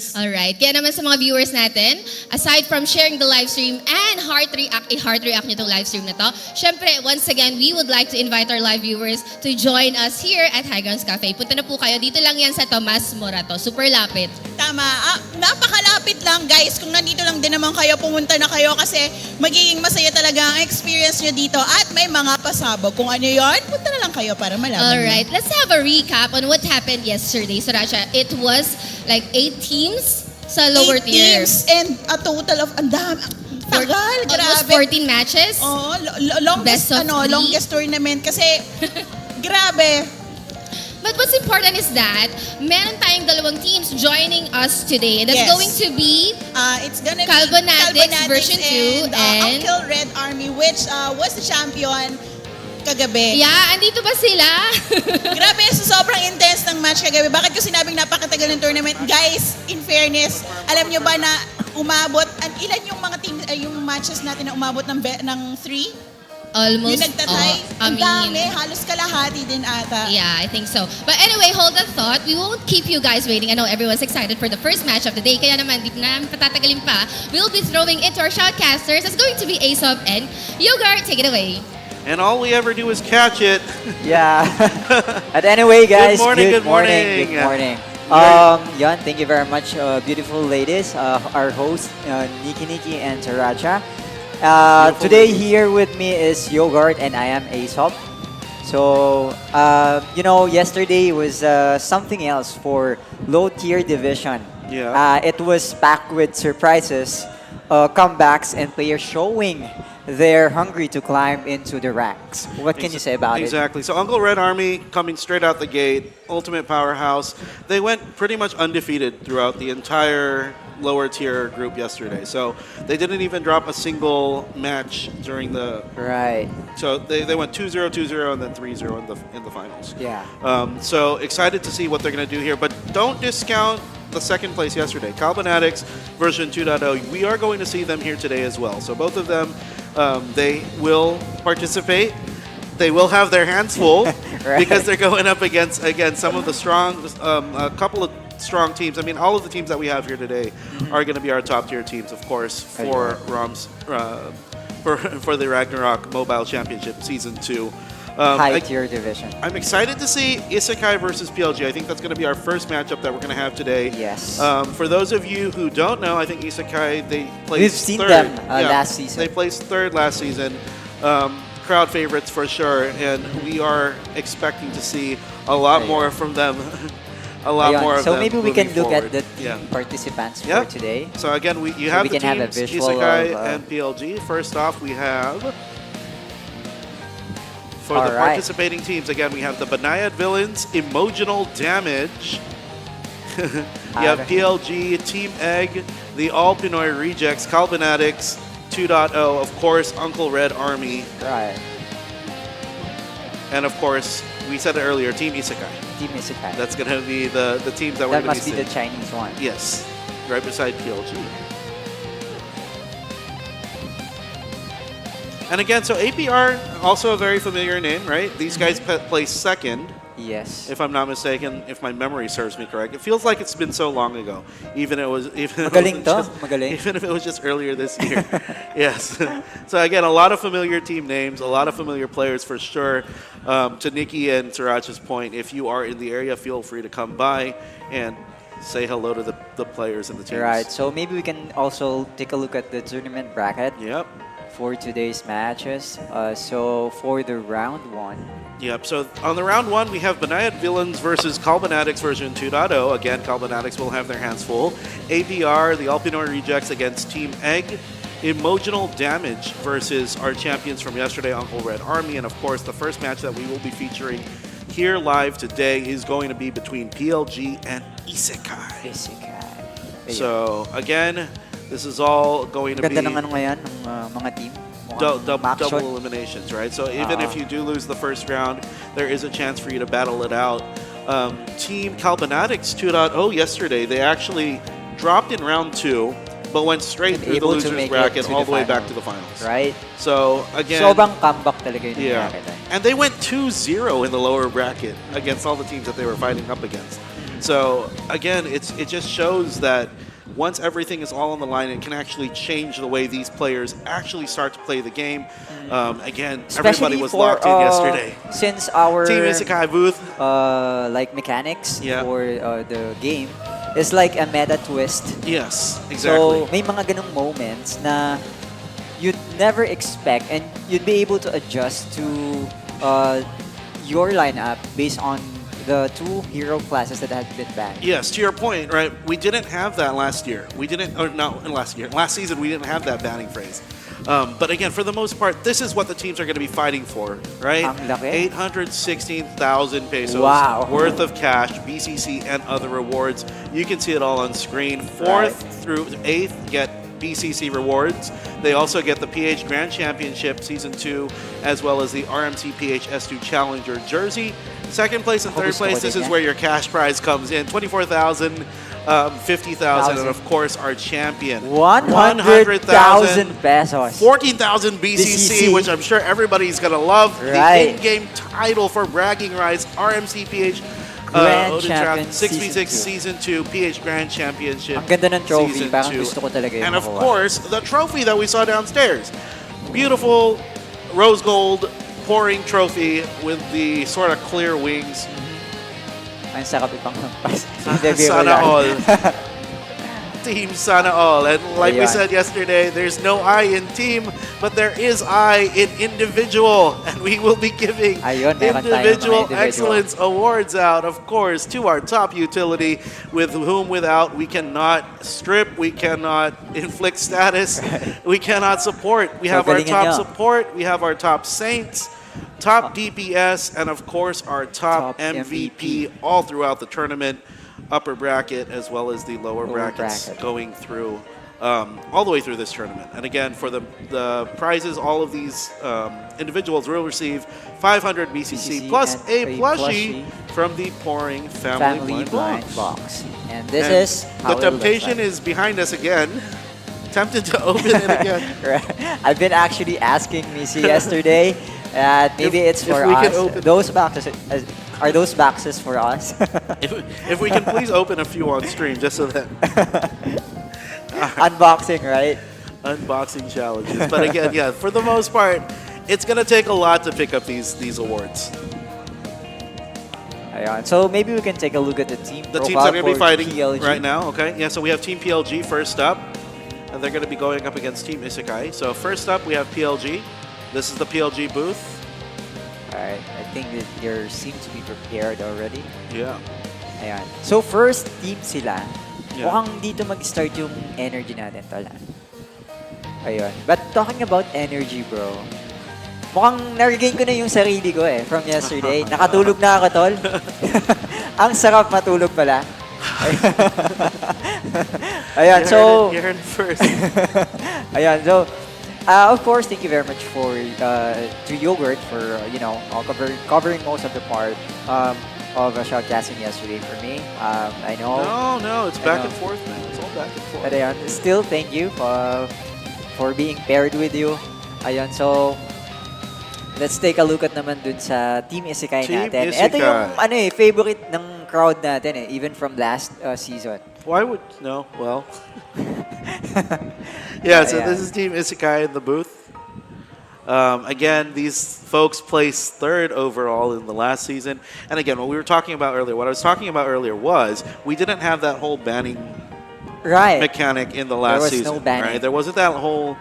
Philippines. Alright, kaya naman sa mga viewers natin, aside from sharing the live stream and heart react nyo itong live stream na to, syempre, once again, we would like to invite our live viewers to join us here at High Grounds Cafe. Punta na po kayo, dito lang yan sa Tomas Morato, super lapit. Tama, napakalapit lang guys. Kung nandito lang din naman kayo, pumunta na kayo kasi magiging masaya talaga ang experience nyo dito at may mga pasabog. Kung ano yon, punta na lang kayo para malaman. Alright, let's have a recap on what happened yesterday. So Rasha, it was like 8 teams sa lower 8 tier. teams and a total of, tagal, Almost grabe. 14 matches. Oh, longest, Best of 3. longest tournament kasi, grabe. But what's important is that meron tayong dalawang teams joining us today. That's Yes. going to be It's gonna Kalbonatics be version 2 and Uncle Red Army, which was the champion kagabi. yeah, andito ba sila? Grabe, so sobrang intense ng match kagabi. Bakit ko sinabing napakatagal ng tournament? Guys, in fairness, alam nyo ba na umabot, ilan yung mga team, yung matches natin na umabot ng 3? Almost. Yung nagtatay, ang dami, halos kalahati din ata. Yeah, I think so. But anyway, hold that thought. We won't keep you guys waiting. I know everyone's excited for the first match of the day. Kaya naman, di na namin patatagalin pa. We'll be throwing into our shoutcasters. It's going to be Aesop and Yogurt. Take it away. And all we ever do is catch it. Yeah. But anyway, guys. Good morning. Good morning. Yan, thank you very much, beautiful ladies. Our host, Nikki and Taracha. Today here with me is Yogurt and I am Aesop. So, yesterday was something else for low tier division. Yeah. It was packed with surprises, comebacks, and players showing they're hungry to climb into the ranks. What can you say about it? Exactly. So Uncle Red Army coming straight out the gate, ultimate powerhouse. They went pretty much undefeated throughout the entire lower tier group yesterday. So they didn't even drop a single match during the... Right. So they went 2-0, 2-0, and then 3-0 in the finals. Yeah. So excited to see what they're going to do here. But don't discount the second place yesterday. Kalbonatics version 2.0. We are going to see them here today as well. So both of them, they will participate. They will have their hands full Right. because they're going up against, again, some of the strong, a couple of strong teams. I mean, all of the teams that we have here today are going to be our top tier teams, of course, for ROM's, for the Ragnarok Mobile Championship Season 2. High tier division. I'm excited to see ISEKAI versus PLG. I think that's going to be our first matchup that we're going to have today. Yes. For those of you who don't know, I think ISEKAI, they placed We've seen third. them last season. They placed third last season. Crowd favorites for sure, and we are expecting to see a lot more from them. A lot more of so them. Maybe we can look forward. at the team participants Yeah. for today. So again, you have the can have a teams, visual ISEKAI of, and PLG. First off, we have, for the right. participating teams, again, we have the BANAYAD-VILLAINS, Emotional Damage. You have PLG, Team Egg, the All-Pinoy Rejects, Kalbonatics, 2.0, of course, Uncle Red Army. Right. And of course, we said it earlier, Team ISEKAI. Team ISEKAI. That's going to be the teams that we're That going to must be the Chinese one. Yes, right beside PLG. And again, so APR, also a very familiar name, right? These guys placed second, Yes. if I'm not mistaken, if my memory serves me correct. It feels like it's been so long ago, even if it Magaling to. was Magaling. even if it was just earlier this year. Yes. So again, a lot of familiar team names, a lot of familiar players for sure. To Nikki and Sriracha's point, if you are in the area, feel free to come by and say hello to the players and the teams. Right. So maybe we can also take a look at the tournament bracket Yep. for today's matches. So for the round 1, Yep, so on the round 1, we have BANAYAD-VILLAINS versus Kalbonatics version 2.0. Again, Kalbonatics will have their hands full. APR, the All-Pinoy Rejects against Team Egg. Emotional Damage versus our champions from yesterday, Uncle Red Army. And of course, the first match that we will be featuring here live today is going to be between PLG and ISEKAI. ISEKAI. So again, this is all going to be... Ganda ng ano ngayon ng mga team. Double eliminations, right? So even if you do lose the first round, there is a chance for you to battle it out. Team Kalbonatics 2.0 yesterday, they actually dropped in round 2, but went straight through the losers bracket all the way back to the finals. Right? So again, Sobrang comeback talaga yung nangyari. and they went 2-0 in the lower bracket against all the teams that they were fighting up against. So again, it just shows that once everything is all on the line, it can actually change the way these players actually start to play the game. Again, everybody was locked in yesterday. Since our Team ISEKAI booth. like mechanics Yeah. for the game is like a meta twist. Yes, exactly. So may mga ganong moments na you'd never expect, and you'd be able to adjust to your lineup based on the two hero classes that have been banned. Yes, to your point, right? We didn't have that last year. We didn't, or not last year. Last season, we didn't have that banning phrase. But again, for the most part, this is what the teams are going to be fighting for, right? Ang laki. 816,000 pesos Wow. worth of cash, BCC, and other rewards. You can see it all on screen. 4th through 8th get BCC rewards. They also get the PH Grand Championship Season 2, as well as the RMC PH S2 Challenger jersey. Second place and third place, this is where your cash prize comes in. 24,000, 50,000, and of course our champion. 100,000 pesos. 14,000 BCC, which I'm sure everybody's going to love. Right. The in-game title for bragging rights, RMC PH Grand Odin Champion Draft 6v6 Season 2 PH Grand Championship. Ang ganda ng trophy, Season parang 2. gusto ko talaga yung And of makuha. course, the trophy that we saw downstairs. Beautiful rose gold pouring trophy with the sort of clear wings. Ang sarap ipanghampas. Sana all. Team Sana all. And like we Ayan. said yesterday, there's no I in team, but there is I in individual. And we will be giving Ayun, meron tayong mga individual individual. excellence awards out, of course, to our top utility, with whom without we cannot strip, we cannot inflict status, we cannot support. We have our Galingan top nyo. support, we have our top saints, top DPS, and of course our top Top MVP all throughout the tournament, upper bracket as well as the lower brackets bracket. going through all the way through this tournament. And again, for the prizes, all of these individuals will receive 500 BCC plus and a a plushie plushie from the Pouring family Blind blind Box. box. And this And is how the temptation is behind us again. Tempted to open it again. I've been actually asking Missy yesterday that maybe it's If for we can us. open- Those boxes are those boxes for us? if we can please open a few on stream, just so that Unboxing, right? unboxing challenges. But again, yeah, for the most part, it's gonna take a lot to pick up these awards. Ayan. So maybe we can take a look at the team The teams profile are gonna be for fighting PLG. right now. Okay, yeah. So we have Team PLG first up, and they're gonna be going up against Team ISEKAI. So first up, we have PLG. This is the PLG booth. Alright, I think that they seem to be prepared already. Yeah. Ayan. So first team sila. Yeah. Mukhang dito mag-start yung energy natin, tol. Ayun. But talking about energy, bro. Mukhang na-regain ko na yung sarili ko from yesterday. Nakatulog na ako, tol. Ang sarap matulog pala. Ayan, so... You heard it first. Ayan, so... of course, thank you very much to Yogurt for covering most of the part of shoutcasting yesterday for me. I know. No, it's back and forth, man. It's all back and forth. But ayan, still thank you for being paired with you. Ayan, so let's take a look at naman dun sa Team ISEKAI Team natin. ISEKAI. Ito yung favorite ng crowd natin even from last season. Why would no? Well, yeah. So Ayan. this is Team ISEKAI in the booth. Again, these folks placed third overall in the last season. And again, what I was talking about earlier was we didn't have that whole banning Right. mechanic in the last There was season. no banning. Right? There wasn't that whole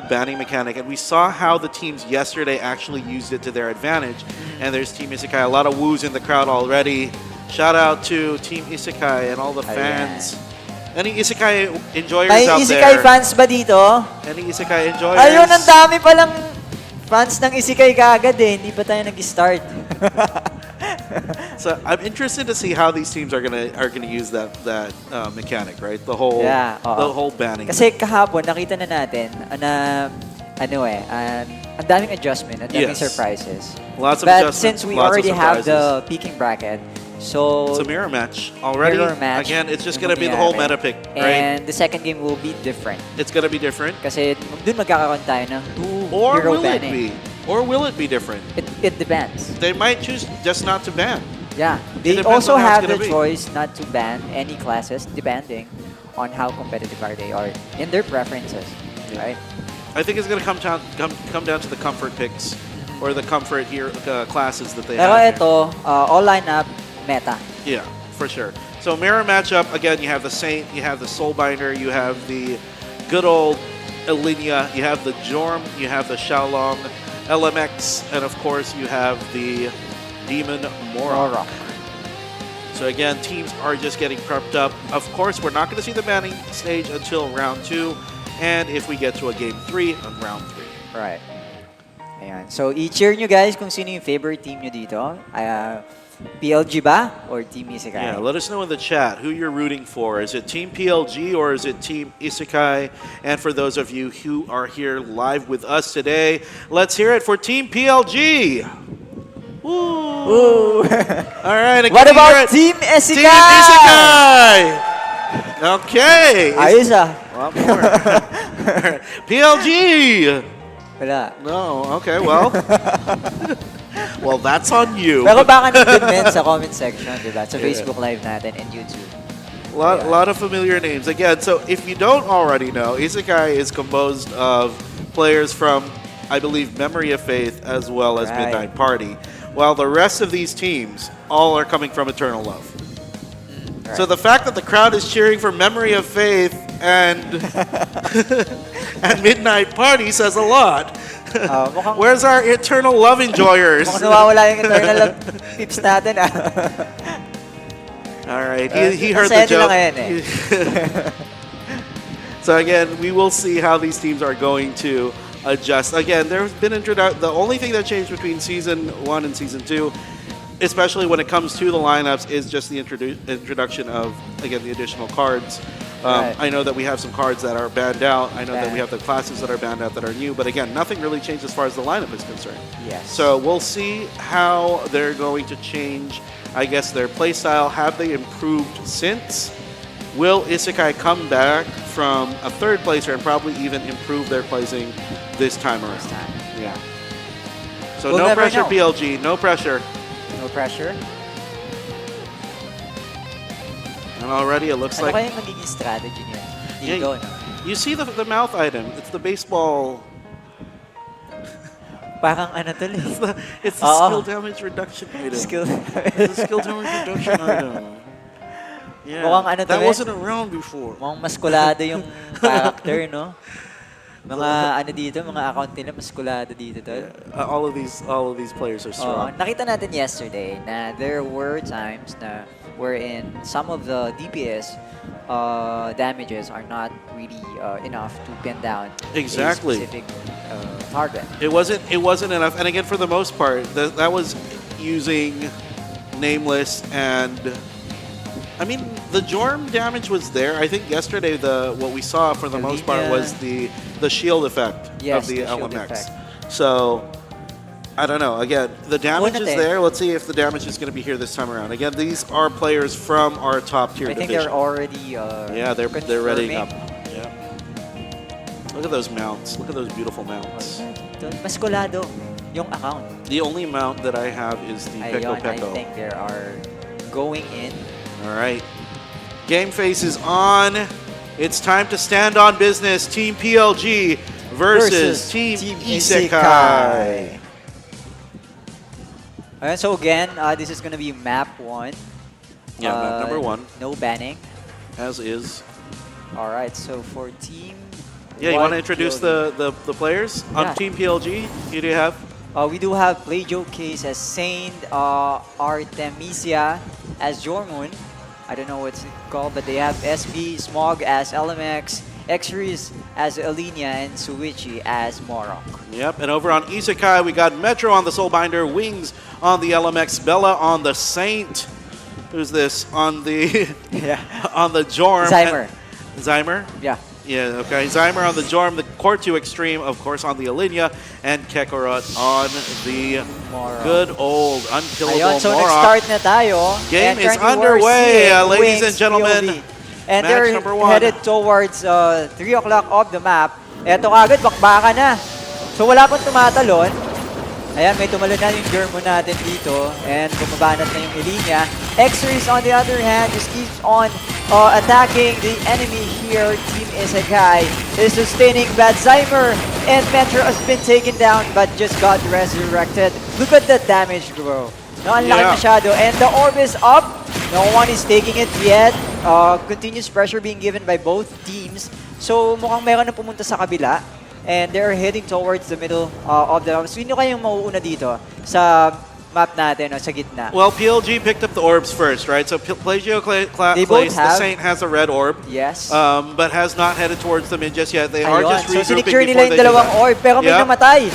banning mechanic, and we saw how the teams yesterday actually used it to their advantage. And there's Team ISEKAI, a lot of woos in the crowd already. Shout out to Team ISEKAI and all the fans. Any ISEKAI enjoyers May out ISEKAI there? fans ba dito? Any ISEKAI enjoyers? Ayun, ang dami palang fans ng ISEKAI kaagad Hindi pa tayo nag-start. So I'm interested to see how these teams are gonna use that mechanic, right? The whole banning. Kasi kahapon nakita na natin na ang daming adjustment, ang daming Yes. surprises. Lots of But adjustments, since we lots of already have surprises. the peaking bracket, so It's a mirror match already. Mirror match Again, it's just yung gonna be the whole meta mangyayari. pick, right? And the second game will be different. It's gonna be different. Kasi dun magkakaroon tayo ng two Or hero will it banning. be? Or will it be different? It depends. They might choose just not to ban. Yeah, It they depends also on how it's have gonna the be. choice not to ban any classes depending on how competitive are they or in their preferences, right? I think it's going to come down to the comfort picks or the comfort here classes that they Pero have. ito, all lineup meta. Yeah, for sure. So mirror matchup again. You have the Saint, you have the Soulbinder, you have the good old Elinia, you have the Jorm, you have the Xiaolong LMX, and of course you have the Demon Morok. So again, teams are just getting prepped up. Of course, we're not going to see the banning stage until round 2, and if we get to a game 3 on round 3. Right. Ayan. So, i-cheer nyo guys kung sino yung favorite team nyo dito. PLG ba? Or Team Isekai? Yeah, let us know in the chat who you're rooting for. Is it Team PLG or is it Team Isekai? And for those of you who are here live with us today, let's hear it for Team PLG. Woo! Ooh. All right. What about Team Isekai? Team Isekai! Okay. Ayos ah. One more. PLG! Wala. No, okay, well. Well, that's on you. Pero baka nandun men sa comment section, diba? Sa Facebook Live natin and YouTube. Lot of familiar names. Again, so if you don't already know, Isekai is composed of players from, I believe, Memory of Faith as well as Right. Midnight Party, while the rest of these teams all are coming from Eternal Love. Right. So the fact that the crowd is cheering for Memory of Faith and and Midnight Party says a lot. mukhang- Where's our Eternal Love enjoyers? Mukhang nawawala yung Eternal Love tips natin ah. All right, he heard the Masaya nila joke. ngayon eh. So again, we will see how these teams are going to adjust. Again, there's been the only thing that changed between season 1 and season 2, especially when it comes to the lineups, is just the introduction of, again, the additional cards. Right. I know that we have some cards that are banned out. I know that we Banned. have the classes that are banned out that are new. But again, nothing really changed as far as the lineup is concerned. Yes. So we'll see how they're going to change, I guess, their playstyle. Have they improved since? Will Isekai come back from a third placer and probably even improve their placing this time around? This time. Yeah. So We'll no never pressure, know. PLG. No pressure. No pressure. And already it looks Ano like... kaya yung magiging strategy niya? Yeah, Dito, no? You see the mouth item. It's the baseball... Parang ano to eh. It's the Oo. skill damage reduction item. Skill. It's the skill damage reduction item. Yeah, Mukhang ano to that eh. wasn't around before. Mukhang maskulado yung character, no? Mga ano dito, mga account nila, maskulado dito to. All of these players are strong. Nakita natin yesterday na there were times na wherein some of the DPS damages are not really enough to pin down Exactly. a specific target. It wasn't enough. And again, for the most part, that was using Nameless and. I mean, the Jorm damage was there. I think yesterday what we saw for the most part was the shield effect Yes, of the the shield LMX. effect. So I don't know. Again, the damage is Una there. Let's see if the damage is going to be here this time around. Again, these are players from our top tier I think division. they're already Yeah, they're readying up. confirming. Yeah. Look at those mounts. Look at those beautiful mounts. Maskulado yung account. The only mount that I have is the Peko Ayun, I Peko. think they are going in. All right. Game face is on. It's time to stand on business. Team PLG versus Team Isekai. Alright, so again, this is gonna be map 1. Yeah, map number 1, No banning. as is. Alright, so for team... Yeah, you want to 1 introduce PLG. the players on Yeah. Team PLG? Who do you have? We do have Play Joe Case as Saint, Artemisia as Jormun. I don't know what's it called, but they have SB Smog as LMX, X-Rees as Elinia, and Suichi as Morok. Yep, and over on Isekai, we got Metro on the Soulbinder, Wings on the LMX, Bella on the Saint. Who's this? On the Yeah. on the Jorm. Zymer. Zymer? Yeah. Yeah, okay. Zymer on the Jorm, the Core 2 Extreme, of course, on the Elinia, and Kekorot on the Morok. good old unkillable Ayun, so Morok. nag-start na tayo. Game And is currently underway, we're seeing ladies and Wings gentlemen. POV. And Match they're number 1. headed towards 3 o'clock of the map. Eto kagad, bakbakan na. So wala pang tumatalon. Ayan, may tumalon na yung Germo natin dito and bumabanat na yung Ilinia. X-Rays on the other hand just keeps on attacking the enemy here. Team Isekai is sustaining Badzheimer and Metro has been taken down but just got resurrected. Look at the damage, bro. No, ang laki masyado. And the orb is up. No one is taking it yet. Continuous pressure being given by both teams. So mukhang meron na pumunta sa kabila. And they're heading towards the middle of the map. Sino kayong mauuna dito sa map natin o sa gitna? Well, PLG picked up the orbs first, right? So Plagio Place, the Saint has a red orb. Yes. But has not headed towards the mid just yet. They are just So regrouping sinicure nila before yung they do dalawang that. orb, pero may namatay.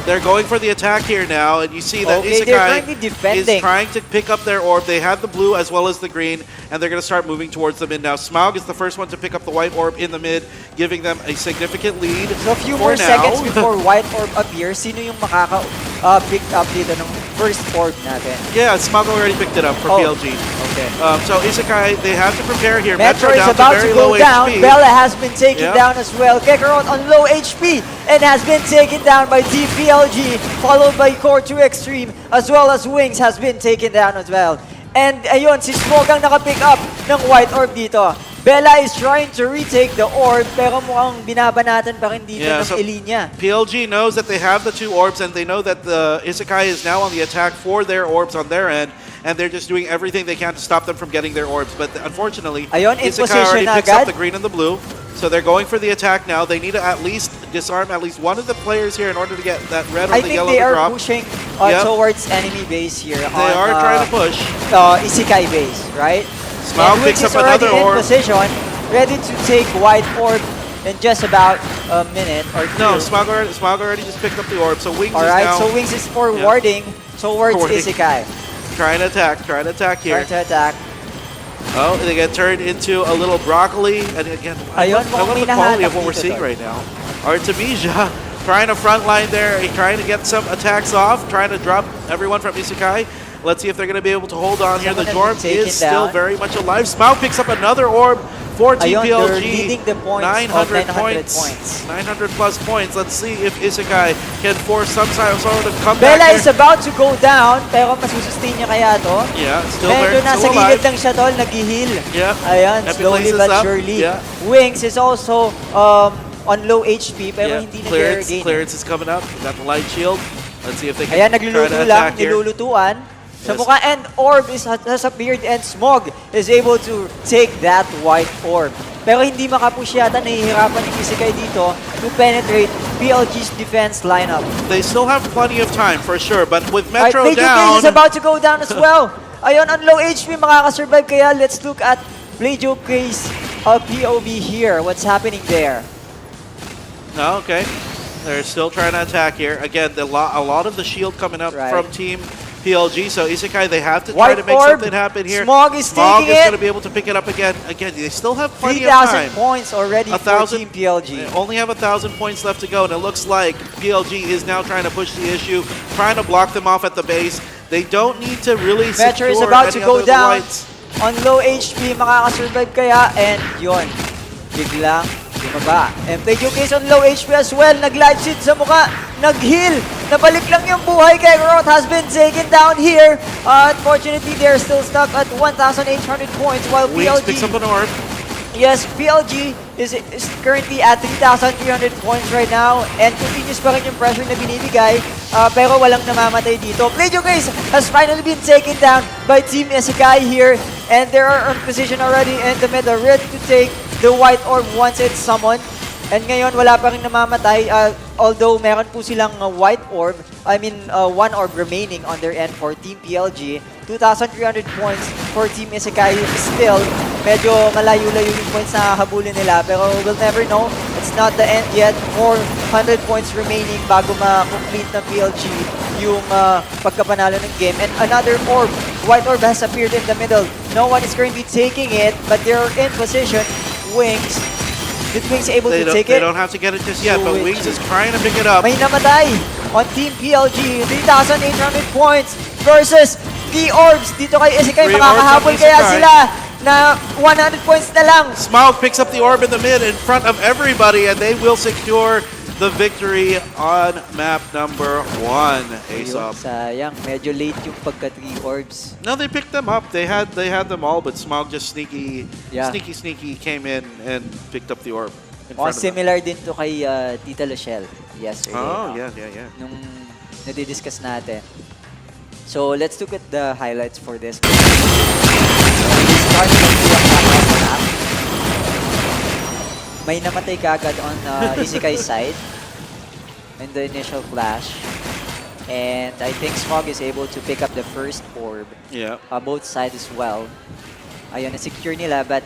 They're going for the attack here now, and you see that Okay, they're currently Isekai defending. is trying to pick up their orb. They have the blue as well as the green, and they're going to start moving towards the mid now. Smaug is the first one to pick up the white orb in the mid, giving them a significant lead. So a few for more now. seconds before white orb appears, sino yung makaka-pick up dito ng first orb natin? Yeah, Smaug already picked it up for PLG. Okay. So Isekai, they have to prepare here. Metro is down about to very go low down. HP. Bella has been taken down as well. Kakarot on low HP and has been taken down by Team PLG, followed by Core 2 Extreme, as well as Wings has been taken down as well. And ayun, si Smoke ang nakapick up ng white orb dito. Bella is trying to retake the orb, pero mukhang binabanatan pa rin dito ng Ilinia. PLG knows that they have the two orbs, and they know that the Isekai is now on the attack for their orbs on their end, and they're just doing everything they can to stop them from getting their orbs. But unfortunately, Ayun, in Isekai position already na picks up agad. the green and the blue. So they're going for the attack now. They need to at least disarm at least one of the players here in order to get that red or I the think yellow they to are drop. pushing towards enemy base here. They are trying to push. Isekai base, right? Smaug And picks Wings up is already another in orb. position, ready to take white orb in just about a minute or two. No, Smaug already just picked up the orb. So Wings Alright, is now so Wings is forwarding towards Forwarding. Isekai. trying to attack here. Trying to attack. Oh, they get turned into a little broccoli. And again, I Ayun, love the mukhang quality hinahanap of what we're dito, seeing tol. right now. Artemisia trying to frontline there, trying to get some attacks off, trying to drop everyone from Isekai. Let's see if they're going to be able to hold on here. The Someone has Jorm been is taken still down. very much alive. Smaug picks up another orb for Team Ayun, they're PLG. leading the points of 900 points. 900 plus points. Let's see if Isekai can force some sort of comeback Bella here. is about to go down, pero masusustain niya kaya to. Yeah, still Medyo nasa still gilid alive. lang siya tol, nag-heal. Yeah. Ayan, Epic slowly laces but up. surely. Yeah. Wings is also on low HP, pero hindi na gain. Clearance is coming up. Got the light shield. Let's see if they can Ayan, try nagluluto to lang, attack here. nilulutuan. Sa Yes. mukha, and orb has appeared and Smog is able to take that white orb. Pero hindi makapush yata, nahihirapan yung Isekai dito to penetrate PLG's defense lineup. They still have plenty of time for sure, but with Alright, Metro Play down, is about to go down as well. Ayun, on low HP, makakasurvive kaya. Let's look at Playjo Case POV here. What's happening there? no, okay. They're still trying to attack here. Again, a lot of the shield coming up Right. from Team PLG, so Isekai, they have to try White to make orb. something happen here. Smog is taking is it. going to be able to pick it up again. Again, they still have plenty of 3,000 time. points already for 1,000 Team PLG. They only have 1,000 points left to go, and it looks like PLG is now trying to push the issue, trying to block them off at the base. They don't need to really Metro secure is about any to go other of the down. whites. On low HP, makakasurvive kaya? And yun, biglang bumaba. And Playjo Case on low HP as well. Nag-live seed sa mukha. Nag-heal. Nabalik lang yung buhay kay Roth has been taken down here. Unfortunately, they're still stuck at 1,800 points while Wings PLG... picks up an orb. Yes, PLG is currently at 3,300 points right now and continuous pa rin yung pressure na binibigay pero walang namamatay dito. Playjo Case has finally been taken down by Team Isekai here and they are in position already in the middle ready to take the white orb once it's summoned. And ngayon, wala pa rin namamatay although meron po silang white orb, one orb remaining on their end for Team PLG. 2,300 points for Team Isekai still. Medyo malayo-layo yung points na habulin nila pero we'll never know. It's not the end yet. More 100 points remaining bago ma-complete ng PLG yung pagkapanalo ng game. And another orb, white orb has appeared in the middle. No one is currently taking it but they're in position. Wings. Did Wings able to take They it? don't have to get it just yet, but Wait. Wings is trying to pick it up. May namatay on Team PLG. 3,800 points versus 3 orbs. Dito kay Isekai, 3 orbs makakahabol on kaya Isekai. sila na 100 points na lang. Smaug picks up the orb in the mid in front of everybody, and they will secure the victory on map number 1. Ayun, Aesop. sayang. Medyo late yung pagka 3 orbs. No, they picked them up. They had them all, but Smog just sneaky came in and picked up the orb. In front of them. Similar din to kay Tita Luciel yesterday. Oh, no? yeah. Nung nadidiscuss natin. So, let's look at the highlights for this. So, we start with the map. May namatay kagad on Isekai side in the initial clash. And I think Smog is able to pick up the first orb. Yeah. Both sides as well. Ayun, na-secure nila, but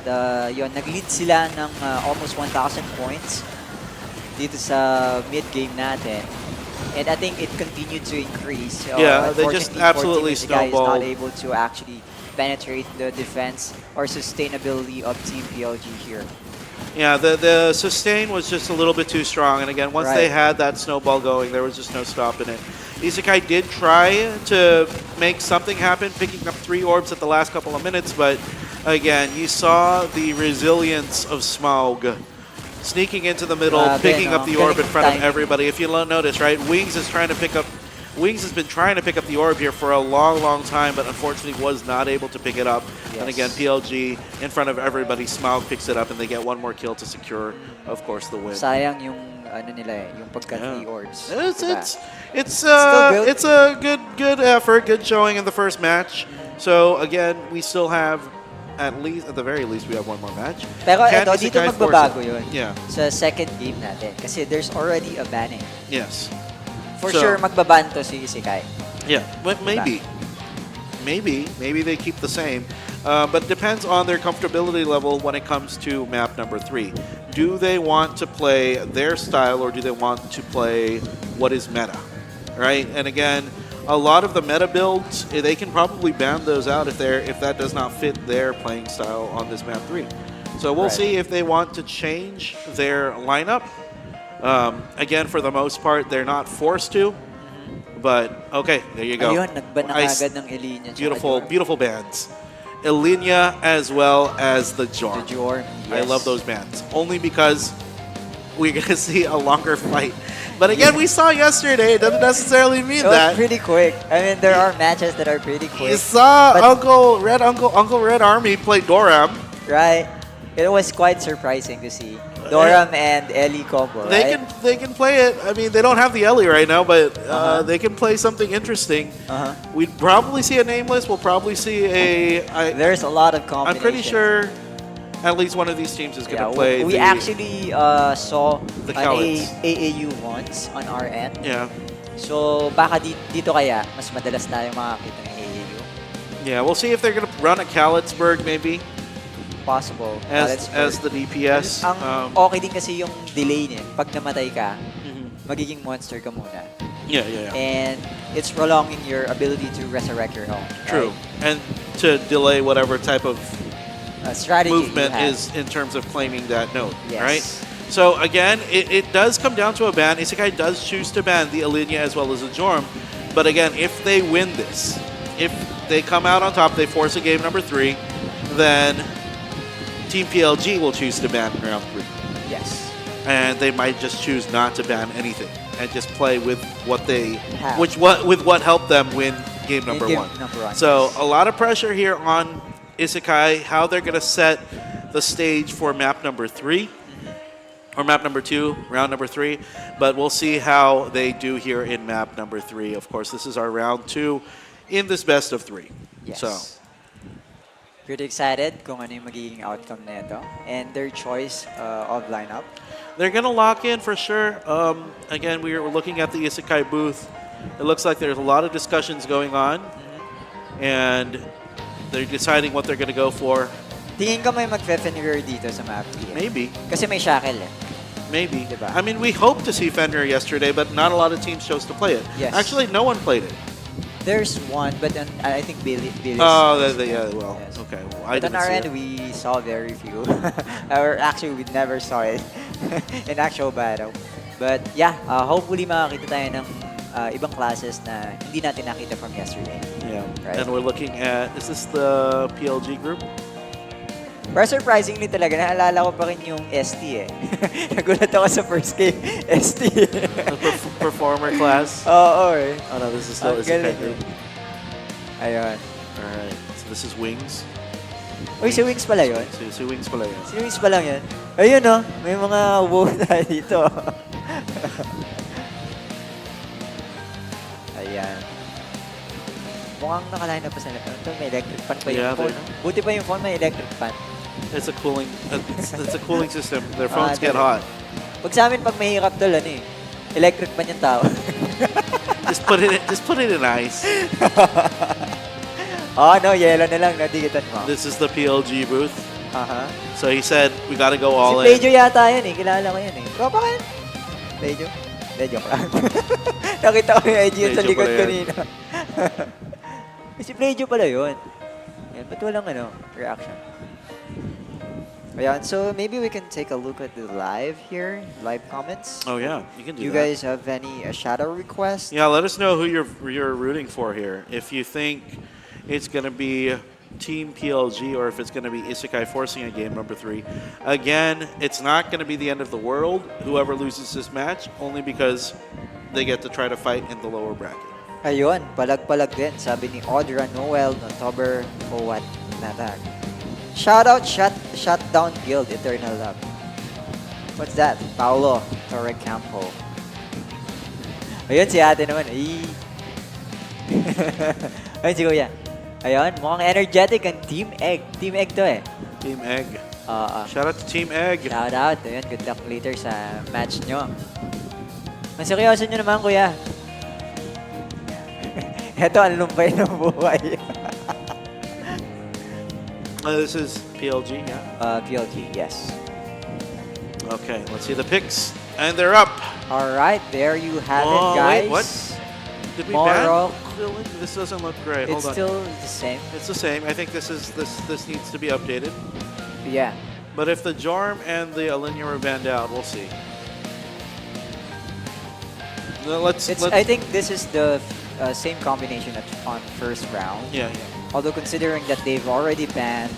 yun, nag-lead sila ng almost 1,000 points dito sa mid-game natin. And I think it continued to increase. Yeah, they just absolutely Is not snowballed. able to actually penetrate the defense or sustainability of Team PLG here. Yeah, the sustain was just a little bit too strong. And again, once they had that snowball going, there was just no stopping it. Isekai did try to make something happen, picking up 3 orbs at the last couple of minutes. But again, you saw the resilience of Smaug sneaking into the middle, picking up the orb in front of everybody. If you notice, right, Wings has been trying to pick up the orb here for a long time, but unfortunately was not able to pick it up. Yes. And again, PLG in front of everybody, Smaug picks it up, and they get one more kill to secure, of course, the win. Sayang yung ano nila yung pagka 3 orbs. It's good. it's a good effort, good showing in the first match. So again, we still have at the very least we have one more match. Pero Can ito, dito Isekai magbabago force it? yun. Yeah. Sa second game natin. Kasi there's already a banning. Yes. For So- sure, magbaban to si Isekai. Yeah, but maybe they keep the same. But depends on their comfortability level when it comes to map number 3. Do they want to play their style or do they want to play what is meta, right? And again, a lot of the meta builds, they can probably ban those out if that does not fit their playing style on this map 3. So we'll see if they want to change their lineup. Again, for the most part, they're not forced to. But okay, there you go. Ayun, nagban na agad ng Elinya. Beautiful bands. Elinya as well as the The Jorm. Jorm. I love those bands. Only because we're going to see a longer fight. But again, we saw yesterday, it doesn't necessarily mean It was that. pretty quick. I mean, there are matches that are pretty quick. You saw But- Uncle Red Army play Doram. Right? It was quite surprising to see. Doram and Ellie combo, They right? can play it. I mean, they don't have the Ellie right now, but they can play something interesting. We'd probably see a Nameless. We'll probably see There's a lot of I'm combinations. pretty sure at least one of these teams is going to play. We actually saw the an Cowards. AAU once on our end. Yeah. So, baka dito kaya, mas madalas tayong makakita ng AAU. Yeah, we'll see if they're going to run a Kalitzburg maybe Possible. as the DPS. Ang okay din kasi yung delay niya. Pag namatay ka, Mhm. magiging monster ka muna. Yeah. And it's prolonging your ability to resurrect your own. True. Right? And to delay whatever type of Strategy movement you have. is in terms of claiming that node, Yes. right? So again, it does come down to a ban. Isekai does choose to ban the Elinya as well as the Jorm. But again, if they win this, if they come out on top, they force a game number 3, then Team PLG will choose to ban round 3. Yes. And they might just choose not to ban anything and just play with what they, Have. with what helped them win game number 1. So a lot of pressure here on Isekai, how they're going to set the stage for map number 3 or map number 2, round number 3. But we'll see how they do here in map number 3. Of course, this is our round 2 in this best of 3. Yes. So Pretty excited kung ano yung magiging outcome na ito and their choice of lineup. they're going to lock in for sure. Again, we're looking at the Isekai booth. It looks like there's a lot of discussions going on. And they're deciding what they're going to go for. Tingin ko may mag-Fenrir dito sa map. Maybe. Kasi may shackle eh. Maybe. Diba? I mean, we hoped to see Fenrir yesterday, but not a lot of teams chose to play it. Yes. Actually, no one played it. There's one, but then I think Billy. Oh, yeah, well, Yes. okay. Well, I But on didn't our see end, it. we saw very few. Or actually, we never saw it in actual battle. But yeah, hopefully makakita tayo ng ibang classes na hindi natin nakita from yesterday. Yeah. Right. And we're looking at, is this the PLG group? Pero surprisingly talaga, naalala ko pa rin yung ST eh. Nagulat ako sa first game, ST. The performer class. Oo eh. Oh no, this is still Ang galing Isekai. eh. Ayun. Alright, so this is Wings. Uy, si Wings pala yun? Si Wings pala yun. Si Wings pa lang yan? Ayun oh, may mga wow tayo dito. Ayan. Mukhang nakaline up pa sila. Ito, may electric fan pa yung Yeah, phone. No? Buti pa yung phone, may electric fan. It's a cooling, it's a cooling system. Their phones get talaga. hot. Pag sa amin, pag mahirap tol, ano eh, electric fan yung tao. Just put it in ice. Oh, no, yellow na lang, nadigitan mo. This is the PLG booth. Aha. So he said we got to go Si all in. Playjo yata yan eh, kilala ko yan eh. Tropa ka yan? Playjo? Hindi, joke lang. Nakita ko yung IG yun sa Playjo likod pala yan. kanina. Si Playjo pala yun. Yan, ba't walang reaction? Ayan, so maybe we can take a look at the live here, live comments. Oh yeah, you can do You that. guys have any shadow requests? Yeah, let us know who you're rooting for here. If you think it's gonna be Team PLG or if it's gonna be Isekai forcing a game number 3. Again, it's not gonna be the end of the world. Whoever loses this match, only because they get to try to fight in the lower bracket. Ayun, palag-palag din, sabi ni Audra Noel, October o what na tag. Shoutout, Shutdown Guild, Eternal Love. What's that? Paolo Torrecampo. Ayun, si ate naman. Ay. Ayun, si kuya. Ayun, mukhang energetic ang Team Egg. Team Egg to eh. Team Egg. Shout Shout out to Team Egg. out. Ayun, good luck later sa match nyo. Ang seryoso nyo naman, kuya. Ito, ang lumpay ng buhay. This is PLG, yeah. PLG, yes. Okay, let's see the picks, and they're up. Alright, there you have Oh, it, guys. wait, what? Did we Moro. ban? This doesn't look great. It's Hold on. still the same. It's the same. I think this needs to be updated. Yeah. But if the Jarm and the Alinea were banned out, we'll see. No, I think this is the same combination on first round. Yeah. Although considering that they've already banned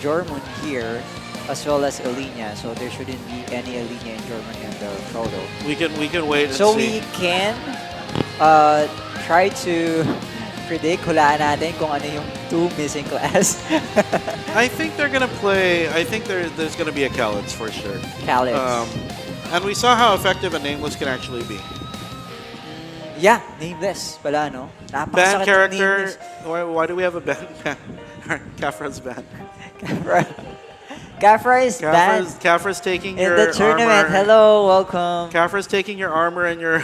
Jormun here, as well as Alinea, so there shouldn't be any Alinea and Jormun in the photo. We can wait and So see. we can try to predict, hulaan natin kung ano yung two missing class. I think they're gonna play. I think there's gonna be a Calids for sure. Calids. And we saw how effective a Nameless can actually be. Yeah, nameless pala, no? Banned Napakasakit ng character. nameless. Why do we have a ban? Kafra's banned. Kafra is banned Kafra's taking in your the tournament. armor. Hello, welcome. Kafra's taking your armor and your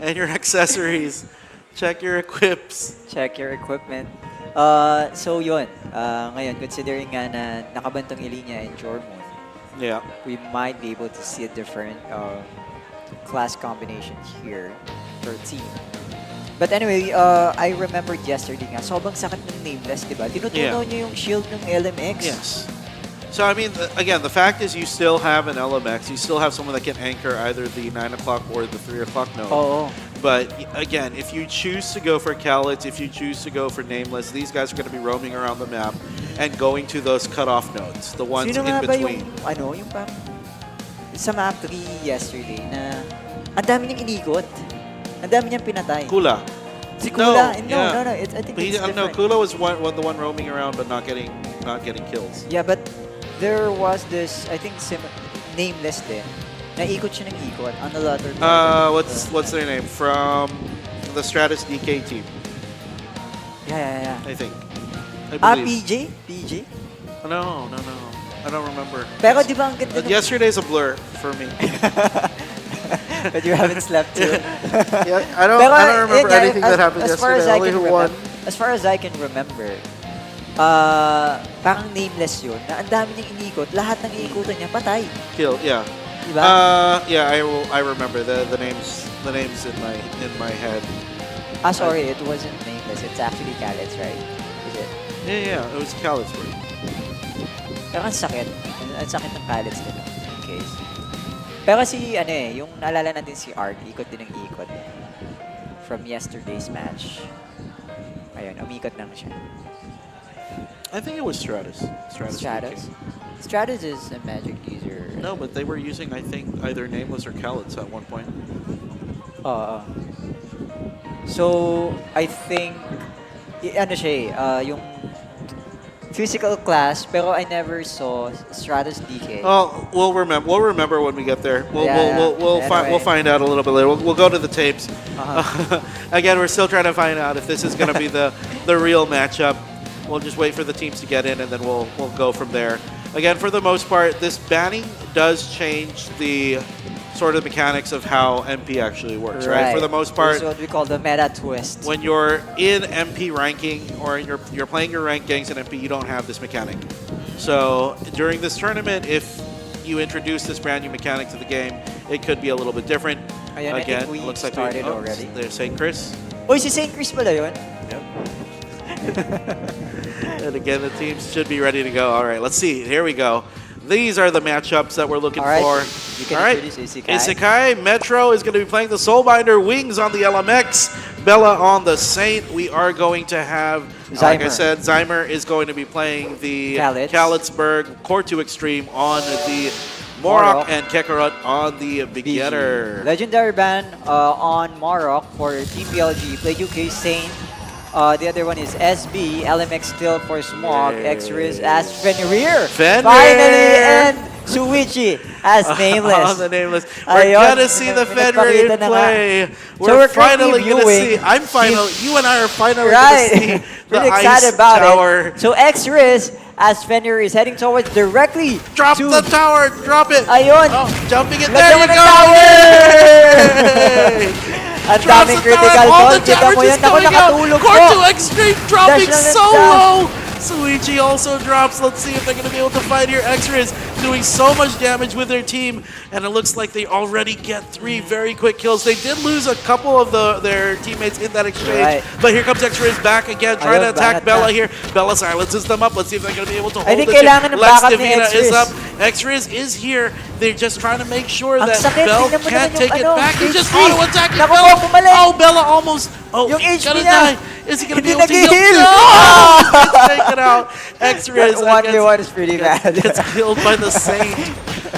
and your accessories. Check your equips. Check your equipment. So yun, ngayon, considering nga na nakabantong Ilinia and Jormun, Yeah. we might be able to see a different class combination here per team. But anyway, I remembered yesterday nga, sobrang sakit ng nameless, di ba? Tinutunaw niya yung shield ng LMX. Yes. So, I mean, again, the fact is you still have an LMX. You still have someone that can anchor either the 9 o'clock or the 3 o'clock node. Oo. But, again, if you choose to go for Calids, if you choose to go for Nameless, these guys are going to be roaming around the map and going to those cutoff nodes, the ones Sino in nga ba between. yung parang sa map 3 yesterday na ang dami niyang inikot. Ang dami niyang pinatay. Kula. Si Kula. No, No, yeah. no. I think But it's no, different. Kula was the one roaming around but not getting kills. Yeah, but there was this, I think, nameless din. Naikot siya ng ikot on the latter part. What's their name? From the Stratus DK team, Yeah. I think. I believe. PJ? No. I don't remember. Pero di ba ang ganda ng... Yesterday's a blur for me. But you haven't slept too. Yeah, I don't remember anything that happened as far yesterday. as I Only can who won. As far as I can remember, parang nameless yun, na ang dami niyang inikot, lahat ng iikutan niya, patay. Kill, yeah. Diba? Yeah, I remember the names in my head. Sorry, it wasn't nameless. It's actually Khaled's, right? Is it? Yeah, it was Khaled's word. Pero ang sakit. Ang sakit ng Khaled's din. In case. Pero si, yung naalala natin si Ark, ikot din ng ikot. From yesterday's match. Ayun, umikot lang siya. I think it was Stratus. Stratus. speaking. Stratus is a magic user. No, but they were using, I think, either Nameless or Callets at one point. Uh, so, I think, ano siya yung physical class, pero I never saw Stratus DK. Oh, we'll remember. We'll remember when we get there. We'll Anyway. we'll find out a little bit later. We'll go to the tapes. Uh-huh. Again, we're still trying to find out if this is going to be the real matchup. We'll just wait for the teams to get in, and then we'll go from there. Again, for the most part, this banning does change the sort of mechanics of how MP actually works, right? For the most part, This is what we call the meta twist. when you're in MP ranking or you're playing your ranked gangs in MP, you don't have this mechanic. So during this tournament, if you introduce this brand new mechanic to the game, it could be a little bit different. Ayan, I Again, think we it looks like started already. There's St. Chris. Uy, si St. Chris pala yun? Yep. And again, the teams should be ready to go. All right, let's see. Here we go. These are the matchups that we're looking All right, for. you can All right, introduce Isekai. Isekai. Metro is going to be playing the Soulbinder. Wings on the LMX. Bella on the Saint. We are going to have, like I Zymer. said, Zymer is going to be playing the Kalitz. Kalitzberg. Core 2 Extreme on the Morok, Morok. and Kekarot on the Beginner. Legendary ban on Morok for Team PLG. Play UK Saint. The other one is SB. LMX still for Smog. Yay. X-Riz as Fenrir. Fenrir! Finally, and Suichi as Nameless. On the Nameless. We're Ayun, gonna see the Fenrir pinapakita in na nga. play. So We're we're finally currently gonna see. viewing You and I are finally Right. gonna see the Really ice excited about tower. it. So X-Riz as Fenrir is heading towards directly Drop to the tower. Drop it. Ayun. Oh, jumping it. Lagyan There mo you ng go. tower! Yay! Ang Drops daming the tower. critical All goal. the Kita towers mo is yan. Ako going out. nakatulog Core po. 2 Extreme dropping Dash na so dash. low. Suichi also drops. Let's see if they're going to be able to fight here. X-Riz doing so much damage with their team, and it looks like they already get 3 very quick kills. They did lose a couple of their teammates in that exchange, Right. but here comes X-Riz back again, trying to Ayun, attack banat Bella na. here. Bella silences them up. Let's see if they're going to be able to I hold think it. kailangan ng Lex backup ni Divina is X-Riz. up. X-Riz is here. They're just trying to make sure Ang that sakit. Bell Tingnan mo can't naman take yung it ano, back. He's just HP. auto-attacking Naku Bella. po, bumalik. Oh, Bella almost. Oh, Yung he's HP gonna niya. die. Is he gonna be Hindi able to heal? nag-heal. No! Gets taken out. X-Riz That 1v1 is pretty bad. gets killed by the Saint.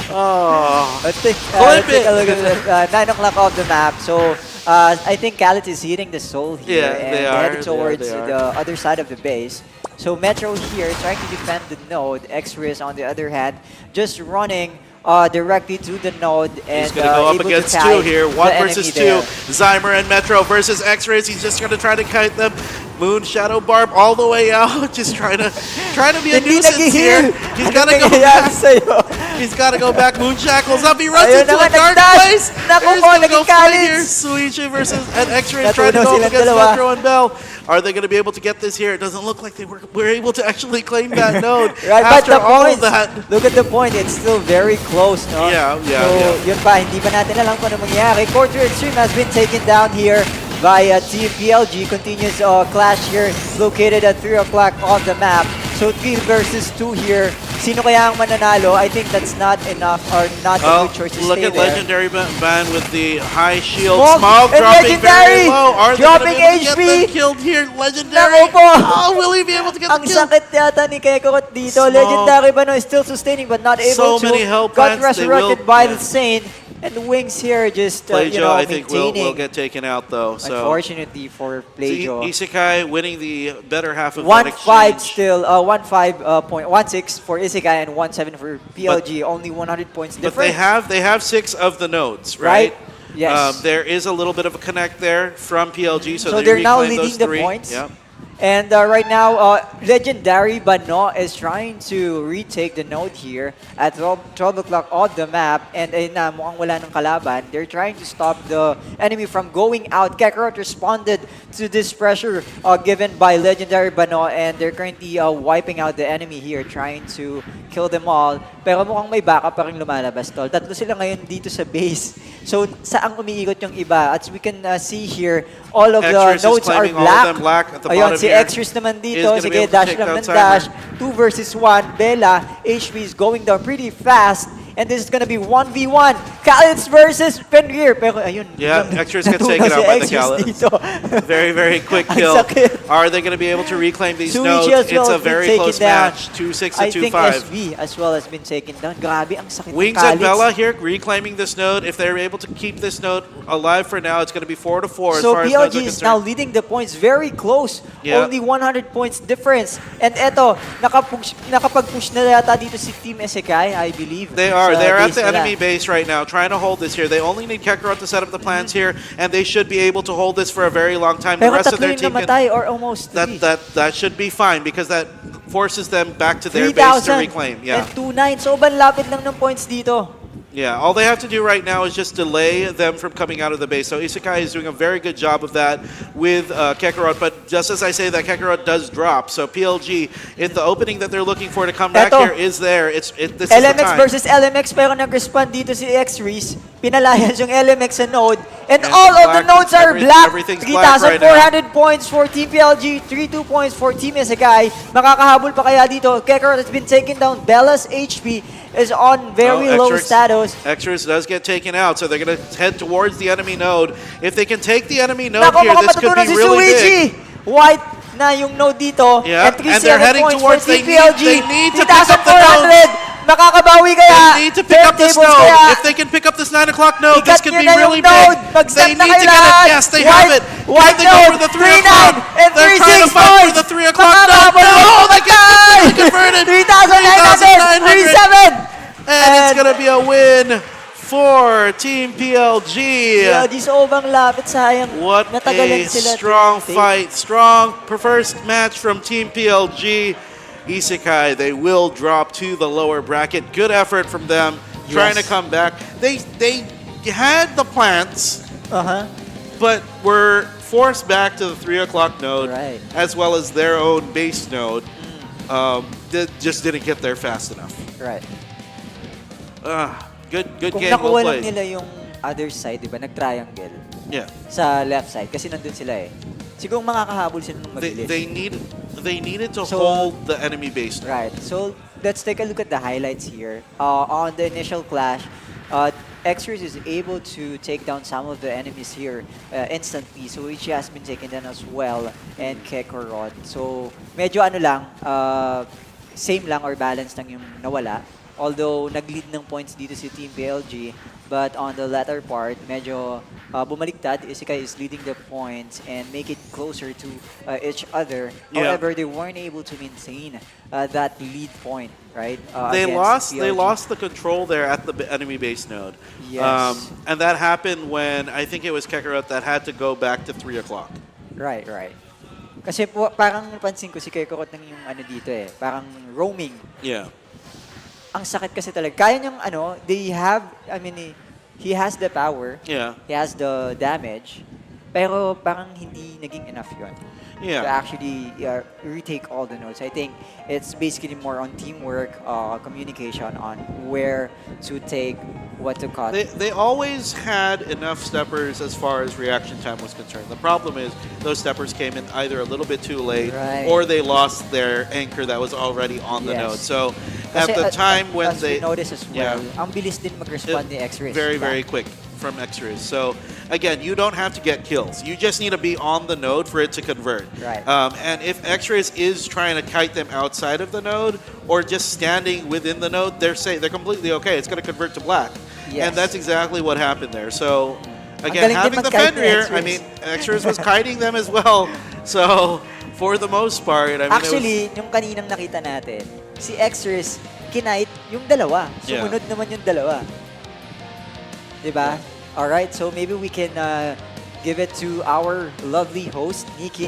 Oh. Let's take, Flip let's take a it. look at 9 o'clock of the map. So I think Khaled is hitting the soul here, Yeah, and they are, heading they are, towards they are. the other side of the base. So Metro here trying to defend the node. X-Riz on the other hand, just running directly to the node, and He's going to go up able to against tag 2 here. the 1 enemy versus 2. there. Zymer and Metro versus X-Rays. He's just going to try to kite them. Moon Shadow Barb all the way out. Just trying to be a Hindi nuisance here. nag-heal. He's Anong got to go nangyayari back. sa'yo? He's got to go back. Moon Shackles up. He runs Ayun into na a nga, dark nag-dash. place. Naku He's po, going to go naging fight Khalid. here. Suichi versus and X-Rays trying to Natunaw go up silang against dalawa. Metro and Bell. Are they going to be able to get this here? It doesn't look like they were able to actually claim that node Right, but after the all point, of that. look at the point, it's still very close, no? Yeah, yeah, So, yeah. yun pa, hindi pa natin alam kung ano mangyayari. Quarter Extreme has been taken down here by Team PLG. Continuous clash here, located at 3 o'clock on the map. So, 3 versus 2 here. Sino kaya ang mananalo? I think that's not enough or not a Oh, good choice to look stay at there. Legendary Ban with the high shield. Smog Smog and dropping Legendary very low. Are they dropping gonna be able to HP. get them killed here? Legendary. Naku po. Oh, will he be able to get Ang the kill? sakit yata ni Kekorot dito. Smog. Legendary Bano is still sustaining but not able So to. many health Got plants, they will- resurrected by yeah. the Saint. And the Wings here just, Playjo, I think, will maintaining. get taken out, though. So, Unfortunately for Playjo. Isekai winning the better half of that 1-5 exchange. still, 1-5 for Isekai and 1-7 for PLG. Only 100 points But difference. they have 6 of the nodes, right? Yes. There is a little bit of a connect there from PLG, so, So they they're now reclaim leading those the 3. points. Yep. And right now, Legendary Bano is trying to retake the node here at 12 o'clock on the map. And ayun na, mukhang wala ng kalaban. They're trying to stop the enemy from going out. Kakarot responded to this pressure given by Legendary Bano. And they're currently wiping out the enemy here, trying to kill them all. Pero mukhang may backup pa rin lumalabas, tol. 3 sila ngayon dito sa base. So, saan umiikot yung iba? As we can see here, all of the X-Riz is nodes are claiming all of black. them black at the Ayun, bottom si here. X-Riz naman Is dito. gonna be Sige, able to dash take lang down ng dash. Cyber. 2 versus 1. Bella, HP is going down pretty fast. And this is gonna be 1v1. Khaleds versus Fenrir. Pero ayun. Yeah, Extras gets taken out by the Khaleds. Very, very quick kill. Are they going to be able to reclaim these nodes? It's a very close match. 2-6 I to think 2-5. SV as well has been taken down. Grabe, ang sakit Wings ng and Khaleds. Bella here reclaiming this node. If they're able to keep this node alive for now, it's going to be 4-4 as So far as nodes are PLG is now concerned. leading the points very close. Yeah. Only 100 points difference. And eto, nakapag-push na yata dito si Team ESEKAI, I believe. They are. Sa They're at base the nila. enemy base right now, trying to hold this here. They only need Kakarot to set up the plans here, and they should be able to hold this for a very long time. The Pero rest of tatlo their yung team can, namatay or almost that should be fine because that forces them back to their base to 3,000 reclaim. Yeah. and 2-9. So, lapit lang ng points dito. Yeah, all they have to do right now is just delay them from coming out of the base. So ISEKAI is doing a very good job of that with Kakarot, but just as I say that, Kakarot does drop. So PLG, if the opening that they're looking for to come back Eto, here is there, this is the LMX time. versus LMX, pero nag-respond dito si X-Reese. Pinalayas yung LMX sa node. And Yeah, all of the black. nodes are black. Everything's black right 3,400 points for Team PLG, 3,2 points for Team ESEKAI. Makakahabol pa kaya dito? Kakarot has been taken down. Bella's HP is on very low status. Extras does get taken out, so they're going to head towards the enemy node. If they can take the enemy node Nako, here, mukhang this could matutunan be si really Suichi. big. White na yung node dito. Yeah, And and they're 3-0 heading points towards, for they Team PLG. need to pick up the node. 3,400. Makakabawi kaya. They need to pick up this Turntables node. kaya. If they can pick up this 9 o'clock node, this Ikat could nyo be na really yung node. big. Mag-step They na need kayo to get it. lahat. Yes, they White- have it. White Can they go node, for the 3 3-9 o'clock? and They're trying to 3-6 fight for points. the 3 o'clock node. Makakahabol No, mo. they get converted. 3,900. 3-7. And it's going to be a win for Team PLG. PLG sobrang lapit, sayang. What Natagalan a sila strong to take. fight. Strong first match from Team PLG. ISEKAI, they will drop to the lower bracket. Good effort from them, trying to come back. They had the plants, but were forced back to the 3 o'clock node, Right. as well as their own base node. They just didn't get there fast enough. Right. Good Kung game, well nakuha lang played. nila yung other side, di ba, nag-triangle Yeah. sa left side kasi nandun sila eh. Siguro makakahabol sila ng mabilis. They needed to So- hold the enemy base. Right. So let's take a look at the highlights here. On the initial clash, Xers is able to take down some of the enemies here instantly. So Ichi has been taken down as well, and Kakarot. So medyo ano lang, same lang or balance lang yung nawala. Although nag-lead ng points dito si Team PLG, but on the latter part, medyo bumaliktad. ISEKAI is leading the points and make it closer to each other. Yeah. However, they weren't able to maintain that lead point, right? They against lost PLG. the control there at the enemy base node. Yes. And that happened when I think it was Kakarot that had to go back to 3 o'clock. Right, right. Kasi parang napansin ko si Kakarot ng yung ano dito eh, parang roaming. Yeah. Ang sakit kasi talaga. Kaya niyang he has the power, Yeah. he has the damage, pero parang hindi naging enough yun. Yeah. To actually retake all the nodes. I think it's basically more on teamwork, communication on where to take, what to cut. They always had enough steppers as far as reaction time was concerned. The problem is those steppers came in either a little bit too late Right. or they lost their anchor that was already on the Yes. node. So at Kasi the time when as they... we notice as well, Yeah. ang bilis din mag-respond ni X-Ray. Very, very quick from X-Rays. So again, you don't have to get kills. You just need to be on the node for it to convert. Right. And if X-Rays is trying to kite them outside of the node or just standing within the node, they're completely okay. It's going to convert to black. Yes. And that's exactly what happened there. So Ang again, galing din having the mag-kite ni Fenrir, X-Rays. I mean, X-Rays was kiting them as well. So for the most part, I mean, Actually, yung kaninang nakita natin, si X-Rays, kinait yung dalawa. Yeah. Sumunod naman yung dalawa. Diba? Alright, so maybe we can give it to our lovely host, Nikki,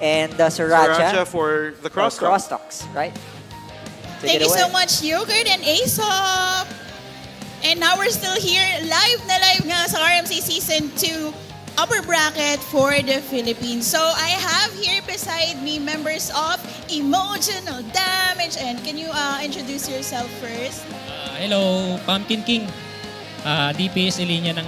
and Sriracha for the cross talk. crosstalks, right? Take Thank it you so away. much, Yogurt and Aesop. And now we're still here, live na live nga sa RMC Season 2 upper bracket for the Philippines. So I have here beside me members of Emotional Damage. And can you introduce yourself first? Hello, Pumpkin King. DPS linya ng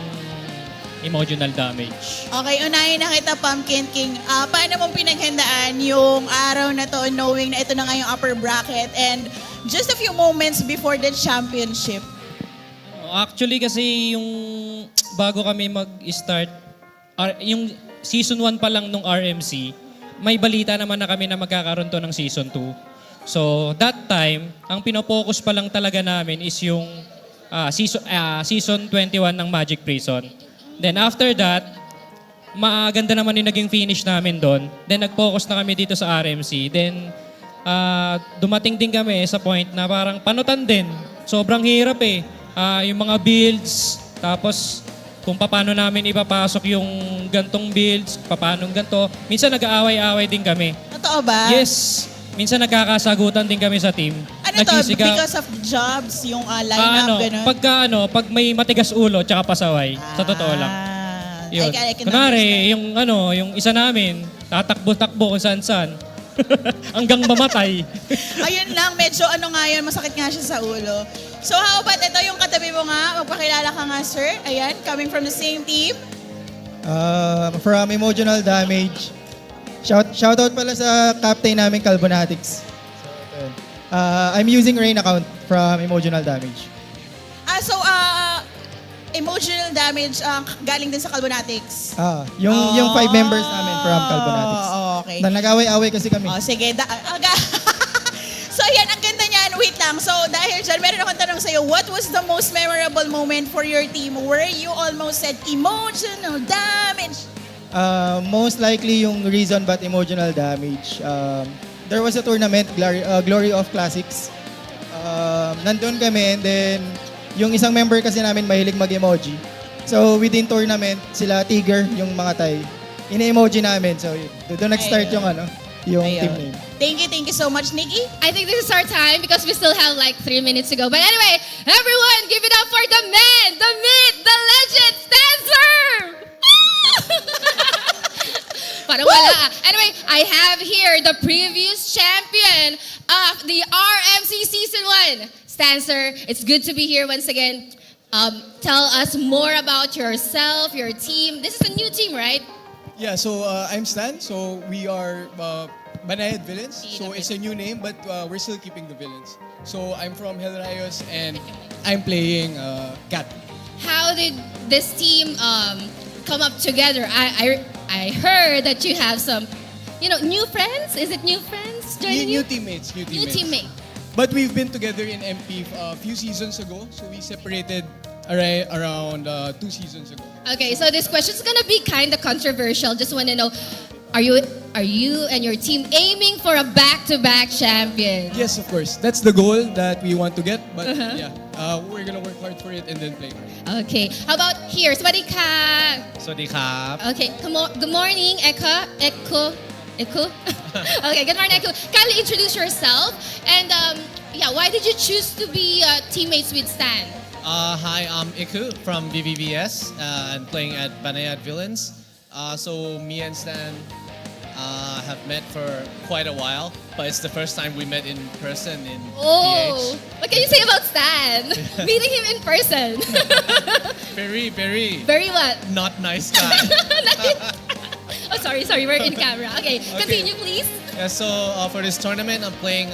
Emotional Damage. Okay, unahin na kita, Pumpkin King. Paano mong pinaghandaan yung araw na to knowing na ito na nga yung upper bracket and just a few moments before the championship? Actually kasi yung bago kami mag-start, yung season 1 pa lang nung RMC, may balita naman na kami na magkakaroon to ng season 2. So that time, ang pinopokus pa lang talaga namin is yung season 21 ng Magic Prison. Then after that, maganda naman yung naging finish namin doon. Then nag-focus na kami dito sa RMC. Then dumating din kami sa point na parang panutan din. Sobrang hirap eh. Yung mga builds, tapos kung paano namin ipapasok yung gantong builds, paano ganto. Minsan nag-aaway-aaway din kami. Totoo ba? Yes. Minsan nagkakasagutan din kami sa team. Ano to? Because of jobs, yung lineup, ganun? Pag may matigas ulo, tsaka pasaway. Sa totoo lang. Yun. I can Kunwari, yung isa namin, tatakbo-takbo kung saan-saan. Hanggang mamatay. Ayun lang, medyo nga yun, masakit nga siya sa ulo. So how about ito, yung katabi mo nga, magpakilala ka nga sir. Ayan, coming from the same team. From Emotional Damage. Shoutout pala sa captain namin, Kalbonatics. So, I'm using Rain account from Emotional Damage. Emotional damage, galing din sa Kalbonatics. Yung 5 members namin from Kalbonatics. Okay. Na nag-away-away kasi kami. Sige. So ayan, ang ganda niyan. Wait lang. So dahil dyan, meron akong tanong sa'yo. What was the most memorable moment for your team where you almost said emotional damage? Most likely yung reason but emotional damage. There was a tournament, Glory of Classics. Nandun kami and then yung isang member kasi namin mahilig mag-emoji. So within tournament, sila Tiger, yung mga Thai. Ine-emoji namin. So doon nag-start yung team name. Thank you so much, Nikki. I think this is our time because we still have like 3 minutes to go. But anyway, everyone, give it up for the man, the myth, the legend, Stancer! Parang wala. Anyway, I have here the previous champion of the RMC Season 1. Stancer, it's good to be here once again. Tell us more about yourself, your team. This is a new team, right? Yeah, so I'm Stan. So we are BANAYAD-VILLAINS. So it's a new name, but we're still keeping the villains. So I'm from Hell Rayos and I'm playing Cat. How did this team come up together? I heard that you have some, new friends. Is it new friends joining New you? teammates. New teammate. But we've been together in MP a few seasons ago. So we separated around 2 seasons ago. Okay, so this question is gonna be kind of controversial. Just want to know, are you and your team aiming for a back-to-back champion? Yes, of course. That's the goal that we want to get. But we're gonna work hard for it and then play hard. Okay, how about here? Sawadi ka. สวัสดีครับ Okay, good morning, Eko. Okay, good morning, Eko. Kindly introduce yourself. And why did you choose to be teammates with Stan? Hi, I'm Iku from BBBS and playing at Banayad-VILLAINS. So me and Stan have met for quite a while, but it's the first time we met in person in Oh, PH. what can you say about Stan? Meeting him in person. Very Very what? not nice guy. Oh, sorry, we're in camera. Okay, continue please. Yeah, so for this tournament, I'm playing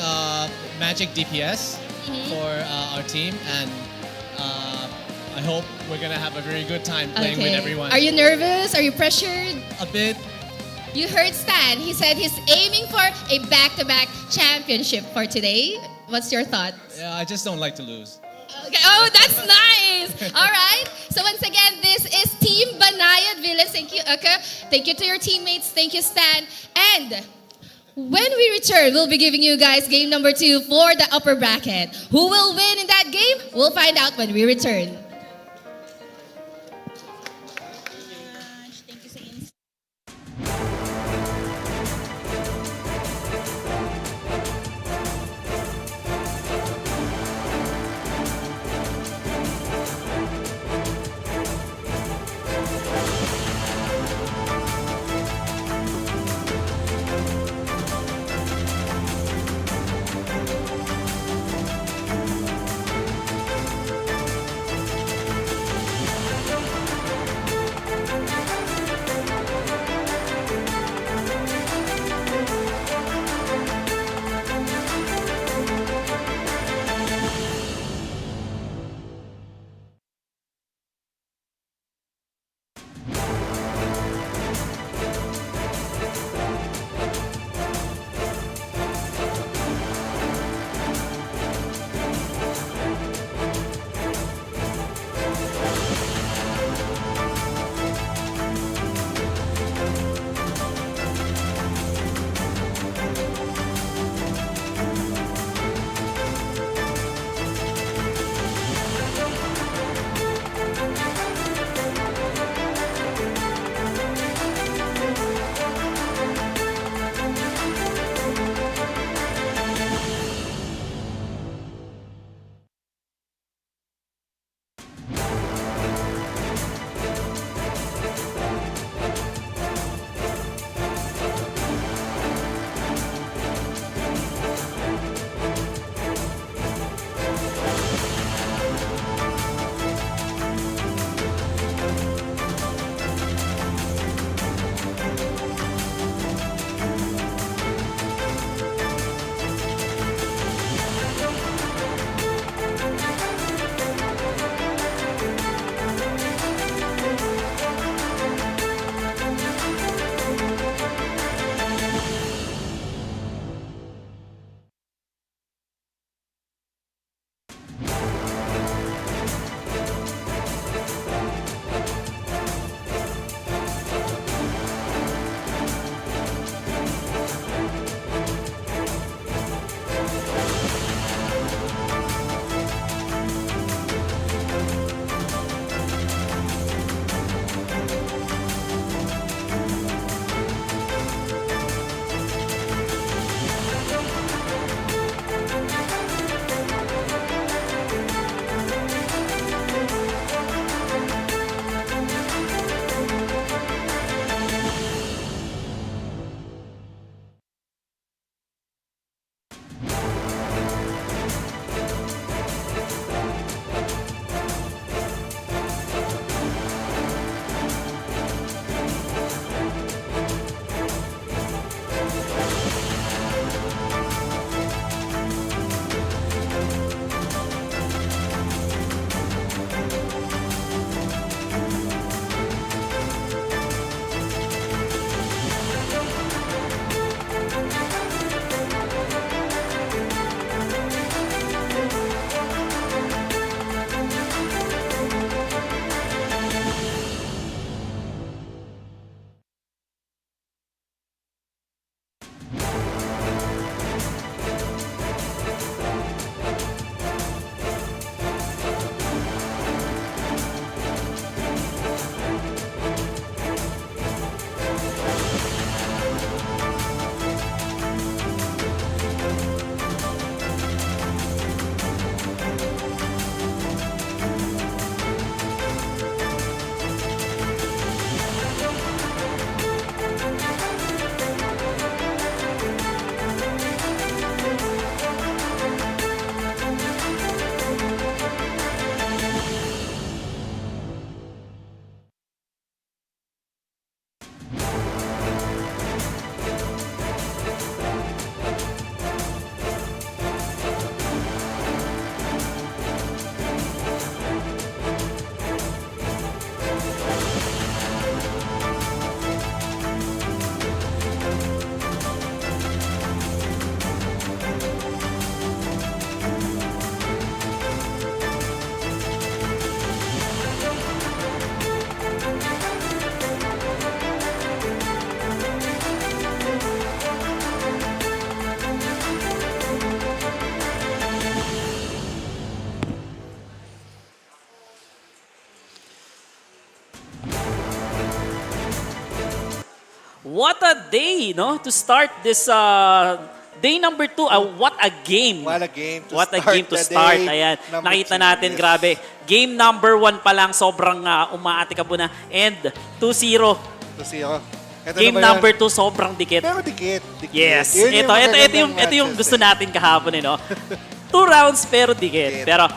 Magic DPS for our team, and I hope we're gonna have a very good time playing with everyone. Are you nervous? Are you pressured? A bit? You heard Stan. He said he's aiming for a back-to-back championship for today. What's your thoughts? Yeah, I just don't like to lose. Okay. Oh, that's nice. All right. So once again, this is Team Banayad-VILLAINS. Thank you, Aka. Thank you to your teammates. Thank you, Stan. And when we return, we'll be giving you guys game number 2 for the upper bracket. Who will win in that game? We'll find out when we return. Thank you sa what a day, no? To start this day number 2. What a game. What a game to What a start game to the start. day. Ayan. Number Nakita 2, natin, yes. grabe. Game number 1 pa lang, sobrang umaatikabo na. And 2-0. To see ako. Ito Game na ba number yun? 2, sobrang dikit. Pero dikit. Yes. Yun Ito yung magagandang gusto matches, natin kahapon, no? 2 rounds pero dikit. Dikit. Pero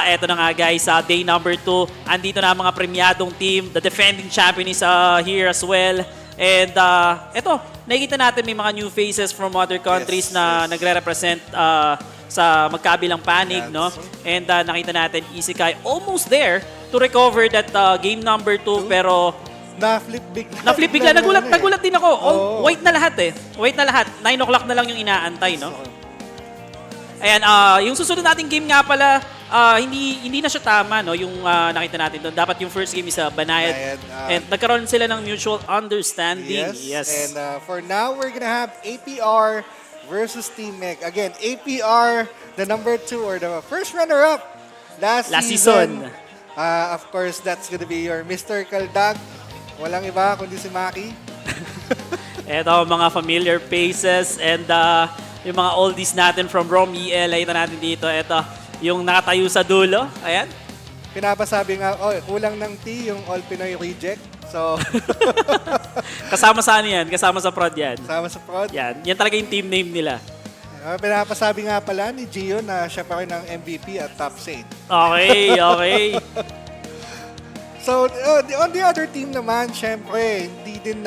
eto na nga guys, day number 2. Andito na ang mga premyadong team. The defending champion is here as well. And eto, nakikita natin may mga new faces from other countries na nagre-represent sa magkabilang panig, Yes. no? And nakita natin ISEKAI almost there to recover that game number 2 pero Na-flip bigla. na-flip bigla. Nagulat din ako. Oo. Wait na lahat eh. Wait na lahat. 9 o'clock na lang yung inaantay, no? Ayan, yung susunod nating game nga pala, hindi na siya tama, no? Yung nakita natin doon. Dapat yung first game is Banayad. Banayad, And nagkaroon sila ng mutual understanding. Yes. And for now, we're gonna have APR versus Team Meg. Again, APR, the number 2 or the first runner-up last season. season. Of course, that's gonna be your Mr. Kaldag. Walang iba kundi si Maki. Eto, mga familiar faces and yung mga oldies natin from Rom EL. Nakita natin dito. Eto, yung nakatayo sa dulo. Ayan. Pinapasabi nga, kulang ng T yung All-Pinoy reject. So, Kasama sa ano yan? Kasama sa prod yan. sama sa prod. Yan talaga yung team name nila. Pinapasabi nga pala ni Gio na siya pa rin ang MVP at top saint. Okay. So, on the other team naman, syempre, hindi din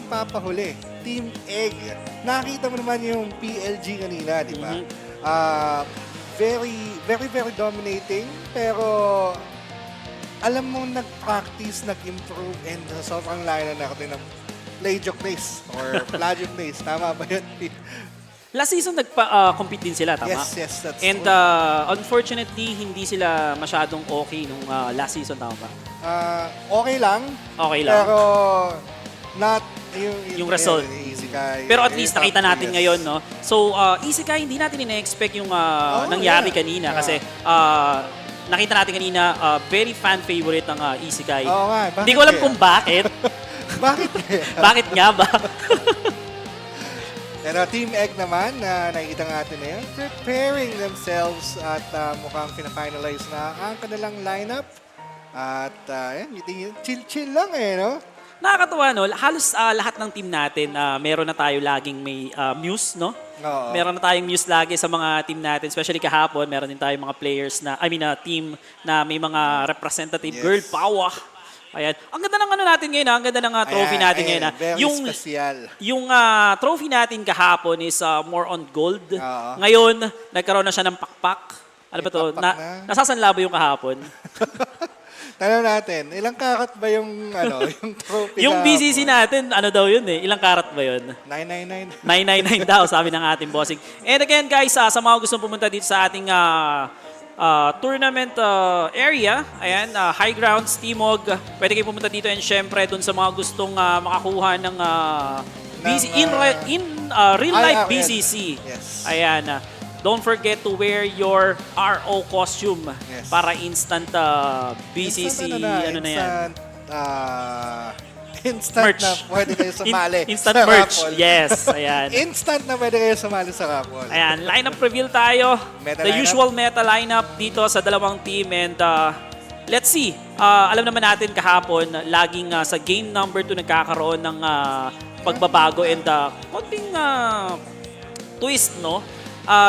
papahuli. Team Egg. Nakita mo naman yung PLG kanina, di ba? Very dominating. Pero, alam mo, nag-practice, nag-improve, and sobrang layo na natin ng play-joke place or plagio place. Tama ba yun? Last season nagpa-compete din sila, tama? Yes, that's And unfortunately, hindi sila masyadong okay nung last season, tama ba? okay lang. Okay lang. Pero, not Yung result. ESEKAI. Pero at least nakita natin Yes. ngayon, no? So, ESEKAI, hindi natin ina-expect yung nangyari yeah. kanina kasi nakita natin kanina, very fan favorite ng ESEKAI. Oo nga, bakit Hindi ko alam kaya? kung bakit. Bakit kaya? Bakit nga ba? Pero Team Egg naman, nakikita natin na yun, preparing themselves at mukhang pina-finalize na ang kanilang lineup. At chill-chill lang no? Nakakatuwa, no? Halos lahat ng team natin, meron na tayo laging may muse, no? Oo. Meron na tayong muse lagi sa mga team natin, especially kahapon, meron din tayong mga players na, team na may mga representative Yes. girl power. Ayan. Ang ganda ng ano natin ngayon, ang ganda ng trophy natin ngayon. Very special. Yung trophy natin kahapon is more on gold. Oo. Ngayon, nagkaroon na siya ng pakpak. Ano ba to? pakpak na. Nasasanla ba yung kahapon? Tanong natin, ilang karat ba yung yung trophy Yung kahapon? BCC natin, ano daw yun eh? Ilang karat ba yun? 999. 999 daw, sabi ng ating bossing. And again guys, sa mga gustong pumunta dito sa ating tournament area, ayan, High Grounds, Timog, pwede kayo pumunta dito and syempre dun sa mga gustong makakuha ng real life BCC. Yes. Ayan, don't forget to wear your RO costume Yes. para instant BCC, Instant, instant merch. na pwede kayo sumali Instant sa merch, raffle. yes, ayan. Instant na pwede kayo sumali sa raffle. Ayan, lineup reveal tayo. Meta The lineup. usual meta lineup dito sa dalawang team and let's see. Alam naman natin kahapon, laging sa game number 2 nagkakaroon ng pagbabago and konting twist, no?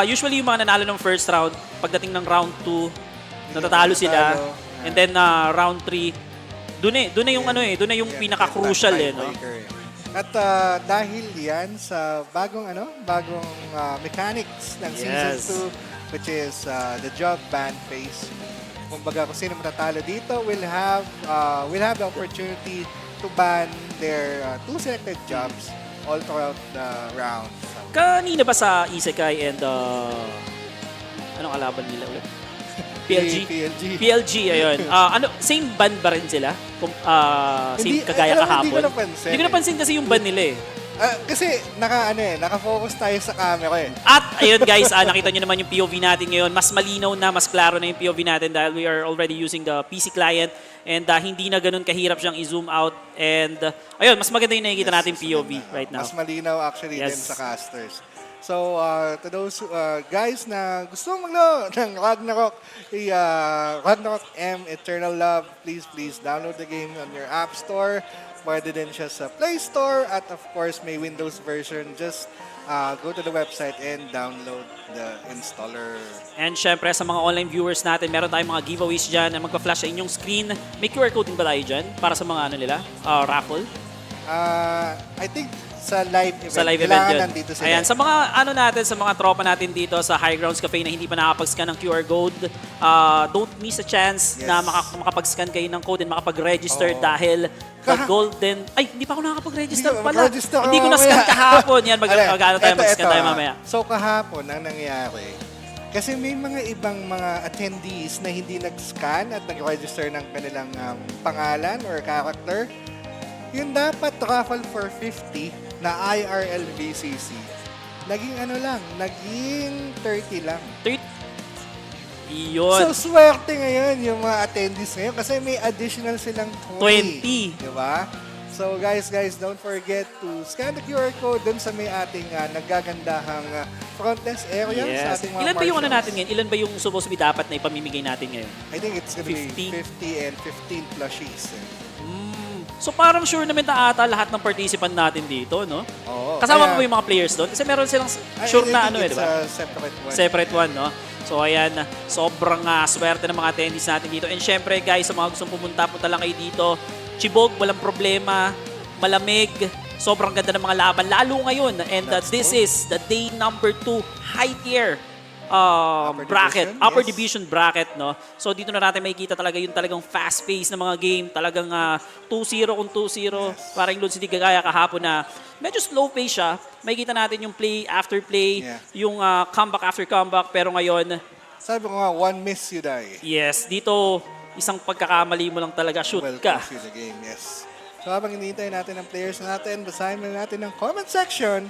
Usually yung mga nanalo ng first round, pagdating ng round 2, natatalo sila. And then round 3, doon na yung doon na yung pinaka-crucial no? At dahil yan sa bagong mechanics ng Yes. Season 2, which is the job ban phase. Kumbaga kung sino matatalo dito will have the opportunity to ban their 2 selected jobs all throughout the round. Kanina ba sa ISEKAI and anong kalaban nila ulit? PLG? PLG, ayun. Same ban ba rin sila? Same Hindi, kagaya alam mo, kahapon? hindi ko napansin Hindi ko napansin kasi yung ban nila eh. Kasi naka-focus tayo sa camera eh. At ayun guys, nakita nyo naman yung POV natin ngayon. Mas malinaw na, mas klaro na yung POV natin dahil we are already using the PC client and hindi na ganun kahirap siyang i-zoom out. And ayun, mas maganda yung nakikita natin POV right now. Mas malinaw actually din sa casters. So, to those guys na gusto maglaro ng Ragnarok, Ragnarok M Eternal Love, please download the game on your App Store. Pwede din siya sa Play Store. At of course, may Windows version. Just go to the website and download the installer. And syempre, sa mga online viewers natin, meron tayong mga giveaways dyan na magpa-flash sa inyong screen. May QR code din ba tayo dyan para sa mga raffle? I think sa live event. Sa live event yun. Nandito sila. Ayan, sa mga sa mga tropa natin dito sa High Grounds Café na hindi pa nakapag-scan ng QR code, don't miss a chance na makapag-scan kayo ng code and makapag-register dahil the golden... Ay, hindi pa ako nakakapag-register pala. Hindi ko na-scan kahapon. Yan, mag-ano tayo, mag-scan tayo mamaya. So kahapon, ang nangyari, kasi may mga ibang mga attendees na hindi nag-scan at nag-register ng kanilang pangalan or character. Yung dapat raffle for 50 na IRL VCC, naging naging 30 lang. 30? Iyon. So, swerte ngayon yung mga attendees ngayon kasi may additional silang 20. Diba? So, guys, don't forget to scan the QR code dun sa may ating naggagandahang front desk area sa ating mga Ilan ba yung natin ngayon? Ilan ba yung supposed to be dapat na ipamimigay natin ngayon? I think it's gonna be 50 and 15 plushies. So parang sure naman na ata lahat ng participant natin dito, no? Oo. Kasama mo ba yung mga players doon? Kasi meron silang sure na di ba? Separate one. Separate one, no? So ayan, sobrang swerte ng mga attendees natin dito. And syempre guys, sa mga gustong pumunta, punta lang kayo dito. Chibog, walang problema, malamig, sobrang ganda ng mga laban. Lalo ngayon, and this is the day number 2 high tier upper division bracket, no? So dito na natin makikita talaga yung talagang fast pace ng mga game, talagang 2-0 kung 2-0, parang Lods hindi kagaya kahapon na medyo slow pace siya. Makikita natin yung play after play, yung comeback after comeback, pero ngayon, sabi ko nga, one miss you die. Yes, dito isang pagkakamali mo lang talaga, shoot ka. Well, the game, yes. So habang hinihintay natin ang players natin, basahin mo natin ang comment section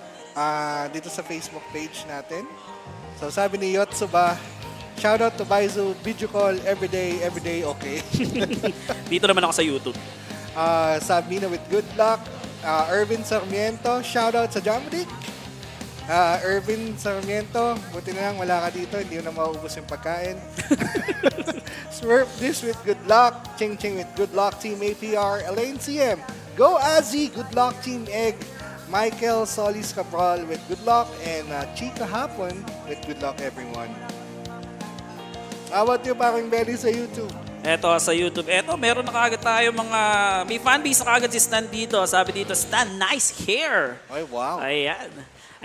dito sa Facebook page natin. So sabi ni Yotsuba, shoutout to Baizu, video call everyday, okay. Dito naman ako sa YouTube. Sabina with good luck. Irvin Sarmiento, shoutout sa Jamrick. Irvin Sarmiento, buti na lang wala ka dito, hindi mo na mauubos yung pagkain. Smurf this with good luck. Ching Ching with good luck. Team APR. Elaine CM, go Azzy, good luck. Team Egg. Michael Solis Cabral with good luck, and Chika Hapon with good luck, everyone. How about you, parang Belly sa YouTube? Eto, sa YouTube. Eto, meron na kaagad tayo may fanbase na kaagad si Stan dito. Sabi dito, Stan, nice hair. Ay, wow. Ayan.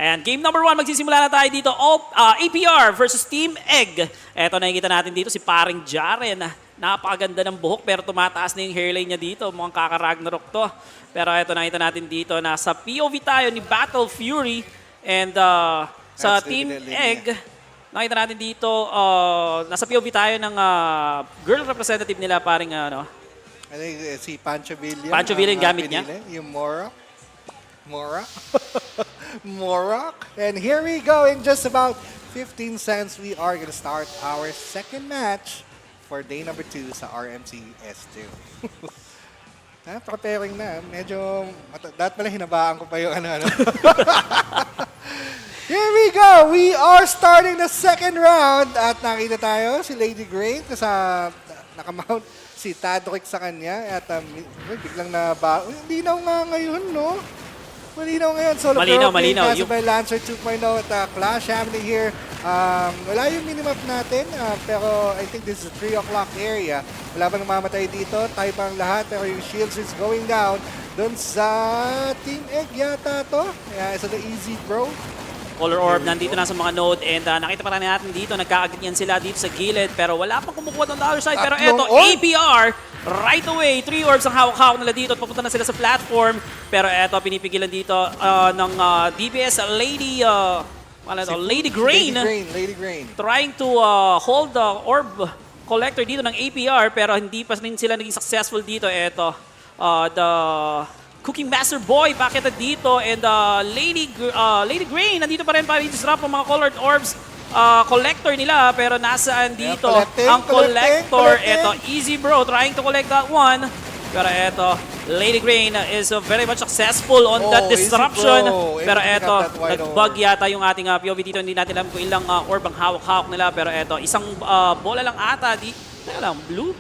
Ayan, game number 1, magsisimula na tayo dito. APR versus Team Egg. Eto, nakikita natin dito si paring Jaren. Napakaganda ng buhok pero tumataas na yung hairline niya dito. Mukhang kaka-Ragnarok to. Pero eto, nakita natin dito na sa POV tayo ni Battle Fury. And sa Team Egg, nakita natin dito, nasa POV tayo ng girl representative nila, paring I think si Pancho Villan. Pancho Villan gamit niya. Yung Morak. And here we go. In just about 15 cents, we are gonna start our second match for day number 2 sa RMC S2. Preparing na. Medyo, dapat pala hinabaan ko pa yung ano. Here we go! We are starting the second round at nakita tayo si Lady Grain kasi nakamount si Tadrick sa kanya at biglang hindi na nga ngayon, no? Malinaw ngayon. Solo malinaw. By Lancer 2.0 at Clash happening here. Wala yung minimap natin, pero I think this is a 3 o'clock area. Wala pa namamatay dito. Tayo pa ang lahat, pero yung shields is going down. Doon sa Team Egg yata to. Yeah, it's the easy bro. Color Orb nandito na sa mga node and nakita pa rin natin dito, nagkakaganyan sila dito sa gilid pero wala pang kumukuha ng other side. Pero eto, APR, right away, 3 orbs ang hawak-hawak nila dito at papunta na sila sa platform. Pero eto, pinipigilan dito ng DBS Lady Grain. Lady Grain. Trying to hold the orb collector dito ng APR pero hindi pa rin sila naging successful dito. Eto, the Cooking Master Boy, bakit dito? And Lady Grain, nandito pa rin para i-disrupt ang mga colored orbs. Collector nila, pero nasaan dito? Ang collector, eto, Easy Bro, trying to collect that one. Pero eto, Lady Grain is very much successful on that disruption. Pero eto, nag-bug yata yung ating POV dito. Hindi natin alam kung ilang orb ang hawak-hawak nila. Pero eto, isang bola lang ata. Teka lang, blue?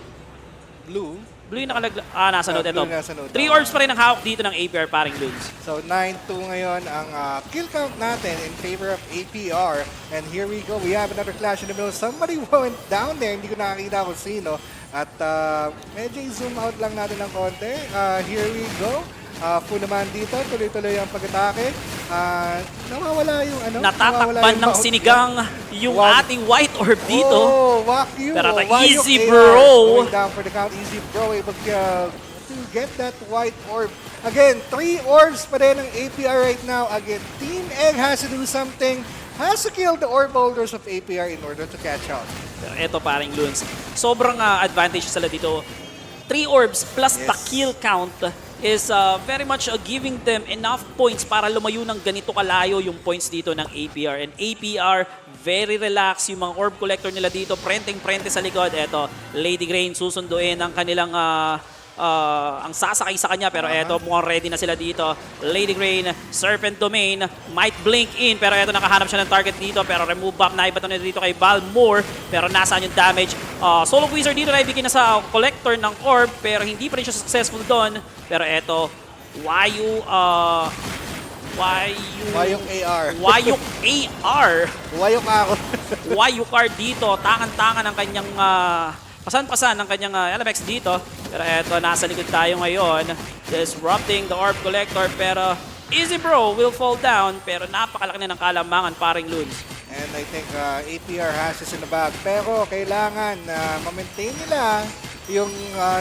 Blue yung nakalag... nasa note. Ito. 3 orbs pa rin ang hawak dito ng APR, paring Loons. So 9-2 ngayon ang kill count natin in favor of APR. And here we go. We have another clash in the middle. Somebody went down there. Hindi ko nakakita kung sino. At medyo i-zoom out lang natin ng konti. Here we go. Full naman dito. Tuloy-tuloy ang pag-atake. Nawawala yung ano. Natatakpan ng sinigang yung ating white orb dito. Oh, Wakyu. Pero ito, Wayuk Easy AR Bro. Going down for the count. Easy Bro able to get that white orb. Again, 3 orbs pa rin ng APR right now. Again, Team Egg has to do something. Has to kill the orb holders of APR in order to catch out. Pero ito, paring Loons. Sobrang advantage sila dito. 3 orbs plus the kill count is very much giving them enough points para lumayo ng ganito kalayo yung points dito ng APR. And APR, very relaxed yung mga orb collector nila dito. Prenteng-prente sa likod. Eto, Lady Grain susunduin ang kanilang ang sasakay sa kanya. Pero eto, mukhang ready na sila dito. Lady Grain, Serpent Domain, might blink in. Pero eto, nakahanap siya ng target dito. Pero remove back na iba na dito kay Balmore. Pero nasaan yung damage? Solo Wizard dito na ibigay na sa collector ng orb. Pero hindi pa rin siya successful doon. Pero eto, Wayuk AR. Wayuk ako. Wayuk AR dito. Tangan-tangan ang kanyang pasan-pasan ng kanyang LMX dito. Pero eto, nasa likod tayo ngayon. Disrupting the orb collector. Pero Easy Bro will fall down. Pero napakalaki na ng kalamangan, paring Loons. And I think APR has this in the bag. Pero kailangan ma-maintain nila yung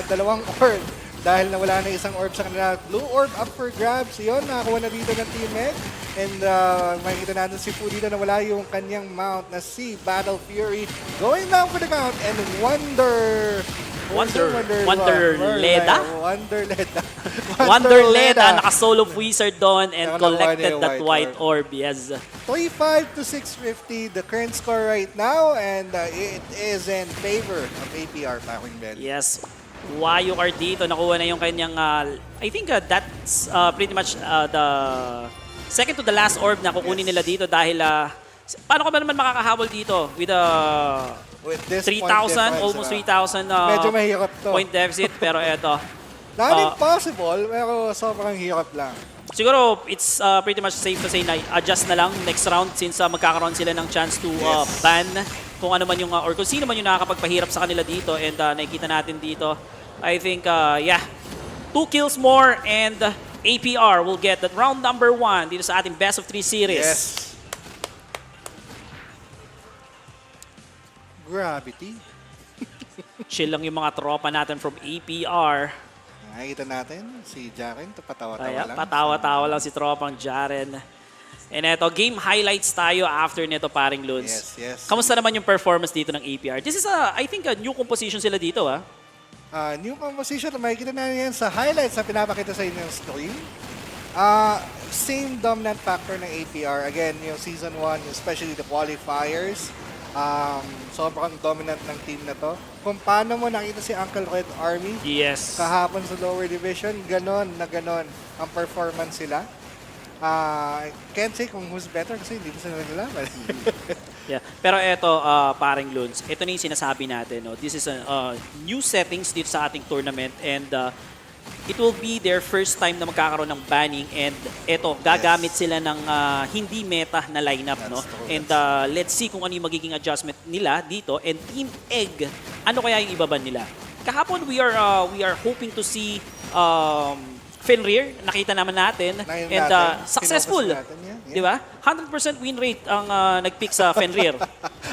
dalawang orb. Dahil nawala na isang orb sa kanila. Blue orb up for grabs. Yun, nakakuha na dito ng Team Egg. And makikita natin si Fu dito na wala yung kanyang mount na si Battle Fury. Going down for the count. And Wonderleda, naka-solo wizard doon and collected that white orb. Yes. 3-5 to 650 the current score right now. And it is in favor of APR, Paring Belly. Yes. Wayuk AR dito, nakuha na yung kanyang, I think that's pretty much the second to the last orb na kukunin nila dito dahil, paano ka ba naman makakahabol dito with this 3,000, almost 3,000 medyo mahirap to. Point deficit, pero eto. Not impossible, pero sobrang hirap lang. Siguro, it's pretty much safe to say na adjust na lang next round since magkakaroon sila ng chance to ban kung ano man yung, or kung sino man yung nakakapagpahirap sa kanila dito. And nakikita natin dito, I think, 2 kills more and APR will get that round number 1 dito sa ating best of 3 series. Yes. Gravity. Chill lang yung mga tropa natin from APR. Nakikita natin si Jaren, patawa-tawa Kaya, lang. patawa-tawa lang si tropang Jaren. And eto, game highlights tayo after nito, paring Loons. Yes. Kamusta naman yung performance dito ng APR? This is, I think, a new composition sila dito, ha? New composition, makikita na yan sa highlights na pinapakita sa inyong screen. Same dominant factor ng APR. Again, yung Season 1, especially the qualifiers. Sobrang dominant ng team na to. Kung paano mo nakita si Uncle Red Army kahapon sa lower division, ganon ang performance sila. Can't say kung who's better kasi hindi ko sila naglaban. Yeah. Pero eto, paring Loons, ito na yung sinasabi natin. No? This is a new settings dito sa ating tournament and it will be their first time na magkakaroon ng banning and eto, gagamit sila ng hindi meta na lineup. No? And let's see kung ano yung magiging adjustment nila dito. And Team Egg, ano kaya yung ibaban nila? Kahapon, we are hoping to see Fenrir, nakita naman natin. And successful. Di ba? 100% win rate ang nag-pick sa Fenrir.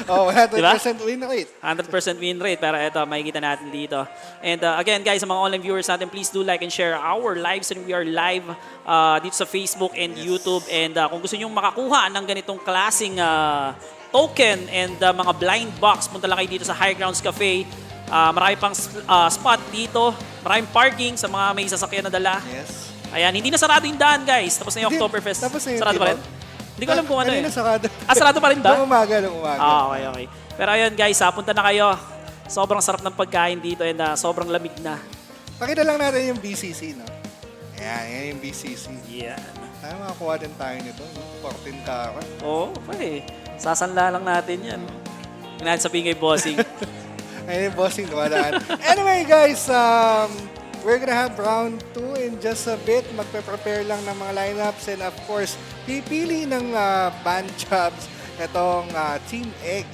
100% diba? win rate. 100% win rate. Pero ito, makikita natin dito. And again, guys, sa mga online viewers natin, please do like and share our live stream. We are live dito sa Facebook and YouTube. And kung gusto nyo makakuha ng ganitong klaseng token and mga blind box, punta lang kayo dito sa High Grounds Café. Marami pang spot dito. Maraming parking sa mga may sasakyan na dala. Yes. Ayan, hindi na sarado yung daan, guys. Tapos na yung Hindi, Oktoberfest. tapos na yung Sarado pa rin? Timog. Hindi ko alam kung ano eh. Kanina sarado. Sarado pa rin ba? Nung umaga. Okay. Pero ayun, guys, punta na kayo. Sobrang sarap ng pagkain dito and sobrang lamig na. Pakita lang natin yung BCC, no? Ayan, yan yung BCC. Yan. Tayo makakuha din tayo nito. 14 ka ako. Oo, pwede. Sasanla lang natin yan. Tingnan sa pingay bossing. Ayun yung bossing dumadaan. Anyway, guys, we're gonna have round 2 in just a bit. Magpe-prepare lang ng mga lineups and of course, pipili ng band jobs itong Team Egg.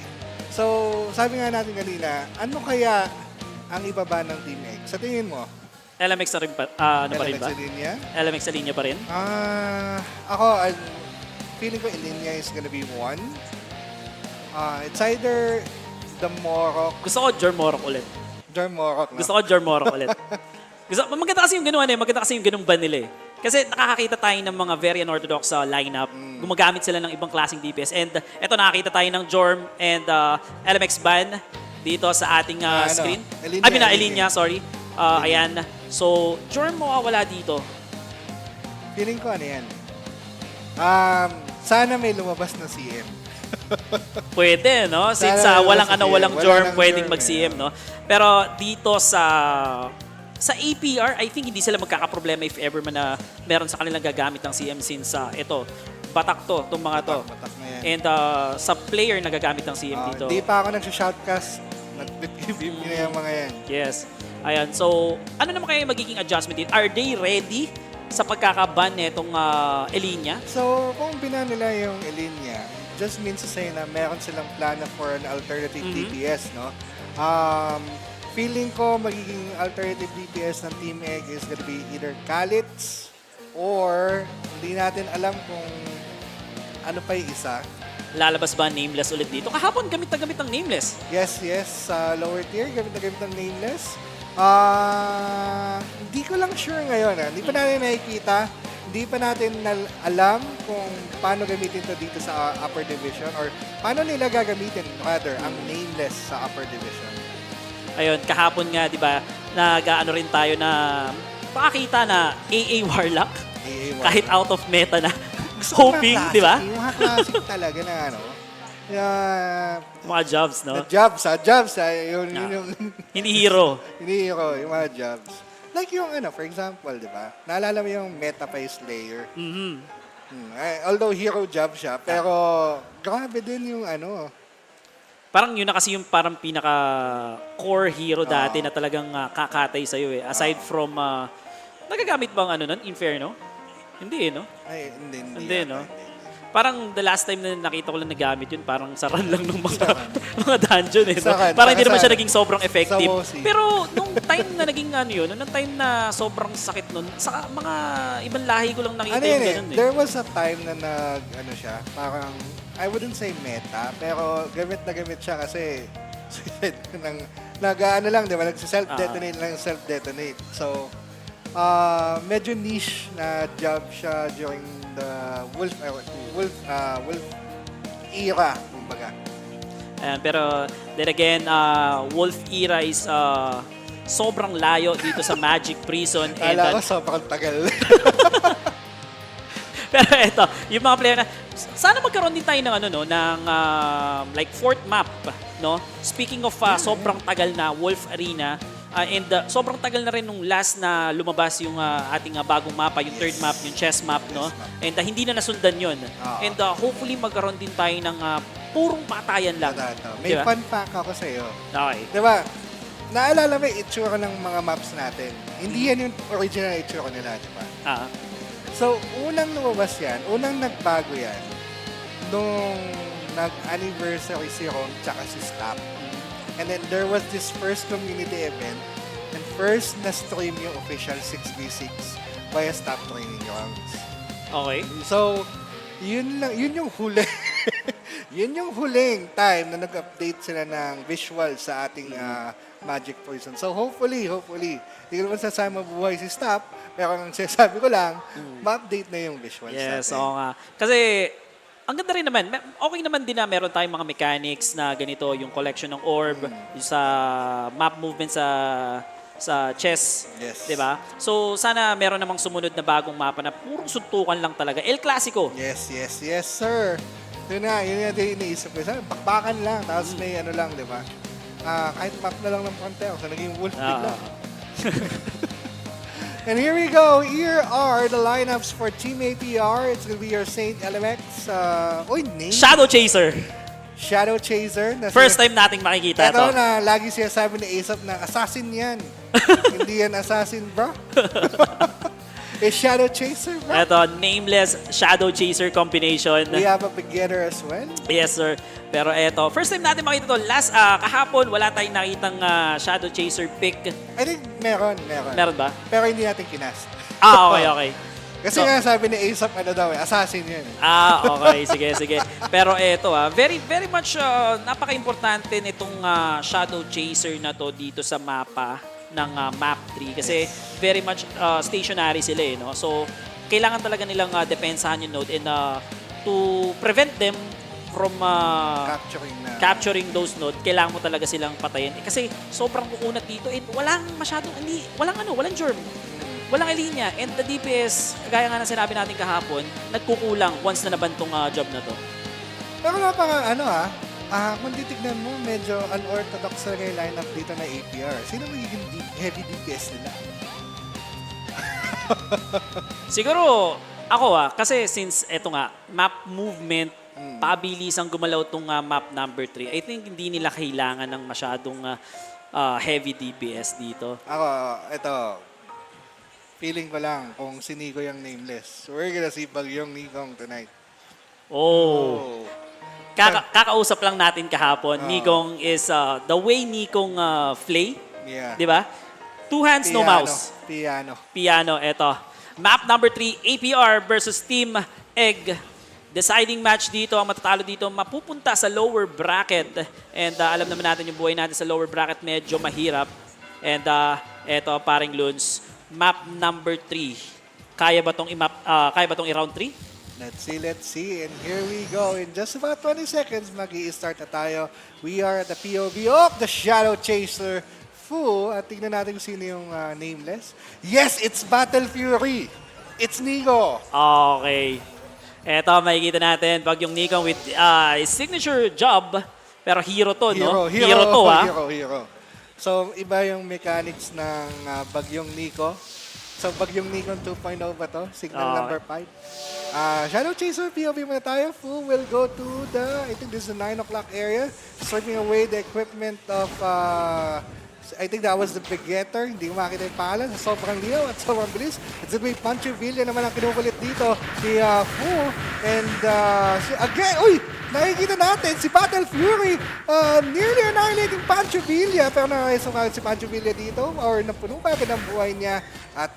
So, sabi nga natin kanina, ano kaya ang ibaba ng Team Egg? Sa tingin mo? LMX na rin pa, ano pa rin ba? LMX sa linya? LMX sa linya pa rin? Ako, feeling ko Ilinya is gonna be one. It's either the Morok, Gusto ko Jormorok ulit. Morok, no? Gusto ko Jormorok ulit. Maganda kasi yung ganun maganda kasi yung ganung ban nila eh. Kasi nakakakita tayo ng mga very unorthodox lineup. Gumagamit sila ng ibang klaseng DPS. And eto nakakita tayo ng Jorm and LMX ban dito sa ating screen. Ilinya, sorry. Ayan. So, Jorm mawawala dito. Feeling ko ano yan. Sana may lumabas na CM. Pwede, no? Since Sana walang lumabas na walang CM. Jorm, Wala pwedeng ng mag-CM, Jorm, no? Pero dito sa APR, I think hindi sila magkakaproblema if ever man na meron sa kanilang gagamit ng CM since ito, batak to, itong mga to. Batak na yan. And sa player na gagamit ng CM dito. Hindi pa ako nagsha-shoutcast. Nag-BBB na yung mga yan. Yes. Ayan. So, ano naman kaya yung magiging adjustment dito? Are they ready sa pagkakaban netong Ilinya? So, kung binan nila yung Ilinya, just means to say na meron silang plano for an alternative DPS, no? Feeling ko magiging alternative DPS ng Team Egg is gonna be either Kalitz or hindi natin alam kung ano pa yung isa. Lalabas ba Nameless ulit dito? Kahapon gamit na gamit ng Nameless. Yes, sa lower tier, gamit na gamit ng Nameless. Hindi ko lang sure ngayon. Hindi pa natin nakikita. Hindi pa natin alam kung paano gamitin to dito sa upper division or paano nila gagamitin rather ang Nameless sa upper division. Ayun, kahapon nga, di ba, nag-ano rin tayo na pakakita na AA Warlock. Kahit out of meta na. Hoping, di ba? Yung mga classic talaga na ano. Mga jobs, no? Jobs. Yun yung... Hindi hero. Hindi hero, yung mga jobs. Like yung for example, di ba? Naalala mo yung Meta Pie Slayer? Although hero job siya, pero grabe din yung Parang yun na kasi yung parang pinaka-core hero dati na talagang kakatay sa'yo eh. Aside from, nagagamit bang nun? Inferno? Hindi no? Ay, hindi. Hindi, no? Parang the last time na nakita ko lang nagamit yun, parang saran lang ng mga dungeon eh. No? Parang hindi naman siya naging sobrang effective. Pero nung time na naging nung time na sobrang sakit nun, sa mga ibang lahi ko lang nakita yung ganun eh. There was a time na siya, parang, I wouldn't say meta, pero gamit na gamit siya kasi di ba, nagsi-self-detonate. So, medyo niche na job siya during the wolf era, kumbaga. Ayan, pero then again, Wolf era is sobrang layo dito sa Magic Prison. Kala ko sobrang tagal. Pero eto, yung mga player na, sana magkaroon din tayo ng ng like fourth map, no? Speaking of sobrang tagal na Wolf Arena, and sobrang tagal na rin nung last na lumabas yung ating bagong mapa, yung third map, yung chess map, no? And hindi na nasundan yun. And hopefully magkaroon din tayo ng purong patayan lang. May diba? fun fact ako sa'yo. Okay. Diba? Naalala mo yung itsura ng mga maps natin. Hindi yan yung original itsura nila, diba? So, unang lumabas yan, unang nagbago yan, nung nag-anniversary si Ron tsaka si Stop. And then there was this first community event and first na-stream yung official 6v6 via Stop Training Grounds. Okay. So, yun yung huling yun yung huling time na nag-update sila ng visual sa ating Magic Prison. So hopefully, hindi ko naman sasama buhay si Stop, pero ang sinasabi ko lang, ma-update na yung visuals Yes, natin. oo nga. Kasi, ang ganda rin naman. Okay naman din na meron tayong mga mechanics na ganito, yung collection ng orb, yung sa map movement sa sa chess. Yes. 'Di ba? So sana meron namang sumunod na bagong mapa na purong suntukan lang talaga. El Clasico. Yes, sir. Yun na din iniisip ko. Sabi, bakbakan lang, tapos may ano lang, di ba? Kahit map na lang ng Panteo, so naging wolf pig lang. And here we go. Here are the lineups for Team APR. It's gonna be your Saint LMX. Name? Shadow Chaser. Shadow Chaser. First time nating makikita Ito to. na lagi siya sabi ni Aesop na assassin yan. Hindi yan assassin, bro. Shadow Chaser, bro. Ito, nameless Shadow Chaser combination. We have a beginner as well. Yes, sir. Pero eto, first time natin makita to. Kahapon, wala tayong nakitang Shadow Chaser pick. I think meron. Meron ba? Pero hindi natin kinast. Okay. Kasi nga sabi ni Aesop, assassin yan. Okay. Sige. Pero eto, very, very much napaka-importante nitong Shadow Chaser na to dito sa mapa ng map 3 kasi very much stationary sila no? So, kailangan talaga nilang depensahan yung node and to prevent them from capturing those node, kailangan mo talaga silang patayin. Kasi sobrang kukunat dito and walang germ. Walang linya. And the DPS, gaya nga na sinabi natin kahapon, nagkukulang once na nabantong job na to. Pero kung titignan mo, medyo unorthodox talaga yung lineup dito na APR. Sino magiging heavy DPS nila? Siguro, ako kasi since eto nga, map movement, pabilisang gumalaw tong map number 3, I think hindi nila kailangan ng masyadong heavy DPS dito. Feeling ko lang kung si Nico yung nameless. So we're gonna see Bagyong Nikong tonight. Kakausap lang natin kahapon. Nikong is the way Nikong play. Yeah. Di ba? Two hands, no mouse. Piano, eto. Map number 3, APR versus Team Egg. Deciding match dito, ang matatalo dito, mapupunta sa lower bracket. And alam naman natin yung buhay natin sa lower bracket, medyo mahirap. And eto, paring Loons, map number 3. Kaya ba tong i-round 3? Let's see. And here we go. In just about 20 seconds, mag-i-start na tayo. We are at the POV of the Shadow Chaser Fu. At tignan natin kung sino yung nameless. Yes, it's Battle Fury. It's Nico. Okay. Eto, makikita natin pag yung Nico with signature job. Pero hero to, no? Hero to, Hero. So, iba yung mechanics ng Bagyong Nico. So, Bagyong Nico 2.0 ba to? Signal number 5. Shadow Chaser, POV muna tayo. Fu will go to I think this is the 9 o'clock area. Stripping away the equipment of, I think that was the Begetter. Hindi ko makita yung pangalan. Sobrang liyaw at sobrang bilis. It's gonna be Pancho Villa naman ang kinukulit dito ni Fu. And again, nakikita natin si Battle Fury nearly annihilating Pancho Villa. Pero nakakasama si Pancho Villa dito or napuno pa ng buhay niya. At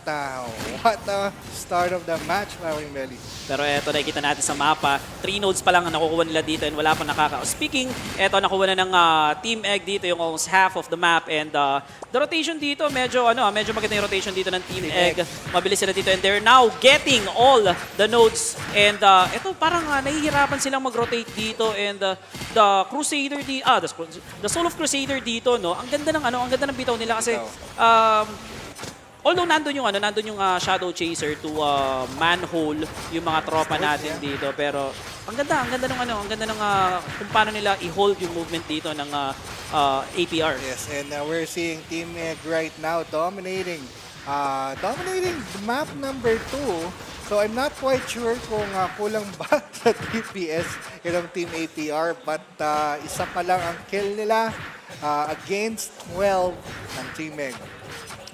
what a start of the match, Maring Belly. Pero eto, nakikita natin sa mapa, 3 nodes pa lang ang nakukuha nila dito and wala pa Speaking, eto, nakuha na ng Team Egg dito yung almost half of the map and the rotation dito, medyo maganda yung rotation dito ng Team Egg. Mabilis sila dito and they're now getting all the nodes and eto, parang nahihirapan silang mag-rotate dito and the Crusader the Soul of Crusader dito, no? Ang ganda ng bitaw nila kasi although nandun yung Shadow Chaser to manhole yung mga tropa natin dito, pero ang ganda ng kung paano nila i-hold yung movement dito ng APR. Yes, and we're seeing Team Egg right now dominating the map number 2. So I'm not quite sure kung kulang ba sa DPS itong Team APR, but isa pa lang ang kill nila against 12 ng Team Egg.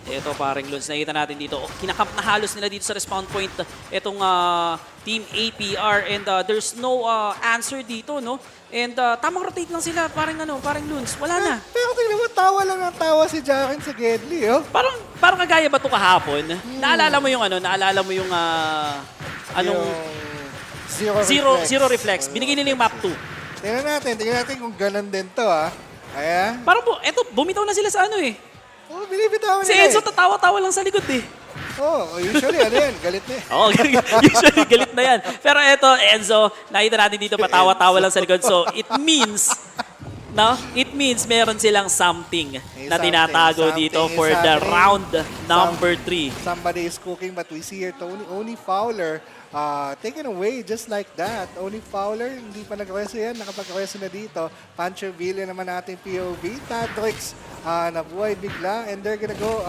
Ito, paring Loons, nakita natin dito. Kinakamp na halos nila dito sa respawn point itong Team APR and there's no answer dito, no? And tamang rotate lang sila, paring Loons. Wala na. Pero tingnan mo, tawa lang ang tawa si Jaren sa Gedli, oh. Parang kagaya ba ito kahapon? Naalala mo yung anong Zero reflex. Binigay nila yung map 2. Tingnan natin kung ganun din to, ha. Ayan. Parang bumitaw na sila sa Binibitawan si nila Enzo tatawa-tawa lang sa likod usually galit na usually galit na yan. Pero eto, Enzo, nakita natin dito patawa-tawa lang sa likod. So, it means No? It means meron silang something May na tinatago something dito is for the happening. round number 3. Somebody is cooking, but we see here Oni Fowler taken away just like that. Oni Fowler, hindi pa nag-reso yan. Nakapag-reso na dito. Pancho Villa naman natin POV. Tadrix, nabuhay bigla. And they're gonna go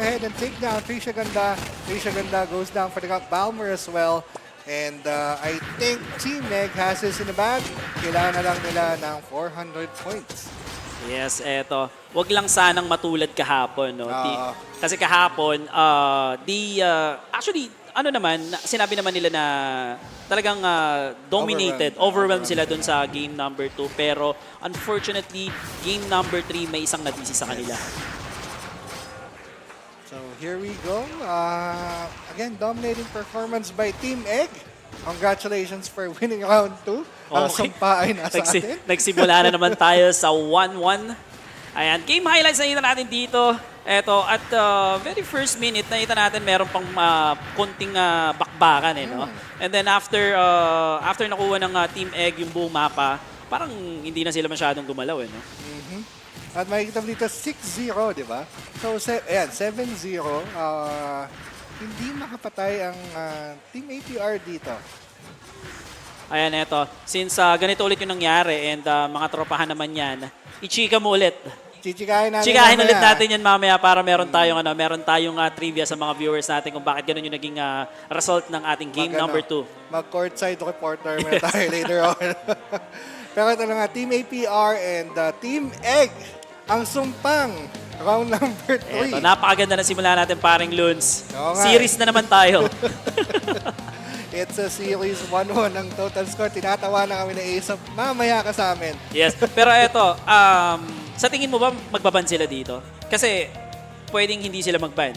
ahead and take down Trisha Ganda. Trisha Ganda goes down for the Balmer as well. And I think Team Meg has this in the bag. Kailangan na lang nila ng 400 points. Yes, eto. Wag lang sanang matulad kahapon, no? Oo. Kasi kahapon, actually, ano naman, sinabi naman nila na talagang dominated, overwhelmed sila dun sa game number 2. Pero unfortunately, game number 3 may isang nadisi sa kanila. So here we go. Again, dominating performance by Team Egg. Congratulations for winning round 2. Ang Okay. sumpa ay nasa atin. Nagsimula na naman tayo sa 1-1. Ayan, game highlights na nakita natin dito. Eto, at very first minute, nakita natin meron pang konting bakbakan, no? And then after nakuha ng Team Egg yung buong mapa, parang hindi na sila masyadong gumalaw, no? At makikita mo dito 6-0, di ba? So, ayan, 7-0. Hindi makapatay ang Team APR dito. Ayan, eto. Since ganito ulit yung nangyari and mga tropahan naman yan, ichika mo ulit. Chichikahin natin Chikahin mamaya. ulit natin yan mamaya para meron tayong trivia sa mga viewers natin kung bakit ganun yung naging result ng ating game number 2. Mag-courtside reporter muna tayo later on. Pero ito na nga, Team APR and Team Egg ang sumpang round number 3. Eto, napakaganda na simula natin, paring Loons. Oo nga. Series na naman tayo. It's a series 1-1 ang total score. Tinatawa na kami na Aesop. Mamaya ka sa amin. Yes. Pero eto, sa tingin mo ba magbaban sila dito? Kasi pwedeng hindi sila magban.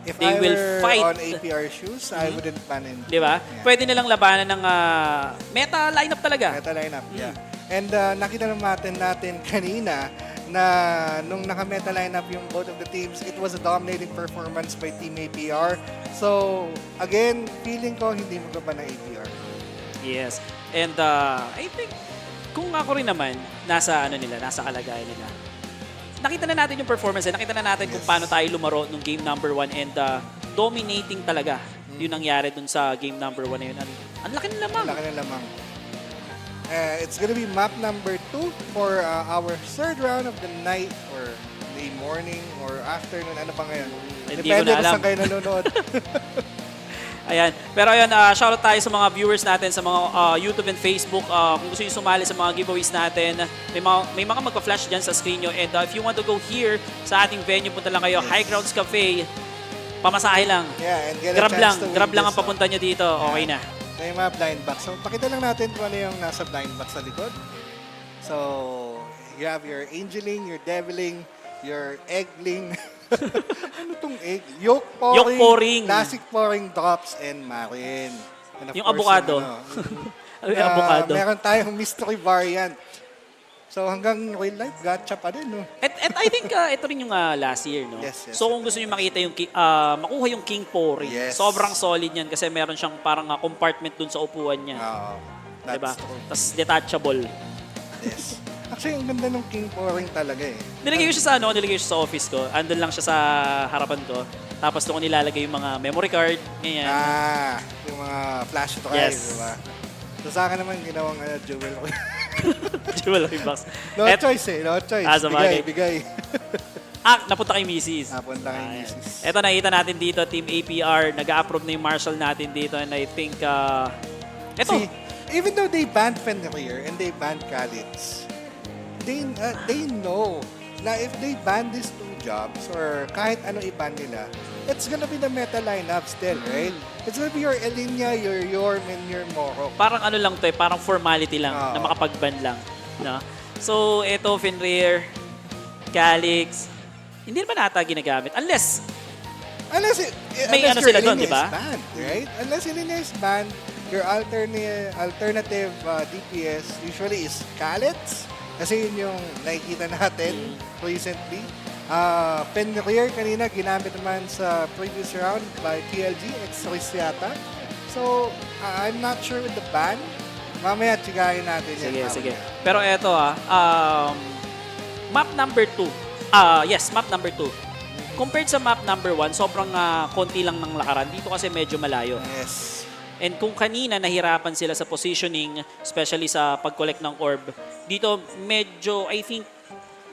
If They I will were fight. on APR shoes, I wouldn't ban him. Di ba? Pwede nilang labanan ng meta lineup talaga. Meta lineup, yeah. And nakita natin kanina na nung naka-meta lineup yung both of the teams, it was a dominating performance by Team APR. So, again, feeling ko hindi magbaban ng APR. Yes. And I think, kung ako rin naman, nasa kalagayan nila. Nakita na natin yung performance, nakita na natin kung paano tayo lumaro nung game number 1 and dominating talaga yung nangyari dun sa game number 1 na yun. Ang laki ng lamang. Laki ng lamang. It's gonna be map number 2 for our third round of the night or the morning or afternoon. Ano pa ngayon? Hindi Depende ko na kung alam. saan kayo nanonood. Ayan. Pero ayan, shoutout tayo sa mga viewers natin sa mga YouTube and Facebook. Kung gusto nyo sumali sa mga giveaways natin, may mga magpa-flash dyan sa screen nyo. And if you want to go here sa ating venue, punta lang kayo, High Grounds Café. Pamasahe lang. Yeah, and get a Grab chance lang. to win Grab lang this, ang papunta nyo dito. Okay na. May mga blind box. So, pakita lang natin kung ano yung nasa blind box sa likod. So, you have your angeling, your deviling, your eggling. Ano tong egg? Yolk pouring, Yolk pouring. classic pouring drops, and marin. And of Yung course, avocado. Ano yung avocado? Meron tayong mystery variant. So hanggang real life, gacha pa din, no? At I think ito rin yung last year, no? Yes, yes. So kung gusto niyo makita yung makuha yung King Pouring, Yes. sobrang solid yan kasi meron siyang parang compartment dun sa upuan niya. Oo. That's Diba? true. Tapos detachable. Yes. Actually, ang ganda ng king pouring talaga eh. Nilagay ko siya sa office ko. Andun lang siya sa harapan ko. Tapos doon ko nilalagay yung mga memory card, ganyan. Yung mga flash drive, Yes. diba? So sa akin naman, ginawang jewel ko. Jewelry box. No choice eh, no choice. Sa bagay. Bigay. Napunta kay Mrs. Napunta kay Mrs. Ito, nakita natin dito, Team APR, nag-approve na yung marshal natin dito. And I think, ito, See, even though they banned Fenrir and they banned Khalid's, they know na if they ban these two jobs or kahit ano i-ban nila, it's gonna be the meta lineup still, right? It's gonna be your Elinya, your Yorm, and your Moro. parang ano lang to eh, parang formality lang Oo. na makapag-ban lang. No? So, ito, Fenrir, Calix, hindi naman ata ginagamit. Unless May unless ano your sila doon, Elinya di ba? is banned, right? Unless Elinya is banned, your alternative DPS usually is Khalid's. Kasi yun yung nakikita natin recently. Fenrir kanina ginamit naman sa previous round by TLG, ex-Riz yata. So, I'm not sure with the ban. Mamaya, tsikahin natin yan. Sige, mamaya. sige. Pero eto map number 2. Yes, map number 2. Compared sa map number 1, sobrang konti lang ng lakaran. Dito kasi medyo malayo. Yes. And kung kanina nahirapan sila sa positioning, especially sa pag-collect ng orb, dito medyo, I think,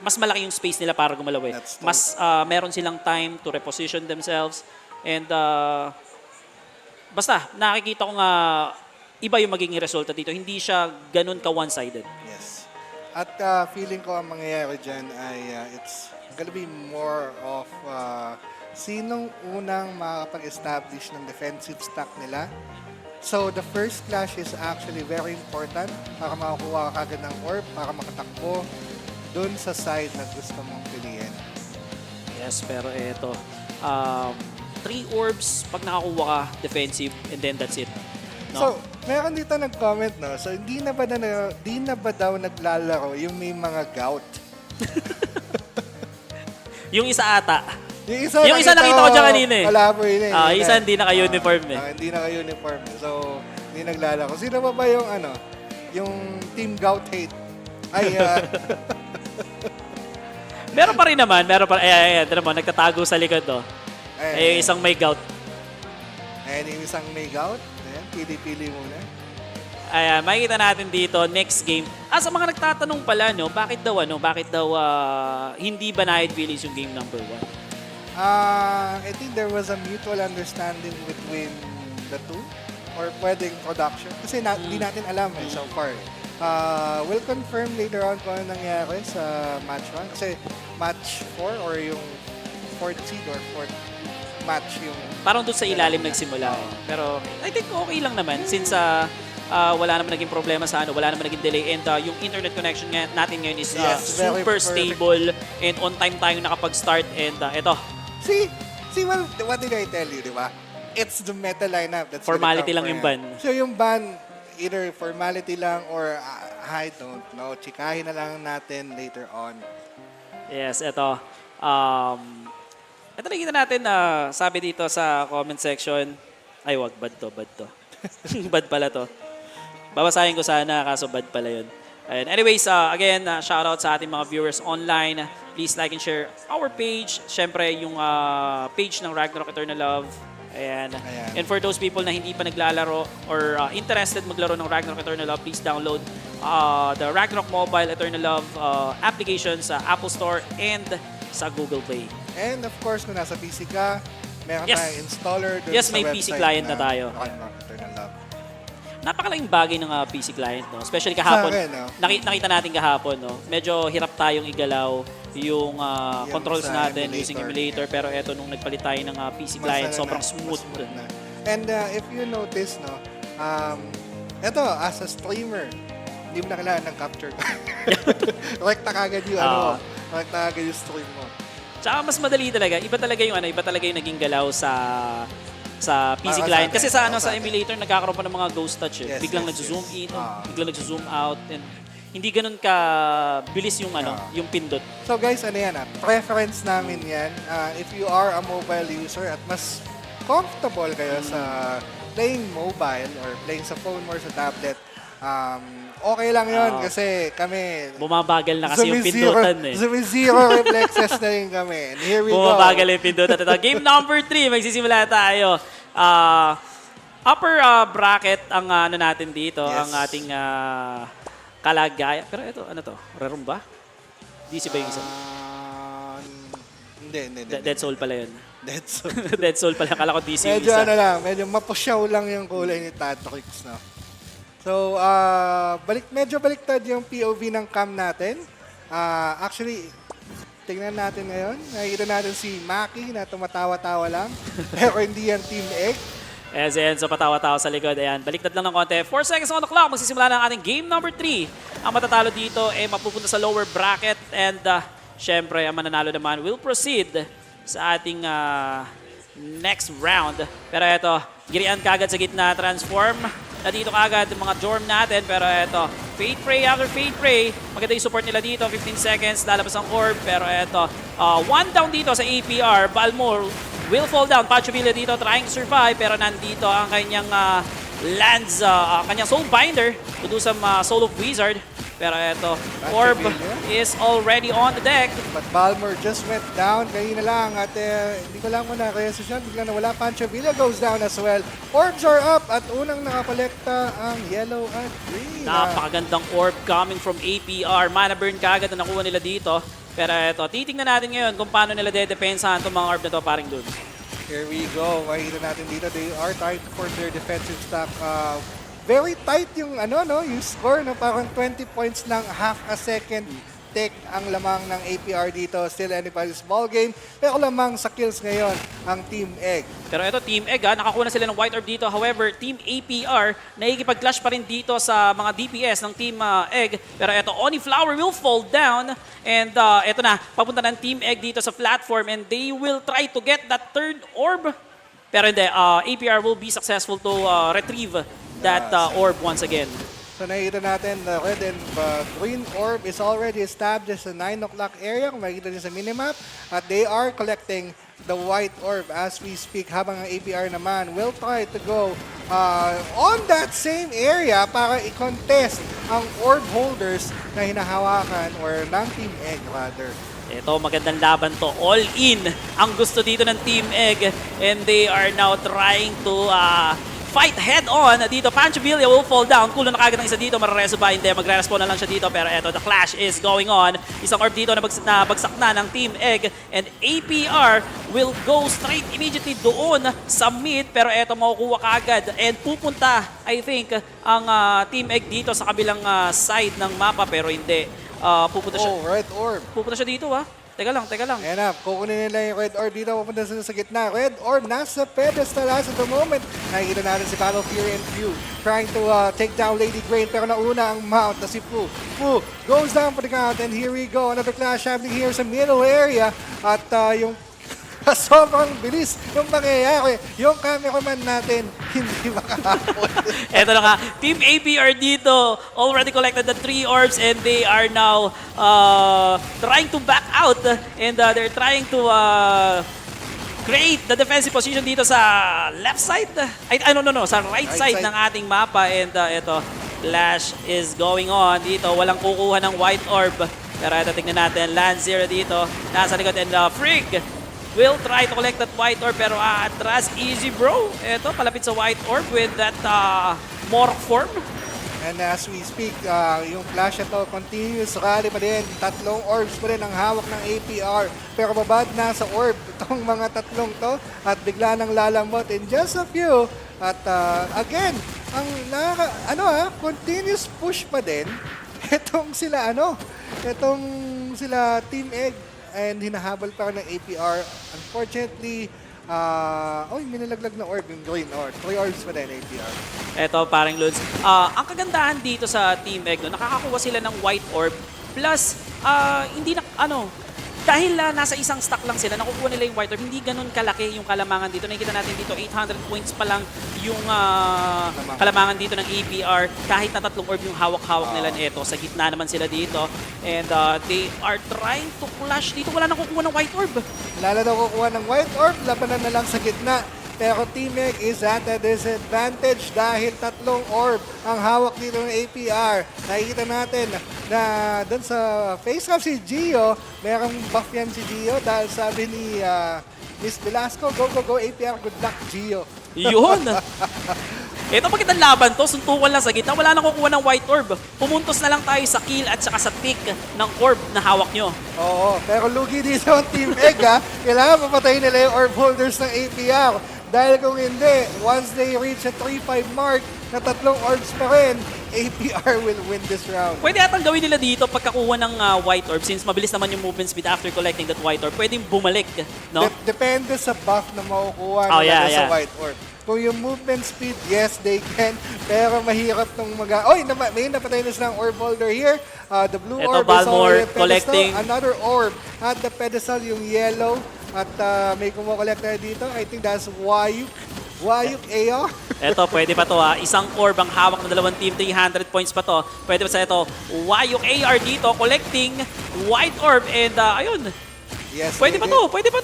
mas malaki yung space nila para gumalaw eh. That's true. Mas meron silang time to reposition themselves. And basta, nakikita ko nga iba yung magiging resulta dito. Hindi siya ganun ka one-sided. Yes. At feeling ko ang mangyayari dyan ay it's gonna be more of sinong unang makakapag-establish ng defensive stack nila. So, the first clash is actually very important para makakuha ka agad ng orb, para makatakbo dun sa side na gusto mong piliin. Yes, pero eto. 3 orbs, pag nakakuha ka, defensive, and then that's it. No? So, meron dito nag-comment, no? So, di na ba daw naglalaro yung may mga gout? Yung isa ata. Yung isa nakita ko dyan kanina eh. Wala po yun eh. Yung isa hindi naka-uniform eh. Hindi naka-uniform. So, hindi naglalaro. Sino ba yung yung team gout hate? Ay, Meron pa rin naman. Ito naman, nagtatago sa likod to. Ay, yung isang may gout. Ayan yung isang may gout. Ayan, pili-pili muna. Ayan, makikita natin dito, next game. Sa mga nagtatanong pala, no, bakit daw hindi Banayad-Villains yung game number 1? I think there was a mutual understanding between the two or pwedeng production. Kasi di natin alam so far. We'll confirm later on kung ano nangyari sa match 1. Kasi match 4 or yung 4th seed or 4th match yung... Parang doon sa ilalim nagsimula. Pero I think okay lang naman since wala naman naging problema sa wala naman naging delay and yung internet connection natin ngayon is very super perfect. stable and on time tayong nakapag-start and ito. See, well, what did I tell you, di ba? It's the meta lineup that's Formality gonna lang come yung ban. for yan. So yung ban, either formality lang or I don't know. Chikahin na lang natin later on. Yes, ito. Ito nakikita natin sabi dito sa comment section. Ay, wag, bad to. Bad pala to. Babasahin ko sana, kaso bad pala yun. And anyways, again, shout out sa ating mga viewers online. Please like and share our page. Siyempre, yung page ng Ragnarok Eternal Love. Ayan. And for those people na hindi pa naglalaro or interested maglaro ng Ragnarok Eternal Love, please download the Ragnarok Mobile Eternal Love application sa Apple Store and sa Google Play. And of course, kung nasa PC ka, meron tayong installer dun Yes, sa may website PC client na tayo. Ragnarok Eternal Love. Napakalaking bagay ng PC client, no? Especially kahapon. Sa akin, no? Nakita natin kahapon, no? Medyo hirap tayong igalaw yung controls sa natin using emulator. Pero eto, nung nagpalit tayo ng PC client, sobrang smooth. Na. And if you notice, no, eto, as a streamer, hindi mo na kailangan ng capture card. Rekta kagad yung rekta kagad yung stream mo. Tsaka mas madali talaga. Iba talaga yung naging galaw sa PC Para client. sa Kasi atin, sa emulator, nagkakaroon pa ng mga ghost touch. Yes, Biglang yes, nag-zoom yes. in, biglang nag-zoom out. And hindi ganun ka bilis yung yung pindot. So guys, preference namin yan. If you are a mobile user at mas comfortable kayo sa playing mobile or playing sa phone or sa tablet, okay lang yun kasi kami... Bumabagal na kasi yung pindutan eh. Zero reflexes na rin kami. And here we go. Bumabagal yung pindutan. Ito, game number 3, magsisimula tayo. Upper bracket ang natin dito, ang ating kalagaya. Pero ito, ano to? Rarumba? DC ba yung isa? Hindi. Dead Soul pala yun. Dead Soul. Dead Soul pala. Kala ko DC yung Medyo isa. medyo mapusyaw lang yung kulay ni Tatrix, no? So, medyo baliktad yung POV ng cam natin. Actually, tingnan natin ngayon. Nakikita natin si Maki na tumatawa-tawa lang. Pero hindi yan Team Egg. Ayan si Enzo, patawa-tawa sa likod. Ayan, baliktad lang ng konti. 4 seconds on the clock. Magsisimula na ang ating game number 3. Ang matatalo dito ay mapupunta sa lower bracket. And syempre, ang mananalo naman will proceed sa ating next round. Pero eto, girian kagad sa gitna, transform. Na dito kagad ang mga dorm natin. Pero eto, Fate Pray after Fate Pray. Maganda yung support nila dito. 15 seconds, lalabas ang orb. Pero eto, 1 down dito sa APR. Balmore will fall down. Pacho Villa dito trying to survive. Pero nandito ang kanyang lands kanyang Soul Binder to do some Soul of Wizard. Pero eto, Orb is already on the deck. But Balmer just went down kanina lang at hindi ko lang muna kaya sa siya biglang nawala. Pancho Villa goes down as well. Orbs are up at unang nakakolekta ang yellow at green. Napakagandang orb coming from APR. Mana burn kagad na nakuha nila dito. Pero eto, titingnan natin ngayon kung paano nila dedepensahan itong mga orb na to, paring Dudes. Here we go. Makikita natin dito, they are trying to force their defensive stack. Very tight yung yung score, no? Parang 20 points lang, half a second take ang lamang ng APR dito. Still anybody's ball game. Pero lamang sa kills ngayon ang Team Egg. Pero ito, Team Egg, nakakuha na sila ng White Orb dito. However, Team APR, nakikipag-clash pa rin dito sa mga DPS ng Team Egg. Pero ito, Oni Flower will fall down. And ito na, papunta ng Team Egg dito sa platform. And they will try to get that third orb. Pero hindi, APR will be successful to retrieve that orb once again. So nakikita natin the red and green orb is already established sa 9 o'clock area. Kung makikita niyo sa minimap. At they are collecting the white orb as we speak. Habang ang APR naman will try to go on that same area para i-contest ang orb holders na hinahawakan or ng Team Egg rather. Ito, magandang laban to. All in ang gusto dito ng Team Egg. And they are now trying to fight head-on dito. Pancho Villa will fall down. Kulo na kagad ng isa dito. Marareso ba? Hindi. Magre-respawn na lang siya dito. Pero eto, the clash is going on. Isang orb dito na bagsak na ng Team Egg. And APR will go straight immediately doon sa mid. Pero eto, makukuha kagad. And pupunta, I think, ang Team Egg dito sa kabilang side ng mapa. Pero hindi. Pupunta siya. Oh, red orb. Pupunta siya dito, Teka lang. Ayan na, kukunin nila yung red orb dito, pupunta sila sa gitna. Red orb nasa pedestal as of the moment. Nakikita natin si Battle Fury and Few trying to take down Lady Grain, pero nauna ang mount na si Fu. Fu goes down for the count, and here we go. Another clash happening here sa middle area. At yung sobrang bilis yung pangyayari. Yung cameraman natin, hindi makahapon. Eto na nga, Team APR dito already collected the 3 orbs and they are now trying to back out and they're trying to create the defensive position dito sa left side. Sa right side ng ating mapa. And eto, clash is going on dito. Walang kukuha ng white orb. Pero eto, tingnan natin. Land Zero dito. Nasa likod and Frig will try to collect that white orb pero atras, easy bro. Ito, palapit sa white orb with that morph form. And as we speak, yung flash ito continuous rally pa din. 3 orbs pa rin ang hawak ng APR. Pero babad na sa orb itong mga 3 to at bigla nang lalambot in just a few. At again, ang continuous push pa din. Itong sila Team Egg. And hinahabol pa ng APR. Unfortunately, minalaglag na orb yung green orb. 3 orbs pa din APR. Eto, parang Lods. Ang kagandahan dito sa Team Egg, nakakakuha sila ng white orb. Plus, dahil nasa isang stack lang sila, nakukuha nila yung white orb, hindi ganun kalaki yung kalamangan dito. Nakikita natin dito, 800 points pa lang yung kalamangan dito ng APR. Kahit na 3 orb yung hawak-hawak nila nito. Sa gitna naman sila dito. And they are trying to clash dito. Wala nang kukuha ng white orb. Wala daw kukuha ng white orb, labanan na lang sa gitna. Pero Team Egg is at a disadvantage dahil 3 orb ang hawak dito ng APR. Nakikita natin na doon sa face-off si Gio, merong buff yan si Gio dahil sabi ni Miss Velasco, go APR, good luck Gio. Yun! Ito pagkita laban to, suntukan lang sa gitna, wala nang kukuha ng white orb. Pumuntos na lang tayo sa kill at saka sa tick ng orb na hawak nyo. Oo, pero lugi dito ang Team Egg Kailangan papatayin nila yung orb holders ng APR. Dahil kung hindi, once they reach a 3-5 mark na 3 orbs pa rin, APR will win this round. Pwede atang gawin nila dito pagkakuha ng white orb, since mabilis naman yung movement speed after collecting that white orb, pwedeng bumalik, no? Depende sa buff na makukuha nila sa white orb. Kung yung movement speed, yes, they can. Pero mahirap nung may napatay na silang orb holder here. The blue orb is already collecting. Another orb at the pedestal, yung yellow. At may kumukolect na dito. I think that's Wayuk AR. Eto, pwede pa to Isang orb ang hawak ng dalawang team. 300 points pa to. Pwede pa sa ito. Wayuk AR dito, collecting white orb. And ayun. Yes, Pwede pa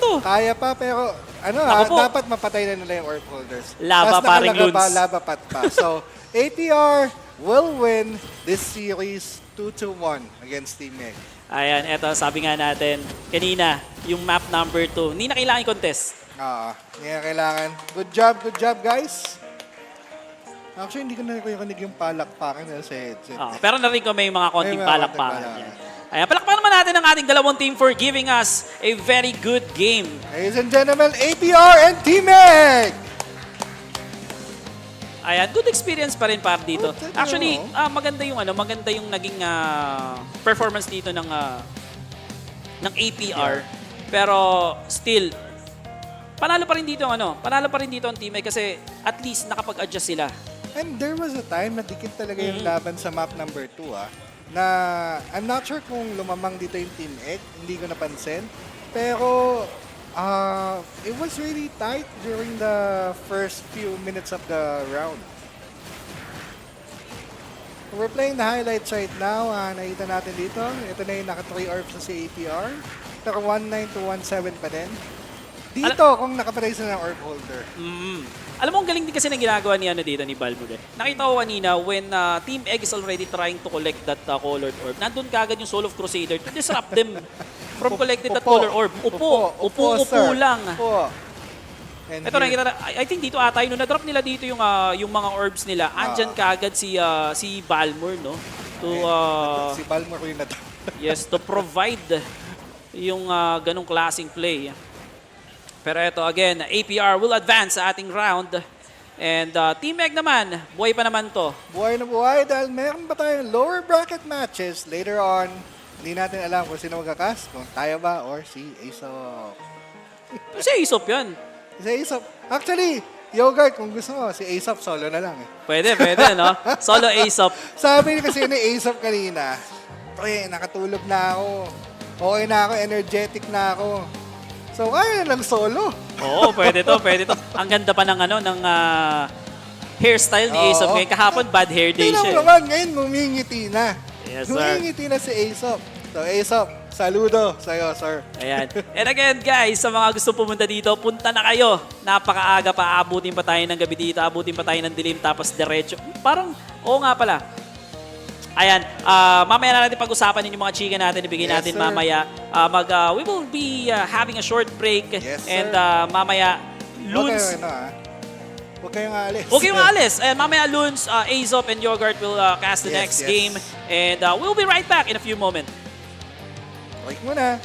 to. Kaya pa, pero Ako po. dapat mapatay na nila yung orb holders. Laba, Tas paring nakalagay Loons. Laba pat pa. So, APR will win this series 2-1 against Team Egg. Ayan, eto, sabi nga natin, kanina, yung map number 2, hindi na kailangan i-contest. Hindi na kailangan. Good job, guys. Actually, hindi ko narinig yung palakpakan nila sa headset. Pero narinig ko may mga konting May mga palakpakan. konting Yan. Ayan, palakpakan naman natin ang ating dalawang team for giving us a very good game. Ladies and gentlemen, APR and Team Egg! Ayan, good experience pa rin para dito. Good, Actually, ano? maganda yung naging performance dito ng APR. Pero still, panalo pa rin dito ang team kasi at least nakapag-adjust sila. And there was a time na dikit talaga yung laban sa map number 2 na I'm not sure kung lumamang dito yung Team Egg, hindi ko napansin. Pero it was really tight during the first few minutes of the round. We're playing the highlights right now. Nakita natin dito. Ito na yung naka-3 orbs na si APR. Pero 1-9 to 1-7 pa din. Dito, kung nakapatay sila ng orb holder. Alam mo, ang galing din kasi na ginagawa ni ni Balmud. Nakita ko kanina when Team Egg is already trying to collect that colored orb, nandun kagad yung Soul of Crusader to disrupt them from collecting that colored orb. Upo lang. Upo. And Ito nakikita na, I think dito ata, nung na-drop nila dito yung mga orbs nila, andyan kaagad si Balmor, no? si Balmor yung yes, to provide yung ganong klaseng play. Pero ito, again, APR will advance sa ating round. And Team Egg naman, buhay pa naman to. Buhay na buhay dahil meron pa tayong lower bracket matches later on. Hindi natin alam kung sino magkakas, kung tayo ba or si Aesop. Si Aesop yan. Si Aesop. Actually, Yogurt, kung gusto mo, si Aesop solo na lang. Pwede, no? Solo Aesop. Sabi kasi ni Aesop kanina, pre, nakatulog na ako. Okay na ako, energetic na ako. So, kaya lang solo. Oo, pwede to. Ang ganda pa ng hairstyle ni Aesop. Ngayon kahapon, bad hair day Tingnan mo siya. naman, ngayon ngumingiti na. Yes, sir. Ngumingiti na si Aesop. So, Aesop, saludo sa'yo, sir. Ayan. And again, guys, sa mga gusto pumunta dito, punta na kayo. Napakaaga pa, abutin pa tayo ng gabi dito, abutin pa tayo ng dilim, tapos diretso. Parang, oo nga pala. Ayan, mamaya na natin pag-usapan yung mga chika natin, ibigay natin sir. mamaya. We will be having a short break. Yes, and sir. mamaya, Loons. Huwag kayong alis. Okay, yung alis. And mamaya, Loons, Aesop, and Yogurt will cast the next game. And we'll be right back in a few moments. Wait muna.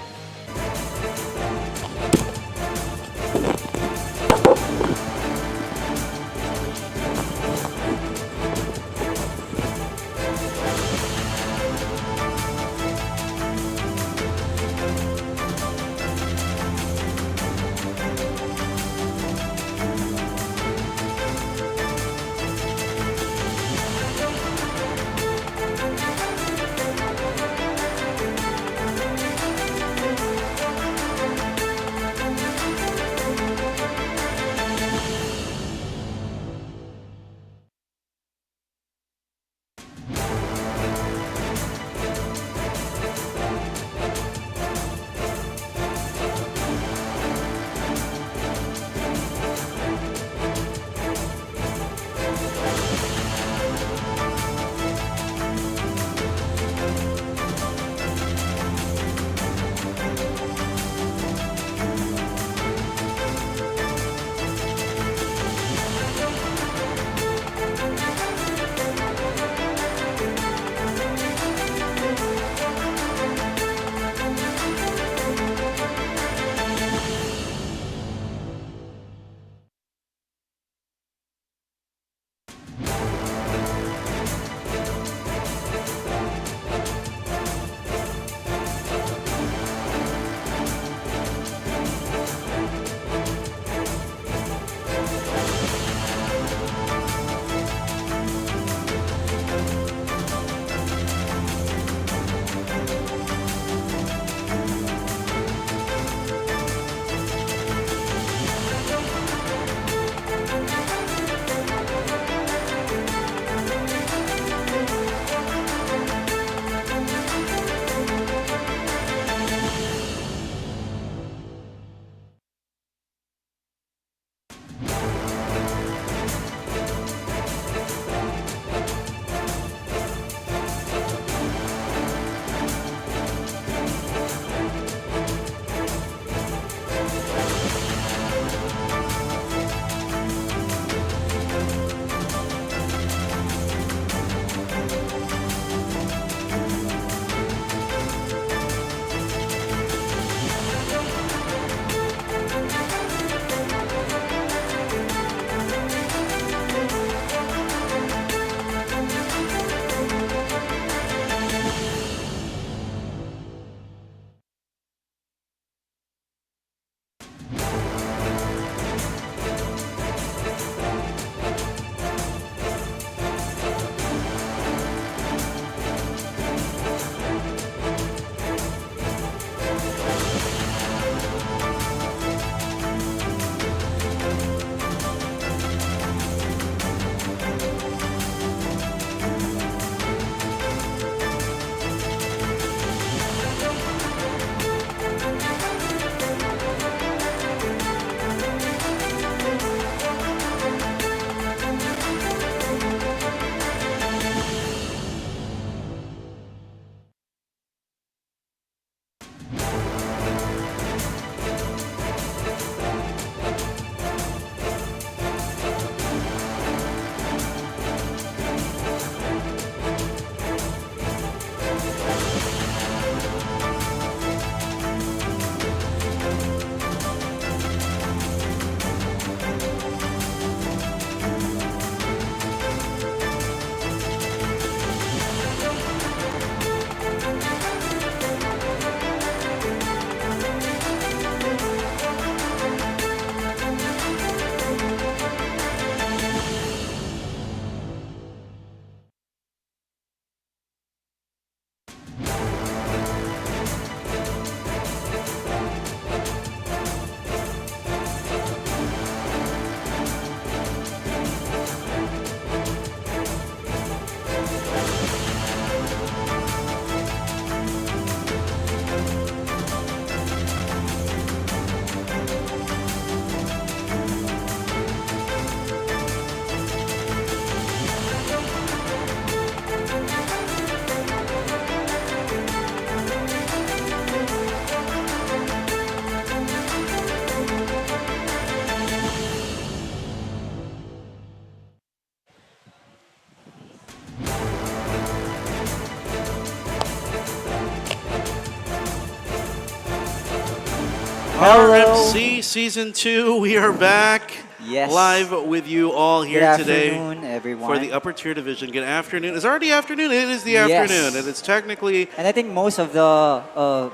RMC Season 2, we are back. Yes. Live with you all here Good today afternoon, everyone. for the upper tier division. Good afternoon. It's already afternoon. It is the Yes. afternoon, and it's technically And I think most of the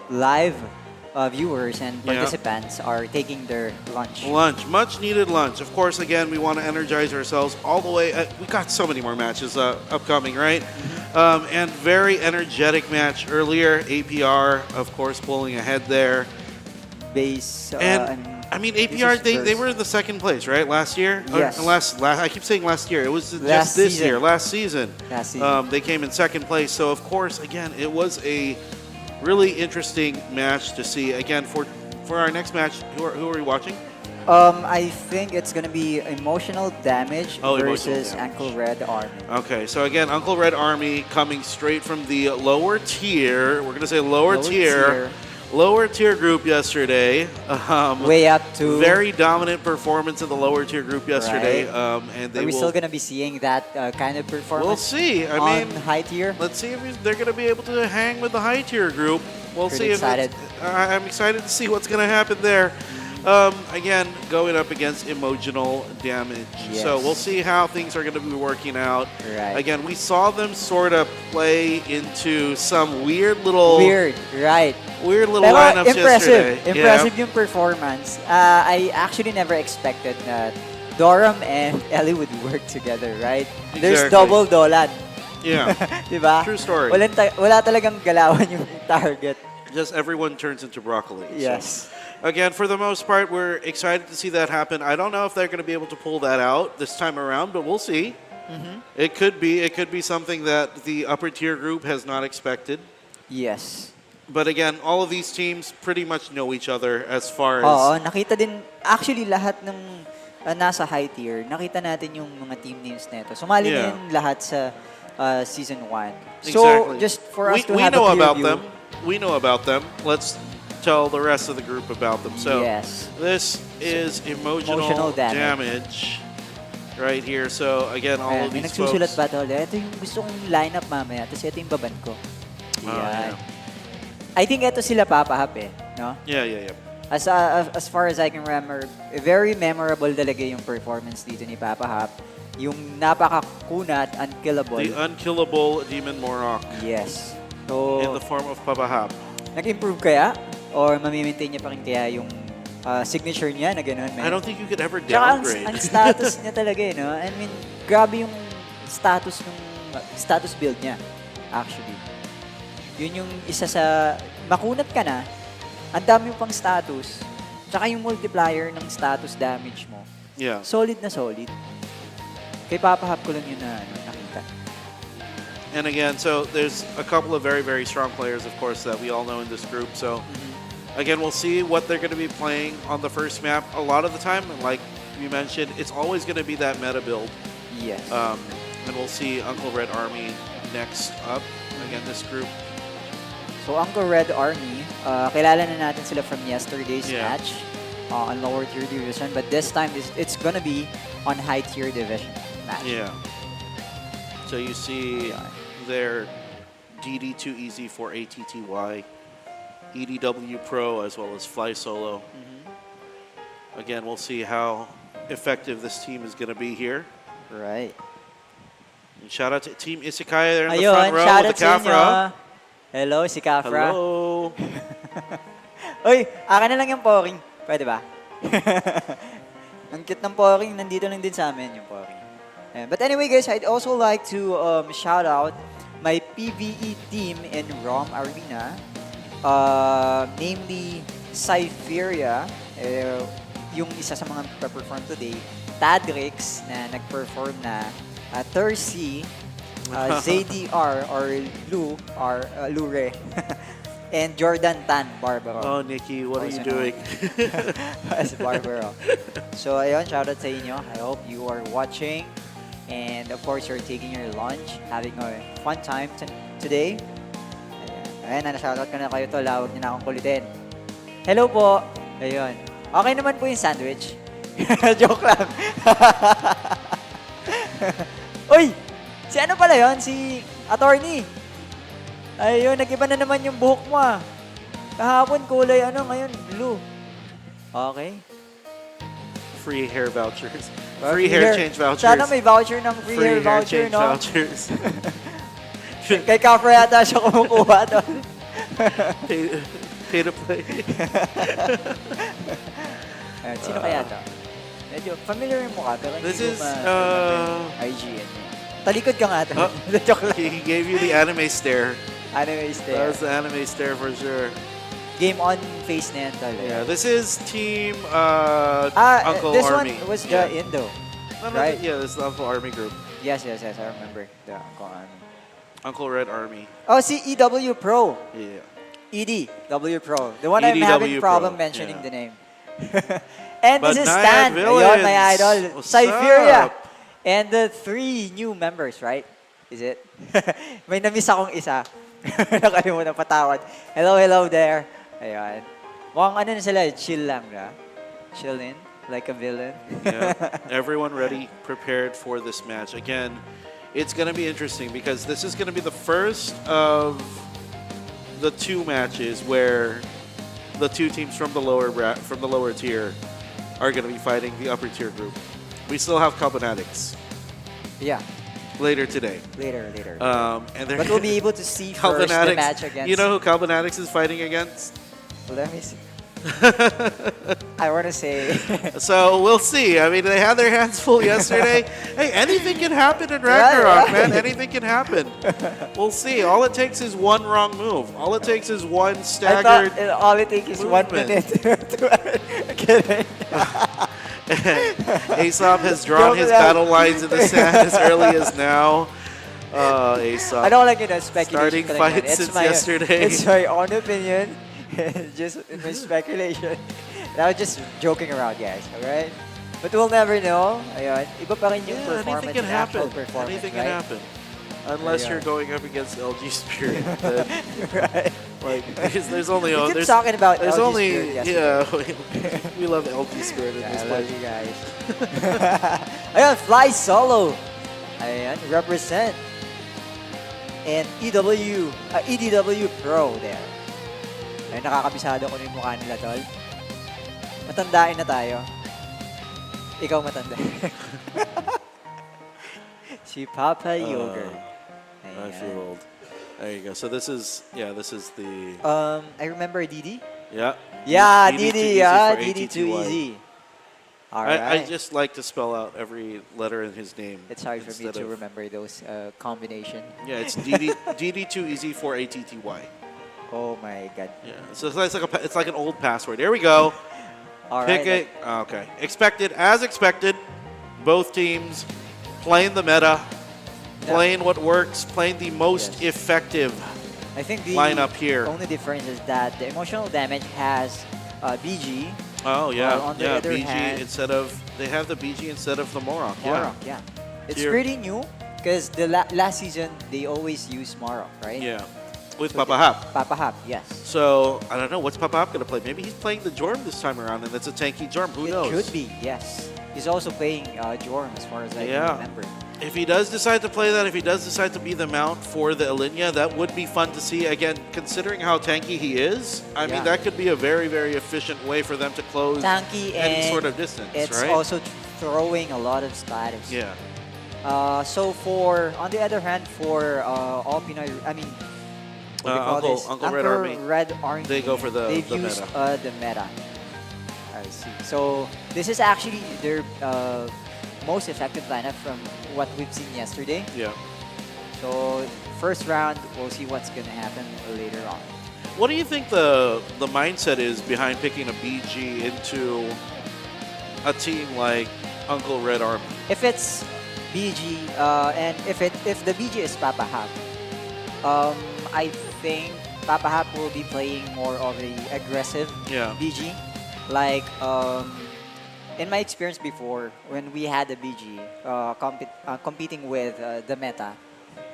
live viewers and participants are taking their lunch. lunch, much needed lunch. Of course, again, we want to energize ourselves all the way. We got so many more matches upcoming, right? And very energetic match earlier. APR, of course, pulling ahead there. Base And I mean, APR, they first. were in the second place, right? Last year? Yes. I keep saying last year. It was just Last this season. year, last season. Last season. They came in second place. So, of course, again, it was a really interesting match to see. Again, for our next match, who are we watching? I think it's gonna be emotional damage Oh, Emotional versus Damage. Uncle Red Army. Okay, so again, Uncle Red Army coming straight from the lower tier. We're going to say lower tier. Lower tier group yesterday. Way up to. Very dominant performance in the lower tier group yesterday. Right. And they Are we will, still gonna be seeing that kind of performance? we'll see. I on mean, high tier. let's see if they're going to be able to hang with the high tier group. We'll Pretty see if excited. I'm excited to see what's going to happen there. Again, going up against emotional damage. Yes. So we'll see how things are going to be working out. Right. Again, we saw them sort of play into some weird little Right. little Pero lineups impressive. yesterday. Impressive yung performance. I actually never expected that Doram and Ellie would work together, right? There's Exactly. double dolan. Yeah. Diba? True story. Wala talagang galawan yung target. Just everyone turns into broccoli. Yes. So, again, for the most part, we're excited to see that happen. I don't know if they're going to be able to pull that out this time around, but we'll see. It could be something that the upper tier group has not expected. Yes. But again, all of these teams pretty much know each other as far as Oo, nakita din, actually lahat ng nasa high tier, nakita natin yung mga team names nito. Sumali Yeah. na yung lahat sa season 1. So, Exactly. just for us to we have know a clear about view. them. We know about them. Let's tell the rest of the group about them. So Yes. this is Emotional emotional damage. right here. So again, all Ayan, of may these nagsusulat folks. ba ito? Ito yung gusto kong lineup mamaya. Tapos ito yung baban ko. Oh, Yan. yeah. I think ito sila papahap eh. No? Yeah. As far as I can remember, very memorable talaga yung performance dito ni Papa Hap. Yung napakakunat, unkillable. The unkillable Demon Morok Yes. So, in the form of Pabahap. nag-improve kaya? Or mamimaintain niya pa rin kaya yung signature niya na gano'n? I don't think you could ever Tsaka downgrade. ang status niya talaga eh, no? I mean, grabe yung status build niya, actually. Yun yung isa sa, makunat ka na, ang dami yung pang status, tsaka yung multiplier ng status damage mo, Yeah. solid na solid. Kay papahap ko lang yun na nakita. And again, so there's a couple of very, very strong players, of course, that we all know in this group. So again, we'll see what they're going to be playing on the first map. A lot of the time, like you mentioned, it's always going to be that meta build. Yes. And we'll see Uncle Red Army next up. Again, this group. So, Uncle Red Army, kilala na natin sila from yesterday's Yeah. match on lower tier division. But this time, it's gonna be on high tier division match. Yeah. So you see their DD Too Easy for ATTY, EDW Pro, as well as Fly Solo. Again, we'll see how effective this team is going to be here. Right. And shout out to Team ISEKAI there in the Ayun, front row shout with out the sa inyo. Cafra. Hello, si Cafra. Hello. Uy, akin na lang yung poring. Pwede ba? Ang cute ng poring, nandito lang din sa amin yung poring. Ayan. But anyway guys, I'd also like to shout out my PvE team in ROM Arena. Namely, Cypheria, yung isa sa mga perform today, Tadrix na nag-perform na, Tercy, ZDR or Lure, and Jordan Tan Barbaro. Oh, Nikki, what are you Also doing? as Barbaro. So, ayun, shoutout sa inyo. I hope you are watching. And of course, you're taking your lunch, having a fun time today. Ayan, shoutout ko na kayo to. Lawag niyo na akong kulitin. Hello po. Ayun. Okay naman po yung sandwich. Joke lang. Uy! Si ano pala yun? Si attorney. Ayun, nag-iba na naman yung buhok mo ah. Kahapon kulay ano, ngayon blue. Okay. Free hair vouchers. Oh, Free hair change vouchers. Sana may voucher ng free, hair voucher, change no? vouchers. Kay Café yata siya kumukuha doon. Pay to play. Sino kaya to? Medyo familiar yung mukha, pero This hindi is, ko IGN niya. Talikod ka nga to. Oh. Joke lang. He gave you the anime stare. Anime That stare. was the anime stare for sure. Game on face na yan tol. Yeah, this is Team Uncle this Army. one was the Yeah. Indo. No, right? Yeah, this is the Uncle Army group. Yes, I remember the Uncle Army. Uncle Red Army. Oh, si EW Pro. Yeah. EDW Pro. The one I'm having EDW problem Pro, mentioning yeah. the name. And this is Stan. Banayad-Villains. Ayun, my idol. What's Cypheria. up? And the 3 new members, right? Is it? May na-miss akong isa. Nakalimutan, patawad. Hello there. Ayun. Mukhang ano na sila, chill lang na. Chill in, like a villain. Yeah. Everyone ready, prepared for this match. Again, it's going to be interesting because this is going to be the first of the 2 matches where the 2 teams from the lower tier are going to be fighting the upper tier group. We still have Kalbonatics Yeah, later today. later. And they're But we'll be able to see first the Kalbonatics. match against... You know who Kalbonatics is fighting against? Let me see. I want to say... So we'll see. I mean, they had their hands full yesterday. Hey, anything can happen in Ragnarok, man. Anything can happen. We'll see. All it takes is one wrong move. All it takes is one I staggered. thought all it takes is 1 movement. minute to... Kidding. Aesop has drawn his battle lines in the sand as early as now. Aesop. I don't like it as speculation. Starting talaga. fight It's since my, yesterday. It's my own opinion. Just my speculation. And I was just joking around, guys. Alright? But we'll never know. Ayun. Iba pa rin yung Yeah, performance. anything can yung actual happen. performance, Anything right? can happen. Unless Yeah. you're going up against LG Spirit. Then, Right. like, there's only... We keep there's, talking about there's LG only... Spirit yesterday. Yeah, we love LG Spirit in Yeah, this I love place. you guys. Ayun, Fly Solo. Ayan, represent. And EDW Pro there. Ayun, nakakabisado ko na yung mukha nila, tol. Matandain na tayo. Ikaw matanda. Si Papa Yogurt. I feel old. There you go. So this is the... I remember Didi. Yeah. Yeah, DD too Didi, easy yeah. for Didi too ATTY. easy. I Alright. just like to spell out every letter in his name. It's hard for me instead to of- remember those combination. Yeah, it's DD too easy for ATTY. Oh my god. Yeah. So it's like an old password. Here we go. Alright. Pick it. Okay. Expected as expected. Both teams playing the meta, playing what works, playing the most Yes. effective. I think the lineup here. only difference is that the emotional damage has BG. Oh yeah, on the yeah. other BG hand- instead of they have the BG instead of the Morok. Morok, yeah. It's Here. pretty new because the last season they always use Morok, right? Yeah. With So Papa Hap. Papa Hap, yes. So I don't know what's Papa Hap gonna play. Maybe he's playing the Jorm this time around, and it's a tanky Jorm. Who it knows? could be, yes. He's also playing Jorm as far as I Yeah. can remember. If he does decide to play that, if he does decide to be the mount for the Ilinia, that would be fun to see. Again, considering how tanky he is, I mean, Yeah. that could be a very, very efficient way for them to close Tanky any and sort of distance, it's right? also throwing a lot of status. Yeah. So on the other hand, for All-Pinoy, I mean, what do you call this? Uncle Red Army. Red Army. They go for the They've used the meta. I see. So this is actually their most effective lineup from what we've seen yesterday. Yeah. So first round, we'll see what's gonna happen later on. What do you think the mindset is behind picking a BG into a team like Uncle Red Army? If it's BG, and if the BG is Papa Hap, I think Papa Hap will be playing more of the aggressive Yeah. BG. Like in my experience before, when we had the BG competing with the meta,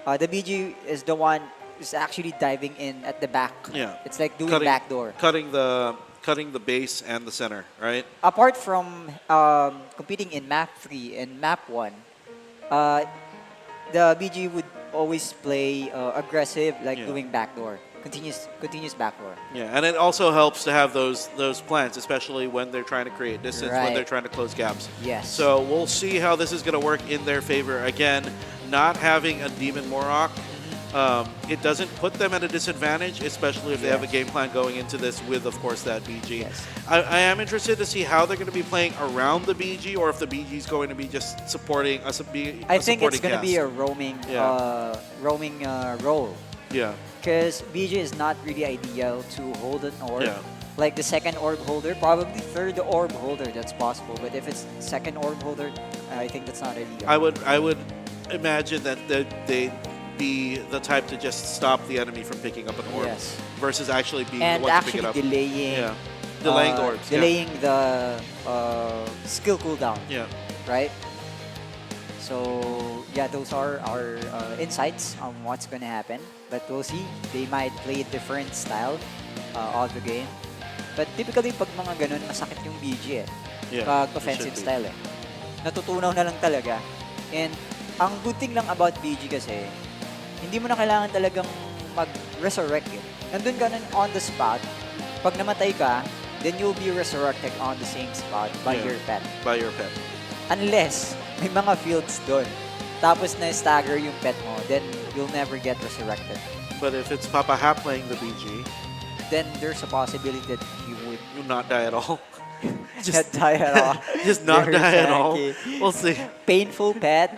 the BG is the one who's actually diving in at the back. Yeah. It's like doing Cutting- backdoor. Cutting the base and the center, right? Apart from competing in map 3 and map 1, the BG would always play aggressive, like Yeah. doing backdoor. continuous backroar. Yeah, and it also helps to have those plans, especially when they're trying to create distance, when Right. they're trying to close gaps. Yes. So we'll see how this is going to work in their favor. Again, not having a Demon Morok, it doesn't put them at a disadvantage, especially if they have a Yes. game plan going into this with, of course, that BG. Yes. I am interested to see how they're going to be playing around the BG, or if the BG is going to be just supporting us. I think it's going to be a roaming, Yeah. role. Yeah. Because BG is not really ideal to hold an orb. Yeah. Like the second orb holder, probably third orb holder, that's possible. But if it's second orb holder, I think that's not ideal. I would imagine that they'd be the type to just stop the enemy from picking up an orb, Yes. versus actually being And the one to pick it actually up. delaying, Yeah. Delaying the orbs. delaying the skill cooldown, Yeah. right? So yeah, those are our insights on what's gonna happen. But we'll see. They might play a different style of the game. But typically, pag mga ganun, masakit yung BG eh. Yeah, Pag it offensive should be. style eh. Natutunaw na lang talaga. And ang good thing lang about BG kasi, hindi mo na kailangan talagang mag-resurrect eh. Nandun ka na on the spot. Pag namatay ka, then you'll be resurrected on the same spot by Yeah. your pet. By your pet. Unless may mga fields doon. Tapos na-stagger yung pet mo, then you'll never get resurrected. But if it's Papa Ha playing the BG, Then there's a possibility that you would you'll not die at all. not die at all. Just not Very die at all. tanky. We'll see. Painful pet.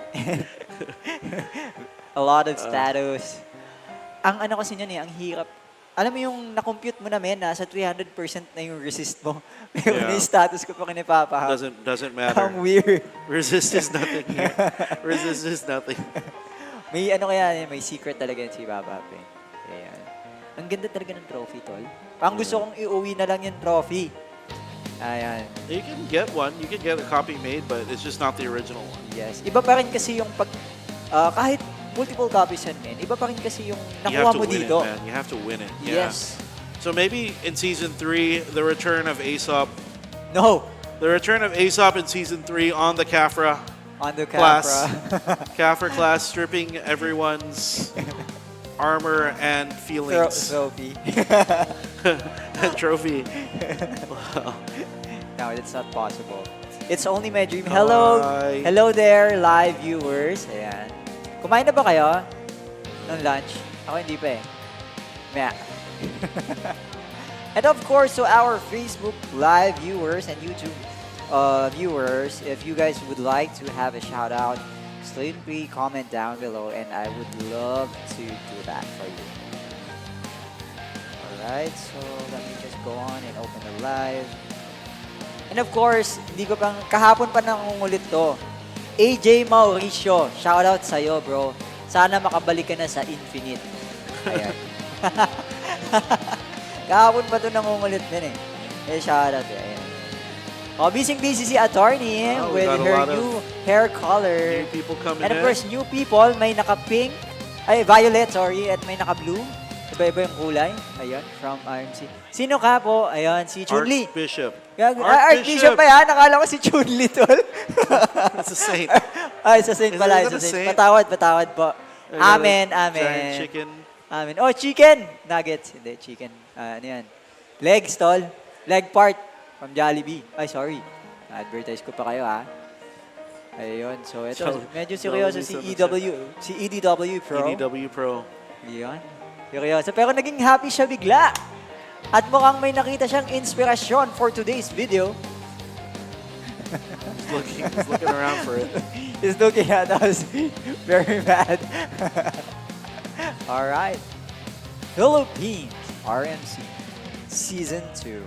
A lot of status. Ang ano kasi niyan eh, ang hirap. Alam mo yung na-compute mo na men, nasa 300% na yung resist mo. Pero Yeah. yung status ko pa kinipapa. Doesn't matter. Ang weird. Resist is nothing here. Resist is nothing. May ano kaya, may secret talaga yun si Papa. Ayan. Ang ganda talaga ng trophy, tol. Parang gusto kong iuwi na lang yung trophy. Ayan. You can get one. You can get a copy made, but it's just not the original one. Yes. Iba pa rin kasi yung pag... kahit multiple copies yan, men. Iba pa rin kasi yung You nakuha have to mo win dito. it, man. You have to win it. Yeah. Yes. So maybe in Season 3, the return of Aesop. No. The return of Aesop in Season 3 on the Kafra On the class. Capra. Kafra class, stripping everyone's armor and feelings. Trophy. Trophy. No, that's not possible. It's only my dream. Hello. Hi. Hello there, live viewers. Ayan. Kumain na ba kayo ng lunch? Ako hindi pa eh. Meh. And of course, to our Facebook live viewers and YouTube viewers, if you guys would like to have a shout out, simply comment down below and I would love to do that for you. Alright, so let me just go on and open the live. And of course, hindi ko pang, kahapon pa nangungulit to. AJ Mauricio, shout out sa'yo bro. Sana makabalik ka na sa Infinite. Ayan. Kahapon pa to nangungulit din eh. Shout out eh. Ayan. Oh, busy si attorney Wow, we with got a her lot of new hair color. New people coming And of in. course, new people, may naka-pink, ay violet, sorry, at may naka-blue. Iba-iba yung kulay. Ayan, from RMC. Sino ka po? Ayan, si Chun-Li. Archbishop. Archbishop pa yan? Nakala ko si Chun-Li, tol. It's a saint. Ay, sa saint pala. Is it Sa a saint? saint. Patawad po. I got a Amen, Giant amen. chicken. Amen. Oh, chicken! Nuggets. Hindi, chicken. Ano yan? Legs, tol. Leg part. From Jollibee. Ay, sorry. Advertise ko pa kayo, ha? Ayun. So, ito. Medyo seryoso si EW. Si EDW Pro. EDW Pro. Yun. Seryoso. Pero naging happy siya bigla. At mukhang may nakita siyang inspirasyon for today's video. He's looking around for it. He's looking at us very bad. Alright. Philippines RMC Season 2.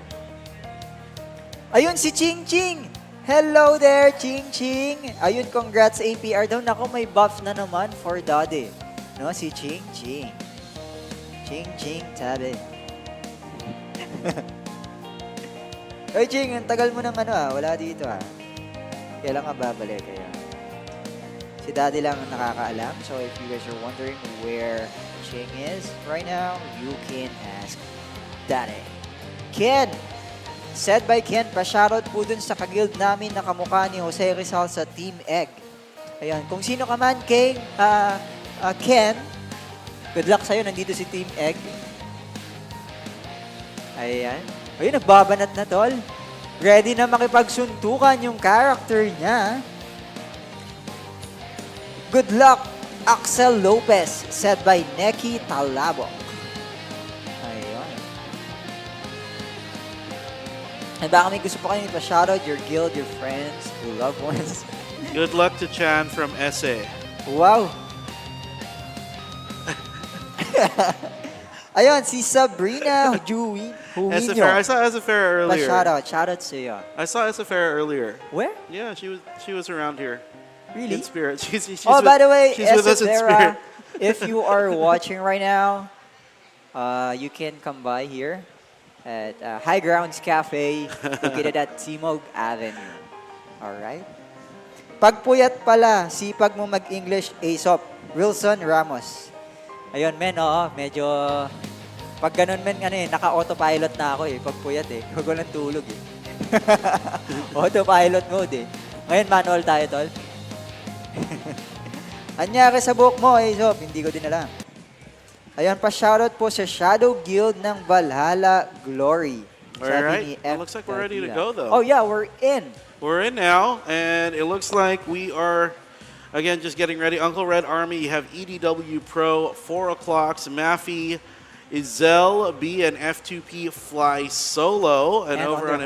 Ayun si Ching Ching! Hello there, Ching Ching! Ayun, congrats APR daw. Naku, may buff na naman for Daddy. No, si Ching Ching. Ching Ching tabi. Oy, Ching, ang tagal mo ng wala dito Kailan ka babalik kaya? Si Daddy lang ang nakakaalam. So if you guys are wondering where Ching is right now, you can ask Daddy. Ken! Said by Ken, pa-shoutout po dun sa kaguild namin na kamukha ni Jose Rizal sa Team Egg. Ayan, kung sino ka man, Ken, good luck sa'yo. Nandito si Team Egg. Ayan. Ayun, nagbabanat na, tol. Ready na makipagsuntukan yung character niya. Good luck, Axel Lopez, said by Neki Talabok. Ayun. And baka may gusto pa kayo ipa-shoutout your guild, your friends, your loved ones. Good luck to Chan from SA. Wow. Ayun, si Sabrina Huwinyo. I saw Esafair earlier. Shoutout sa iyo. I saw Esafair earlier. Where? Yeah, she was around here. Really? In spirit. She's By the way, she's with us in spirit. if you are watching right now, you can come by here at High Grounds Café, located at Timog Avenue. Alright? Pagpuyat pala, sipag mo mag-English, Aesop, Wilson Ramos. Ayun, men, medyo... Pag ganun, men, naka-autopilot na ako eh. Pagpuyat eh. Huwag walang tulog eh. Autopilot mode eh. Ngayon, manual tayo, tol. Anyari sa buhok mo, Aesop. Hindi ko din alam. Ayun, pa-shoutout po sa Shadow Guild ng Valhalla Glory. Alright, it looks like we're ready to go though. Oh yeah, we're in. We're in now, and it looks like we are, again, just getting ready. Uncle Red Army, you have EDW Pro, 4 o'clock, Maffy, Izel, B, and F2P fly solo. And over on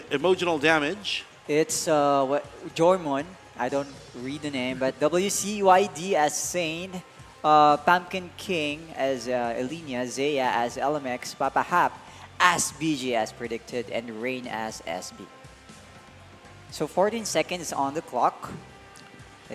Emotional Damage. It's Jormon. I don't read the name, but WCYD as Sane, Pumpkin King as Elenia, Zaya as LMX, Papa Hap as BG as predicted, and Rain as SB. So 14 seconds on the clock.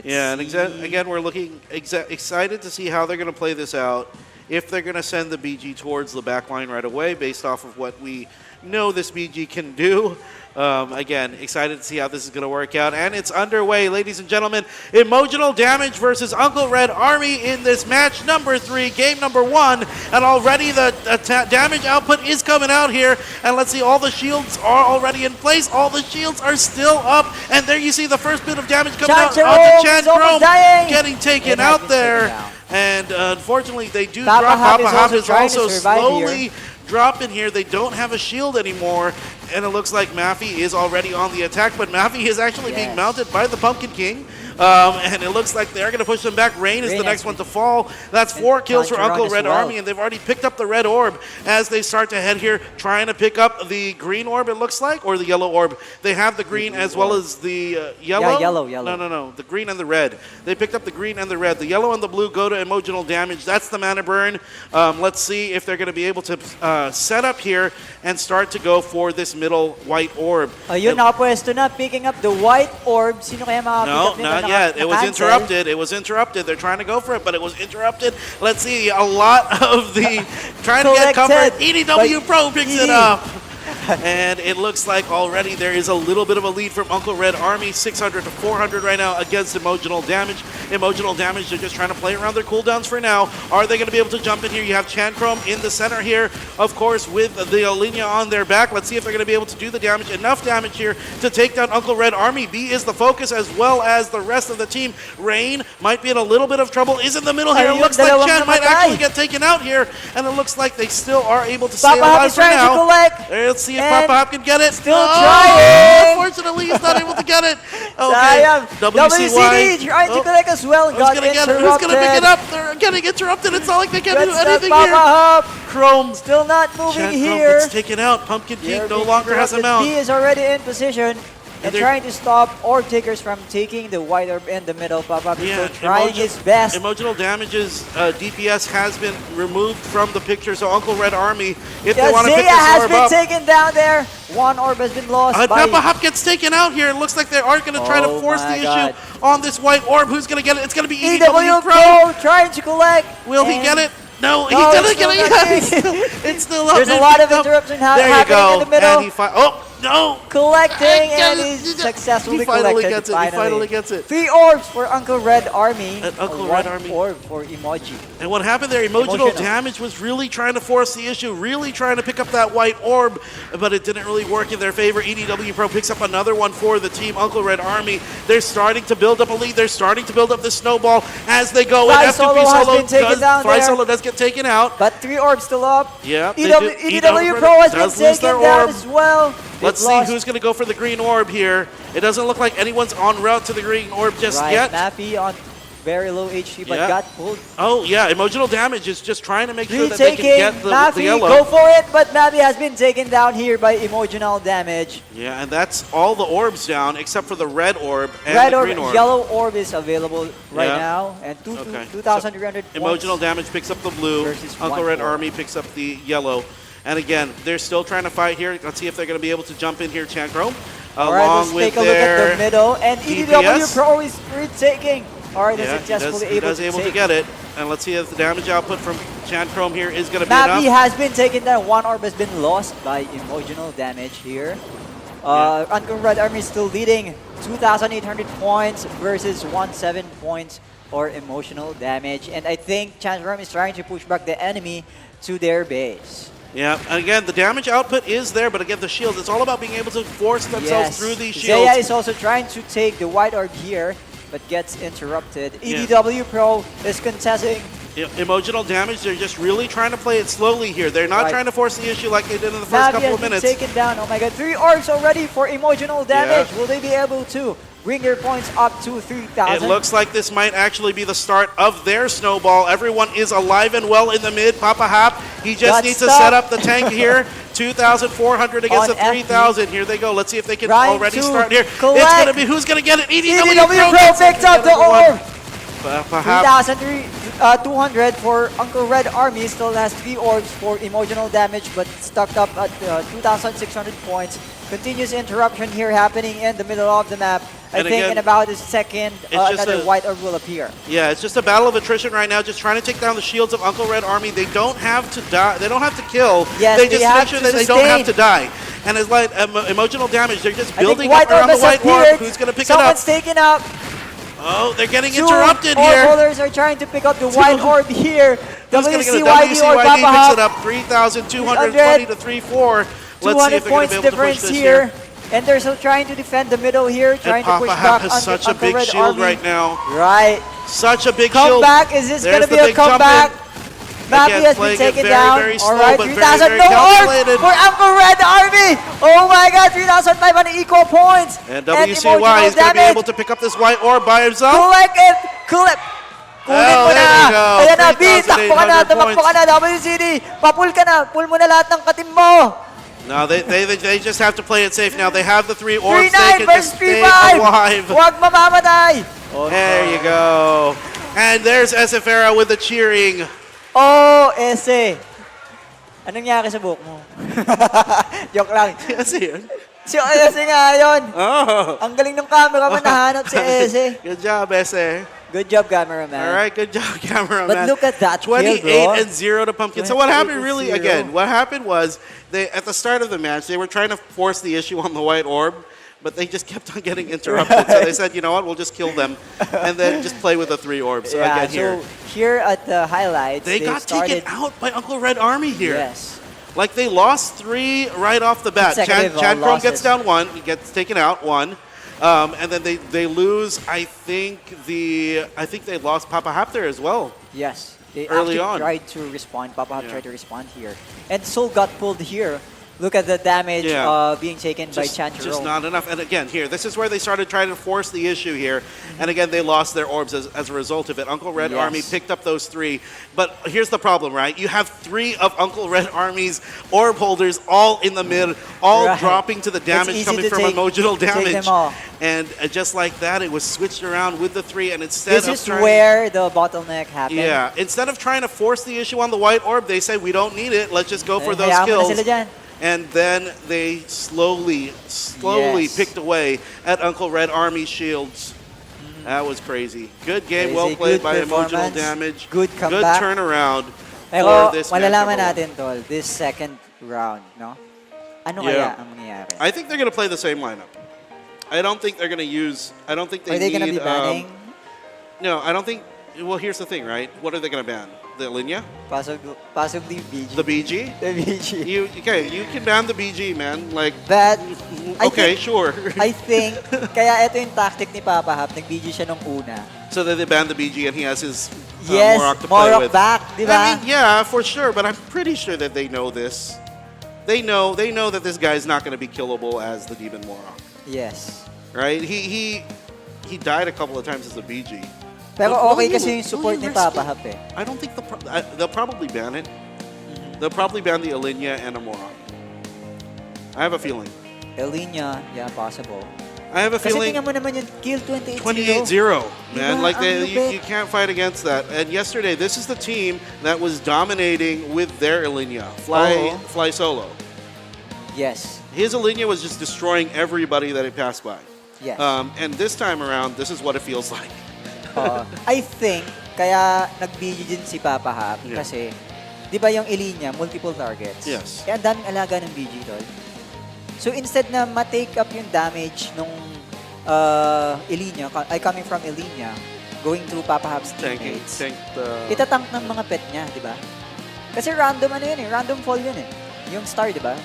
And again, we're looking excited to see how they're going to play this out. If they're going to send the BG towards the back line right away based off of what we know this BG can do. Again, excited to see how this is going to work out. And it's underway, ladies and gentlemen. Emotional Damage versus Uncle Red Army in this match number 3, game number 1. And already the damage output is coming out here. And let's see, all the shields are already in place. All the shields are still up. And there you see the first bit of damage coming out onto Chan Chrome, getting taken out there. And unfortunately, they do drop. Papa Hop is also slowly dropping here. They don't have a shield anymore. And it looks like Maffy is already on the attack. But Maffy is actually being mounted by the Pumpkin King. And it looks like they're going to push them back. Rain is the next one to fall. That's 4 kills for Uncle Red Army, and they've already picked up the red orb as they start to head here, trying to pick up the green orb, it looks like, or the yellow orb. They have the green as well as the yellow? Yeah, yellow. No. The green and the red. They picked up the green and the red. The yellow and the blue go to Emotional Damage. That's the mana burn. Let's see if they're going to be able to set up here and start to go for this middle white orb. Ayun, nakapwesto na, picking up the white orb. Sino kaya makapit No, not yet. It was interrupted. It was interrupted. They're trying to go for it, but it was interrupted. Let's see. A lot of the trying to get covered. EDW Pro picks it up. And it looks like already there is a little bit of a lead from Uncle Red Army, 600 to 400 right now against Emotional Damage. Emotional Damage, they're just trying to play around their cooldowns for now. Are they going to be able to jump in here? You have Chanchrome in the center here, of course, with the Olenia on their back. Let's see if they're going to be able to do the damage. Enough damage here to take down Uncle Red Army. B is the focus as well as the rest of the team. Rain might be in a little bit of trouble, is in the middle here. It looks like Chan might actually get taken out here, and it looks like they still are able to stay alive for now. Let's see if Papa Hop can get it. Still trying. Unfortunately, he's not able to get it. Sayang. Okay. WCD trying to collect as well. Who's gonna get it? Who's gonna pick it up? They're getting interrupted. It's not like they can do anything Papa here. Hop. Chrome Still not moving Chan here. Chrome gets taken out. Pumpkin King no longer has a mount. B is already in position. And they're trying to stop orb takers from taking the white orb in the middle. Papa Hop is trying his best. Emotional Damage's DPS has been removed from the picture, so Uncle Red Army, if they want to pick this has orb been up. taken down there. One orb has been lost. Papa Hop gets taken out here. It looks like they are going to try to force the issue on this white orb. Who's going to get it? It's going to be EDW Pro. Trying to collect. Will he get it? No, he didn't get it. It's still up. There's a lot of interruption happening in the middle. And he No! Collecting, Get and it. he's successfully He finally collected. gets it. He finally gets it. 3 orbs for Uncle Red Army. And Uncle and Red 1 Army. orb for Emoji. And what happened there, emotional Emotional. damage was really trying to force the issue, really trying to pick up that white orb, but it didn't really work in their favor. EDW Pro picks up another one for the team Uncle Red Army. They're starting to build up a lead. They're starting to build up the snowball as they go. Fry And F2P Solo has been taken down Fry there. Solo does get taken out. But 3 orbs still up. Yeah, they EW, do- EDW Pro has been does lose their taken down orb. as well. Let's They've see lost who's going to go for the green orb here. It doesn't look like anyone's en route to the green orb just right. yet. Mappy on very low HP, but Yeah. got pulled. Oh, yeah, emotional damage is just trying to make sure that they Retaking can get the Mappy, yellow. go for it, but Mappy has been taken down here by emotional damage. Yeah, and that's all the orbs down except for the red orb and Red the orb, green orb. yellow orb is available right Yeah. now, and Okay. 2,300 points. Emotional damage picks up the blue. versus Uncle 1 Red orb. Army picks up the yellow. And again, they're still trying to fight here. Let's see if they're going to be able to jump in here, Chancro. All right, let's Along with take a look at their the middle, and EDW DPS. Pro is retaking. All right, they're Yeah, successfully he does able able to take. get it. And let's see if the damage output from Chanchrome here is going to be Mappy enough. has been taken down. 1 orb has been lost by emotional damage here. Uncle Red Army is still leading. 2,800 points versus 1,700 points or emotional damage. And I think Chancellor is trying to push back the enemy to their base. Yeah, and again, the damage output is there, but again, the shields, it's all about being able to force themselves through these shields. Zaya is also trying to take the white orb here, but gets interrupted. Yeah. EDW Pro is contesting. Emotional damage, they're just really trying to play it slowly here. They're not Right. trying to force the issue like they did in the first Navi couple has of been minutes. taken down. Oh my god, 3 orbs already for emotional damage. Will they be able to bring their points up to 3,000? It looks like this might actually be the start of their snowball. Everyone is alive and well in the mid. Papa Hap, he just Got needs to stuck. set up the tank here. 2,400 against On the 3,000. Here they go. Let's see if they can Trying already to start here. collect. It's going to be, who's going to get it? EDW Pro gets it. picked up the Another one. orb. Papa Hap. 3,200 for Uncle Red Army. Still has 3 orbs for emotional damage, but stuck up at 2,600 points. Continuous interruption here happening in the middle of the map. I And think again, in about a second, it's just another a- white orb will appear. Yeah, it's just a battle of attrition right now, just trying to take down the shields of Uncle Red Army. They don't have to die. They don't have to kill. Yes, they they just have make sure to that they don't have to sustain. die. And it's like emotional damage. They're just I think building white up around orb the has white orb. appeared. Who's going to pick Someone's it up? taken up. Oh, they're getting 2 interrupted orb here. holders are trying to pick up the white orb here. Who's going to get it? WCYD or WCYD Papa picks it Hap. up. 3,220 to 3,4. Let's see 200 if they're going points to be able to push difference this here. And they're still trying to defend the middle here, trying And to Papa push Hap back has such a Uncle big Red shield Army. right now. Right. Such a big shield. Comeback, is this going to There's the be a big jump comeback? in. Mappy Again, has been playing it taken very, down. very slow, All right, but very, 3,000. very No orb calculated. for Uncle Red Army. Oh my God, 3,500 equal points. And emotional WCY is going to be damage. able to pick up this white orb by himself. Collect it. Collect. Kunin Oh, mo there na. you go. Ayan na, B. Takbo ka na. 3,800 Tumakbo ka na. WCD. Papul ka na. Pull mo na lahat ng katim mo. No, they just have to play it safe now. They have the 3 orbs. 3-9 They can versus just stay 3-5. alive. Huwag mamamatay. There you go. And there's Esefera with the cheering. Oh, ese. Anong nangyari sa buhok mo? Joke lang. Yes, here. Si Ese nga yun. Oh. Ang galing ng camera man nahanap si Ese. Good job, Ese. Good job, cameraman. All right, good job, cameraman. But look at that kill, 28 bro. and 0 to Pumpkin. So what 28 happened and really, 0. again, what happened was they at the start of the match, they were trying to force the issue on the white orb, but they just kept on getting interrupted. So they said, you know what, we'll just kill them and then just play with the 3 orbs. So Yeah, again, here. so here at the highlights, They got started, taken out by Uncle Red Army here. Yes. Like they lost 3 right off the bat. Consecutive, Chan Chrome losses. gets down 1, he gets taken out 1. And then they lose. I think they lost Papa Hap there as well. Yes. They Early actually on. tried to respond. Papa Hap Yeah. tried to respond here. And Soul got pulled here. Look at the damage Yeah. being taken by Chanchero. Just not enough. And again, here, this is where they started trying to force the issue here. And again, they lost their orbs as a result of it. Uncle Red Yes. Army picked up those 3. But here's the problem, right? You have 3 of Uncle Red Army's orb holders all in the mid, all Right. dropping to the damage easy coming to from take- emotional take them damage. all. And just like that, it was switched around with the 3. And instead This of is trying, where the bottleneck happened. yeah, instead of trying to force the issue on the white orb, they say we don't need it. Let's just go for those Hayaan mo na kills. sila dyan. And then they slowly Yes. picked away at Uncle Red Army's shields. That was crazy. Good game, Crazy, well played good by Emotional performance, Damage. good Good comeback. turnaround Pero for this malalaman match. natin, Tol, this second round, no? Ano Yeah. kaya ang mangyayari? mangyari? I think they're going to play the same lineup. I don't think they're going to use. I don't think they Are they need. gonna be banning? No, I don't think. Well, here's the thing, right? What are they going to ban? The Linya? Possibly BG. The BG? The BG. You can ban the BG, man. Like, But, okay, sure. I think, kaya ito yung tactic ni Papa Hap, nag-BG siya nung una. So that they ban the BG and he has his Yes, Morok to play Morok with. back, di ba? I mean, yeah, for sure, but I'm pretty sure that they know this. They know that this guy's not going to be killable as the Demon Morok, Yes. right? He died a couple of times as a BG. Pero But okay will kasi you- yung support will ni you risk Papa it? Hap eh. I don't think they'll probably ban it. They'll probably ban the Alinya and a Morok. I have a feeling. Elinya, yeah, possible. I have a Kasi feeling. tingnan mo naman yung kill 28-0. 28-0, man. Diba? Like Ang lupit. you can't fight against that. And yesterday, this is the team that was dominating with their Alinya. Fly solo. Yes. His Alinya was just destroying everybody that it passed by. Yes. And this time around, this is what it feels like. I think, kaya nag-BG din si Papa Hap Yeah. kasi, di ba yung Elinya, multiple targets? Yes. Kaya ang daming alaga ng BG tol. So instead na ma-take up yung damage nung Elinya, coming from Elinya, going through Papa Hap's teammates, itatank ng mga pet niya, di ba? Kasi random ano yun eh, random fall yun eh. Yung star, di ba?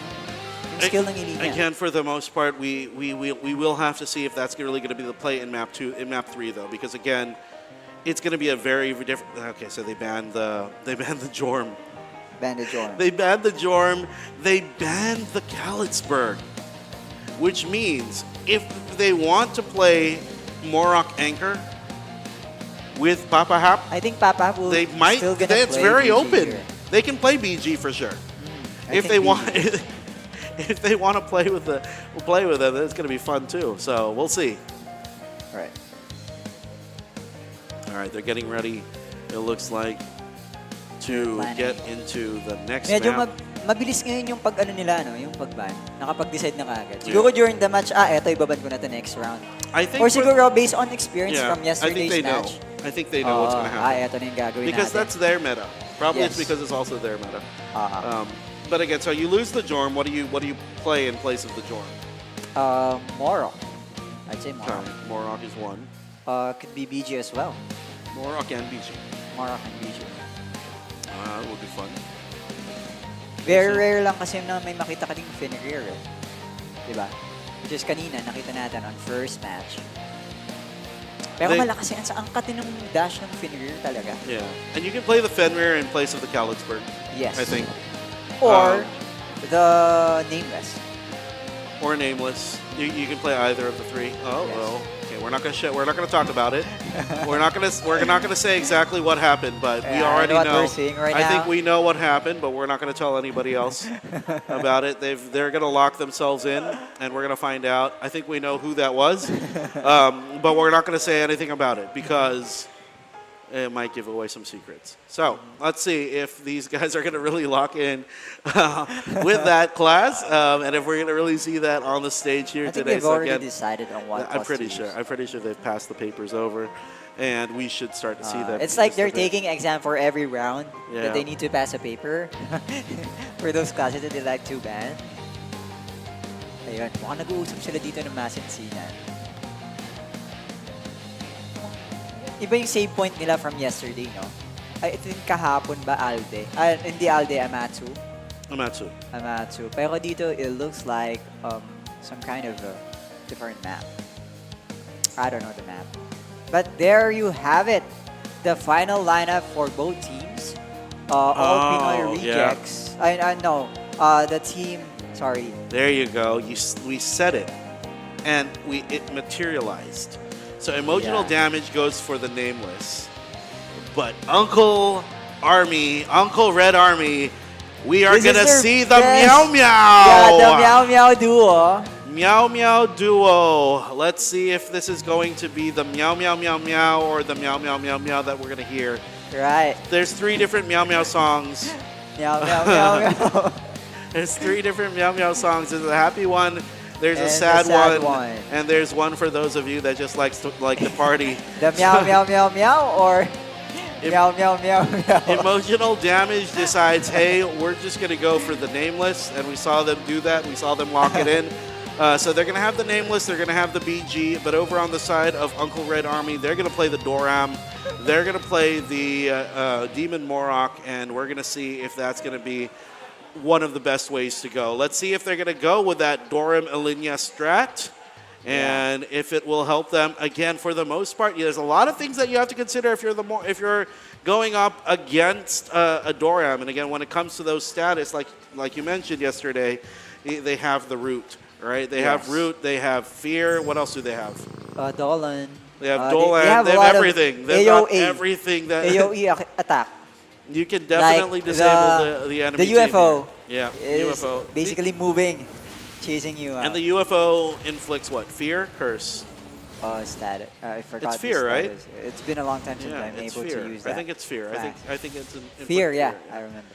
Yung skill ng Elinya. Again, for the most part, we will have to see if that's really going to be the play in map 3 though, because again, it's going to be a very different. Okay, so they banned the Jorm. Bandage-Jorm. They banned the Jorm. They banned the Kalitzberg, which means if they want to play Morok Anchor with Papa Hap, I think Papa Hap will they might. still gonna It's play very BG open. here. They can play BG for sure. I If think they BG. want, if they want to play with them, it's going to be fun too. So we'll see. Right. All right, they're getting ready. It looks like to Planning. get into the next Medyo map. mabilis ngayon yung pag-ano nila, no? Yung pag-ban. Nakapag-decide na kagad. Siguro during the match, eto, ibaban ko na to next round. I think Or for- siguro based on experience Yeah, from I think yesterday's they know. match. I think they know what's going to happen. Eto na yung gagawin Because natin. that's their meta. Probably it's Yes. because it's also their meta. Ah. But again, so you lose the Jorm. What do you play in place of the Jorm? Morok. I'd say Morok. Morok is one. Could be BG as well. Morok and BG. Morok and BG. It will be fun. Very rare lang kasi na may makita ka ding Fenrir eh. Diba? Which is kanina, nakita natin on first match. Pero They- malakas yan sa angkat din ng dash ng Fenrir talaga. Yeah. And you can play the Fenrir in place of the Kalitzberg. Yes. I think. Or the Nameless. Or Nameless. You can play either of the three. Oh Yes. well. Okay, we're not gonna talk about it. we're not gonna say exactly what happened, but we Yeah, I already know what know. we're seeing right I think now. we know what happened, but we're not gonna tell anybody else about it. They're gonna lock themselves in, and we're gonna find out. I think we know who that was, but we're not gonna say anything about it because it might give away some secrets. So let's see if these guys are going to really lock in with that class, and if we're going to really see that on the stage here I think today. they've already decided on what I'm class pretty to sure. use. I'm pretty sure they've passed the papers over, and we should start to see that. It's like just they're a bit. taking exam for every round Yeah. that they need to pass a paper for those classes that they like to ban. Ayun, mukhang nag-uusap sila dito ng masinsinan. Iba yung save point nila from yesterday, no? I think kahapon ba Alde? Hindi Alde, Amatsu. Amatsu. Pero dito, it looks like some kind of a different map. I don't know the map. But there you have it. The final lineup for both teams. All-Pinoy yeah. Rejects. No. The team, sorry. There you go. We said it, and it materialized. So emotional Yeah. damage goes for the Nameless, but Uncle Red Army, we are This is gonna their see the best- Meow Meow. Yeah, the Meow Meow duo. Meow Meow duo. Let's see if this is going to be the Meow Meow Meow Meow or the Meow Meow Meow Meow that we're gonna hear. Right. There's 3 different Meow Meow songs. Meow Meow Meow Meow. There's 3 different Meow Meow songs. There's a happy one. There's a And sad, the sad one, one. and there's one for those of you that just like to party. The Meow Meow Meow Meow or Meow, meow, meow, meow. Emotional Damage decides, hey, we're just going to go for the Nameless, and we saw them do that. We saw them lock it in. So they're going to have the Nameless, they're going to have the BG, but over on the side of Uncle Red Army, they're going to play the Doram, they're going to play the Demon Morok, and we're going to see if that's going to be one of the best ways to go. Let's see if they're going to go with that Doram Elinya strat. And if it will help them, again, for the most part, there's a lot of things that you have to consider if you're going up against a Doram. And again, when it comes to those status, like you mentioned yesterday, they have the root, right? They have root, they have fear. What else do they have? Dolan. They have Dolan. They have a lot everything. Of They've AOE. got everything that AOE attack. you can definitely Like disable the enemy. The UFO. Team here. Yeah, is UFO. basically moving, chasing you out. And the UFO inflicts what? Fear? Curse? Status. I forgot. It's fear, the right? status. It's been a long time since Yeah, I'm it's able fear. to use that. I think it's fear. Fact. I think it's Fear, yeah, I remember.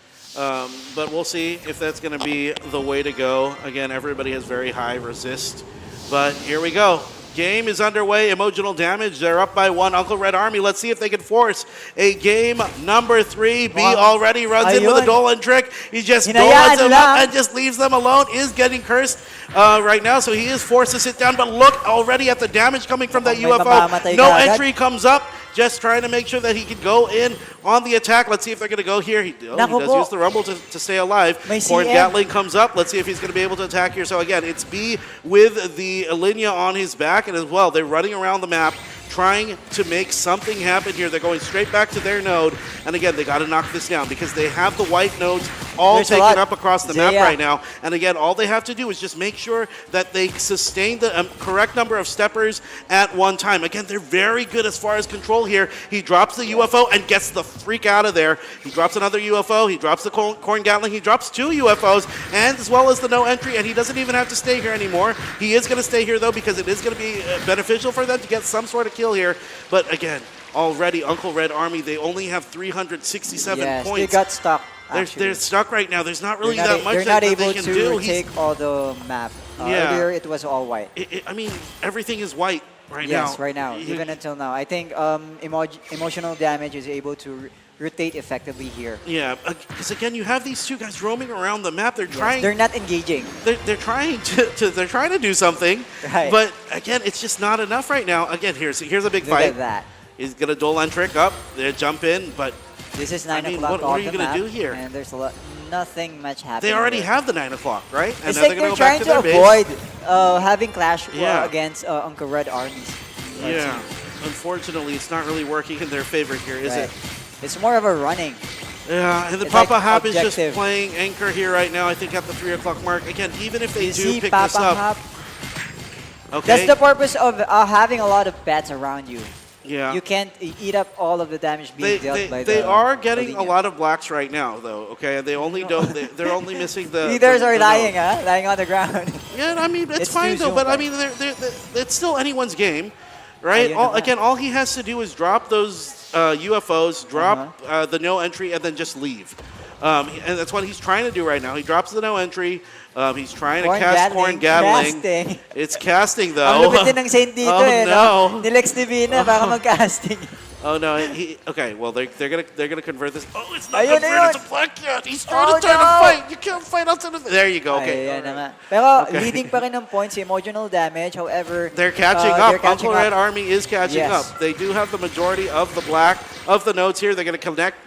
But we'll see if that's going to be the way to go. Again, everybody has very high resist. But here we go. Game is underway. Emotional Damage. They're up by 1. Uncle Red Army. Let's see if they can force a game number 3. B already runs in with a Ayun. Dolan trick. He just Hinayaan dolans them lang. up and just leaves them alone. Is getting cursed right now, so he is forced to sit down. But look already at the damage coming from that May UFO. mamamatay No ka agad. entry comes up. Just trying to make sure that he can go in on the attack. Let's see if they're going to go here. He does po. use the Rumble to stay alive. May Corn CM. Gatling comes up. Let's see if he's going to be able to attack here. So again, it's B with the Elinya on his back, and as well, they're running around the map trying to make something happen here. They're going straight back to their node, and again, they got to knock this down because they have the white nodes all There's a taken lot. up across the map Yeah. right now. And again, all they have to do is just make sure that they sustain the correct number of steppers at one time. Again, they're very good as far as control here. He drops the UFO and gets the freak out of there. He drops another UFO. He drops the Corn Gatling. He drops 2 UFOs, and as well as the no entry, and he doesn't even have to stay here anymore. He is going to stay here, though, because it is going to be beneficial for them to get some sort of kill here. But again, already Uncle Red Army, they only have 367 Yes, they points. got stuck. They're actually. stuck right now. There's not really They're not that much they're that not they able can to do. He's- take all the map. Yeah. Earlier, it was all white. I mean, everything is white right now. Yes, right now, You- even until now. I think Emotional Damage is able to rotate effectively here. Yeah, because again, you have these 2 guys roaming around the map. They're Yes, trying. they're not engaging. They're trying they're trying to do something, Right. but again, it's just not enough right now. Again, here's a big Look fight. at that. He's gonna Dolan trick up. They jump in, but This is I 9 mean, o'clock what are on you the gonna map, do here? and there's nothing much happening. they already there. have the 9 o'clock, right? And It's now like they're they're gonna go trying back to to their base. avoid having clash Yeah. against Uncle Red armies. Yeah, unfortunately, it's not really working in their favor here, is Right. it? It's more of a running. Yeah, and the It's Papa like Hop is just objective. playing anchor here right now. I think at the 3 o'clock mark. Again, even if they You do see pick Papa this up, Hop? okay. That's the purpose of having a lot of pets around you. Yeah. You can't eat up all of the damage being dealt by the They are getting a Olinia. lot of blacks right now, though. Okay, they only don't. They're only missing the. Leaders the are node. lying, huh? Lying on the ground. Yeah, I mean it's It's fine too though. But I soon, mean, it's still anyone's game, right? Ayun All, naman. again, all he has to do is drop those UFOs, drop the no entry, and then just leave. And that's what he's trying to do right now. He drops the no entry. He's trying to cast Corn Gatling. Casting. It's casting Ang though. lupit din ng Saint dito Oh, eh, no. no? Ni Lex Divina, baka mag-casting. Oh no! Okay, well they're gonna convert this. Oh, it's not Ayun, converted ayun. to black yet. He's Oh, trying to no. fight. You can't fight outside of. There you go. Okay. Ayan na nga. Pero Okay. leading pa rin ng points, Emotional Damage. However, They're catching up. they're catching Uncle Red up. Army is catching Yes. up. They do have the majority of the black of the nodes here. They're going to connect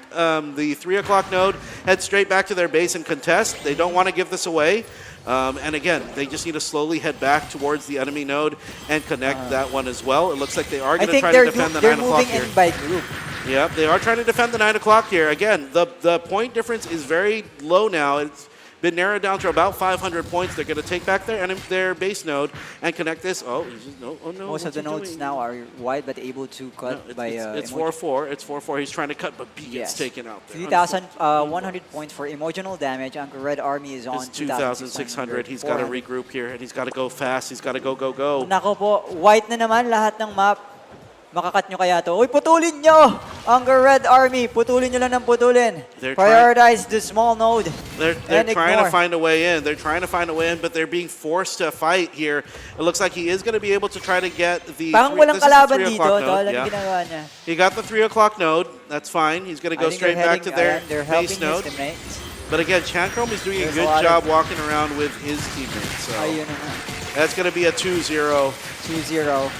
the 3 o'clock node, head straight back to their base and contest. They don't want to give this away. And again, they just need to slowly head back towards the enemy node and connect that one as well. It looks like they are I going to think try to they're, defend the they're 9 o'clock moving here. in by group. Yep, they are trying to defend the 9 o'clock here. Again, the point difference is very low now. It's been narrowed down to about 500 points. They're going to take back their base node and connect this. Oh, no, oh no. Most of what's the he nodes doing? now are wide but able to cut No, by it's Emoji. 4-4. It's 4-4. He's trying to cut, but B gets Yes. taken out there. 3,100 points for Emotional Damage. Uncle Red Army is on It's 2,600. He's got to 400. regroup here, and he's got to go fast. He's got to go, go, go. Nako po, white na naman lahat ng map. Makakat nyo kaya to. Uy, putulin nyo! Ang Red Army, putulin nyo lang ng putulin. They're Prioritize the small node. They're and trying to ignore. find a way in. They're trying to find a way in, but they're being forced to fight here. It looks like he is going to be able to try to get the. Parang this is walang the kalaban 3 dito. o'clock Tol, node. ano Yeah. ginagawa niya? He got the 3 o'clock node. That's fine. He's going to go I think straight they're back to heading- their they're helping base his node. teammates. But again, Chanchrome is doing a There's a good lot job of- walking around with his teammates. So Ayun na nga. that's going to be a 2-0. 2-0.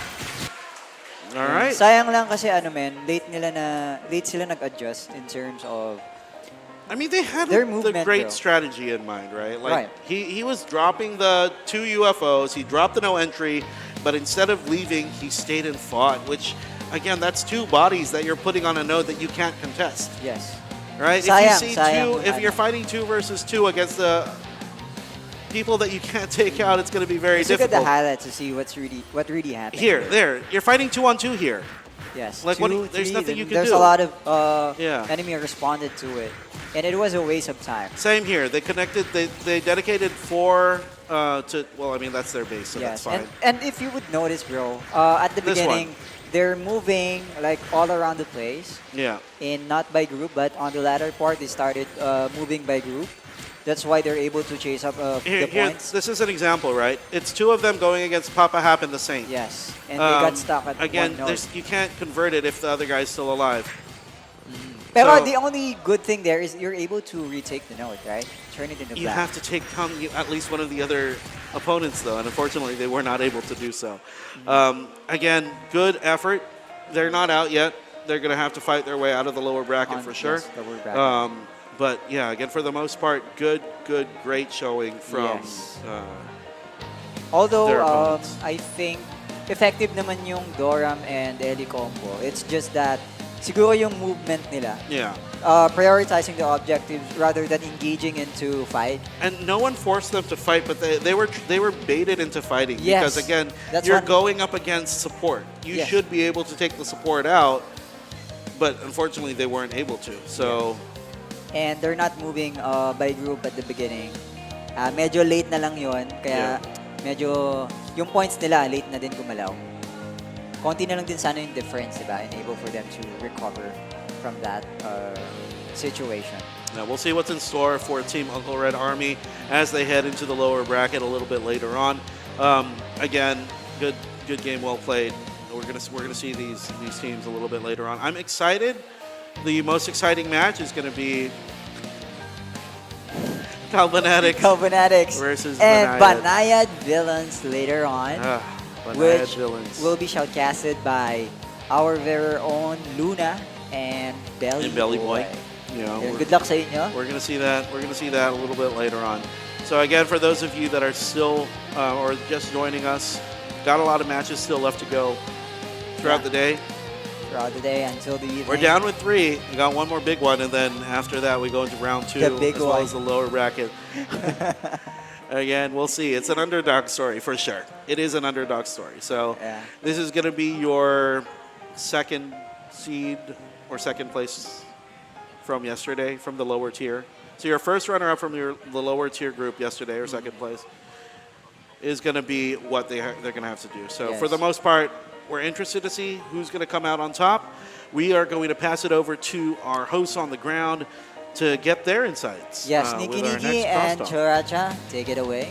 All right. Sayang lang kasi late sila nag-adjust in terms of I mean, they had Their the movement, great though. strategy in mind, right? Like Right. he was dropping the 2 UFOs. He dropped the no entry, but instead of leaving, he stayed and fought. Which, again, that's 2 bodies that you're putting on a node that you can't contest, yes. right? Sayang, if you see sayang if you're fighting 2 versus 2 against the people that you can't take out, it's going to be very Let's look at the difficult. highlights to see what really happened. There, you're fighting 2-on-2 here. Yes. Like, 2, there's 3, nothing you can there's do. a lot of Yeah. enemy responded to it, and it was a waste of time. Same here. They connected. They dedicated 4 to. Well, I mean that's their base, so that's Yes, fine. and if you would notice, bro, at the This beginning, they're moving like all around the place, Yeah. and not by group, but on the latter part, they started moving by group. That's why they're able to chase up the Here, points. this is an example, right? It's 2 of them going against Papa Hap and the Saint. Yes, and they got stuck at again. one node. You can't convert it if the other guy's still alive. Pero so- the only good thing there is you're able to retake the node, right? Turn it into You black. have to take down at least one of the other opponents, though, and unfortunately, they were not able to do so. Again, good effort. They're not out yet. They're going to have to fight their way out of the lower bracket for sure. Yes, lower bracket. But yeah, again, for the most part, great showing from. Yes. their Although opponents. I think effective naman yung Doram and Ellie combo. It's just that siguro yung movement nila, Yeah. prioritizing the objectives rather than engaging into fight. And no one forced them to fight, but they were baited into fighting Yes. because again, That's you're one- going up against support. You Yes. should be able to take the support out, but unfortunately, they weren't able to. So And they're not moving by group at the beginning. Medyo late na lang yon, kaya medyo yung points nila late na din gumalaw. Konti na lang din sana yung difference, diba? Enable for them to recover from that situation. now we'll see what's in store for Team Uncle Red Army as they head into the lower bracket a little bit later on. Again, good game, well played. We're gonna see these teams a little bit later on. I'm excited. The most exciting match is going to be Kalbonatics versus and Banayad. Banayad-Villains later on, Banayad which Villains. will be shoutcasted by our very own Luna and Belly, And Belly Boy. You know, Good luck sa inyo. we're going to see that. We're going to see that a little bit later on. So again, for those of you that are still or just joining us, got a lot of matches still left to go throughout the day. Throughout the day until the evening. We're down with 3. We got one more big one, and then after that, we go into round 2 The big as well one. as the lower bracket. Again, we'll see. It's an underdog story for sure. It is an underdog story. So Yeah. this is going to be your second seed or second place from yesterday from the lower tier. So your first runner-up from the lower tier group yesterday or second place is going to be what they're going to have to do. So for Yes. the most part, we're interested to see who's going to come out on top. We are going to pass it over to our hosts on the ground to get their insights. Yes, with Niki our Niki next and crosstalk. Characha, take it away.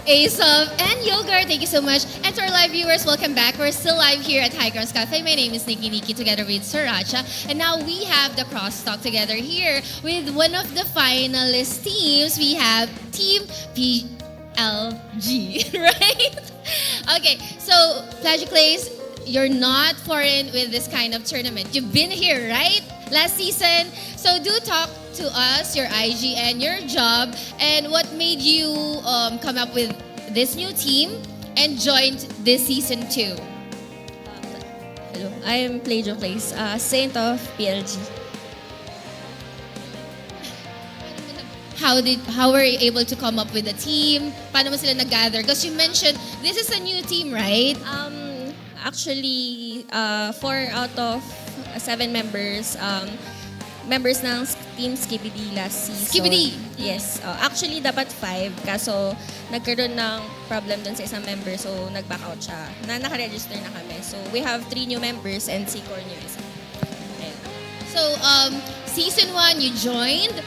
Aesop and Yogurt, thank you so much. And to our live viewers, welcome back. We're still live here at High Grounds Cafe. My name is Niki Niki together with Sriracha. And now we have the crosstalk together here with one of the finalist teams. We have Team PLG, right? Okay, so Plagiclays, you're not foreign with this kind of tournament. You've been here, right? Last season. So do talk to us, your IG and your job, and what made you come up with this new team and joined this season too. Hello, I am Plagiclays, Saint of PLG. How were you able to come up with a team? Paano mo sila nag-gather? Because you mentioned this is a new team, right? Actually, 4 out of 7 members, members ng Team Skibidi last season. Skibidi? Yes. Actually, dapat 5. Kaso, nagkaroon ng problem dun sa isang member. So, nag-back out siya. Nakaregister na kami. So, we have 3 new members and si Corny yung isa. Ayan. So, season 1, you joined.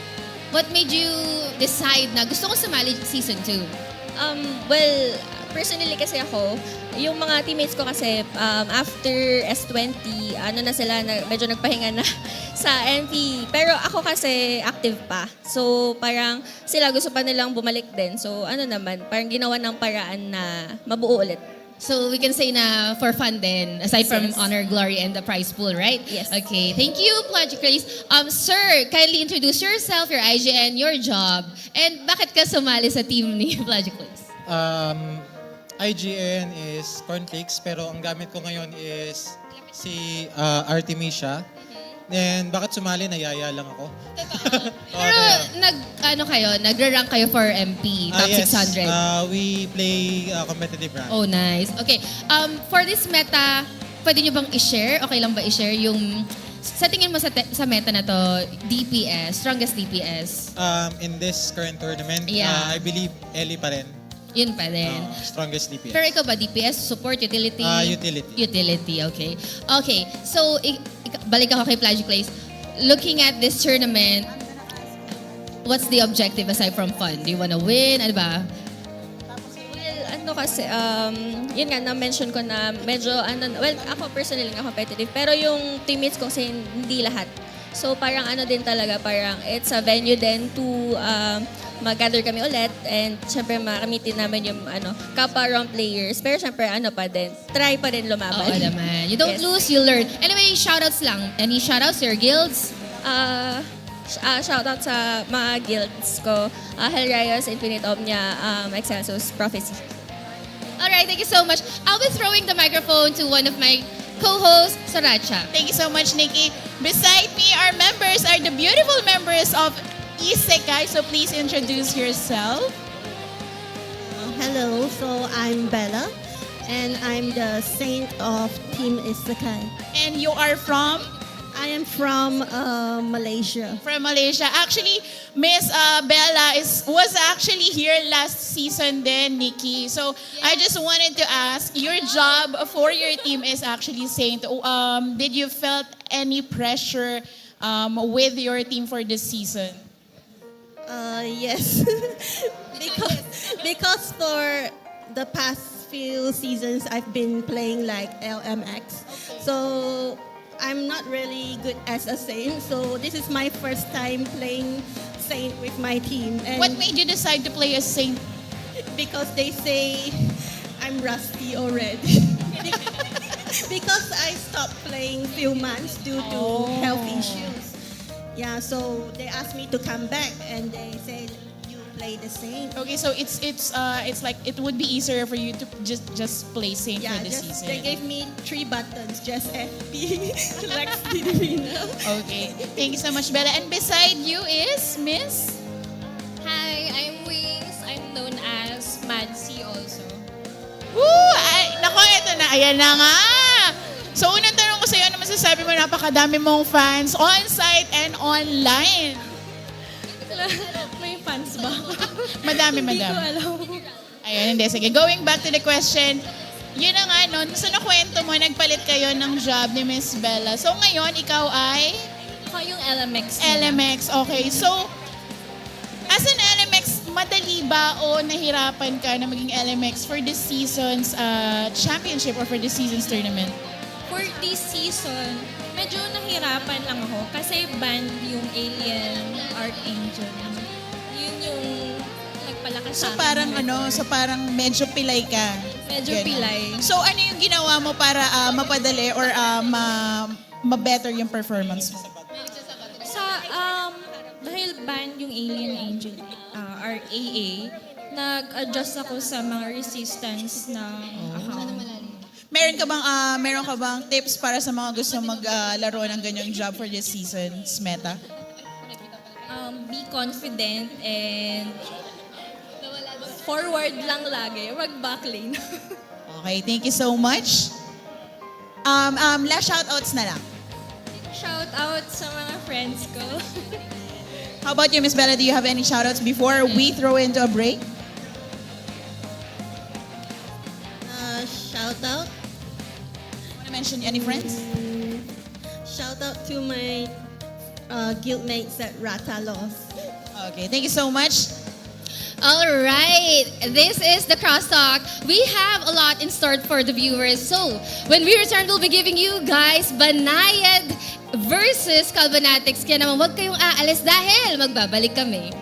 What made you decide na gusto ko sumali season 2? Well, personally kasi ako, yung mga teammates ko kasi after S20, ano na sila, medyo nagpahinga na sa MP. Pero ako kasi active pa. So parang sila gusto pa nilang bumalik din. So ano naman, parang ginawa ng paraan na mabuo ulit. So we can say na for fun din, aside from Yes. honor, glory, and the prize pool, right? Yes. Okay, thank you, Plagiocrates. Sir, kindly introduce yourself, your IGN, your job, and bakit ka sumali sa team ni Plagiocrates? IGN is cornflakes, pero ang gamit ko ngayon is si Artemisia. Then, bakit sumali? Nayaya lang ako. Pero nagra-rank kayo for MP, top Yes. 600. We play competitive rank. Oh, nice. Okay. For this meta, pwede nyo bang i-share? Okay lang ba i-share yung sa tingin mo sa meta na to, DPS, strongest DPS? In this current tournament, Yeah. I believe Ellie pa rin. Yun pa din. Strongest DPS. Pero ikaw ba, DPS, support, utility? Utility. Utility, okay. Okay, so balik ako kay Plagioclates. Looking at this tournament, what's the objective aside from fun? Do you wanna win? Ano ba? Well, ano kasi, yun nga, na-mention ko na medyo, well, ako personally nga competitive, pero yung teammates ko kasi hindi lahat. So parang ano din talaga, parang it's a venue din to mag-gather kami ulit and syempre makamitin namin yung kapwa players. Pero syempre pa din, try pa din lumaban. Oo naman. You don't Yes. lose, you learn. Anyway, shoutouts lang. Any shoutouts to your guilds? Shoutout sa mga guilds ko. Hellraios, Infinite Omnia, Excelsus, Prophecy. Alright, thank you so much. I'll be throwing the microphone to one of my co-hosts, Saracha. Thank you so much, Nikki. Beside me, our members are the beautiful members of ISEKAI. So please introduce yourself. Hello, so I'm Bella, and I'm the saint of Team ISEKAI. And you are from? I am from Malaysia. From Malaysia. Actually, Miss Bella was actually here last season then, Nikki. So I just wanted to ask, your job for your team is actually saint. Did you felt any pressure with your team for this season? Yes, because for the past few seasons I've been playing like LMX, so I'm not really good as a saint. So this is my first time playing saint with my team. And What made you decide to play as saint? because they say I'm rusty already. Because I stopped playing few months due to health issues. Yeah, so they asked me to come back and they said you play the saint. Okay, so it's like it would be easier for you to just play saint Yeah, for the just season. they gave me 3 buttons, just FP, Lex Divina. Okay, thank you so much, Bella. And beside you is Miss? Hi, I'm Wings. I'm known as Madsi also. Woo! Ay, nako, ito na. Ayan na nga. So, unang tanong ko sa iyo, ano masasabi mo, napakadami mong fans on-site and online. May fans ba? Madami. Hindi ko alam. Ayun, hindi. Sige, going back to the question, yun na nga, no, sa nakwento mo, nagpalit kayo ng job ni Miss Bella. So, ngayon, ikaw ay? Ako yung LMX. LMX, okay. So, as an LMX, madali ba o nahirapan ka na maging LMX for this season's championship or for this season's tournament? For this season, medyo nahirapan lang ako kasi banned yung Alien Archangel. Yun yung nagpalakas So sa akin. parang parang medyo pilay ka. Medyo Ganun. pilay. So ano yung ginawa mo para mapadali or ma-better yung performance mo? Dahil banned yung Alien Angel, RAA, nag-adjust ako sa mga resistance ng account. Meron ka bang tips para sa mga gusto maglaro ng ganyang job for this season's meta? Be confident and forward lang lagi, wag backlane. Okay, thank you so much. Last shoutouts na lang. Shout out sa mga friends ko. How about you, Miss Bella? Do you have any shoutouts before we throw into a break? Shout out. Want to mention any friends? Shout out to my guildmates that Rata lost. Okay, thank you so much. All right, this is the crosstalk. We have a lot in store for the viewers. So, when we return, we'll be giving you guys Banayad versus Kalbonatics. Kaya naman huwag kayong aalis dahil magbabalik kami.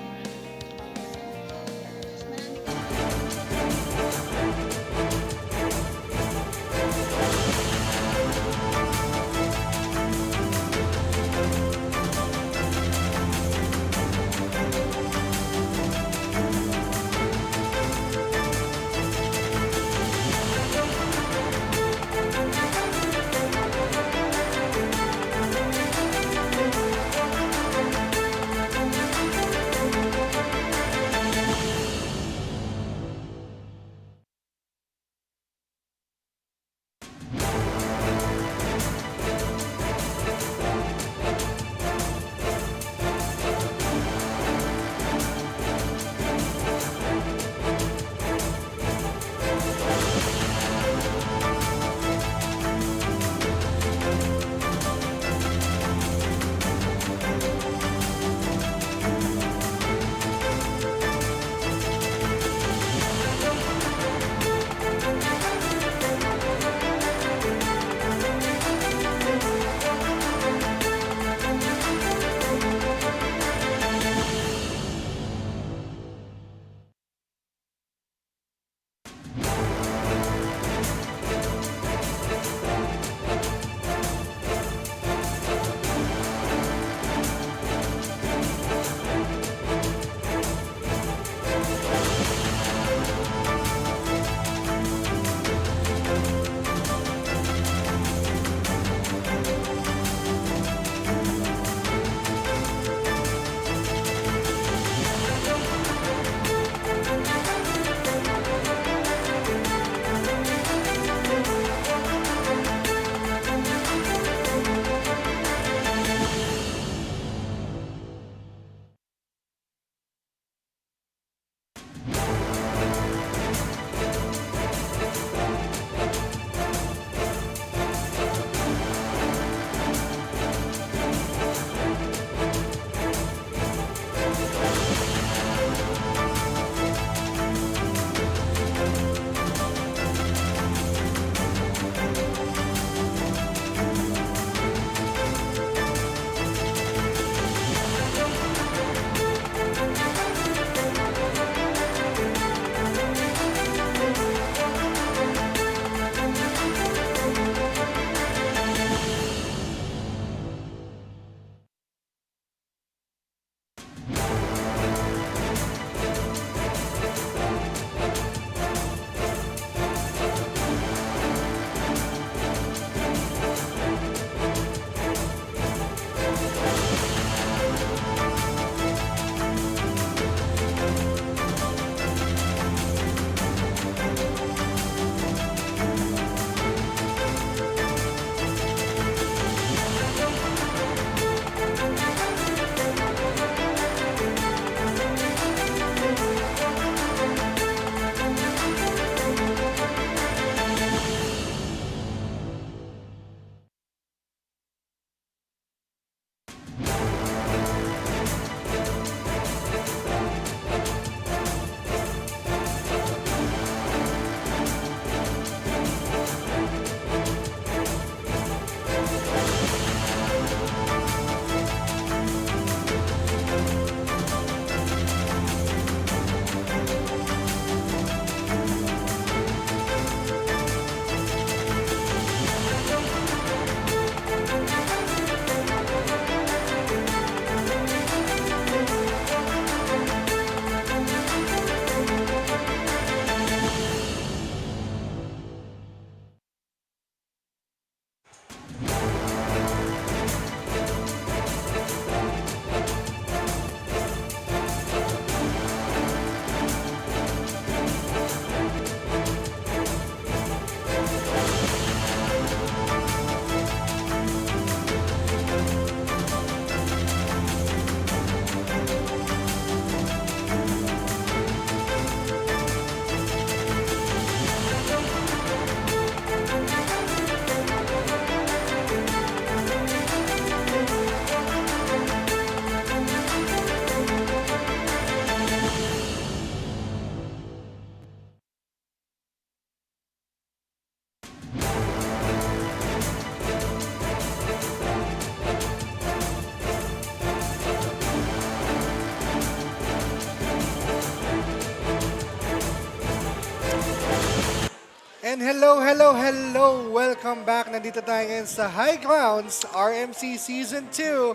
And hello, hello, hello! Welcome back. Nandito tayo ngayon sa High Grounds RMC Season 2.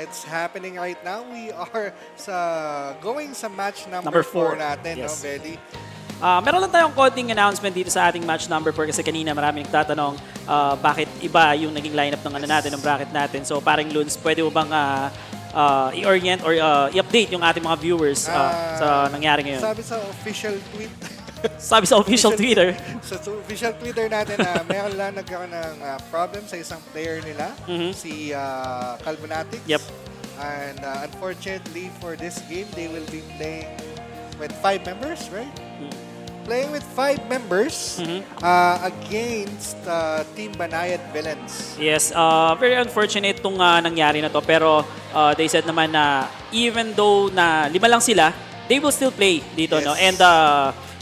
It's happening right now. We are going sa match number 4 natin, Yes. no, Belly? Meron lang tayong konting announcement dito sa ating match number 4 kasi kanina maraming nagtatanong bakit iba yung naging lineup ng natin, ng bracket natin. So parang Luns, pwede mo bang i-orient or i-update yung ating mga viewers sa nangyari ngayon? Sabi sa official tweet. Sabi sa official Twitter. Sa official Twitter natin na meron lang nagkaroon ng problem sa isang player nila, si Kalbonatics. Yep. And unfortunately for this game, they will be playing with 5 members, right? Playing with 5 members against Team Banayad-VILLAINS. Yes, very unfortunate itong nangyari na to. Pero they said naman na even though na 5 lang sila, they will still play dito, Yes. no? And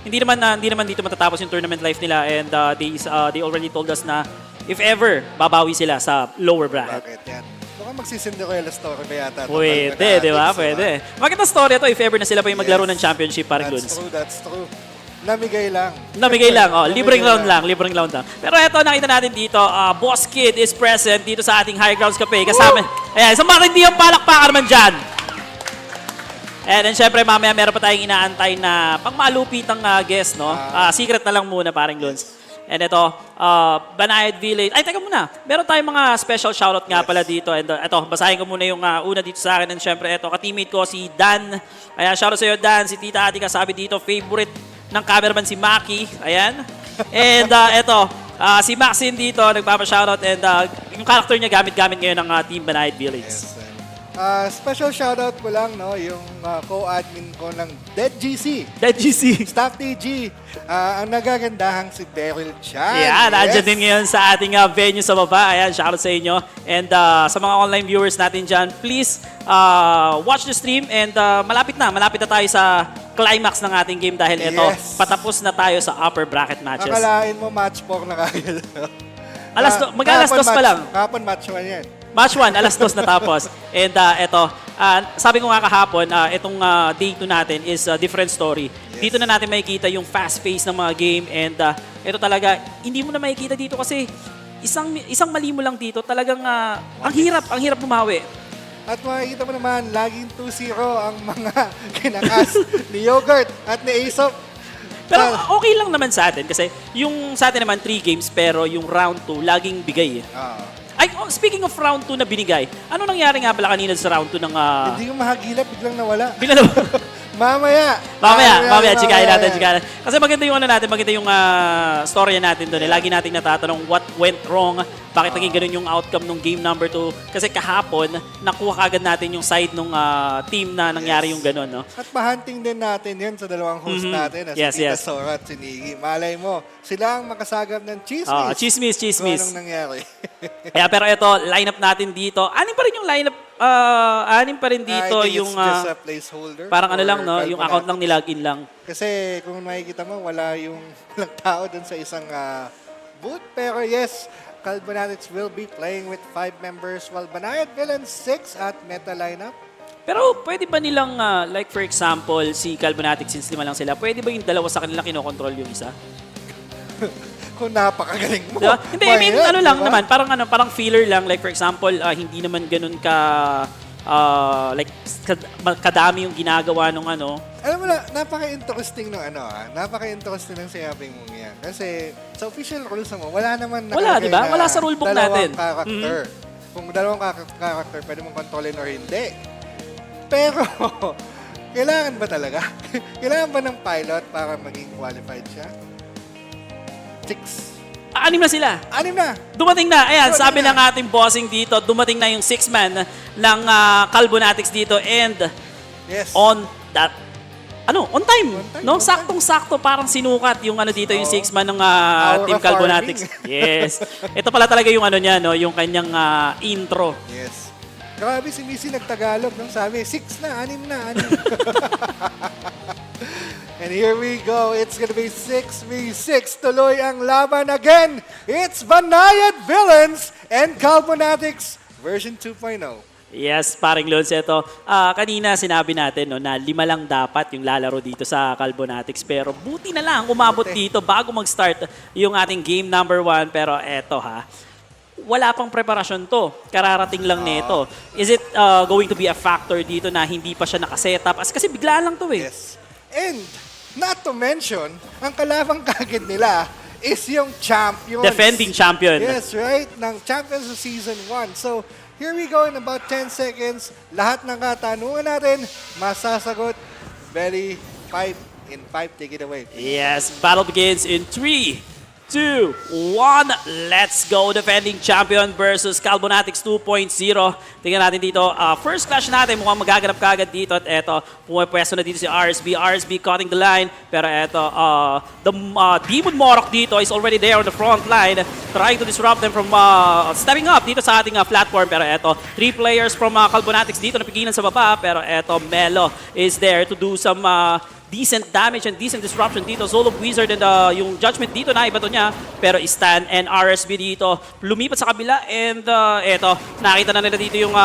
hindi naman dito matatapos yung tournament life nila, and they already told us na if ever babawi sila sa lower bracket. Bakit yan? Baka magsisinderella story ba yata? Pwede, di ba? Pwede. Maganda story ito if ever na sila pa yung maglaro ng championship, parang Luns. That's true. Namigay lang. Namigay lang, libreng round lang. Pero eto, nakita natin dito, Boss Kid is present dito sa ating High Grounds Café. Kasama, ayan, isang matindihang palakpakan naman dyan. And then syempre mamaya meron pa tayong inaantay na pangmalupitang guest, no? Secret na lang muna, parang Luns. And ito, Banayad-VILLAINS. Ay, teka muna. Meron tayong mga special shoutout nga pala dito. And ito, basahin ko muna yung una dito sa akin. And syempre, ito, ka-teammate ko si Dan. Ayan, shoutout sa'yo, Dan. Si Tita Ati kasabi dito, favorite ng cameraman si Maki. Ayan. And ito, si Maxine dito, nagpapa-shoutout. And yung character niya gamit-gamit ngayon ng Team Banayad-VILLAINS. Special shoutout ko lang, no, yung co-admin ko ng Dead GC. Staff TG. Ang nagagandahang si Beryl Chan. Yeah, nandiyan din ngayon sa ating venue sa baba. Ayan, shoutout sa inyo. And sa mga online viewers natin dyan, please watch the stream. And malapit na tayo sa climax ng ating game dahil ito, patapos na tayo sa upper bracket matches. Akalain mo match 4 na kagad. Mag-alas 2 pa lang. Kapon match 1 yan. Match 1, alas 2 na tapos. And ito, sabi ko nga kahapon, itong day 2 natin is a different story. Dito na natin makikita yung fast pace ng mga game, and ito talaga, hindi mo na makikita dito kasi isang mali mo lang dito, talagang ang hirap bumawi. At makikita mo naman, laging 2-0 ang mga kinakas ni Yogurt at ni Aesop. Pero okay lang naman sa atin kasi yung sa atin naman 3 games pero yung round 2 laging bigay. Ay, speaking of round 2 na binigay, ano nangyari nga pala kanina sa round 2 ng... Hindi yung mahagilap, biglang nawala. Biglang nawala. Mamaya, chikahin natin. Kasi maganda yung maganda yung storya natin doon. Lagi nating natatanong what went wrong, bakit naging ganun yung outcome ng game number 2. Kasi kahapon, nakuha kagad natin yung side ng team na nangyari yung ganun, no? At mahunting din natin yun sa dalawang host natin, si Tita Sora at si Niggy. Malay mo, sila ang makasagap ng chismis. Chismis. Kung anong nangyari. Kaya pero ito, lineup natin dito. Anim pa rin yung lineup. Anim pa rin dito yung... it's just a placeholder. Parang ano lang, no? Yung account lang nilagin lang. Kasi kung makikita mo, wala yung walang tao dun sa isang booth. Pero yes, Kalbonatics will be playing with 5 members while Banayad-VILLAINS 6 at meta lineup. Pero pwede ba nilang, like for example, si Kalbonatics since 5 lang sila, pwede ba yung dalawa sa kanila kinokontrol yung isa? Kung napakagaling mo. Diba? Hindi, I mean, ano lang naman, parang filler lang. Like for example, hindi naman ganun kadami yung ginagawa nung ano. Alam mo na, napaka-interesting ng napaka-interesting ng sinabi mo yan. Kasi sa official rules mo, wala naman Wala, di ba? Wala sa rulebook natin. Character. Kung dalawang character, pwede mong kontrolin or hindi. Pero, kailangan ba talaga? Kailangan ba ng pilot para maging qualified siya? 6. 6 na sila. 6 na. Dumating na. Ayan, sabi ng ating bossing dito, dumating na yung 6-man ng Kalbonatics dito and on time. No? Saktong-sakto, parang sinukat yung dito yung 6-man ng Team Kalbonatics. Yes. Ito pala talaga yung niya, no? Yung kanyang intro. Yes. Grabe, si Missy nagtagalog nung sabi, 6 na, 6 na. And here we go. It's gonna be 6v6. Tuloy ang laban again. It's Banayad-VILLAINS and Kalbonatics version 2.0. Yes, paring Lons, ito. Kanina sinabi natin no, na 5 lang dapat yung lalaro dito sa Kalbonatics. Pero buti na lang umabot dito bago mag-start yung ating game number 1. Pero eto ha, wala pang preparasyon to. Kararating lang nito. Is it going to be a factor dito na hindi pa siya nakasetup? Kasi bigla lang to eh. Yes. And not to mention, ang kalabang kagad nila is yung champions. Defending champion. Yes, right? Ng champions of season 1. So, here we go in about 10 seconds. Lahat ng katanungan natin, masasagot. Belly, 5 in 5. Take it away. Yes, battle begins in 3, 2, 1. Let's go. Defending champion versus Kalbonatics 2.0. Tingnan natin dito. First clash natin. Mukhang magaganap kagad dito. At eto, pumapwesto na dito si RSB. RSB cutting the line. Pero eto, the Demon Morok dito is already there on the front line. Trying to disrupt them from stepping up dito sa ating platform. Pero eto, 3 players from Kalbonatics dito napigilan sa baba. Pero eto, Melo is there to do some decent damage and decent disruption dito. Soul of Wizard and yung Judgment dito na iba to niya. Pero Stan and RSB dito lumipat sa kabila and eto, nakita na nila dito yung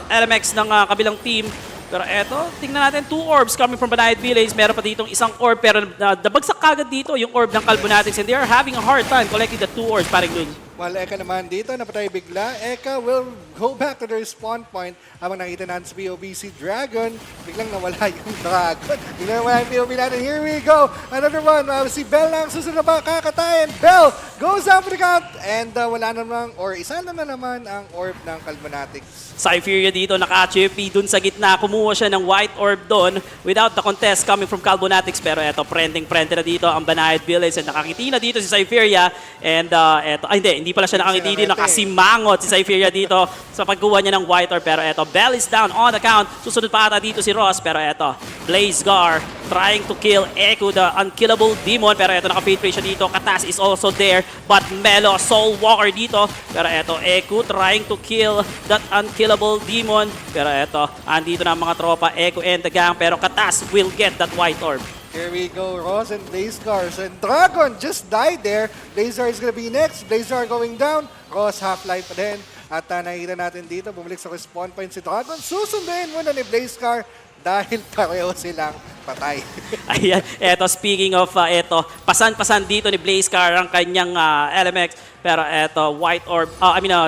LMX ng kabilang team. Pero eto, tingnan natin 2 orbs coming from BANAYAD-VILLAINS. Meron pa ditong isang orb pero nabagsak kagad dito yung orb ng Kalbonatics and they are having a hard time collecting the 2 orbs, paring Lun. While Eka naman dito, napatay bigla. Eka will go back to their spawn point. Habang nakita natin sa POV si Dragon, biglang nawala yung Dragon. Biglang nawala yung POV natin. Here we go. Another one. Si Bell lang susunod na ba kakatayin. Bell goes down for the count. And wala naman, or isa na naman ang orb ng Kalbonatics. Cypheria dito naka-chippy dun sa gitna. Kumuha siya ng white orb doon without the contest coming from Kalbonatics. Pero eto, prending-prende na dito ang BANAYAD-VILLAINS and nakakiti na dito si Cypheria. And eto, hindi pala siya nakangiti dito. Nakasimangot si Cypheria dito sa pagkuha niya ng white orb. Pero eto, Bell is down on the count. Susunod pa ata dito si Ross. Pero eto, Blazegar trying to kill Echo, the unkillable demon. Pero eto, naka-fade ray siya dito. Katas is also there. But Melo, Soul Walker dito. Pero eto, Echo trying to kill that unkillable demon. Pero eto, andito na ang mga tropa, Echo and the gang. Pero Katas will get that white orb. Here we go, Ross and Blazegar. And Dragon just died there. Blazegar is gonna be next. Blazegar going down. Ross half-life pa din. At nakikita natin dito, bumalik sa respawn point si Dragon. Susunduin muna ni Blazegar dahil pareho silang patay. Ayan, eto, speaking of eto, pasan-pasan dito ni Blazegar ang kanyang LMX. Pero eto, white orb,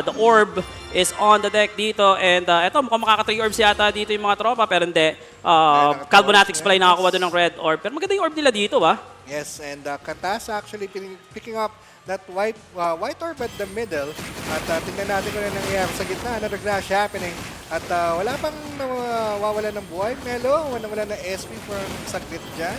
the orb is on the deck dito. And eto, mukhang makaka-3 orbs yata dito yung mga tropa. Pero hindi, Kalbonatics pala yung nakakuha doon ng red orb. Pero maganda yung orb nila dito, ba? Yes, and Katas actually picking up that white orb at the middle. At tingnan natin kung ano nangyayari sa gitna. Another clash happening. At wala pang nawawala ng buhay. Melo, wala na SP for saglit dyan.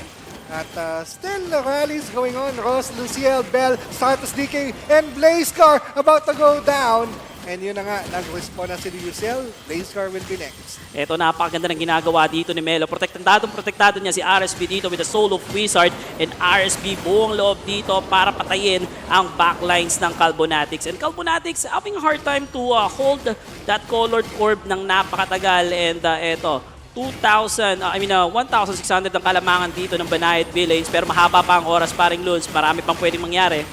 At still, the rallies going on. Ross, Luciel, Bell, Stratus DK, and Blazegar about to go down. And yun na nga, nag-respawn na si Luciel. Blazegar will be next. Ito, napakaganda ng ginagawa dito ni Melo. Protektado niya si RSB dito with the Soul of Wizard. And RSB buong loob dito para patayin ang backlines ng Kalbonatics. And Kalbonatics having a hard time to hold that colored orb ng napakatagal. And ito, 1,600 ang kalamangan dito ng BANAYAD-VILLAINS. Pero mahaba pa ang oras, paring Luns. Marami pang pwedeng mangyari.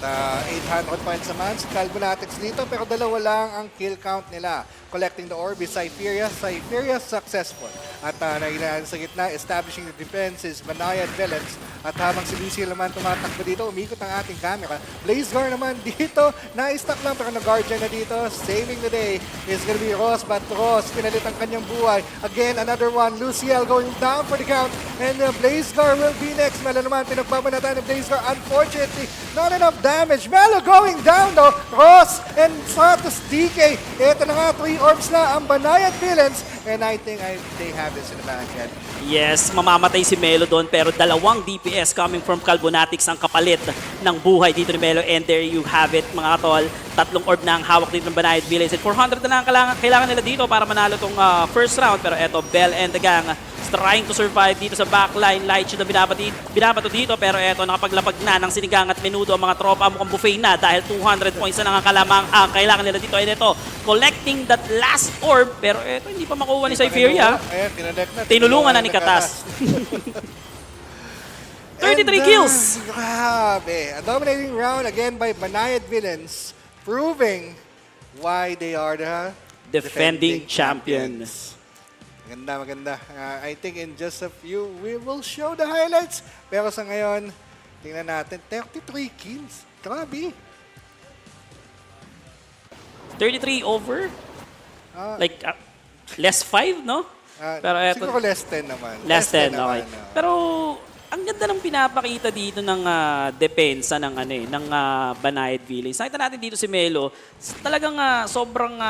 800 points naman si Kalbonatics dito, pero dalawa lang ang kill count nila. Collecting the orb is Cypheria. Cypheria successful. At nakikita sa gitna, establishing the defense is BANAYAD-VILLAINS. At habang si Luciel naman tumatakbo dito, umikot ang ating camera. Blazegar naman dito, na-stuck lang pero na-guardian na dito. Saving the day is gonna be Ross, but Ross pinalit ang kanyang buhay. Again, another one. Luciel going down for the count. And Blazegar will be next. Melo naman, pinagbabanatan ng Blazegar. Unfortunately, not enough damage. Melo going down though. Ross and Stratus DK. Ito na nga, 3 orbs na ang BANAYAD-VILLAINS. And I think they have this in the back end. Yes, mamamatay si Melo doon pero 2 DPS coming from Kalbonatics ang kapalit ng buhay dito ni Melo. And there you have it, mga tol. 3 orb na ang hawak dito ng BANAYAD-VILLAINS. At 400 na lang kailangan nila dito para manalo tong first round. Pero eto, Bell and the gang trying to survive dito sa backline. Light should na binabato dito. Pero eto, nakapaglapag na ng sinigang at menudo ang mga tropa. Mukhang buffet na dahil 200 points na lang ang kalamang kailangan nila dito. And eto, collecting that last orb. Pero eto, hindi pa makuha ni Cypheria. Tinulungan na ni Katas. 33 kills! Grabe. A dominating round again by BANAYAD-VILLAINS, proving why they are the defending champions. Maganda, maganda. I think in just a few, we will show the highlights. Pero sa ngayon, tingnan natin, 33 kills. Grabe. 33 over? Like, less 5, no? Pero eto, siguro less 10 naman. less 10, okay. naman, Pero, ang ganda ng pinapakita dito ng depensa ng ng Banayad-Villains. Nakita natin dito si Melo, talagang sobrang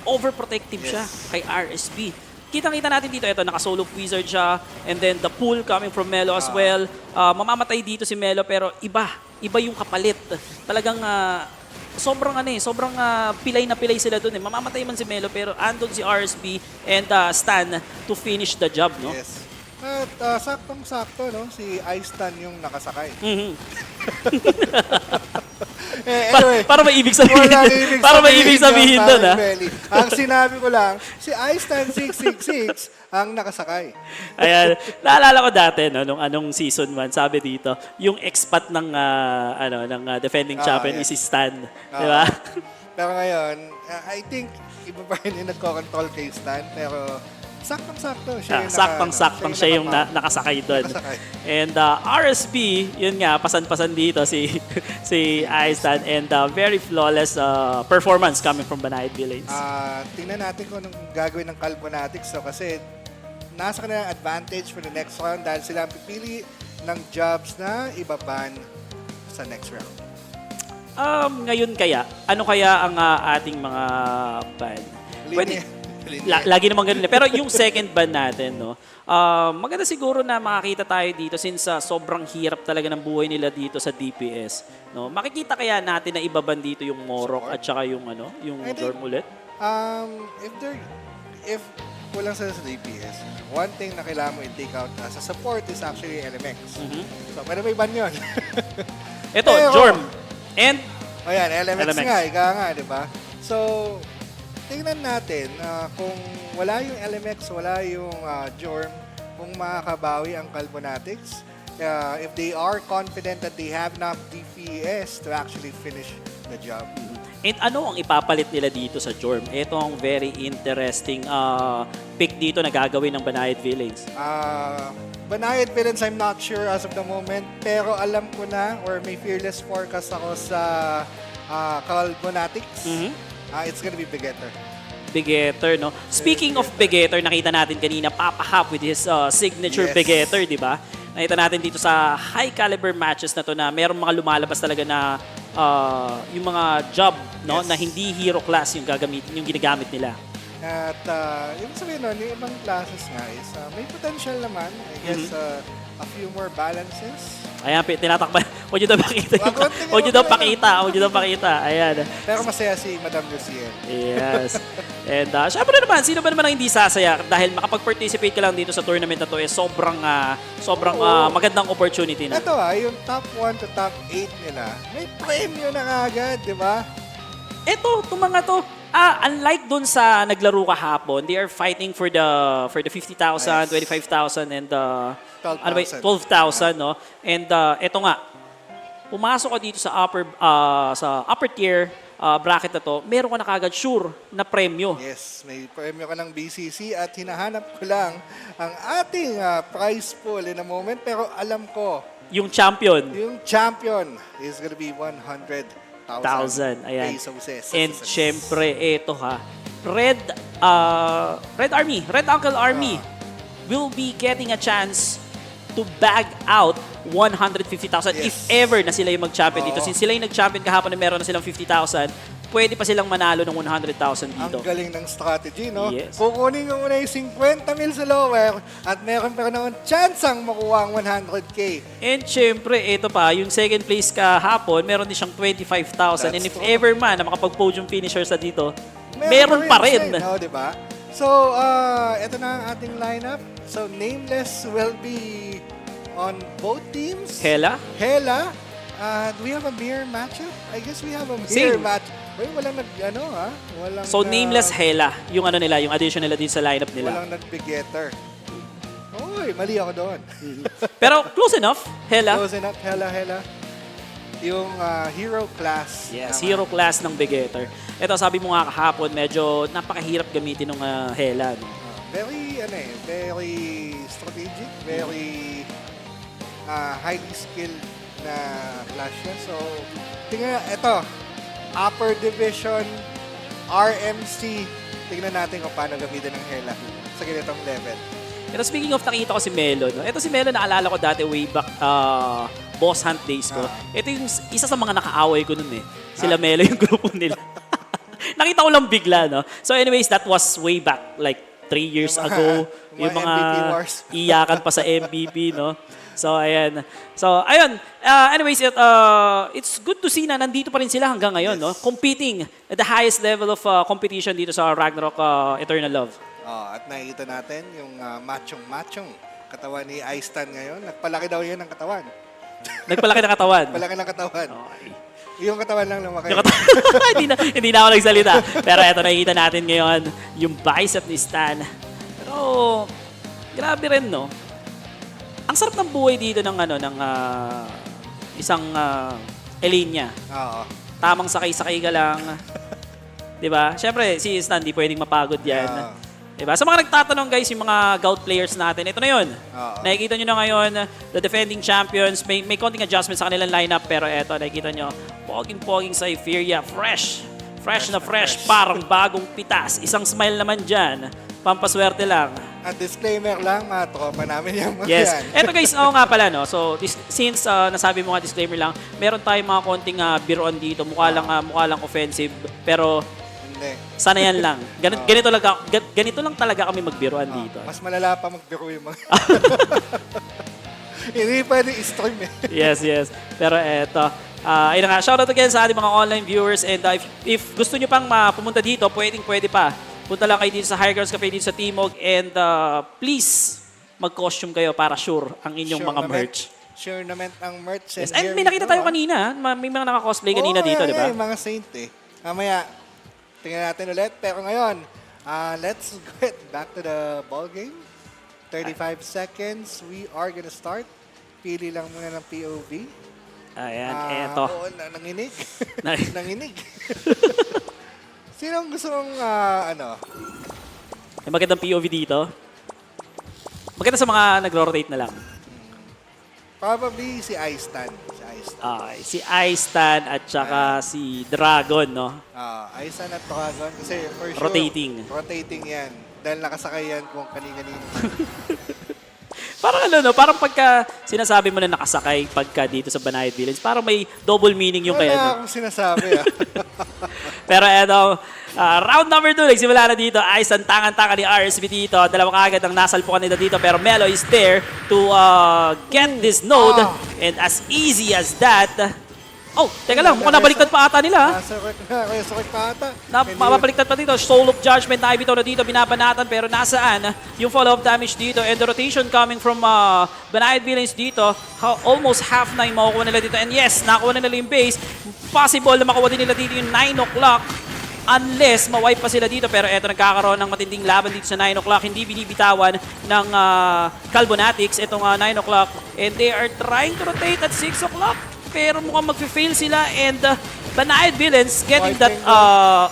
overprotective siya kay RSB. Kitang-kita natin dito, ito, naka-solo wizard siya, and then the pull coming from Melo as well. Mamamatay dito si Melo, pero iba yung kapalit. Talagang sobrang pilay na pilay sila doon. Mamamatay man si Melo, pero andun si RSB and Stan to finish the job, no? Yes. At saktong-sakto, no? Si Stan yung nakasakay. Anyway, para may ibig sabihin. Para may ibig sabihin doon, ha? Ang sinabi ko lang, si Stan 666 ang nakasakay. Ayan, naalala ko dati no nung anong season 1, sabi dito, yung expat ng defending champion is si Stan, di ba? Pero ngayon, I think iba pa rin yung nagko-control kay Stan, pero saktong-sakto siya. Saktong-saktong siya yung nakasakay doon. And RSB, yun nga, pasan-pasan dito si Stan, and very flawless performance coming from Banayad-Villains. Tingnan natin kung anong gagawin ng Kalbonatics. So, kasi nasa kanilang advantage for the next round dahil sila ang pipili ng jobs na ibaban sa next round. Ngayon kaya, ano kaya ang ating mga ban? Pwede. Lagi naman ganun. Pero yung second ban natin, no, maganda siguro na makakita tayo dito since sobrang hirap talaga ng buhay nila dito sa DPS. No? Makikita kaya natin na ibaban dito yung Morok at saka yung Jorm ulit? If kulang sa DPS, one thing na kailangan mo i-take out sa support is actually LMX. So, pwede may ban yun. Ito, Jorm. And? Ayan, LMX nga, ika nga, di ba? So, tingnan natin kung wala yung LMX, wala yung Jorm, kung makakabawi ang Kalbonatics. If they are confident that they have enough DPS to actually finish the job. And ano ang ipapalit nila dito sa Jorm? Ito ang very interesting pick dito na gagawin ng Banayad-Villains. Banayad-Villains, I'm not sure as of the moment, pero alam ko na, or may fearless forecast ako sa Kalbonatics. It's gonna be Begetter. Begetter, no? Speaking of Begetter, nakita natin kanina, Papa Hap with his signature Begetter, di ba? Nakita natin dito sa high caliber matches na to na merong mga lumalabas talaga na yung mga job, no, na hindi hero class yung ginagamit nila. At yung sabihin nun, yung ibang classes nga is may potential naman. I guess a few more balances. Ayan, tinatakpan. Huwag nyo daw pakita. Huwag nyo daw pakita. Ayan. Pero masaya si Madam Lucien. Yes. And syempre naman, sino ba naman ang hindi sasaya? Dahil makapag-participate ka lang dito sa tournament na to, sobrang magandang opportunity na. Ito yung top 1 to top 8 nila, may premyo na agad, di ba? Ito, itong mga to, unlike dun sa naglaro kahapon, they are fighting for the 50,000, 25,000, and 12,000, no? And eto nga, pumasok ka dito sa upper tier bracket na to, meron ka na kagad sure na premyo. Yes, may premyo ka ng BCC at hinahanap ko lang ang ating prize pool in a moment, pero alam ko, yung champion is gonna be 100,000 ayan. pesos. And syempre, eto Red Uncle Army will be getting a chance to bag out 150,000 if ever na sila yung mag-champion dito. Since sila yung nag-champion kahapon na meron na silang 50,000, pwede pa silang manalo ng 100,000 dito. Ang galing ng strategy, no? Yes. Kukunin ko muna yung 50 mil sa lower at meron pa naman chance ang makuha ang 100K. And syempre, ito pa, yung second place kahapon, meron din siyang 25,000. And if ever man na makapag-podium finishers sa dito, meron pa rin. No, diba? So, ito na ang ating lineup. So, Nameless will be on both teams. Hela. Do we have a mirror matchup? I guess we have a mirror match. Wait, walang Walang, so, Nameless Hela, yung nila, yung addition nila din sa lineup nila. Walang nag-begetter. Oy, mali ako doon. Pero close enough, Hela. Close enough, Hela. yung hero class. Yes, naman. hero class ng Begetter. Ito, sabi mo nga kahapon, medyo napakahirap gamitin ng Hela. No? Very strategic, very highly skilled na class siya. So, tingnan, ito, upper division, RMC. Tingnan natin kung paano gamitin ng Hela sa ganitong level. Pero speaking of, nakita ko si Melo. No? Ito si Melo, naalala ko dati way back Boss Hunt days ko. Ito yung isa sa mga nakaaway ko nun eh. Sila Melo yung grupo nila. Nakita ko lang bigla, no? So anyways, that was way back, like 3 years ago. Yung mga MVP wars. iyakan pa sa MVP, no? So, ayan. So, ayun. Anyways, it's good to see na nandito pa rin sila hanggang ngayon, no? Competing at the highest level of competition dito sa Ragnarok Eternal Love. At nakikita natin yung machong katawan ni Aistan ngayon. Nagpalaki daw yan ng katawan. Nagpalaki ng katawan? Palaki ng katawan. Okay. Yung katawan lang lumaki. hindi na ako nagsalita. Pero eto, nakikita natin ngayon yung bicep ni Stan. Pero, grabe rin, no? Ang sarap ng buhay dito ng isang Elenia. Oo. Tamang sakay-sakay ka lang. Diba? Siyempre, si Stan, di pwedeng mapagod yan. Diba? Sa mga nagtatanong guys, yung mga gout players natin, ito na yun. Nakikita nyo na ngayon, the defending champions, may konting adjustment sa kanilang lineup, pero eto, nakikita nyo, poging-poging sa Euphoria, fresh, parang bagong pitas. Isang smile naman dyan, pampaswerte lang. At disclaimer lang, mga tropa namin yung mga Yes. yan. Eto guys, oo nga pala, no? So, since nasabi mo nga disclaimer lang, meron tayong mga konting biruan dito, mukha lang offensive, pero sana yan lang. Ganito lang talaga kami magbiruan dito. Mas malala pa magbiro yung mga... Hindi pwede i-stream eh. Yes. Pero eto. Ayun nga, shoutout again sa ating mga online viewers. And if gusto nyo pang pumunta dito, pwede pa. Punta lang kayo dito sa High Girls Café dito sa Timog. And please, mag-costume kayo para sure ang inyong mga merch. Sure naman ang merch. Yes. And may nakita tayo kanina. May mga naka-cosplay kanina dito, di ba? Oo, mga saint eh. Mamaya, tingnan natin ulit. Pero ngayon, let's get back to the ball game. 35 seconds. We are gonna start. Pili lang muna ng POV. Ayan, eto. Oo, nanginig. Nanginig. Sinong gusto mong, May magandang POV dito. Maganda sa mga nagro-rotate na lang. Probably si Aistan. Okay, si Aistan at saka si Dragon, no? Aistan at Dragon kasi for sure. Rotating yan. Dahil nakasakay yan kung kanina-kanina. Parang parang pagka sinasabi mo na nakasakay pagka dito sa Banayad-Villaiens, parang may double meaning yung kaya. Wala akong sinasabi Pero eto, round number 2, nagsimula na dito. Aistan, tangan-tangan ni RSB dito. Dalawa kaagad ang nasalpukan nila dito. Pero Melo is there to get this node. And as easy as that, oh, teka lang, mukhang nabaliktad pa ata nila. Sakit pa ata. Mabaliktad pa dito. Soul of Judgment na ibitaw na dito, binabanatan. Pero nasaan yung follow-up damage dito? And the rotation coming from Banayad-Villaiens dito. Almost half na yung makukuha nila dito. And yes, nakuha na nila yung base. Possible na makuha din nila dito yung 9 o'clock. Unless mawipe pa sila dito. Pero eto, nagkakaroon ng matinding laban dito sa 9 o'clock. Hindi binibitawan ng Kalbonatics itong 9 o'clock. And they are trying to rotate at 6 o'clock. Pero mukhang mag-fail sila. And Banayad-Villaiens getting that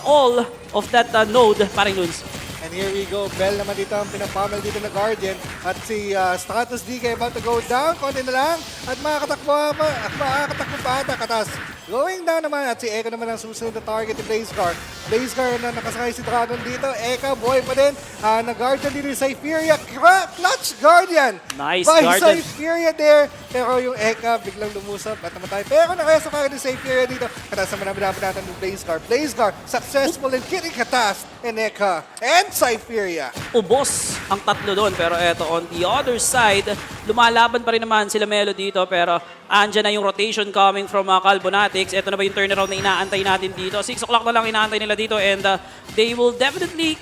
all of that node, paring Luns. And here we go. Bell naman dito ang pinapamel dito na Guardian. At si Stratos DK about to go down. Konti na lang. At makakatakbo pa ata katas. Going down naman. At si Eka naman ang susunod na target ni Blazegar. Blazegar na nakasakay si Dragon dito. Eka, boy pa din. Na-Guardian dito sa Sypheria. Clutch Guardian. Nice by Guardian. Sypheria there. Pero yung Eka biglang lumusap at namatay. Pero nakayasa pa rin si Sypheria dito. Katas naman natin ng Blazegar. Blazegar successful in getting katas. And Eka. And Sypheria. Ubos ang tatlo doon. Pero eto, on the other side, lumalaban pa rin naman sila Melo dito. Pero andyan na yung rotation coming from Kalbonatics. Ito na ba yung turnaround na inaantay natin dito? 6 o'clock na lang inaantay nila dito. And they will definitely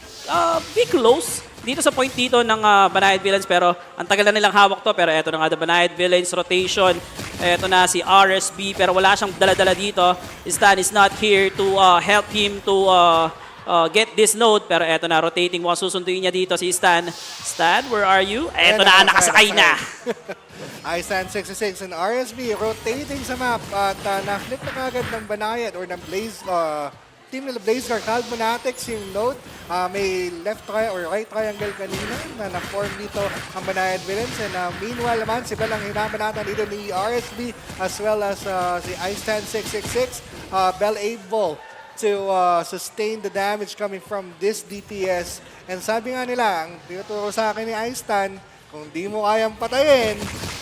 be close dito sa point dito ng Banayad-Villaiens. Pero ang tagal na nilang hawak to. Pero eto na nga, the Banayad-Villaiens rotation. Eto na si RSB. Pero wala siyang dala-dala dito. Stan is not here to help him to get this node. Pero eto na, rotating. Mukhang susunduin niya dito si Stan. Stan, where are you? Eto na, nakasakay na. Iceland 66 and RSB rotating sa map at na-flip na kagad ng Banayad or ng team nila Blazer Kalbonatics yung node. May left or right triangle kanina na na-form dito ang Banayad-Villains. And meanwhile naman, sila lang hinabanatan dito ni RSB as well as si Iceland 666. Bell able to sustain the damage coming from this DPS. And sabi nga nila, ang tinuturo sa akin ni Iceland, kung di mo kayang patayin,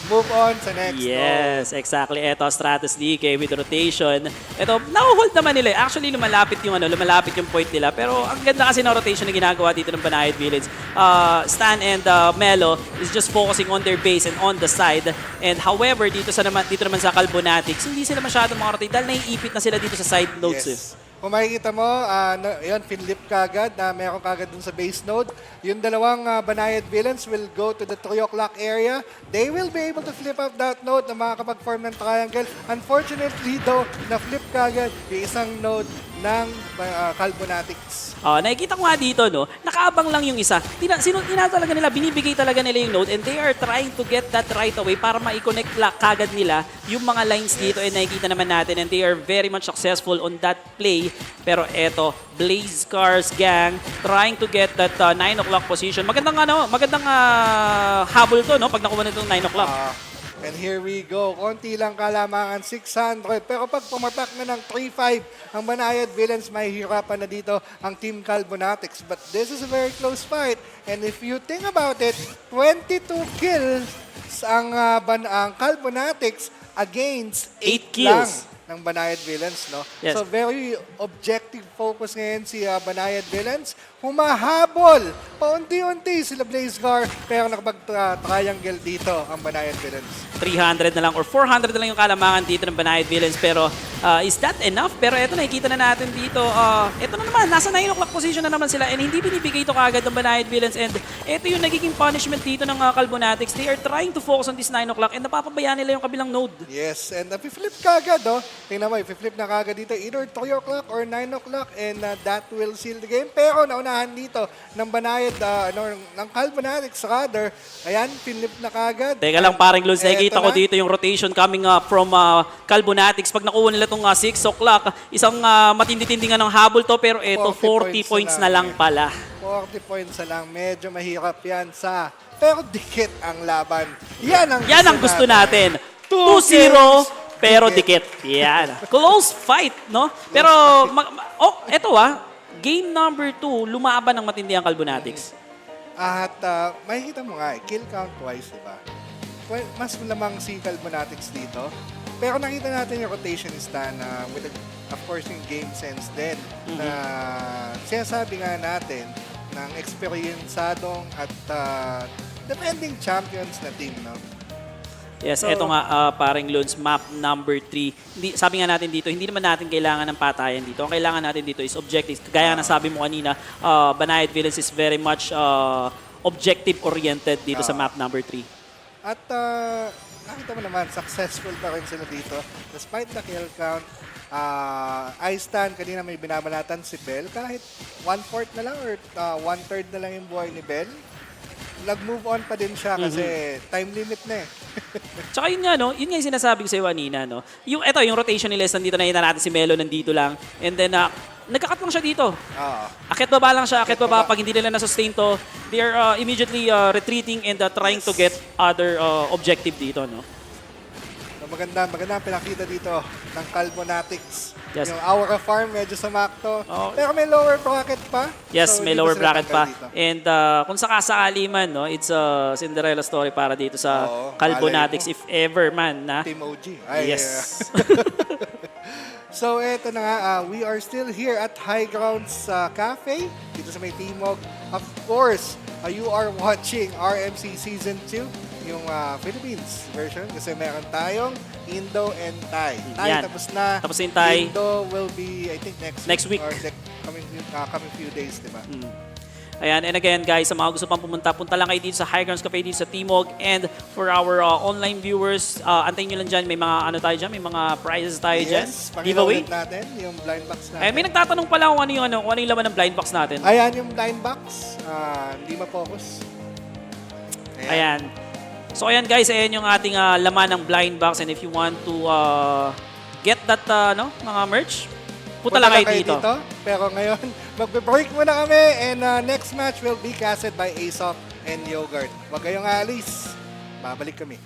move on sa next Yes, exactly. Ito, Stratus DK with rotation. Ito, nahuhold naman nila. Actually, lumalapit yung point nila. Pero ang ganda kasi ng rotation na ginagawa dito ng Banayad-Villains. Stan and Melo is just focusing on their base and on the side. And however, dito naman sa Kalbonatics, hindi sila masyadong rotate dahil naiipit na sila dito sa side nodes. Yes. Kung makikita mo, yun, finlip kagad na meron kagad dun sa base node. Yung dalawang Banayad-Villains will go to the 3 o'clock area. They will be able to flip up that node na makakapag-form ng triangle. Unfortunately though, na-flip kagad yung isang node ng Kalbonatics. Nakikita ko nga dito, no, nakaabang lang yung isa. Talaga nila, binibigay talaga nila yung node and they are trying to get that right away para ma-connect kagad nila yung mga lines dito and nakikita naman natin and they are very much successful on that play. Pero eto, Blaze Cars gang trying to get that 9 o'clock position. Magandang habol to, no, pag nakuha na itong 9 o'clock. And here we go. Konti lang kalamangan, 600. Pero pag pumatak na ng 3-5, ang Banayad-Villains, may hirapan na dito ang Team Kalbonatics. But this is a very close fight. And if you think about it, 22 kills ang Kalbonatics against 8 kills ng Banayad-Villains, no? Yes. So very objective focus ngayon si Banayad-Villains. Humahabol! Paunti-unti sila Blazegar, pero nakapag-triangle dito ang Banayad-Villains. 300 na lang or 400 na lang yung kalamangan dito ng Banayad-Villains. Pero is that enough? Pero eto, nakikita na natin dito. Eto na naman, nasa 9 o'clock position na naman sila and hindi binibigay ito kagad ng Banayad-Villains. And eto yung nagiging punishment dito ng Kalbonatics. They are trying to focus on this 9 o'clock and napapabayaan nila yung kabilang node. Yes, and flip kagad, oh. Tingnan mo, flip na kagad dito. Either 3 o'clock or 9 o'clock and that will seal the game. Pero naunahan dito ng ng Kalbonatics rather. Ayan, pinlip na kagad. Teka lang, paring Luz, nakikita ko dito yung rotation coming from Kalbonatics. Pag nakuha nila itong 6 o'clock, isang matindi-tindi nga ng habol to, pero ito 40 points na lang pala. 40 points na lang. Medyo mahirap yan pero dikit ang laban. Yan ang gusto natin. 2-0, pero dikit. Yan. Close fight, no? Pero, eto game number 2, lumaban ng matindi ang Kalbonatics. At makikita mo nga, kill count twice, diba? Mas lamang si Kalbonatics dito. Pero nakita natin yung rotation ni Stan with, of course, yung game sense din. Na sinasabi nga natin ng experiensadong at defending champions na team, no? Yes, eto nga, paring Lods, map number 3. Sabi nga natin dito, hindi naman natin kailangan ng patayan dito. Ang kailangan natin dito is objectives. Gaya na sabi mo kanina, Banayad-Villains is very much objective-oriented dito sa map number 3. At nakita mo naman, successful pa rin sila dito. Despite the kill count, Iceland, kanina may binabanatan si Bell. Kahit 1/4 na lang or 1/3 na lang yung buhay ni Bell, nag-move on pa din siya kasi time limit na eh. Tsaka yun nga, no? Yun nga yung sinasabi ko sa'yo kanina, no? Yung rotation nila, nandito nakita natin si Melo nandito lang. And then, nagkakat lang siya dito. Akit baba lang siya, akit baba. Pag hindi nila na-sustain to, they are immediately retreating and trying to get other objective dito, no? Maganda pinakita dito ng Kalbonatics. Yes. Yung Aura Farm, medyo sumakto. Pero may lower bracket pa. Yes, so may lower bracket pa. Dito. And kung sakasakali man, no, it's a Cinderella story para dito sa Kalbonatics if ever man. Team OG. Yes. So eto na nga, we are still here at High Grounds Café, dito sa may Timog. Of course, you are watching RMC Season 2, yung Philippines version, kasi meron tayong Indo and Thai. Thai tapos na. Tapos yung Thai. Indo will be, I think, next week. Or coming few days, di ba? Ayan, and again guys, sa mga gusto pang pumunta, punta lang kayo dito sa High Grounds Café dito sa Timog. And for our online viewers, antayin nyo lang dyan, may mga tayo dyan, may mga prizes tayo dyan. Yes, giveaway natin, yung blind box natin. Ay, may nagtatanong pala kung ano yung laman ng blind box natin. Ayan yung blind box, hindi ma-focus. Ayan. So ayan guys, ayan yung ating laman ng blind box, and if you want to get that mga merch, punta lang kayo dito. Pero ngayon, magbe-break muna kami and next match will be casted by Aesop and Yogurt. Huwag kayong alis. Babalik kami.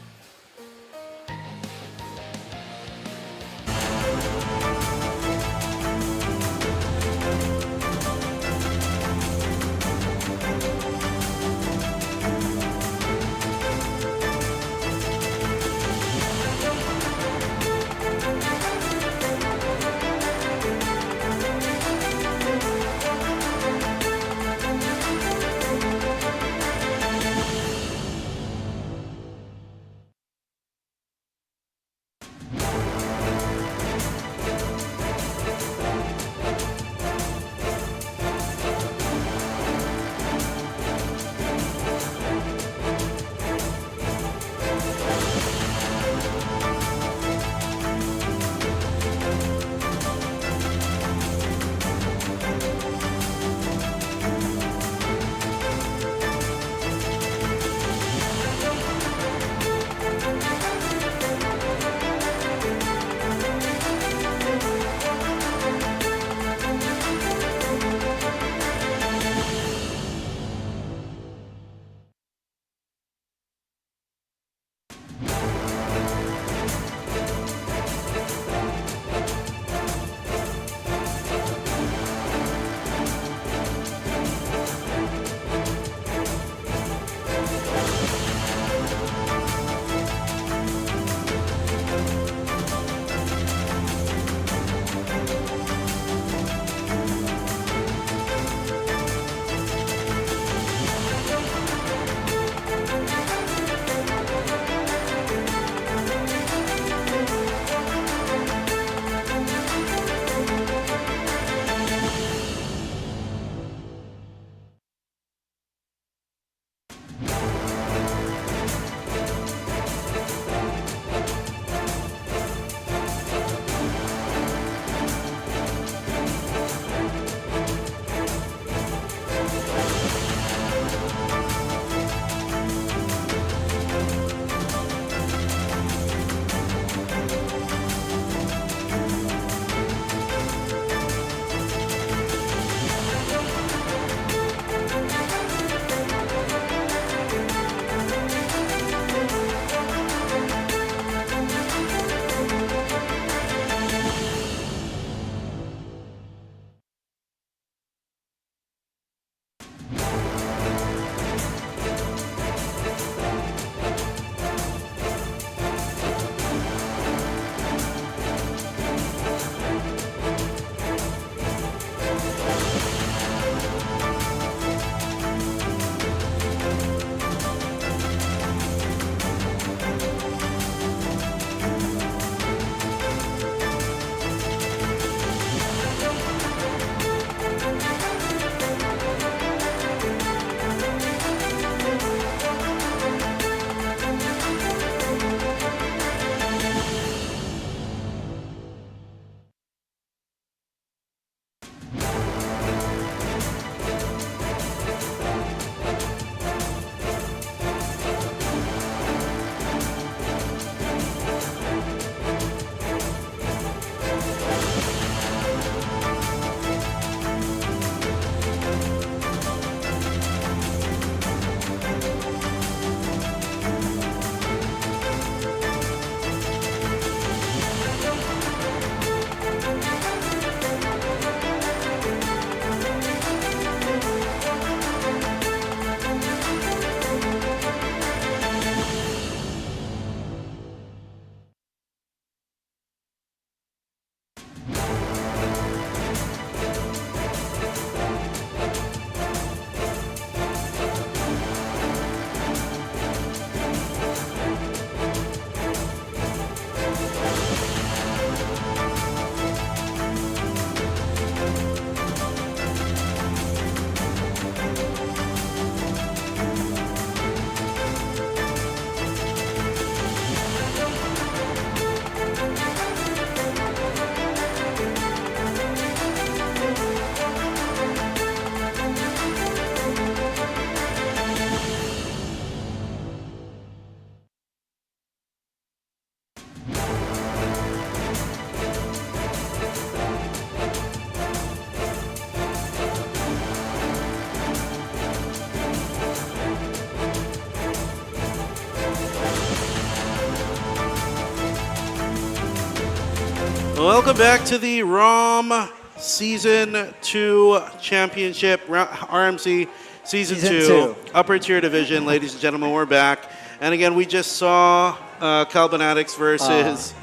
Welcome back to the ROM Season 2 Championship, RMC Season 2, Upper Tier Division. Ladies and gentlemen, we're back. And again, we just saw Kalbonatics versus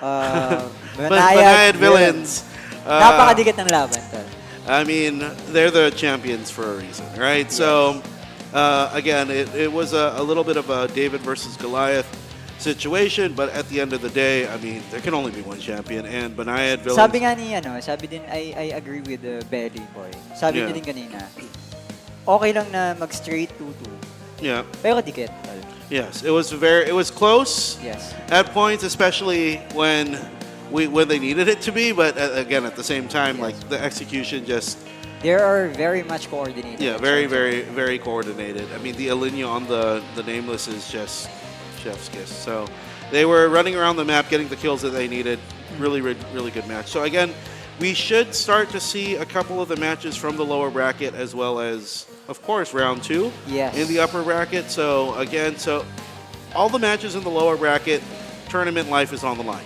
Banayad-VILLAINS. Napakadikit ng laban, tol. I mean, they're the champions for a reason, right? Yes. So, again, it was a little bit of a David versus Goliath situation, but at the end of the day, I mean, there can only be one champion, and Banayad-VILLAINS... Sabi nga ni, sabi din, I agree with the Belly Boy. Sabi niya din kanina, okay lang na mag-straight 2-2. Yeah. Pero dikit, tol. Yes, it was close. Yes. At points, especially when they needed it to be, but again, at the same time, like the execution just... They are very much coordinated. Yeah, very, very, very coordinated. I mean, the Alinea on the Nameless is just chef's kiss. So they were running around the map, getting the kills that they needed. Really, really good match. So again, we should start to see a couple of the matches from the lower bracket as well as, of course, round 2 in the upper bracket. So again, all the matches in the lower bracket, tournament life is on the line.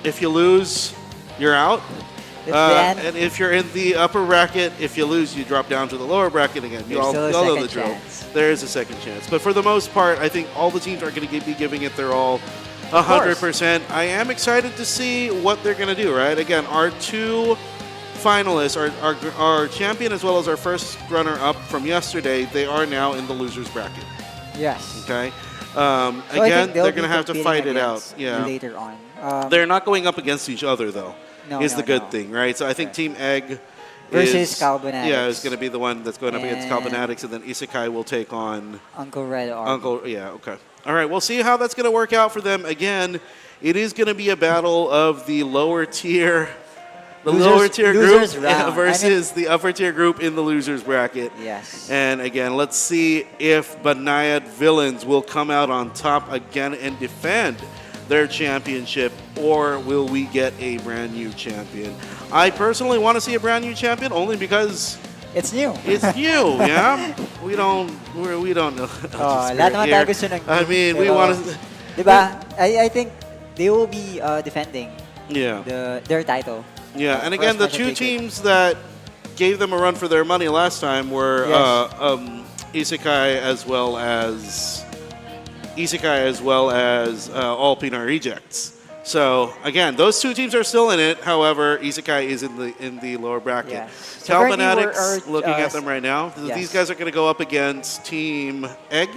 If you lose, you're out. And if you're in the upper bracket, if you lose, you drop down to the lower bracket again. You all know the drill. There is a second chance. But for the most part, I think all the teams are going to be giving it their all, 100%. I am excited to see what they're going to do, right? Again, our two finalists, our champion as well as our first runner-up from yesterday, they are now in the loser's bracket. Yes. Okay. So again, they're going to have to fight it out. Yeah. Later on. They're not going up against each other, though. Is the good thing, right? So I think Team Egg versus Kalbonatics. Yeah, is going to be the one that's going up against Kalbonatics, and then ISEKAI will take on Uncle Red Army. Okay. All right, we'll see how that's going to work out for them. Again, it is going to be a battle of the lower tier, lower tier group versus the upper tier group in the losers bracket. Yes. And again, let's see if Banayad-VILLAINS will come out on top again and defend their championship, or will we get a brand new champion? I personally want to see a brand new champion only because it's new. It's new, yeah. We don't know. Lahat naman tayo gusto ng I mean, we want to. Diba? I think they will be defending. Their title. Yeah, and again, the two teams that gave them a run for their money last time were ISEKAI as well as All-Pinoy Rejects. So again, those two teams are still in it. However, ISEKAI is in the lower bracket. Yeah. Kalbonatics, looking at them right now. These guys are going to go up against Team Egg.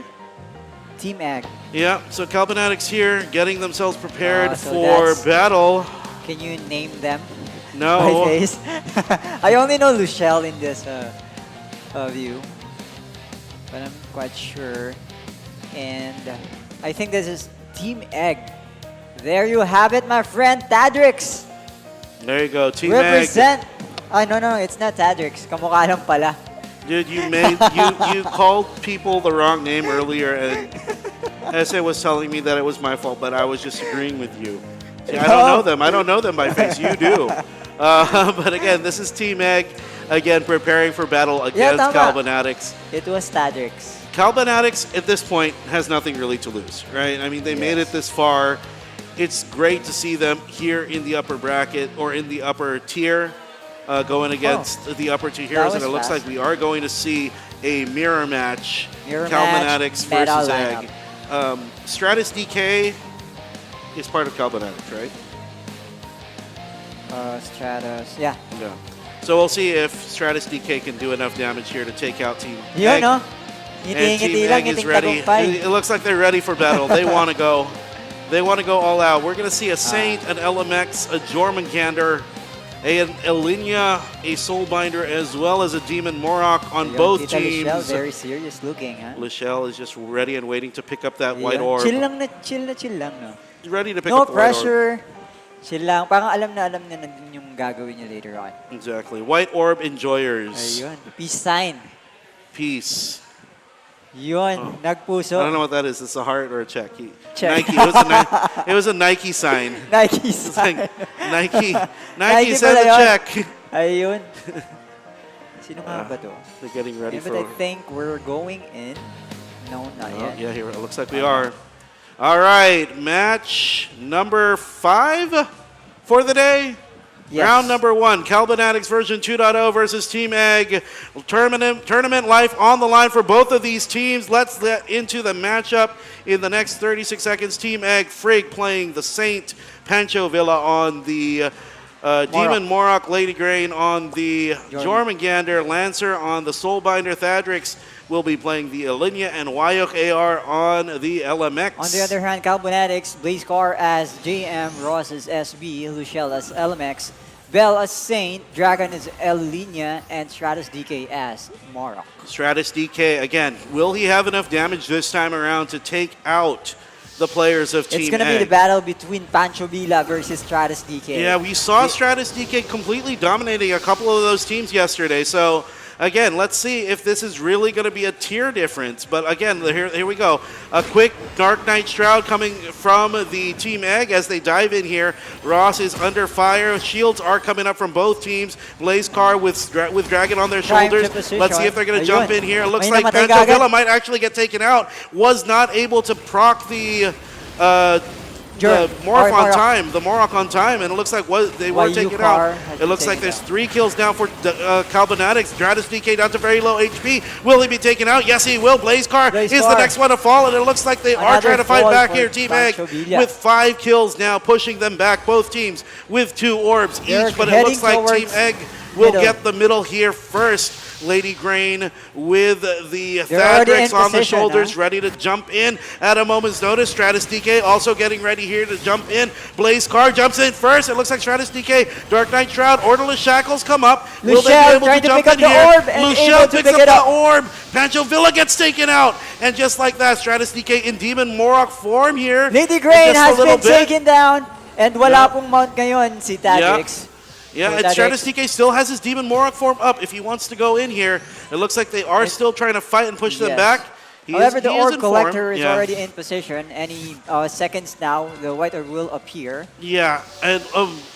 Team Egg. Yeah. So Kalbonatics here, getting themselves prepared for battle. Can you name them? No. By face? I only know Luchelle in this view, but I'm quite sure. And I think this is Team Egg. There you have it, my friend, Tadrix. There you go, Team Represent. Egg. No, it's not Tadrix. Kamukha lang pala. Dude, you called people the wrong name earlier, and Ese was telling me that it was my fault, but I was just agreeing with you. See, I don't know them. I don't know them by face. You do. But again, this is Team Egg. Again, preparing for battle against Kalbonatics. It was Tadrix. Kalbonatics, at this point, has nothing really to lose, right? I mean, they made it this far. It's great to see them here in the upper bracket or in the upper tier going against the upper tier heroes. And it looks like we are going to see a mirror match. Kalbonatics versus Egg. Stratus DK is part of Kalbonatics, right? Stratus, yeah. So we'll see if Stratus DK can do enough damage here to take out Team Egg. No? And Team Egg is ready. It looks like they're ready for battle. They want to go. They want to go all out. We're going to see a Saint, an LMX, a Jormungandr, an Alinea, a Soulbinder, as well as a Demon Morok on both teams. Luchelle, very serious looking, huh? Luchelle is just ready and waiting to pick up that white orb. Chill lang, no? Ready to pick up the white orb. No pressure. Chill lang. Parang alam na nandun yung gagawin niya later on. Exactly. White orb enjoyers. Ayun. Peace sign. Peace. Yun, nagpuso. I don't know what that is. It's a heart or a check. Check. Nike. It was a Nike sign. Nike sign. Nike sent a check. Ayun. Sino nga ba to? They're getting ready for... But I think we're going in. No, not yet. Yeah, here it looks like we are. All right, match number 5 for the day? Yes. Round number 1, Kalbonatics version 2.0 versus Team Egg. Tournament life on the line for both of these teams. Let's get into the matchup in the next 36 seconds. Team Egg, Frig playing the Saint, Pancho Villa on the Demon Morok, Lady Grain on the Jormungandr, Lancer on the Soulbinder, Thadrix will be playing the Alinea, and Wayok AR on the LMX. On the other hand, Kalbonatics, Blazecar as JM, Ross as SB, Luciel as LMX, Bell as Saint, Dragon as Alinea, and Stratus DK as Morok. Stratus DK, again, will he have enough damage this time around to take out the players of Team Egg? It's going to be the battle between Pancho Villa versus Stratus DK. Yeah, we saw Stratus DK completely dominating a couple of those teams yesterday, so again, let's see if this is really going to be a tier difference. But again, here we go. A quick Dark Knight Shroud coming from the Team Egg as they dive in here. Ross is under fire. Shields are coming up from both teams. Blazecar with Dragon on their shoulders. Let's see if they're going to jump in here. It looks like Pancho Villa might actually get taken out. Was not able to proc the Morok on time, and it looks like they were taken out. It looks like there's 3 kills now for Kalbonatics. Stratus DK down to very low HP. Will he be taken out? Yes, he will. Blazecar is the next one to fall, and it looks like they are trying to fight back here. Team Egg with 5 kills now, pushing them back. Both teams with 2 orbs each, but it looks like Team Egg will get the middle here first. Lady Grain with the Thadrix on the shoulders, ready to jump in at a moment's notice. Stratus DK also getting ready here to jump in. Blazecar jumps in first. It looks like Stratus DK, Dark Knight Shroud, Orderless Shackles come up. Will they be able to jump in here? Luciel picks up the orb. Pancho Villa gets taken out. And just like that, Stratus DK in Demon Morok form here. Lady Grain has been taken down. And wala pong mount ngayon si Thadrix. Yeah, and Stratus DK still has his Demon Morok form up if he wants to go in here. It looks like they are still trying to fight and push them back. However, the Orb Collector is already in position. Any seconds now, the White Orb will appear. Yeah, and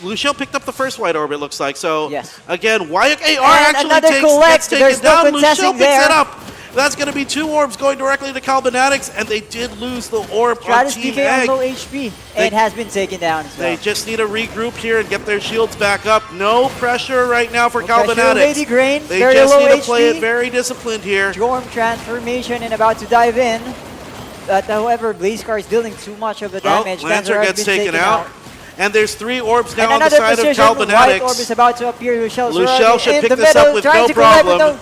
Luciel picked up the first White Orb, it looks like. So, again, Wayok AR actually gets taken down. Luciel picks it up. That's going to be 2 orbs going directly to Kalbonatics, and they did lose the orb on Team DK Egg. on low HP, and has been taken down as well. They just need to regroup here and get their shields back up. No pressure right now for Kalbonatics. Lady Grain, they just need to play it very disciplined here. Jorm transformation and about to dive in. But however, Blazecar is dealing too much of the damage. Lancer gets taken out. And there's 3 orbs now on the side of Kalbonatics. White orb is about to appear. Luciel should pick this up with no problem.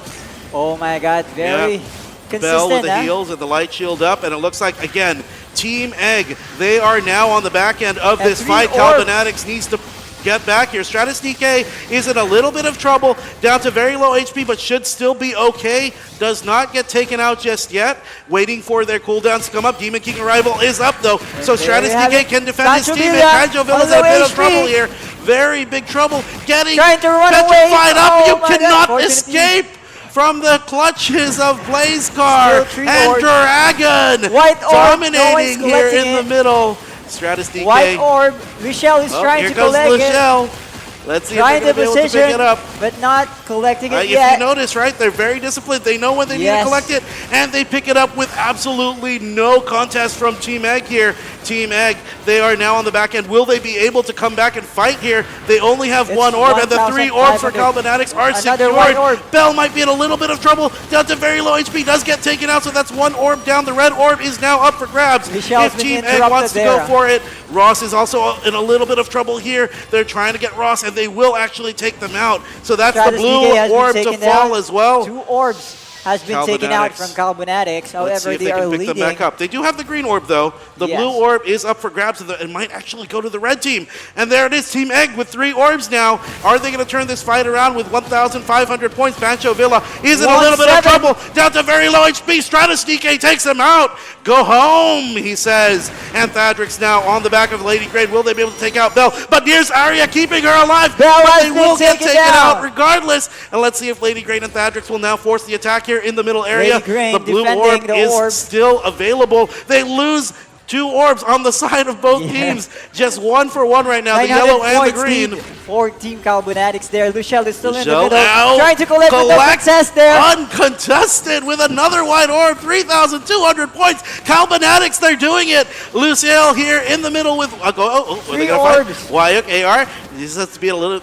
Oh my god, very consistent. Bell with the heals and the light shield up, and it looks like, again, Team Egg, they are now on the back end of this fight. Kalbonatics needs to get back here. Stratus DK is in a little bit of trouble, down to very low HP, but should still be okay. Does not get taken out just yet. Waiting for their cooldowns to come up. Demon King Arrival is up, though, so Stratus DK can defend his teammate. Pancho Villa's in a bit of trouble here. Very big trouble. Trying to run petrified up. You cannot escape from the clutches of Blazecar and Dragon. Dominating here in the middle. Stratus DK. White Orb. Luciel is trying to collect Luciel. Let's see if they're going to be able to pick it up. But not collecting it yet. If you notice, right, they're very disciplined. They know when they need to collect it, and they pick it up with absolutely no contest from Team Egg here. Team Egg, they are now on the back end. Will they be able to come back and fight here? They only have 1 orb, and the 3 orbs for Kalbonatics are secured. Bell might be in a little bit of trouble, down to very low HP, does get taken out, so that's 1 orb down. The red orb is now up for grabs. If Team Egg wants to go for it. Ross is also in a little bit of trouble here. They're trying to get Ross, and they will actually take them out. So that's the blue orb to fall as well. 2 orbs has been taken out from Kalbonatics. However, they are leading. Them back up. They do have the green orb, though. The blue orb is up for grabs, and might actually go to the red team. And there it is, Team Egg with 3 orbs now. Are they going to turn this fight around with 1,500 points? Pancho Villa is in a little bit of trouble. Down to very low HP. Stratus DK takes him out. Go home, he says. And Thadrix now on the back of Lady Grain. Will they be able to take out Bell? But here's Arya keeping her alive. Bell but they will get taken out regardless. And let's see if Lady Grain and Thadrix will now force the attack here in the middle area. The blue orb is still available. They lose 2 orbs on the side of both teams. Just 1 for 1 right now. The yellow and the green. For Team Kalbonatics there. Luciel is still in the middle. Trying to collect the contest there. Uncontested with another white orb. 3,200 points. Kalbonatics, they're doing it. Luciel here in the middle with... 3 orbs. Wayok AR He just has to be a little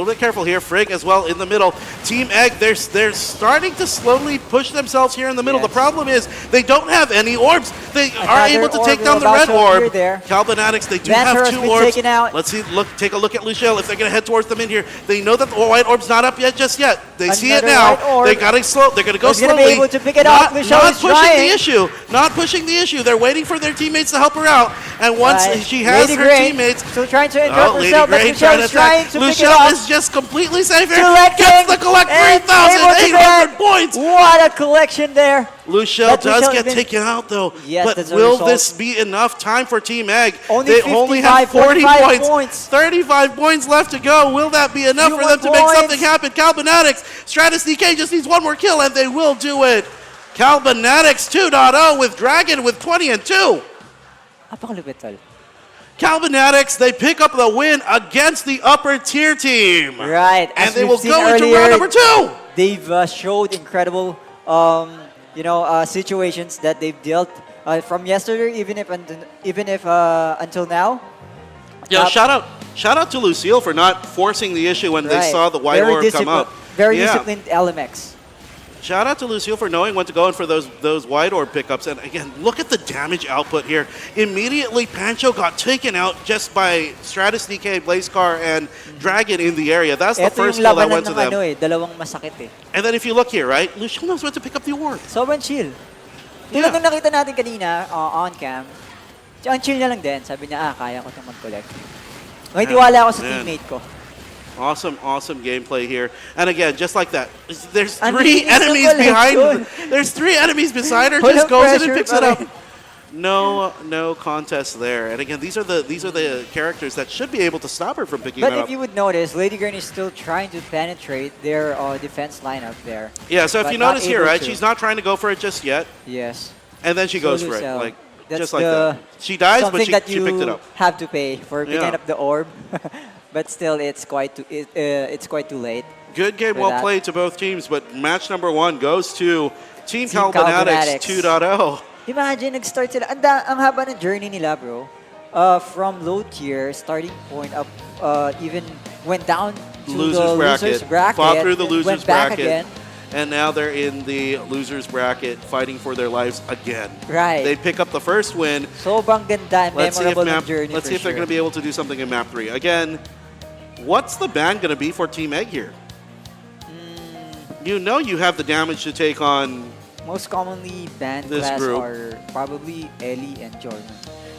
bit careful here. Frig as well in the middle. Team Egg, they're starting to slowly push themselves here in the middle. Yes. The problem is they don't have any orbs. They are Another able to orb take is down the about red to appear orb. there. Kalbonatics, they do Lancer have has 2 been orbs. taken out. Let's see. Take a look at Luciel if they're going to head towards them in here. They know that the white orb's not up yet just yet. They see it Another now. white orb. They got to slow. They're going to go He's gonna slowly. be able to pick it up. Not, Luciel not is pushing trying. the issue. Not pushing the issue. They're waiting for their teammates to help her out. And once Right. she has Lady her Gray teammates, still trying to interrupt Lady herself, but Gray Luciel is trying to pick it Luciel up. is just completely safe here. Collecting Gets the collect and able to 3,800 get- points. What a collection there. Luciel But does Luciel get has been- taken out though. Yes, but that's a will result. this be enough time for Team Egg? Only They only have 40 45 points. 35 points left to go. Will that be enough Few for them more to make points. something happen? Kalbonatics, Stratus DK just needs one more kill and they will do it. Kalbonatics 2.0 with Dragon with 20 and 2. Napakalupit, tol. Kalbonatics, they pick up the win against the upper tier team. Right. And as they we've will seen go into earlier, round number 2. They've showed incredible, situations that they've dealt from yesterday, even if until now. Yeah, Top- shout out to Lucille for not forcing the issue when they Right. saw the white Very orb come up. Very Yeah. disciplined LMX. Shout out to Lucille for knowing when to go in for those white orb pickups. And again, look at the damage output here. Immediately, Pancho got taken out just by Stratus DK, Blazecar, and Dragon in the area. That's the Ito first yung kill that labanan went to ng them. dalawang masakit eh. And then if you look here, right, Lucille knows when to pick up the orb. Sobrang chill. Tulad nung nakita natin kanina, on cam, ang chill niya lang din. Sabi niya, kaya ko itong mag-collect. May tiwala ako sa Man. teammate ko. Awesome gameplay here. And again, just like that, there's Ang 3 linis ng enemies behind. collection. There's 3 enemies beside her. Full Just of goes in and pressure picks pa it up. rin. No contest there. And again, these are the characters that should be able to stop her from picking But it if up. you would notice, Lady Gurn is still trying to penetrate their defense lineup there. Yeah, so if but you not notice here, able right, to. she's not trying to go for it just yet. Yes. And then she goes for it, Lucille. like That's just like that. the- She dies, but something she that picked it you up. have to pay for picking Yeah. up the orb. But still, it's quite too late. Good game, for well that. played to both teams, but match number 1 goes to Team Team Kalbonatics Kalbonatics. 2.0. Imagine, nag-start sila. Ang haba ng journey nila, bro. From low tier, starting point up, even went down to the losers bracket. Fought through the then losers went back bracket. again. And now they're in the losers bracket, fighting for their lives again. Right. They pick up the first win. Sobrang ganda and memorable ng journey let's for see if they're sure. going to be able to do something in map 3. Again, what's the ban going to be for Team Egg here? You know you have the damage to take on Most commonly banned This class group. are probably Ellie and Jordan.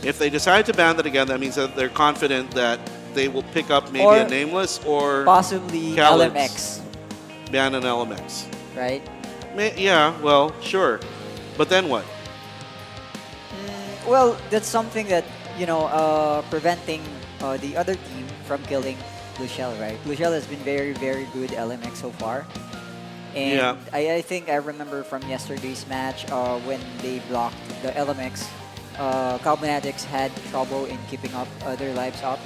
If they decide to ban that again, that means that they're confident that they will pick up maybe Or a Nameless or Possibly Khaled's. LMX, Ban an LMX. right? Yeah, well, sure. But then what? Well, that's something that, preventing the other team from killing Luciel, right? Luciel has been very, very good LMX so far. And Yeah. I think I remember from yesterday's match when they blocked the LMX, Kalbonatics had trouble in keeping up their lives up.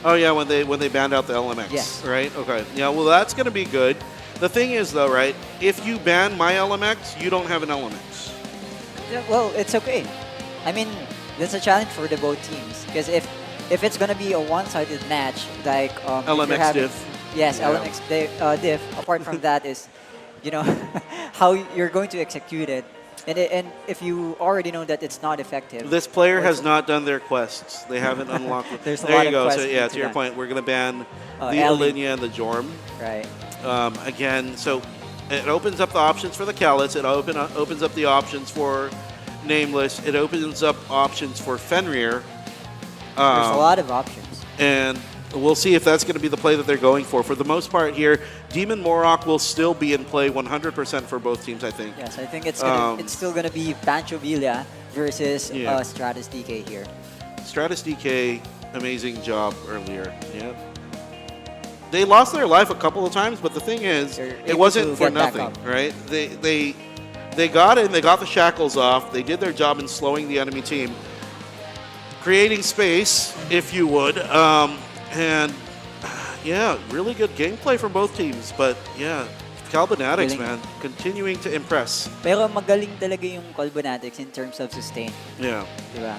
Oh yeah, when they banned out the LMX, Yes. right? Okay. Yeah, well that's going to be good. The thing is though, right? If you ban my LMX, you don't have an LMX. Yeah, well, it's okay. I mean, that's a challenge for the both teams. Because if it's gonna be a one-sided match, like if you're LMX having- diff. yes, Yeah. LMX diff. Apart from that is, how you're going to execute it, and if you already know that it's not effective. This player or has it's- not done their quests. They haven't unlocked it. There's a there lot you of go. So quests yeah, into to your that. point, we're going to ban the Ellie. Olinia and the Jorm. Right. Again, so it opens up the options for the Khaled's. It opens up the options for Nameless. It opens up options for Fenrir. There's a lot of options. And we'll see if that's going to be the play that they're going for. For the most part here, Demon Morok will still be in play 100% for both teams, I think. Yes, I think it's still gonna be Pancho Villa versus Yeah. Stratus DK here. Stratus DK, amazing job earlier. Yeah. They lost their life a couple of times, but the thing is, They're it able wasn't to for get back nothing, up. right? They got in, they got the shackles off, they did their job in slowing the enemy team, creating space, if you would, and yeah, really good gameplay from both teams. But yeah, Kalbonatics, Galing. man, continuing to impress. Pero magaling talaga yung Kalbonatics in terms of sustain. Yeah. Diba?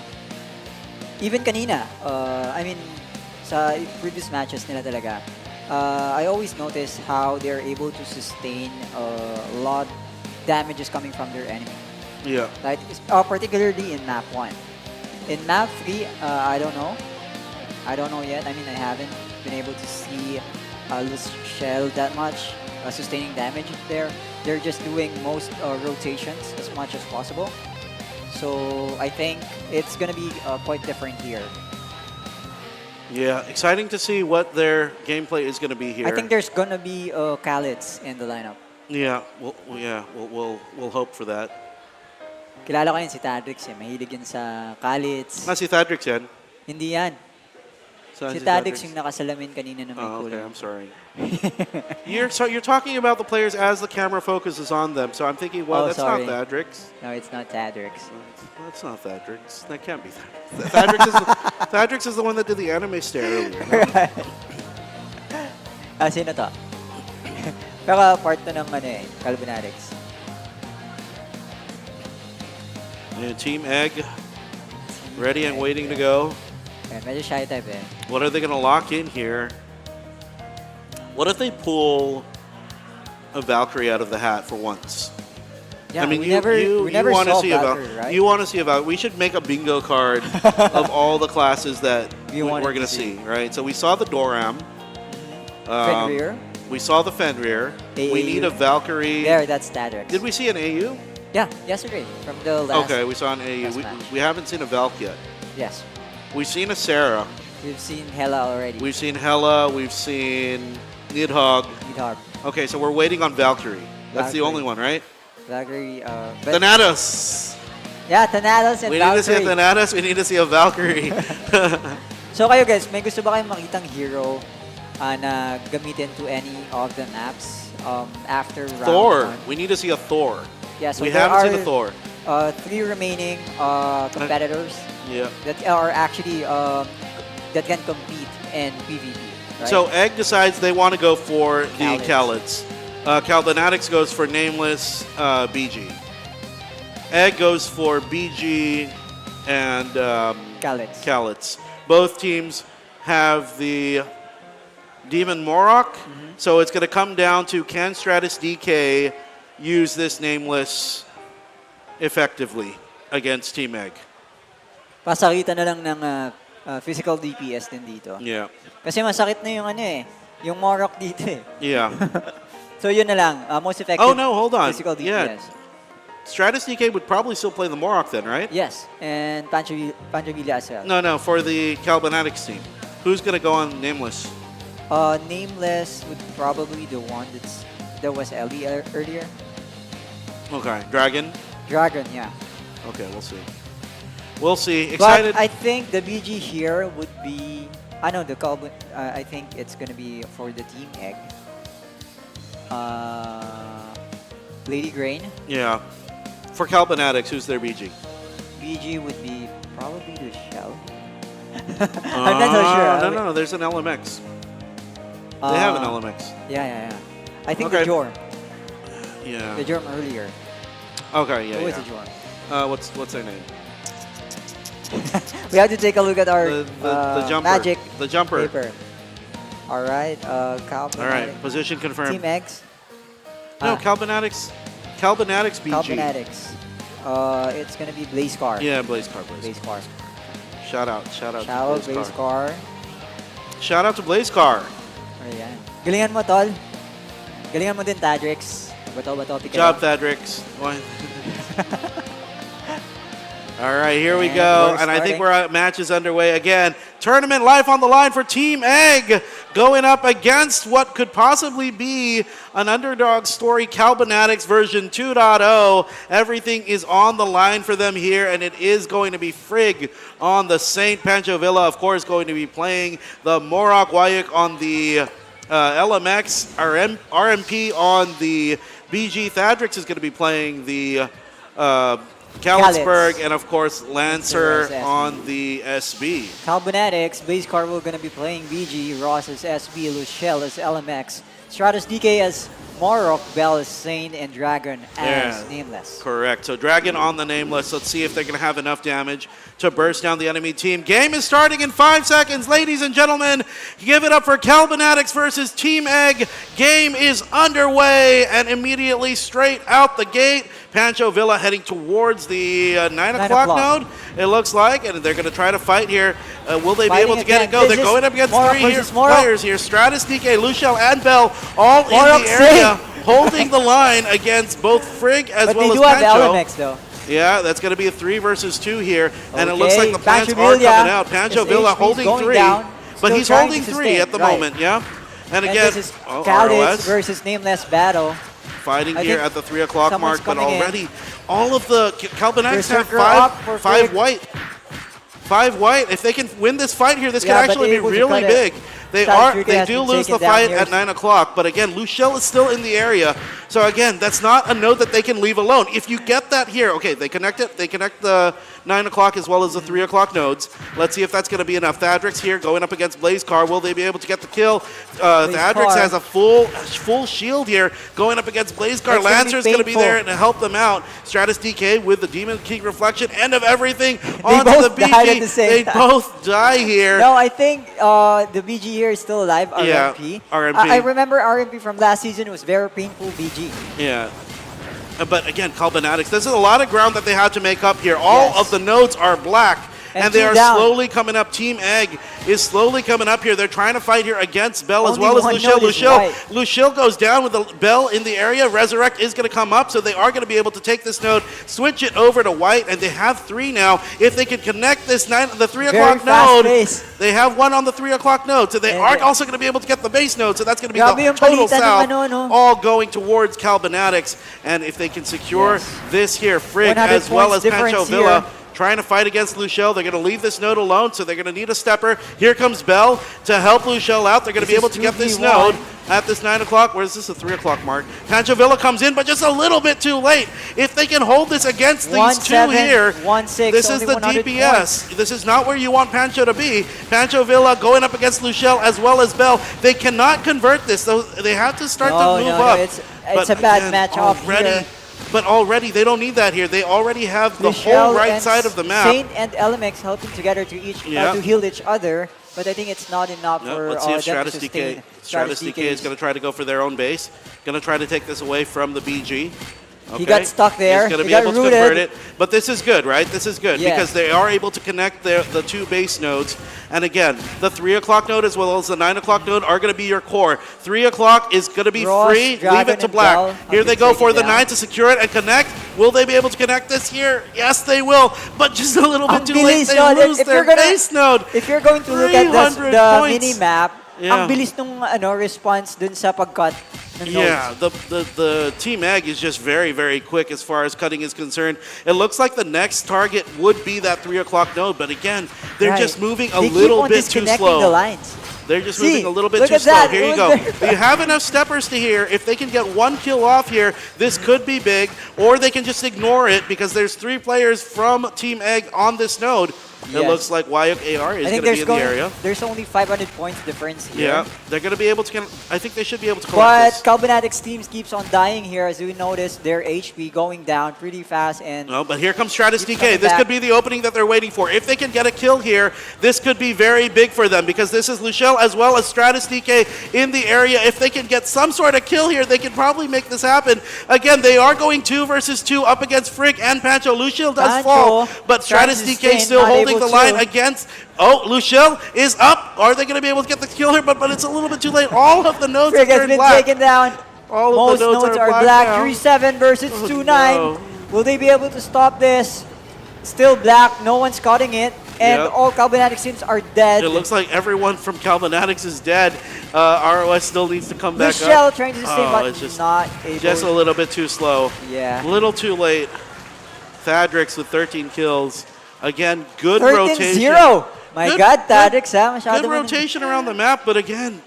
Even kanina, sa previous matches nila talaga, I always notice how they're able to sustain a lot damages coming from their enemy. Yeah. Like, particularly in map 1. In map 3, I don't know. I don't know yet. I mean, I haven't been able to see Shell that much sustaining damage there. They're just doing most rotations as much as possible. So I think it's gonna be quite different here. Yeah, exciting to see what their gameplay is going to be here. I think there's gonna be Khaleds in the lineup. Yeah, we'll hope for that. Kilala ko yun si Tadrix eh. Mahilig yun sa Khaleds. Si Tadrix yan? Hindi yan. Saan Si Tadrix yung nakasalamin kanina na may Oh, okay, kulay. I'm sorry. You're talking about the players as the camera focuses on them, so I'm thinking, well, Oh, that's sorry. not Tadrix. No, it's not Tadrix. That's not Tadrix. That can't be Tadrix. Tadrix is the one that did the anime stare earlier. Sino to? Pero part to ng Kalbonatics. And Team Egg, ready and waiting to go. Medyo shy type eh. What are they going to lock in here? What if they pull a Valkyrie out of the hat for once? Yeah, I mean, we you never want to saw see a Valkyrie, right? You want to see a Valkyrie. We should make a bingo card of all the classes that we're wanted going to to see, right? So we saw the Doram. Fenrir. We saw the Fenrir. We AAU. need a Valkyrie. There, that's Tadrix. Did we see an AU? Yeah, yesterday from the last. Okay, we saw an AU. last match. We haven't seen a Valk yet. Yes, We've seen a Sarah. we've seen Hela already. We've seen Hela. We've seen Nidhogg. Nidhogg. Okay, so we're waiting on Valkyrie. That's the Valkyrie. only one, right? Valkyrie. Thanatos. Yeah, Thanatos and We need to see a Valkyrie. Thanatos. We need to see a Valkyrie. So kayo guys, may gusto ba kayong makitang hero na gamitin to any of the maps after round Thor. 1? We need to see a Thor. Yeah, so We there haven't seen are a Thor. 3 remaining competitors Yeah. that are actually that can compete in PvP. Right? So Egg decides they want to go for the Khaleds. Khaleds. Kalbonatics goes for nameless BG. Egg goes for BG and Khaleds. Khaleds. Both teams have the Demon Morok, so it's going to come down to can Stratus DK use this nameless effectively against Team Egg. Pasakita na lang ng physical DPS din dito. Yeah. Kasi masakit na yung yung Morok dito eh. Yeah. So yun na lang, most effective Oh no, hold on. physical DPS. Yeah. Stratus DK would probably still play the Morok then, right? Yes, and Pancho Villa as well. No, for the Kalbonatics team. Who's going to go on nameless? Nameless would probably the one that was Ellie earlier. Okay. Dragon? Dragon, yeah. Okay, we'll see. We'll see. Excited? But I think the BG here would be, I know the I think it's gonna be for the Team Egg. Lady Grain. Yeah. For Kalbonatics, who's their BG? BG would be probably the Shell. I'm not so sure. No, there's an LMX. They have an LMX. Yeah. I think Okay. the Jorm. Yeah. The Jorm earlier. Okay, yeah. Who is yeah. the Jorm? What's their name? We have to take a look at our The jumper. magic The jumper. paper. All right, All right, position confirmed. Team X. No, Kalbonatics. Kalbonatics BG. Kalbonatics. It's gonna be Blazecar. Yeah, Blazecar. Blazecar. Shout out to Shout Blazecar. Blazecar. Shout out to Blazecar. Ayan. Galingan mo, tol. Galingan mo din, Tadrix. Bato, Good job, Thadrix. All right, here we go. And I think match is underway again. Tournament life on the line for Team Egg, going up against what could possibly be an underdog story, Kalbonatics version 2.0. Everything is on the line for them here, and it is going to be Frigg on the St. Pancho Villa, of course, going to be playing the Morok Wayuk on the LMX, RMP on the BG. Thadrix is going to be playing the Kalitzberg, and of course Lancer on the SB. Kalbonatics, Blazecar will gonna be playing BG, Ross as SB, Luciel as LMX, Stratus DK as Morok, Bell, Saint, and Dragon as Yeah. Nameless. Correct. So Dragon on the Nameless. Let's see if they're going to have enough damage to burst down the enemy team. Game is starting in 5 seconds. Ladies and gentlemen, give it up for Kalbonatics versus Team Egg. Game is underway, and immediately straight out the gate, Pancho Villa heading towards the 9 o'clock node, it looks like, and they're going to try to fight here. Will they be able to get it go? They're going up against Morok 3 versus Morok. players here. Stratus, DK, Luciel, and Bell all Morok in the area, holding the line against both Frigg as But well they as do have Pancho. LMX though. Yeah, that's going to be a 3 versus 2 here, and it Okay, looks like the plans Pancho are Villa coming out. Pancho is Villa HP's holding going 3, down, but still he's trying holding to 3 sustain, at the right. moment, yeah? And And again, this is oh, Khalid ROS versus Nameless battle. fighting I here think at the 3 o'clock someone's mark, but coming in. already all of the Kalbonatics have Berserker up for 5 Frigg. white. 5 white. If they can win this fight here, this Yeah, could but actually be able to really cut it. big. They Stratus they has do been lose the taken down fight here. at 9 o'clock, but again, Luciel is still in the area. So again, that's not a node that they can leave alone. If you get that here, okay, they connect it. They connect the 9 o'clock as well as the 3 o'clock nodes. Let's see if that's going to be enough. Thadrix here going up against Blazecar. Will they be able to get the kill? Thadrix has a full shield here going up against Blazecar. That's gonna be Lancer's going to be painful. there to help them out. Stratus DK with the Demon King Reflection. End of everything onto the both died at BG. the same They time. both die here. No, I think the BG here is still alive, Yeah, RMP. RMP. I remember RMP from last season. It was very painful BG. Yeah. But again, Kalbonatics, this is a lot of ground that they had to make up here. All Yes. of the nodes are black. And they two are down. slowly coming up. Team Egg is slowly coming up here. They're trying to fight here against Bell as Only well as one Luciel. node is white. Luciel goes down with the Bell in the area. Resurrect is going to come up, so they are going to be able to take this node, switch it over to white, and they have 3 now. If they can connect this the 3 Very o'clock fast node, pace. they have 1 on the 3 o'clock node. So they And are yeah. also going to be able to get the base node, so that's going to be Grabe the yung total palitan ng south, ano, no? all going towards Kalbonatics. And if they can secure Yes. this here, Frigg 100 as well as points Pancho difference Villa, here. trying to fight against Luciel. They're going to leave this node alone, so they're going to need a stepper. Here comes Bell to help Luciel out. They're going to be This able is to get this 2v1. node at this 9 o'clock. Where is this? The 3 o'clock mark. Pancho Villa comes in, but just a little bit too late. If they can hold this against these 1-7, two here, 1-6, this is only the 100 DPS. This is not where you want Pancho to be. Pancho Villa going up against Luciel as well as Bell. They cannot convert this, so they have to start No, to move no, up. it's But a bad again, matchup already. here. But already, they don't need that here. They already have the Luciel whole right and side of the map. Saint and LMX helping together to Yeah. to heal each other, but I think it's not enough No, for let's see if them to Stratus DK. sustain. Stratus DK is going to try to go for their own base. Going to try to take this away from the BG. He got stuck there. He's going to He be got able to rooted. convert it. But this is good, right? This is good Yeah. because they are able to connect the 2 base nodes. And again, the 3 o'clock node as well as the 9 o'clock node are going to be your core. 3 o'clock is going to be Ross, free. Leave Dragon, it to and black. Bell Here have they been go for taken the down. 9 to secure it and connect. Will they be able to connect this here? Yes, they will. But just a little bit Ang too late. bilis, They no? lose If their you're gonna- base node. If you're going to look at 300 the points. mini-map, Yeah. ang bilis nung response dun sa pag-cut ng Yeah, nodes. the Team Egg is just very, very quick as far as cutting is concerned. It looks like the next target would be that 3 o'clock node, but again, they're Right. just moving a They keep little on bit too disconnecting slow. the lines. They're just See, moving a little bit look too at slow. that. Here It you was go. very You have enough steppers to here. If they can get 1 kill off here, this could be big, or they can just ignore it because there's 3 players from Team Egg on this node. It Yes. looks like Wayuk AR is I going think to be in the area. there's only 500 points difference here. Yeah, they're going to be able to. I think they should be able to collect But this. Kalbonatics teams keeps on dying here as we notice their HP going down pretty fast and No, but here comes Stratus Keep DK. coming This back. could be the opening that they're waiting for. If they can get a kill here, this could be very big for them because this is Luciel as well as Stratus DK in the area. If they can get some sort of kill here, they can probably make this happen. Again, they are going 2 versus 2 up against Frick and Pancho. Luciel does Pancho fall, but Stratus trying to DK sustain, still not holding the able line to. against. Oh, Luciel is up. Are they going to be able to get the kill here? But it's a little bit too late. All of the nodes Frick have has turned been black. taken down. All Most of the nodes, are black. black. now. 3-7 versus Oh, 2-9. no. Will they be able to stop this? Still black. No one's cutting it. And Yep. all Kalbonatics teams are dead. It looks like everyone from Kalbonatics is dead. ROS still needs to come back Michelle up. trying to stay, Oh, but it's just, not able. just a little bit too slow. Yeah. A little too late. Thadrix with 13 kills. Again, good 13-0. rotation. My Good- God, Tadix ha. Masyado Good man- rotation around the map, but again,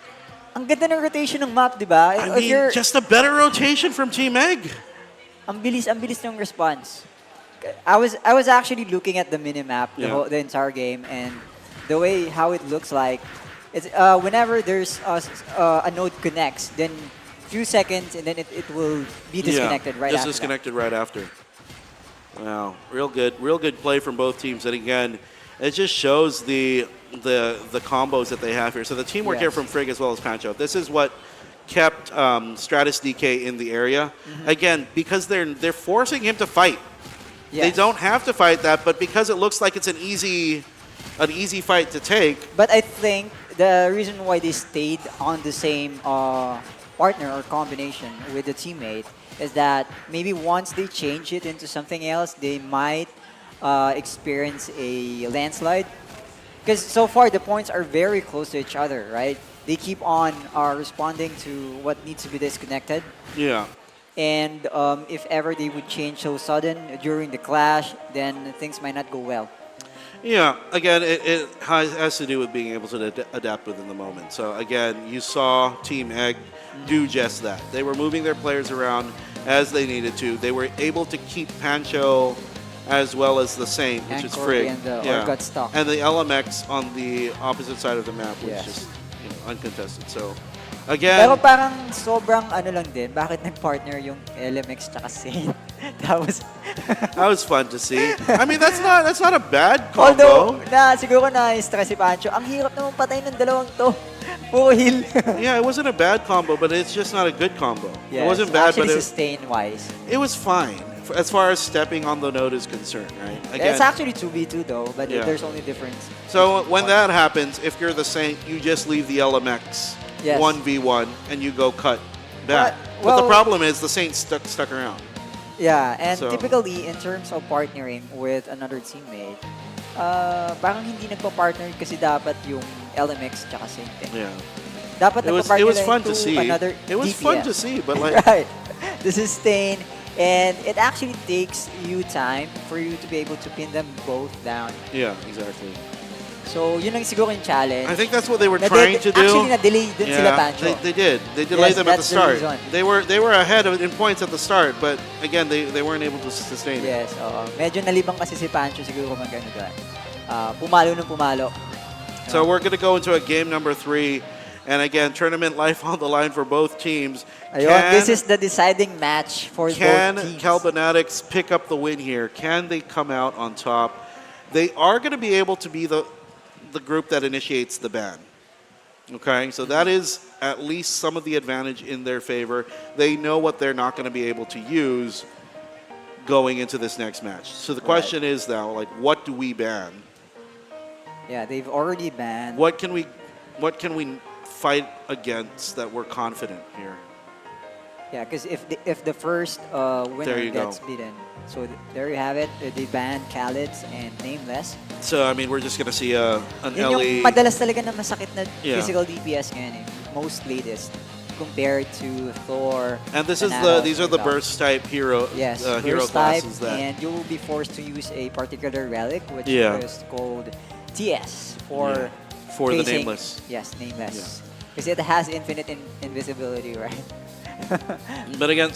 Ang ganda ng rotation ng map, di ba? I mean, just a better rotation from Team Egg. ang bilis ng response. I was actually looking at the minimap Yeah. the entire game, and the way how it looks like, it's whenever there's a node connects, then few seconds, and then it will be disconnected right just after. disconnected right after. Wow, real good play from both teams. And again, it just shows the combos that they have here. So the teamwork here from Frig as well as Pancho. This is what kept Stratus DK in the area. Again, because they're forcing him to fight. They don't have to fight that, but because it looks like it's an easy fight to take. But I think the reason why they stayed on the same partner or combination with the teammate is that maybe once they change it into something else, they might experience a landslide. Because so far the points are very close to each other, right? They keep on responding to what needs to be disconnected. Yeah. And if ever they would change so sudden during the clash, then things might not go well. Yeah, again, it has to do with being able to adapt within the moment. So again, you saw Team Egg do just that. They were moving their players around as they needed to. They were able to keep Pancho as well as the Saint, which is Frig. And got stuck. And the LMX on the opposite side of the map was Yes. just uncontested. So again, Pero parang sobrang ano lang din, bakit nag-partner yung LMX tsaka Saint? That was fun to see. I mean, that's not a bad combo. Although, siguro na-stress si Pancho, ang hirap naman patay ng dalawang to. Puro heal. Yeah, it wasn't a bad combo, but it's just not a good combo. Yes, it wasn't bad, actually but sustain-wise. it was fine as far as stepping on the node is concerned, right? Again, It's actually 2v2 though, but there's only difference. So when that happens, if you're the Saint, you just leave the LMX 1v1 and you go cut back. But the problem is the Saint stuck around. Yeah, and So- typically in terms of partnering with another teammate, parang hindi nagpa-partner kasi dapat yung LMX tsaka Saint. Yeah. Dapat It was nagpa-partner fun to to see. another It was DPS. fun to see, but like right, the sustain, and it actually takes you time for you to be able to pin them both down. yeah, exactly. So yun lang siguro yung challenge. I think that's what they were trying to do. Actually, na-delay din sila Pancho. They did. They delayed them at the that's start. reason. They were ahead in points at the start, but again, they weren't able to sustain it. Yes, medyo nalibang kasi si Pancho siguro mag ano doon. Pumalo nung pumalo. So we're going to go into a game number 3. And again, tournament life on the line for both teams. Ayun, this is the deciding match for both Can teams. Kalbonatics pick up the win here? Can they come out on top? They are going to be able to be the group that initiates the ban. Okay, so that is at least some of the advantage in their favor. They know what they're not going to be able to use going into this next match. So the question is now, like, what do we ban? Yeah, they've already banned. What can we fight against that we're confident here? Yeah, because if the first There winner you gets go. beaten, so there you have it. They banned Khaleds and Nameless. So I mean, we're just going to see an Yun LE. yung madalas talaga na masakit na Yeah. physical DPS ngayon eh. Most latest compared to Thor. And this is Thanatos, these are the and burst type hero Yes, hero burst type, classes that and you will be forced to use a particular relic, which Yeah. is called TS for for the facing- nameless. Yes, nameless. Because it has infinite invisibility, right? But again,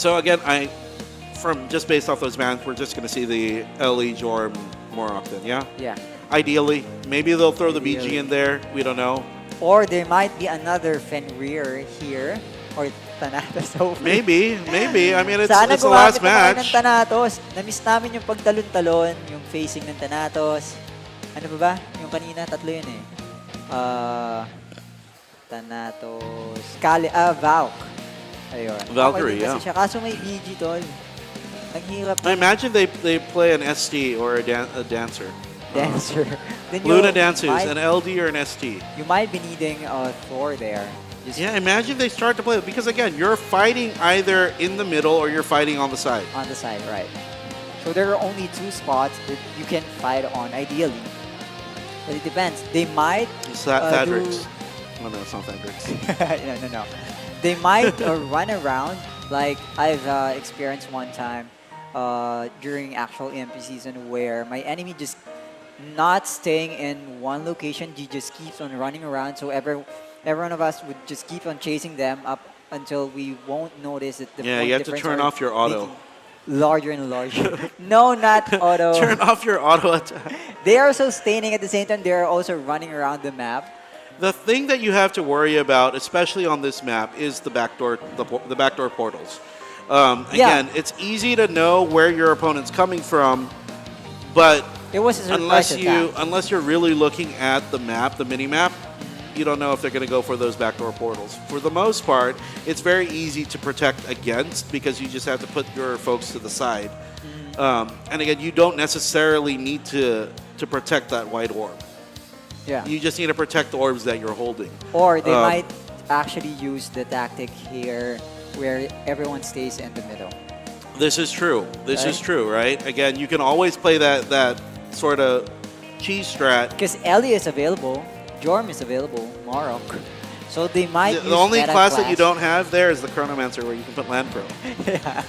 from just based off those bans, we're just going to see the LE Jorm more often. Yeah. Yeah. Ideally, maybe they'll throw the BG Ideally. in there. We don't know. Or there might be another Fenrir here, or Thanatos. hopefully. Maybe. I mean, it's Sana the last gumamit na tayo ng match. Thanatos. Na-miss namin yung pagtalon-talon, yung facing ng Thanatos. Ano ba ba? Yung kanina, tatlo yun eh. Thanatos. Valk. Ayun. Valkyrie, Okay din kasi yeah. siya. Kaso may BG, tol. Ang hirap I imagine they play an ST or a dancer. dancer. Then Luna you dances, might- an LD or an ST. You might be needing Thor there. Just Yeah, imagine they start to play because again, you're fighting either in the middle or you're fighting on the side. on the side, right. So there are only 2 spots that you can fight on, ideally. But it depends. They might It's do... Thadrix. Oh, no, it's not Thadrix. no. They might run around like I've experienced one time during actual EMP season where my enemy just not staying in one location. He just keeps on running around. So every one of us would just keep on chasing them up until we won't notice that the Yeah, point you have to difference turn are off your auto. making larger and larger. No, not auto. Turn off your auto attack. They are sustaining at the same time. They are also running around the map. The thing that you have to worry about, especially on this map, is the backdoor portals. Again, it's easy to know where your opponent's coming from, but It was a surprise attack. unless you're really looking at the map, the mini map, you don't know if they're going to go for those backdoor portals. For the most part, it's very easy to protect against because you just have to put your folks to the side. And again, you don't necessarily need to protect that white orb. Yeah. You just need to protect the orbs that you're holding. Or they might actually use the tactic here where everyone stays in the middle. This is true. This is true, right? Again, you can always play that sort of cheese strat. Because Ellie is available, Jorm is available, Morok. So they might use The only meta class that you don't have there is the Chronomancer where you can put Land Pro. Yeah.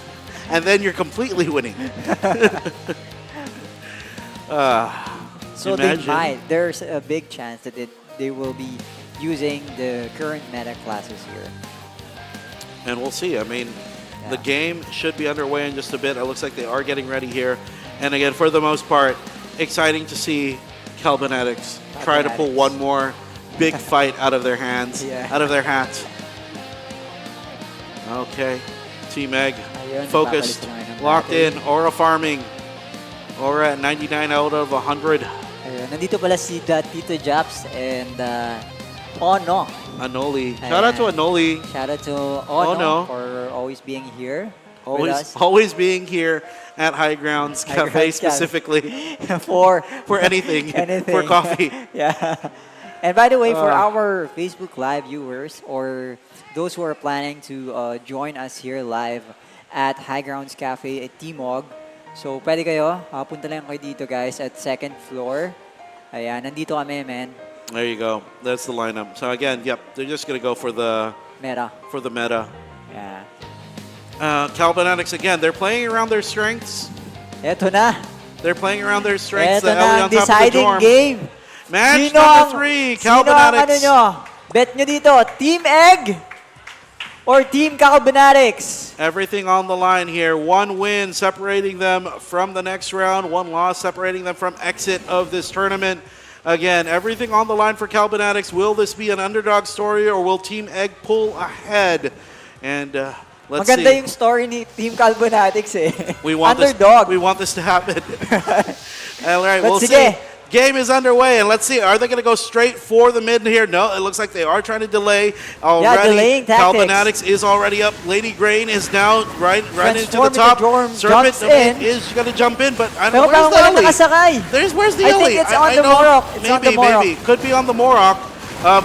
And then you're completely winning. So there's a big chance that they will be using the current meta classes here. And we'll see. I mean, the game should be underway in just a bit. It looks like they are getting ready here. And again, for the most part, exciting to see Kalbonatics try to pull one more big fight out of their hands, out of their hats. Okay. Team Egg, focused, locked in, aura farming. Aura at 99 out of 100. Ayun, nandito pala si Tito Japs and Ono. Anoli. Shout out to Anoli. Shout out to Ono for always being here. Always being here at High Grounds Cafe specifically for anything, for coffee. Yeah. And by the way, for our Facebook Live viewers or those who are planning to join us here live at High Grounds Cafe at Timog, so pwede kayo, punta lang kayo dito guys at second floor. Ayan, nandito kami, man. There you go. That's the lineup. So again, yep, they're just gonna go for the meta. Yeah. Kalbonatics again, they're playing around their strengths. Eto na. They're playing around their strengths. Eto The na Ellie ang on top of the deciding dorm. game. Match number 3, Kalbonatics. Sino ang bet nyo dito? Team Egg or Team Kalbonatics? Everything on the line here. One win separating them from the next round. One loss separating them from exit of this tournament. Again, everything on the line for Kalbonatics. Will this be an underdog story or will Team Egg pull ahead? And let's see. Maganda yung story ni Team Kalbonatics eh. We want underdog. We want this to happen. All right, we'll sige. see. Game is underway, and let's see. Are they going to go straight for the mid here? No, it looks like they are trying to delay already. Delaying tactics. Kalbonatics is already up. Lady Grain is now right into the Transforming top. Serpent is going to jump in, but I don't know where's the Ellie? Where's the Ellie? I think it's on the Morok. Maybe. Could be on the Morok.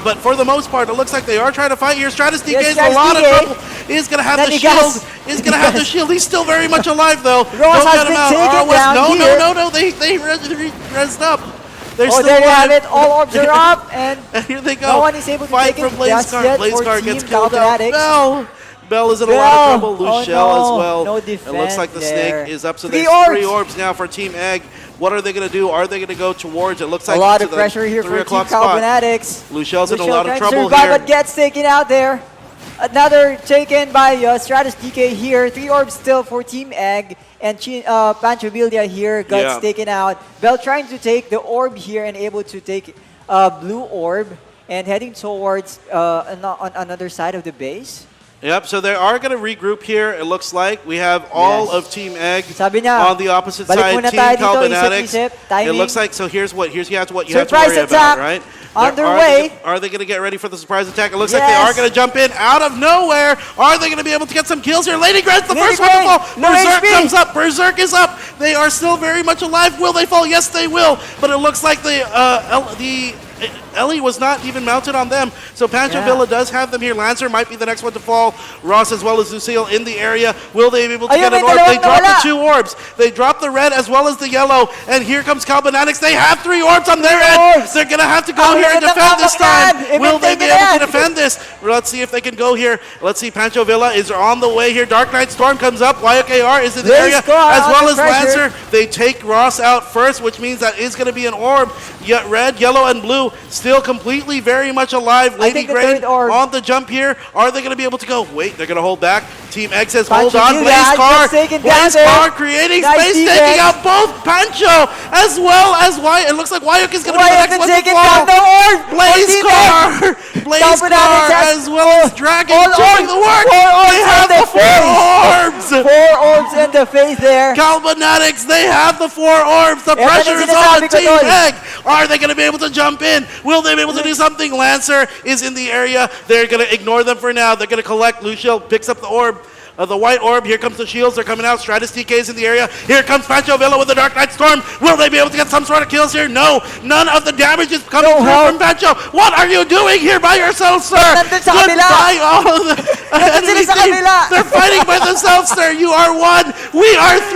But for the most part, it looks like they are trying to fight here. Stratus DK is a lot of trouble. He's going to have the shield. He's going to have the shield. He's still very much alive, though. Ross Don't has get him been out. taken down No. They rezzed up. They're oh, still there you have alive. it. All orbs are up, and here they go. No one is able to Fight take from it just yet for Blazecar Team gets killed out. Kalbonatics. Bell is in a lot of trouble. Oh, Luciel no. as well. No It looks like the defense snake is up. So there. there's 3 orbs now for Team Egg. What are they going to do? Are they going to go towards? It looks like a lot to of the pressure here 3 for Team o'clock spot. Kalbonatics. Luciel's in a lot of trying to trouble survive, here. but gets taken out there. Another taken by Stratus DK here. 3 orbs still for Team Egg. And Pancho Villa here gets taken out. Bell trying to take the orb here and able to take blue orb. And heading towards on another side of the base. Yep, so they are going to regroup here. It looks like we have all of Team Egg on the opposite side. Team Kalbonatics. It looks like so. Here's what you have to worry about, right? Underway. Are they going to get ready for the surprise attack? It looks like they are going to jump in out of nowhere. Are they going to be able to get some kills here? Lady Grant's the first one to fall. Berserk comes up. Berserk is up. They are still very much alive. Will they fall? Yes, they will. But it looks like the Ellie was not even mounted on them. So Pancho Villa does have them here. Lancer might be the next one to fall. Ross as well as Lucille in the area. Will they be able to get an orb? They drop the 2 orbs. They drop the red as well as the yellow. And here comes Kalbonatics. They have 3 orbs on their end. They're going to have to go here and defend this time. Will they be able to defend this? Let's see if they can go here. Let's see. Pancho Villa is on the way here. Dark Knight Storm comes up. YOKR is in the area as well as Lancer. They take Ross out first, which means that is going to be an orb. Yet red, yellow, and blue still completely very much alive. Lady think the Grain third orb. on the jump here. Are they going to be able to go? Wait, they're going to hold back. Team Egg says, hold Pancho on. Villa Blaze Car. gets taken down Blaze there. Car creating Nice space, defense. taking out both Pancho as well as Wyatt. It looks like Wyatt is going to be the Wyatt next can one to take it fall. down the orb. Blaze On Car. Blaze Kalbonatics Car has as well as Dragon all doing orbs. the work. 4 orbs They have in the the 4 orbs. 4 orbs in the face there. Kalbonatics, they have the 4 orbs. The Yan pressure ang is on sinasabi ko, Team Tol. Egg. Are they going to be able to jump in? Will they be able to do something? Lancer is in the area. They're going to ignore them for now. They're going to collect. Lucio picks up the orb. The white orb. Here comes the shields. They're coming out. Stratus TK is in the area. Here comes Pancho Villa with the Dark Knight Storm. Will they be able to get some sort of kills here? No. None of the damage is coming through from Pancho. What are you doing here by yourself, sir? Nandun sa kabila. Goodbye, all of the enemy sila sa team. kabila. They're fighting by themselves, sir. You are 1. We are 3.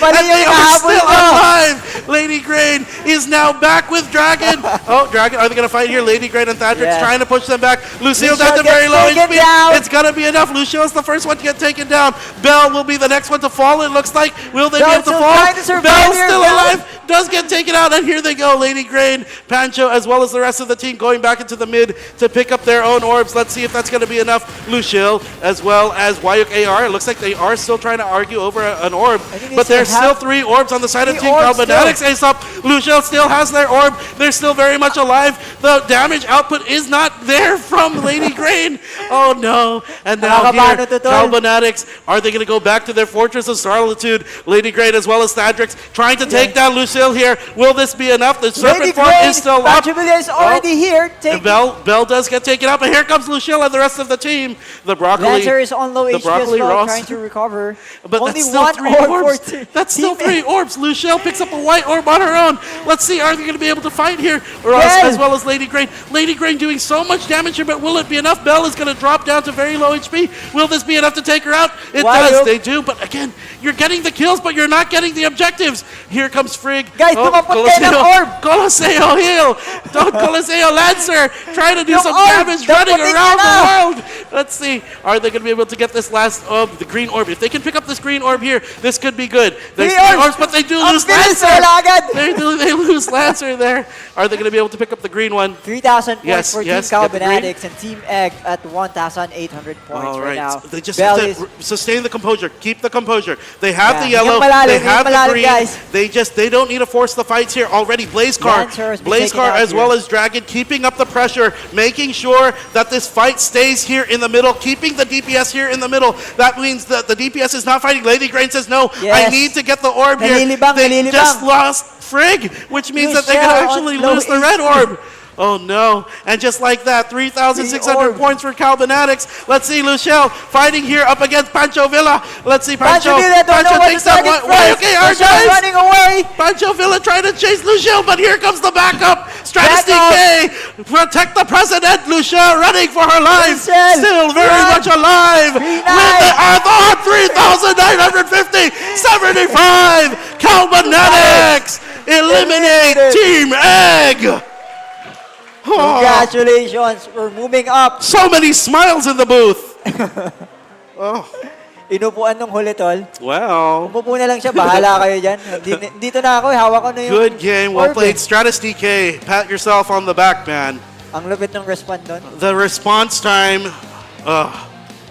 Mali And yung they are hinahabol still mo. alive. Lady Grain is now back with Dragon. Oh, Dragon, are they going to fight here? Lady Grain and Thadrix Yeah. trying to push them back. Lucille's Lucio at the very gets low taken HP. down. It's going to be enough. Lucille's the first one to get taken down. Bell will be the next one to fall, it looks like. Will they be Bell's able to still fall? trying to survive Bell's here, still Bell. alive. Does get taken out, and here they go. Lady Grain, Pancho, as well as the rest of the team going back into the mid to pick up their own orbs. Let's see if that's going to be enough. Luciel, as well as Wayuk AR. It looks like they are still trying to argue over an orb, think they but there's still still have 3 orbs on the side of 3 Team orbs Kalbonatics. Ace up. Luciel still has their orb. They're still very much alive. The damage output is not there from Lady Grain. Oh no. And now here, Nakakabano to, Tol. Kalbonatics, are they going to go back to their Fortress of Solitude? Lady Grain as well as Thadrix trying to take down Lucille here. Will this be enough? The Lady Serpent form Grain, is still up. Pancho Villa is already here. And Bell does get taken out, but here comes Lucille and the rest of the team. The Broccoli. Lancer is on low the HP as Broccoli well, Ross. trying to recover. But Only that's still one 3 orb orbs. for That's still Team 3 orbs. Luciel picks up a white orb on her own. Let's see, are they going to be able to fight here? Ross Yes. as well as Lady Grain. Lady Grain doing so much damage here, but will it be enough? Bell is going to drop down to very low HP. Will this be enough to take her out? It Why, does. Luke? They do, but again, you're getting the kills, but you're not getting the objectives. Here comes Frigg. Guys, tumapot kayo ng orb. Coliseo heal. Don't Coliseo Lancer trying to do Yung some orb, damage running dapatin around niya the na. world. Let's see. Are they going to be able to get this last orb, the green orb? If they can pick up this green orb here, this could be good. There's 3 orbs, but they do Ang lose bilis, Lancer. wala agad. They lose Lancer there. Are they going to be able to pick up the green one? 3,000 points Yes, for yes, Team get the green. Kalbonatics and Team Egg at 1,800 points All right right. now. They just Bell have is to sustain the composure. Keep the composure. They have Yeah, the yellow. yung malalim, They yung have the malalim, green. guys. They don't need to force the fights here already. Blaze Car Lancer has been taken out as here. well as Dragon keeping up the pressure, making sure that this fight stays here in the middle, keeping the DPS here in the middle. That means that the DPS is not fighting. Lady Grain says, no, I Yes. need to get the orb here. Nalilibang, They nalilibang. just lost Frigg, which means that they could Luciel actually on low lose the red HP. orb. Oh no. And just like that, 3,600 orb. points for Kalbonatics. Let's see Luciel fighting here up against Pancho Villa. Let's see Pancho. Pancho Villa don't know what takes to that target one. Why, first. okay, our Luciel guys. running away. Pancho Villa trying to chase Luciel, but here comes the backup. Stratus Backup. DK. Protect the president. Luciel running for her life. Luciel, Still very run. much alive. With the Arthur 3,950. 75. Kalbonatics eliminate Team Egg. Oh, Congratulations, we're moving up. so many smiles in the booth. Oh, Inupuan nung huli, tol. wow. Umupo na lang siya, bahala kayo dyan. Dito na ako, hawak ko na yung Good game. Well orb played. eh. Stratus DK. Pat yourself on the back, man. Ang lupit ng respond doon. The response time.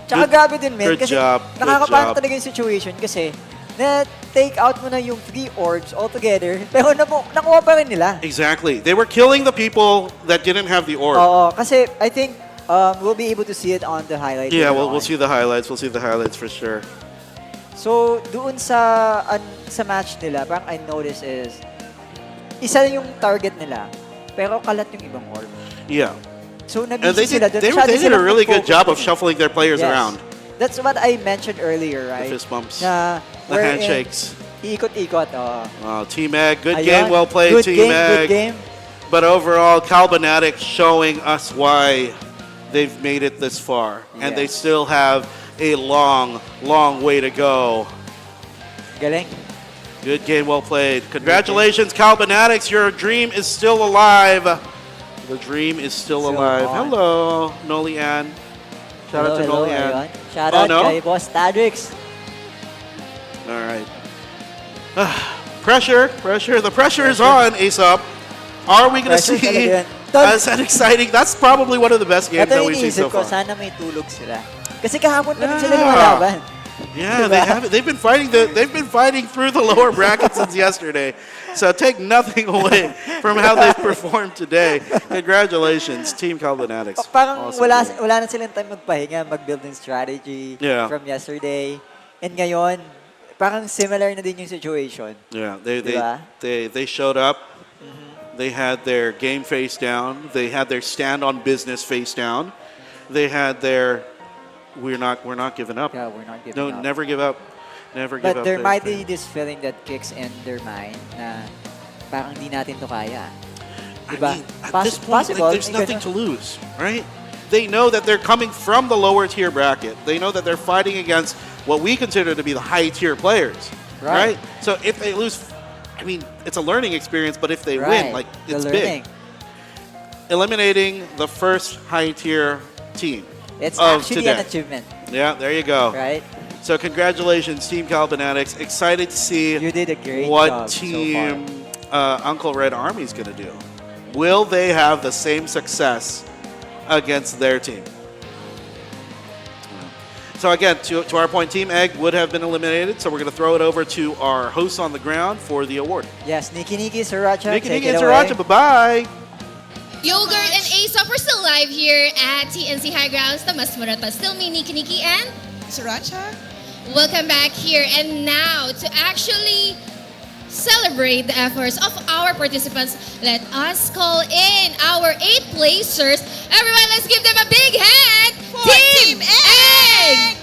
Tsaka grabe din, man. good Kasi job, good nakakapano job. talaga yung situation kasi na-take out mo na yung 3 orbs altogether, pero nakuha pa rin nila. Exactly. They were killing the people that didn't have the orb. Oo, kasi I think we'll be able to see it on the highlights. Yeah, later we'll on. see the highlights. We'll see the highlights for sure. So, doon sa match nila, parang I noticed is, isa yung target nila, pero kalat yung ibang orb. Yeah. So, And nabisi sila doon. they Masyado did a silang really good nag-focus job of doon. shuffling their players Yes. around. That's what I mentioned earlier, The right? fist bumps. Na, The wherein handshakes. Iikot-ikot. Team Egg, good Ayun. game, well played, Good Team game, Egg. good game. But overall, Kalbonatics showing us why they've made it this far. And they Yes. still have a long, long way to go. Galing. Good game, well played. Congratulations, Kalbonatics. Your dream is still alive. The dream is still alive. on. Hello, Noli Ann. Shout out to Hello, Noli Ann. ayun. Shout Oh, out no? kay Boss Thadrix. All right. Pressure. The pressure is on, Ace Up. Are we going to Pressure see talaga yan. as an exciting. That's probably one of the best games Ito that yung we've seen so iniisip ko, far. sana may tulog sila. Kasi kahapon pa rin sila Yeah. lumalaban. Yeah, Diba? they have. They've been fighting through the lower bracket since yesterday. So take nothing away from how they've performed today. Congratulations, Team Kalbonatics. Parang Awesome. wala na silang time magpahinga, mag-build ng strategy Yeah. from yesterday. And ngayon, parang similar na din yung situation. Yeah, they Diba? they showed up. They had their game face down. They had their stand on business face down. They had their we're not giving up. Yeah, we're not giving No, up. never give up. Never give But up. there their might thing. be this feeling that kicks in their mind na parang di natin to kaya. Diba? I mean, at this point, possible, there's nothing to lose, right? They know that they're coming from the lower tier bracket. They know that they're fighting against what we consider to be the high tier players, right? So if they lose, I mean, it's a learning experience, but if they win, like, it's big. Eliminating the first high tier team It's of actually today. an achievement. Yeah, there you go. Right? So congratulations, Team Kalbonatics. Excited to see You did a great what job so Team Uncle Red Army is going to do. Will they have the same success against their team? So again, to our point, Team Egg would have been eliminated. So we're going to throw it over to our hosts on the ground for the award. Yes, Niki Sriracha, Niki take and it away. Sriracha, bye-bye. Yogurt and Aesop, we're still live here at TNC High Grounds. Tamas Murata. Still me, Niki and Sriracha. welcome back here. And now, to actually celebrate the efforts of our participants, let us call in our 8 placers. Everyone, let's give them a big hand. For Team Egg!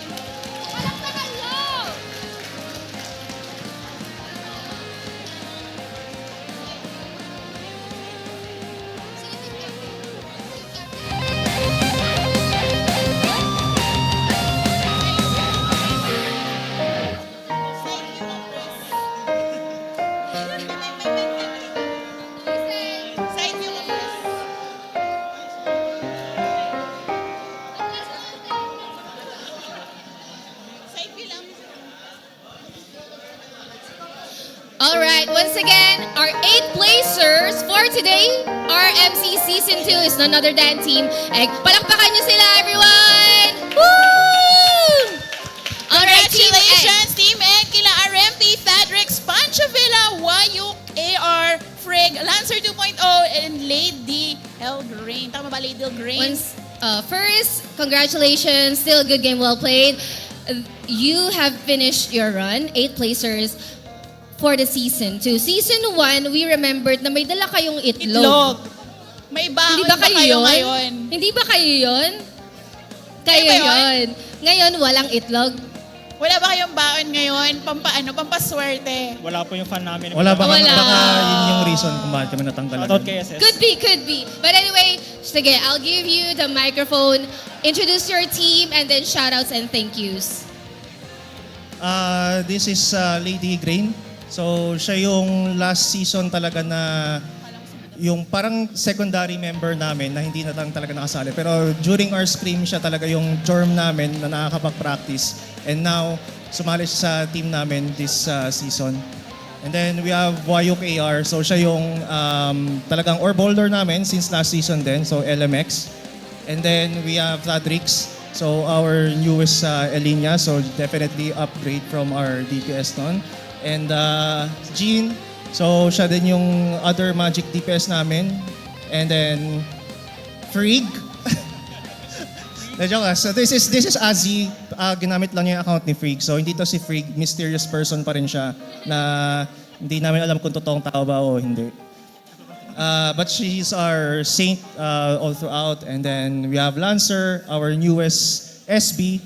Side view mo, please. Side view lang. All right, once again, our 8 placers for today, RMC Season 2 is none other than Team Egg. Palakpakan nyo sila, everyone! Woo! All right, Team Egg. Congratulations, Team Egg, kila RMP, Fadrix, Pancho Villa, Wayuk, AR, Frig, Lancer 2.0, and Lady Elgrain. Tama ba, Lady Elgrain? First, congratulations. Still a good game, well played. You have finished your run, 8 placers for the Season 2. Season 1, we remembered na may dala kayong itlog. Itlog. May baon Hindi ba kayo yun? ngayon? Hindi ba kayo yun? Kayo Kayo ba yun? yun. Ngayon, walang itlog. Wala ba kayong baon ngayon? Pampaswerte. Wala po yung fan namin. Wala ba? Wala. Baka yun yung reason kung bakit kami natanggalan. Shoutout kay SS. Could be. But anyway, sige, I'll give you the microphone. Introduce your team and then shoutouts and thank yous. This is Lady Grain. So, siya yung last season talaga na yung parang secondary member namin na hindi na lang talaga nakasali. Pero during our scrim, siya talaga yung dorm namin na nakakapag-practice. And now, sumali siya sa team namin this season. And then we have Wayuk AR. So, siya yung talagang orb holder namin since last season din. So, LMX. And then we have Fadrix. So, our newest Elinya. So, definitely upgrade from our DPS noon. And Jean, so siya din yung other magic DPS namin. And then Frig. So this is Azzy. Ginamit lang niya yung account ni Frig. So hindi to si Frig, mysterious person pa rin siya na hindi namin alam kung totoong tao ba o hindi. But she's our saint all throughout. And then we have Lancer, our newest SB.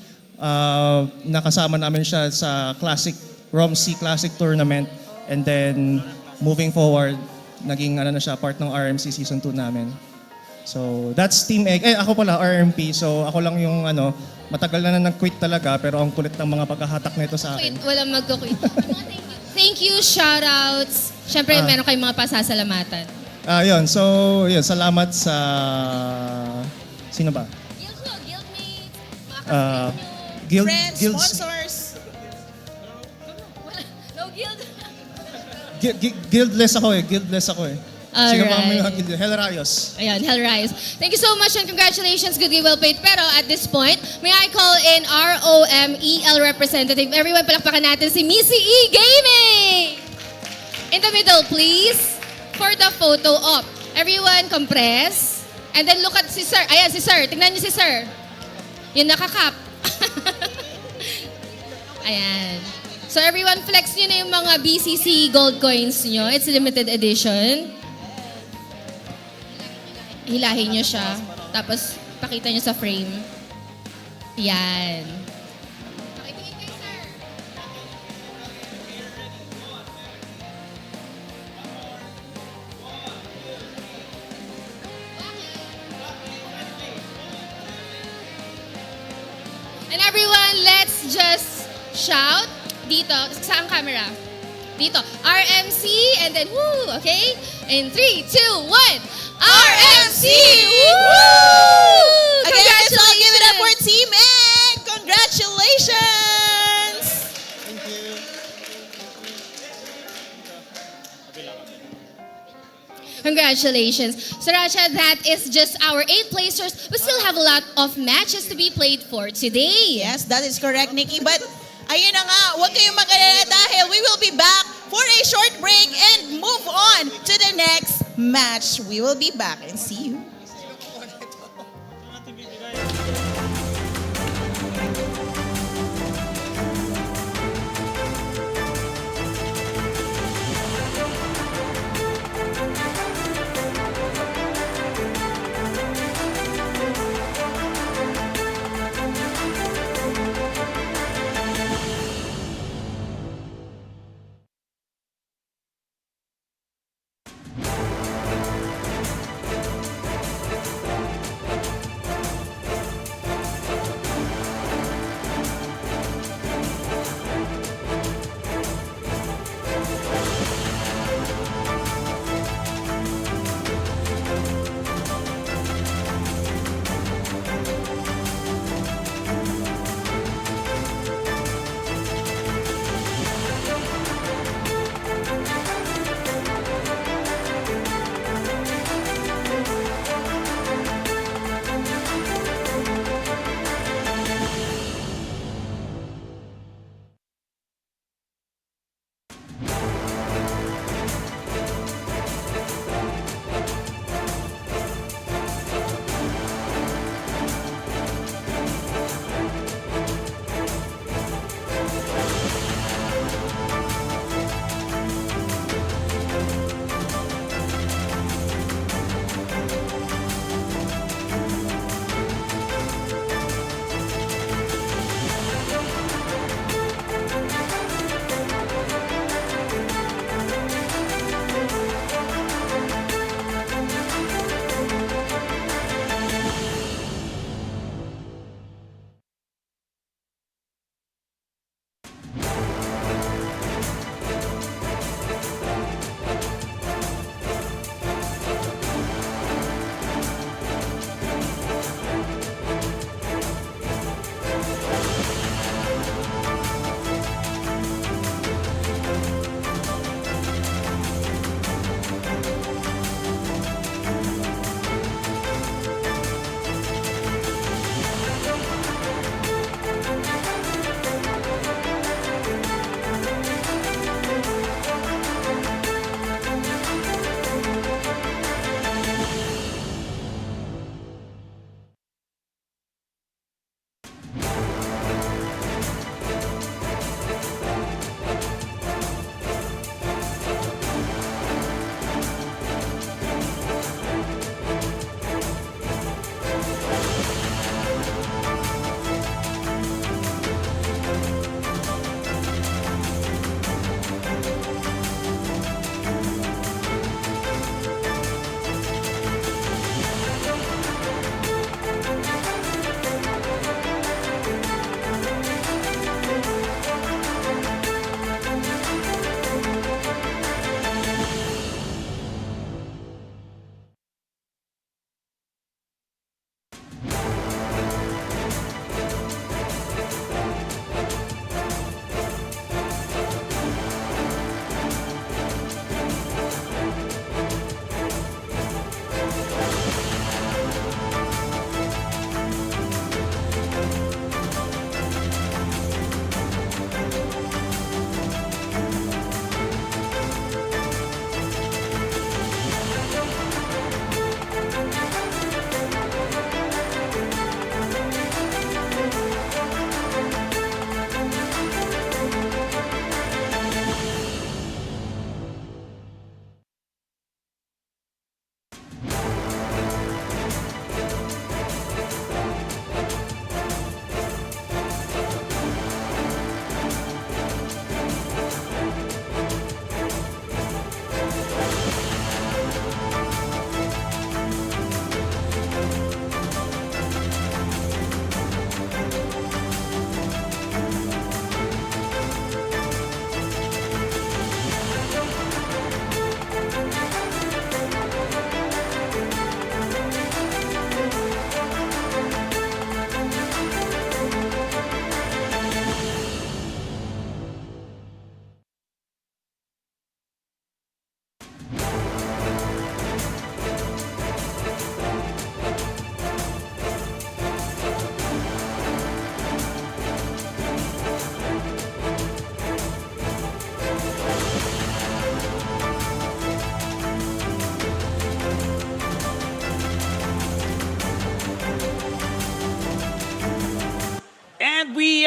Nakasama namin siya sa ROMC Classic Tournament. And then, moving forward, naging na siya, part ng RMC Season 2 namin. So, that's Team Egg. Ako pala, RMP. So, ako lang yung matagal na nag-quit talaga, pero ang kulit ng mga pagkahatak nito sa akin. Walang mag-quit. Thank you, shoutouts. Siyempre, meron kayong mga pasasalamatan. Yun. So, yun. Salamat sa... Sino ba? Guild Friends, guilds. sponsors. No guild. Guildless ako eh. Guildless ako eh. Sino mga may Alright. Hell Rayos. Ayan, Hell Rise. Thank you so much and congratulations. Good game, well played. Pero at this point, may I call in ROMEL representative. Everyone, palakpakan natin si Missy E Gaming! In the middle, please. For the photo op. Everyone, compress. And then look at si Sir. Ayan, si Sir. Tingnan niyo si Sir. Yung nakakap. Ayan. So everyone, flex nyo na yung mga BCC gold coins nyo. It's limited edition. Hilahin nyo siya. Tapos, pakita nyo sa frame. Yan. And everyone, let's just shout. Dito. Saan camera? Dito. RMC and then woo, okay? In 3, 2, 1. RMC! Woo! Again, let's all give it up for Team Egg! Congratulations! Thank you. Congratulations. Sriracha, that is just our 8 placers. We still have a lot of matches to be played for today. Yes, that is correct, Nikki. But ayun na nga, huwag kayong mag-alala dahil we will be back for a short break and move on to the next match. We will be back and see you.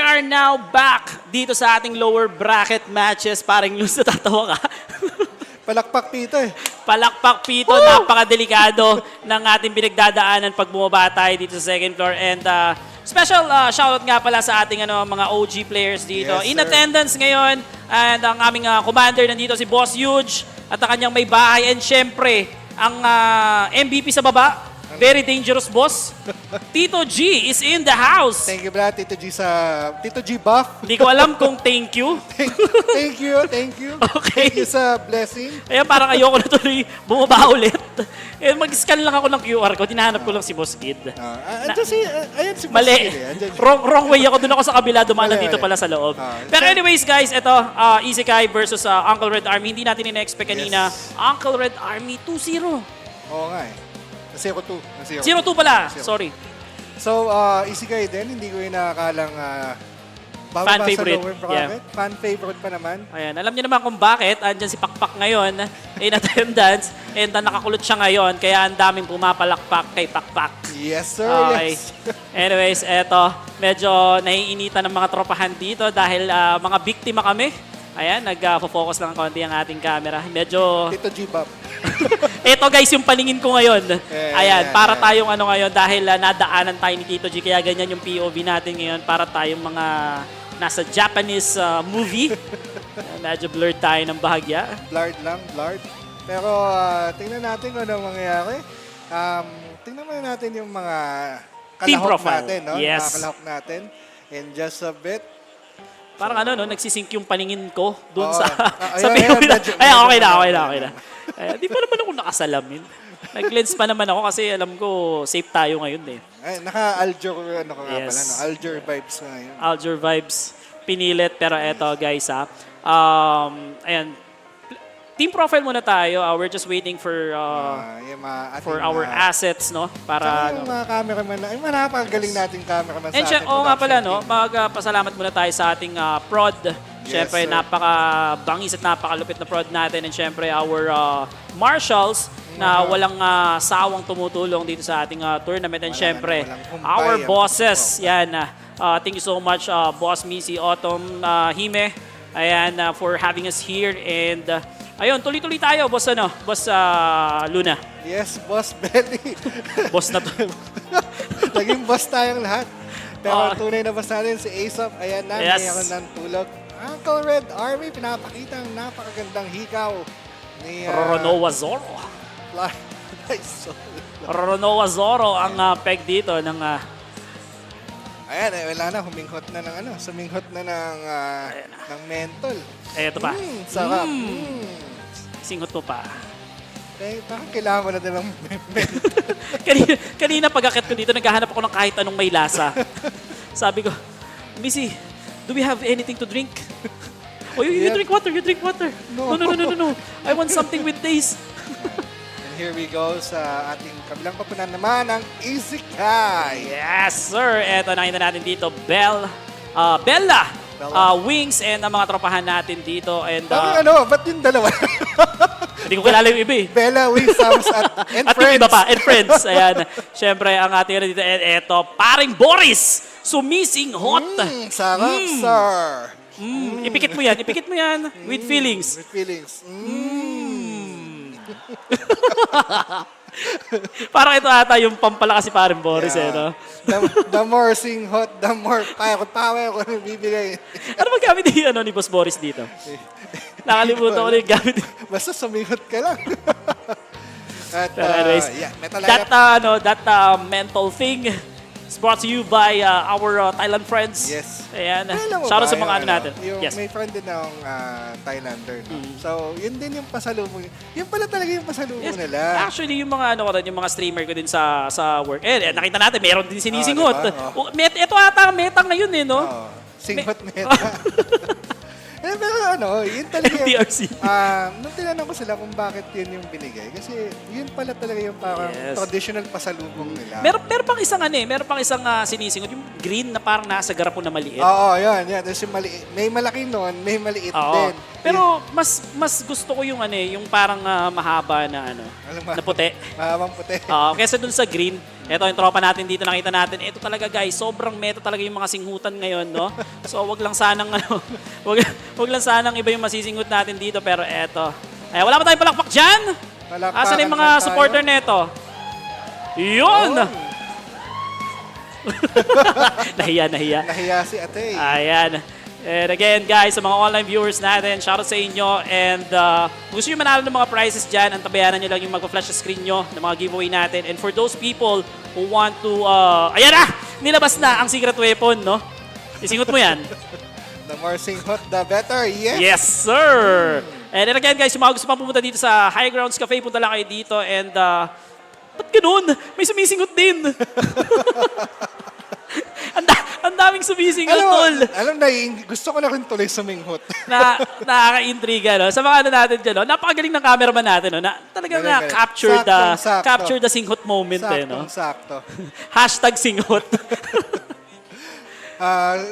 are now back dito sa ating lower bracket matches. Parang Luz, natatawa ka. Palakpak Pito eh. Palakpak Pito, napakadelikado ng ating pinagdadaanan pag bumaba tayo dito sa second floor. And special shoutout nga pala sa ating mga OG players dito. Yes, In sir. attendance ngayon, and ang aming commander nandito si Boss Huge at ang kanyang may bahay. And syempre, ang MVP sa baba, very dangerous boss. Tito G is in the house. Thank you, brad. Tito G buff. Hindi ko alam kung thank you. Thank you. Okay. Thank you sa blessing. Ayan, parang ayoko na tuloy bumaba ulit. Eh, mag-scan lang ako ng QR ko. Tinahanap ko lang si Boss Kid. Ayan si Mali. Boss Kid eh. Andyan. Wrong way ako. Doon ako sa kabila. Dumaan Mali, lang dito mali. pala sa loob. Pero anyways, guys, ito, Isekai versus Uncle Red Army. Hindi natin in-expect kanina. Uncle Red Army 2-0. Oo nga eh. 0-2. 0-2 pala. Sorry. So, Isekai din. Hindi ko inakakalang Fan favorite. Lower bracket. Fan favorite pa naman. Ayan, alam niyo naman kung bakit. Andyan si Pakpak ngayon in attendance. And nakakulot siya ngayon. Kaya ang daming pumapalakpak kay Pakpak. Yes, sir. Okay. Yes. Anyways, eto. Medyo naiinitan ng mga tropahan dito dahil mga biktima kami. Ayan, nag-focus lang konti ang ating camera. Medyo... Tito G-Bop. Ito guys, yung paningin ko ngayon. Ayan, para yeah. tayong ngayon dahil nadaanan tayo ni Tito G. Kaya ganyan yung POV natin ngayon para tayong mga nasa Japanese movie. Medyo blurred tayo ng bahagya. Blurred. Pero tingnan natin kung ano mangyayari. Tingnan muna natin yung mga Team kalahok profile. natin. No? Yes. Mga kalahok natin. In just a bit. Parang nagsisync yung paningin ko doon Oo. sa Ayan, POV. medyo- Ay, okay na. medyo- Di pa naman ako nakasalamin. Nag-lens pa naman ako kasi alam ko safe tayo ngayon eh. Ay, naka-Aljur, ka nga Yes. pala, no? Aljur vibes nga yun. Aljur vibes. Pinilit. Pero eto guys ayan. Team profile muna tayo. We're just waiting for Yung mga ating for our mga- assets, no? Tsaka Para yung mga cameraman na, yung mga napakagaling nating cameraman sa And ating oo nga pala, production no? team. Magpasalamat muna tayo sa ating prod. Siyempre, sir. napaka-bangis at napakalupit na prod natin. And siyempre, our marshals na walang sawang tumutulong dito sa ating tournament. And siyempre, walang humpay our ang bosses. Yan. Thank you so much, Boss Missy, Autumn, Hime. Ayan, for having us here. And ayun, tuloy-tuloy tayo, Boss Boss Luna. Yes, Boss Belly. Boss na to. Naging boss tayong lahat. Pero Oo. tunay na boss natin, si Aesop, ayan na, Yes. mayroon ng tulog. Uncle Red Army, pinapakita ang napakagandang hikaw ni Ronoa Zoro. Ronoa Zoro ang peg dito ng... Ayan, wala na, suminghot na ng mentol. Eto pa. Sarap. Singot mo pa. Bakit kailangan mo na din ng kanina pag-akit ko dito, naghahanap ako ng kahit anong may lasa. Sabi ko, Missy, do we have anything to drink? Oh, you drink water, No. I want something with taste. And here we go sa ating kabilang kapunan naman, ang Isekai. Yes, sir. Eto, nakita natin dito, Bella, Wings, and ang mga tropahan natin dito. And Bakit ba't yung dalawa? hindi ko kilala yung iba eh. Bella, Wings, Sams, and At Friends. yung iba pa, and friends. Ayan. Siyempre, ang ating dito, and eto, paring Boris, sumising hot. Sarap, sir. Ipikit mo yan. With feelings. With feelings. Parang ito ata yung pampalakas si paring Boris, no? The more sing hot, the more power ko bibigay. Ano ba gamit ni Boss Boris dito? Nakalimutan ko na yung gamit. Basta suminghot ka lang. At, Pero anyways, may talaga. that mental thing is brought to you by our Thailand friends. Yes. Ayan. Alam mo Shoutout ba sa mga yung natin. Yung Yes. may friend din akong Thailander. No? So, yun din yung pasalubong. Yun pala talaga yung pasalubong Yes. nila. Actually, yung mga yung mga streamer ko din sa work. nakita natin, meron din sinisingot. Diba? Ito ata ang meta ngayon, no? Singhot meta. Pero yun talaga yung... TRC. Nung tinanong ko sila kung bakit yun yung binigay. Kasi yun pala talaga yung parang traditional pasalubong nila. Meron pang isang sinisingot, yung green na parang nasa garapon na maliit. Oo, yan. Tapos yung maliit. May malaki nun, may maliit din. Pero mas gusto ko yung yung parang mahaba na na puti. Mahabang puti. Kesa dun sa green, Ito yung tropa natin dito, nakita natin. Ito talaga guys, sobrang meta talaga yung mga singhutan ngayon, no? So wag lang sanang wag lang sanang iba yung masisinghut natin dito, pero eto. Ay, wala pa tayong palakpak diyan. Asan yung mga supporter nito? Yun! Nahiya. Nahiya si ate. Ayan. And again, guys, sa mga online viewers natin, shoutout sa inyo. And kung gusto nyo manalo ng mga prizes dyan, ang tabayanan nyo lang yung magpa-flash sa screen nyo ng mga giveaway natin. And for those people who want to... ayan na! Nilabas na ang secret weapon, no? Isingot mo yan. The more singhot, the better. Yes! Yes, sir! And then again, guys, yung mga gusto pang pumunta dito sa High Grounds Café, punta lang kayo dito. And ba't ganun? May sumisingot din. Ang daming sumisingot, tol. Alam na, gusto ko na rin tuloy suminghot. Nakaka-intriga, no? Sa mga ano natin dyan, no? Napakagaling ng cameraman natin, no? Na, talagang capture the singhot moment, eh, no? Sakto. Hashtag singhot.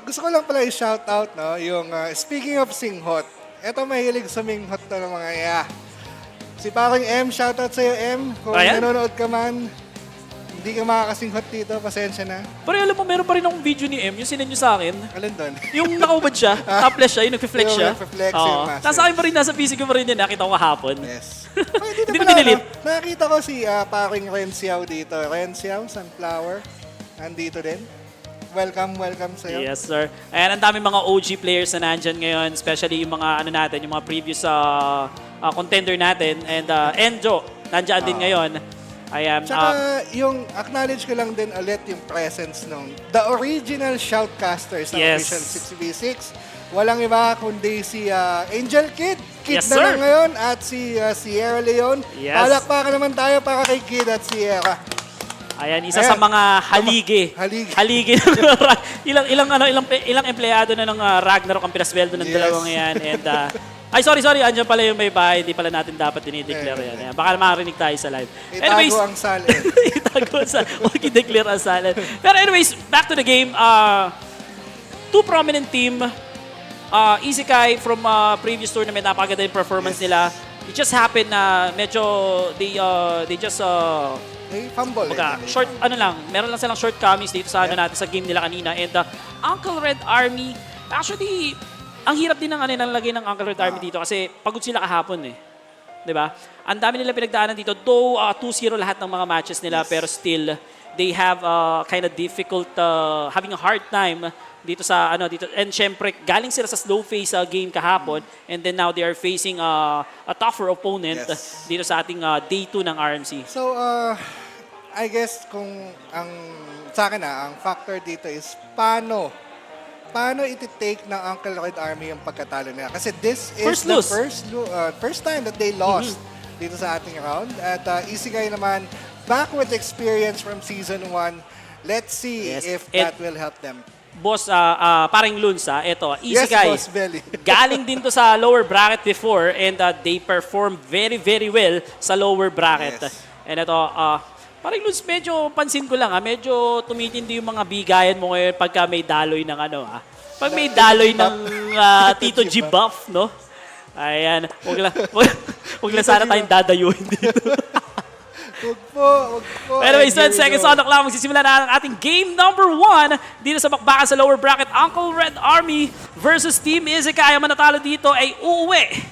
Gusto ko lang pala i-shout out, no? Yung, speaking of singhot, eto mahilig suminghot to ng mga Si parang M, shout out sa'yo, M. Kung nanonood ka man, hindi ka makakasinghot dito, pasensya na. Pero alam mo, meron pa rin akong video ni M, yung sinend nyo sa akin. Alin doon? Yung nakaubad siya, topless siya, yung nag-flex siya. Yung nag-flex yung master. Nasa akin pa rin, nasa PC ko pa rin yun, nakita ko kahapon. Yes. Hindi ko dinilit. Nakita ko si paring Rensiao dito. Rensiao, Sunflower, nandito din. Welcome sa'yo. Yes, sir. Ayan, ang dami mga OG players na nandyan ngayon, especially yung mga, ano natin, yung mga previous contender natin. And Enjo, nandyan din ngayon. Ayan. Tsaka yung acknowledge ko lang din ulit yung presence ng the original shoutcasters ng Official 6v6. Walang iba kundi si Angel Kid. Kid Yes, na sir. lang ngayon at si Sierra Leon. Yes. Palakpakan naman tayo para kay Kid at Sierra. Ayan, isa sa mga haligi. Haligi. ilang empleyado na ng Ragnarok ang pinasweldo ng dalawang yan. And ay, sorry. Andiyan pala yung may bahay. Hindi pala natin dapat dinideclare yan. Ayan, baka makarinig tayo sa live. Anyways, Itago ang salin. itago ang salin. Huwag i-declare ang salin. Pero anyways, back to the game. Two prominent team. ISEKAI from previous tournament. Napakaganda yung performance nila. It just happened na medyo they just fumble. Short, meron lang silang shortcomings dito sa natin sa game nila kanina. And Uncle Red Army, actually, ang hirap din ng nalagay ng Uncle Red Army dito kasi pagod sila kahapon eh. 'Di ba? Ang dami nila pinagdaanan dito. Though 2-0 lahat ng mga matches nila, pero still they have kind of difficult having a hard time dito sa dito. And syempre, galing sila sa slow phase game kahapon, and then now they are facing a tougher opponent dito sa ating day 2 ng RMC. So I guess kung sa akin ang factor dito is paano iti-take ng Uncle Red Army yung pagkatalo nila. Kasi this is first time that they lost dito sa ating round. At ISEKAI naman, back with experience from Season 1. Let's see if that will help them. Boss, paring Lunsa, ito, ISEKAI. Yes, Boss Belly. Galing din to sa lower bracket before, and they performed very, very well sa lower bracket. And ito, paring Luns, medyo pansin ko lang, medyo tumitindi yung mga bigayan mo ngayon pagka may daloy ng pag may daloy ng Tito G buff, no? Ayan, wag lang sana tayong dadayuhin dito. Wag po. Anyways, 10 seconds on the clock. Magsisimula na ang ating game number 1 dito sa bakbakan sa lower bracket. Uncle Red Army versus Team ISEKAI. Ang manatalo dito ay uuwi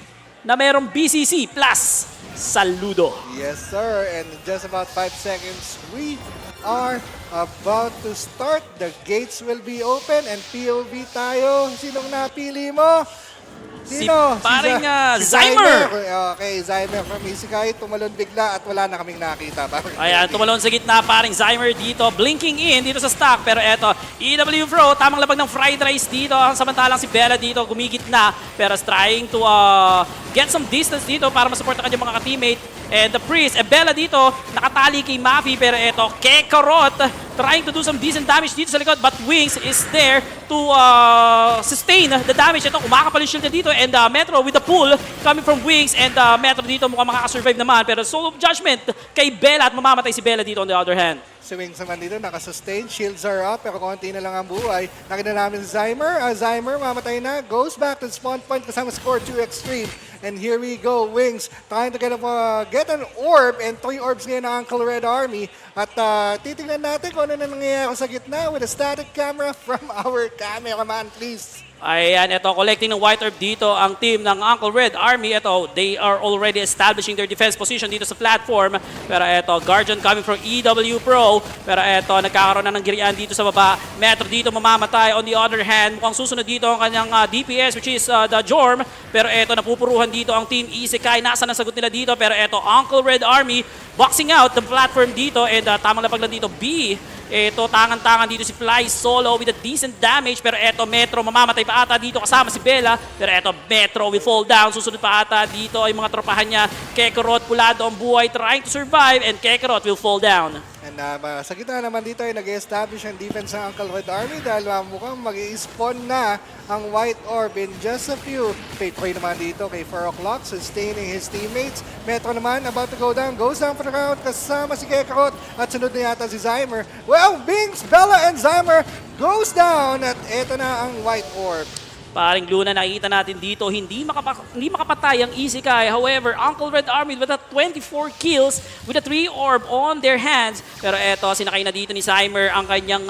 na mayroong BCC plus saludo. Yes, sir. And in just about 5 seconds, we are about to start. The gates will be open and POV tayo. Sinong napili mo? Sino? Si paring Zymer. Okay, Zymer from ISEKAI. Tumalon bigla at wala na kaming nakita. Ayan, tumalon sa gitna paring Zymer dito. Blinking in dito sa stock. Pero eto, EW Pro, tamang labag ng fried rice dito. Samantalang si Bella dito, gumigit na. Pero trying to get some distance dito para masupport ang kanyang mga ka-teammate. And the Priest, Bella dito, nakatali kay Mafi. Pero eto, Kekarot, trying to do some decent damage dito sa likod. But Wings is there to sustain the damage. Ito, kumakapal yung shield niya dito. And Metro with the pull coming from Wings. And Metro dito mukhang makakasurvive naman. Pero Soul of Judgment kay Bella at mamamatay si Bella dito on the other hand. Si Wings naman dito, nakasustain. Shields are up, pero konti na lang ang buhay. Nakita namin si Zymer. Zymer, mamatay na. Goes back to the spawn point kasama score 2 Extreme. And here we go, Wings trying to get an orb, and 3 orbs ngayon ng Uncle Red Army. At titignan natin kung ano na nangyayari sa gitna with a static camera from our cameraman, please. Ayan, ito, collecting ng white orb dito ang team ng Uncle Red Army. Ito, they are already establishing their defense position dito sa platform. Pero ito, Guardian coming from EW Pro. Pero ito, nagkakaroon na ng girian dito sa baba. Metro dito mamamatay. On the other hand, mukhang susunod dito ang kanyang DPS, which is the Jorm. Pero ito, napupuruhan dito ang team Isekai. Nasa ang sagot nila dito. Pero ito, Uncle Red Army boxing out the platform dito. And tamang lapag lang dito, B. Ito, tangan-tangan dito si Fly solo with a decent damage. Pero eto, Metro mamamatay pa ata dito kasama si Bella. Pero eto, Metro will fall down. Susunod pa ata dito ay mga tropahan niya. Kekerot, pulado ang buhay, trying to survive. And Kekerot will fall down. And sa gitna naman dito ay nag-establish ang defense ng Uncle Red Army dahil mukhang mag-i-spawn na ang White Orb in just a few. Pay naman dito kay 4 o'clock, sustaining his teammates. Metro naman about to go down, goes down for the count kasama si Kekerot at sunod na yata si Zymer. Well, Binks, Bella, and Zymer goes down at eto na ang White Orb. Paring Luna, nakikita natin dito, hindi makapatay ang Isekai. However, Uncle Red Army with a 24 kills with a 3 orb on their hands. Pero eto, sinakay na dito ni Zymer ang kanyang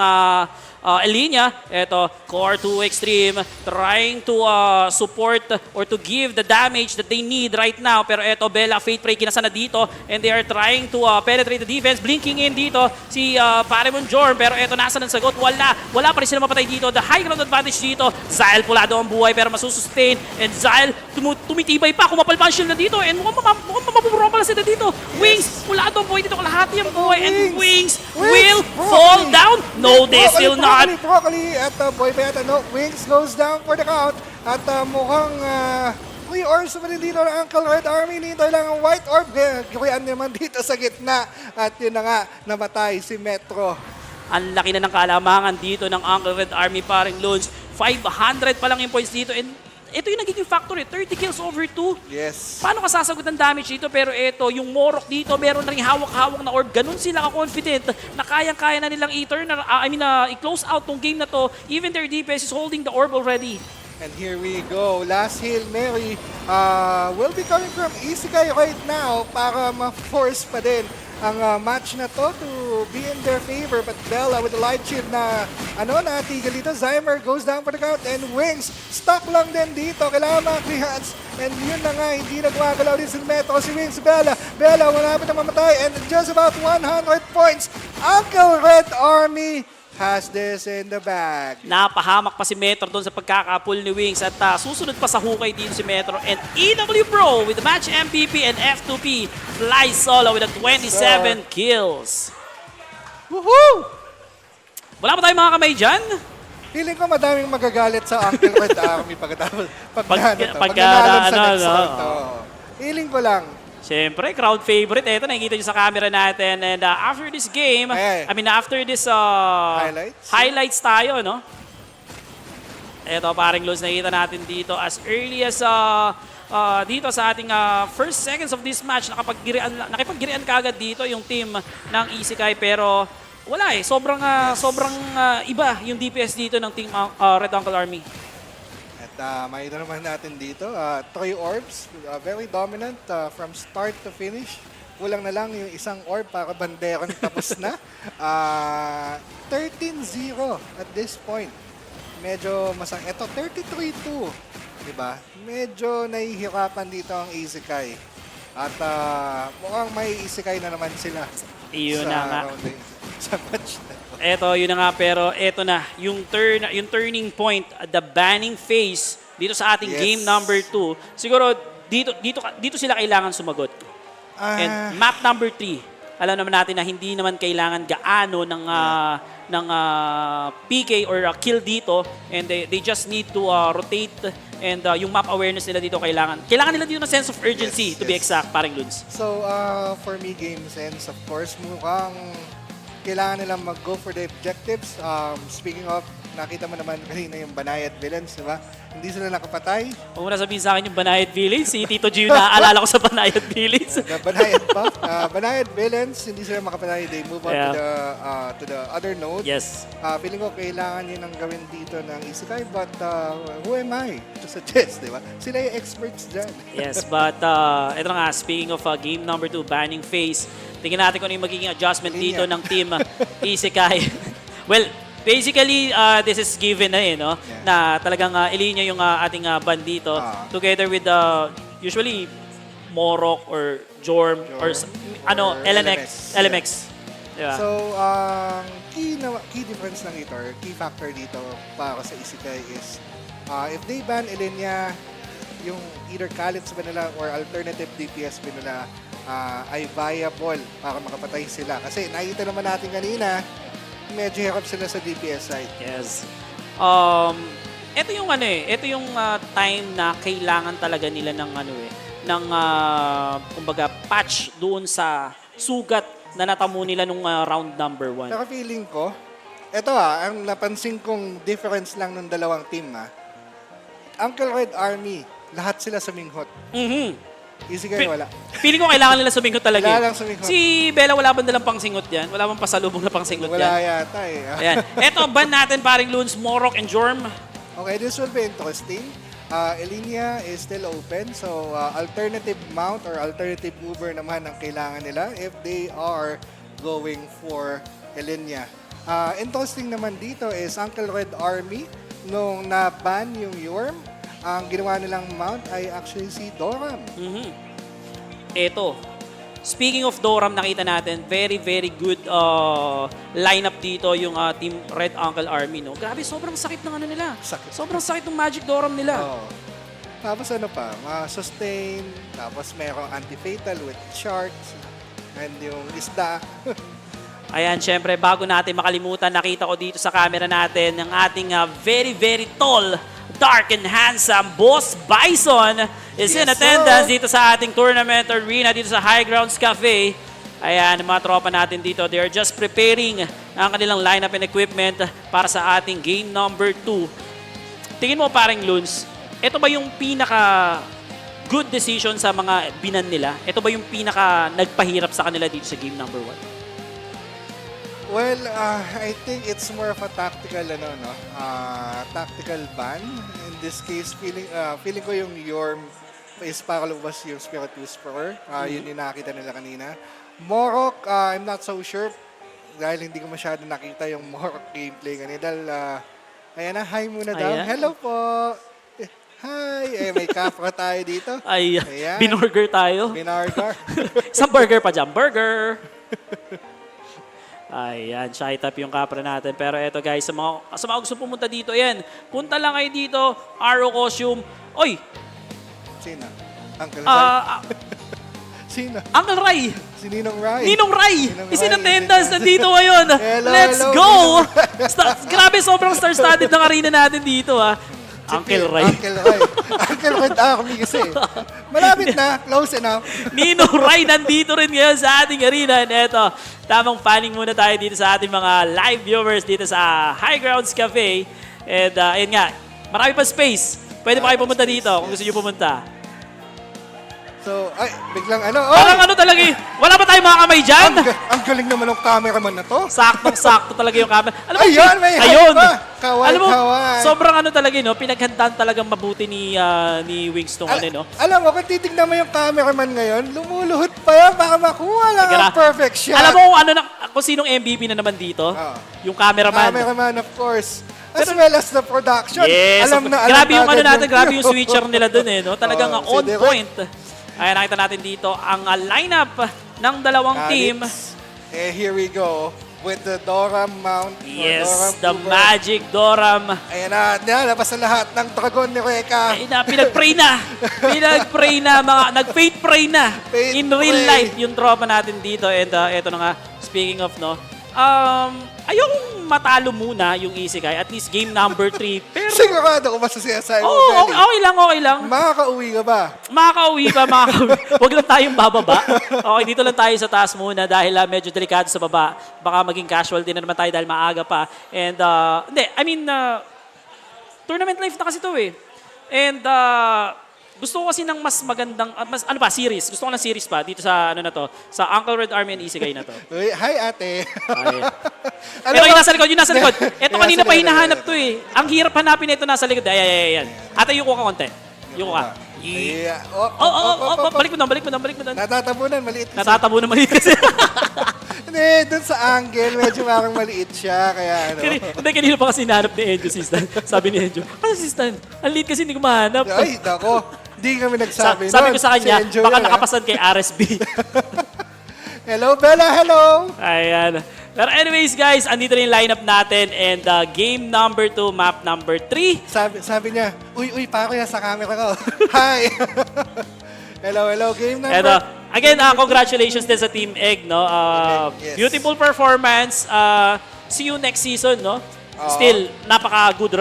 Elinya. Eto, Core 2 Extreme trying to support or to give the damage that they need right now. Pero eto, Bella, Fate Prey kinasa na dito and they are trying to penetrate the defense. Blinking in dito si Parimon Jorm. Pero eto, nasa ng sagot? Wala pa rin sila mapatay dito. The high ground advantage dito. Zyle pulado ang buhay pero masusustain. And Zyle tumitibay pa. Kumapal pa ang shield na dito. And mukhang mapupuro pala sila dito. Wings, pulado ang buhay dito. Kalahati ang buhay. And Wings will fall down. No, they still not. Broccoli at boy pa yata, no, Wings goes down for the count at mukhang 3 orbs naman dito ng Uncle Red Army. Nito lang ang White Orb. Gawin naman dito sa gitna at yun na nga, namatay si Metro. Ang laki na ng kalamangan dito ng Uncle Red Army, paring Loons. 500 pa lang yung points dito and ito yung nagiging factor 30 kills over 2. Yes. Paano ka sasagot ng damage dito? Pero ito, yung Morok dito, meron na rin hawak-hawak na orb. Ganun sila ka-confident na kayang-kaya na nilang i-close out tong game na to. Even their DPS is holding the orb already. And here we go. Last Hail Mary will be coming from Isekai right now para ma-force pa din ang match na to be in their favor. But Bella with the light shield na natigil dito. Zymer goes down for the count and Wings stuck lang din dito. Kailangan makakihats. And yun na nga, hindi nagwagalaw din si Metro. Si Wings, Bella, malapit na mamatay. And just about 100 points. Uncle Red Army has this in the bag. Napahamak pa si Metro doon sa pagkakapul ni Wings at susunod pa sa hukay dito si Metro. And EW Pro with the match MVP and F2P fly solo with a 27 kills. Woohoo! Wala pa tayong mga kamay dyan? Feeling ko madaming magagalit sa Uncle Red Army pagkatapos Feeling ko lang. Siyempre, crowd favorite. Ito, nakikita nyo sa camera natin. And after this game, after this highlights tayo, no? Ito, paring Loons, nakikita natin dito as early as dito sa ating first seconds of this match, nakipag-girian kagad dito yung team ng Isekai. Pero wala sobrang iba yung DPS dito ng team Red Uncle Army. Makita naman natin dito, 3 orbs, very dominant from start to finish. Kulang na lang yung isang orb para banderang tapos na. 13-0 at this point. Medyo Ito, 33-2. Diba? Medyo nahihirapan dito ang Isekai. At mukhang may Isekai na naman sila. Iyon na nga. Sa match na. Eto, yun na nga, pero eto na, yung turning point, the banning phase dito sa ating game number 2. Siguro, dito sila kailangan sumagot. And map number 3, alam naman natin na hindi naman kailangan gaano ng PK or kill dito. And they just need to rotate and yung map awareness nila dito kailangan nila dito ng sense of urgency to be exact, paring Loons. So, for me, game sense, of course, mukhang kailangan nilang mag-go for the objectives. Speaking of, nakita mo naman kanina yung Banayad-Villains, di ba? Hindi sila nakapatay. Huwag mo na sabihin sa akin yung Banayad-Villains. Si Tito Gio naaalala ko sa Banayad-Villains. The Banayad-Villains, hindi sila makapatay. They move on to the other node. Yes. Feeling ko kailangan yun ang gawin dito ng ISEKAI, but who am I to suggest, di ba? Sila yung experts dyan. Yes, but ito na nga, speaking of game number 2, banning phase, tingnan natin kung ano yung magiging adjustment dito ng team ISEKAI. Well, basically, this is given na no? Yeah. Na talagang ilinya yung ating ban dito together with usually Morok or Jorm or LMX. Diba? So, key difference lang ito or key factor dito para sa ISEKAI is if they ban ilinya, yung either Khaleds ba nila or alternative DPS ba nila ay viable para makapatay sila. Kasi nakita naman natin kanina, medyo hirap sila sa DPS side. Yes. Ito yung ito yung time na kailangan talaga nila ng ng kumbaga patch doon sa sugat na natamo nila nung round number 1. Pero feeling ko, ito ang napansin kong difference lang ng dalawang team Uncle Red Army, lahat sila suminghot. ISEKAI wala. Feeling ko kailangan nila suminghot talaga. Kailangan suminghot. Si Bella wala ba dalang pangsingot yan? Wala bang pasalubong na pangsingot yan? Wala yata Ayan. Eto, ban natin paring Loons, Morok, and Jorm. Okay, this will be interesting. Elinia is still open, so alternative mount or alternative Uber naman ang kailangan nila if they are going for Elinia. Interesting naman dito is Uncle Red Army, nung na-ban yung Yorm, ang ginawa nilang mount ay actually si Doram. Eto, speaking of Doram, nakita natin, very, very good lineup dito yung Team Red Uncle Army. No? Grabe, sobrang sakit ng nila. Sobrang sakit ng Magic Doram nila. Tapos sustain, tapos mayroong anti-fatal with sharks, and yung isda. Ayan, syempre, bago natin makalimutan, nakita ko dito sa camera natin ang ating very, very tall, dark and handsome Boss Bison is in attendance dito sa ating tournament arena dito sa High Grounds Café. Ayan, mga tropa natin dito, they are just preparing ang kanilang lineup and equipment para sa ating game number 2. Tingin mo paring Loons, ito ba yung pinaka good decision sa mga binan nila? Ito ba yung pinaka nagpahirap sa kanila dito sa game number 1? Well, I think it's more of a tactical tactical ban. In this case, feeling ko yung Yorm is para lumabas yung Spirit Whisperer. Yun yung nakita nila kanina. Morok, I'm not so sure dahil hindi ko masyado nakita yung Morok gameplay kanina. Dahil, ayan na, hi muna daw. Hello po! Hi! May kapra tayo dito. Binorger tayo. Binorger. Isang burger pa dyan. Burger! Ayan, shy tap yung kapra natin. Pero eto guys, sa mga gusto pumunta dito, ayan, punta lang kayo dito, Arrow Costume. Oy! Sino? Uncle Ray? Sino? Uncle Ray! Si Ninong Ray. Ninong Ray! Is in attendance, nandito ngayon. Let's go! Grabe, sobrang star-studded ng arena natin dito Uncle Ray. Uncle Ray. Uncle Ray kami kasi. Malapit na, close enough. Ninong Ray nandito rin ngayon sa ating arena. And eto, tamang fanning muna tayo dito sa ating mga live viewers dito sa High Grounds Café. And ayun nga, marami pa space. Pwede pa kayo pumunta dito kung gusto nyo pumunta. So, biglang Parang talaga wala pa tayong mga kamay dyan. Ang galing naman ng cameraman na to. Saktong-sakto talaga yung camera. Alam mo, ayun! Kaway, alam mo, kaway. sobrang talaga, pinaghandaan talagang mabuti ni Wings tong Alam mo, kung titignan mo yung cameraman ngayon, lumuluhot pa yan, baka makuha lang ang perfect shot. Alam mo kung sinong MVP na naman dito? Yung cameraman. Cameraman, of course. As well as the production. Yes. Grabe yung natin, grabe yung switcher nila dun Talagang on point. Ayan, nakita natin dito ang lineup ng dalawang team. Here we go with the Doram mount. Yes, the Magic Doram. Ayan na, labas na lahat ng Dragon ni Reka. Ayan na, pinag-pray na. Nag-faith pray na. In real life, yung tropa natin dito. And eto na nga, speaking of, ayokong matalo muna yung Isekai, at least game number 3. Pero, Sigurado ko ba sa CSI? Oo, okay lang. Makakauwi ka ba? Makakauwi. Huwag lang tayong bababa. Okay, dito lang tayo sa taas muna dahil medyo delikado sa baba. Baka maging casualty na naman tayo dahil maaga pa. And, tournament life na kasi to eh. And, gusto ko kasi ng mas magandang, series. Gusto ko ng series pa dito sa, sa Uncle Red Army and Isekai na to. Uy, hi ate. Pero yung nasa likod, Ito kanina pa hinahanap to eh. Ang hirap hanapin na ito nasa likod. Ayan. Ate, yuko ka konti. Yuko ka. Balik mo doon. Natatabunan, maliit kasi. Natatabunan maliit kasi. Hindi, dun sa angle, medyo parang maliit siya. Kaya Kanina pa kasi hinahanap ni Enjo si Stan. Sabi ni Enjo, si Stan? Ang liit kasi hindi ko mahanap. Ay, nako. Hindi kami nagsabi Sabi ko sa kanya, Si Enjo baka yun, nakapasan kay RSB. Hello, Bella. Hello. Ayan. Pero anyways, guys, andito na yung lineup natin and game number 2, map number 3. Sabi niya, uy, pako yan sa camera ko. Hi. Hello, game number. And, again, congratulations din sa Team Egg, no? Yes. Beautiful performance. See you next season, no? Still, napaka-good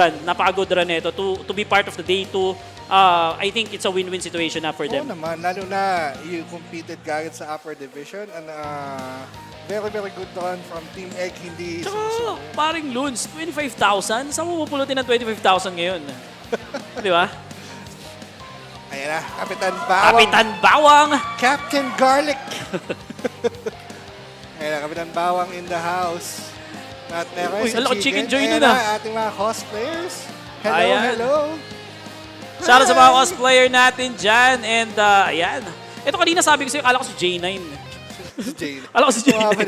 run nito to be part of the day 2. I think it's a win-win situation na for them. Oo naman, lalo na you competed kagad sa upper division and very good run from Team Egg. Hindi Tsaka, paring Loons, 25,000? Saan mo pupulutin ng 25,000 ngayon? Di ba? Ayan na, Kapitan Bawang. Captain Garlic. Ayan na, Kapitan Bawang in the house. At meron Uy, chicken joy Ayan nun na, ating mga cosplayers. Hello. Shout out sa mga cosplayer natin dyan. And ayan. Ito kanina sabi ko sa'yo, akala ko si J9. Akala ko si J9.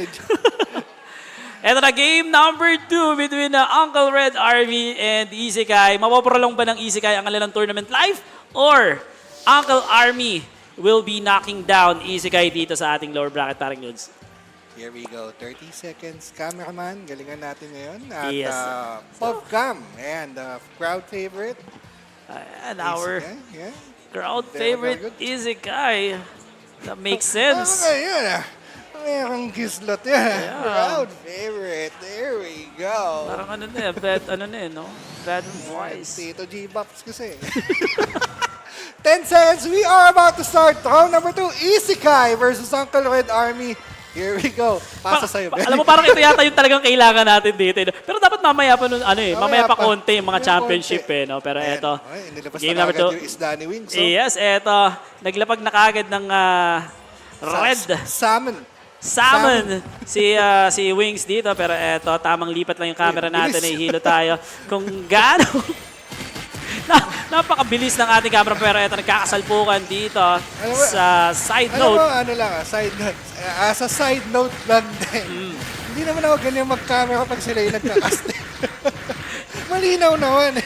Ito na game number 2 between Uncle Red Army and Isekai. Mapaprolong ba ng Isekai ang kanilang tournament live? Or Uncle Army will be knocking down Isekai dito sa ating lower bracket paring nudes? Here we go. 30 seconds. Cameraman, galingan natin ngayon. At Yes. PopCam. And crowd favorite. And our Yeah. crowd Very favorite good. Isekai. That makes sense. Yun Merong gislot yan. Crowd favorite. There we go. Parang bad voice. Tito G-Bops kasi. 10 seconds. We are about to start round number 2. Isekai versus Uncle Red Army. Here we go. Pasa sa'yo, Ben. Alam mo, parang ito yata yung talagang kailangan natin dito. Pero dapat mamaya pa mamaya pa konti yung mga championship no? Pero eto, game number 2. Yung isda ni Wings. Yes, eto. Naglapag na kagad ng red. Salmon. Si Wings dito. Pero eto, tamang lipat lang yung camera natin. Ihilo tayo. Kung gaano. Napakabilis ng ating camera. Pero eto, nagkakasalpukan dito sa side note. Side note. Sa side note lang din. Hindi naman ako ganyan mag-camera pag sila yung nagkakast. Malinaw naman.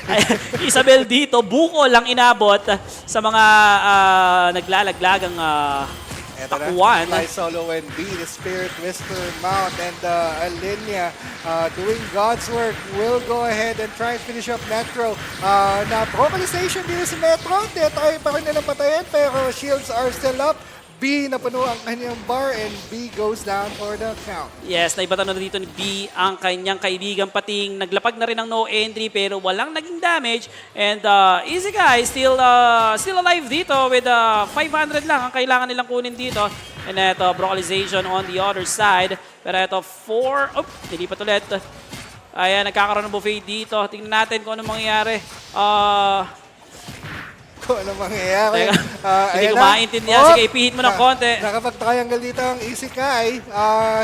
Isabel dito, buko lang inabot sa mga naglalaglagang takwan. Fly Solo and B, the Spirit Whisperer Mount, and Alinea doing God's work will go ahead and try and finish up Metro. Na vocalization dito sa Metro, try pa rin nilang patayin, pero shields are still up. B na puno ang kanyang bar and B goes down for the count. Yes, naibatan na dito ni B ang kanyang kaibigan Pating. Naglapag na rin ng no entry pero walang naging damage. And Isekai still alive dito with 500 lang ang kailangan nilang kunin dito. And ito, brocalization on the other side. Pero ito, 4. Nilipat ulit. Ayan, nagkakaroon ng buffet dito. Tingnan natin kung ano mangyayari. Kung ano mangyayari. Hindi ko maintindihan. Sige, ipihit mo ng konti. Nakapag-triangle dito ang Isekai.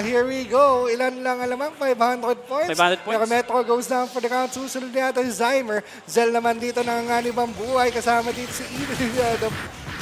Here we go. Ilan lang alamang? 500 points. 500 points. Pero Metro goes down for the count. Susunod yata si Zymer. Zel naman dito ng anibang buhay. Kasama dito si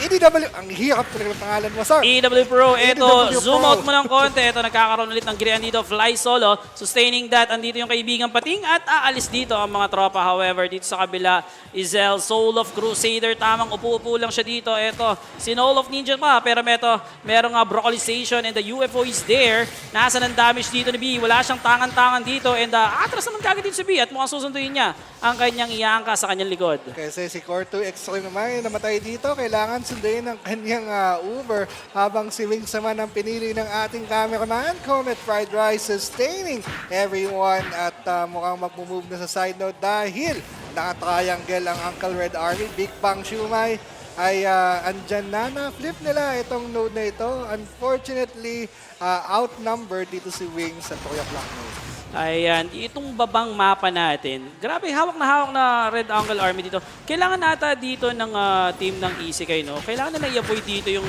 EDW. Ang hirap talaga ng pangalan mo, sir. EW Pro. Ito, EDW zoom Pro. out mo ng konti. Ito, nagkakaroon ulit ng grian dito. Fly solo. Sustaining that. Andito yung kaibigan Pating. At aalis dito ang mga tropa. However, dito sa kabila, Izel, Soul of Crusader. Tamang upo-upo lang siya dito. Ito, si Soul of Ninja pa. Pero merong brocalization and the UFO is there. Nasa ng damage dito ni B. Wala siyang tangan-tangan dito. And atras naman kagad dito si B. At mukhang susunduin niya ang kanyang iangka sa kanyang likod. Kasi si Core 2 Extreme naman namatay dito. Kailangan susunduin ng kanyang Uber habang si Wings naman ang pinili ng ating cameraman. Comet Fried Rice sustaining everyone at mukhang mag-move na sa side note dahil naka-triangle ang Uncle Red Army. Big Bang Shumai ay andyan na flip nila itong node na ito. Unfortunately, outnumbered dito si Wings sa 3 o'clock node. Ayan, itong babang mapa natin. Grabe, hawak na Red Uncle Army dito. Kailangan nata dito ng team ng ESEKAI, no? Kailangan nila i-avoid dito yung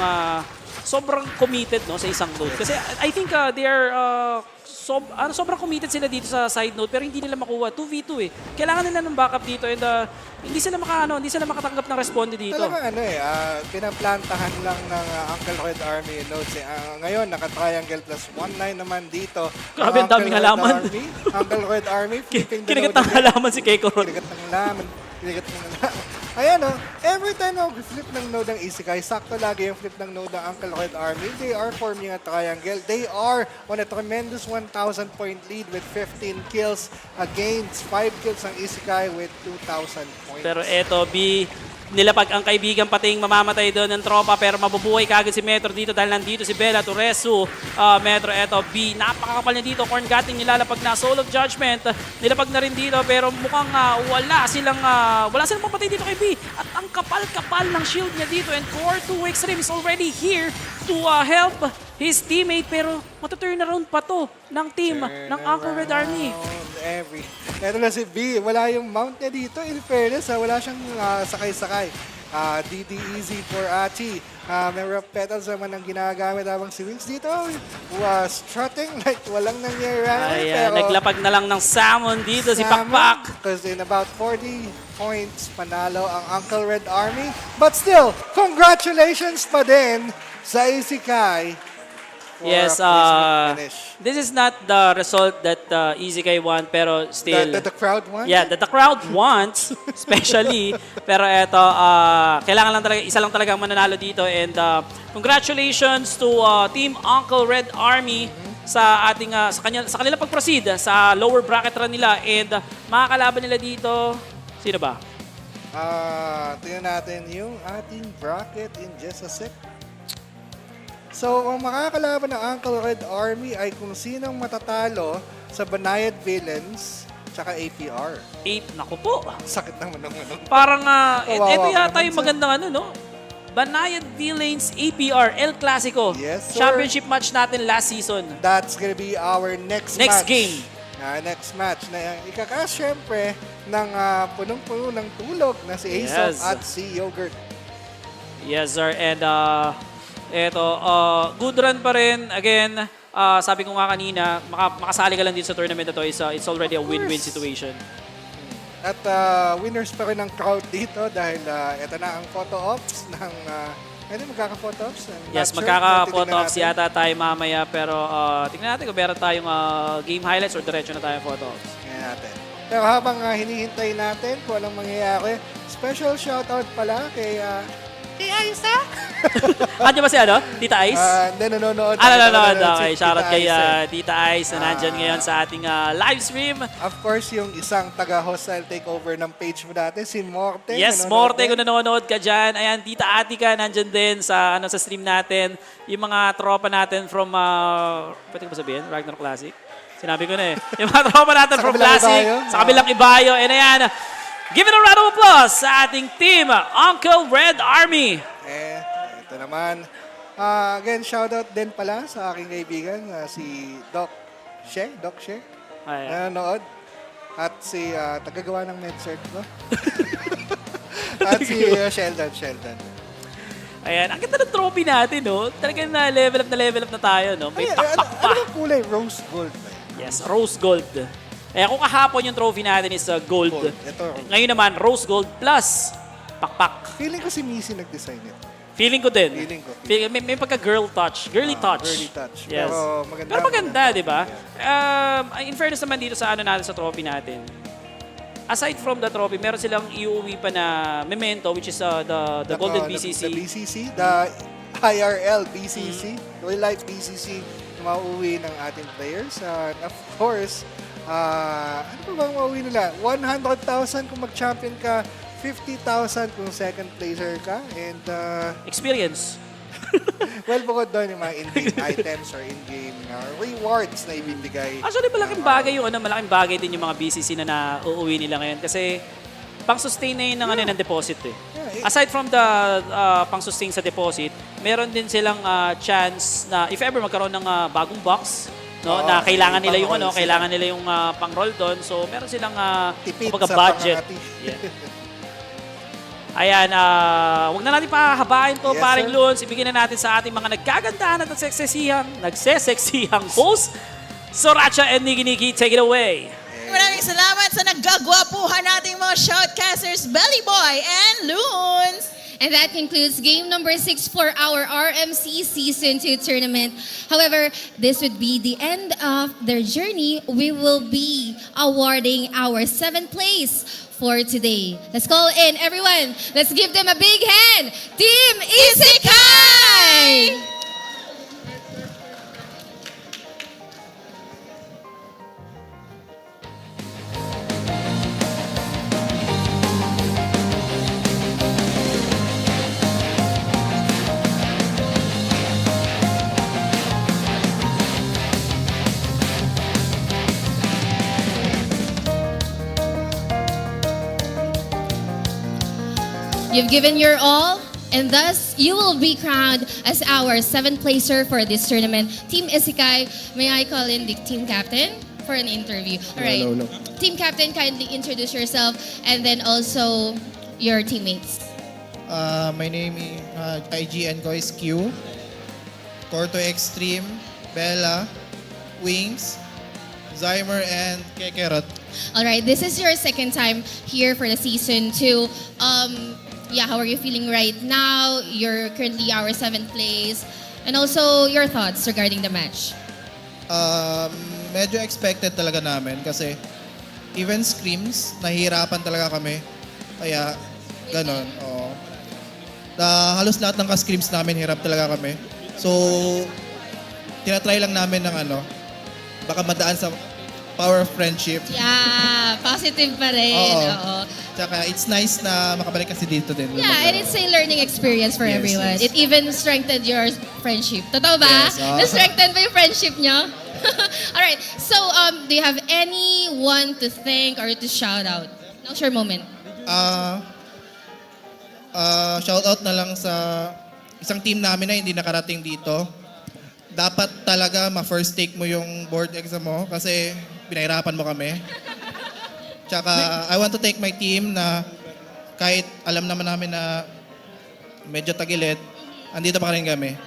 sobrang committed, no, sa isang node. Kasi I think they are sobrang committed sila dito sa side node pero hindi nila makuha 2v2 eh. Kailangan nila ng backup dito and hindi sila makatanggap ng responde dito. Talaga pinaplantahan lang ng Uncle Red Army nodes. Ngayon, naka-triangle plus 1-9 naman dito. Grabe, ang daming halaman. Uncle Red Army, flipping the Kinigat node. ng halaman si Keiko Ron. Kinigat ng halaman. Ayan every time flip ng node ng ESEKAI, sakto lagi yung flip ng node ng Uncle Red Army. They are forming a triangle. They are on a tremendous 1,000 point lead with 15 kills against 5 kills ng ESEKAI with 2,000 points. Pero eto, nilapag ang kaibigan pating mamamatay doon ng tropa pero mabubuhay kagad si Metro dito dahil nandito si Bella Turesu. Metro, eto, B, napakakapal niya dito. Corn Gatting nilalapag na. Soul of Judgment, nilapag na rin dito pero mukhang wala silang papatay dito kay B. At ang kapal-kapal ng shield niya dito and Core 2 Extreme is already here to help his teammate pero matuturn around pa to ng team ng Uncle Red Army. Ito na si B, wala yung mount niya dito. In fairness, wala siyang sakay-sakay. DD easy for Achi. May rough petals naman ang ginagamit habang si Wings dito was strutting like walang nangyari. Ayan, naglapag na lang ng salmon dito si Pakpak. Because in about 40 points, panalo ang Uncle Red Army. But still, congratulations pa din sa ESEKAI. Yes, this is not the result that ESEKAI want, pero still... That the crowd wants? Yeah, that the crowd wants, especially. Pero eto, kailangan lang talaga, isa lang talaga ang mananalo dito. And congratulations to Team Uncle Red Army sa ating sa kanila pag-proceed sa lower bracket run nila. And mga kalaban nila dito, sino ba? Tingnan natin yung ating bracket in just a sec. So, ang makakalaban ng Uncle Red Army ay kung sinong matatalo sa Banayad-Villains tsaka APR. Naku po. Sakit naman naman. Parang, ito yata yung magandang Banayad-Villains APR El Clasico. Yes, sir. Championship match natin last season. That's gonna be our next game. Next match. Na ikakas, syempre, ng punong-puno ng tulog na si Aesop at si Yogurt. Yes, sir. And, good run pa rin. Again, sabi ko nga kanina, makasali ka lang dito sa tournament na to. It's already a win-win situation. At winners pa rin ang crowd dito dahil ito na ang photo ops ng... magkaka-photo ops? Yes, magkaka-photo ops yata tayo mamaya. Pero tingnan natin kung meron tayong game highlights or diretso na tayong photo ops. Tingnan natin. Pero habang hinihintay natin kung anong mangyayari, special shoutout pala kay... Ice, ha? Andiyan ba si Tita Ice? Hindi, nanonood. Nanonood. Okay, shoutout kay Tita Ice na nandyan ngayon sa ating live stream. Of course, yung isang taga-hostile takeover ng page mo dati, si Morte. Yes, Morte, kung nanonood ka dyan. Ayan, Tita Atika, nandyan din sa stream natin. Yung mga tropa natin from, pwede ko ba sabihin? Ragnarok Classic? Sinabi ko na eh. Yung mga tropa natin from Classic, sa kabilang Ibayo. And ayan, give it a round of applause sa ating team, Uncle Red Army. Ito naman. Again, shoutout din pala sa aking kaibigan, si Doc She. Nanonood. At si tagagawa ng MedCert, no? At si Sheldon. Ayan, ang ganda ng trophy natin, no? Talagang na-level up na tayo, no? May pakpak pa. Ano kulay? Rose gold ba? Yes, rose gold. Kung kahapon yung trophy natin is gold. Ngayon naman, rose gold plus pakpak. Feeling ko si Missy nag-design ito. Feeling ko din. May pagka-girl touch. Girly touch. Girly touch. Yes. Pero maganda, di ba? In fairness naman dito sa natin sa trophy natin. Aside from the trophy, meron silang iuwi pa na memento which is the Golden BCC. The BCC, the IRL BCC, Real Life BCC na mauuwi ng ating players. And of course, ano pa bang mauuwi nila? 100,000 kung mag-champion ka 50,000 kung second placer ka. And, Experience. well, bukod doon yung mga in-game items or in-game rewards na ibibigay. Actually, malaking bagay din yung mga BCC na nauuwi nila ngayon kasi pang-sustain na yun ng deposit eh. Aside from the pang-sustain sa deposit, meron din silang chance na if ever magkaroon ng bagong box, no, na kailangan nila yung pang-roll doon. So, meron silang budget. Yeah. Ayan, wag na natin pahabain to, paring Loons. Ibigyan na natin sa ating mga nagkagandahan at nagseseksihang host, Soracha and Niki. Take it away. Maraming salamat sa naggagwapuhan nating mga shoutcasters, Belly Boy and Loons. And that concludes game number 6 for our RMC Season 2 tournament. However, this would be the end of their journey. We will be awarding our 7th place for today. Let's call in everyone. Let's give them a big hand. Team ISEKAI! You've given your all, and thus you will be crowned as our 7th placer for this tournament. Team ISEKAI, may I call in the team captain for an interview? All right. No. Team captain, kindly introduce yourself and then also your teammates. My name is IGN ko is Q, Corto Extreme, Bella, Wings, Zymer, and Kekerot. All right, this is your 2nd time here for the season 2. How are you feeling right now? You're currently our 7th place. And also, your thoughts regarding the match. Medyo expected talaga namin kasi even scrims, nahihirapan talaga kami. Kaya, ganon. Oo. Halos lahat ng ka-scrims namin, hirap talaga kami. So, tinatry lang namin ng baka madaan sa power of friendship. Yeah, positive pa rin. Oo. Tsaka it's nice na makabalik kasi dito din. Yeah, and it's a learning experience for everyone. Yes. It even strengthened your friendship. Totoo ba? Yes, Na-strengthen ba yung friendship nyo? Alright, so do you have anyone to thank or to shout out? Now's your moment. Shout out na lang sa isang team namin na hindi nakarating dito. Dapat talaga ma-first take mo yung board exam mo kasi pinahirapan mo kami. Tsaka, I want to thank my team na kahit alam naman namin na medyo tagilid, andito pa rin kami.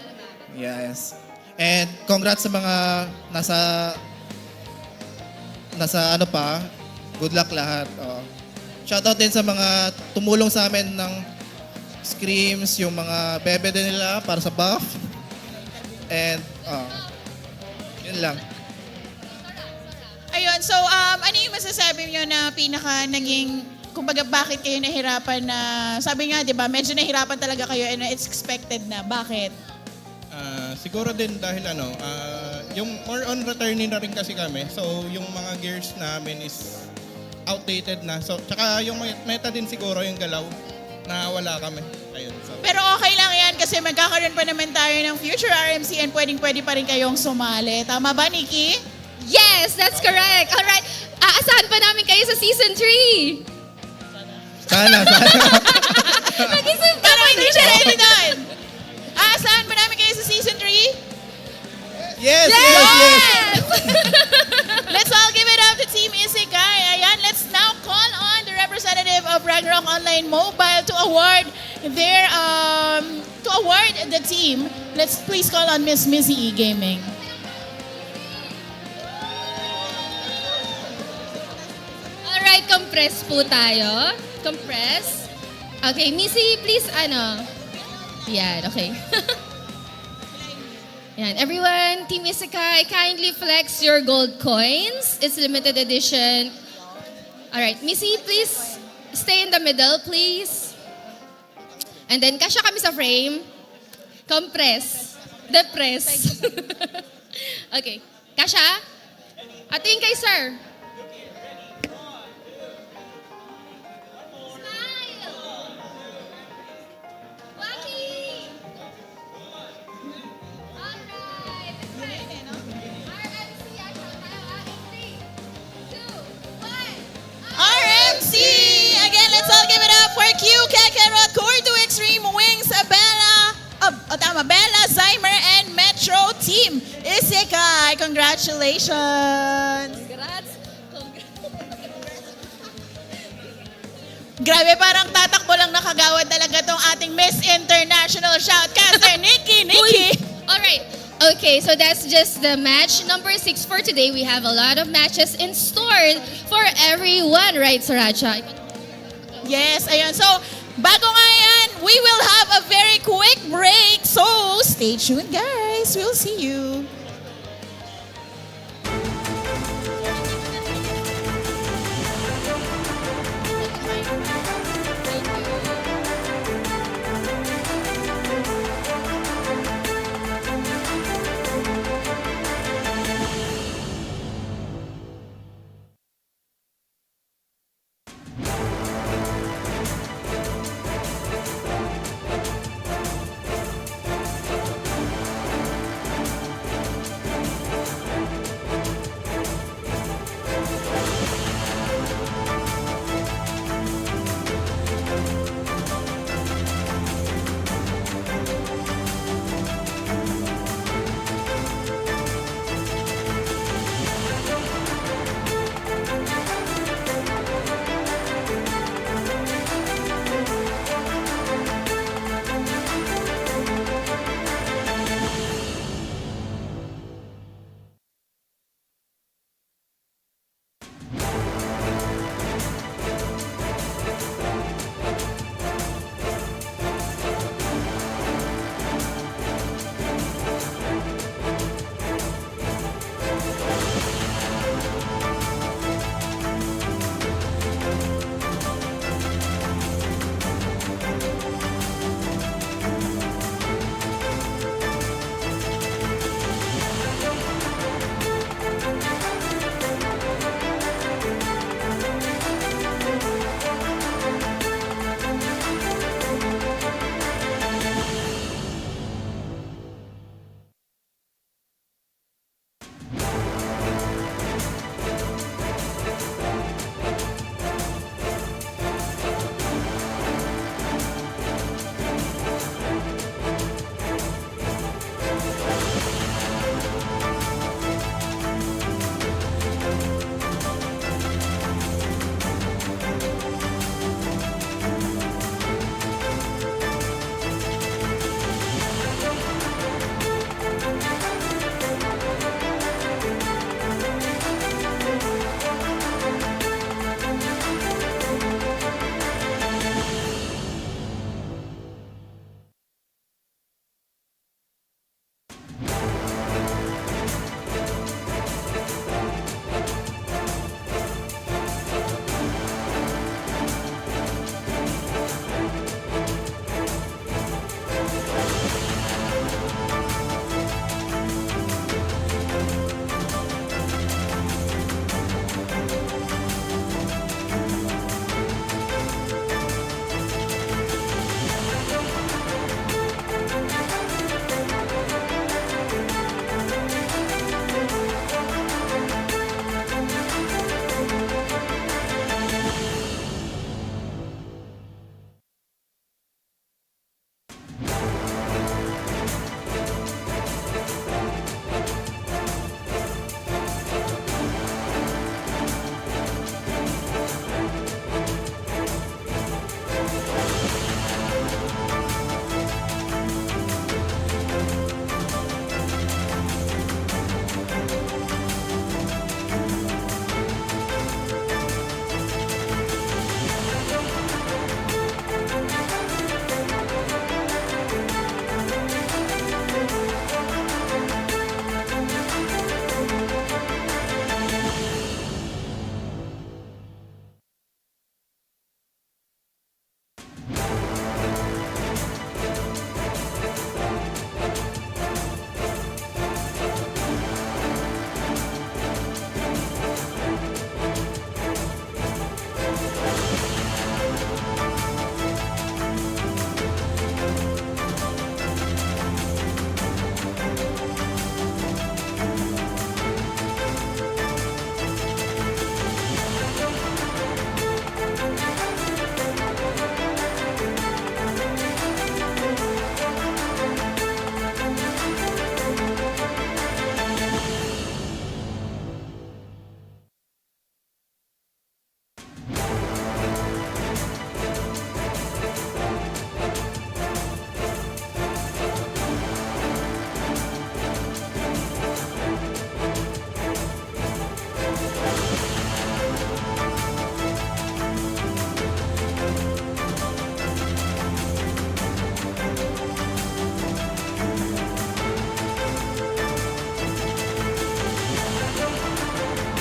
Yes. And congrats sa mga nasa good luck lahat. Shoutout din sa mga tumulong sa amin ng screams, yung mga bebe din nila para sa buff. And, yun lang. Ayun, so ano yung masasabi nyo na pinaka naging, kumbaga bakit kayo nahirapan na, sabi nga, di ba, medyo nahirapan talaga kayo and it's expected na. Bakit? Siguro din dahil yung more on returning na rin kasi kami. So, yung mga gears namin is outdated na. So, tsaka yung meta din siguro yung galaw na wala kami. Ayun. So. Pero okay lang yan kasi magkakaroon pa naman tayo ng future RMC and pwede pa rin kayong sumali. Tama ba, Nikki? Yes, that's correct. All right. Aasahan pa namin kayo sa season 3. Sana. Mag-isip ka Parang hindi siya ready doon. Aasahan pa namin kayo sa season 3? Yes! Let's all give it up to Team ISEKAI. Ayan, let's now call on the representative of Ragnarok Online Mobile to award the team. Let's please call on Miss Missy E Gaming. Alright, compress po tayo. Compress. Okay, Missy, please, Yan, okay. Yan, everyone, Team ISEKAI, kindly flex your gold coins. It's limited edition. Alright, Missy, please stay in the middle, please. And then, kasya kami sa frame. Compress. Depress. Okay. Kasya? Ating kay sir. Smile! Congratulations! Grabe, parang tatakbo lang nakagawad talaga tong ating Miss International Shoutcaster, Nikki! Alright. Okay, so that's just the match number 6 for today. We have a lot of matches in store for everyone, right, Sriracha? Yes, ayun. So, bago nga yan, we will have a very quick break. So, stay tuned, guys. We'll see you.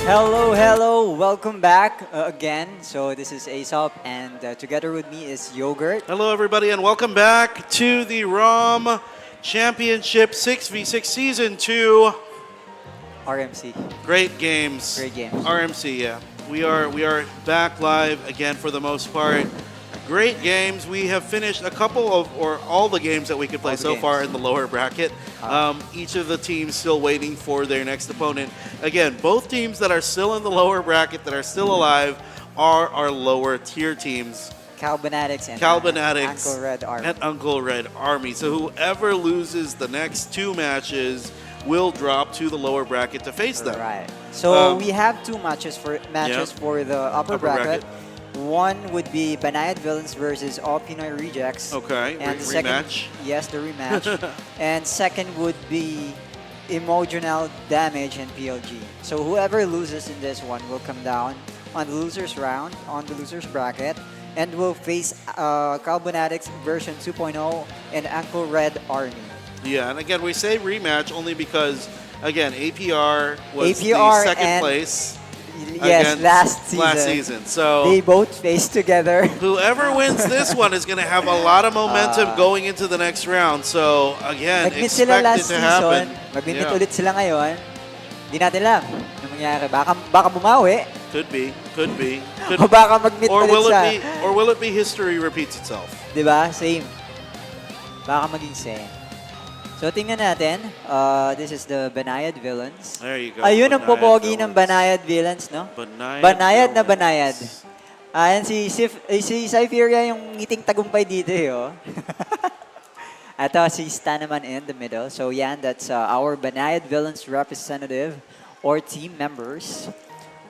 Hello, welcome back again. So this is Aesop, and together with me is Yogurt. Hello, everybody, and welcome back to the ROM Championship 6v6 Season 2. RMC. Great games. Great games. RMC, yeah. We are back live again for the most part. Great games. We have finished a couple of, or all the games that we could play so far in the lower bracket. Each of the teams still waiting for their next opponent. Again, both teams that are still in the lower bracket, that are still alive, are our lower tier teams. Kalbonatics and Kalbonatics Uncle Red Army. and Uncle Red Army. So whoever loses the next two matches will drop to the lower bracket to face them. Right. So we have two matches for Yeah. for the upper bracket. One would be Banayad-VILLAINS versus All-Pinoy Rejects. Okay, And the second, rematch. yes, the rematch. And second would be EMOJIONAL, Damage, and PLG. So whoever loses in this one will come down on the losers round, on the losers bracket, and will face Kalbonatics version 2.0 and Uncle Red Army. Yeah, and again, we say rematch only because, again, APR was APR the second and- place. Yes, against last season. So They both face together. whoever wins this one is going to have a lot of momentum going into the next round. So again, Nag-meet sila expect last it to happen. season. Mag-meet Yeah. ulit sila ngayon. Hindi natin alam ano mangyari. Baka bumawi. Could be. O baka mag-meet Or ulit will sa... it be? Or will it be history repeats itself? Diba? Same. Baka maging same. So tingnan natin. This is the Banayad-VILLAINS. There you go. Ayun ang popogi ng Banayad-VILLAINS. Banayad-VILLAINS, no? Banayad na Banayad. Ayan si Cypheria yung ngiting tagumpay dito eh, oh. Ito si Stan naman in the middle. So yan, that's our Banayad-VILLAINS representative or team members.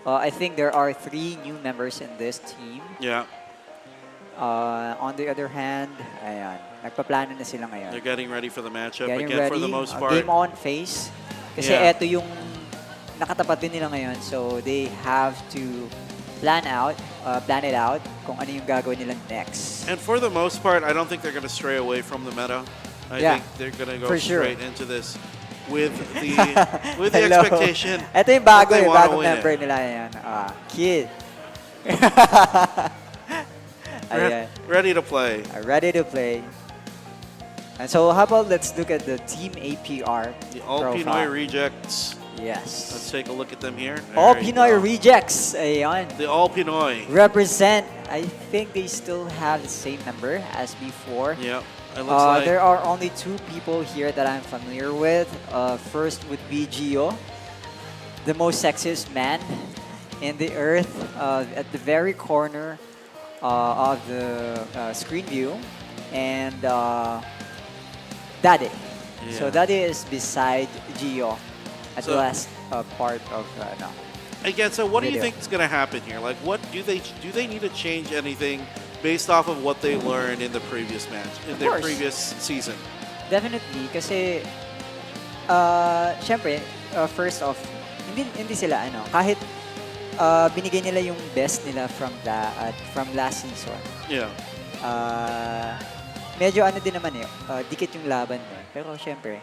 I think there are 3 new members in this team. Yeah. On the other hand, ayan, nagpaplano na sila ngayon. They're getting ready for the matchup. Getting Again, ready, for the most part. game on phase. Kasi Yeah. eto yung nakatapat din nila ngayon. So they have to plan it out kung ano yung gagawin nila next. And for the most part, I don't think they're going to stray away from the meta. I Yeah, think they're going to go for sure. straight into this with the Hello. expectation. Ito yung that bago they eh, wanna bagong win it. member nila yan. Kid. Ayan. Ready to play. Ready to play. And so how about let's look at the team APR The All-Pinoy profile. Rejects. Yes. Let's take a look at them here. There All-Pinoy you go. Rejects. Ayan. The All-Pinoy. Represent. I think they still have the same number as before. Yep. It looks like There are only 2 people here that I'm familiar with. First would be Gio, the most sexiest man in the earth, at the very corner of the screen view, and Daddy. Yeah. So Daddy is beside Gio at So- the last part of again. So what do you video. think is going to happen here? Like, what do they need to change anything based off of what they learned in the previous match, in their course. previous season? Definitely, kasi syempre, first off, hindi sila kahit binigay nila yung best nila from last season. Yeah. Medyo din naman dikit yung laban mo. Pero syempre,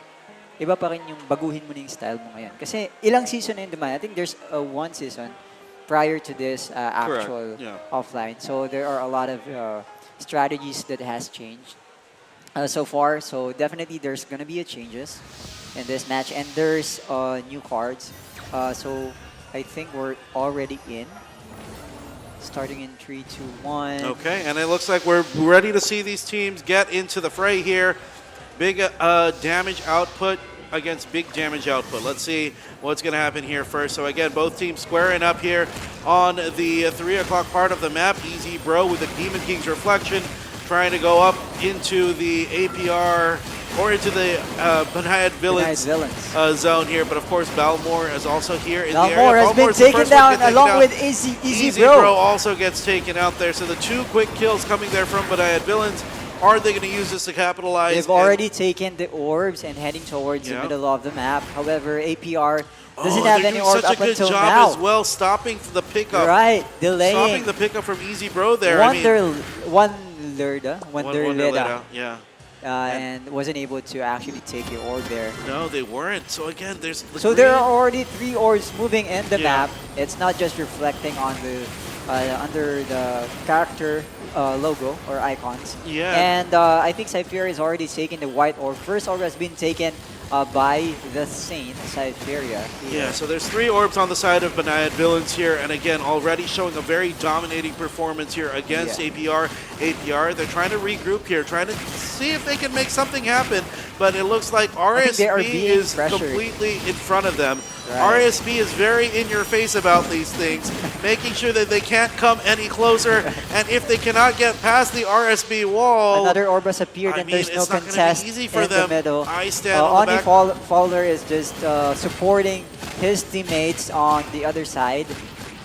iba pa rin yung baguhin mo na yung style mo ngayon. Kasi ilang season na yun naman. I think there's 1 season prior to this actual Yeah. offline. So there are a lot of strategies that has changed so far. So definitely there's gonna be changes in this match. And there's new cards. So I think we're already in. Starting in 3, 2, 1. Okay, and it looks like we're ready to see these teams get into the fray here. Big damage output against big damage output. Let's see what's going to happen here first. So again, both teams squaring up here on the 3 o'clock part of the map. Easy Bro with the Demon King's Reflection trying to go up into the APR or into the Banayad-VILLAINS zone here. But of course, Balmore is also here in the area. Balmore has been Balmore's the taken first one down to get taken along down. with Easy Bro Bro. also gets taken out there. So the 2 quick kills coming there from Banayad-VILLAINS. Are they going to use this to capitalize? They've already taken the orbs and heading towards the middle of the map. However, APR doesn't have they're any doing orb such up a good until job now. as well, stopping the pickup. Right, delaying. Stopping the pickup from Easy Bro there. I mean, Wonderleda. yeah. and wasn't able to actually take the orb there. No, they weren't. So again, there's the So there green- are already 3 orbs moving in the Yeah. map. It's not just reflecting on the under the character logo or icons. Yeah. And I think Cypheria is already taking the white orb. First orb has been taken by the Saint, Cypheria. Yeah, so there's 3 orbs on the side of BANAYAD-VILLAINS here, and again, already showing a very dominating performance here against APR. APR, they're trying to regroup here, trying to see if they can make something happen, but it looks like think they are RSB being is pressured. completely in front of them. Right. RSB is very in your face about these things, making sure that they can't come any closer, and if they cannot get past the RSB wall, Another orb has appeared I and mean, there's no it's not gonna be contest easy for in them. the middle. I stand on the Only back. Fowler is just supporting his teammates on the other side,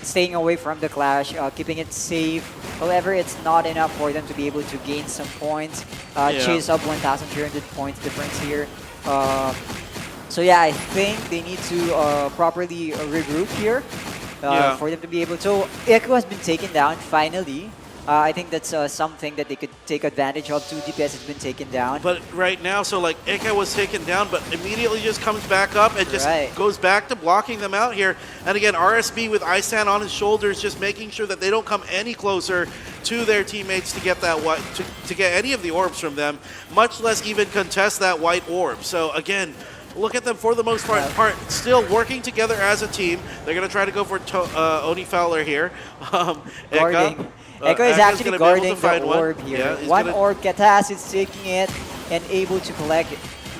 staying away from the clash, keeping it safe. However, it's not enough for them to be able to gain some points. Chase up 1,300 points difference here. So yeah, I think they need to properly regroup here for them to be able to. Echo has been taken down finally. I think that's something that they could take advantage of. 2 DPS has been taken down. But right now, so like Eka was taken down, but immediately just comes back up and just goes back to blocking them out here. And again, RSB with Isan on his shoulders, just making sure that they don't come any closer to their teammates to get that to get any of the orbs from them, much less even contest that white orb. So again, look at them for the most part still working together as a team. They're going to try to go for Oni Fowler here. Guarding. Echo is Eka's actually gonna be able to guarding find the one. orb here. Yeah, he's one gonna- orb, Katas is taking it and able to collect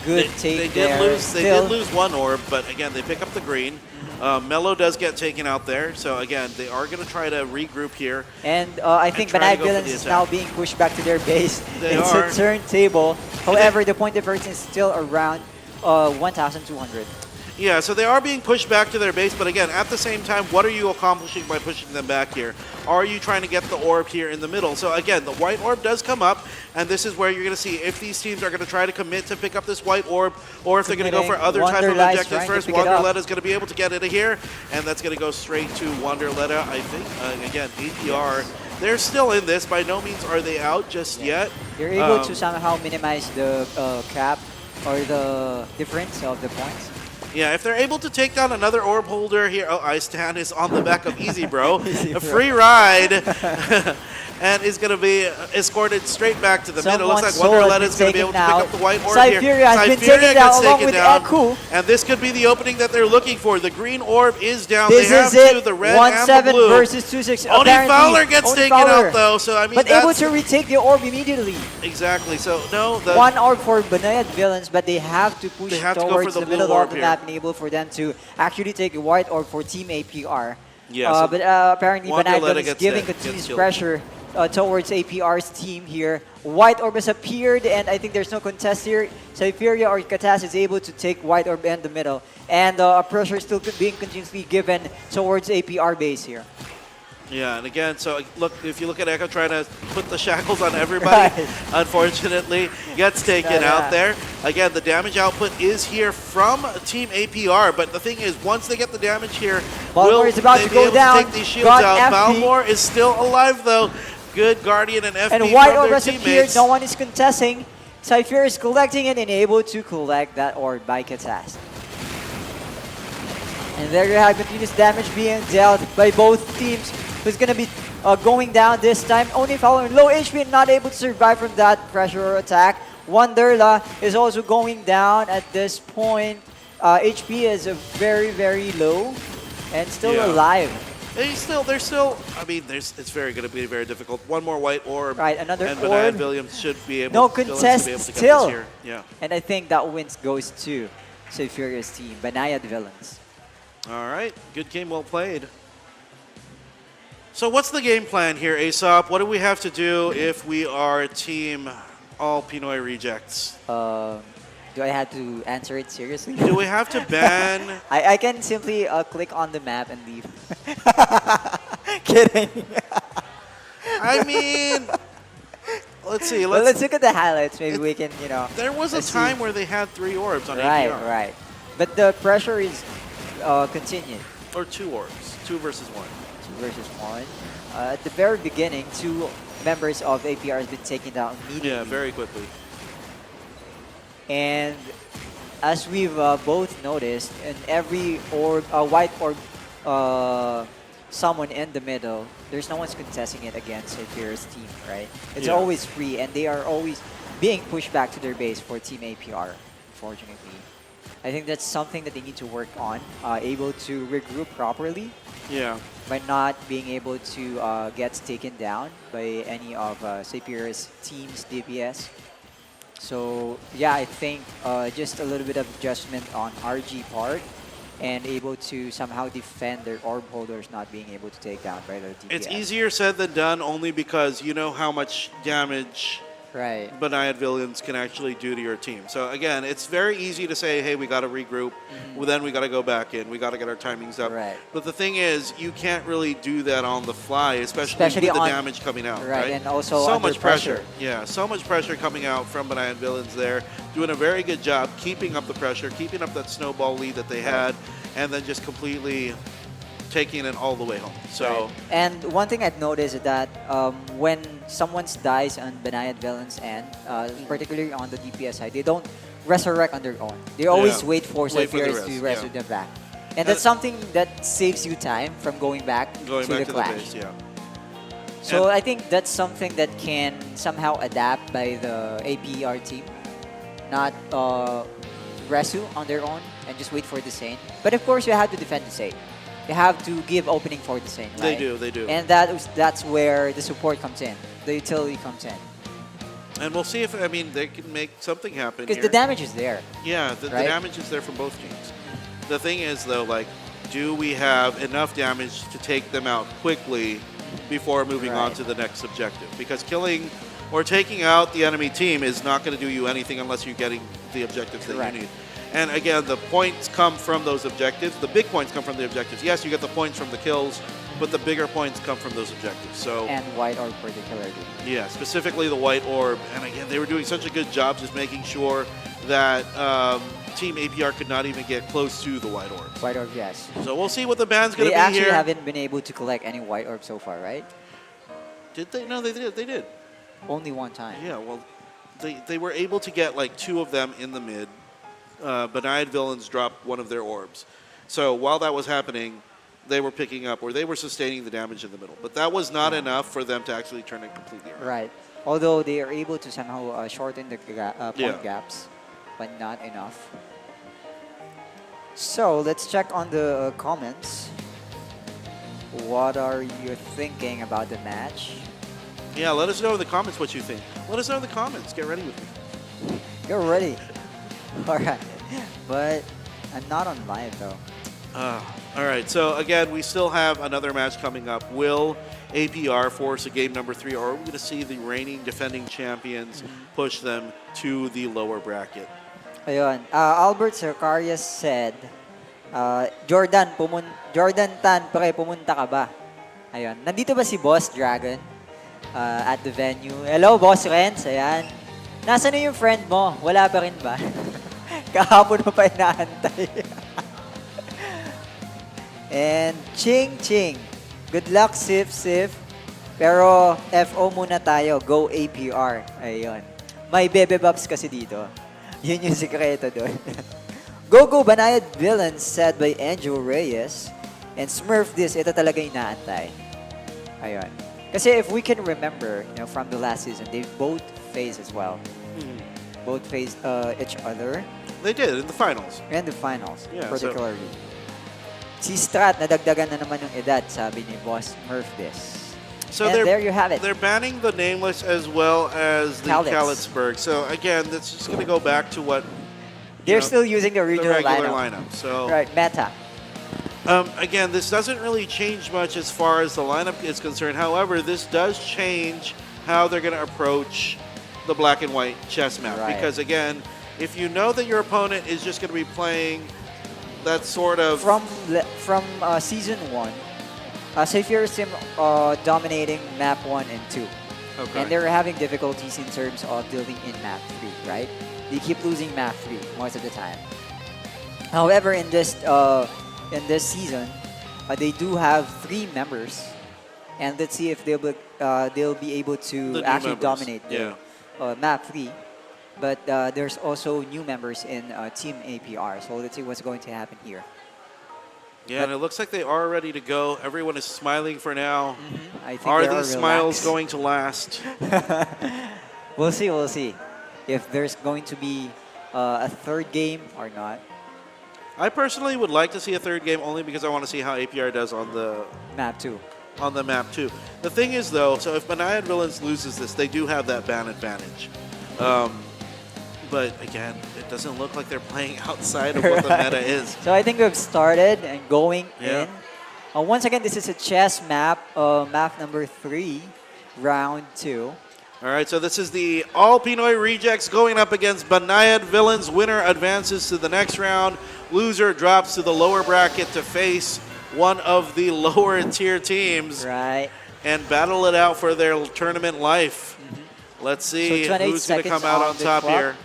good take They there. did lose one orb, but again, they pick up the green. Mello does get taken out there, so again, they are going to try to regroup here. And I think try to go for BANAYAD-VILLAINS the is attack. now being pushed back to their base. They It's are. a turntable. However, the point difference is still around 1,200. Yeah, so they are being pushed back to their base, but again, at the same time, what are you accomplishing by pushing them back here? Are you trying to get the orb here in the middle? So again, the white orb does come up, and this is where you're going to see if these teams are going to try to commit to pick up this white orb, or if they're going to go for other type of Wanderlei is objectives trying to first. pick it up. Wanderletta is going to be able to get it here, and that's going to go straight to Wanderletta, I think. Again, APR, they're still in this. By no means are they out just yet. You're able to somehow minimize the cap or the difference of the points. Yeah, if they're able to take down another orb holder here. Oh, Icetan is on the back of Easy Bro. A free ride. And is going to be escorted straight back to the middle. Looks like Wanderletta is going to be able to pick up the white orb here. Cypheria has been taken down gets along taken with down. Eku. And this could be the opening that they're looking for. The green orb is down. This they have is it. two, the red and the 1-7 blue. versus 2-6. Oni Apparently, Fowler gets Oni taken Fowler. out though. So I mean, But able that's to retake the orb immediately. exactly. So no, the One orb for BANAYAD-VILLAINS, but they have to push They have to go for towards the the blue middle orb of the here. map and able for them to actually take a white orb for Team APR. Yeah, so But apparently Wanderletta BANAYAD-VILLAINS gets giving dead, gets continuous killed. pressure towards APR's team here. White orb has appeared, and I think there's no contest here. Cypheria or Katas is able to take white orb in the middle, and pressure is still being continuously given towards APR base here. Yeah, and again, so look, if you look at Echo trying to put the shackles on everybody, unfortunately, gets taken out there. Again, the damage output is here from Team APR, but the thing is, once they get the damage here, Balmor is about they to be go able down. take these shields Got out? FP. Balmor is still alive, though. Good Guardian and FP And white from orb their has appeared, teammates. no one is contesting. Cypheria is collecting it and able to collect that orb by Katas. And there you have continuous damage being dealt by both teams. Who's going to be going down this time? Only following low HP and not able to survive from that pressure or attack. Wanderla is also going down at this point. HP is very, very low and still alive. They're still. I mean, it's very going to be very difficult. One more white orb. Right, another and orb. BANAYAD-VILLAINS should be able. No Villains contest to be able to get still. this here. Yeah. And I think that wins goes to Cypheria's team, BANAYAD-VILLAINS. All right, good game, well played. So what's the game plan here, Aesop? What do we have to do if we are Team All-Pinoy Rejects? Do I have to answer it seriously? Do we have to ban... I can simply click on the map and leave. Kidding. I mean, let's see. Well, let's look at the highlights. Maybe we can, you know. There was a let's time see. where they had 3 orbs on Right, APR. right. But the pressure is continued. Or 2 orbs. 2 versus 1. 2 versus 1. At the very beginning, 2 members of APR has been taken down immediately. Yeah, very quickly. And as we've both noticed, in every orb, white orb, someone in the middle, there's no one's contesting it against Inferior's team, right? It's Yeah. always free, and they are always being pushed back to their base for Team APR, unfortunately. I think that's something that they need to work on, able to regroup properly Yeah. by not being able to get taken down by any of Superior's team's DPS. So yeah, I think just a little bit of adjustment on RG part and able to somehow defend their orb holders not being able to take down by their DPS. It's easier said than done only because you know how much damage Right. BANAYAD-VILLAINS can actually do to your team. So again, it's very easy to say, hey, we got to regroup. Well, then we got to go back in. We got to get our timings up. Right. But the thing is, you can't really do that on the fly, especially Especially with the on- damage coming out. right, and also so under much pressure. pressure. Yeah, so much pressure coming out from BANAYAD-VILLAINS there, doing a very good job keeping up the pressure, keeping up that snowball lead that they had, and then just completely taking it all the way home. So. Right. And one thing I've noticed is that when someone dies on BANAYAD-VILLAINS end, particularly on the DPS side, they don't resurrect on their own. They always Yeah. wait for Wait for the Superiors rest, to yeah. resurrect them back. And that's something that saves you time from going back Going to back the to clash. the base, yeah. So And- I think that's something that can somehow adapt by the APR team, not resu on their own and just wait for the Saint. But of course, you have to defend the Saint. You have to give opening for the Saint, They right? do, they do. And that's where the support comes in, the utility comes in. And we'll see if, I mean, they can make something happen Because here. the damage is there. Yeah, the right? damage is there from both teams. The thing is, though, like, do we have enough damage to take them out quickly before moving on Right. to the next objective? Because killing or taking out the enemy team is not going to do you anything unless you're getting the objectives that Correct. you need. And again, the points come from those objectives. The big points come from the objectives. Yes, you get the points from the kills, but the bigger points come from those objectives. So. And white orb particularly. Yeah, specifically the white orb. And again, they were doing such a good job just making sure that Team APR could not even get close to the white orb. White orb, yes. So we'll see what the band's going They to be actually here. haven't been able to collect any white orb so far, right? Did they? No, they did. They did. Only one time. Yeah, well, they were able to get like 2 of them in the mid. BANAYAD-VILLAINS dropped one of their orbs. So while that was happening, they were picking up or they were sustaining the damage in the middle. But that was not enough for them to actually turn it completely around. Right. Although they are able to somehow shorten the point Yeah. gaps, but not enough. So let's check on the comments. What are you thinking about the match? Yeah, let us know in the comments what you think. Let us know in the comments. Get ready with me. You're ready. All right. But I'm not on live though. All right, so again, we still have another match coming up. Will APR force a game number 3, or are we going to see the reigning defending champions push them to the lower bracket? Ayun. Albert Zacharias said, Jordan Tan, pumunta ka ba? Ayun. Nandito ba si Boss Dragon at the venue? Hello, Boss Renz. Ayan. Nasaan na yung friend mo? Wala pa rin ba? Kahapon mo pa inaantay. And Ching Ching. Good luck, Sif Sif. Pero FO muna tayo. Go APR. Ayun. May bebe bobs kasi dito. Yun yung sikreto doon. Go BANAYAD-VILLAINS said by Angel Reyes. And Smurf this, ito talaga inaantay. Ayun. Kasi if we can remember, from the last season, they both faced as well. Both faced each other. They did in the finals. In the finals, Yeah, particularly. Si Strat, nadagdagan na naman yung edad, sabi ni Boss Smurf this. So And there you have it. They're banning the Nameless as well as the Calitz. Kalitzberg. So again, that's just going to go back to what They're still using the original regular lineup. lineup. So Right, meta. again, this doesn't really change much as far as the lineup is concerned. However, this does change how they're going to approach the black and white chess map. Right. Because again, if you know that your opponent is just going to be playing that sort of From season 1, Saphir Sim dominating map 1 and 2. Okay. And they're having difficulties in terms of building in map 3, right? They keep losing map 3 most of the time. However, in this season, they do have 3 members, and let's see if they'll be able The to new actually members, dominate the map 3. but there's also new members in Team APR. So let's see what's going to happen here. Yeah, and it looks like they are ready to go. Everyone is smiling for now. I think Are they these smiles relaxed. going to last? We'll see. We'll see if there's going to be a third game or not. I personally would like to see a third game only because I want to see how APR does on the Map 2. on the map too. The thing is though, so if BANAYAD-VILLAINS loses this, they do have that ban advantage. But again, it doesn't look like they're playing outside of what the meta is. So I think we've started and going Yeah. in. Once again, this is a chess map, map number 3, round 2. All right, so this is the All-Pinoy rejects going up against BANAYAD-VILLAINS. Winner advances to the next round. Loser drops to the lower bracket to face one of the lower tier teams. Right. And battle it out for their tournament life. Let's see So 28 who's going to come seconds out on on the top clock. here.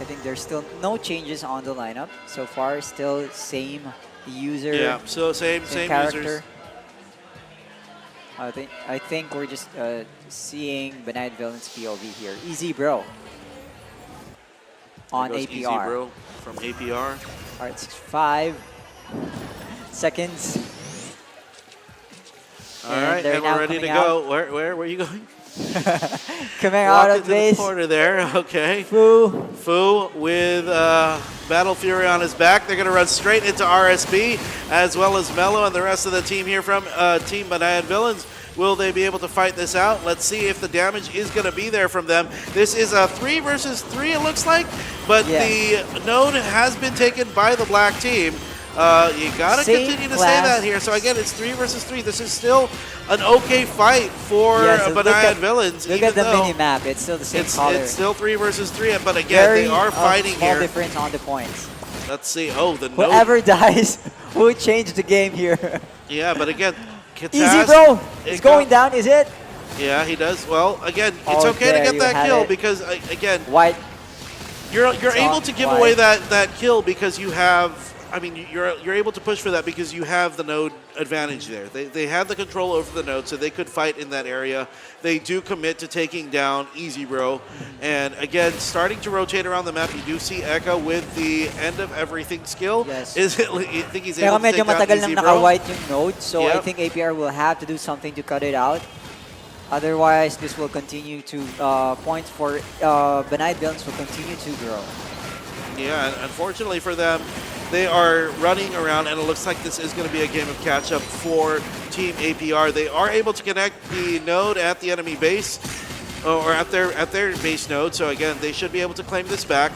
I think there's still no changes on the lineup. So far, still same user. Yeah, so same character. users. I think we're just seeing BANAYAD-VILLAINS POV here. Easy bro. On There goes APR. Easy Bro from APR. All right, 5 seconds. All right, they're and now we're ready to coming go. Where are you going? Coming out Walked of into the base. corner there. Okay. Fu with Battle Fury on his back. They're going to run straight into RSB as well as Mello and the rest of the team here from Team BANAYAD-VILLAINS. Will they be able to fight this out? Let's see if the damage is going to be there from them. This is a 3 versus 3, it looks like, but the node has been taken by the black team. You got to continue to say that here. So again, it's 3 versus 3. This is still an okay fight for BANAYAD-VILLAINS. Look at the mini map. It's still the same color. It's still 3 versus 3, but again, they are fighting small here. difference on the points. Let's see. Oh, the node. Whoever dies will change the game here. Yeah, but again, Kitaz, Easy bro. It's going down, is it? Yeah, he does. Well, again, it's okay to get that kill because again, White. You're able to give away that kill because you have. I mean, you're able to push for that because you have the node advantage there. They have the control over the node, so they could fight in that area. They do commit to taking down Easy Bro. And again, starting to rotate around the map, you do see Eka with the end of everything skill. Yes. You think he's Pero able to medyo take down matagal Easy nang Bro? naka-white yung node, so I Yep. think APR will have to do something to cut it out. Otherwise, this will continue to, points for BANAYAD-VILLAINS will continue to grow. Yeah, and unfortunately for them, they are running around, and it looks like this is going to be a game of catch-up for Team APR. They are able to connect the node at the enemy base, or at their base node. So again, they should be able to claim this back.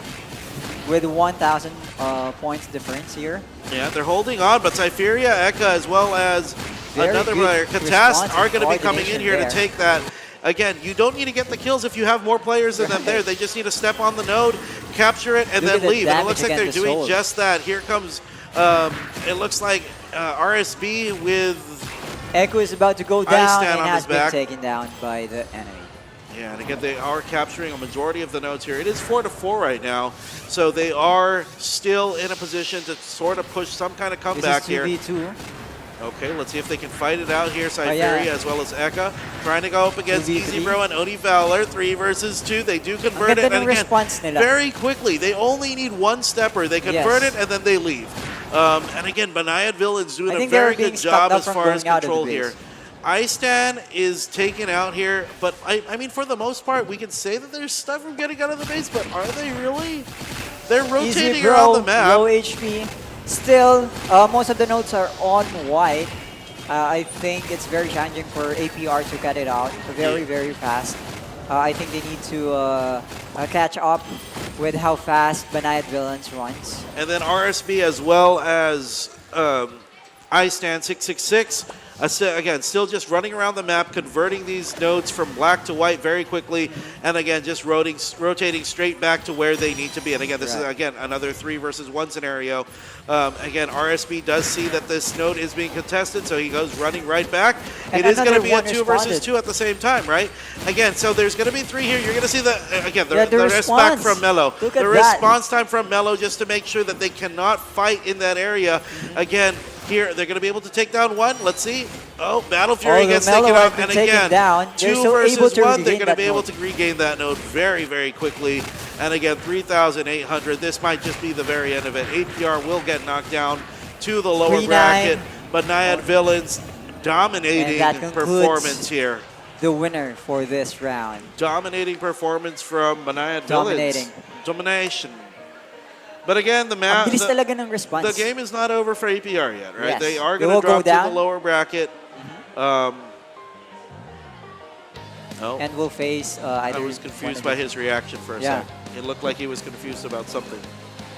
With 1,000 points difference here. Yeah, they're holding on, but Cypheria, Eka, as well as another player, Katas, are going to be coming in here to take that. Again, you don't need to get the kills if you have more players than them there. They just need to step on the node, capture it, and then leave. And it looks like they're doing just that. Here comes, it looks like RSB with Echo is about to go down and on has his been back. taken down by the enemy. Yeah, and again, they are capturing a majority of the nodes here. It is 4-4 right now, so they are still in a position to sort of push some kind of comeback here. This is 2v2. Okay, let's see if they can fight it out here. Cypheria as well as Eka trying to go up against 2v3. Easy Bro and Oni Valor. 3 versus 2. They do convert it, ganda and ng again, response nila. very quickly. They only need one stepper. They convert Yes. it, and then they leave. And again, BANAYAD-VILLAINS doing I a think they're very being good stopped job up as from far as going out of the control base. here. Istan is taken out here, but I mean, for the most part, we can say that they're stuck from getting out of the base, but are they really? They're rotating Easy around bro, the map. low HP. Still, most of the nodes are on white. I think it's very challenging for APR to cut it out very, very fast. I think they need to catch up with how fast BANAYAD-VILLAINS runs. And then RSB as well as Istan 666. Again, still just running around the map, converting these nodes from black to white very quickly, and again, just rotating straight back to where they need to be. And again, this is again another 3 versus 1 scenario. Again, RSB does see that this node is being contested, so he goes running right back. And it is going to another be a one 2 versus responded. 2 at the same time, right? Again, so there's going to be 3 here. You're going to see the the rest back response. from Mello. Look The at that. response time from Mello just to make sure that they cannot fight in that area. Again, Here, they're going to be able to take down one. Let's see. Oh, Battle Fury Oh, gets Lumelo taken out. has been And taken again, down. They're 2 so able versus to 1. They're regain going to be that able node. to regain that node very, very quickly. And again, 3,800. This might just be the very end of it. APR will get knocked down to the lower 3-9. bracket. Banayad-VILLAINS dominating And that concludes performance here. the winner for this round. Dominating performance from Banayad-VILLAINS. Dominating. Domination. But again, Ang bilis talaga ng response. the game is not over for APR yet, right? Yes. They are They going will to go drop to the down. lower bracket. Oh, And will face I either was one confused of by them. his reaction for a Yeah. second. It looked like he was confused about something.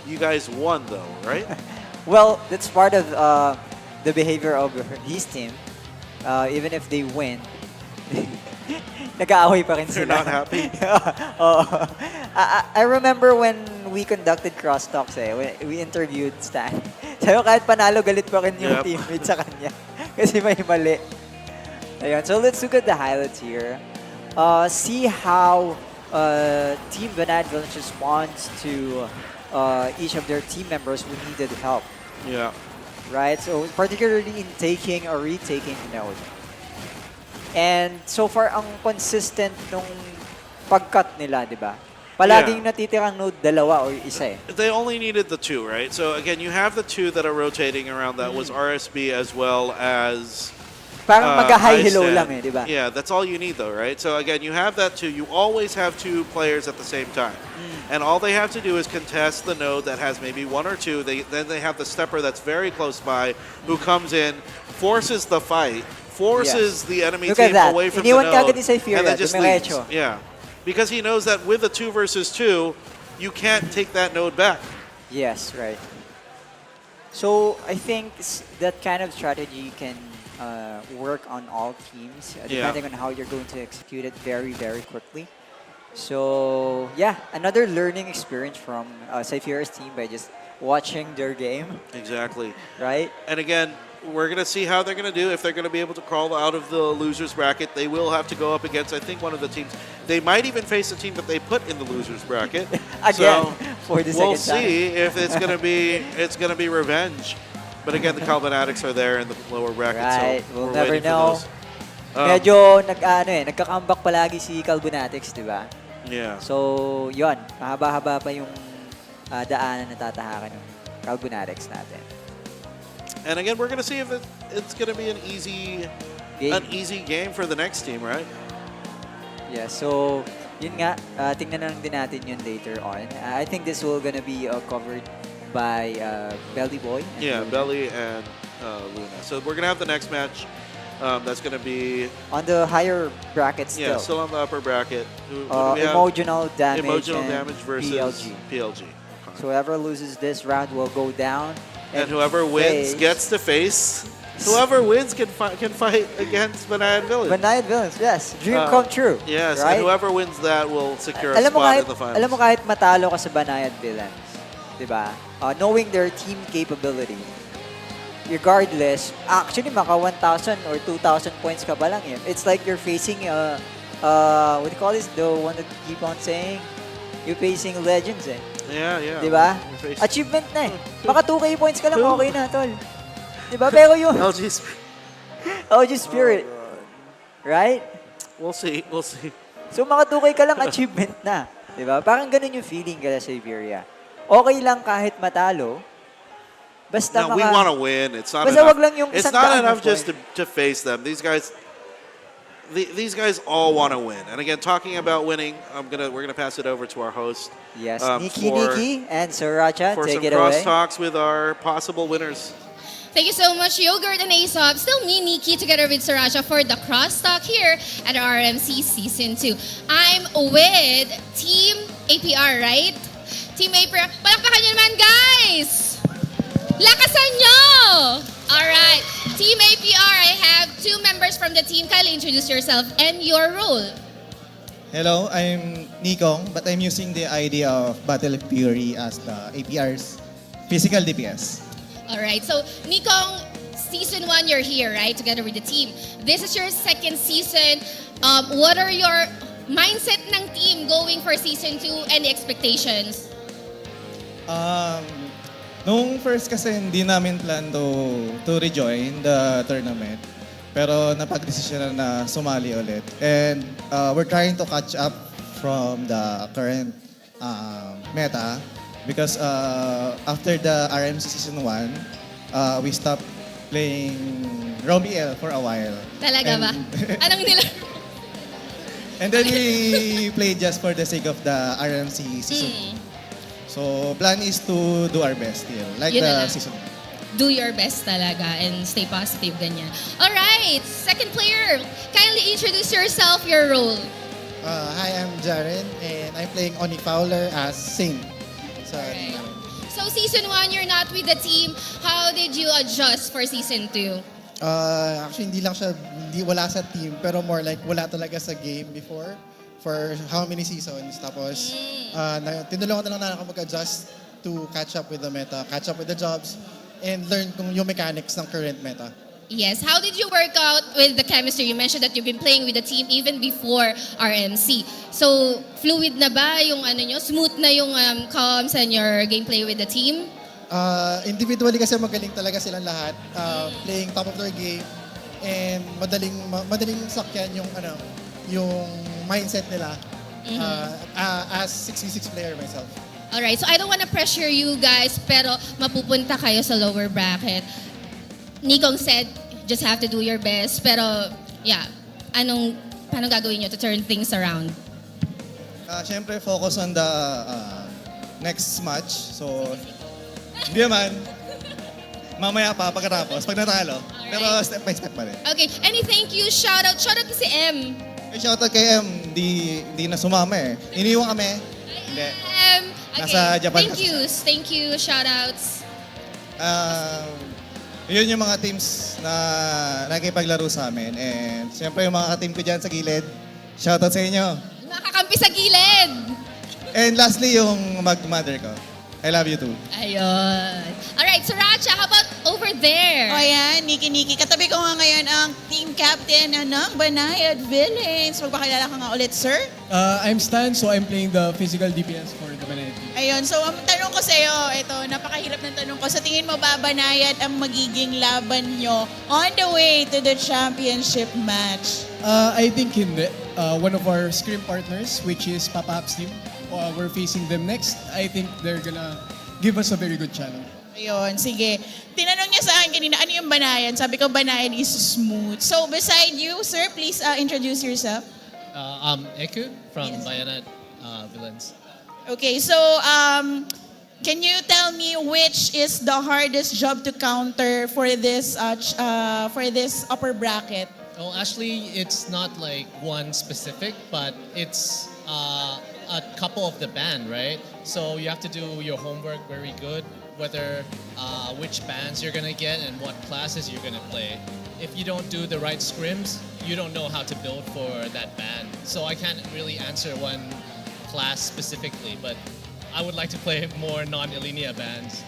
You guys won, though, right? Well, that's part of the behavior of his team. Even if they win, nag-aaway pa rin They're sila. not happy? Oo. I remember when we conducted crosstalks when we interviewed Stan. Sabi ko, kahit panalo, galit pa rin yung Yep. teammate sa kanya. Kasi may mali. Ayun. So let's look at the highlights here. See how Team BANAYAD-VILLAINS responds to each of their team members who needed help. Yeah. Right? So particularly in taking or retaking node. And so far, ang consistent nung pag-cut nila, di ba? Palaging natitirang node dalawa or isa eh. They only needed the 2, right? So again, you have the 2 that are rotating around. That was RSB as well as Parang mag-high hello iStan. lang eh, di ba? Yeah, that's all you need though, right? So again, you have that 2. You always have 2 players at the same time. And all they have to do is contest the node that has maybe 1 or 2. Then they have the stepper that's very close by who comes in, forces the fight, forces the enemy Look at team that. away from Iniwan the kagad node, ni Cypheria, and then just leaves. dumiretso. Yeah. Because he knows that with a 2 versus 2, you can't take that node back. Yes, right. So I think that kind of strategy can work on all teams, depending on how you're going to execute it very, very quickly. So yeah, another learning experience from Cypheria's team by just watching their game. Exactly. Right? And again, we're going to see how they're going to do. If they're going to be able to crawl out of the loser's bracket, they will have to go up against, I think, one of the teams. They might even face a team that they put in the loser's bracket. Again, so for the we'll second time. see if it's going to be revenge. But again, the Kalbonatics are there in the lower bracket, Right, so we'll we're never waiting know. for those. Medyo nagka-comeback palagi si Kalbonatics, di ba? Yeah. So, yon, mahaba-haba pa yung daanan na tatahakan ng Kalbonatics natin. And again, we're going to see if it's going to be an easy game for the next team, right? Yeah, so yun nga, tingnan na lang din natin yun later on. I think this will gonna be covered by Belly Boy. Yeah, Belly and Luna. So we're going to have the next match. That's going to be on the higher bracket still. Yeah, still on the upper bracket. Who do we have? Emotional damage. Emotional and damage versus PLG. Okay. So whoever loses this round will go down. And whoever wins gets to face. Whoever wins can fight against Banayad-VILLAINS. Banayad-VILLAINS, yes. Dream come true. Yes, right? and whoever wins that will secure a spot in the finals. Alam mo kahit matalo ka sa Banayad-VILLAINS, di ba? Knowing their team capability, regardless, actually maka 1,000 or 2,000 points ka ba lang eh. It's like you're facing, what do you call this? The one that you keep on saying? You're facing legends eh. Yeah, yeah. Di ba? Achievement na eh. Maka 2K points ka lang, okay na, tol. Di ba? Pero yung LG Spirit. Right? We'll see. So maka 2K ka lang, achievement na. Di ba? Parang ganun yung feeling ka sa Siberia. Okay lang kahit matalo, basta no, we want to win. It's not basta enough. wag lang yung It's not enough just to face them. These guys all want to win. And again, talking about winning, we're gonna pass it over to our host. Yes, Nikki and Sriracha, for take some it away. crosstalks with our possible winners. Thank you so much, Yogurt and Aesop. Still me, Nikki, together with Sriracha for the crosstalk here at RMC Season 2. I'm with Team APR, right? Team APR. Palakpakan nyo naman, guys! Lakasan nyo! Alright. Team APR, I have 2 members from the team. Kindly introduce yourself and your role. Hello, I'm Nikong, but I'm using the idea of Battle Fury as the APR's physical DPS. Alright, so Nikong, Season 1, you're here, right? Together with the team. This is your second season. What are your mindset ng team going for Season 2 and the expectations? Nung first kasi hindi namin plan to rejoin the tournament. Pero napag-desisyon na sumali ulit. And we're trying to catch up from the current meta because after the RMC Season 1, we stopped playing Robbie L for a while. Talaga ba? Anong nila? And then we played just for the sake of the RMC Season 2. So plan is to do our best still, like Yun na the lang. season. Do your best talaga and stay positive, ganyan. Alright, second player, kindly introduce yourself, your role. Hi, I'm Jaren, and I'm playing Oni Fowler as Sing. So season 1, you're not with the team. How did you adjust for season 2? Actually, hindi wala sa team, pero more like wala talaga sa game before for how many seasons. Tapos, tinulungan na lang ako mag-adjust to catch up with the meta, catch up with the jobs, and learn kung yung mechanics ng current meta. Yes, how did you work out with the chemistry? You mentioned that you've been playing with the team even before RMC. So, fluid na ba yung ano nyo? Smooth na yung comms and your gameplay with the team? Individually kasi magaling talaga silang lahat, playing top of their game, and madaling sakyan yung mindset nila as 6v6 player myself. Alright, so I don't wanna pressure you guys, pero mapupunta kayo sa lower bracket. Nikong said, just have to do your best. Pero, yeah, paano gagawin nyo to turn things around? Siyempre, focus on the next match. So, hindi naman. Mamaya pa, pagkatapos, pag natalo. Pero step by step pa rin. Okay, any thank you, shoutout to si M. Shoutout kay M, di na sumama eh. Iniwan kami. Hindi. Okay, Nasa Japan thank you, shoutouts. Yun yung mga teams na nakikipaglaro sa amin. And siyempre yung mga ka-team ko dyan sa gilid, shoutout sa inyo. Makakampi sa gilid. And lastly, yung mag-mother ko. I love you too. Ayun. Alright, so Racha, how about over there? O yan, Niki. Katabi ko nga ngayon ang team captain ng Banayad-VILLAINS. Magpakilala ka nga ulit, sir. I'm Stan, so I'm playing the physical DPS for the Banayad team. Ayun, so ang tanong ko sa iyo, ito, napakahirap ng tanong ko. Sa tingin mo ba, Banayad ang magiging laban nyo on the way to the championship match? I think hindi. One of our scrim partners, which is Papa Ap's team, we're facing them next. I think they're gonna give us a very good challenge. Ayun, sige. Tinanong niya sa akin kanina, ano yung Banayad? Sabi ko, Banayad is smooth. So, beside you, sir, please introduce yourself. I'm Eku from BANAYAD-VILLAINS. Okay, so, can you tell me which is the hardest job to counter for this upper bracket? Oh, actually, it's not like one specific, but it's a couple of the band, right? So you have to do your homework very good, whether which bands you're gonna get and what classes you're gonna play. If you don't do the right scrims, you don't know how to build for that band. So I can't really answer one class specifically, but I would like to play more non-Illenia bands.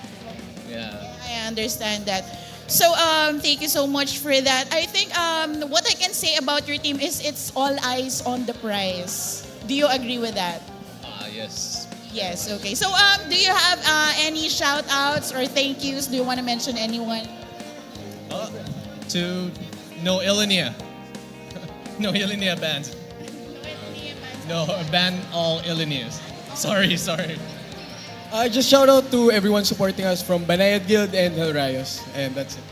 Yeah. I understand that. So, thank you so much for that. I think what I can say about your team is it's all eyes on the prize. Do you agree with that? Yes. Yes, okay. So, do you have any shout-outs or thank yous? Do you want to mention anyone? To no Illenia. No Illenia bands. No, ban all Illenias. Sorry. Just shout out to everyone supporting us from Banayad Guild and Hell Rayos. And that's it.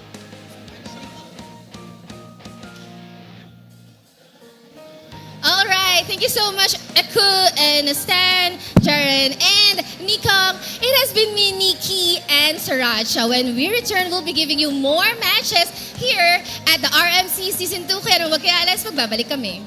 Alright, thank you so much, Eku and Stan, Jaren, and Nikong. It has been me, Nikki, and Sriracha. When we return, we'll be giving you more matches here at the RMC Season 2. Kaya huwag kaya alas, magbabalik kami.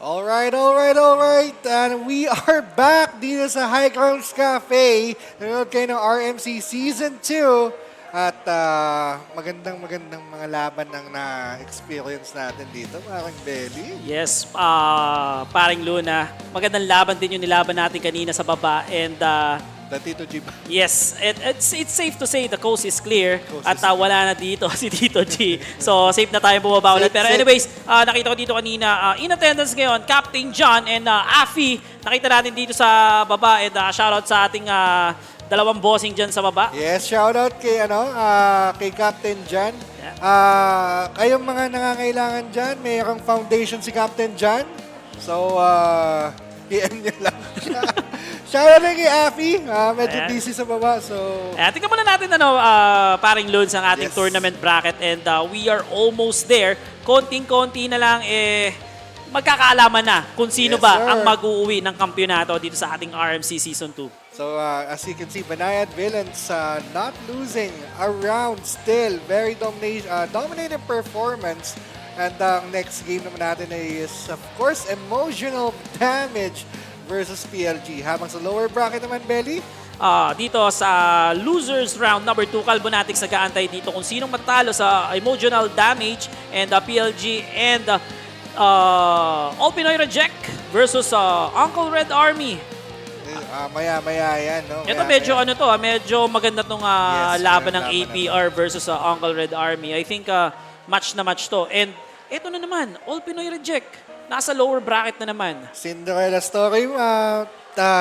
Alright. And we are back dito sa High Grounds Café. Nanonood kayo ng RMC Season 2. At magandang mga laban ang na-experience natin dito, parang Belly. Yes, paring Luna. Magandang laban din yung nilaban natin kanina sa baba. And Tito G. yes, it's safe to say the coast is clear at wala na dito si Tito G. So safe na tayo bumaba ulit. Pero anyways, nakita ko dito kanina, in attendance ngayon, Captain John and Afi. Nakita natin dito sa baba and shoutout sa ating dalawang bossing dyan sa baba. Yes, shoutout kay, kay Captain John. Kayong mga nangangailangan dyan, mayroong foundation si Captain John. So, PM nyo lang siya. Shoutout rin kay Afi. Medyo busy sa baba. So, tingnan muna natin paring Lods ang ating tournament bracket and we are almost there. Konting-konti na lang magkakaalaman na kung sino ba ang mag-uuwi ng kampyonato dito sa ating RMC Season 2. So, as you can see, Banayad-Villains not losing a round still. Very dominating performance. And ang next game naman natin is, of course, Emotional Damage versus PLG. Habang sa lower bracket naman, Belly? Dito sa losers round number 2, Kalbonatics nag-aantay dito kung sinong matalo sa Emotional Damage and PLG and All-Pinoy Reject versus Uncle Red Army. Maya-maya yan, no? Ito medyo maganda tong laban ng APR versus Uncle Red Army. I think match na match to. And ito na naman, All-Pinoy Reject. Nasa lower bracket na naman. Cinderella story.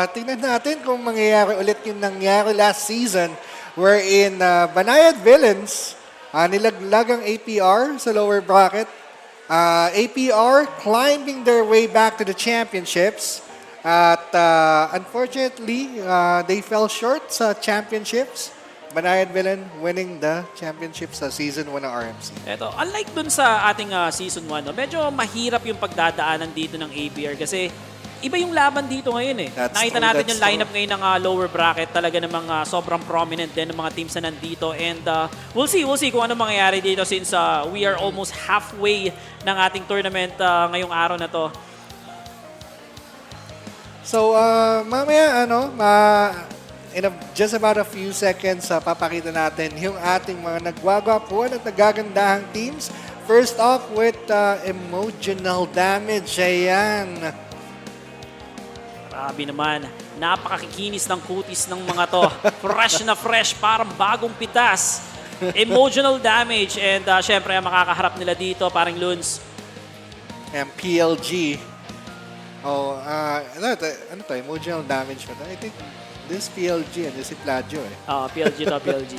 Tingnan natin kung mangyayari ulit yung nangyari last season wherein Banayad-Villains nilaglag ang APR sa lower bracket. APR climbing their way back to the championships. At unfortunately, they fell short sa championships. Banayad-Villains winning the championship sa Season 1 ng RMC. Ito, unlike dun sa ating Season 1, medyo mahirap yung pagdadaanan dito ng APR kasi iba yung laban dito ngayon eh. Nakita natin yung lineup ngayon ng lower bracket, talaga namang sobrang prominent din ng mga teams na nandito. And we'll see kung ano mangyayari dito since we are almost halfway ng ating tournament ngayong araw na to. So, mamaya, in just about a few seconds, papakita natin yung ating mga nagwagwapuan at nagagandahang teams. First off with Emotional Damage. Ayan. Grabe naman. Napakakikinis ng kutis ng mga to. Fresh na fresh, parang bagong pitas. Emotional Damage. And syempre, ang makakaharap nila dito, parang Loons. And PLG. Ano to? Emotional Damage ba to? I think this PLG and this si Pladio eh. PLG to, PLG.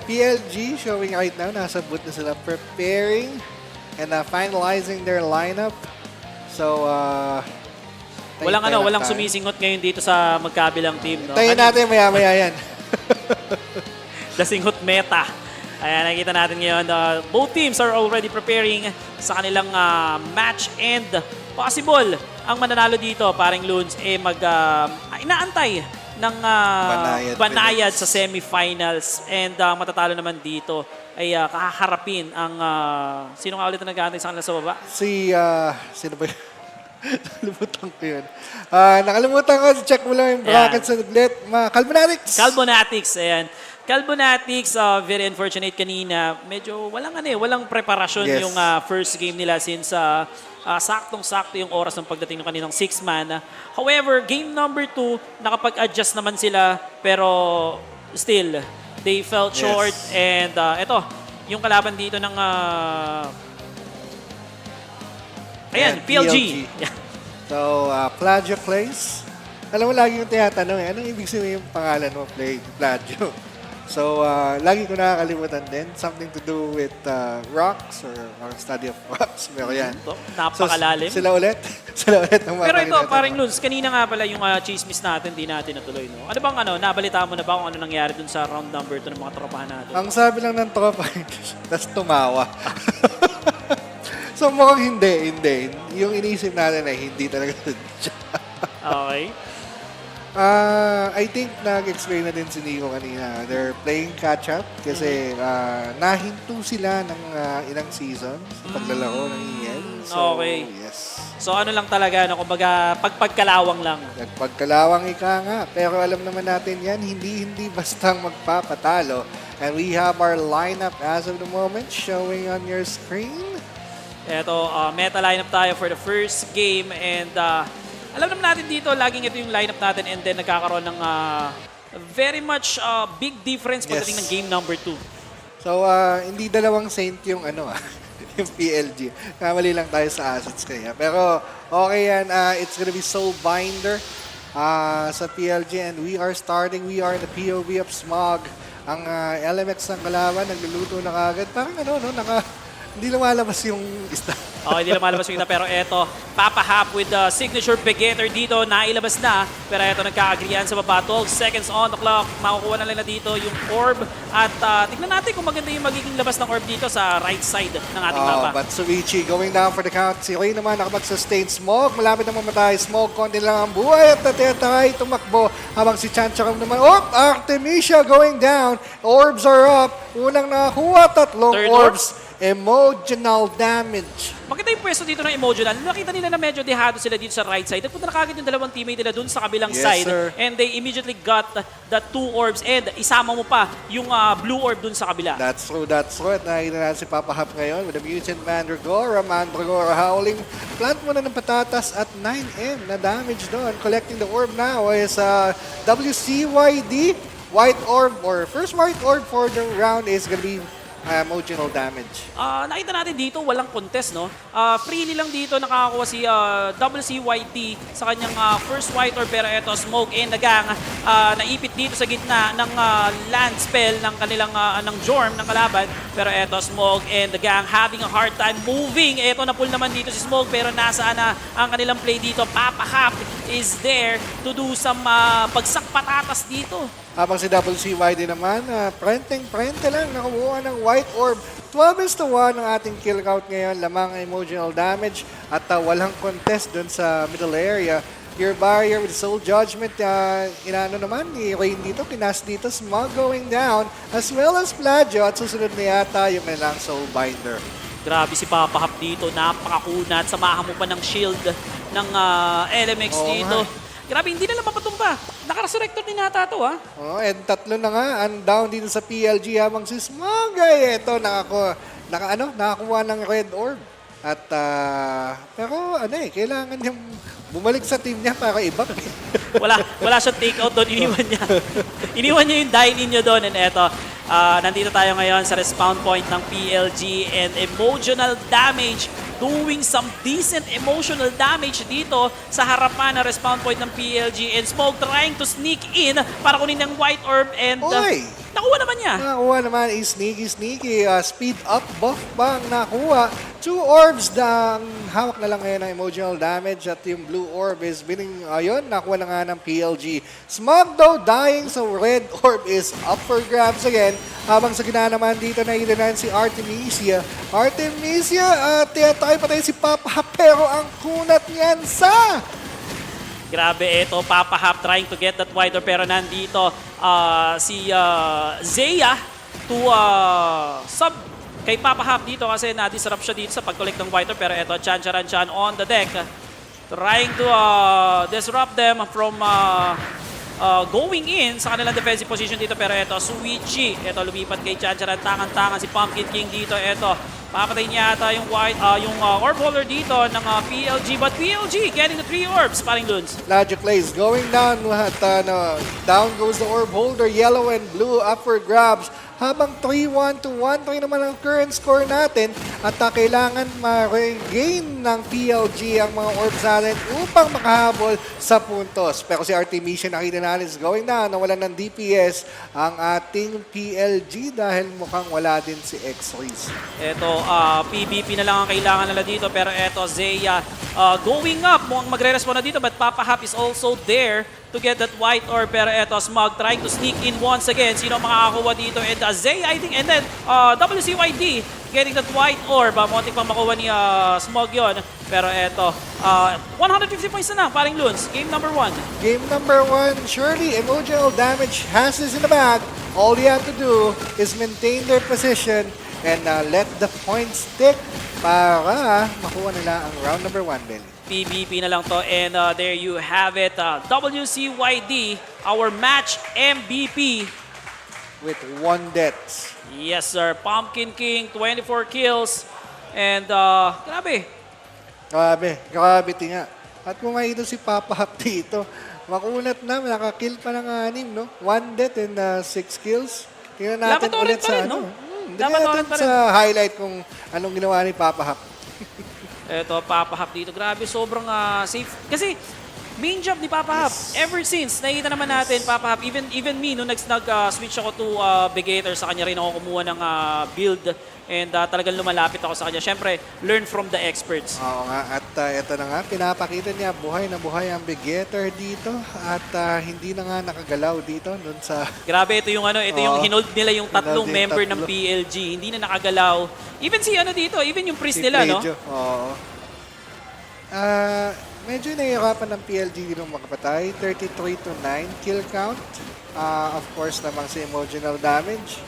PLG showing right now. Nasa booth na sila preparing and finalizing their lineup. So, walang sumisingot ngayon dito sa magkabilang team. No? Tayo natin maya-maya yan. Dasinghot meta. Ayan, nakikita natin ngayon. Both teams are already preparing sa kanilang match and possible ang mananalo dito, paring Loons, inaantay ng Banayad sa semifinals. And matatalo naman dito ay kakaharapin ang... sino nga ulit na nag-aantay sa kanila sa baba? Sino ba yun? Nakalimutan ko yun. Nakalimutan ko. Check mo lang yung bracket sa ulit. Kalbonatics, ayan. Kalbonatics, very unfortunate kanina. Medyo walang preparasyon yung first game nila since saktong-sakto yung oras ng pagdating ng kaninang 6-man. However, game number 2, nakapag-adjust naman sila pero still, they fell short. And ito, yung kalaban dito ng PLG. So, Pladio Clays. Alam mo, lagi yung tinatanong anong ibig sabihin yung pangalan mo, Pladio? So, lagi ko nakakalimutan din. Something to do with rocks or study of rocks. Pero yan. Napakalalim. So, sila ulit ang Pero ito, paring Luz, kanina nga pala yung chismis natin, di natin natuloy. No? Ano bang nabalita mo na ba kung ano nangyari dun sa round number 2 ng mga tropahan natin? Ang sabi lang ng tropa, tas tumawa. So, mukhang hindi. Yung iniisip natin ay hindi talaga siya. Okay. I think nag-explain na din si Nico kanina. They're playing catch-up kasi nahinto sila ng ilang seasons sa paglalaro ng EL. So, Okay. yes. So ano lang talaga, no? Kumbaga, pagpagkalawang lang. Nagpagkalawang ika nga. Pero alam naman natin yan, hindi bastang magpapatalo. And we have our lineup as of the moment showing on your screen. Eto, meta lineup tayo for the first game. And alam naman natin dito, laging ito yung lineup natin. And then nagkakaroon ng very much big difference pagdating ng game number 2. So, hindi dalawang saint yung yung PLG. Kamali lang tayo sa assets kaya. Pero, okay yan. It's gonna be Soulbinder sa PLG and we are in the POV of Smog. Ang LMX ng kalaban, nagluluto na kagad. Parang hindi lumalabas yung isda. Okay, hindi lumalabas yung ita. Pero eto, papahap with the signature begetter dito. Nailabas na. Pero eto, nagka-agreean sa baba. 12 seconds on the clock. Makukuha na nila dito yung orb. At tignan natin kung maganda yung magiging labas ng orb dito sa right side ng ating mapa. Batsuichi going down for the count. Si Ray naman nakapag-sustain. Smog, malapit na mamatay. Smog, konti lang ang buhay. At natetay, tumakbo. Habang si Chancharam naman. Artemisia going down. Orbs are up. Unang nakakuha, tatlong Third orbs. Emotional damage. Maganda yung pwesto dito ng Emotional. Nakita nila na medyo dehado sila dito sa right side. Nagpunta na kagad yung dalawang teammate nila dun sa kabilang side. Sir. And they immediately got the 2 orbs. And isama mo pa yung blue orb dun sa kabila. That's true. At nakikita natin si Papa Hap ngayon with the Mutant Mandragora. Mandragora howling. Plant mo na ng patatas at 9M na damage doon. Collecting the orb now is WCYD. White orb or first white orb for the round is gonna be emotional damage. Nakita natin dito, walang contest, no? Freely lang dito nakakakuha si WCYT sa kanyang first white orb, pero eto, Smoke and Nagang naipit dito sa gitna ng land spell ng kanilang ng Jorm ng kalaban. Pero eto, Smoke and Nagang having a hard time moving. Eto, na-pull naman dito si Smoke, pero nasaan na ang kanilang play dito. Papa Hap is there to do some bagsak patatas dito. Habang si WCYD naman, prente lang, nakuha ng white orb. 12-1 ang ating kill count ngayon, lamang emotional damage at walang contest dun sa middle area. Your barrier with Soul Judgment, inaano naman ni Rain dito, kinas dito, Smog going down, as well as Plagio at susunod na yata yung kanilang Soulbinder. Grabe si Papa Hap dito, napakakunat, samahan mo pa ng shield ng LMX dito. Grabe, hindi na lang mapatumba. Naka-resurrector din nata ito, ha? And tatlo na nga, ang down dito sa PLG habang si Smog ay ito, nakakuha ng red orb. At, pero kailangan niyang bumalik sa team niya para iba. wala siyang take out doon, iniwan niya. Iniwan niya yung dine-in niya doon. And eto, nandito tayo ngayon sa respawn point ng PLG and emotional damage. Doing some decent emotional damage dito sa harapan ng respawn point ng PLG and Smoke trying to sneak in para kunin ng white orb and nakuha naman niya. Nakuha naman, sneaky. Speed up buff bang nakuha. 2 orbs na hawak na lang ngayon ng emotional damage at yung blue orb is winning. Ayun, nakuha na nga ng PLG. Smog though dying, so red orb is up for grabs again. Habang sa gina naman dito na ilanan si Artemisia. Tayo patay si Papa, pero ang kunat niyan sa... Grabe, ito, Papa Hap trying to get that wider, pero nandito si Zaya to sub kay Papa Hap dito kasi na-disrupt siya dito sa pag-collect ng wider, pero ito, Chan on the deck. Trying to disrupt them from going in sa kanilang defensive position dito, pero ito, Suichi. Ito, lumipat kay Chancharan, tangan-tangan si Pumpkin King dito. Ito, papatay niya ata yung orb holder dito ng PLG, but PLG getting the 3 orbs, paring Luns. Logic plays going down at down goes the orb holder, yellow and blue up for grabs. Habang 3-1 to 1-3 naman ang current score natin at kailangan ma-regain ng PLG ang mga orbs natin upang makahabol sa puntos. Pero si Artemisia nakita natin is going down, nawalan ng DPS ang ating PLG dahil mukhang wala din si X-Rays. Ito, PvP na lang ang kailangan nila dito, pero ito, Zaya going up, mukhang magre-respond na dito, but Papa Hap is also there to get that white orb, pero eto, Smog trying to sneak in once again. Sino makakakuha dito? And Zay, I think, and then WCYD getting that white orb. Muntik pang makuha ni Smog yon. Pero eto, 150 points na lang, paring Luns. Game number 1. Game number 1, surely emotional damage has this in the bag. All you have to do is maintain their position and let the points stick. para makuha nila ang round number 1, Belly. PBP na lang to. And there you have it. WCYD, our match MVP. With 1 death. Yes, sir. Pumpkin King, 24 kills. And grabe. Grabe tinga. At kung makita si Papa Hap dito, makunat na, nakakill pa ng 6, no? 1 death and 6 kills. Tingnan natin Laban ulit pa sa rin, no? Tingnan natin pa rin. sa highlight kung anong ginawa ni Papa Hap. Ito, Papa Hap dito. Grabe, sobrang safe. Kasi, main job ni Papa Hap. Ever since, nakikita naman natin, Papa Hap, even me, nung nag-switch ako to Begator, sa kanya rin ako kumuha ng build. And talagang lumalapit ako sa kanya. Siyempre, learn from the experts. Oo nga. At ito na nga, pinapakita niya buhay na buhay ang Begator dito. At hindi na nga nakagalaw dito dun sa... Grabe, ito yung yung hinold nila yung tatlong Hinold yung member ng tatlo. PLG. Hindi na nakagalaw. Even si dito, even yung priest si nila, no? Plejo. Oo. Medyo nahihirapan ng PLG dito makapatay. 33-9 kill count. Of course, namang si emotional damage.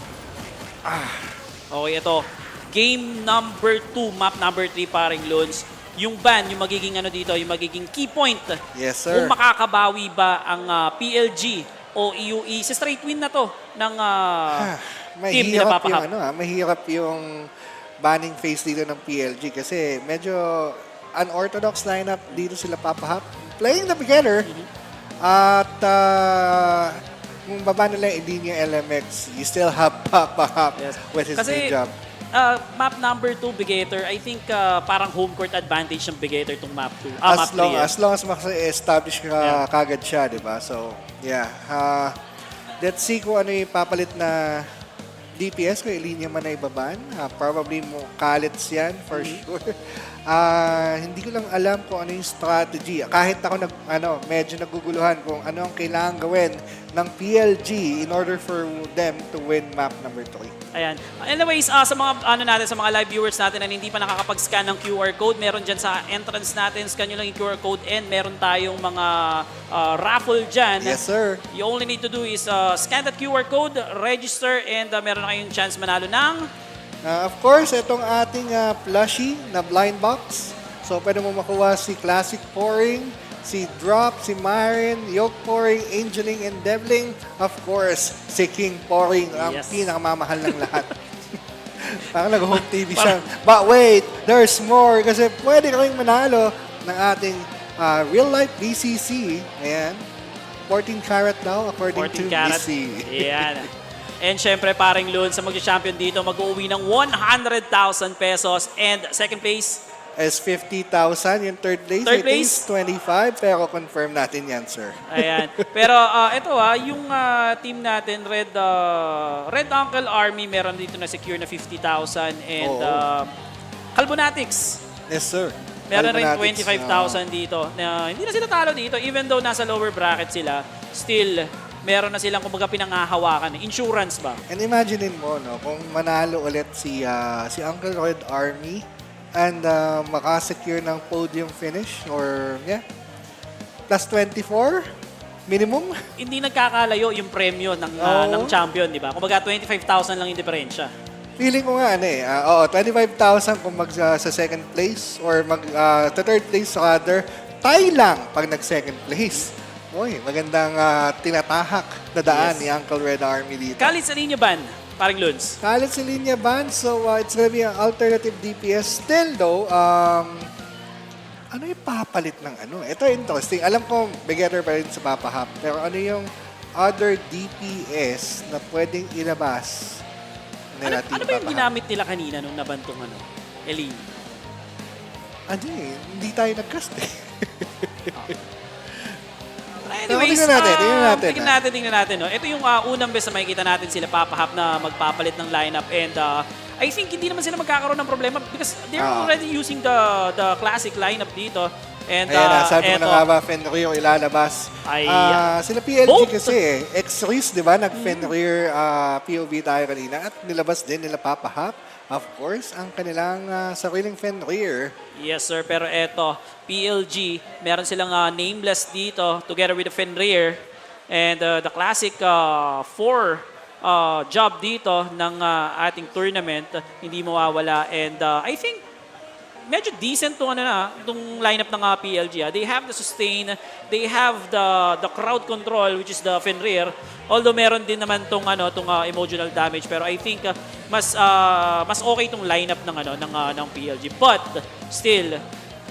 Okay, ito. Game number 2, map number 3, paring Lods. Yung ban, yung magiging dito, yung magiging key point. Yes, sir. Kung makakabawi ba ang PLG o EUE, sa straight win na to ng team nila Mahirap Papa yung, Hap. mahirap yung banning phase dito ng PLG kasi medyo unorthodox lineup dito sila Papa Hap. Playing them together. At kung baba nila yung linya LMX, you still have Papa Hap with his Kasi, main job. Map number 2, Begator, I think parang home court advantage ng Begator itong map 2. Map 3. As long as maka-establish ka kagad siya, di ba? So, yeah. Let's see kung ano yung papalit na DPS, kung linya man na ibaban. Probably mo Kalits yan, for sure. Hindi ko lang alam kung ano yung strategy. Kahit ako medyo naguguluhan kung ano ang kailangan gawin ng PLG in order for them to win map number 3. Ayan. Anyways, sa mga natin, sa mga live viewers natin na hindi pa nakakapag-scan ng QR code, meron dyan sa entrance natin, scan nyo lang yung QR code and meron tayong mga raffle dyan. Yes, sir. You only need to do is scan that QR code, register, and meron na kayong chance manalo ng... Of course, itong ating plushie na blind box. So, pwede mo makuha si Classic Pouring, si Drop, si Myron, Yoke Pouring, Angeling, and Devling. Of course, si King Pouring, ang pinakamamahal ng lahat. Parang nag-home TV siya. But wait, there's more kasi pwede kayong manalo ng ating real-life BCC. Ayan. 14 karat daw according to BC. Ayan. And syempre, paring Loon, sa mag-champion dito, mag-uwi ng 100,000 pesos. And second place? Is 50,000. Yung third place, Third I think place? is 25. Pero confirm natin yan, sir. Ayan. Pero ito yung team natin, Red Uncle Army, meron dito na secure na 50,000. And Kalbonatics. Yes, sir. Meron rin Kalbonatics, 25,000 dito. Na hindi na sila talo dito. Even though nasa lower bracket sila, still, meron na silang kumbaga pinanghahawakan. Insurance ba? And imaginein mo, no, kung manalo ulit si Uncle Red Army and makasecure ng podium finish or, plus 24 minimum. Hindi nagkakalayo yung premyo ng champion, di ba? Kumbaga 25,000 lang yung diferensya. Feeling ko nga, 25,000 kung sa second place or third place rather, tie lang pag nag-second place. Uy, magandang tinatahak na daan ni Uncle Red Army dito. Kalit sa linya ban, paring Luns. Kalit sa linya ban, so it's gonna be an alternative DPS. Still though, ano yung papalit ng ano? Ito interesting. Alam ko, beginner pa rin sa Papa Hap. Pero ano yung other DPS na pwedeng ilabas nila Team Ano ba yung Papa Hap? ginamit nila kanina nung nabantong Ellie? Hindi tayo nag-cast eh. Anyways, tingnan natin. tingnan natin. No? Ito yung unang beses na makikita natin sila Papa Hap na magpapalit ng lineup and I think hindi naman sila magkakaroon ng problema because they're already using the classic lineup dito. And Sabi ko na nga ba, Fenrir ilalabas. Sila PLG kasi X-Riz, di ba? Nag-Fenrir POV tayo kanina at nilabas din nila Papa Hap. Of course, ang kanilang sariling Fenrir. Yes, sir. Pero eto, PLG, meron silang nameless dito together with the Fenrir. And the classic 4 job dito ng ating tournament, hindi mawawala. And I think medyo decent tong tong lineup ng PLG. They have the sustain, they have the crowd control which is the Fenrir. Although meron din naman tong emotional damage, pero I think mas okay tong lineup ng PLG. But still,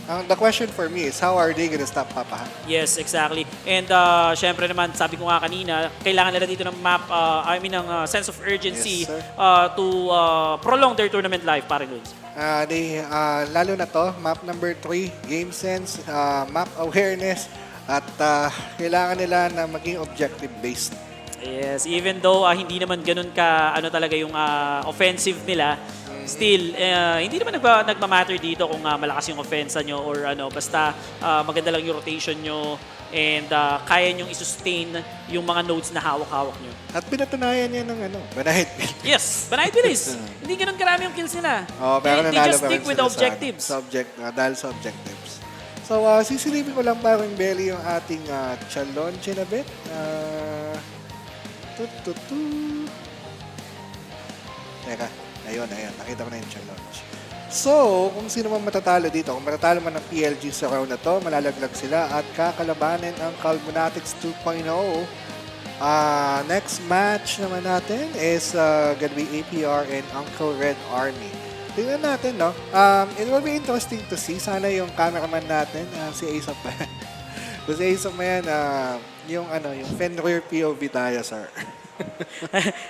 The question for me is, how are they gonna stop Papa? yes, exactly. And syempre naman, sabi ko nga kanina, kailangan nila dito ng ng sense of urgency Yes, sir. to prolong their tournament life, parang Luis. Lalo na to, map number 3, game sense, map awareness, at kailangan nila na maging objective-based. Yes, even though hindi naman ganun ka talaga yung offensive nila, still hindi naman nagma-matter dito kung malakas yung offensa nyo or basta maganda lang yung rotation nyo and kaya nyong i-sustain yung mga nodes na hawak-hawak nyo. At pinatunayan niya ng BANAYAD-VILLAINS. Yes, BANAYAD-VILLAINS. Hindi ganun karami yung kills nila. Pero They nanalo just pa stick rin with sila objectives. dahil sa objectives. So, sisilipin ko lang parang belly yung ating chalonche na bit. Teka, ayun, nakita ko na yung challenge. So, kung sino man matatalo dito, kung matatalo man ng PLG sa round na to, malalaglag sila at kakalabanin ang Kalbonatics 2.0. Next match naman natin is gonna be APR and Uncle Red Army. Tingnan natin, no? It will be interesting to see. Sana yung cameraman natin, si Aesop pa yan. Kung si Aesop pa yan, yung Fenrir POV tayo, sir.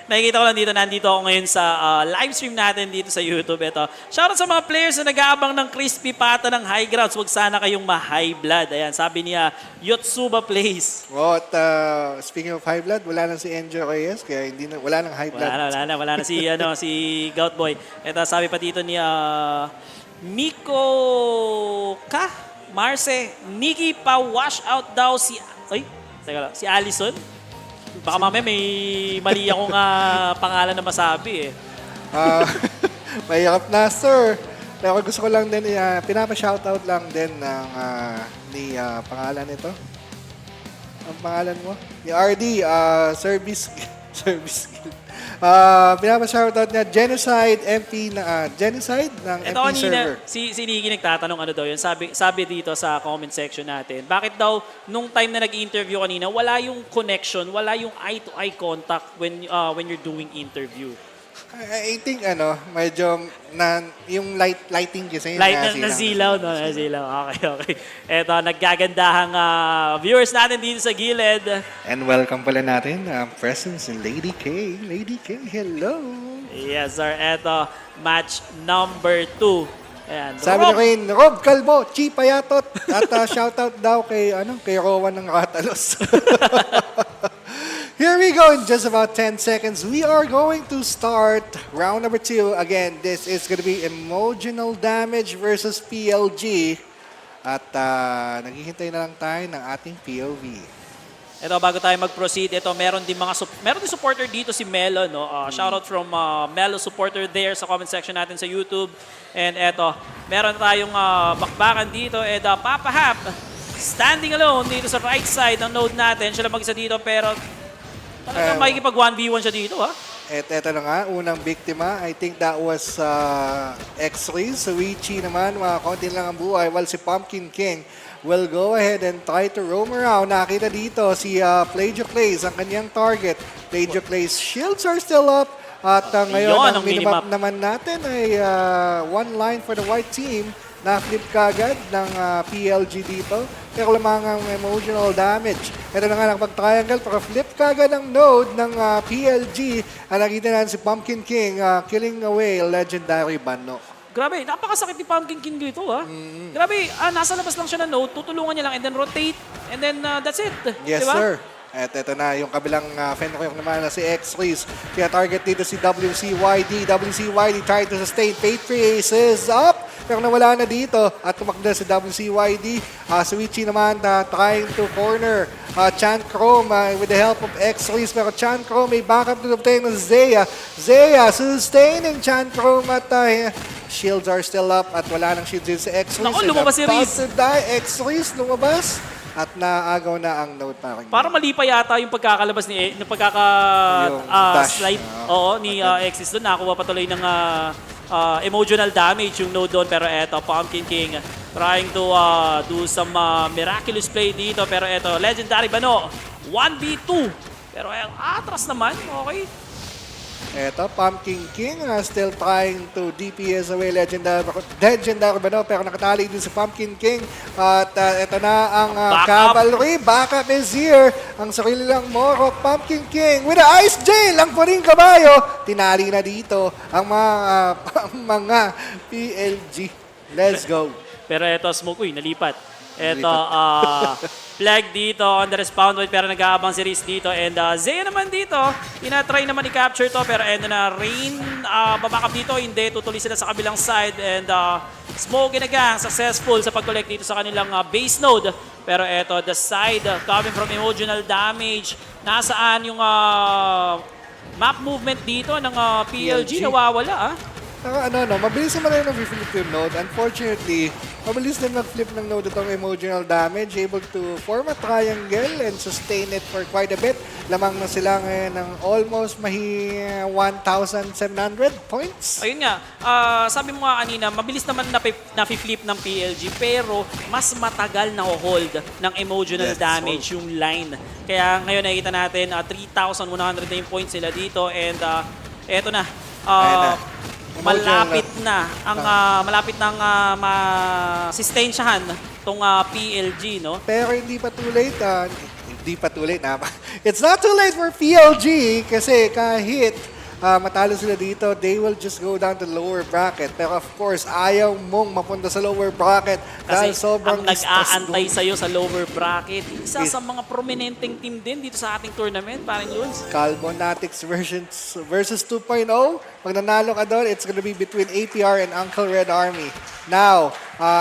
Nakikita ko lang dito, nandito ako ngayon sa live stream natin dito sa YouTube. Ito. Shoutout sa mga players na nag-aabang ng crispy pata ng high grounds. Huwag sana kayong ma-high blood. Ayan, sabi niya, Yotsuba Plays. At speaking of high blood, wala na si Enjo Reyes, kaya wala nang high blood. Wala na si, si Gout Boy. Ito, sabi pa dito ni Miko Marce, Nikki pa wash out daw si, si Allison. Baka mamaya may mali akong pangalan na masabi eh. Mahirap na, sir. Pero gusto ko lang din, pinapa-shoutout lang din ng ni pangalan nito. Ang pangalan mo? Ni RD, Service Guild. Pinapa-shoutout niya, Genocide MP Genocide ng Ito MP kanina, server. si Nikki nagtatanong daw yun. Sabi dito sa comment section natin, bakit daw nung time na nag-interview kanina, wala yung connection, wala yung eye-to-eye contact when you're doing interview. I think medyo yung lighting kasi Nasilaw, no? Nasilaw. Okay. Eto, naggagandahang viewers natin dito sa gilid. And welcome pala natin ang presence ni Lady K. Lady K, hello! Yes, sir. Eto, match number 2. Ayan. Sabi ni Rain, Rob Calvo, Chi Payatot. At shoutout daw kay Rowan ng Ratalos. Here we go in just about 10 seconds. We are going to start round number 2. Again, this is going to be emotional damage versus PLG. At naghihintay na lang tayo ng ating POV. Ito, bago tayo mag-proceed, meron din supporter dito si Melo, no? Shoutout from Melo supporter there sa comment section natin sa YouTube. And eto, meron tayong bakbakan dito. And Papa Hap, standing alone dito sa right side ng node natin. Siya lang mag-isa dito, pero talagang makikipag 1v1 siya dito, ha? Eto na nga, unang biktima. I think that was X-Rays. So Wichi naman, mga konti lang ang buhay. While si Pumpkin King will go ahead and try to roam around. Nakita dito si Plagioclays, ang kanyang target. Plagioclays shields are still up. At ngayon, ang minimap naman natin ay one line for the white team. Na-flip kagad ng PLG dito. Pero lamang ang emotional damage. Ito na nga lang pag-triangle, pero flip kagad ang node ng PLG. Nakita natin si Pumpkin King killing away legendary Bano. Grabe, napakasakit ni Pumpkin King dito, ha? Grabe, nasa labas lang siya ng node, tutulungan niya lang and then rotate, and then that's it. Yes, diba? sir. At ito na, yung kabilang Fenrir naman na si X-Rays. Kaya target dito si WCYD. WCYD trying to sustain. Fate Freeze is up. Pero nawala na dito. At tumakda si WCYD. Suichi naman trying to corner Chan Chrome with the help of X-Rays. Pero Chan Chrome may backup to obtain ng Zaya. Zaya sustaining Chan Chrome at shields are still up. At wala nang shields din si X-Rays. Naku, lumabas si Reese. X-Rays lumabas. At naagaw na ang node parang parang mali pa yata yung pagkakalabas ni slide ni Exis doon. Nakakuha pa tuloy ng emotional damage yung node doon. Pero eto, Pumpkin King trying to do some miraculous play dito. Pero eto, Legendary Bano, 1v2. Pero atras naman, okay. Eto, Pumpkin King still trying to DPS away Legendary Bano, pero nakatali din si Pumpkin King. At eto na ang cavalry. Backup is here. Ang sarili lang Moro, Pumpkin King with the Ice Jail. Ang puring kabayo. Tinali na dito ang mga PLG. Let's go. Pero eto, Smoke, nalipat. Eto, flag dito on the respawn point pero nag-aabang si Riz dito. And Zaya naman dito, tinatry naman i-capture to pero endo na Rain, babakap dito, hindi, tutuloy sila sa kabilang side. And Smoke and a gang, successful sa pag-collect dito sa kanilang base node. Pero eto, the side coming from emotional damage. Nasaan yung map movement dito ng PLG? Nawawala mabilis naman rin na-flip yung node. Unfortunately, mabilis din mag-flip ng node itong emotional damage. Able to form a triangle and sustain it for quite a bit. Lamang na sila ngayon ng almost 1,700 points. Ayun nga, sabi mo nga kanina, mabilis naman na-flip ng PLG pero mas matagal na hold ng emotional damage yung line. Kaya ngayon nakikita natin 3,100 na yung points sila dito and eto na. Malapit na ang masistensyahan tong PLG, no? Pero hindi pa too late. It's not too late for PLG kasi kahit matalo sila dito, they will just go down to lower bracket. Pero of course, ayaw mong mapunta sa lower bracket dahil Kasi sobrang ang nag-aantay sa'yo sa lower bracket, isa sa mga prominenteng team din dito sa ating tournament, parang Luns. Kalbonatics versus 2.0. Pag nanalo ka doon, it's gonna be between APR and Uncle Red Army. Now,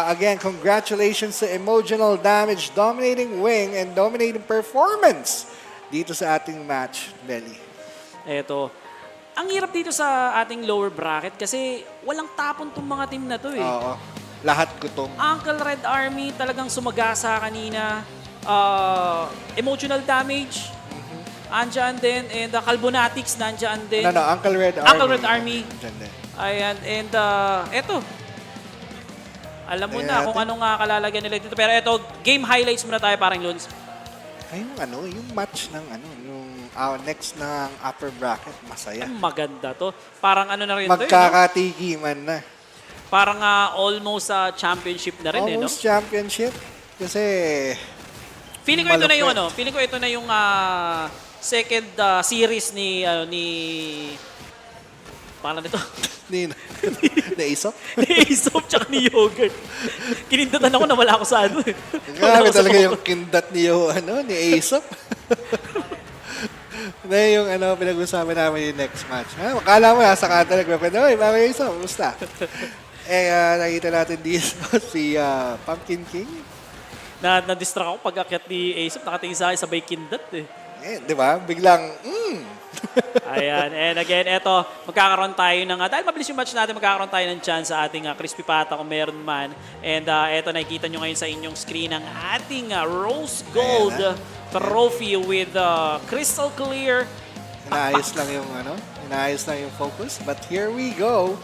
again, congratulations to Emotional Damage, dominating wing and dominating performance dito sa ating match, Belly. Eto, ang hirap dito sa ating lower bracket kasi walang tapon tong mga team na to eh. Oo. Lahat gutom. Uncle Red Army talagang sumagasa kanina. Emotional damage. Andyan din. And Kalbonatics nandyan din. Uncle Red Army. Uncle Red Army. Ayan. And eto. Alam mo na kung anong kalalagyan nila dito. Pero eto, game highlights muna tayo parang Luns. Ay, yung match ng next ng upper bracket, masaya. Maganda to. Parang ano na rin to. Magkakatikiman na. Parang almost championship na rin almost championship. Kasi feeling ko ito na yung feeling ko ito na yung second series ni paano nito? Ni Aesop? Ni Aesop tsaka ni Yogurt. Kinindatan ako na wala ako sa Grabe talaga yung kindat ni Aesop. Na yung pinag-usapan namin yung next match. Makala mo nasa kanta nagpapenda, oy, bakit Aesop? Kumusta? Nakita natin dito si Pumpkin King. Na-distract ako pag akyat ni Aesop, nakatingin sa akin sabay kindat eh. Di ba? Biglang, Ayan. And again, eto, magkakaroon tayo ng, dahil mabilis yung match natin, magkakaroon tayo ng chance sa ating crispy pata kung meron man. And eto, nakikita nyo ngayon sa inyong screen ang ating rose gold trophy with crystal clear. Inaayos lang yung focus. But here we go.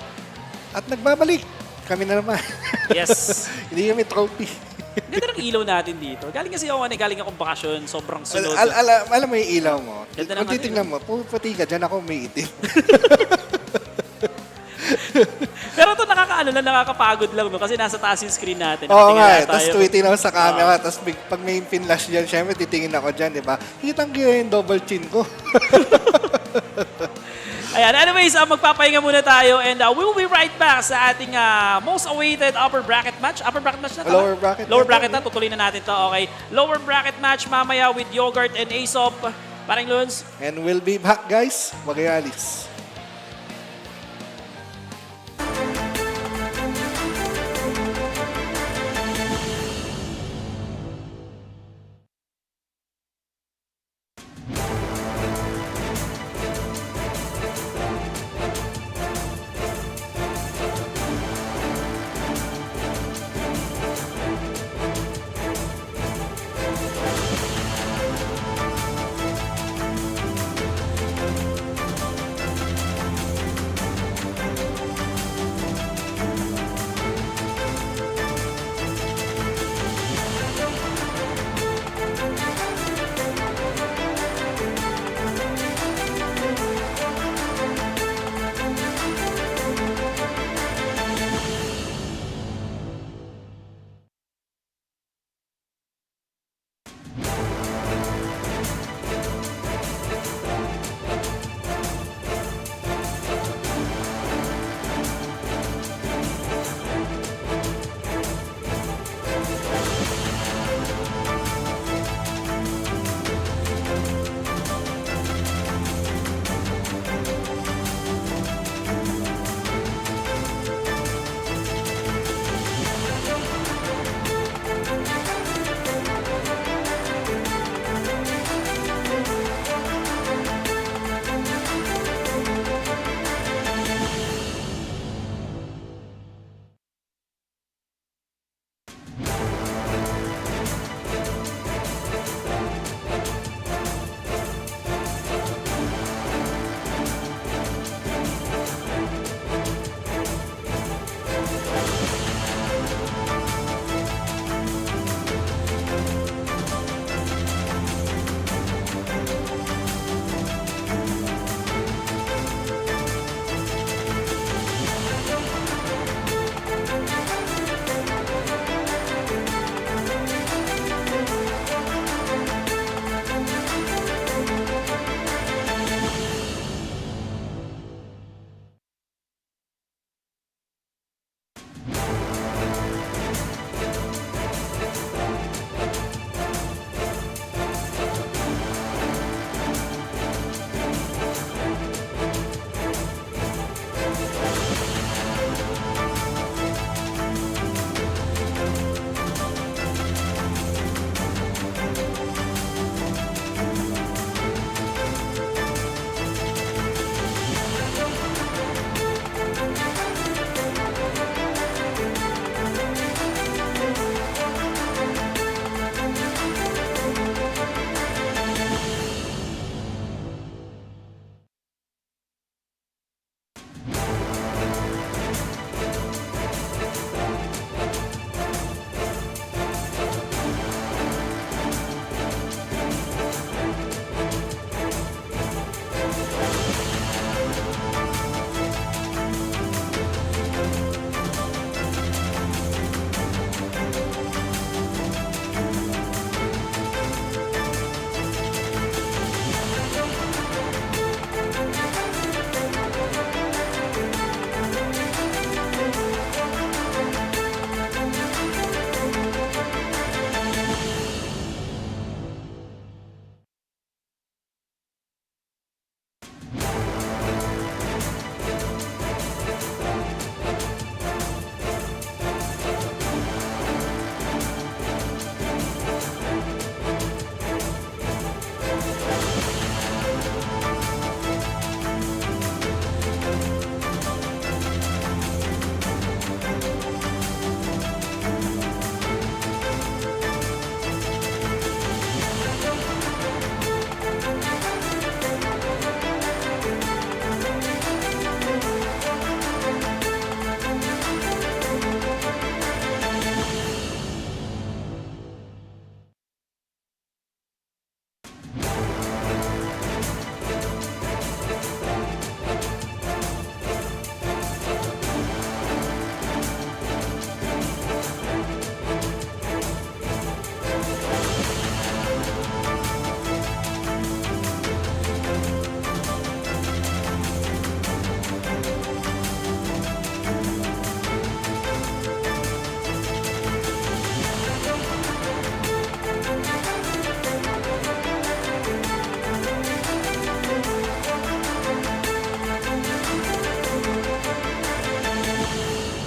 At nagbabalik. Kami na naman. Yes. Hindi kami trophy. Ganda ng ilaw natin dito. Galing kasi ako, galing akong bakasyon, sobrang sunod. Alam mo yung ilaw mo. Ganda Kung titignan mo, puti ka, dyan ako may itim. Pero ito nakakapagod lang no? Kasi nasa taas yung screen natin. Oo nga, tapos tweeting ako sa camera, tapos pag may pinlash dyan, syempre titingin ako dyan, di ba? Kitang-kita yung double chin ko. Ayan, anyways, magpapahinga muna tayo and we'll be right back sa ating most awaited upper bracket match. Upper bracket match na to? Lower bracket na, tutuloy na natin to. Okay, lower bracket match mamaya with Yogurt and Aesop. Parang Luns. And we'll be back, guys. Wag kayo alis.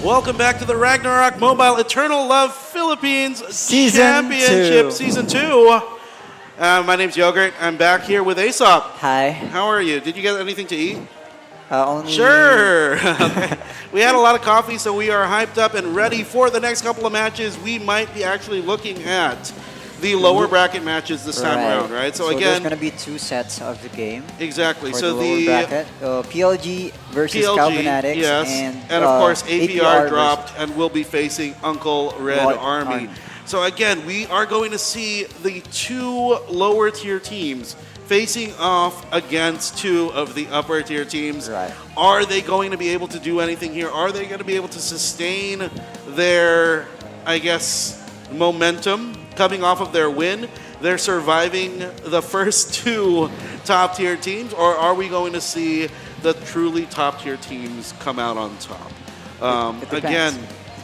Welcome back to the Ragnarok Mobile Eternal Love Philippines Season Championship 2. Season 2. My name's Yogurt. I'm back here with Aesop. Hi. How are you? Did you get anything to eat? Only... Sure. Okay. We had a lot of coffee, so we are hyped up and ready for the next couple of matches. We might be actually looking at the lower bracket matches this time around, right? So again, there's going to be 2 sets of the game. Exactly. For So the lower bracket, PLG versus Kalbonatics, yes, and of course APR versus dropped and will be facing Uncle Red Army. So again, we are going to see the 2 lower tier teams facing off against 2 of the upper tier teams. Right. Are they going to be able to do anything here? Are they going to be able to sustain their, I guess, momentum coming off of their win? They're surviving the first 2 top tier teams, or are we going to see the truly top tier teams come out on top? Again,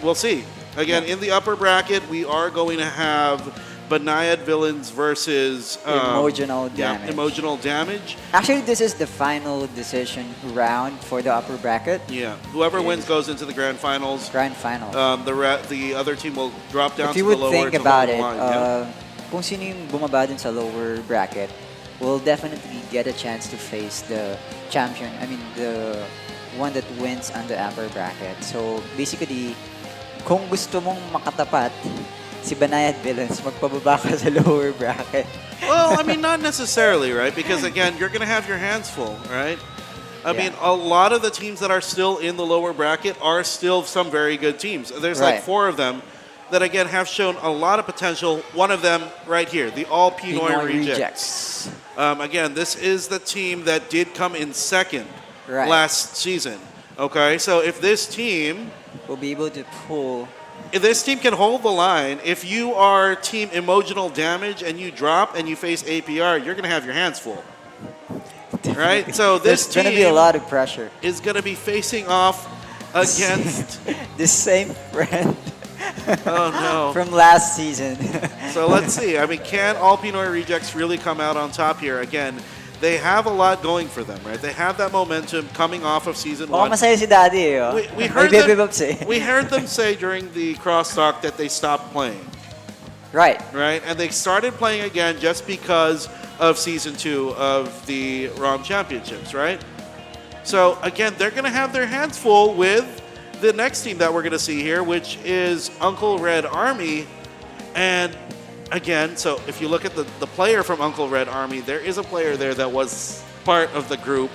we'll see. Again, in the upper bracket, we are going to have BANAYAD-VILLAINS versus Emotional Damage. Emotional Damage. Actually, this is the final decision round for the upper bracket. Yeah, whoever wins goes into the grand finals. Grand finals. The other team will drop down if to you the would lower. think to about the it, line. Yeah. kung sino yung bumaba dun sa lower bracket will definitely get a chance to face the champion. I mean, the one that wins on the upper bracket. So basically, kung gusto mong makatapat si BANAYAD-VILLAINS, magpababa ka sa lower bracket. Well, I mean, not necessarily, right? Because again, you're going to have your hands full, right? I mean, a lot of the teams that are still in the lower bracket are still some very good teams. There's like 4 of them that, again, have shown a lot of potential. One of them right here, the All-Pinoy Rejects. Again, this is the team that did come in second last season. Okay, so if this team will be able to pull... If this team can hold the line, if you are Team Emotional Damage and you drop and you face APR, you're going to have your hands full. Right? So this There's going to be a lot of pressure. Is going to be facing off against... the same friend. Oh, no. From last season. So let's see. I mean, can All-Pinoy Rejects really come out on top here? Again, they have a lot going for them, right? They have that momentum coming off of Season 1. Masaya si Daddy, eh, oh. We heard them say during the crosstalk that they stopped playing. Right. Right? And they started playing again just because of Season 2 of the ROM Championships, right? So, again, they're going to have their hands full with the next team that we're going to see here, which is Uncle Red Army. And again, so if you look at the player from Uncle Red Army, there is a player there that was part of the group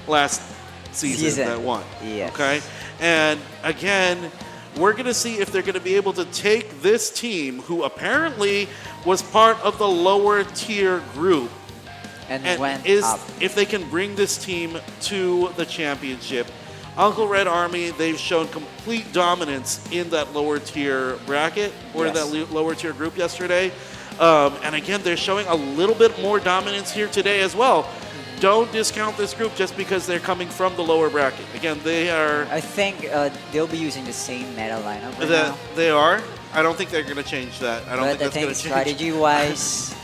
last season. That won. Yes. Okay? And again, we're going to see if they're going to be able to take this team, who apparently was part of the lower tier group, and went up. If they can bring this team to the championship. Uncle Red Army, they've shown complete dominance in that lower tier bracket, or in that lower tier group yesterday. And again, they're showing a little bit more dominance here today as well. Don't discount this group just because they're coming from the lower bracket. Again, they are... I think they'll be using the same meta lineup right now. They are? I don't think they're going to change that. I don't think that's going to change. Strategy-wise,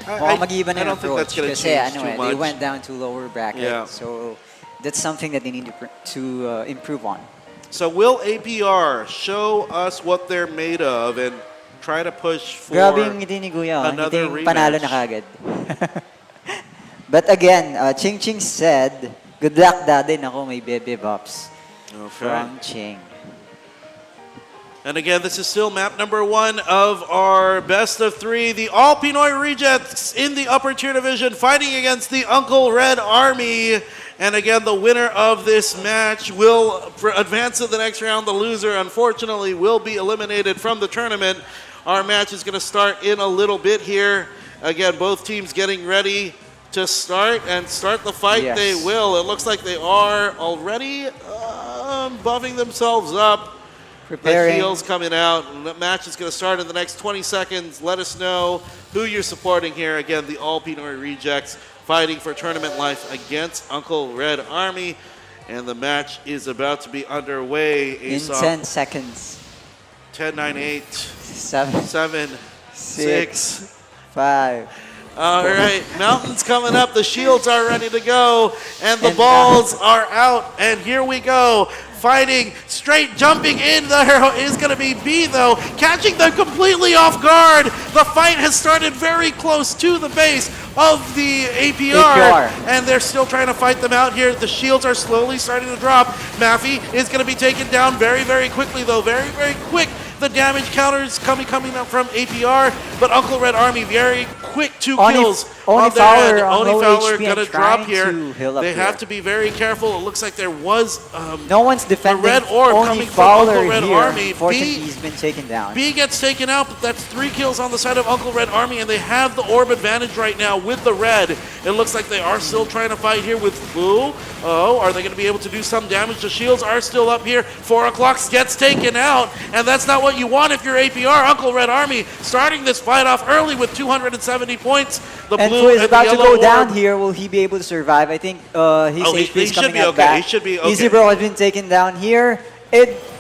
mag-iba na I don't think that's going to kasi change too much. They went down to lower bracket. So that's something that they need to improve on. So will APR show us what they're made of and try to push for Grabe yung ngiti ni Kuya. another Ngiti yung rematch? panalo na kagad. But again, Ching Ching said, good luck daddy. Nako, may bebe bops from Ching. And again, this is still map number 1 of our best of 3. The All-Pinoy Rejects in the upper tier division fighting against the Uncle Red Army. And again, the winner of this match will advance to the next round. The loser, unfortunately, will be eliminated from the tournament. Our match is going to start in a little bit here. Again, both teams getting ready to start the fight. Yes. They will. It looks like they are already buffing themselves up. Preparing. The heels coming out. And the match is going to start in the next 20 seconds. Let us know who you're supporting here. Again, the All-Pinoy Rejects fighting for tournament life against Uncle Red Army. And the match is about to be underway. In 10 seconds. 10, 9, 8, 7, 6, 5. All right, Mountain's coming up. The shields are ready to go. And the balls are out. And here we go. Fighting straight jumping in there is going to be B, though, catching them completely off guard. The fight has started very close to the base of the APR, and they're still trying to fight them out here. The shields are slowly starting to drop. Maffey is going to be taken down very, very quickly, though. Very, very quick. The damage counters coming up from APR, but Uncle Red Army very quick 2 kills on their end. Oni Fowler gonna drop here. They have to be very careful. It looks like there was no one's defending. a red orb Oni coming Fowler from Uncle Red here. Army. Fortunately, he's been taken down. B gets taken out, but that's 3 kills on the side of Uncle Red Army, and they have the orb advantage right now with the red. It looks like they are still trying to fight here with Fu. Oh, are they going to be able to do some damage? The shields are still up here. 4 o'clock gets taken out, and that's not what you want if you're APR. Uncle Red Army starting this fight off early with 270 points. The And blue Fu is and about the to yellow go down orb. here. Will he be able to survive? I think his HP is he coming should be up okay. back. He should be okay. Easy Bro has been taken down here.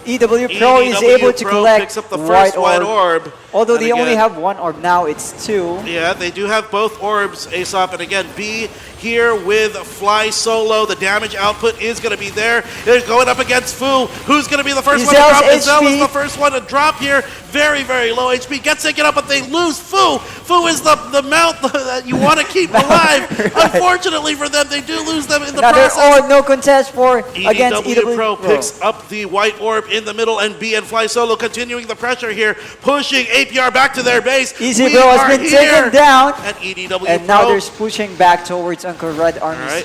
EW Pro is EW able to Pro collect picks up the first white orb. Although And they only again- have 1 orb now, it's 2. Yeah, they do have both orbs, Aesop, and again, B here with Fly Solo. The damage output is going to be there. They're going up against Fu. Who's going to be the first one to drop? Izel is the first one to drop here. Very, very low HP. Gets taken up, but they lose Fu. Fu is the mount that you want to keep alive. Unfortunately for them, they do lose them in the Another process. orb, no contest for against EW Pro picks up the white orb in the middle, and B and Fly Solo continuing the pressure here, pushing APR back to their base. Easy We Bro has are been here. taken down. And EDW And Pro. now they're pushing back towards Uncle Red Army's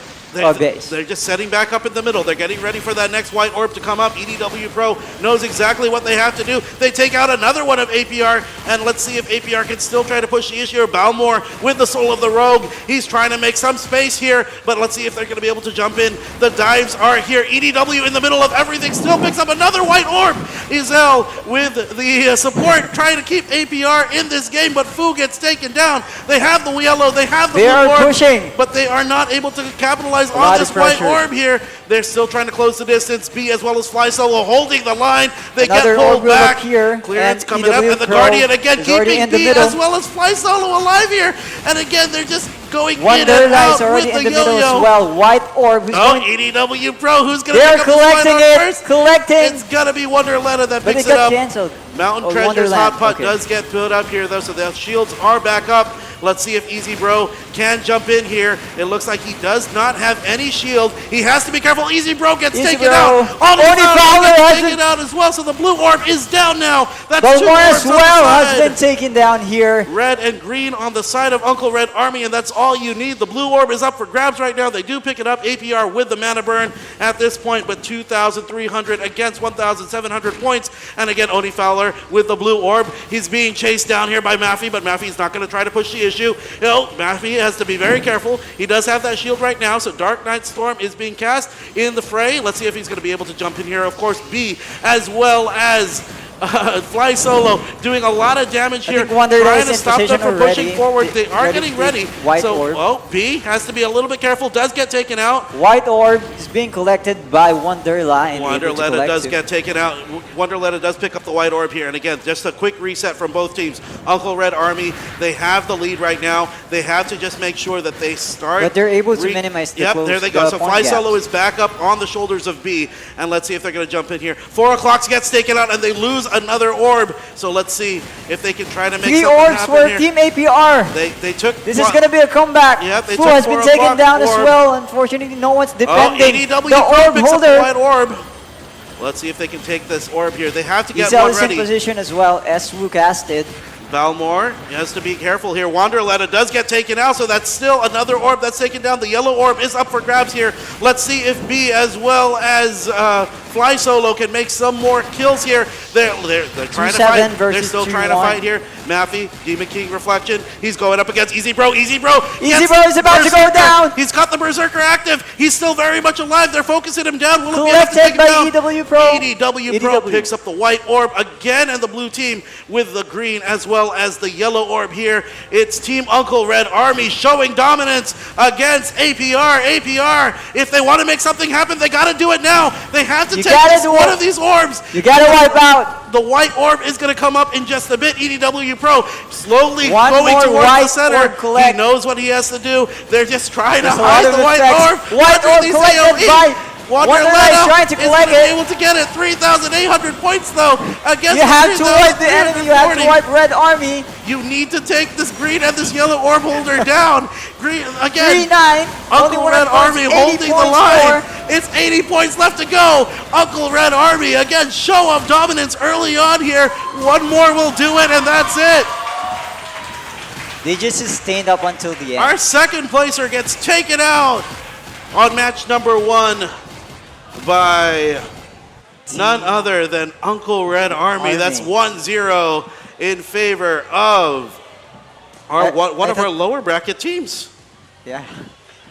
base. They're just setting back up in the middle. They're getting ready for that next white orb to come up. EDW Pro knows exactly what they have to do. They take out another one of APR, and let's see if APR can still try to push the issue. Balmore with the Soul of the Rogue. He's trying to make some space here, but let's see if they're going to be able to jump in. The dives are here. EDW in the middle of everything still picks up another white orb. Izel with the support trying to keep APR in this game, but Fu gets taken down. They have the yellow, they have the They blue are orb, pushing. but they are not able to capitalize A lot on this of white pressure. orb here. They're still trying to close the distance. B as well as Fly Solo holding the line. They Another get pulled orb will back. appear, Clearance and coming up, EW and the Pro Guardian again is already keeping in the B middle. as well as Fly Solo alive here. And again, they're just going in and Wonderlight out is already with in the the middle yo-yo. as well. White orb. Who's Oh, going EDW Pro, who's going to They're pick up this fight collecting on it. first? Collecting. It's going to be Wonderletta that But picks it it got up. canceled. Mountain Oh, Treasure's Wonderland. hot pot Okay. does get put up here, though, so the shields are back up. Let's see if Easy Bro can jump in here. It looks like he does not have any shield. He has to be careful. Easy Bro gets Easy taken Bro. out. Oni Fowler gets has taken been- out as well, so the blue orb is down now. That's 2 Balmore orbs as on the well has side. been taken down here. Red and green on the side of Uncle Red Army, and that's all you need. The blue orb is up for grabs right now. They do pick it up. APR with the mana burn at this point, but 2,300 against 1,700 points. And again, Oni Fowler with the blue orb. He's being chased down here by Maffey, but Maffey's not going to try to push the issue. No, Maffey has to be very careful. He does have that shield right now, so Dark Knight Storm is being cast in the fray. Let's see if he's going to be able to jump in here. Of course, B as well as Fly Solo doing a lot of damage here, Wonderlight trying is to in stop them position from already. pushing forward. They are Ready getting to ready. white So, orb. oh, B has to be a little bit careful. Does get taken out. White orb is being collected by Wonderlight. Wonderletta does get taken out. Wonderletta does pick up the white orb here. And again, just a quick reset from both teams. Uncle Red Army, they have the lead right now. They have to just make sure that they start. But they're able to minimize the Yep, close- there they go. the So point Fly gaps. Solo is back up on the shoulders of B. And let's see if they're going to jump in here. 4 o'clock gets taken out, and they lose another orb. So let's see if they can try to make 3 something orbs happen for here. Team APR. They took. This is going to be a comeback. Yep, they Fu took has been 4 taken o'clock down as orb. well. Unfortunately, no one's Oh, defending ADW the Pro orb picks up the holder. white orb. Let's see if they can take this orb here. They have to get Izel one is in ready. position as well as Wu casted. Balmore has to be careful here. Wonderletta does get taken out, so that's still another orb that's taken down. The yellow orb is up for grabs here. Let's see if B as well as Fly Solo can make some more kills here. They're trying to 2-7 fight. They're versus still trying to 2-1. fight here. Maffey, Demon King Reflection. He's going up against Easy Bro. Easy Bro. Easy Bro is about to go down. He's got the Berserker active. He's still very much alive. They're focusing him down. Will it be able to Collected take him by down? EW Pro. EDW Pro picks up the white orb again, and the blue team with the green as well as the yellow orb here. It's Team Uncle Red Army showing dominance against APR. APR, if they want to make something happen, they got to do it now. They have to You take gotta just do one it. of these orbs. You got to wipe out. The white orb is going to come up in just a bit. EDW Pro slowly One going more towards the white center. orb collect. He knows what he has to do. They're just trying There's to a lot hide of the white effects. orb. White Under orb the collected AOE. by Wonderland is trying to collect it. Able to get it. 3,800 points though. Against You have to wipe the enemy. You have to 3,340. wipe Red Army. You need to take this green and this yellow orb holder down. Green again. 3-9. Only Uncle one Red points, Army 80 holding the points line. more. It's 80 points left to go. Uncle Red Army again show of dominance early on here. One more will do it and that's it. They just sustained up until the end. Our second placer gets taken out on match number 1 by none other than Uncle Red Army. That's 1-0 in favor of one of our lower bracket teams. Yeah.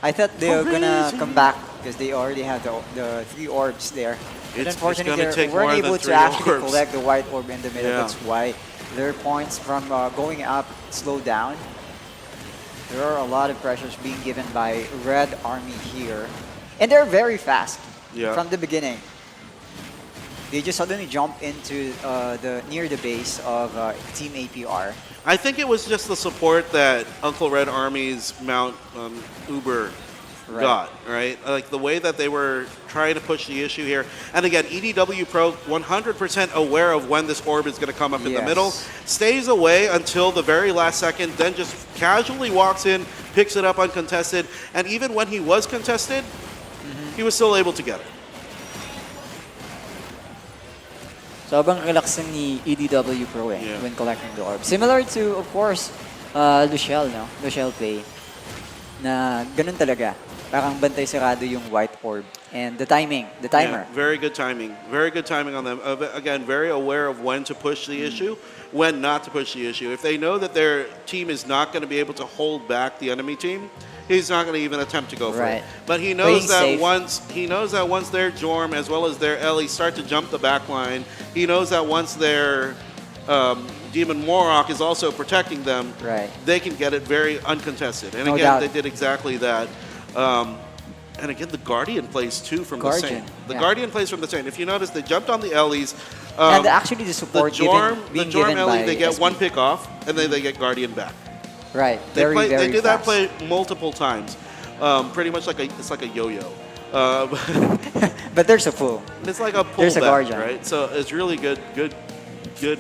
I thought they were gonna come back because they already have the 3 orbs there. But It's unfortunately, gonna take they weren't more than able 3 to actually orbs. collect the white orb in the middle. Yeah. That's why their points from going up slow down. There are a lot of pressures being given by Red Army here. And they're very fast from the beginning. They just suddenly jump into near the base of Team APR. I think it was just the support that Uncle Red Army's Mount Uber got, right? Like the way that they were trying to push the issue here. And again, EDW Pro 100% aware of when this orb is going to come up in the middle, stays away until the very last second, then just casually walks in, picks it up uncontested, and even when he was contested, he was still able to get it. Sobrang relax ni EDW Pro when collecting the orb. Similar to, of course, Luciel, no? Luciel Play. Na ganun talaga. Parang bantay sarado yung white orb. And the timing, the timer. Yeah, very good timing. Very good timing on them. Again, very aware of when to push the issue, when not to push the issue. If they know that their team is not going to be able to hold back the enemy team, he's not going to even attempt to go for it. But he knows that once their Jorm as well as their Ellie start to jump the back line, he knows that once their Demon Morok is also protecting them, they can get it very uncontested. And again, they did exactly that. And again, the Guardian plays too from the Saint. The Guardian plays from the Saint. If you notice, they jumped on the Ellies. And actually the support the Jorm being Ellie, given by they get SB. one pick off, and then they get Guardian back. Right, They very did that fast. play multiple times, pretty much like it's like a yo-yo. But there's a pull. It's like a There's a pullback, Guardian. right? So it's really good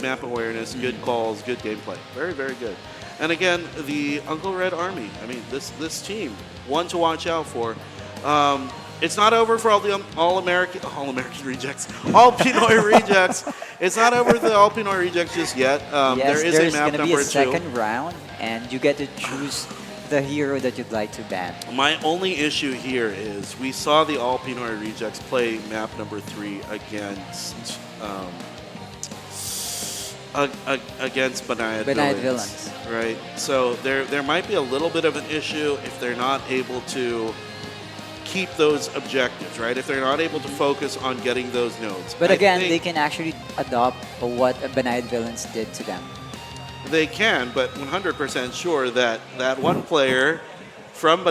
map awareness, good calls, good gameplay. Very, very good. And again, the Uncle Red Army. I mean, this team, one to watch out for. It's not over for all the All-American rejects, All-Pinoy rejects. It's not over for the All-Pinoy rejects just yet. Yes, there is a there's map gonna be number a 2. second round, and you get to choose the hero that you'd like to ban. My only issue here is we saw the All-Pinoy rejects play map number 3 against against BANAYAD-VILLAINS. Right? So there might be a little bit of an issue if they're not able to keep those objectives, right? If they're not able to focus on getting those nodes. But I again, think they can actually adopt what BANAYAD-VILLAINS did to them. they can, but 100% sure that that one player from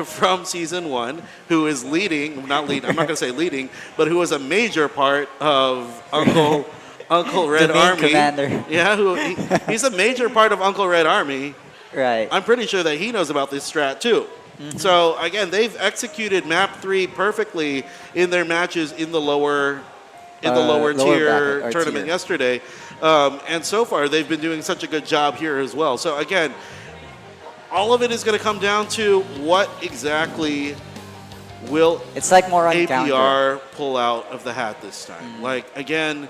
from season 1 who is leading, I'm not going to say leading, but who was a major part of Uncle Red The main Army. commander. Yeah, he's a major part of Uncle Red Army. Right. I'm pretty sure that he knows about this strat too. So again, they've executed map 3 perfectly in their matches in the lower lower tier bracket, or tournament tier. yesterday. And so far, they've been doing such a good job here as well. So again, all of it is going to come down to what exactly will It's like more on APR counter. pull out of the hat this time. Like, again,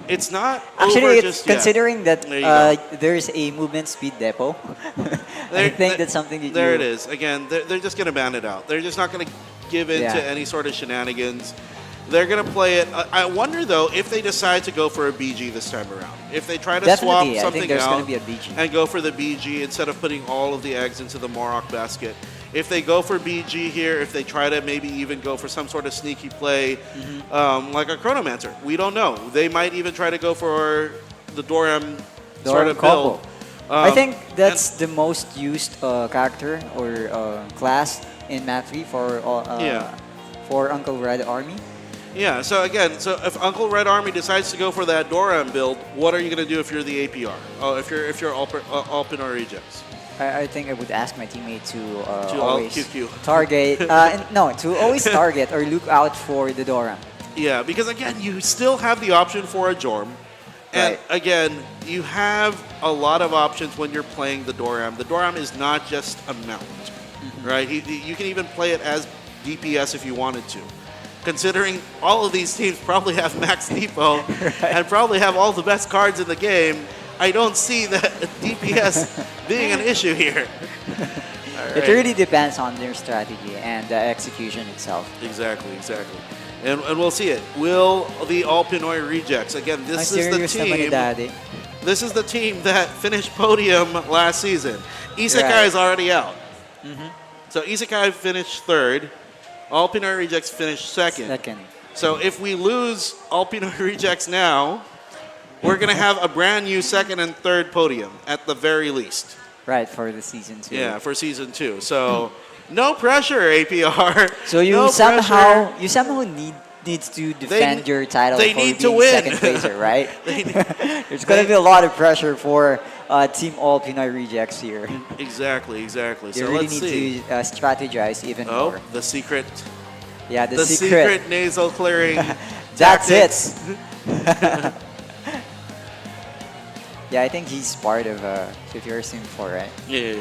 it's not Actually, over it's just yet. considering that There you go. there's a movement speed depot. I think that's something that There you... it is. Again, they're just going to ban it out. They're just not going to give in to any sort of shenanigans. They're going to play it. I wonder, though, if they decide to go for a BG this time around. If they try to swap Definitely, I think something there's out gonna be a BG. and go for the BG instead of putting all of the eggs into the Morok basket. If they go for BG here, if they try to maybe even go for some sort of sneaky play, like a Chronomancer, we don't know. They might even try to go for the Doram sort of combo. build. I think that's the most used character or class in map 3 for Uncle Red Army. Yeah, so again, if Uncle Red Army decides to go for that Doram build, what are you going to do if you're the APR? Oh, if you're All-Pinoy rejects? I think I would ask my teammate to To always QQ. target. No, to always target or look out for the Doram. Yeah, because again, you still have the option for a Jorm. And Right. again, you have a lot of options when you're playing the Doram. The Doram is not just a mount, right? You can even play it as DPS if you wanted to. Considering all of these teams probably have max depot and probably have all the best cards in the game, I don't see that DPS being an issue here. All It right. really depends on their strategy and the execution itself. Exactly. And we'll see it. Will the All-Pinoy rejects, again, this is the Serious naman ni team. Daddy. This is the team that finished podium last season. Isekai Right. is already out. So Isekai finished third. All-Pinoy rejects finished second. So if we lose All-Pinoy rejects now, we're going to have a brand new second and third podium at the very least. Right, for the season 2. Yeah, for season 2. So no pressure, APR. So you No somehow pressure. needs to defend your title they for need being to win. second placer, right? There's gonna be a lot of pressure for Team All Pinoy Rejects here. Exactly. They So really let's need see. to strategize even more. The secret. Yeah, the secret nasal clearing. That's it. tactics. Yeah, I think he's part of 50 Hours Team 4, right? Yeah.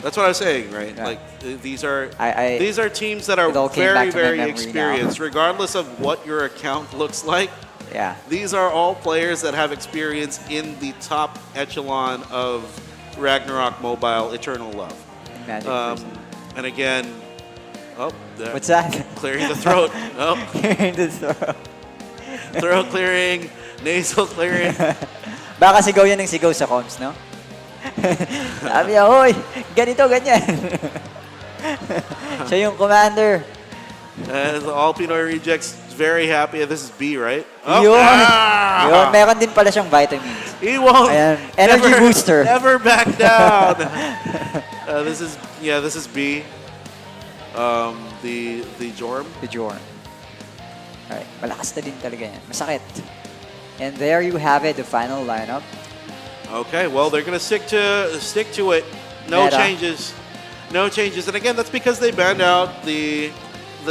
That's what I was saying, right? Yeah. Like these are I these are teams that are it all came very back to my very memory experienced, regardless of what your account looks like. Yeah. These are all players that have experience in the top echelon of Ragnarok Mobile Eternal Love. Magic person. And again, What's that? Clearing the throat. Clearing the throat. Throat clearing, nasal clearing. Baka sigaw yan ng sigaw sa comms, no? Sabi niya, hoy, ganito, ganyan. Siya yung commander. As all Pinoy rejects, very happy. This is B, right? Yun, meron din pala siyang vitamins. He won't. Ayan, energy booster. Never back down. This is B. The Jorm. The Jorm. Alright, malakas na din talaga yan. Masakit. And there you have it, the final lineup. Okay, well they're gonna stick to it. No Meta. changes. And again, that's because they banned out the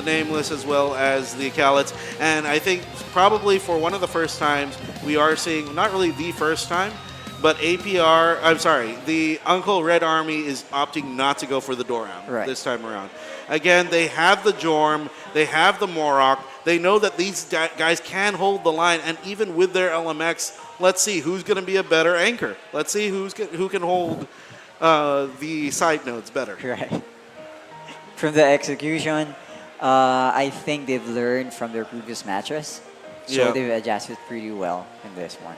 nameless as well as the Callets. And I think probably for one of the first times we are seeing, not really the first time, but the Uncle Red Army is opting not to go for the Doram this time around. Again, they have the Jorm, they have the Morok, they know that these guys can hold the line, and even with their LMX, let's see who's going to be a better anchor. Let's see who can hold the side nodes better. Right. From the execution, I think they've learned from their previous matches. So Yeah. they've adjusted pretty well in this one.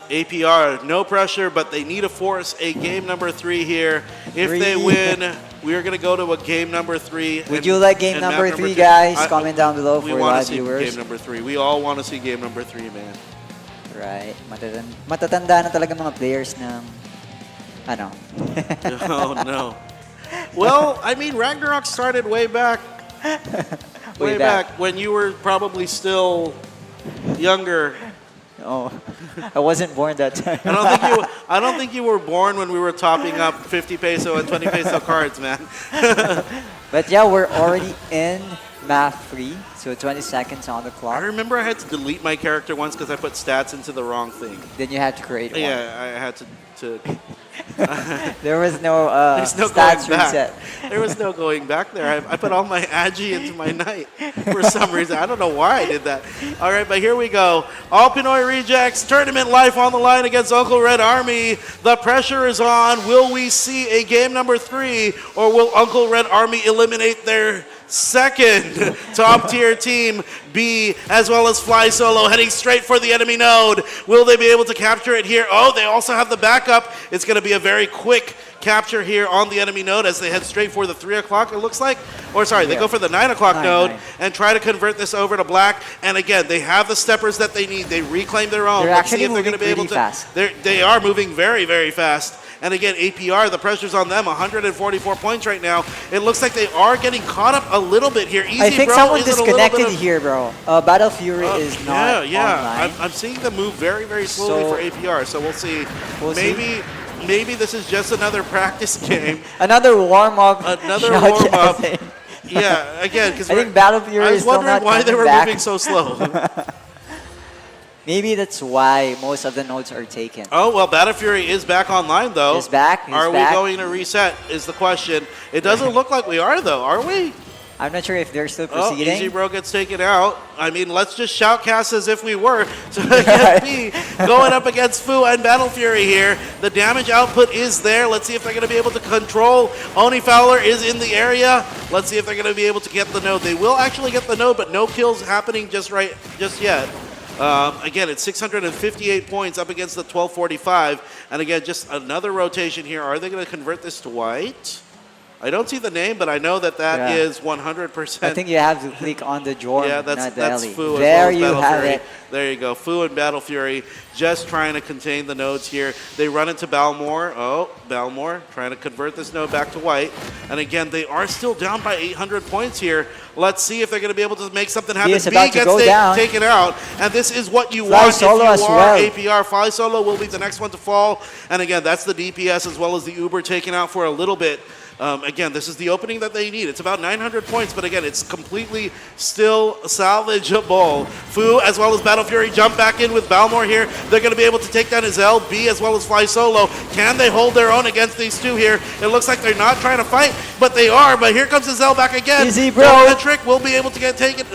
APR, no pressure, but they need to force a game number 3 here. If they win, we are going to go to a game number 3. Would you like game map number 3, two. guys? Comment down below We for wanna live see viewers. game number 3. We all want to see game number 3, man. Right. Matatanda na talaga mga players ng ano. Oh, no. Well, I mean, Ragnarok started way back. way back when you were probably still younger. Oh, I wasn't born that time. I don't think you were born when we were topping up 50 peso and 20 peso cards, man. But yeah, we're already in map 3, so 20 seconds on the clock. I remember I had to delete my character once because I put stats into the wrong thing. Then you had to create one. Yeah, I had to There was no, There's no stats going back. reset. There was no going back there. I put all my Agi into my knight for some reason. I don't know why I did that. All right, but here we go. All Pinoy Rejects, tournament life on the line against Uncle Red Army. The pressure is on. Will we see a game number 3, or will Uncle Red Army eliminate their second top tier team, B, as well as Fly Solo, heading straight for the enemy node? Will they be able to capture it here? Oh, they also have the backup. It's going to be a very quick capture here on the enemy node as they head straight for the 3 o'clock, it looks like. Or sorry, they go for the 9 o'clock node and try to convert this over to black. And again, they have the steppers that they need. They reclaim their own. They're Let's see actually if they're going to be able moving to. pretty fast. They are moving very, very fast. And again, APR, the pressure's on them, 144 points right now. It looks like they are getting caught up a little bit here. Easy, I think bro, someone is it a little disconnected bit of- here, bro. Battle Fury is not yeah. online. I'm seeing them move very, very slowly So- for APR, so we'll see. We'll maybe maybe this is just another practice game. Another warm-up. Another warm-up. showcasing. Yeah, again, because I think Battle Fury I is was still wondering not why they coming were back. moving so slow. Maybe that's why most of the nodes are taken. Oh, well, Battle Fury is back online, though. He's back. He's are back. we going to reset, is the question. It doesn't look like we are, though, are we? I'm not sure if they're still Oh, proceeding. Easy Bro gets taken out. I mean, let's just shoutcast as if we were. So again, B going up against Fu and Battle Fury here. The damage output is there. Let's see if they're going to be able to control. Oni Fowler is in the area. Let's see if they're going to be able to get the node. They will actually get the node, but no kills happening just yet. Again, it's 658 points up against the 1245. And again, just another rotation here. Are they going to convert this to white? I don't see the name, but I know that is 100%. I think you have to click on the Jorm, Yeah, not the that's Ellie. Fu as There well as you Battle have Fury. it. There you go. Fu and Battle Fury just trying to contain the nodes here. They run into Balmore. Oh, Balmore trying to convert this node back to white. And again, they are still down by 800 points here. Let's see if they're going to be able to make something happen. He is about to go gets down. taken out. And this is what you Fly want Solo if as you are well. APR. Fly Solo will be the next one to fall. And again, that's the DPS as well as the Uber taken out for a little bit. Again, this is the opening that they need. It's about 900 points, but again, it's completely still salvageable. Fu as well as Battle Fury jump back in with Balmore here. They're going to be able to take down his LB as well as Fly Solo. Can they hold their own against these two here? It looks like they're not trying to fight, but they are. But here comes Zell back again. Easy, bro. The trick will be able to get taken,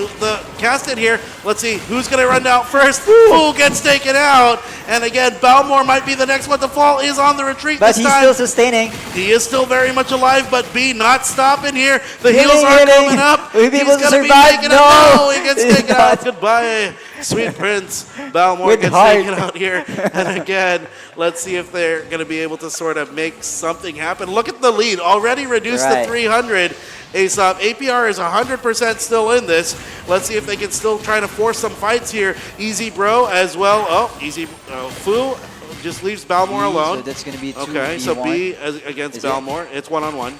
cast in here. Let's see who's going to run out first. Fu gets taken out. And again, Balmore might be the next one to fall. Is on the retreat But this he's time. still sustaining. He is still very much alive, but B not stopping here. The Healing, heals are healing. coming up. Will he be He's able to gonna be survive? taken No. out. No, he gets He's taken out. not. Goodbye, sweet prince. Balmore With gets heart. taken out here. And again, let's see if they're going to be able to sort of make something happen. Look at the lead. Already reduced to Right. 300. Aesop, APR is 100% still in this. Let's see if they can still try to force some fights here. Easy Bro as well. Oh, Easy Fu just leaves Balmore alone. So that's going to be 2v1. Okay, so B against Is it? Balmore. It's one-on-one.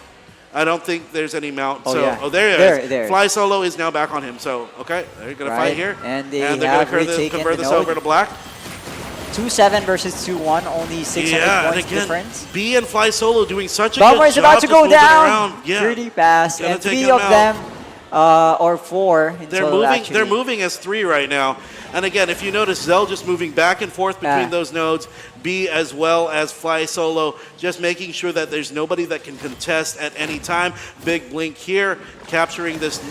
I don't think there's any mount. Oh, so, yeah. There it There, is. there. Fly Solo is now back on him. So, okay, they're going to fight Right. here. And they they're have going to retaken convert the this node. over to black. 2-7 versus 2-1, only 600 Yeah, and points again, difference. B and Fly Solo doing such a Balmore good is job about to just go moving down. around. Yeah. Pretty fast, Gonna and take 3 him of out. them, or 4 in They're total, moving. actually. They're moving as 3 right now. And again, if you notice, Zell just moving back and forth between those nodes. B as well as Fly Solo, just making sure that there's nobody that can contest at any time. Big blink here, capturing this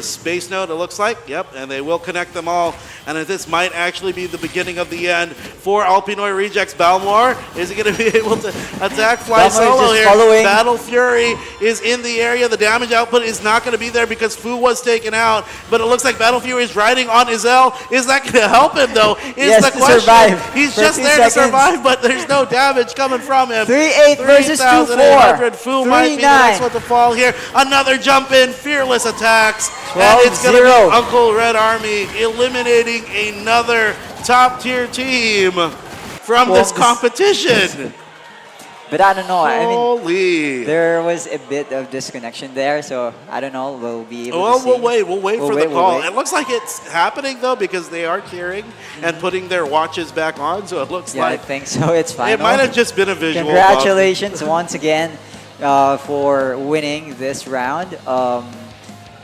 space node. It looks like. Yep, and they will connect them all. And this might actually be the beginning of the end for All-Pinoy Rejects. Balmore is he going to be able to attack Fly Balmore is Solo just here? following. Battle Fury is in the area. The damage output is not going to be there because Fu was taken out. But it looks like Battle Fury is riding on Izel. Is that going to help him though? Is Yes, the to question. survive He's for just 2 there seconds. to survive, but there's no damage coming from him. 3-8 versus 3,800. 2-4. Fu might be the 3-9. next one to fall here. Another jump in, fearless attacks. 12-0. And it's going to be Uncle Red Army eliminating another top tier team from this competition. But I don't know. I mean, Holy. there was a bit of disconnection there, so I don't know. We'll be able to Well, see. we'll wait. We'll wait for the call. wait. It looks like it's happening though because they are cheering and putting their watches back on. So it looks Yeah, like I think so. It's fine. it might have just been a visual. Congratulations once again for winning this round,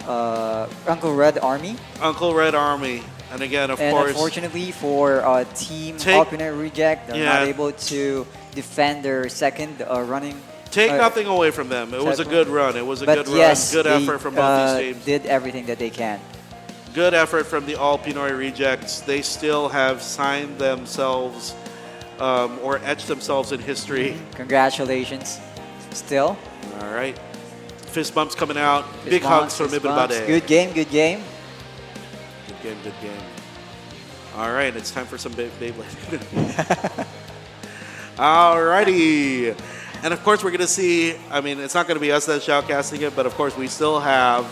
Uncle Red Army. Uncle Red Army, and again, of And course, unfortunately for Team Take- All-Pinoy Reject, they're not Yeah. able to defend their second running. take nothing away from them. It was a good run. It was a But good yes, run. Good they, effort from both these teams. did everything that they can. Good effort from the All-Pinoy Rejects. They still have signed themselves or etched themselves in history. Congratulations. Still. All right. Fist bumps coming out. Fist Big bumps, hugs from fist Ibn bumps. Bade. Good game, good game. Good game, good game. All right, it's time for some Beyblade. All righty. And of course, we're going to see, I mean, it's not going to be us that's shoutcasting it, but of course, we still have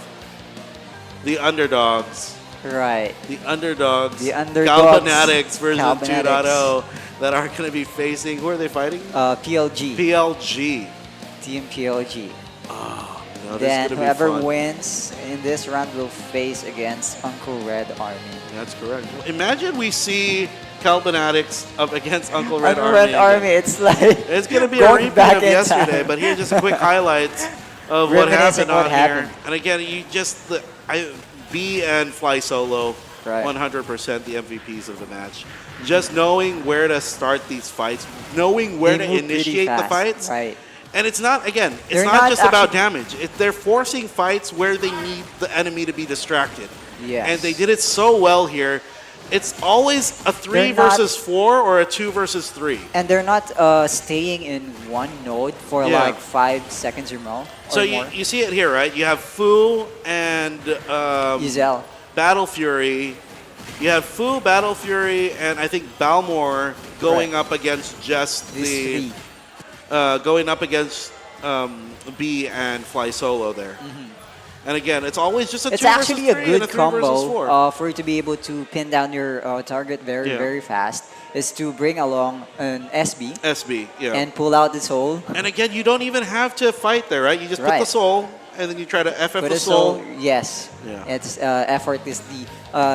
the underdogs. Right. The underdogs. The underdogs. Kalbonatics version Kalbonatics. 2.0 that are going to be facing, who are they fighting? PLG. PLG. Team PLG. Oh, no, this is Then gonna be whoever fun. wins in this round will face against Uncle Red Army. That's correct. Imagine we see Kalbonatics up against Uncle Red Uncle Army. Red Army, it's like It's going to be a going repeat back of in yesterday, time. but here's just a quick highlights of what Reminiscing happened what on happened. here. And again, B and Fly Solo, Right. 100% the MVPs of the match. Just knowing where to start these fights, knowing where They to move pretty initiate the fast, fights. right. And it's not, again, it's They're not not just about actually- damage. They're forcing fights where they need the enemy to be distracted. Yes. And they did it so well here. It's always a 3 They're not- versus 4 or a 2 versus 3. And they're not staying in one node for Yeah. like 5 seconds or more. So you see it here, right? You have Fu and Izel. Battle Fury. You have Fu, Battle Fury, and I think Balmor going up against just These the going up against B and Fly Solo there. And again, it's always just a 2 It's actually a versus 3 and good 3 versus 4. combo for you to be able to pin down your target very, Yeah. very fast. Is to bring along an SB SB, yeah. and pull out the soul. And again, you don't even have to fight there, right? You just put Right. the soul, and then you try to FF Put the a soul. yes. Yeah. It's effortlessly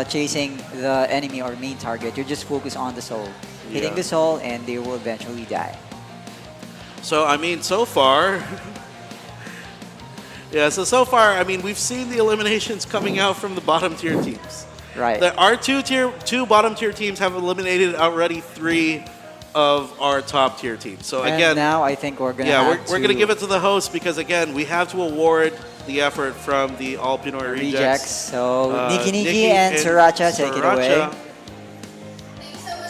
chasing the enemy or main target. You just focus on the soul. Hitting Yeah. the soul and they will eventually die. So, I mean, so far... yeah, so far, I mean, we've seen the eliminations coming out from the bottom tier teams. Right. Our two bottom tier teams have eliminated already 3 of our top tier teams. So And again, now I think we're gonna yeah, have we're gonna give it to the host because again, we have to award the effort from the All-Pinoy rejects. So Nikki Nikki and Sriracha, take it away. Sriracha.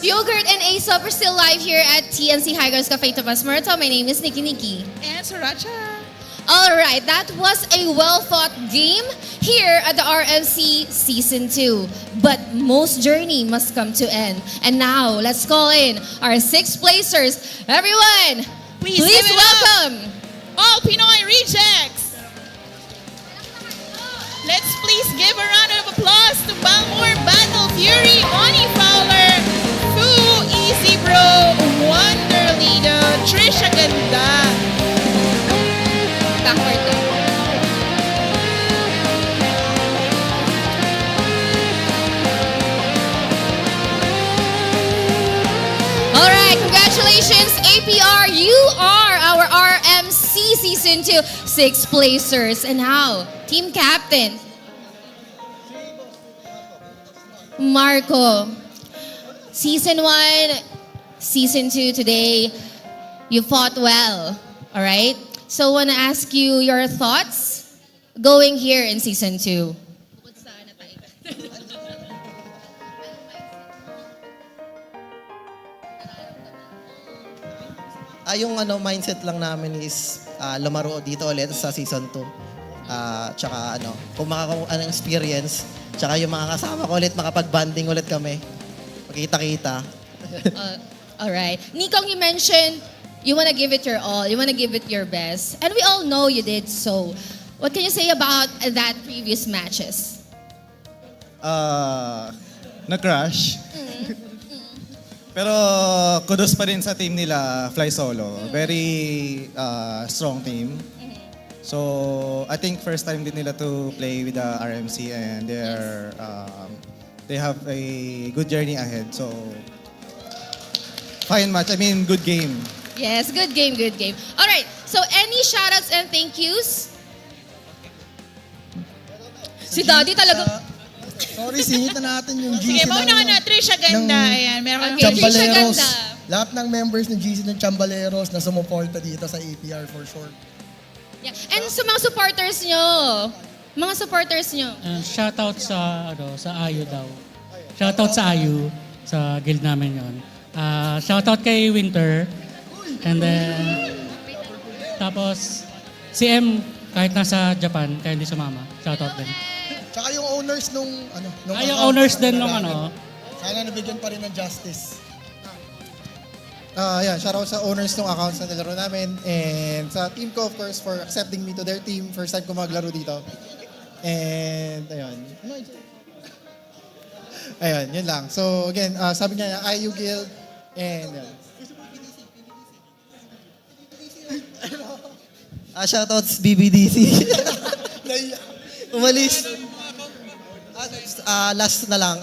Yogurt and Aesop are still live here at TNC Highlands Café Tapas Murata. My name is Nikki. And Sriracha. All right, that was a well-thought game here at the RMC Season 2. But most journey must come to end. And now, let's call in our 6 placers. Everyone, please give it welcome. All-Pinoy Rejects. Let's please give a round of applause to Balmor, Battle Fury, Oni Fowler, Fu, Easy Bro, Wonder Lido, Trisha Ganda. Backward lang. All right, congratulations, APR. You are our RMC Season 2 6 placers. And now, team captain, Marco. Season 1, Season 2 today, you fought well, all right? So I want to ask you your thoughts going here in Season 2. Yung mindset lang namin is lumaro dito ulit sa season 2. Tsaka kung makakakuha ng experience, tsaka yung mga kasama ko ulit, makapag-banding ulit kami. Magkita-kita. All right. Nikong, you mentioned you want to give it your all. You want to give it your best. And we all know you did so. What can you say about that previous matches? Na-crash. Pero kudos pa rin sa team nila, Fly Solo. Very strong team. So I think first time din nila to play with the RMC and they have a good journey ahead. So fine match. I mean, good game. Yes, good game, good game. All right. So any shoutouts and thank yous? Si Daddy talaga. Sorry, singit na natin yung GC Sige, mauna ka na, Trisha Ganda. Ayan, meron ka Okay, Trisha Chambaleros. Ganda. Lahat ng members ng GC ng Chambaleros na sumuporta dito sa APR for sure. Yeah. And sa mga supporters nyo, Shoutout sa sa Ayu daw. Shoutout sa Ayu sa guild namin 'yon. Shoutout kay Winter. And then tapos si M kahit nasa Japan kaya hindi sumama. Shoutout din. Tsaka yung owners nung Yung account, owners din nung sana nabigyan pa rin ng justice. Yeah, shoutout sa owners ng accounts na nilaro namin and sa team ko of course for accepting me to their team. First time ko maglaro dito. And ayun. Ayun, yun lang. So again, sabi niya IU Guild and Shoutouts BBDC. Umalis. Last na lang.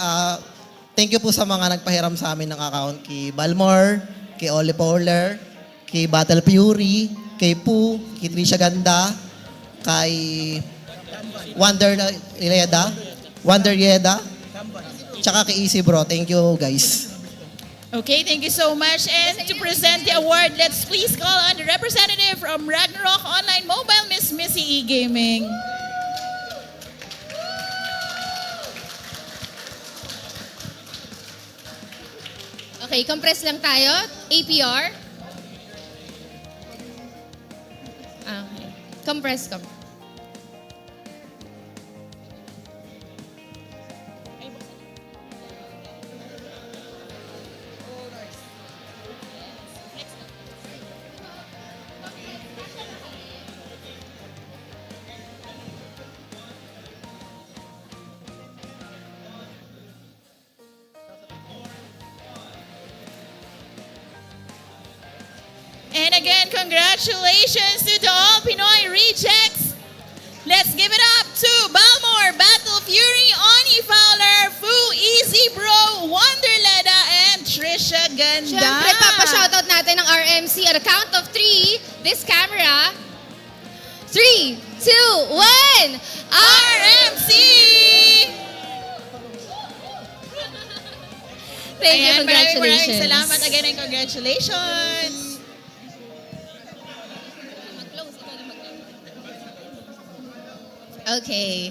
thank you po sa mga nagpahiram sa amin ng account. Kay Balmore, kay Oli Powler, kay Battle Fury, kay Poo, kay Trisha Ganda, kay Wonder Yeda, tsaka kay Easy Bro. Thank you guys. Okay, thank you so much. And to present the award, let's please call on the representative from Ragnarok Online Mobile, Miss Missy E Gaming. Okay, compress lang tayo. APR. Okay. Compress. And again, congratulations to the All-Pinoy rejects. Let's give it up to Balmore, Battle Fury, Oni Fowler, Fu, Easy Bro, Wonderleda, and Trisha Ganda. Siyempre, papashoutout natin ng RMC at a count of 3. This camera. 3, 2, 1. RMC! Thank you, Ayan, congratulations. Maraming salamat again and congratulations. Okay,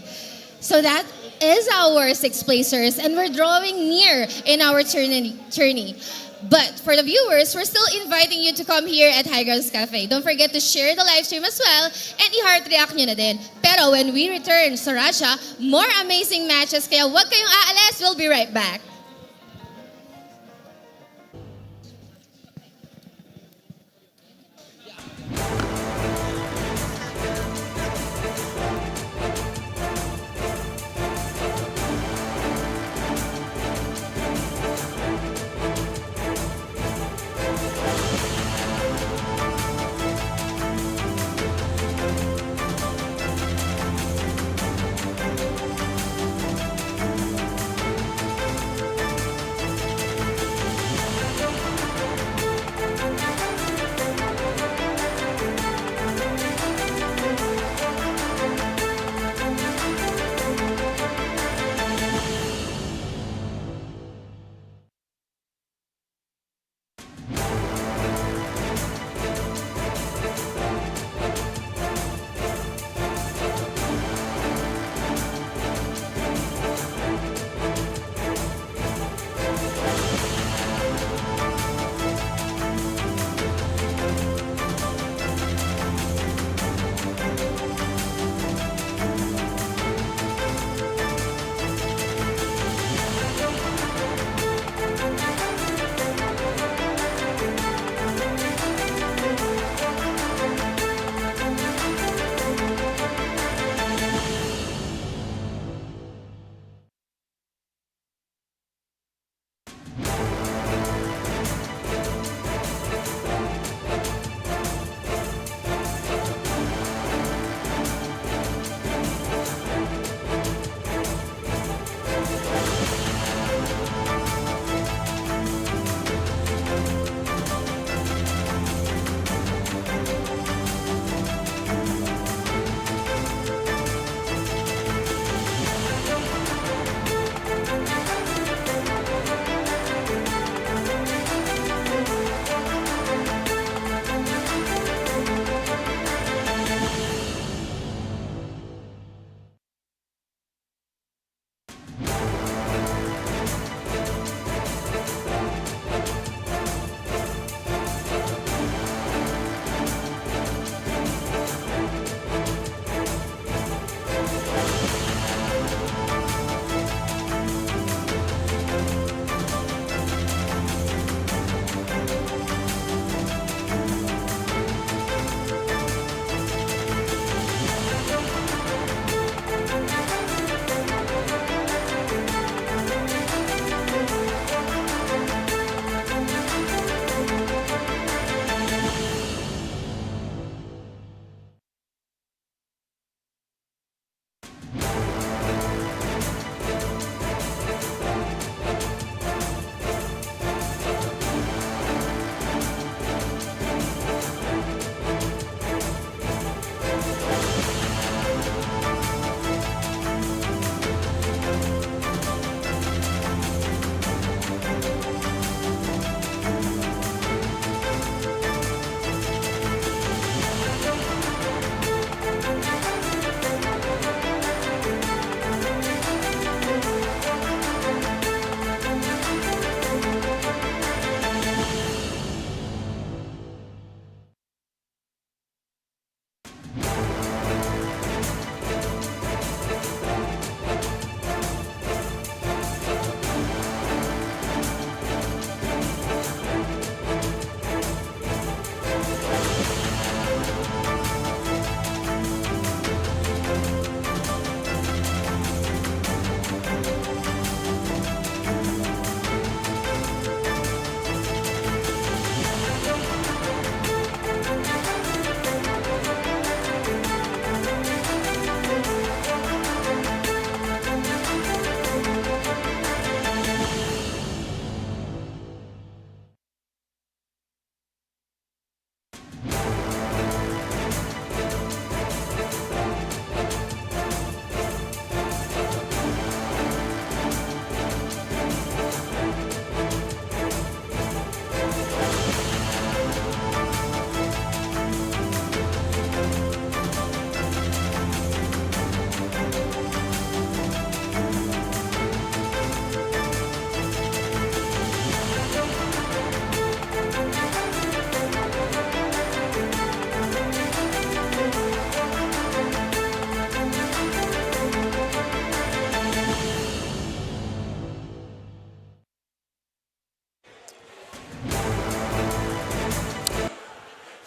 so that is our 6 placers and we're drawing near in our journey. But for the viewers, we're still inviting you to come here at High Grounds Café. Don't forget to share the live stream as well and i-heart react nyo na din. Pero when we return sa Russia, more amazing matches, kaya huwag kayong aalis. We'll be right back.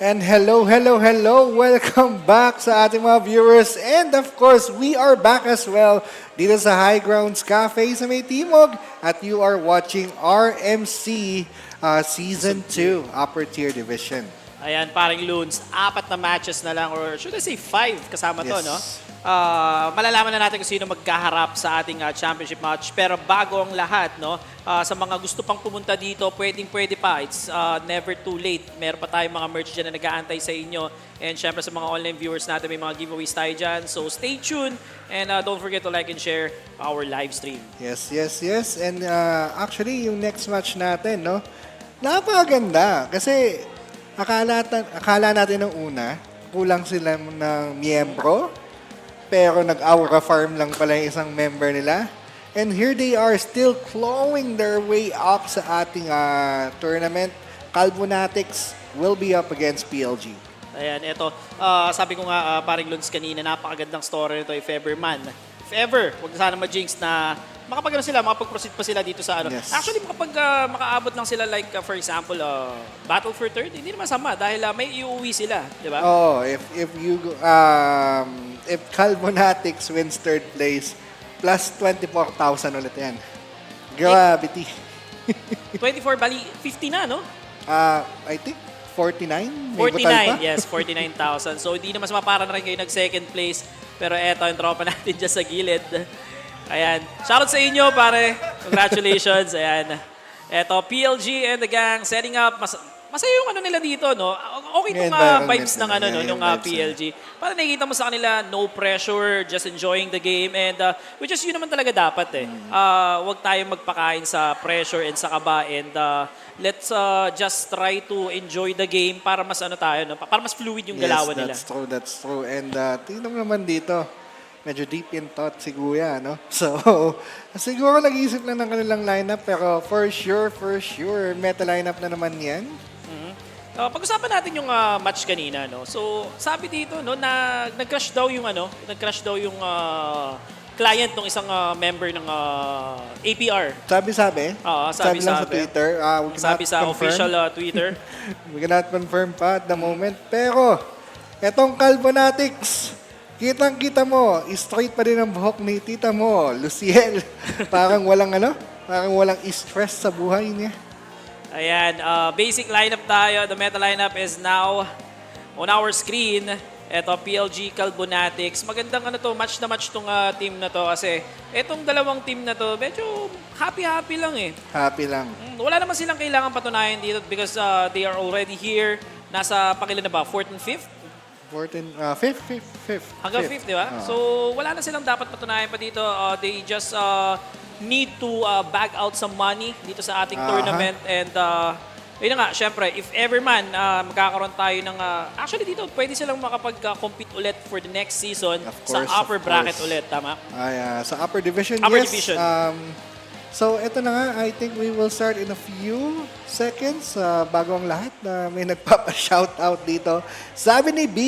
And hello, hello, hello! Welcome back sa ating mga viewers. And of course, we are back as well dito sa High Grounds Café sa May Timog. At you are watching RMC Season 2, Upper Tier Division. Ayan, paring Loons, 4 na matches na lang, or should I say 5 kasama to, Yes. no? Malalaman na natin kung sino magkaharap sa ating championship match. Pero bago ang lahat, no, sa mga gusto pang pumunta dito, pwede pa. It's never too late. Meron pa tayong mga merch dyan na nag-aantay sa inyo. And syempre sa mga online viewers natin, may mga giveaways tayo dyan. So stay tuned and don't forget to like and share our live stream. Yes, yes, yes. And actually, yung next match natin, no, napakaganda. Kasi akala natin nung una, kulang sila ng miyembro. Pero nag-aura farm lang pala yung isang member nila. And here they are still clawing their way up sa ating tournament. Kalbonatics will be up against PLG. Ayan, eto. Sabi ko nga, paring Lons kanina, napakagandang story nito if ever man. If ever, huwag na sana ma-jinx na makapag-proceed pa sila dito sa ano. Yes. Actually, makaabot lang sila like, for example, Battle for Third, hindi naman sama dahil may iuwi sila, di ba? Oh, if Kalbonatics wins third place, plus 24,000 ulit yan. Gravity. 24, bali, 50 na, no? I think 49? May batal pa? 49, yes, 49,000. So, hindi naman para na rin kayo nag-second place. Pero eto, yung tropa natin dyan sa gilid. Ayan. Shoutout sa inyo, pare. Congratulations. Ayan. Eto, PLG and the gang setting up. Masaya yung ano nila dito, no? Okay itong vibes ng ano, no, yung PLG. Para nakikita mo sa kanila, no pressure, just enjoying the game. And which is yun naman talaga dapat eh. Huwag tayong magpakain sa pressure and sa kaba. And let's just try to enjoy the game para mas ano tayo, no? Para mas fluid yung galawan nila. Yes, that's true. And tingnan mo naman dito, medyo deep in thought si Kuya, no? So, siguro nag-iisip na ng kanilang lineup, pero for sure, meta lineup na naman yan. Pag-usapan natin yung match kanina, no? So, sabi dito, no, na nag-crash daw yung client ng isang member ng APR. Sabi? Sabi lang sa Twitter. We sabi cannot sa confirm. official Twitter. We cannot confirm pa at the moment. Pero, etong Kalbonatics, kitang-kita mo, straight pa rin ang buhok ni tita mo, Luciel. Parang walang stress sa buhay niya. Ayan, basic lineup tayo. The meta lineup is now on our screen. Ito, PLG, Kalbonatics. Magandang match na match tong team na to kasi etong dalawang team na to, medyo happy-happy lang eh. Happy lang. Wala naman silang kailangan patunayan dito because they are already here. Nasa pakilan na ba? 4th and 5th? 5th. Hanggang 5th, di ba? So, wala na silang dapat patunayan pa dito. They just need to bag out some money dito sa ating tournament. And, yun na nga, syempre, if ever man magkakaroon tayo ng... actually, dito, pwede silang makapag-compete ulit for the next season sa upper bracket ulit, tama? Sa upper division, upper yes. Division. So, eto na nga, I think we will start in a few seconds. Bago ang lahat, may nagpapa-shoutout dito. Sabi ni B,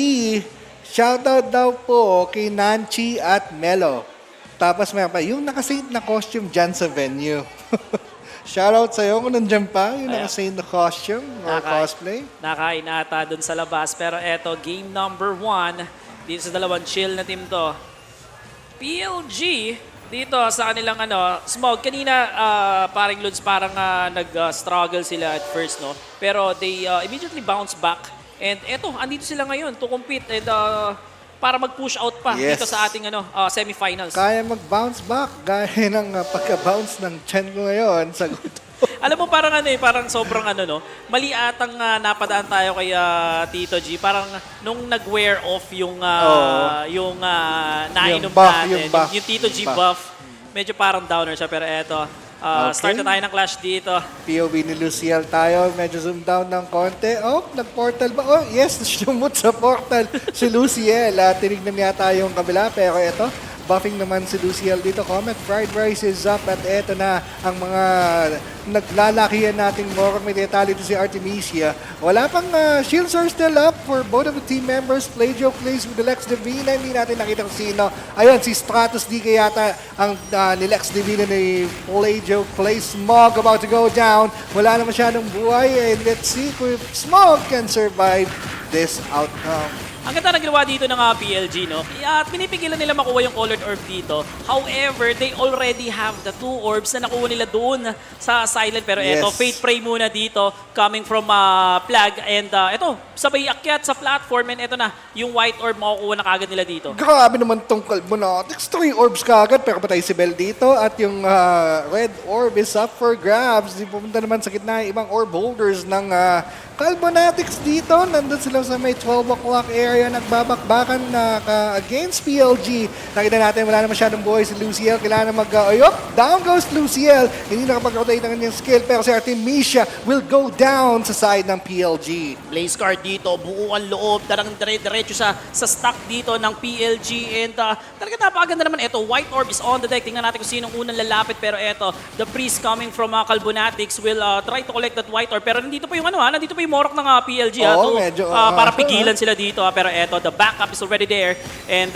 shoutout daw po kay Nanchi at Melo. Tapos may pa, yung nakasaint na costume dyan sa venue. Shoutout sa'yo kung nandiyan pa, yung nakasaint na costume or cosplay. Nakain ata dun sa labas. Pero eto, game number 1, dito sa dalawang chill na team to. PLG, dito sa kanilang Smog, kanina paring Lods parang nag-struggle sila at first, no? Pero they immediately bounce back. And eto, andito sila ngayon to compete and para mag-push out pa dito sa ating semifinals. Kaya mag-bounce back gaya ng pagka-bounce ng chan ko ngayon sa guto. Alam mo parang sobrang mali atang napadaan tayo kay Tito G. Parang nung nag-wear off yung nainom natin, yung Tito G buff, medyo parang downer siya. Pero eto, start na tayo ng clash dito. POV ni Luciel tayo. Medyo zoom down ng konti. Oh, nag-portal ba? Oh, yes, sumut sa portal si Luciel. Tinignan yata yung kabila. Pero ito, buffing naman si Luciel dito. Comment, fried rice is up. At ito na ang mga naglalakihan nating Morong. May detalye dito si Artemisia. Wala pang shields are still up for both of the team members. Playjoke plays with the Lex Divina. Hindi natin nakita kung sino. Ayun, si Stratus D yata ang ni Lex Divina ni Playjoke plays. Smog about to go down. Wala na masyadong buhay. And let's see if Smog can survive this outcome. Ang ganda na ginawa dito ng PLG, no? Kaya pinipigilan nila makuha yung colored orb dito. However, they already have the 2 orbs na nakuha nila doon sa silent. Pero eto, Fate Prey muna dito coming from Flag. And eto, sabay akyat sa platform. And eto na, yung white orb makukuha na kagad nila dito. Grabe naman tong Kalbonatics. 3 orbs kagad, pero patay si Bell dito. At yung red orb is up for grabs. Pupunta naman sa gitna yung ibang orb holders ng Kalbonatics dito. Nandun sila sa may 12 o'clock area. Nagbabakbakan na against PLG. Nakita natin wala na masyadong buhay si Luciel. Kailangan na down goes Luciel. Hindi nakapag-rotate ang kanyang skill. Pero si Artemisia will go down sa side ng PLG. Blaze card dito, buo ang loob, darang diretso sa stack dito ng PLG. And talaga napakaganda naman. Ito, white orb is on the deck. Tingnan natin kung sinong unang lalapit. Pero ito, the priest coming from Kalbonatics will try to collect that white orb. Pero nandito pa yung nandito pa yung Morok ng PLG. Para pigilan sila dito. Pero eto, the backup is already there. And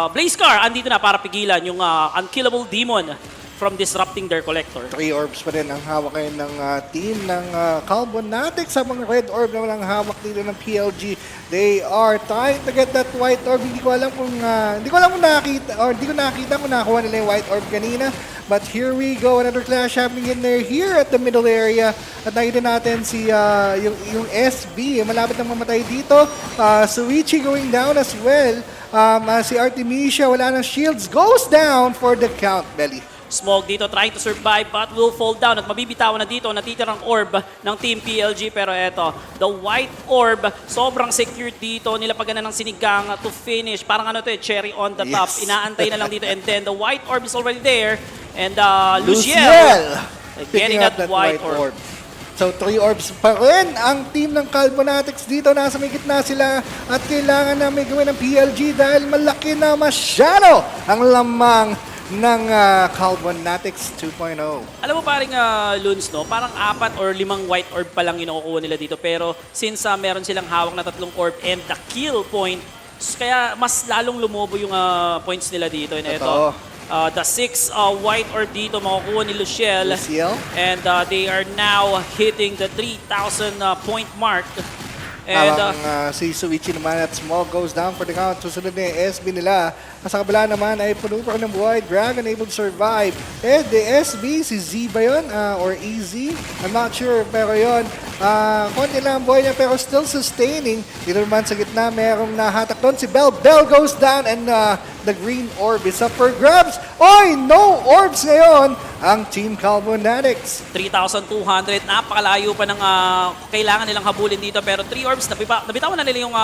Blazecar, andito na para pigilan yung unkillable demon from disrupting their collector. 3 orbs pa rin ang hawak ngayon ng team ng Kalbonatics. Habang red orb naman ang hawak dito ng PLG. They are trying to get that white orb. Hindi ko nakita kung nakakuha nila yung white orb kanina. But here we go, another clash happening in there here at the middle area. At nakita natin si yung SB, malapit nang mamatay dito. Suichi going down as well. Si Artemisia, wala ng shields, goes down for the count, Belly. Smog dito trying to survive but will fall down at mabibitawan na dito natitirang orb ng Team PLG. Pero eto, the white orb, sobrang secure dito. Nilapagan na ng sinigang to finish. Parang cherry on the top. Inaantay na lang dito. And then the white orb is already there. And Luciel getting that white orb. So 3 orbs pa rin ang team ng Kalbonatics dito. Nasa may gitna sila at kailangan na may gawin ng PLG dahil malaki na masyado ang lamang ng Kalbonatics 2.0. Alam mo paring Luns, no? Parang 4 or 5 white orb pa lang yung nakukuha nila dito. Pero since meron silang hawak na 3 orb and the kill point, kaya mas lalong lumobo yung points nila dito. And ito, the 6 white orb dito makukuha ni Luciel. And they are now hitting the 3,000 point mark. And si Suichi naman at Small goes down for the count. Susunod na yung SB nila. Sa kabila naman ay puno pa ng buhay. Dragon able to survive. And the SB, si Z ba yun? Or EZ? I'm not sure. Pero yun, konti lang ang buhay niya pero still sustaining. Dito naman sa gitna, merong nahatak doon. Si Bell. Bell goes down and the green orb is up for grabs. Oy! No orbs ngayon ang Team Kalbonatics. 3,200. Napakalayo pa ng kailangan nilang habulin dito. Pero 3 orbs, nabitawan na nila yung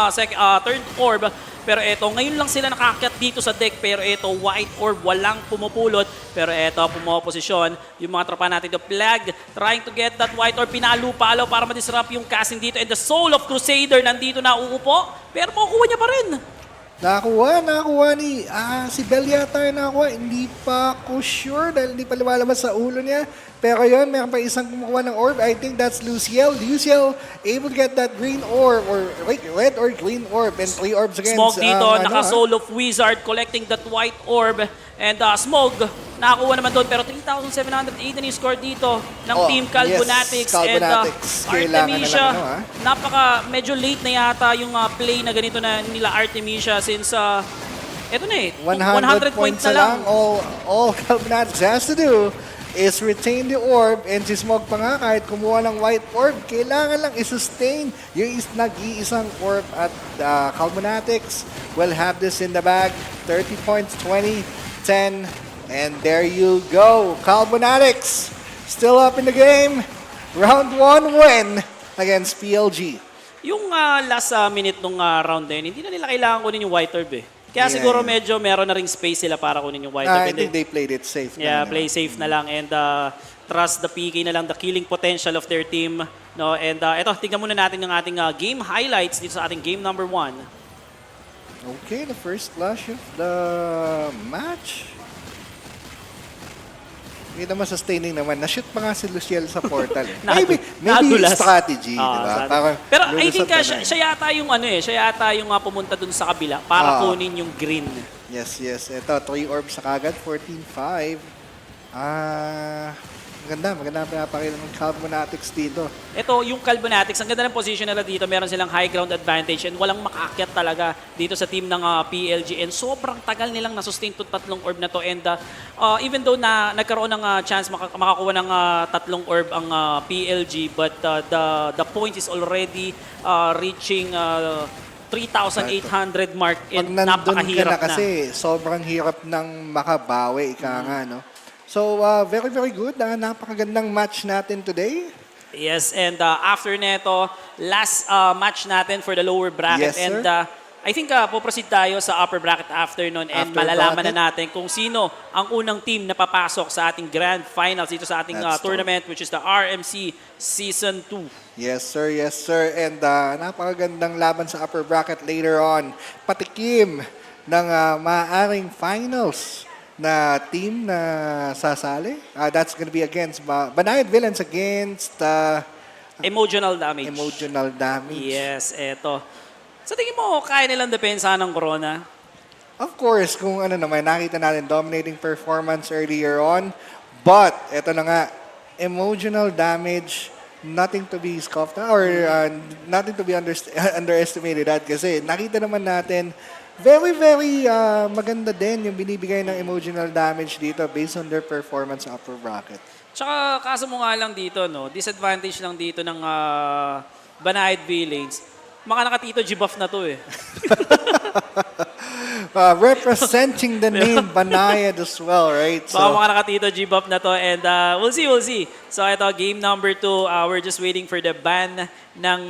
third orb. Pero eto, ngayon lang sila nakaakyat dito sa deck. Pero eto, white orb, walang pumupulot. Pero eto, pumoposisyon yung mga tropa natin. The Flag trying to get that white orb. Pinalo-palo para ma-disrupt yung casting dito. And the Soul of Crusader nandito na uupo. Pero makukuha niya pa rin. Nakakuha ni si Bell yata yung nakakuha. Hindi pa ako sure dahil hindi pa lumalabas sa ulo niya. Pero yun, meron pa isang kumukuha ng orb. I think that's Luciel. Luciel able to get that green orb or red or green orb and 3 orbs against. Smog dito, naka-Soul of Wizard collecting that white orb. And Smog, nakakuha naman doon. Pero 3,780 na yung score dito ng Team Kalbonatics. And Artemisia, medyo late na yata yung play na ganito na nila Artemisia since eto na 100 points na lang. All Kalbonatics has to do is retain the orb and si Smog pa nga kahit kumuha ng white orb, kailangan lang i-sustain yung nag-iisang orb at Kalbonatics will have this in the bag. 30 points, 20, 10, and there you go. Kalbonatics still up in the game. Round 1 win against PLG. Yung last minute nung round na yun, hindi na nila kailangan kunin yung white orb eh. Kaya siguro medyo meron na ring space sila para kunin yung white orb. I think they played it safe. Yeah, play safe na lang and trust the PK na lang, the killing potential of their team. No? And ito, tignan muna natin yung ating game highlights dito sa ating game number 1. Okay, the first flash of the match. Hindi naman sustaining naman. Na-shoot pa nga si Luciel sa portal. Maybe strategy, di ba? Pero I think siya yata yung siya yata yung pumunta dun sa kabila para kunin yung green. Yes. Ito, 3 orbs sa kagad, 14-5. Maganda ang pinapakita ng Kalbonatics dito. Ito, yung Kalbonatics, ang ganda ng position nila dito. Meron silang high ground advantage and walang makaakyat talaga dito sa team ng PLG. And sobrang tagal nilang nasustain itong tatlong orb na to. And even though na nagkaroon ng chance makakuha ng tatlong orb ang PLG, but the point is already reaching 3,800 mark and napakahirap ka na. Kasi sobrang hirap ng makabawi, ika nga, no? So, very, very good. Napakagandang match natin today. Yes, and after neto, last match natin for the lower bracket. Yes, sir. And I think poproceed tayo sa upper bracket after nun and After malalaman bracket. na natin kung sino ang unang team na papasok sa ating grand finals dito sa ating That's tournament, which is the RMC Season 2. Yes, sir. Yes, sir. And napakagandang laban sa upper bracket later on. Patikim ng maaaring finals na team na sasali. That's gonna be against BANAYAD-VILLAINS against Emotional damage. Emotional damage. Yes, eto. Sa tingin mo, kaya nilang depensa ng Corona? Of course, kung ano naman, nakita natin dominating performance earlier on. But, eto na nga, emotional damage, nothing to be scoffed at or nothing to be underestimated at kasi nakita naman natin very, very maganda din yung binibigay ng emotional damage dito based on their performance sa upper bracket. Tsaka kaso mo nga lang dito, no, disadvantage lang dito ng BANAYAD-VILLAINS. Mga nakatito G-buff na to eh. Representing the name Banayad as well, right? So, mga nakatito G-buff na to and we'll see. So ito, game number 2, we're just waiting for the ban ng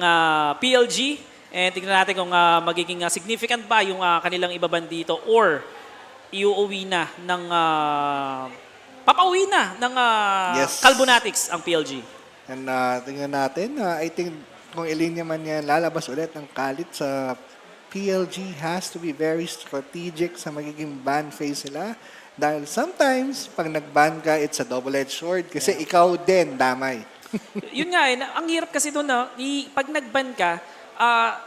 PLG. And tingnan natin kung magiging significant ba yung kanilang ibaban dito or iuuwi na ng papauwi na ng Yes. Kalbonatics ang PLG. And tingnan natin, I think kung ilinya man yan, lalabas ulit ng kalit sa PLG has to be very strategic sa magiging ban phase nila. Dahil sometimes, pag nag-ban ka, it's a double-edged sword kasi ikaw din damay. Yun nga ang hirap kasi doon pag nag-ban ka,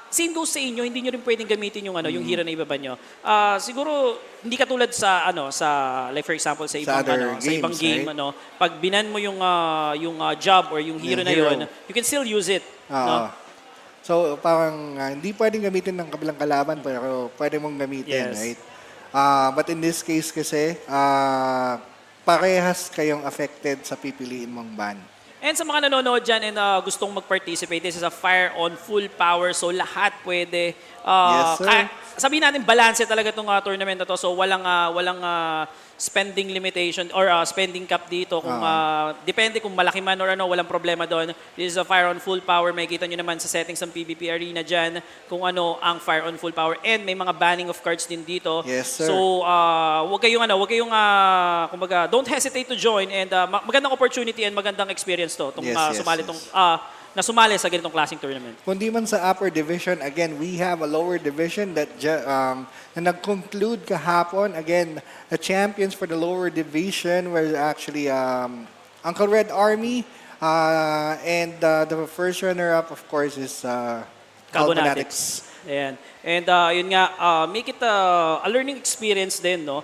same goes sa inyo, hindi nyo rin pwedeng gamitin yung yung hero na ibaba nyo. Siguro hindi katulad sa sa like for example sa ibang sa ibang game right? pag binan mo yung job or yung hero na yun, you can still use it. No? So parang hindi pwedeng gamitin ng kabilang kalaban pero pwede mong gamitin, Yes. right? But in this case kasi parehas kayong affected sa pipiliin mong ban. And sa mga nanonood dyan and gustong mag-participate, this is a fire on full power. So lahat pwede. Yes, sir. Sabihin natin, balance talaga itong tournament na to. So walang spending limitation or spending cap dito. Kung depende kung malaki man or walang problema doon. This is a fire on full power. Makikita nyo naman sa settings ng PvP Arena dyan kung ano ang fire on full power. And may mga banning of cards din dito. Yes, sir. So wag kayong kumbaga, don't hesitate to join and magandang opportunity and magandang experience to. Sumali sa ganitong klaseng tournament. Kundi man sa upper division, again, we have a lower division that na nag-conclude kahapon. Again, the champions for the lower division were actually Uncle Red Army and the first runner-up, of course, is Kalbonatics. Ayan. And yun nga, make it a learning experience din, no?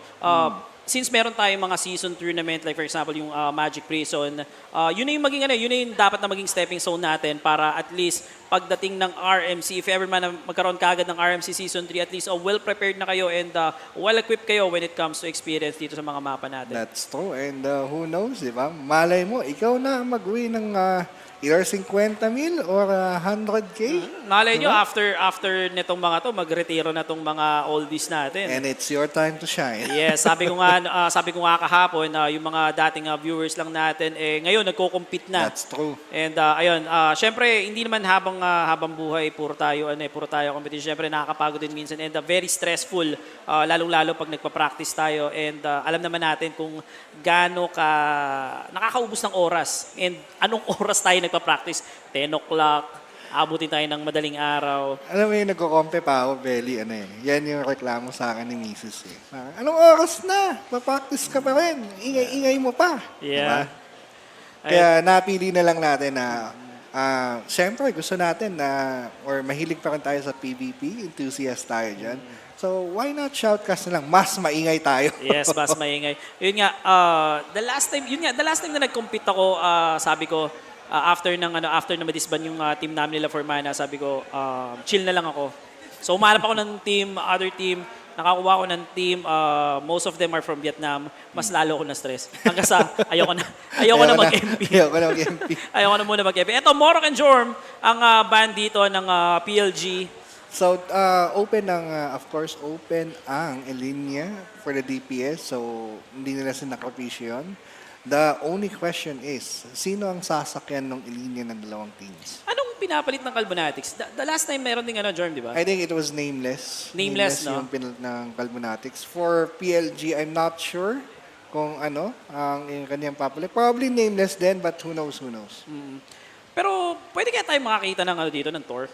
Since meron tayong mga season tournament, like for example, yung Magic Prison, yun na yung yun na yung dapat na maging stepping stone natin para at least pagdating ng RMC, if ever man na magkaroon kaagad ng RMC Season 3, at least well-prepared na kayo and well-equipped kayo when it comes to experience dito sa mga mapa natin. That's true. And who knows, di ba? Malay mo, ikaw na mag-uwi ng either 50 mil or 100K. Malay nyo, after nitong mga to, magretiro na tong mga oldies natin. And it's your time to shine. Yes, sabi ko nga kahapon, yung mga dating viewers lang natin, ngayon nagko-compete na. That's true. And ayun, syempre hindi naman habang buhay puro tayo competition. Syempre nakakapagod din minsan and very stressful, lalong-lalo pag nagpa-practice tayo and alam naman natin kung gaano ka nakakaubos ng oras and anong oras tayo nagpa-practice. 10 o'clock, abutin tayo ng madaling araw. Alam mo yung nagko-compe pa ako, Belly, yan yung reklamo sa akin ni Mrs. Anong oras na? Pa-practice ka pa rin. Ingay mo pa. Yeah. Diba? Kaya napili na lang natin na Siyempre, gusto natin na, or mahilig pa rin tayo sa PvP, enthusiast tayo dyan. So, why not shoutcast na lang? Mas maingay tayo. Yes, mas maingay. Yun nga, the last time na nag-compete ako, sabi ko, after na madisban yung team namin nila for mana, sabi ko, chill na lang ako. So, umanap ako ng team, other team, nakakuha ko ng team, most of them are from Vietnam, mas lalo ako na-stress. Hanggang sa, ayoko na mag-MP. Ayoko na muna mag-MP. Ito, Morok and Jorm, ang band dito ng PLG. So, of course, open ang linya for the DPS. So, hindi nila sinakripisyo yun. The only question is, sino ang sasakyan ng linya ng dalawang teams? Anong pinapalit ng Kalbonatics? The last time meron ding Jorm, di ba? I think it was Nameless. Nameless, no? Yung pinalit ng Kalbonatics. For PLG, I'm not sure kung ang yung kanyang papalit. Probably Nameless din, but who knows. Pero, pwede kaya tayo makakita ng dito, ng tour?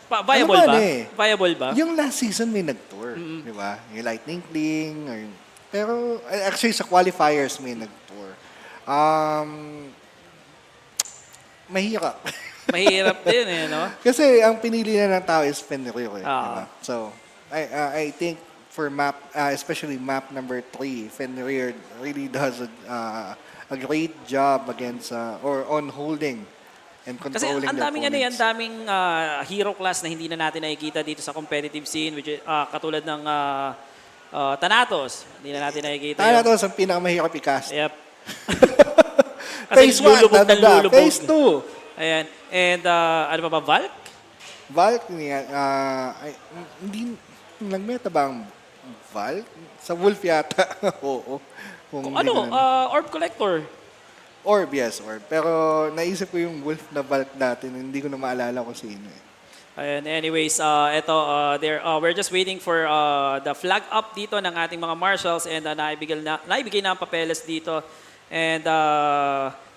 Viable ba? Viable ba? Yung last season may nag-tour, di ba? Yung Lightning Kling, or pero actually sa qualifiers may nag-tour. Mahirap. Mahirap din no? Kasi ang pinili na ng tao is Fenrir diba? So, I think for map, especially map number 3, Fenrir really does a great job against or on holding and Kasi controlling ang daming their opponents. ang daming hero class na hindi na natin nakikita dito sa competitive scene, which is, katulad ng Thanatos. Hindi na natin nakikita. Thanatos ang pinakamahirap i-cast. Yep. Phase 1, lulubog ng lulubog. Phase 2. Ayan. And ano pa ba, Valk? Valk niya, hindi, nagmeta ba ang Valk? Sa Wolf yata. Oo. Kung Orb Collector. Orb, yes, Orb. Pero naisip ko yung Wolf na Valk natin, hindi ko na maalala kung sino And anyways, we're just waiting for the flag up dito ng ating mga marshals and naibigay na ang papeles dito. And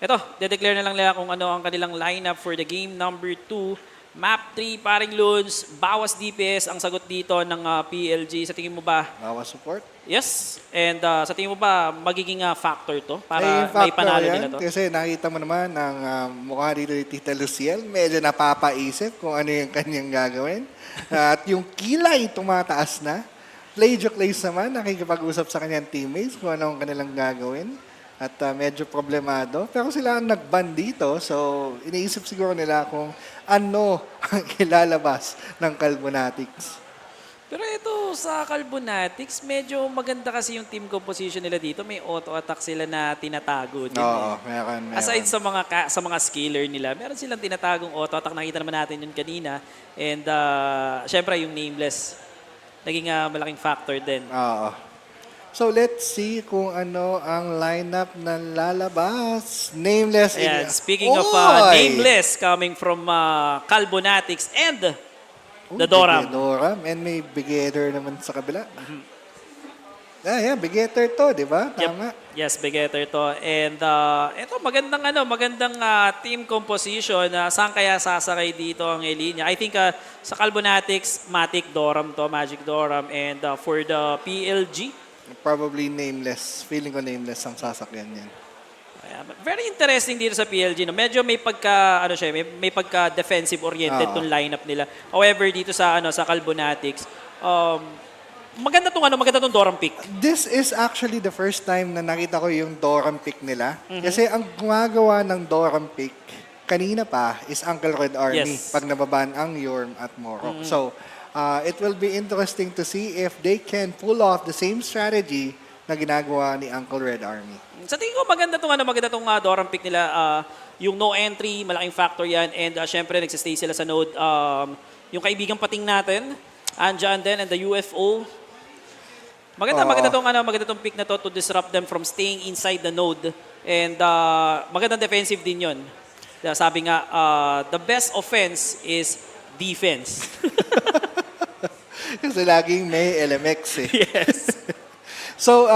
ito, de-declare na lang nila kung ano ang kanilang lineup for the game number 2. Map 3, paring Loons, bawas DPS ang sagot dito ng PLG. Sa tingin mo ba? Bawas support? Yes. And sa tingin mo ba magiging factor to para may panalo nila to? Kasi nakita mo naman ang mukha dito ni Tita Luciel, medyo napapaisip kung ano yung kanyang gagawin. At yung kilay tumataas na. Plays naman, nakikipag-usap sa kanyang teammates kung ano ang kanilang gagawin. At medyo problemado. Pero sila ang nag-ban dito, so iniisip siguro nila kung ano ang ilalabas ng Kalbonatics. Pero ito sa Kalbonatics, medyo maganda kasi yung team composition nila dito. May auto-attack sila na tinatago din. Oo, meron. Aside sa mga skiller nila, meron silang tinatagong auto-attack. Nakita naman natin yun kanina. And syempre yung Nameless, naging malaking factor din. Oo. So let's see kung ano ang lineup na lalabas. Nameless. Ayan, speaking of Nameless coming from Kalbonatics and the Doram. Doram. And may Begetter naman sa kabila. Begetter to, di ba? Tama. Yep. Yes, Begetter to. And ito, magandang team composition. Saan kaya sasakay dito ang linya? I think sa Kalbonatics, Matic Doram to, Magic Doram. And for the PLG, probably Nameless. Feeling ko Nameless ang sasakyan yan. Very interesting dito sa PLG. No? Medyo may pagka may pagka defensive oriented tong lineup nila. However, dito sa Kalbonatics, maganda tong Doram pick. This is actually the first time na nakita ko yung Doram pick nila. Kasi ang gumagawa ng Doram pick kanina pa is Uncle Red Army pag nababan ang Yorm at Morok. So, it will be interesting to see if they can pull off the same strategy na ginagawa ni Uncle Red Army. Sa tingin ko maganda tong Doram pick nila. Yung no entry, malaking factor yan. And syempre, nagsistay sila sa node. Yung kaibigang pating natin, andyan din, and the UFO. Maganda tong pick na to disrupt them from staying inside the node. And magandang defensive din yun. Sabi nga, the best offense is defense. Kasi laging may LMX Yes. So,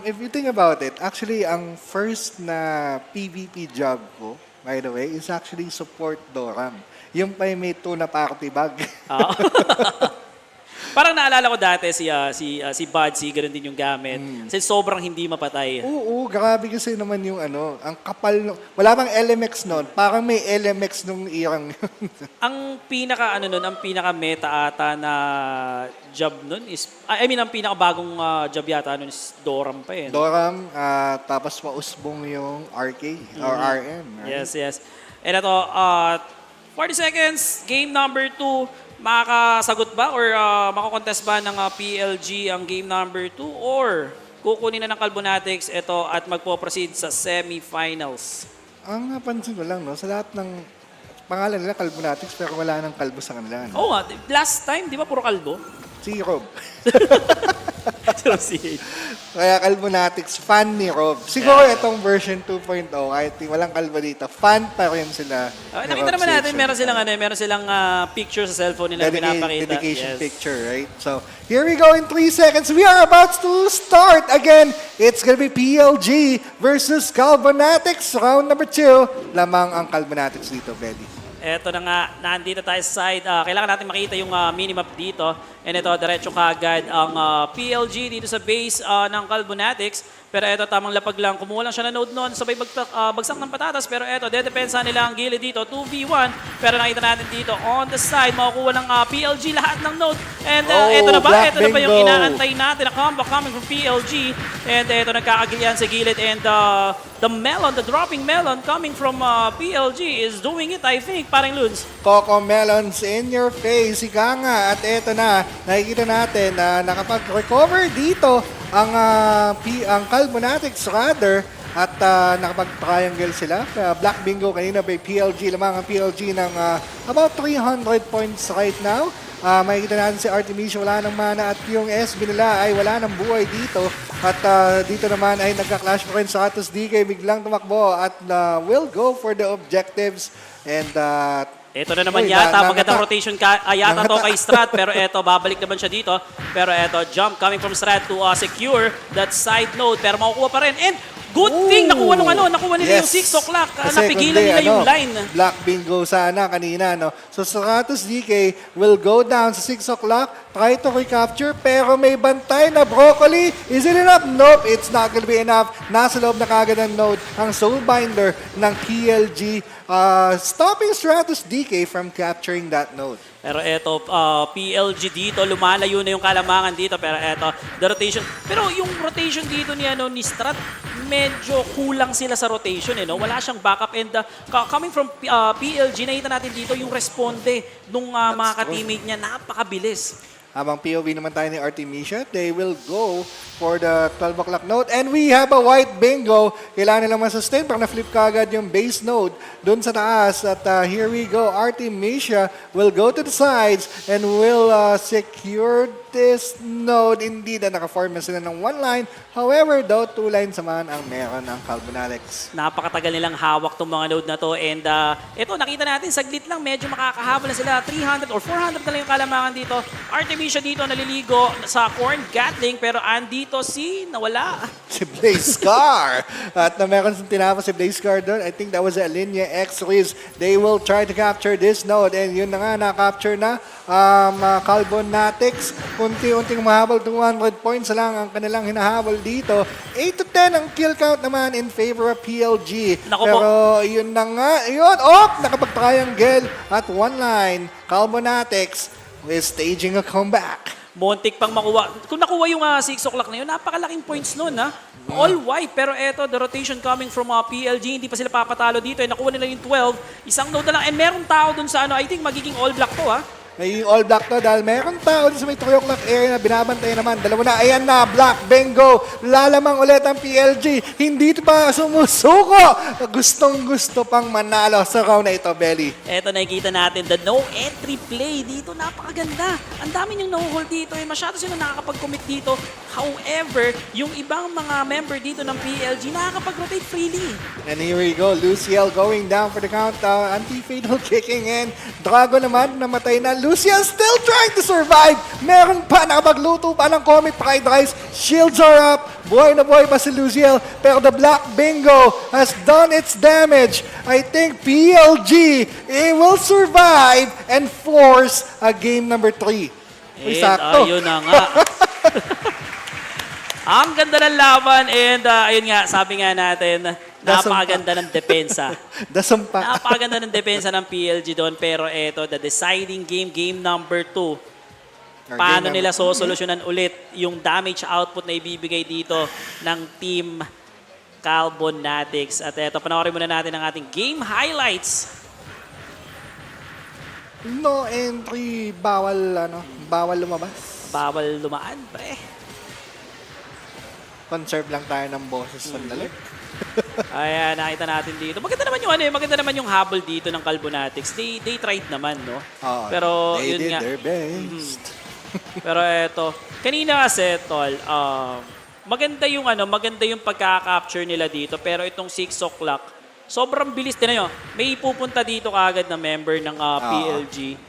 if you think about it, actually, ang first na PvP job ko, by the way, is actually support Doram. Yung pa may tuna party bag. Parang naalala ko dati si Bud, si ganun din yung gamit. Kasi sobrang hindi mapatay. Oo, grabe kasi naman yung ano, ang kapal. Wala bang LMX noon? Parang may LMX nung irang yun. Ang pinaka ang pinaka meta ata na job nun is ang pinaka bagong job yata nun is Doram pa eh. Doram, tapos pausbong yung RK or RM. Right? Yes. And ito, 40 seconds, game number 2. Makakasagot ba or makakontest ba ng PLG ang game number 2 or kukunin na ng Kalbonatics ito at magpo-proceed sa semifinals? Ang napansin ko lang, no, sa lahat ng pangalan nila Kalbonatics pero wala nang kalbo sa kanila. No? Oo nga, last time, di ba puro kalbo? Si Rob. Si Kaya Kalbonatics, fan ni Rob. Siguro itong version 2.0, kahit walang kalbo dito, fan pa rin sila. Nakita naman natin, meron silang picture sa cellphone nila pinapakita. Dedication picture, right? So, here we go in 3 seconds. We are about to start again. It's gonna be PLG versus Kalbonatics. Round number 2. Lamang ang Kalbonatics dito, Belly. Eto na nga, nandito tayo sa side. Kailangan natin makita yung minimap dito. And ito, diretso kaagad ang PLG dito sa base ng Kalbonatics. Pero eto, tamang lapag lang. Kumuha lang siya na node noon, sabay bagsak ng patatas. Pero eto, dedepensa nila ang gilid dito, 2v1. Pero nakita natin dito, on the side, makukuha ng PLG lahat ng node. And eto na ba? Eto na ba yung inaantay natin na comeback coming from PLG. And eto, nagkakagilian sa gilid. And the melon, the dropping melon coming from PLG is doing it, I think, parang Luns. Coco Melons in your face, ika nga. At eto na, nakikita natin na nakapag-recover dito ang Kalbonatics rather at nakapag-triangle sila. Black Bingo kanina by PLG, lamang ang PLG ng about 300 points right now. Makikita natin si Artemisia wala ng mana at yung SB nila ay wala ng buhay dito. At dito naman ay nagka-clash pa rin sa Atos DK, biglang tumakbo at will go for the objectives. And ito na naman yata, magandang rotation yata to kay Strat, pero eto, babalik naman siya dito. Pero eto, jump coming from Strat to secure that side node, pero makukuha pa rin. And good thing, nakuha nila yung 6 o'clock, napigilan nila yung line. Black Bingo sana kanina, no? So Stratus DK will go down sa 6 o'clock, try to recapture, pero may bantay na Broccoli. Is it enough? Nope, it's not gonna be enough. Nasa loob na kagad ng node ang Soulbinder ng PLG, stopping Stratus DK from capturing that node. Pero eto, PLG dito, lumalayo na yung kalamangan dito. Pero eto, the rotation. Pero yung rotation dito ni Strat, medyo kulang sila sa rotation. No? Wala siyang backup. And coming from PLG, nakita natin dito yung responde nung mga ka-teammate niya. Napakabilis. Habang POV naman tayo ni Artemisia, they will go for the 12 o'clock node. And we have a white bingo. Kailangan nilang masustain. Parang na-flip kagad yung base node dun sa taas. At here we go. Artemisia will go to the sides and will secure this node. Indeed, naka-form na sila ng one line. However, though, 2 lines naman ang meron ng Kalbonatics. Napakatagal nilang hawak tong mga node na to. And ito, nakita natin, saglit lang, medyo makakahabol na sila. 300 or 400 na lang yung kalamangan dito. Artemisia dito naliligo sa corn gatling, pero andito nawala. Si Blaze Scar. At na meron tinapos si Blaze Scar doon. I think that was a Linya X-Riz. They will try to capture this node. And yun na nga, na-capture na Kalbonatics. Unti-unting mahabol, 200 points lang ang kanilang hinahabol dito. 8 to 10 ang kill count naman in favor of PLG. Pero yun na nga, yun, nakapag-triangle at one line. Kalbonatics is staging a comeback. Montik pang makuha. Kung nakuha yung 6 o'clock na yun, napakalaking points nun, ha? All white. Pero eto, the rotation coming from PLG, hindi pa sila papatalo dito. Nakuha nila yung 12. Isang node na lang. And merong tao dun sa I think magiging all black to, ha? May all black to dahil meron tao din sa may 3 o'clock area na binabantay naman. Dalawa na, ayan na, Black Bingo. Lalamang ulit ang PLG. Hindi pa sumusuko. Gustong-gusto pang manalo sa round na ito, Belly. Eto, nakikita natin, the no entry play dito. Napakaganda. Ang dami niyong nahuhol dito. Masyado sila nakakapag-commit dito. However, yung ibang mga member dito ng PLG nakakapag-rotate freely. And here we go. Luciel going down for the count. Anti-fatal kicking in. Drago naman, namatay na. Luciel still trying to survive. Meron pa, nakapagluto pa ng comet fried rice. Shields are up. Buhay na buhay pa si Luciel. Pero the Black Bingo has done its damage. I think PLG will survive and force a game number 3. Uy, And sakto. ayun na nga. Ang ganda ng laban and ayun nga, sabi nga natin, napakaganda ng depensa. Dasumpa. Napakaganda ng depensa ng PLG doon. Pero eto, the deciding game, game number 2. Paano nila sosolusyonan ulit yung damage output na ibibigay dito ng team Kalbonatics. At eto, panoorin muna natin ang ating game highlights. No entry, bawal lumabas. Bawal lumaan, pre. Conserve lang tayo ng boses sandali. Ayan, nakita natin dito. Maganda naman yung maganda naman yung habol dito ng Kalbonatics. They tried naman, no? Pero they yun did nga. their best. Pero eto, kanina kasi tol, maganda yung pagka-capture nila dito, pero itong 6 o'clock, sobrang bilis din nyo. May pupunta dito kaagad na member ng PLG.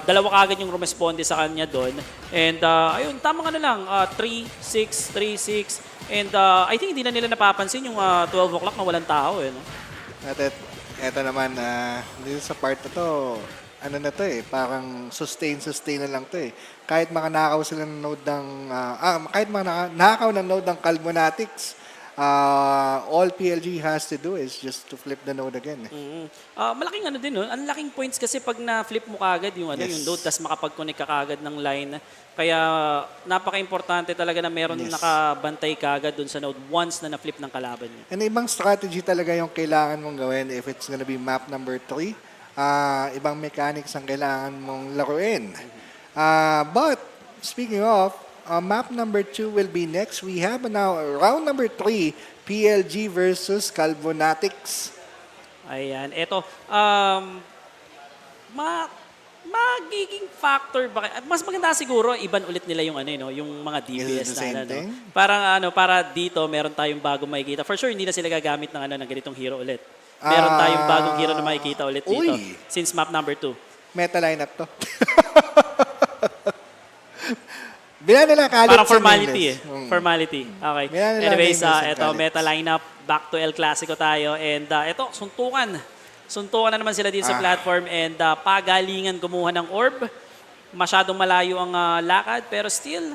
Dalawa kaagad yung rumesponde sa kanya doon. And ayun, tamang 3-6, 3-6. And I think hindi na nila napapansin yung 12 o'clock na walang tao. No? At eto naman, dito sa part na to, parang sustain na lang to eh. Kahit makanakaw sila ng node ng, kahit makanakaw ng node ng Kalbonatics, all PLG has to do is just to flip the node again. Malaking din, no? Ang laking points kasi pag na-flip mo kagad yung, yung node, tapos makapag-connect ka kagad ng line. Kaya napaka-importante talaga na meron nakabantay kagad dun sa node once na na-flip ng kalaban niya. And ibang strategy talaga yung kailangan mong gawin if it's gonna be map number 3. Ibang mechanics ang kailangan mong laruin. But speaking of, map number 2 will be next. We have now round number 3, PLG versus Kalbonatics. Ayan, eto, magiging factor ba? Mas maganda siguro iban ulit nila yung yung mga DPS na Parang para dito meron tayong bagong makikita. For sure hindi na sila gagamit ng ng ganitong hero ulit. Meron tayong bagong hero na makikita ulit dito since map number 2. Meta lineup to. Bila nila kalit para formality Formality. Okay. Anyways, ito meta lineup, back to El Clasico tayo and ito suntukan. Suntukan na naman sila dito sa platform and pagalingan kumuha ng orb. Masyadong malayo ang lakad pero still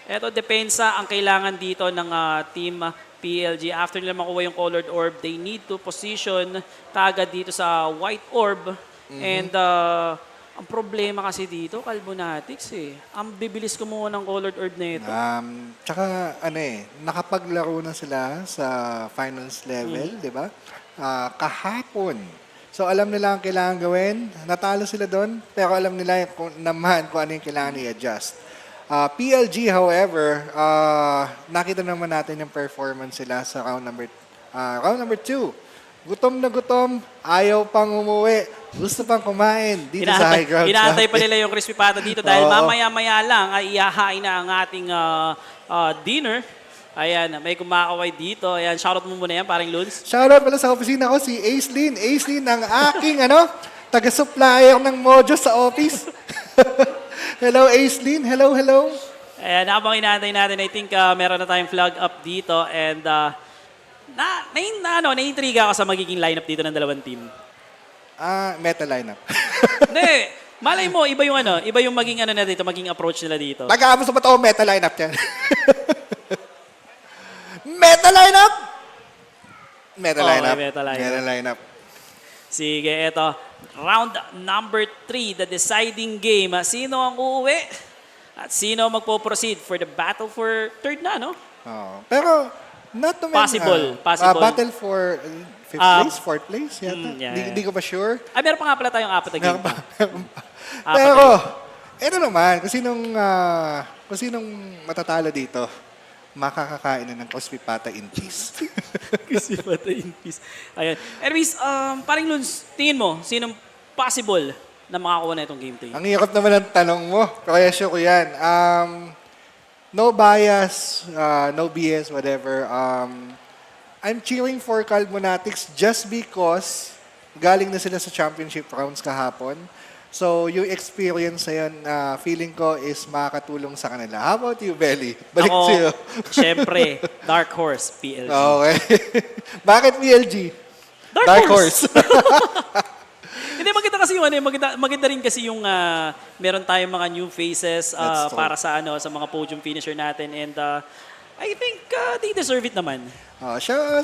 ito depensa ang kailangan dito ng team PLG. After nila makuha yung colored orb, they need to position kagad dito sa white orb. And ang problema kasi dito, Kalbonatics ang bibilis kumuha ng colored orb na ito. Tsaka nakapaglaro na sila sa finals level, di ba? Kahapon. So alam nila ang kailangan gawin. Natalo sila doon, pero alam nila kung ano yung kailangan i-adjust. PLG, however, nakita naman natin yung performance sila sa round number 2. Gutom na gutom, ayaw pang umuwi. Gusto pang kumain dito sa high ground. Inaantay pa nila yung crispy pata dito dahil mamaya-maya lang ay ihahain na ang ating dinner. Ayan, may kumakaway dito. Ayan, shoutout mo muna yan, paring Luns. Shoutout pala sa opisina ko, si Aislinn. Aislinn, ang aking taga-supplier ng Mojo sa office. Hello, Aislinn. Hello. Ayan, habang inaantay natin, I think meron na tayong flag up dito and naiintriga ako sa magiging lineup dito ng dalawang team. Meta lineup. Hindi, malay mo, iba yung maging maging approach nila dito. Nag-aamos na ba ito meta lineup yan? Meta lineup! Meta lineup. Sige, eto. Round number 3, the deciding game. Sino ang uuwi? At sino magpo-proceed for the battle for third na, no? Pero, not to Possible. Battle for 5th place, 4th place, yata. Hindi ko pa sure. Meron pa nga pala tayong 4 na game pa. Pero, eto naman, kung sinong matatalo dito, makakakain na ng crispy pata in peace. Crispy pata in peace. Ayun. Anyways, paring Luns, tingin mo, sinong possible na makakuha na itong game 3? Ang hirap naman ang tanong mo. Kaya sure ko yan. No bias, no BS, whatever. I'm cheering for Kalbonatics just because galing na sila sa championship rounds kahapon. So, yung experience na yun, feeling ko is makakatulong sa kanila. How about you, Belly? Balik sa'yo. Siyempre, Dark Horse, PLG. Okay. Bakit PLG? Dark Horse. Hindi, maganda maganda kasi yung ano, maganda rin kasi yung meron tayong mga new faces That's true. para sa ano sa mga podium finisher natin and I think they deserve it naman.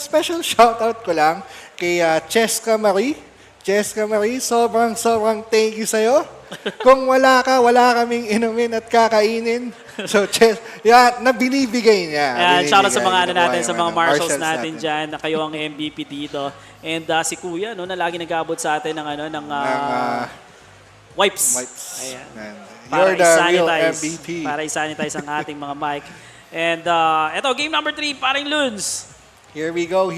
Special shoutout ko lang kay Cheska Marie. Cheska Marie, sobrang thank you sa'yo. Kung wala ka, wala kaming inumin at kakainin. So, na binibigay niya. Ayan, shoutout sa mga ano natin, sa mga marshals marshals natin dyan, na kayo ang MVP dito. And si Kuya, no, na lagi nag-abot sa atin ng ano, ng wipes. Ayan. You're the real MVP. Para i-sanitize ang ating mga mic. And eto, game number 3, paring Luns. Here we go.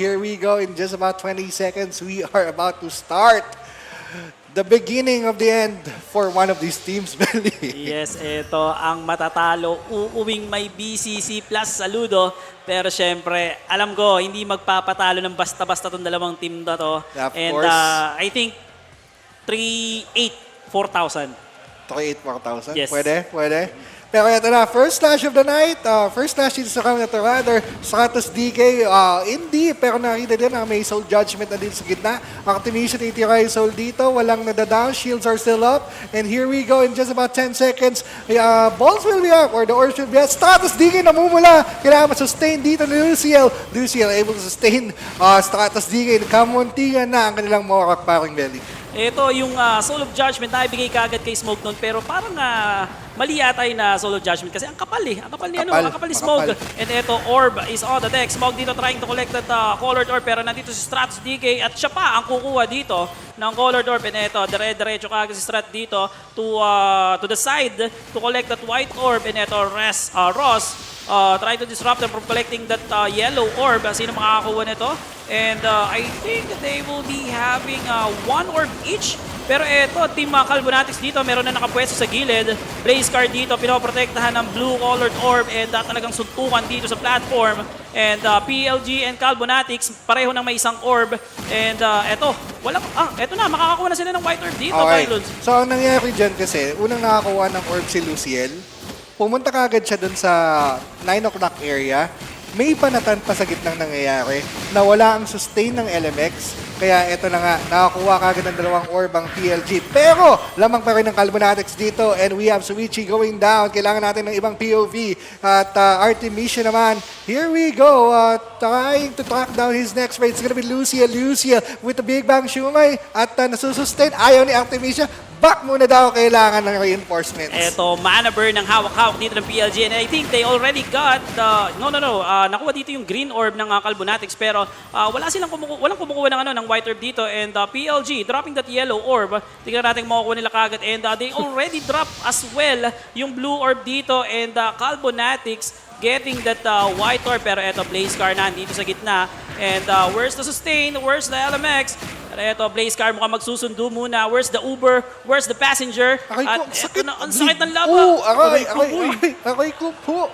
In just about 20 seconds, we are about to start the beginning of the end for one of these teams, Belly. Yes, ito ang matatalo. Uuwing may BCC plus saludo. Pero syempre, alam ko, hindi magpapatalo ng basta-basta itong dalawang team na to. Yeah, of And course. I think 3-8, 4,000. 3-8, 4,000? Yes. Pwede. Pero ito na, first slash of the night. First slash dito sa kami na to rather. Stratos DK, hindi. Pero nakita din na may soul judgment na dito sa gitna. Activation ATRI soul dito. Walang nadadown. Shields are still up. And here we go in just about 10 seconds. Balls will be up or the orbs will be up. Stratos DK namumula. Kailangan ma-sustain dito ni Luciel. Luciel able to sustain Stratos DK. Kamuntingan na ang kanilang Morak paring Belly. Ito yung Soul of Judgment na ibigay kagad kay Smoke noon pero parang mali yata yung Soul of Judgment kasi ang kapal eh. Ang kapal ni Smoke. And ito, Orb is on the deck. Smoke dito trying to collect that colored orb pero nandito si Stratos DK at siya pa ang kukuha dito ng colored orb. And ito, dire-diretso kagad si Strat dito to the side to collect that white orb. And ito, Ross try to disrupt them from collecting that yellow orb. Sino makakakuha nito? And I think they will be having one orb each. Pero ito, Team Kalbonatics dito, meron na nakapwesto sa gilid. Blaze card dito, pinoprotektahan ng blue-colored orb and talagang suntukan dito sa platform. And PLG and Kalbonatics, pareho nang may isang orb. And eto na, makakakuha na sila ng white orb dito. Okay. Carlos. So, ang nangyari dyan kasi, unang nakakuha ng orb si Luciel. Pumunta kagad siya dun sa 9 o'clock area. May panatan pa sa gitnang nangyayari na wala ang sustain ng LMX. Kaya eto na nga, nakakuha kagad ng dalawang orb ang PLG. Pero lamang pa rin ng Kalbonatics dito and we have Suichi going down. Kailangan natin ng ibang POV. At Artemisia naman, here we go. Trying to track down his next raid. It's gonna be Luciel with the Big Bang Shumai. At nasusustain. Ayaw ni Artemisia. Back muna daw kailangan ng reinforcements. Eto, mana burn ng hawak-hawak dito ng PLG and I think they already got nakuha dito yung green orb ng Kalbonatics pero walang kumukuha ng ng white orb dito and PLG dropping that yellow orb. Tingnan natin makukuha nila kagad and they already dropped as well yung blue orb dito and Kalbonatics getting that white orb pero eto Blaze Car na dito sa gitna and where's the sustain, where's the LMX? Eto, Blaze Car mukhang magsusundo muna. Where's the Uber? Where's the passenger? At eto na, ang sakit ng laba. Aray ko po.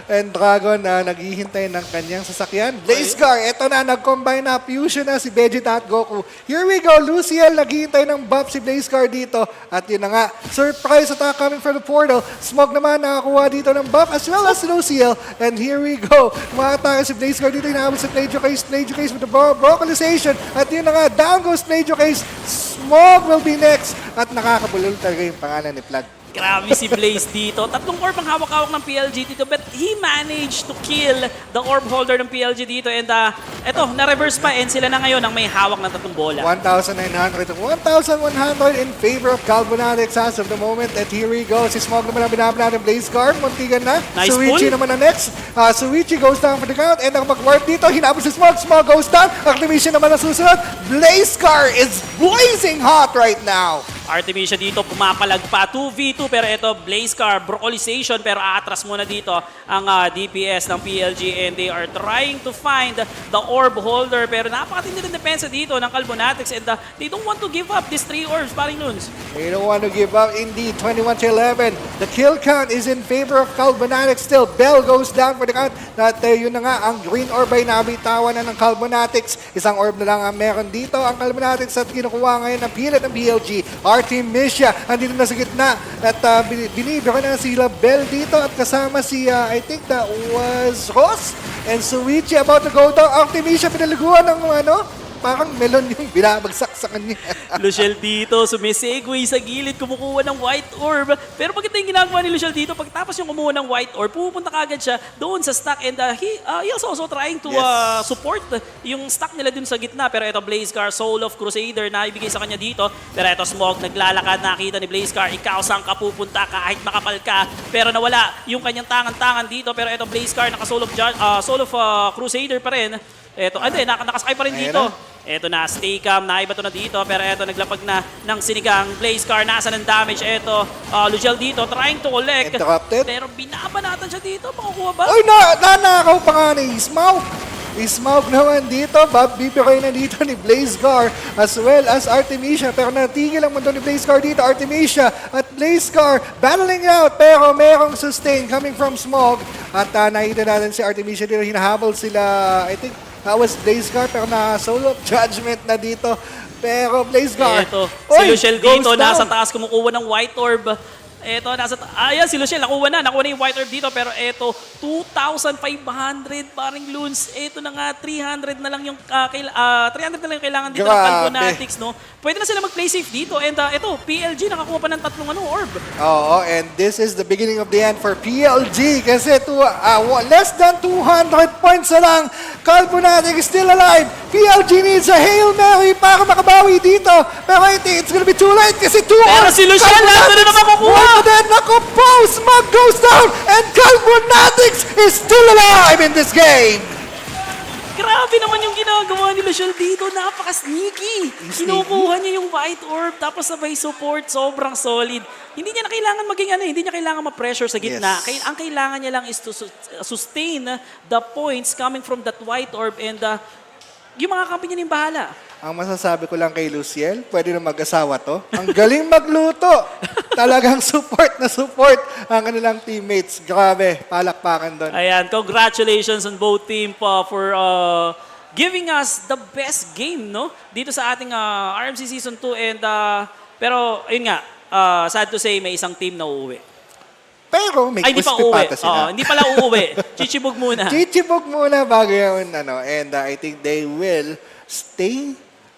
And Dragon naghihintay ng kanyang sasakyan. Blaze Car, eto na, nag-combine na. Fusion na si Vegeta at Goku. Here we go, Luciel, naghihintay ng buff si Blaze Car dito. At yun na nga, surprise attack coming from the portal. Smog naman nakakuha dito ng buff as well as Luciel. And here we go, umatake si Blaze Car dito. Inaabot si Plagio-Case with the vocalization. At yun na nga, down goes Plagio-Case. Smog will be next. At nakakabulol talaga yung pangalan ni Plag. Grabe si Blaze dito. Tatlong orb ang hawak-hawak ng PLG dito but he managed to kill the orb holder ng PLG dito and eto, na-reverse pa and sila na ngayon ang may hawak ng tatlong bola. 1,900 to 1,100 in favor of Kalbonatics as of the moment. And here we go. Si Smog naman ang binabla ng Blaze Car. Muntigan na. Nice Suichi pull. naman ang next. Suichi goes down for the count. And ang mag-warp dito, hinabos si Smog. Smog goes down. Activation naman ang susunod. Blaze Car is blazing hot right now. Artemisia dito, pumapalag pa. 2v2 pero ito, Blaze Car, broccolization pero aatras muna dito ang DPS ng PLG and they are trying to find the orb holder pero napakatindi rin depensa dito ng Kalbonatics and they don't want to give up these 3 orbs, paring Nunes. They don't want to give up indeed. 21 to 11. The kill count is in favor of Kalbonatics still. Bell goes down for the count. At yun na nga, ang green orb ay nabitawan na ng Kalbonatics. Isang orb na lang ang meron dito. Ang Kalbonatics at kinukuha ngayon ng pilit ng PLG. Artemisia, andito na sa gitna. At binibiro na sila Bell dito at kasama si, I think that was Ross and Suichi about to go down. Artemisia pinaliguan ng parang melon yung binabagsak sa kanya. Luciel dito, sumisegue sa gilid, kumukuha ng white orb. Pero maganda yung ginagawa ni Luciel dito, pagtapos yung kumuha ng white orb, pupunta kagad siya doon sa stack and he is also trying to support yung stack nila dun sa gitna. Pero ito Blazecar, Soul of Crusader na ibigay sa kanya dito. Pero ito Smog, naglalakad, nakita ni Blazecar, ikaw saan ka pupunta kahit makapal ka. Pero nawala yung kanyang tangan-tangan dito. Pero ito Blazecar, naka-Soul of Crusader pa rin. Eto, nakasakay pa rin dito. Eto na, stay calm, naiba to na dito. Pero eto, naglapag na ng sinigang. Blazecar, nasa ng damage. Eto, Luciel dito, trying to collect. Interrupted. Pero binabanatan siya dito. Makukuha ba? Ay, nanakaw pa nga ni Smaug. Smaug naman dito. Bibiray na dito ni Blazecar as well as Artemisia. Pero natigil ang mundo ni Blazecar dito. Artemisia at Blazecar battling out. Pero merong sustain coming from Smaug. At nakita natin si Artemisia dito. Hinahabol sila, I think, that was Blazecar. Pero na-solo judgment na dito. Pero Blazecar. Eto, si Luciel dito, nasa taas kumukuha ng white orb. Eto, ayan si Luciel, nakuha na yung white orb dito. Pero eto, 2,500 paring loons. Eto na nga, 300 na lang yung kailangan dito ng Kalbonatics, no? Pwede na sila mag-play safe dito. And eto, PLG nakakuha pa ng 3 orb. Oo, and this is the beginning of the end for PLG kasi less than 200 points na lang. Kalbonatics still alive. PLG needs a Hail Mary para makabawi dito. Pero I think it's gonna be too late kasi 2 Pero si Luciel, nato na naman makukuha. Then nako-post, Mag goes down, and Kalbonatics is still alive in this game. Grabe naman yung ginagawa ni Luciel dito. Napaka-sneaky. Kinukuha niya yung white orb, tapos sabay support. Sobrang solid. Hindi niya na kailangan maging hindi niya kailangan ma-pressure sa gitna. Ang kailangan niya lang is to sustain the points coming from that white orb and yung mga kampi niya yung bahala. Ang masasabi ko lang kay Luciel, pwede na mag-asawa to. Ang galing magluto. Talagang support na support ang kanilang teammates. Grabe, palakpakan doon. Ayan, congratulations on both team for giving us the best game, no? Dito sa ating RMC Season 2 and pero ayun nga, sad to say may isang team na uuwi. Pero may hindi pa gusto uuwi. pata sila. Hindi pala uuwi. Chichibog muna. Chichibog muna bago yun. And I think they will stay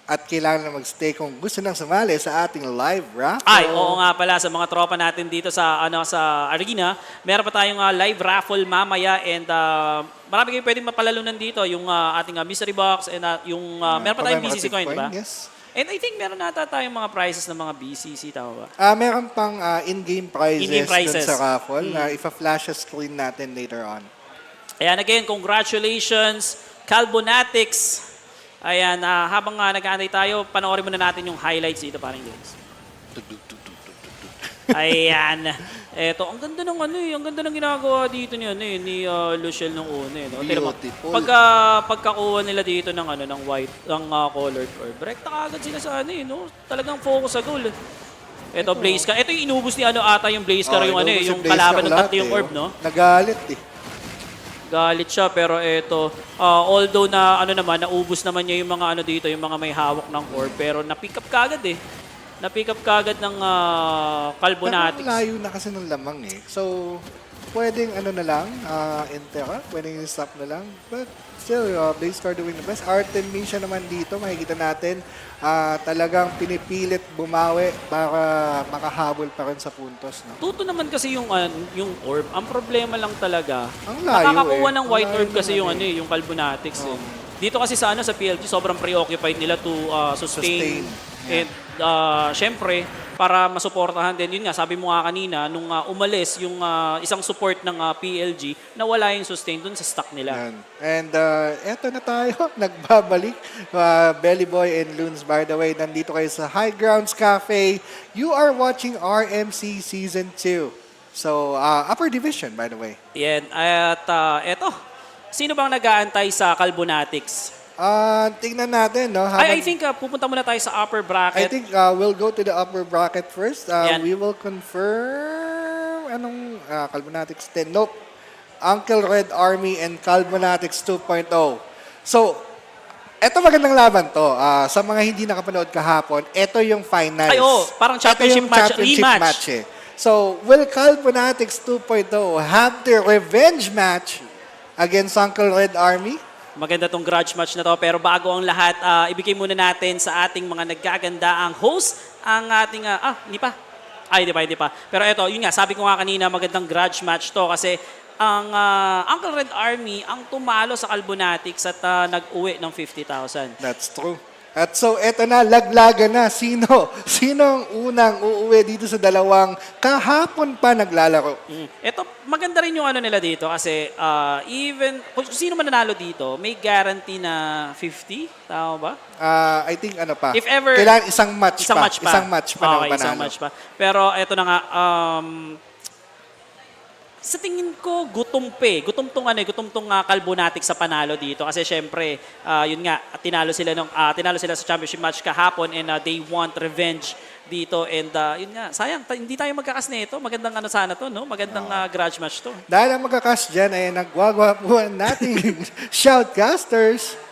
at kailangan na mag-stay kung gusto nang sumali sa ating live raffle. Ay, oo nga pala sa mga tropa natin dito sa sa arena. Meron pa tayong live raffle mamaya and marami kayong pwedeng mapalalunan dito. Yung ating mystery box and yung meron pa tayong BCC coin, di ba? Yes. And I think meron nata tayong mga prizes ng mga BCC, tama ba? Meron pang in-game prizes, dun sa raffle. Ipa-flash screen natin later on. Ayan, again, congratulations, Kalbonatics. Ayan, habang nag-aantay tayo, panoorin muna natin yung highlights dito, parang guys. Ayan. Eto, ang ganda ng ang ganda ng ginagawa dito ni Luciel nung una, no? Beautiful. Pagkakuha nila dito ng ng white, ng colored orb. Rekta kaagad sila sa no? Talagang focus sa goal. Eto Blazecar. Ito yung inubos ni ata yung Blazecar yung yung kalaban ng tatlo yung orb, no? Nagalit Galit siya pero eto although na naman naubos naman niya yung mga dito, yung mga may hawak ng orb pero na-pick up kaagad Na-pick up kaagad ng Kalbonatics. Layo na kasi ng lamang So, pwedeng na lang, Intera, pwedeng stop na lang. But still, Blazecar doing the best. Artemisia naman dito, makikita natin, talagang pinipilit bumawi para makahabol pa rin sa puntos. No? Tuto naman kasi yung orb. Ang problema lang talaga, ang layo nakakakuha ng white orb kasi yung Kalbonatics. Dito kasi sa PLG, sobrang preoccupied nila to sustain. And syempre, para masuportahan din, yun nga, sabi mo nga kanina, nung umalis yung isang support ng PLG, nawala yung sustain dun sa stock nila. And eto na tayo, nagbabalik. Belly Boy and Loons, by the way, nandito kayo sa High Grounds Café. You are watching RMC Season 2. So, upper division, by the way. Yan. At eto, sino bang nag-aantay sa Kalbonatics? Tingnan natin, no? I think pupunta muna tayo sa upper bracket. I think we'll go to the upper bracket first. We will confirm Kalbonatics 10. Nope. Uncle Red Army and Kalbonatics 2.0. So, eto magandang laban to. Sa mga hindi nakapanood kahapon, eto yung finals. Ay, parang championship match. So, will Kalbonatics 2.0 have their revenge match against Uncle Red Army? Maganda tong grudge match na to. Pero bago ang lahat, ibigay muna natin sa ating mga nagkaganda ang host, ang ating, hindi pa. Ay, hindi pa. Pero eto, yun nga, sabi ko nga kanina, magandang grudge match to kasi ang Uncle Red Army ang tumalo sa Kalbonatics at nag-uwi ng 50,000. That's true. At so, eto na, laglaga na. Sino ang unang uuwi dito sa dalawang kahapon pa naglalaro? Ito, maganda rin yung ano nila dito kasi even, kung sino man nanalo dito, may guarantee na 50, tama ba? I think ano pa. If ever, kailangan isang match pa. Isang match pa okay, ng panalo. isang match pa. Pero eto na nga, sa tingin ko, gutom tong Kalbonatics sa panalo dito. Kasi syempre, yun nga, tinalo sila sa championship match kahapon and they want revenge dito. And yun nga, sayang, hindi tayo magkakas nito. Magandang ano sana to, no? Magandang grudge match to. Dahil ang magkakas dyan ay nagwagwapuan nating shoutcasters.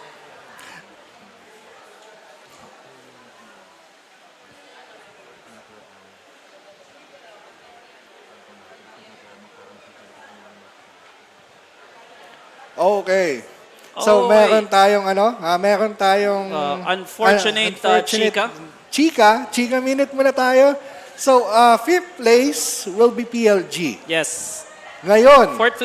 Okay. So, meron tayong unfortunate Chika minute muna tayo. So, fifth place will be PLG. Yes. Ngayon, fourth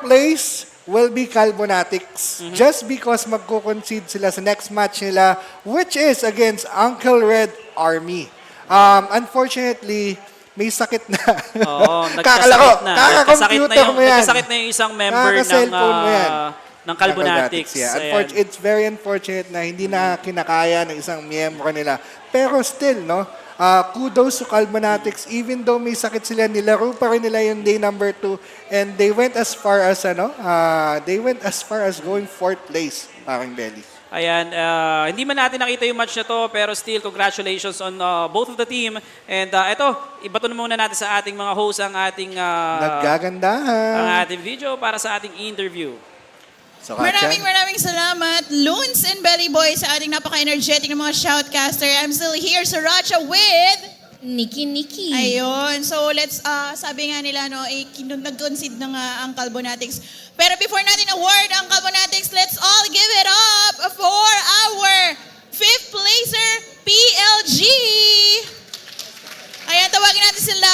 place will be Kalbonatics. Just because magko-concede sila sa next match nila, which is against Uncle Red Army. Unfortunately, may sakit na. Oo, Kakalako. Kaka-computer mo yan. Nagkasakit na yung isang member ng Kalbonatics. Yeah. It's very unfortunate na hindi na kinakaya ng isang miyembro nila. Pero still, no, kudos to Kalbonatics. Even though may sakit sila, nilaro pa rin nila yung day number 2 and they went as far as going 4th place, parang Belly. Ayan, hindi man natin nakita yung match na to, pero still, congratulations on both of the team. And ito, ibato na muna natin sa ating mga hosts ang ating naggagandahan. Ang ating video para sa ating interview. So, maraming salamat, Loons and Belly Boy, sa ating napaka-energetic ng mga shoutcaster. I'm still here, Sriracha, with Nikki. Ayun. So, sabi nga nila, no, nag-concede ng ang Kalbonatics. Pero before natin award ang Kalbonatics, let's all give it up for our 5th placer, PLG. Ayan, tawagin natin sila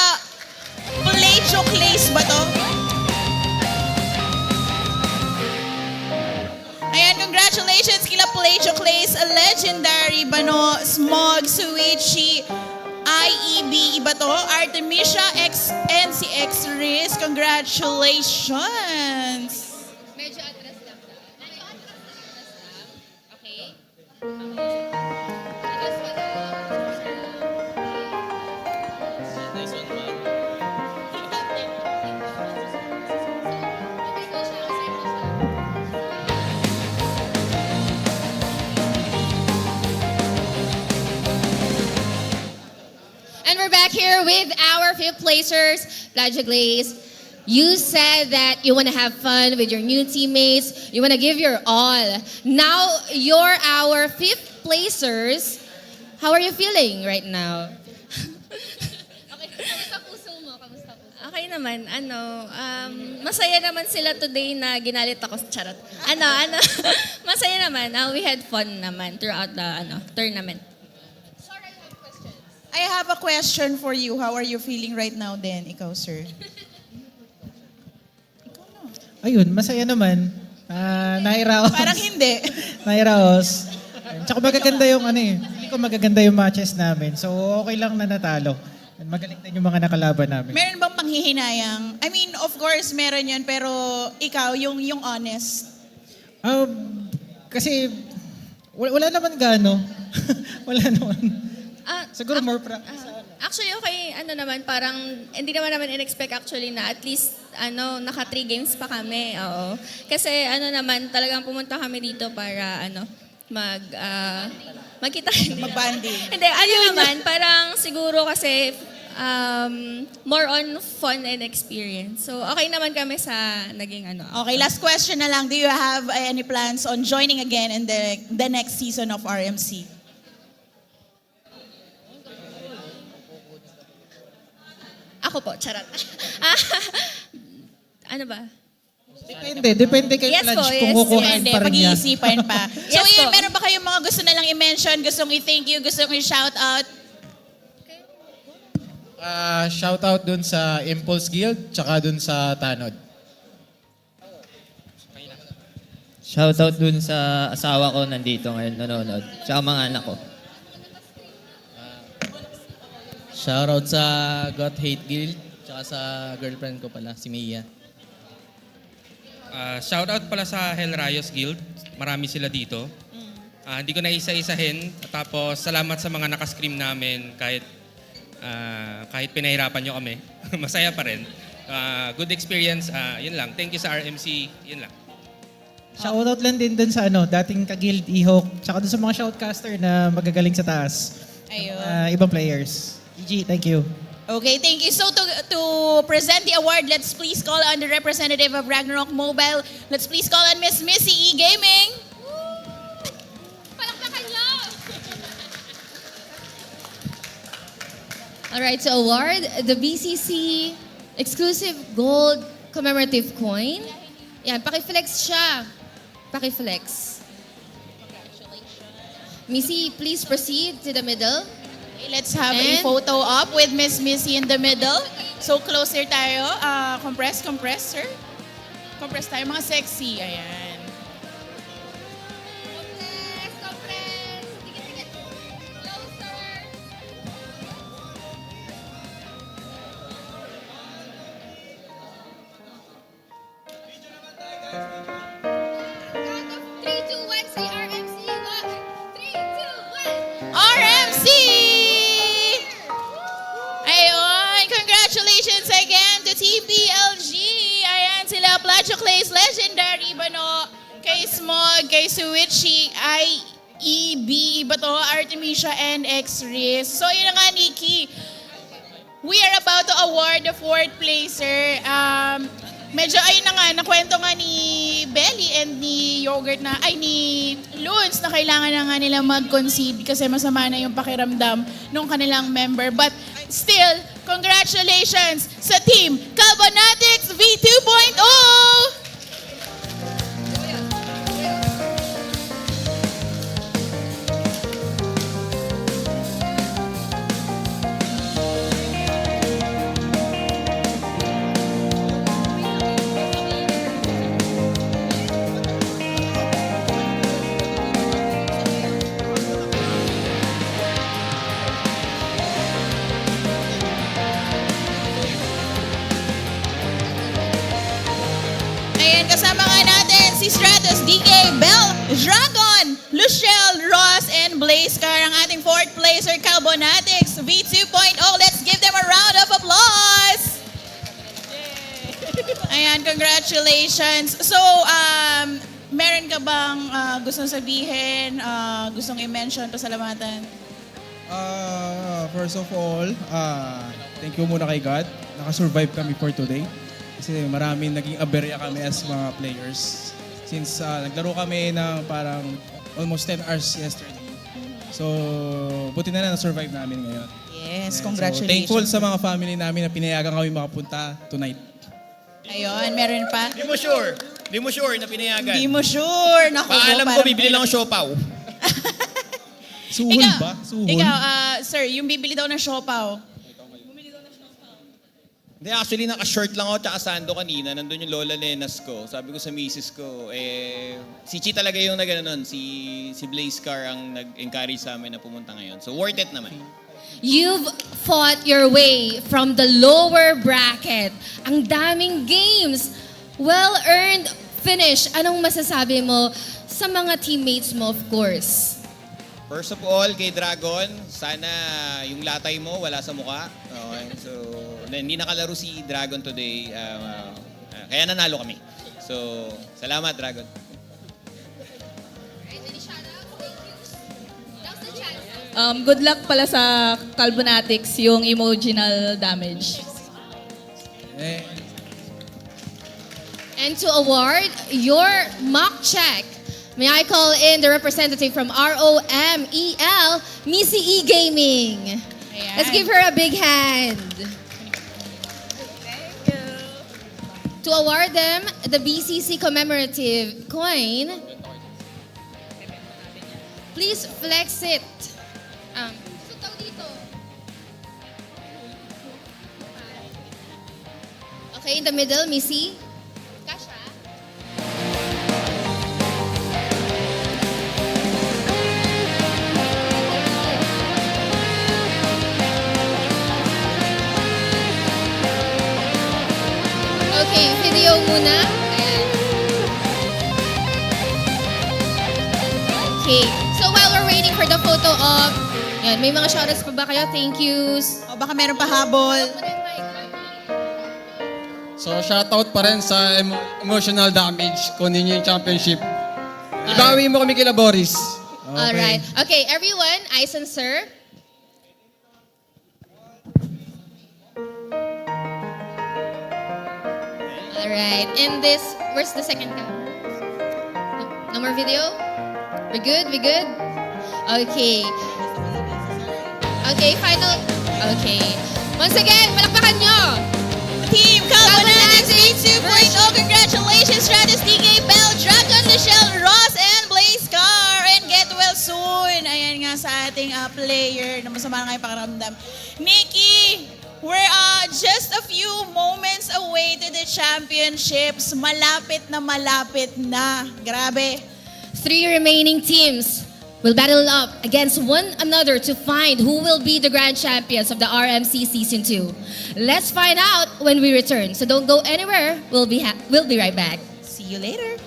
Plecho Clays ba to? Ayan, congratulations kila Plecho Clays, a legendary Bano, Smog, Suichi, IEB, iba to, Artemisia X, NCX Riz, congratulations! Medyo atras lang. Okay. And we're back here with our 5th placers, Plaja Glaze. You said that you want to have fun with your new teammates. You want to give your all. Now, you're our 5th placers. How are you feeling right now? Okay, naman, masaya naman sila today na ginalit ako. Charot. Masaya naman. We had fun naman throughout the tournament. I have a question for you. How are you feeling right now then, ikaw, sir? Ayun, masaya naman. Nairaos. Parang hindi. Nairaos. Tsaka magaganda yung hindi ko magaganda yung matches namin. So okay lang na natalo. Magaling din yung mga nakalaban namin. Meron bang panghihinayang? I mean, of course, meron yun, pero ikaw, yung honest. Kasi wala naman gaano. Wala naman. Siguro more practice. Actually, okay, naman, parang, hindi naman in-expect actually na at least, naka 3 games pa kami, oo. Kasi, naman, talagang pumunta kami dito para, magkita. Mag-banding. Hindi, naman, parang siguro kasi, more on fun and experience. So, okay naman kami sa naging Okay, last question na lang. Do you have any plans on joining again in the next season of RMC? Ako po, charot. Ano ba? Depende kay Yes Blanche po, kung yes. kukuhain Depende, pa rin niya. pag-iisipan pa. So Yes yun, po. meron ba kayong mga gusto na lang i-mention, gustong i-thank you, gustong i-shout out? Shoutout dun sa Impulse Guild, tsaka dun sa Tanod. Shoutout dun sa asawa ko nandito ngayon nanonood. Tsaka mga anak ko. Shoutout sa Got Hate Guild, tsaka sa girlfriend ko pala, si Mia. Shoutout pala sa Hell Rayos Guild. Marami sila dito. Hindi ko na isa-isahin. Tapos salamat sa mga nakascream namin kahit pinahirapan nyo kami. Masaya pa rin. Good experience. Yun lang. Thank you sa RMC. Yun lang. Shoutout lang din dun sa dating ka-guild Ihok, tsaka dun sa mga shoutcaster na magagaling sa taas. Ayun. Ibang players. EG, thank you. Okay, thank you. So to present the award, let's please call on the representative of Ragnarok Mobile. Let's please call on Miss Missy E Gaming. Alright, to award the BCC exclusive gold commemorative coin. Yan, paki-flex siya. Paki-flex. Missy, please proceed to the middle. Okay, let's have a photo up with Miss Missy in the middle. So closer tayo. Compress, sir. Compress tayo, mga sexy. Ayan. RMC! Ayun, congratulations again to TPLG. Ayan sila, Placho Clay's Legendary Bano, kay Smog, kay Suichi, IEB, iba to, Artemisia, and X-Riz. So yun na nga, Nikki. We are about to award the 4th placer. Medyo ayun na nga, nakwento nga ni Belly and ni Yogurt na, ni Loons na kailangan na nga nila mag-concede kasi masama na yung pakiramdam ng kanilang member. But still, congratulations sa team Kalbonatics V2.0! Kasama nga natin si Stratos, DK, Bell, Dragon, Luciel, Ross, and Blaze Car, ang ating 4th placer, Kalbonatics V2.0. Let's give them a round of applause! Ayan, congratulations. So, meron ka bang gustong sabihin, gustong i-mention, pasalamatan? First of all, thank you muna kay God. Nakasurvive kami for today. Kasi maraming naging aberya kami as mga players. Since naglaro kami ng parang almost 10 hours yesterday. So, buti na na-survive namin ngayon. Yes, So, congratulations. thankful sa mga family namin na pinayagan kami makapunta tonight. Ayun, meron pa. Di mo sure na pinayagan. Hindi mo sure. Naku, Paalam ko, parang- bibili lang ng siopaw. Suhol Ikaw, ba? Suhol? Ikaw, sir, yung bibili daw ng siopaw. Hindi, actually, naka-short lang ako tsaka sando kanina. Nandun yung lola nenas ko. Sabi ko sa misis ko, si Chi talaga yung nag-ano nun. Si Blaze Car ang nag-encourage sa amin na pumunta ngayon. So, worth it naman. You've fought your way from the lower bracket. Ang daming games. Well-earned finish. Anong masasabi mo sa mga teammates mo, of course? First of all, kay Dragon, sana yung latay mo wala sa mukha. Okay? So, hindi nakalaro si Dragon today. Kaya nanalo kami. So, salamat, Dragon. Good luck pala sa Kalbonatics yung emotional damage. And to award your mock check, may I call in the representative from ROMEL, Missy E Gaming. Let's give her a big hand. To award them the BCC commemorative coin, please flex it. Okay, in the middle, Missy. Okay, video muna. Ayan. Okay, so while we're waiting for the photo op, yan, may mga shoutouts pa ba kayo? Thank yous. O baka meron pa habol. So, shoutout pa rin sa emotional damage. Kunin niyo yung championship. Ibawi mo kami kila Boris. Alright. Okay, everyone, eyes and sir. Alright, and this, where's the second camera? No more video? We good? We good? Okay. Okay, final. Okay. Once again, palakpakan nyo! Team Kalbonatics 82.0, congratulations, Stratus, DK, Bell, Dragon, Michelle, Ross, and Blaze Car, and get well soon. Ayan nga sa ating player na masama na ngayon pakiramdam. Nikki, we're just a few moments away to the championships. Malapit na. Grabe. 3 remaining teams will battle up against one another to find who will be the grand champions of the RMC Season 2. Let's find out when we return. So don't go anywhere. We'll be right back. See you later.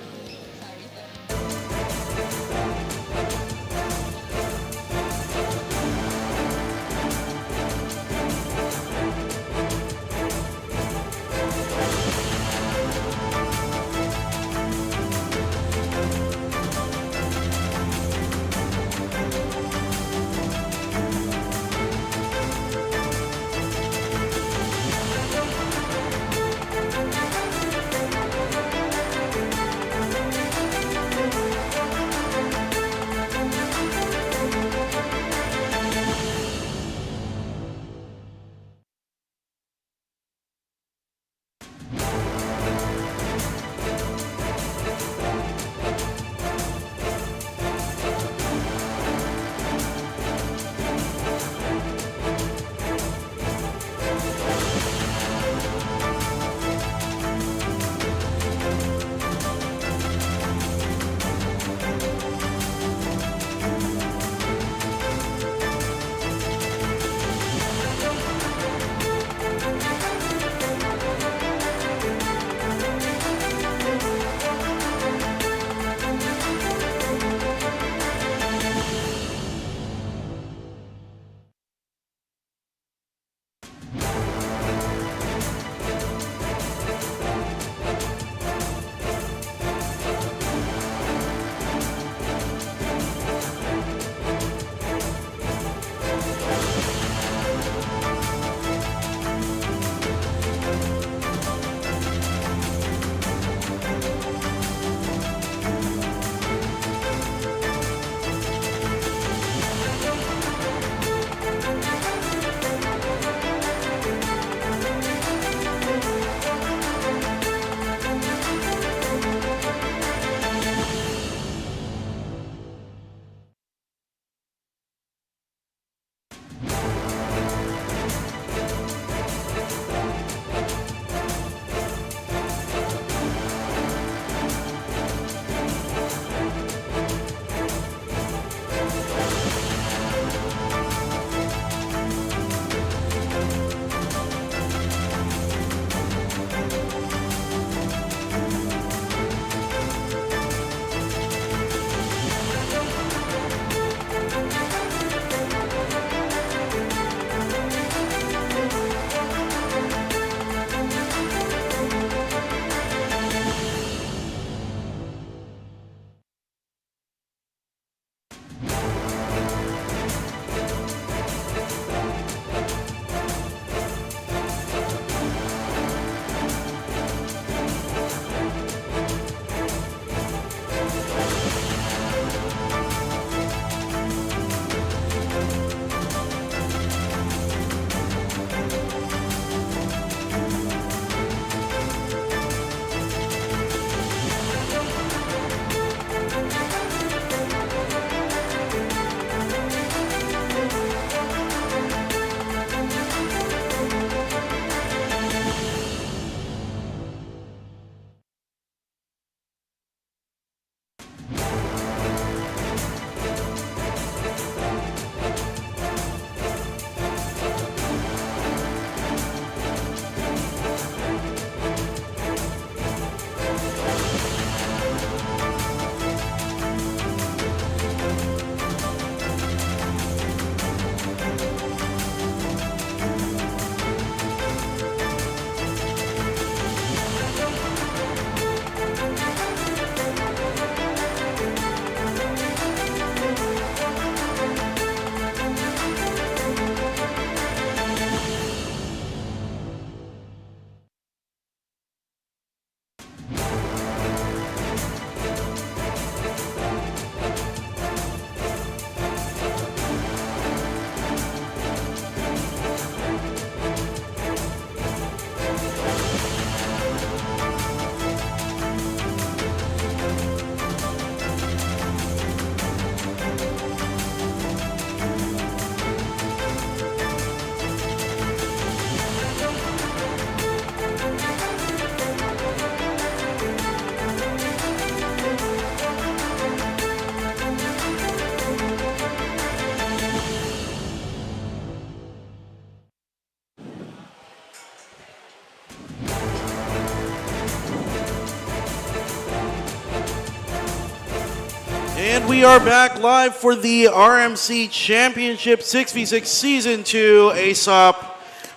And we are back live for the RMC Championship 6v6 Season 2 ASOP.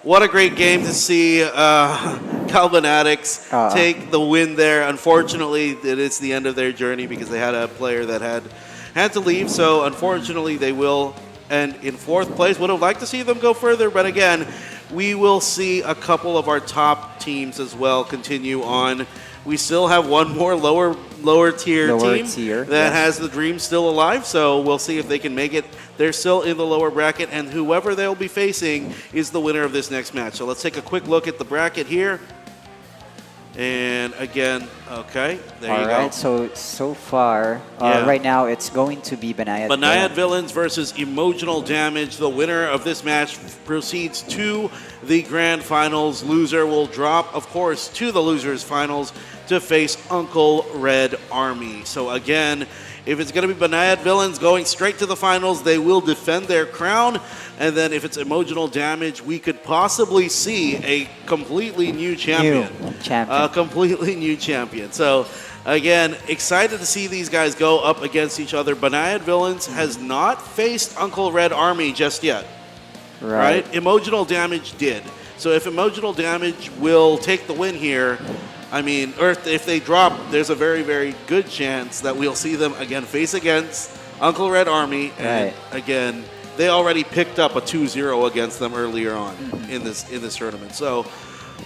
What a great game to see Kalbonatics take the win there. Unfortunately, it is the end of their journey because they had a player that had to leave. So unfortunately, they will end in 4th place. Would have liked to see them go further, but again, we will see a couple of our top teams as well continue on. We still have one more lower tier team that has the dream still alive, so we'll see if they can make it. They're still in the lower bracket, and whoever they'll be facing is the winner of this next match. So let's take a quick look at the bracket here. And again, okay, there you go. All right, so far, right now it's going to be BANAYAD-VILLAINS versus Emotional Damage. The winner of this match proceeds to the grand finals. Loser will drop, of course, to the losers finals to face Uncle Red Army. So again, if it's going to be BANAYAD-VILLAINS going straight to the finals, they will defend their crown. And then if it's Emotional Damage, we could possibly see a completely new champion. A completely new champion. So again, excited to see these guys go up against each other. BANAYAD-VILLAINS has not faced Uncle Red Army just yet. Right? Emotional Damage did. So if Emotional Damage will take the win here, I mean, if they drop, there's a very, very good chance that we'll see them again face against Uncle Red Army. And again, they already picked up a 2-0 against them earlier on in this tournament. So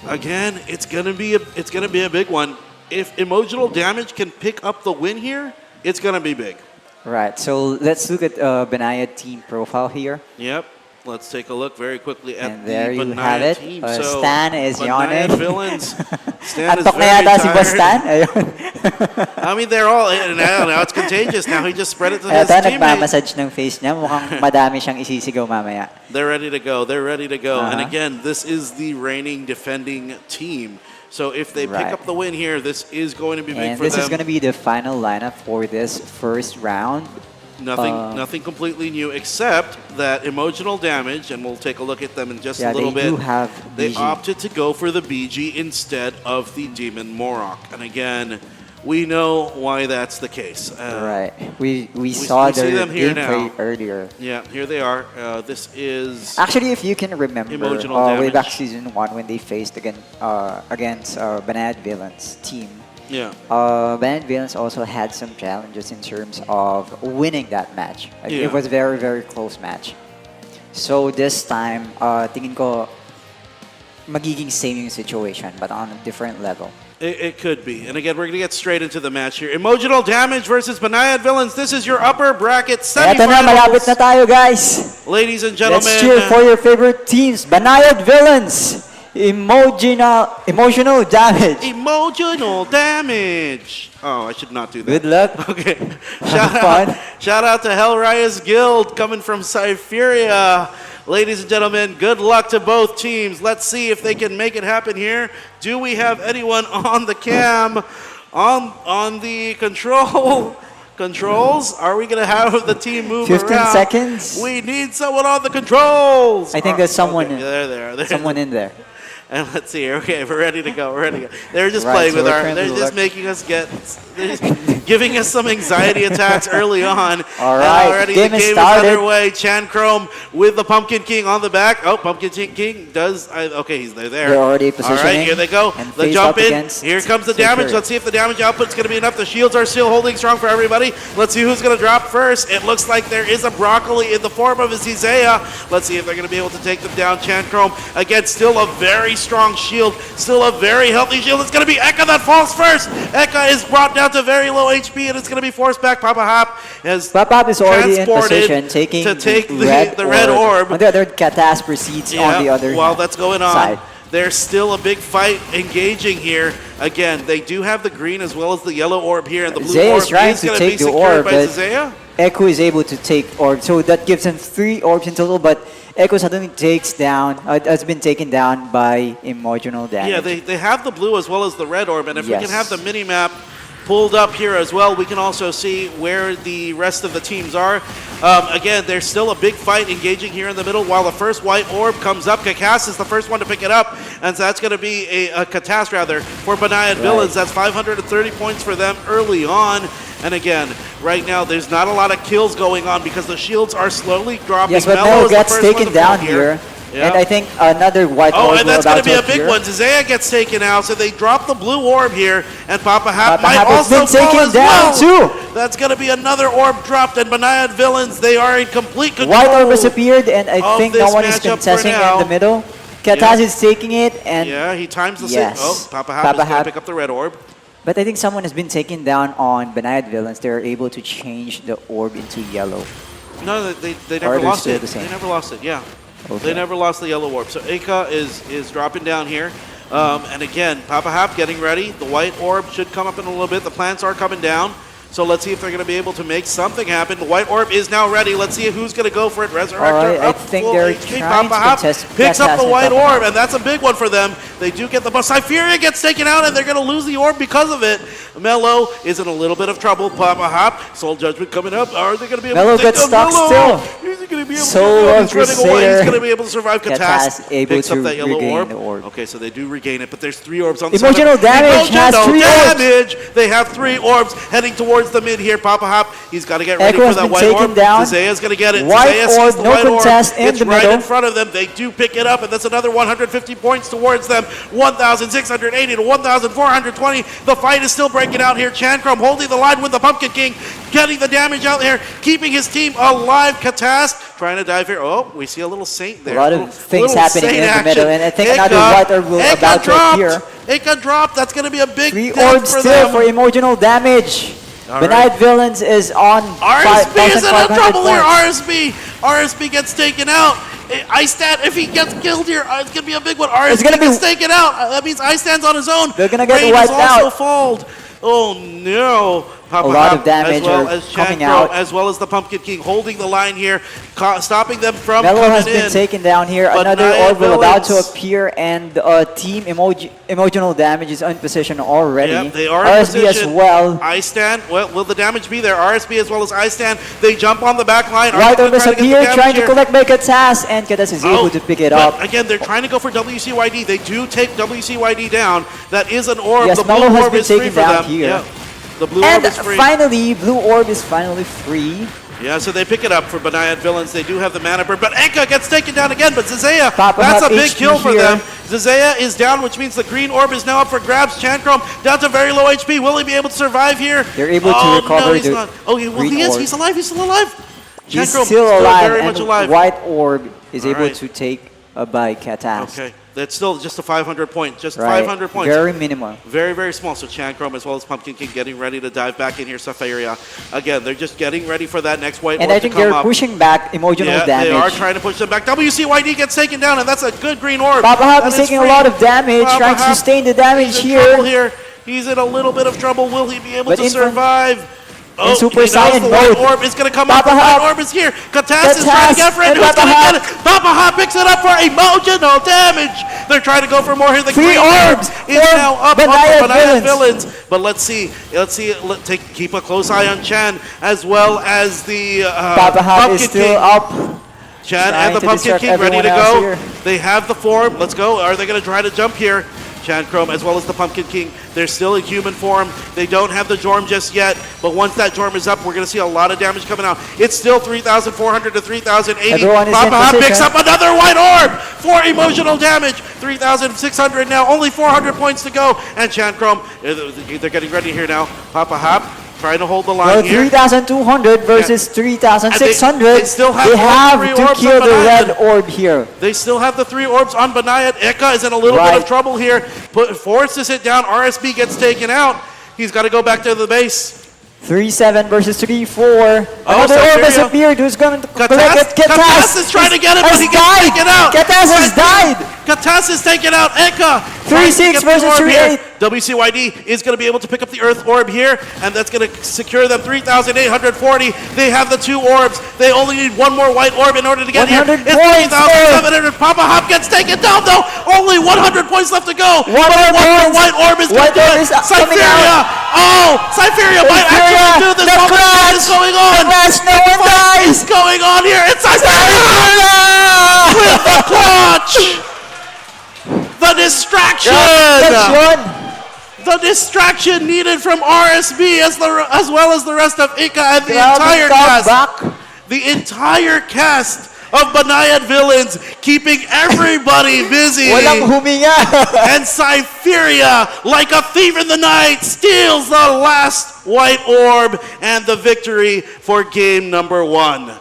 again, it's gonna be a big one. If Emotional Damage can pick up the win here, it's gonna be big. Right. So let's look at Banayad team profile here. Yep. Let's take a look very quickly at and there the you have it. team. Stan is yawning. BANAYAD-VILLAINS. Stan is Antok na very yata si tired. Boss Stan. Ayun. I mean, they're all now it's contagious. Now he just spread it to his Ito, teammates. nagmamassage ng face niya. Mukhang madami siyang isisigaw mamaya. They're ready to go. They're ready to go. And again, this is the reigning defending team. So if they pick up the win here, this is going to be big And for this them. is going to be the final lineup for this first round. Nothing completely new except that Emotional Damage, and we'll take a look at them in just a little bit. They do have They BG. opted to go for the BG instead of the Demon Morok. And again, we know why that's the case. Right. We saw see their them here gameplay now. earlier. Yeah, here they are. This is... Actually, if you can remember, Emotional way Damage. back season 1 when they faced against BANAYAD-VILLAINS team, Yeah. BANAYAD-VILLAINS also had some challenges in terms of winning that match. It was very, very close match. So this time, tingin ko, magiging same yung situation but on a different level. It could be. And again, we're going to get straight into the match here. Emotional Damage versus BANAYAD-VILLAINS. This is your upper bracket Eto na, malapit na semifinals. tayo, guys. Ladies and gentlemen. Let's cheer for your favorite teams. BANAYAD-VILLAINS, Emotional Damage. Emotional Damage. Oh, I should not do that. Good luck. Okay. Fun. Shout out to Hellrias Guild coming from Cypheria. Ladies and gentlemen, good luck to both teams. Let's see if they can make it happen here. Do we have anyone on the cam, on the controls? Are we going to have the team move 15 around? seconds. We need someone on the controls. I think there's someone, Okay, there. someone in there. And let's see here. Okay, we're ready to go. We're ready to go. They're just Right, playing so with we're our. trying to They're just look. making us get. They're just giving us some anxiety attacks early on. All right, Already game the is game started. is underway. Chan Chrome with the Pumpkin King on the back. Oh, Pumpkin King does. Okay, they're there. They're already All right, positioning here they go. and The face jump up in. against Here comes the damage. Cypheria. Let's see if the damage output's going to be enough. The shields are still holding strong for everybody. Let's see who's going to drop first. It looks like there is a Broccoli in the form of a Zizea. Let's see if they're going to be able to take them down. Chan Chrome, again, still a very strong shield. Still a very healthy shield. It's going to be Eka that falls first. Eka is brought down to very low HP, and it's going to be forced back. Papa Hop has Papap is already in transported position, taking to take the red orb. On the other, Katas proceeds on the other while that's going on, side. there's still a big fight engaging here. Again, they do have the green as well as the yellow orb here, and the blue Zaya orb is trying is to going to be take the secured orb, by but Zaya. Echo is able to take orb, so that gives him 3 orbs in total, but Echo suddenly has been taken down by Emotional Damage. Yeah, they have the blue as well as the red orb, and if we Yes. can have the mini-map pulled up here as well, we can also see where the rest of the teams are. Again, there's still a big fight engaging here in the middle while the first white orb comes up. Kakas is the first one to pick it up, and so that's going to be a Katas rather for BANAYAD-VILLAINS. That's 530 points for them early on. And again, right now, there's not a lot of kills going on because the shields are slowly dropping. Yes, but Mello Melo is the gets first one taken to down fall here. Yeah. And I think another white Oh, orb and that's going to be a big appear. one. Zizea gets taken out, so they drop the blue orb here, and Papa Hap Papa might Hap has also been fall taken as down well. too. That's going to be another orb dropped, and Banayad Villains, they are in complete control. White orb has appeared, and I of think this no one is matchup for contesting now. in the middle. Kataz Yeah. is taking it, and Yeah, he times the yes. Oh, Papa Hap Papa is going Hap. to pick up the red orb. But I think someone has been taken down on Banayad Villains. They're able to change the orb into yellow. No, they Or never they're lost still it. the same? They never lost it, yeah. Okay. They never lost the yellow orb. So Eka is dropping down here. And again, Papa Hap getting ready. The white orb should come up in a little bit. The plants are coming down. So let's see if they're going to be able to make something happen. The white orb is now ready. Let's see who's going to go for it. Resurrector Alright, I up think full they're HP. trying Papa to Hap contest picks up the and white Papa Hap. orb, and that's a big one for them. They do get the bus. Cypheria gets taken out, and they're going to lose the orb because of it. Mello is in a little bit of trouble. Papa Hap, Soul Judgment coming up. Are they going to be able Mello to take gets down stuck Mello? still. Is he going to be able Soul to of He's running away. Crusader. He's going to be able to survive. Kataz able picks up to that yellow regain orb. the orb. Okay, so they do regain it, but there's 3 orbs on the Emotional side. damage has Emotional 3 orbs. damage. They have 3 orbs heading towards the mid here. Papa Hap, he's got to get ready Echo for has that been white taken orb. down. Zizea's going to get it. White Zizea sees orb, the no white contest orb. in It's the right middle. in front of them. They do pick it up, and that's another 150 points towards them. 1,680 to 1,420. The fight is still breaking out here. Chancrom holding the line with the Pumpkin King, getting the damage out there, keeping his team alive. Katast trying to dive here. Oh, we see a little Saint there. A lot of things happening in the middle, and I think another white orb will about to appear. Eka dropped. That's going to be a big 3 death orbs for still them. for emotional damage. All Banayad Villains is on RSB is in 5,500 trouble here. points. RSB gets taken out. Istat, if he gets killed here, it's going to be a big one. RSB gonna be- gets taken out. That means Istat's on his own. They're gonna get Rain wiped is also out. fold. Oh no. Papa A lot Hap, of damage as well are as coming Chancro, out. as well as the Pumpkin King holding the line here, stopping them from Mello coming has been in. taken down here. But Another Banayad orb will about to Villains- appear, and team emotional damage is in position already. Yep, they are in RSB as position. well. I-stand, well, will the damage be there? RSB as well as I-stand. They jump on the back line. White RSB orb has trying to get the appeared, damage trying to here. collect by Kataz, and Kataz is able to pick it but up. Again, they're trying to go for WCYD. They do take WCYD down. That is an orb. Yes, the blue Mello has orb been is free taken for down them. here. Yeah. The blue And orb is free. finally, blue orb is finally free. Yeah, so they pick it up for Banayad Villains. They do have the mana burn, but Enka gets taken down again. But Zizea, Papa that's a Hap big HP kill for here. them. Zizea is down, which means the green orb is now up for grabs. Chancrom down to very low HP. Will he be able to survive here? They're able to No, recover he's the not. Oh, well, green he is. orb. He's alive. He's still alive. He's Chancrom still alive, very and much alive. white orb is All able right. to take by Kataz. Okay, that's still just a 500 point. Just Right. 500 points. Very minimal. Very, very small. So Chancrom as well as Pumpkin King getting ready to dive back in here. Safaria. Again, they're just getting ready for that next white And orb I think to come they're up. pushing back emotional Yeah, damage. they are trying to push them back. WCYD gets taken down, and that's a good green orb. Papa Hap That is taking a free. lot of damage, Papa trying to Hap, sustain the damage he's in trouble here. here. He's in a little bit of trouble. Will he be able But to in front- survive? in Super he knows Saiyan the white mode. orb is going to come Papa up. The Hap. white orb is here. Katas is Katas trying to get for it. and Who's Papa going to Hap. get it? Papa Hap picks it up for emotional damage. They're trying to go for more here. The 3 green orbs is for now up Banayad on the Banayad Villains. But let's see. Keep a close eye on Chan as well as the Papa Hap Pumpkin is still King. up. Chan Trying and the to Pumpkin distract King ready to everyone else go. here. They have the form. Let's go. Are they going to try to jump here? Chan Chrome as well as the Pumpkin King. They're still in human form. They don't have the Jorm just yet, but once that Jorm is up, we're going to see a lot of damage coming out. It's still 3,400 to 3,080. Everyone is Papa in Hap position. picks up another white orb for emotional damage. 3,600 now. Only 400 points to go. And Chan Chrome, they're getting ready here now. Papa Hap trying to hold the line Well, here. 3,200 versus 3,600. They still have They all have three to orbs kill on the Banayad. red orb here. They still have the 3 orbs on Banayad. Eka is in a little bit Right. of trouble here. Forced to sit down. RSB gets taken out. He's got to go back to the base. 3-7 versus 3-4. Another orb has Siberia. appeared. Who's going to collect Katas, it? Katas is trying to get it, but has he gets died. taken out. Katas has died. Katas is taken out. Eka. 3-6 versus 3-8. WCYD is going to be able to pick up the Earth Orb here, and that's going to secure them 3,840. They have the 2 orbs. They only need 1 more white orb in order to get here. 100 It's points, 3,700. Papa Hop gets taken down, though. Only 100 points left to go. But one more white orb is going to do White orb it. is coming Cypheria. out. Oh, Cypheria might actually do this. The What clutch. is going on? The clutch. No one What dies. is going on here? It's Cypheria with the clutch. The distraction. Distraction. The distraction needed from RSB as well as the rest of Ika and the entire cast. The entire cast of Banayad-Villains keeping everybody busy. Walang huminga. And Cypheria, like a thief in the night, steals the last white orb and the victory for game number 1.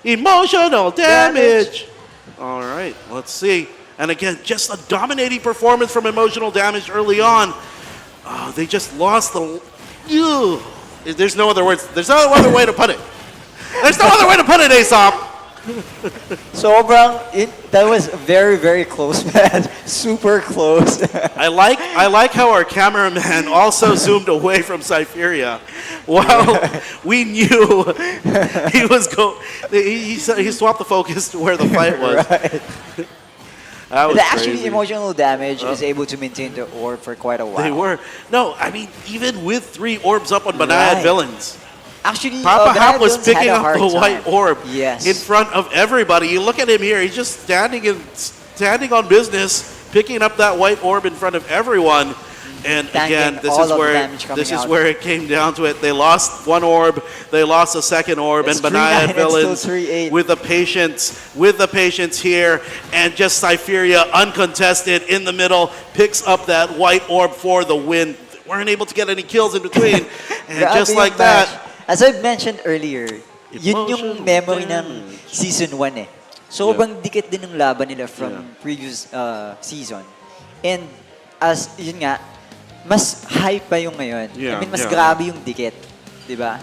Emotional damage. All right, let's see. And again, just a dominating performance from Emotional Damage early on. They just lost the... Ew. There's no other words. There's no other way to put it. There's no other way to put it, Aesop. That was very, very close, man. Super close. I like how our cameraman also zoomed away from Cypheria. While we knew he was he swapped the focus to where the fight was. Right. That was Actually, crazy. Emotional Damage is able to maintain the orb for quite a while. They were. No, I mean, even with 3 orbs up on Banayad-Villains. Actually, Papa Hap was Banayad-Villains had picking a up hard the time. white orb Yes. in front of everybody. You look at him here; he's just standing on business, picking up that white orb in front of everyone. And again, this is where it came down to it. They lost 1 orb, they lost a 2nd orb, and Banayad-Villains with the patience here, and just Cypheria uncontested in the middle picks up that white orb for the win. They weren't able to get any kills in between, and just like that. As I mentioned earlier, yun yung memory ng season 1 eh. Sobrang dikit din ng laban nila from previous season. And as yun nga, mas hype pa yung ngayon. I mean, mas grabe yung dikit. Diba?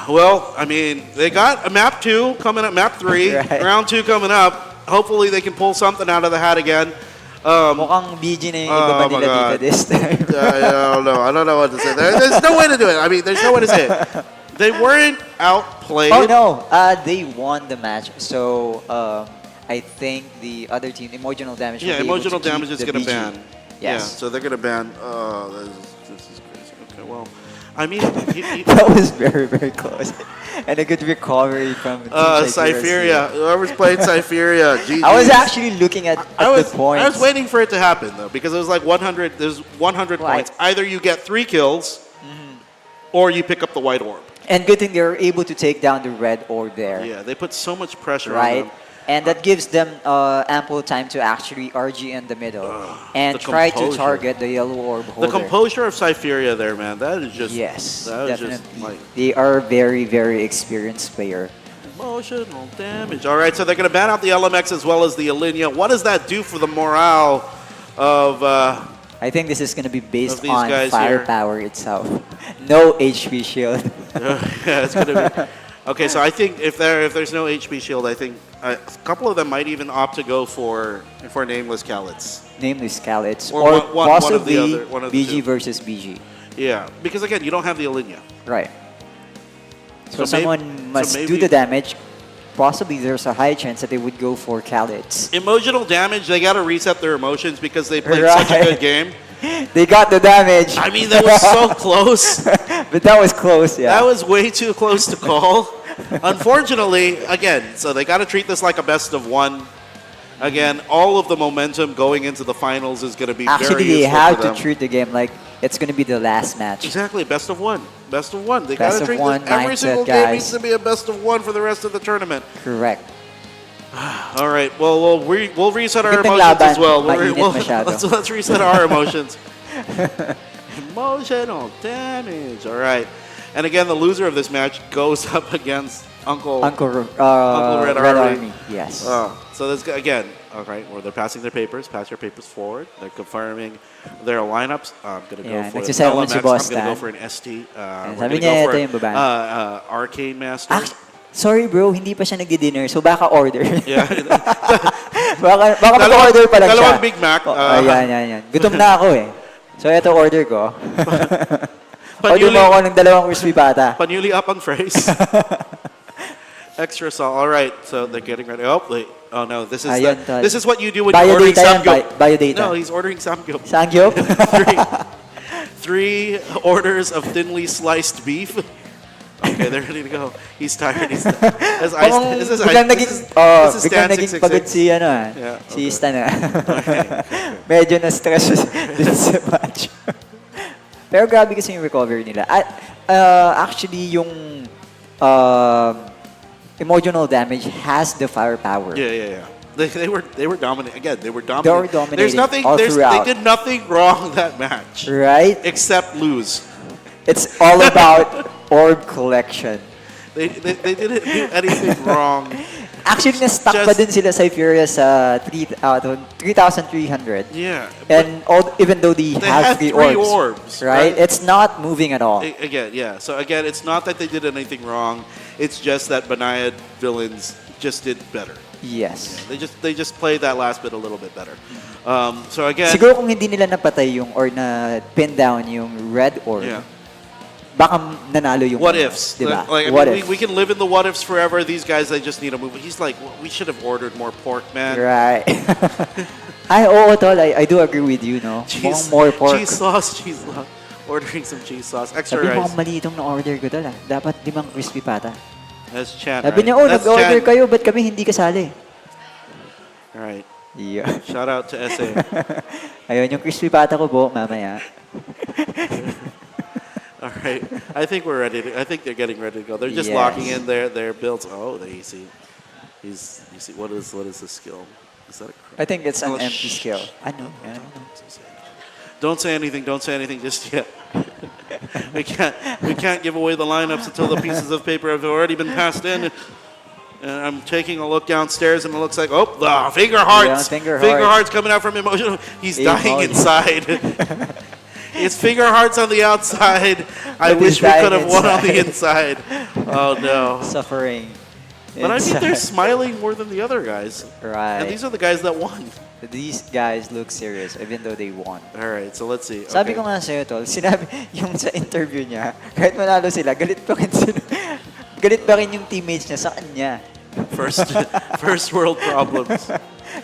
Well, I mean, they got a map 2 coming up, map 3, Right. round 2 coming up. Hopefully they can pull something out of the hat again. Mukhang BG na yung iba nila dito this time. I don't know what to say. There's no way to do it. I mean, there's no way to say it. They weren't outplayed. Oh no, they won the match. So I think the other team, Emotional Damage, will be Emotional able to Damage keep is the going to BG. ban. Yes. Yeah, so they're going to ban. This is crazy. Okay, well, I mean, that was very, very close. And a good recovery from Cypheria. Whoever's playing Cypheria. I was actually looking at the points. I was waiting for it to happen though, because it was like 100. There's 100 points. Either you get 3 kills, or you pick up the white orb. And good thing they were able to take down the red orb there. Yeah, they put so much pressure on Right? them. And that gives them ample time to actually RG in the middle and the try to composure. target the yellow orb holder. The composure of Cypheria there, man. That is just that is definitely. just like They are very, very experienced player. emotional damage. All right, so they're going to ban out the LMX as well as the Alinea. What does that do for the morale of? I think this is going to be based these on guys here. firepower itself. No HP shield. Yeah, it's going to be. Okay, so I think if there's no HP shield, I think a couple of them might even opt to go for Nameless Callets. Nameless Callets. Or Or, one of the possibly other- one of the BG two. versus BG. Yeah, because again, you don't have the Alinea. Right. So, So someone must do the damage. Possibly there's a high chance that they would go for Callets. Emotional damage, they got to reset their emotions because they played such a good game. They got the damage. I mean, that was so close. But that was close, yeah. That was way too close to call. Unfortunately, again, so they got to treat this like a best of 1. Again, all of the momentum going into the finals is going to be Actually, very they useful have for to them. treat the game like it's going to be the last match. Exactly, best of 1. Best of 1. They got Best to of treat one this. Every mindset, single game guys. needs to be a best of 1 for the rest of the tournament. Correct. All right, well, we'll reset our Magandang emotions laban, as well. mainit masyado. Let's reset our emotions. Emotional damage. All right. And again, the loser of this match goes up against Uncle Red Army. Yes. So this again, all right, where they're passing their papers. Pass your papers forward. They're confirming their lineups. I'm gonna go Yeah, for an nagsasayawan si LMX. Boss I'm gonna go Stan. for an ST. And We're sabi gonna niya, go ito yung for babae. Arcane Master. Sorry bro, hindi pa siya nagdi-dinner. So baka order. Yeah. baka order pa lang siya. Dalawang Big Mac. Ayan. Gutom na ako eh. So ito order ko. Order mo ako ng 2 crispy pata. Panuli up on phrase. Extra salt. All right, so they're getting ready. Oh no, this is Ayun, tol. this is what you do when you're ordering Biodata yan, samgyup. biodata. No, he's ordering samgyup. Samgyup? three orders of thinly sliced beef. Okay. Okay, they're ready to go. He's tired. He's is ice. Parang Is this biglang ice? naging, This is biglang Stan naging 666? pagod si, ano, Yeah, si okay. Stan. Okay. Medyo na-stress din sa match. Pero grabe kasi yung recovery nila. At, actually, yung emotional damage has the firepower. Yeah. They were dominant again. They were dominating. They were dominating There's nothing. all They throughout. did nothing wrong that match, Right? except lose. It's all about orb collection. They didn't do anything wrong. Actually, na-stuck pa din sila sa Furious sa 3,300. Yeah. And even though they have had three three orbs, orbs, right? right? It's not moving at all. Again, yeah. So again, it's not that they did anything wrong. It's just that Banayad-Villains just did better. Yes. They just played that last bit a little bit better. So again, Siguro kung hindi nila napatay yung or na pin down yung red orb, Yeah. baka nanalo yung what ifs? Diba? Like, I What mean, if? we can live in the what ifs forever. These guys, they just need to move. He's like, we should have ordered more pork, man. Right. Ay, oo, tol. I do agree with you, no? Mukhang more pork. Cheese sauce. Ordering some cheese sauce. Extra Sabi mo, rice. ang mali itong na-order ko, tol. Dapat 5 crispy pata. That's Chan. Sabi right? niya, oh, That's nag-order Chan. kayo, ba't kami hindi kasali? All right. Yeah. Shout out to SA. Ayun, yung crispy pata ko po, mamaya. All right. I think we're ready. I think they're getting ready to go. They're just Yes. locking in their builds. Oh, there you see. You see what is the skill? Is that a I think it's an Oh, empty shh. skill. Ano? Don't say anything. Don't say anything just yet. we can't give away the lineups until the pieces of paper have already been passed in. And I'm taking a look downstairs, and it looks like the finger hearts. Yeah, finger hearts coming out from emotional. He's dying inside. It's finger hearts on the outside. I But wish he's we dying could have won on the inside. inside. Oh no. Suffering. But I mean, they're inside. smiling more than the other guys. Right. And these are the guys that won. These guys look serious even though they won. All right, so let's see. Sabi Okay. ko nga sa'yo, tol, sinabi yung sa interview niya, kahit manalo sila, galit pa rin sila. Galit pa rin yung teammates niya sa kanya. First world problems.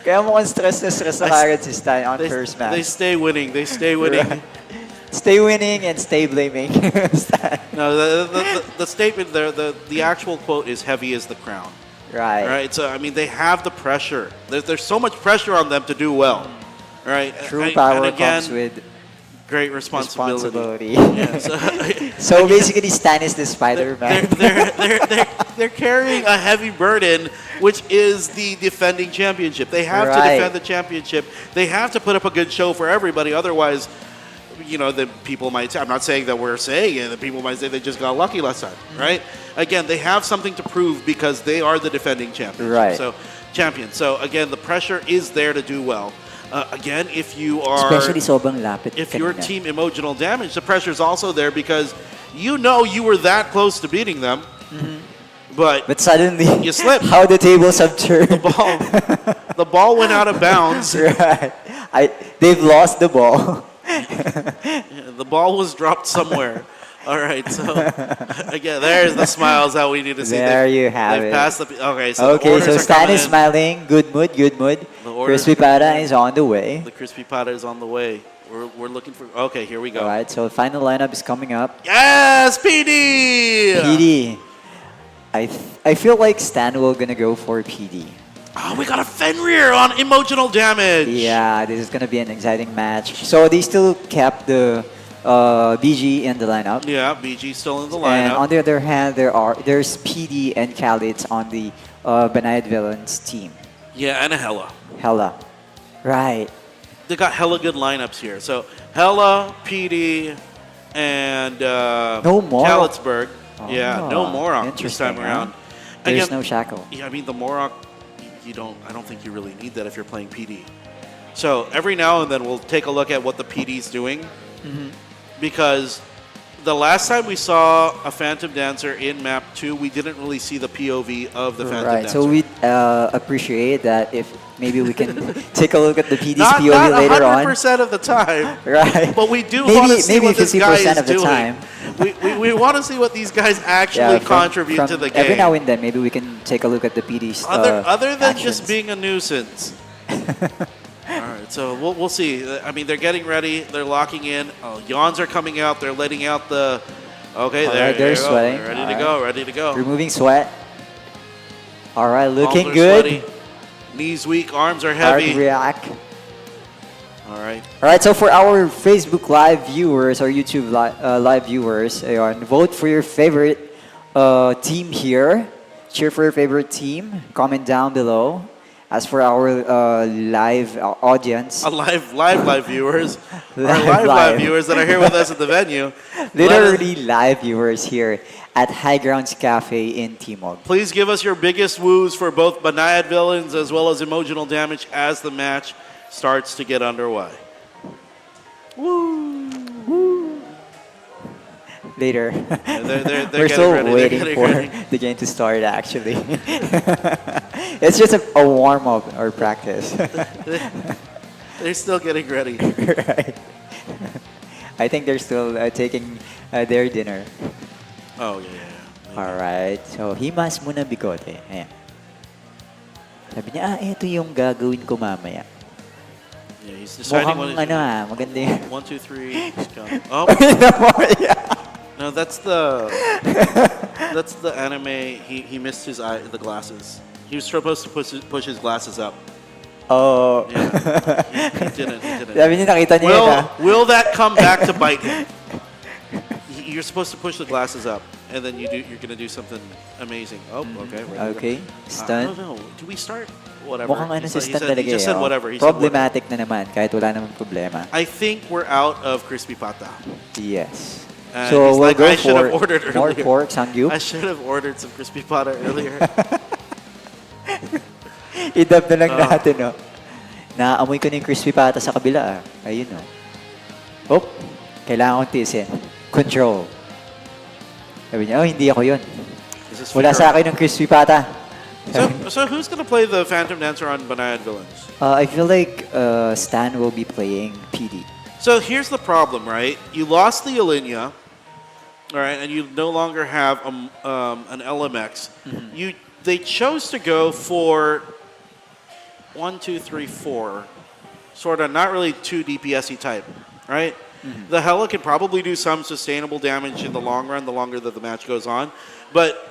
Kaya mukhang stress na kagad si Stan on first match. They stay winning. They stay winning. Right. Stay winning and stay blaming Stan. No, the statement there, the actual quote is "heavy is the crown." Right. Right. So I mean, they have the pressure. There's so much pressure on them to do well. Right. True power and again, comes with great responsibility. responsibility. Yeah, So basically, Stan is the Spider-Man. they're carrying a heavy burden, which is the defending championship. They have to Right. defend the championship. They have to put up a good show for everybody. Otherwise, the people might say, I'm not saying that we're saying it, the people might say they just got lucky last time, right? Again, they have something to prove because they are the defending champion. Right. So, again, the pressure is there to do well. Again, if you are... Especially sobrang lapit If your kanina. team emotional damage, the pressure is also there because you know you were that close to beating them, but suddenly, you slipped. How the tables have turned. The ball went out of bounds. Right. They've lost the ball. Yeah, the ball was dropped somewhere. All right, so again, there's the smiles that we need to see. There you have they've it. Passed the, okay, so the Okay, orders so are Stan coming is in. smiling. Good mood, good mood. The orders- Crispy Pata is on the way. The crispy pata is on the way. We're looking for. Okay, here we go. All right, so final lineup is coming up. Yes, PD. PD. I feel like Stan will gonna go for PD. Oh, we got a Fenrir on emotional damage. Yeah, this is gonna be an exciting match. So they still kept the BG in the lineup. Yeah, BG still in the And lineup. on the other hand, there's PD and Khalid on the Banayad-Villains team. Yeah, and a Hella. Hella. Right. They got hella good lineups here. So Hella, PD, and No Morok. Kalitzberg. Yeah, no Oh, Morok this interesting, time around. huh? There's no Shackle. Yeah, I mean the Morok, I don't think you really need that if you're playing PD. So every now and then we'll take a look at what the PD's doing, because the last time we saw a Phantom Dancer in Map 2, we didn't really see the POV of the Phantom Right, Dancer. so we appreciate that if maybe we can take a look at the PD's not POV later on. 100% of the time, Right. but we do Maybe- want to see maybe what this 50% guy is of the doing. time. We want to see what these guys actually contribute to the game. Every now and then, maybe we can take a look at the PD's Other than actions. just being a nuisance. All right, so we'll see. I mean, they're getting ready. They're locking in. Yawns are coming out. They're letting out the Okay, All there, right, they're there you go. sweating. Ready All to right. go, ready to go. Removing sweat. All right, looking Palms are good. sweaty. Knees weak, arms are Hard heavy. react. All right. All right, so for our Facebook Live viewers or YouTube live viewers, ayun, vote for your favorite team here. Cheer for your favorite team. Comment down below. As for our live audience, Live viewers. Our Live. live viewers that are here with us at the venue. literally live viewers here at High Grounds Cafe in Timog. Please give us your biggest woos for both Banayad Villains as well as Emotional Damage as the match starts to get underway. Later. They're We're getting still ready. They're waiting getting for ready. the game to start, actually. It's just a warm-up or practice. They're still getting ready. Right. I think they're still taking their dinner. Oh, yeah. All right. So, himas muna bigote. Ayan. Sabi niya, ito yung gagawin ko mamaya. Yeah, he's deciding what Mukhang maganda yun. 1, 2, 3. He's counting. Oh. Yeah. No, that's the anime. He missed his the glasses. He was supposed to push his glasses up. Oh. Yeah, he didn't. Sabi niya, nakita niya yun, ah. Will that come back to bite him? You're supposed to push the glasses up, and then you're gonna do something amazing. Oh, okay. Okay. I Stunt. don't know. Do we start? Whatever. Mukhang ano He si said- Stan talaga He just said oh. whatever. He said Problematic na naman, kahit wala namang problema. I think we're out of crispy pata. Yes. And So he's we'll like, go I should have for ordered more earlier. pork, sangyup. I should have ordered some crispy pata earlier. Idab na lang natin, no? Naamoy ko na yung crispy pata sa kabila, ah. Ayun, no? Oh, kailangan kong tiisin. Control. Sabi niya, oh, hindi ako yun. This is Wala fear. sa akin ng crispy pata. So who's gonna play the Phantom Dancer on Banayad Villains? I feel like Stan will be playing PD. So here's the problem, right? You lost the Alinea, all right, and you no longer have an LMX. They chose to go for 1, 2, 3, 4, sort of not really 2 DPS-y type, right? The Hela can probably do some sustainable damage in the long run, the longer that the match goes on, but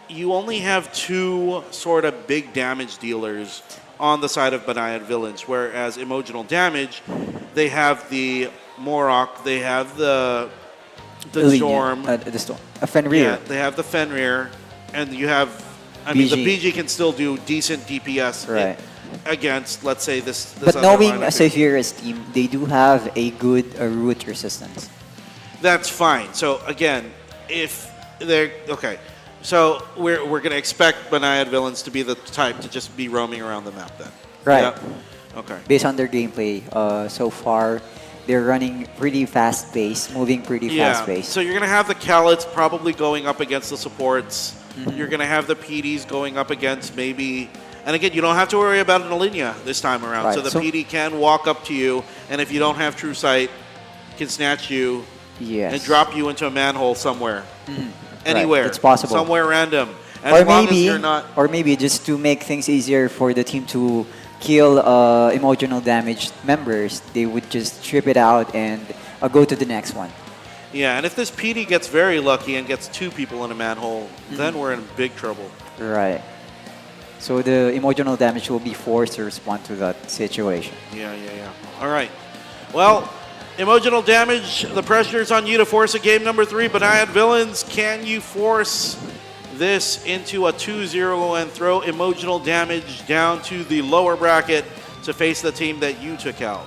you only have 2 sort of big damage dealers on the side of Banayad Villains, whereas Emotional Damage, they have the Morok, they have the Storm. The Storm. A Fenrir. Yeah, they have the Fenrir, and you have, I mean, the BG. BG can still do decent DPS Right. against, let's say, this But other knowing lineup. Saphira's team, they do have a good root resistance. That's fine. So again, if they're okay, so we're gonna expect Banayad Villains to be the type to just be roaming around the map then. Right. Yeah. Okay. Based on their gameplay so far, they're running pretty fast pace, moving pretty fast pace. So you're gonna have the Callets probably going up against the supports. You're gonna have the PDs going up against maybe. And again, you don't have to worry about an Alinea this time around. Right, So the so- PD can walk up to you, and if you don't have True Sight, can snatch you Yes. and drop you into a manhole somewhere. Anywhere. Right, it's possible. Somewhere random. As Or long as maybe, you're not. or maybe just to make things easier for the team to kill emotional damaged members, they would just strip it out and go to the next one. Yeah, and if this PD gets very lucky and gets 2 people in a manhole, then we're in big trouble. Right. So the emotional damage will be forced to respond to that situation. Yeah. All right. Well, Emotional Damage, the pressure is on you to force a game number 3. Banayad Villains, can you force this into a 2-0 and throw Emotional Damage down to the lower bracket to face the team that you took out?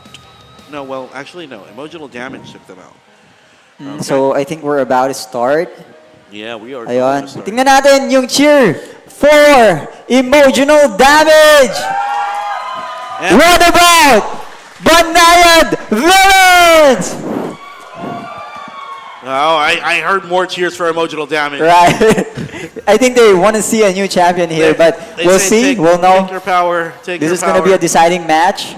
No, well, actually, no. Emotional Damage took them out. Okay. So I think we're about to start. Yeah, we are. Ayun. Tingnan natin yung cheer for emotional damage. What about Banayad Villains? Oh, I heard more cheers for Emotional Damage. Right. I think they want to see a new champion here, but They we'll say see. We'll know. Take your power. Take This your is going to be power. a deciding match.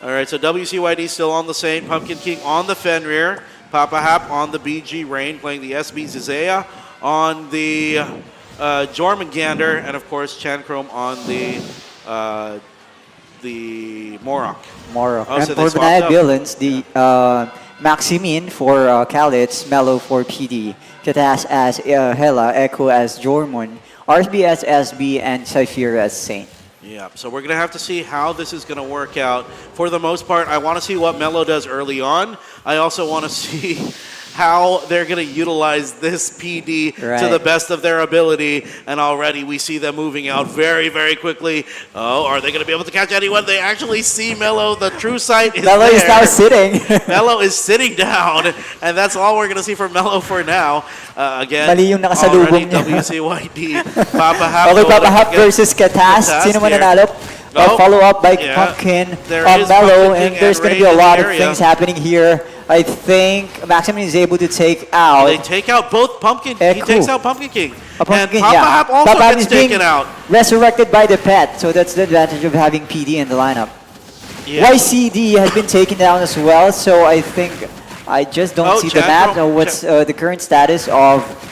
All right, so WCYD still on the same. Pumpkin King on the Fenrir. Papa Hap on the BG Rain, playing the SB Zizea on the Jormungandr, and of course Chan Chrome on the Morok. Morok. Oh, And so for they swapped Banayad up. Villains, Maximin for Kalitz, Mello for PD, Katas as Hela, Echo as Jormon, RSB as SB, and Cypher as Saint. Yeah, so we're going to have to see how this is going to work out. For the most part, I want to see what Mello does early on. I also want to see how they're going to utilize this PD to the best of their ability. And already we see them moving out very, very quickly. Oh, are they going to be able to catch anyone? They actually see Mello. The true sight is Mello there. is now sitting. Mello is sitting down. And that's all we're going to see from Mello for now. Again, Mali yung already nakasalubong niya. WCYD. Papa Hap. Okay, Papa Hap versus Katas. Sino mananalo? Follow up by Pumpkin, Mello, and there's going to be a lot of things happening here. I think Maximin is able to take out. They take out both Pumpkin. He takes out Pumpkin King. Pumpkin, and Papa Hap also Papa gets is being taken out. resurrected by the pet, so that's the advantage of having PD in the lineup. Yeah. YCD has been taken down as well, so I think I just don't see the map. What's the current status of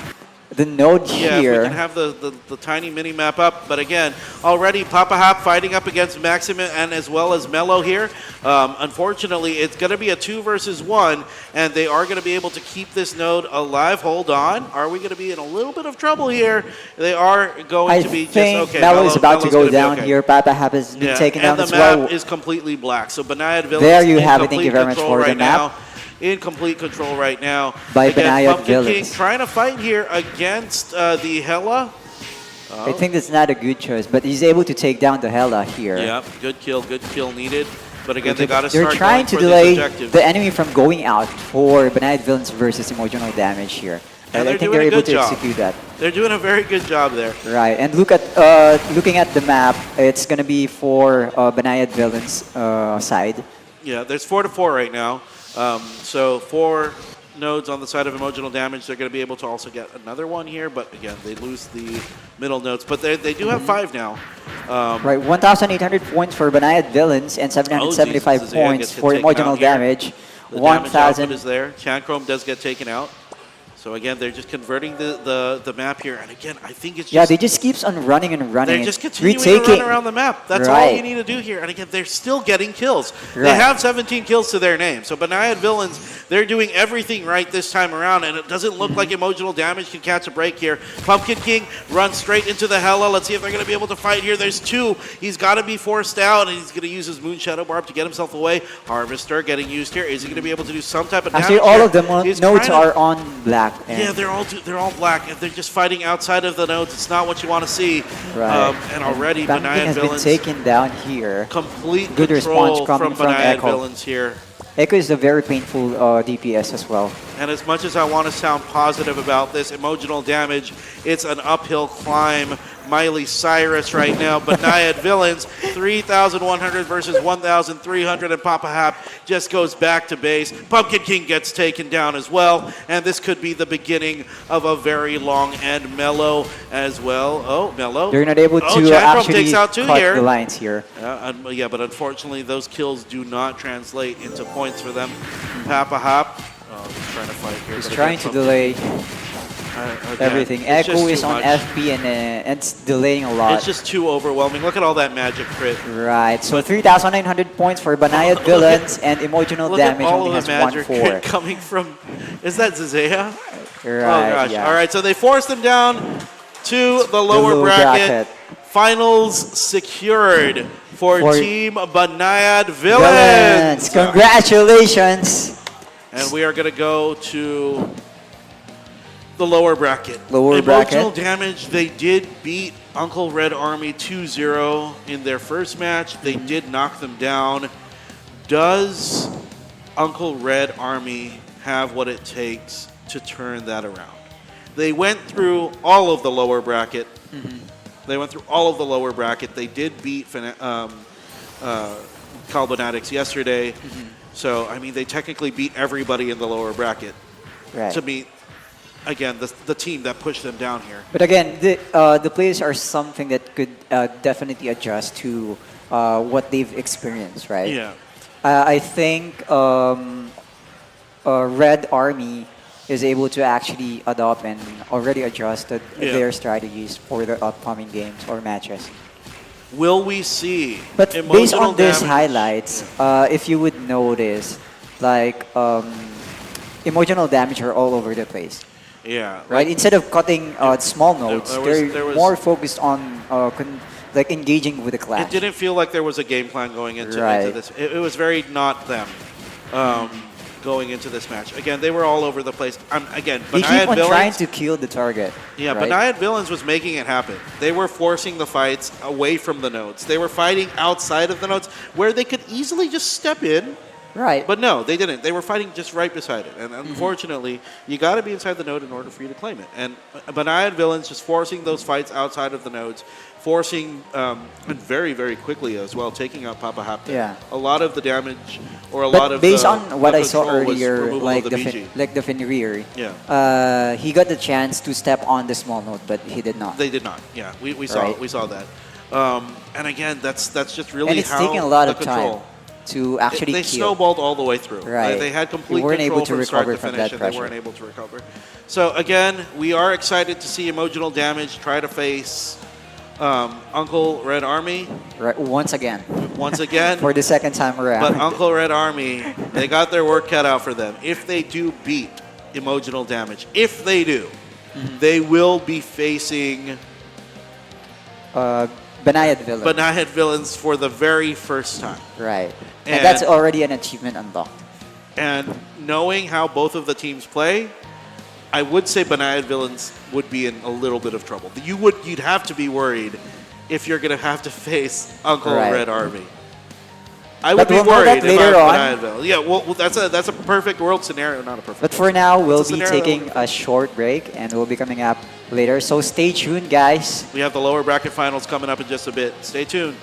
the node Yeah, here? we can have the tiny mini map up, but again, already Papa Hap fighting up against Maximin and as well as Mello here. Unfortunately, it's going to be a 2 versus 1, and they are going to be able to keep this node alive. Hold on. Are we going to be in a little bit of trouble here? They are going to be just okay. Mello is about to go Mello's down okay. here. Papa Hap has been taken down as and the well. map is completely black. So BANAYAD-VILLAINS There you in have it. Thank you complete very much control for the right map. now. In complete control right now. By Again, BANAYAD Pumpkin King Villains. trying to fight here against the Hela. I think that's not a good choice, but he's able to take down the Hela here. Yeah, good kill needed. But again, they got to They're start trying going to for delay this objective. the enemy from going out for BANAYAD-VILLAINS versus emotional damage here. And I they're think doing they're a able good to job. execute that. They're doing a very good job there. Right, and look at looking at the map, it's gonna be for BANAYAD-VILLAINS side. Yeah, there's 4-4 right now. So 4 nodes on the side of emotional damage. They're going to be able to also get another one here, but again, they lose the middle nodes. But they do have 5 now. Right, 1,800 points for BANAYAD-VILLAINS and 775 Jesus, points gets for taken emotional out here. damage. The damage output 1,000. is there. Chanchrome does get taken out. So again, they're just converting the map here. And again, I think it's just... Yeah, they just keeps on running and running. They're just and continuing to run around the map. That's all you need to do here. And again, they're still getting kills. They Right. have 17 kills to their name. So BANAYAD-VILLAINS, they're doing everything right this time around, and it doesn't look like emotional damage can catch a break here. Pumpkin King runs straight into the Hela. Let's see if they're going to be able to fight here. There's 2. He's got to be forced out, and he's going to use his Moon Shadow Barb to get himself away. Harvester getting used here. Is he going to be able to do some type of damage Actually, all here? of the He's nodes trying to- are on black. and- Yeah, they're all black. If they're just fighting outside of the nodes, it's not what you want to see. Right. And already Pumpkin has been BANAYAD-VILLAINS, taken down here. complete Good control response coming from Echo. BANAYAD-VILLAINS here. Echo is a very painful DPS as well. And as much as I want to sound positive about this emotional damage, it's an uphill climb. Miley Cyrus right now, BANAYAD-VILLAINS 3,100 versus 1,300, and Papa Hap just goes back to base. Pumpkin King gets taken down as well, and this could be the beginning of a very long end. Mello as well. Oh, Mello. They're not able to Chanchrome actually takes out 2 cut here. the lines here. Yeah, but unfortunately, those kills do not translate into points for them. Papa Hap, he's trying to fight here. He's but trying again, to delay again, everything. it's just Echo too is on much. FP and it's delaying a lot. It's just too overwhelming. Look at all that magic crit. Right, so 3,900 points for BANAYAD-VILLAINS and emotional Look at damage all only of the has magic 1-4. crit coming from... Is that Zizea? Right, Oh, gosh. yeah. All right, so they force them down to the lower lower bracket. Finals secured for Team BANAYAD-VILLAINS. Villains, congratulations! And we are going to go to the lower bracket. Lower Emotional bracket. damage, they did beat Uncle Red Army 2-0 in their first match. They did knock them down. Does Uncle Red Army have what it takes to turn that around? They went through all of the lower bracket. They went through all of the lower bracket. They did beat Kalbonatics yesterday. So, I mean, they technically beat everybody in the lower bracket Right. to meet, again, the team that pushed them down here. But again, the players are something that could definitely adjust to what they've experienced, right? Yeah. I think Red Army is able to actually adopt and already adjusted their strategies for the upcoming games or matches. Will we see But based emotional on these damage? highlights, if you would notice, like emotional damage are all over the place. Yeah. Right? Instead of cutting small notes, there was- more focused on like engaging with the clash. It didn't feel like there was a game plan going into Right. this. It was very not them going into this match. Again, they were all over the place. Again, They Banayad keep on Villains, trying to kill the target. yeah, right? Banayad Villains was making it happen. They were forcing the fights away from the nodes. They were fighting outside of the nodes where they could easily just step in. Right. But no, they didn't. They were fighting just right beside it. And unfortunately, you got to be inside the node in order for you to claim it. And Banayad Villains just forcing those fights outside of the nodes, forcing, and very, very quickly as well, taking out Papa Hapte. Yeah. A lot of the damage, or a But lot of based the, on what the I saw control was earlier, removal like of the BG. Fenrir, Yeah. he got the chance to step on the small node, but he did not. They did not. Yeah, we Right. saw that. And again, that's just really And it's how taking a lot the of time control. to actually They kill. snowballed all the way through. Right. They had complete They weren't control able to from start recover to from finish, that and they pressure. weren't able to recover. So again, we are excited to see Emotional Damage try to face Uncle Red Army Right, once again. once again. For the second time around. But Uncle Red Army, they got their work cut out for them. If they do beat Emotional Damage, if they do, they will be facing Banayad Villain. Banayad Villains for the very first time. Right. And, And- that's already an achievement unlocked. And knowing how both of the teams play, I would say Banayad Villains would be in a little bit of trouble. You'd have to be worried if you're gonna have to face Uncle Right. Red Army. I But would be we'll know worried that if later I'm on. Banayad Villains. Yeah, well, that's a perfect world scenario, not a perfect. But for now, we'll It's a be scenario taking a short break and we'll be coming up later. So stay tuned, guys. We have the lower bracket finals coming up in just a bit. Stay tuned.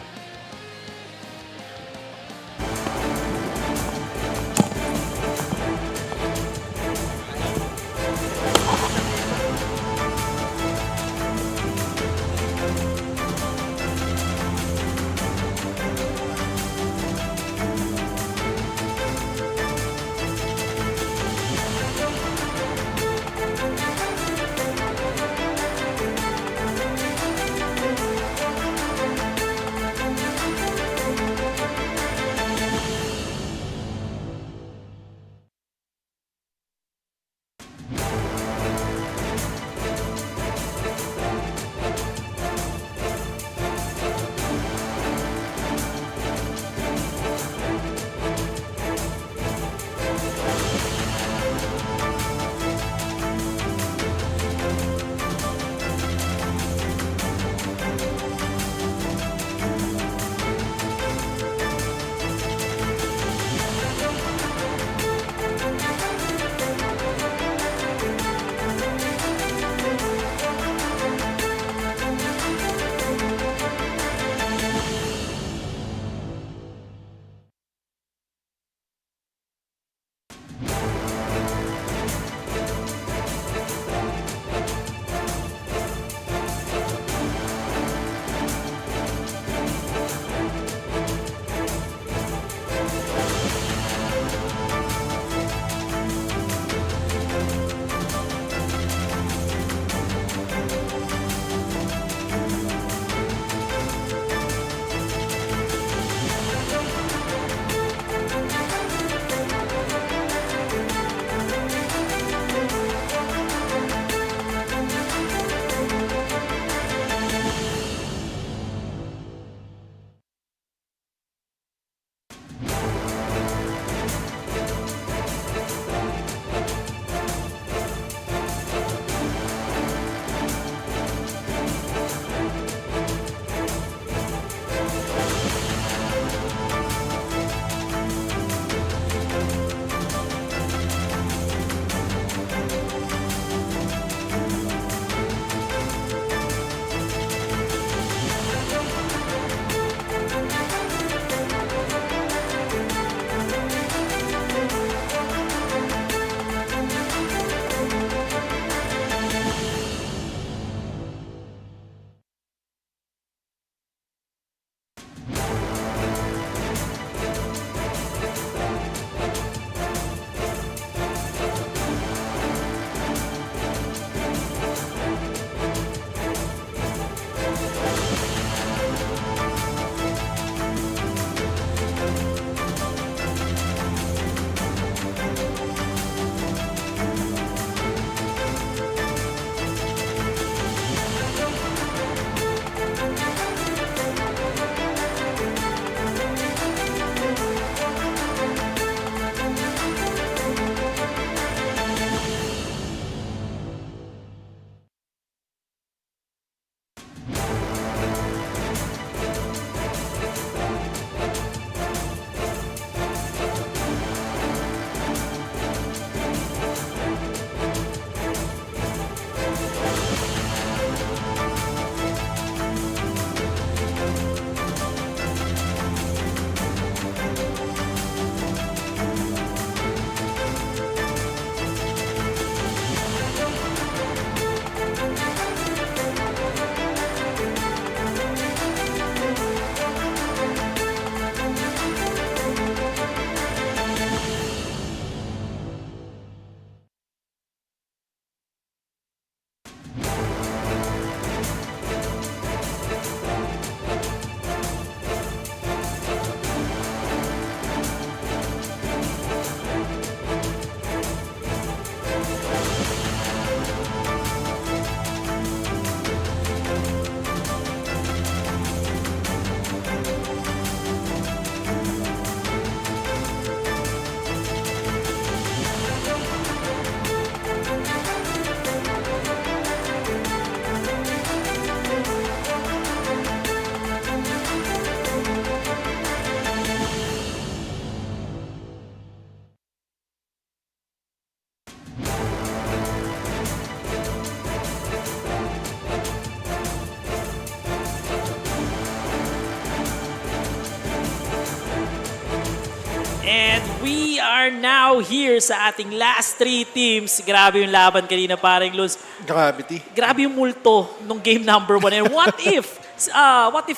are now here sa ating last 3 teams. Grabe yung laban kanina, paring Luz. Gravity. Grabe yung multo nung game number 1. And what if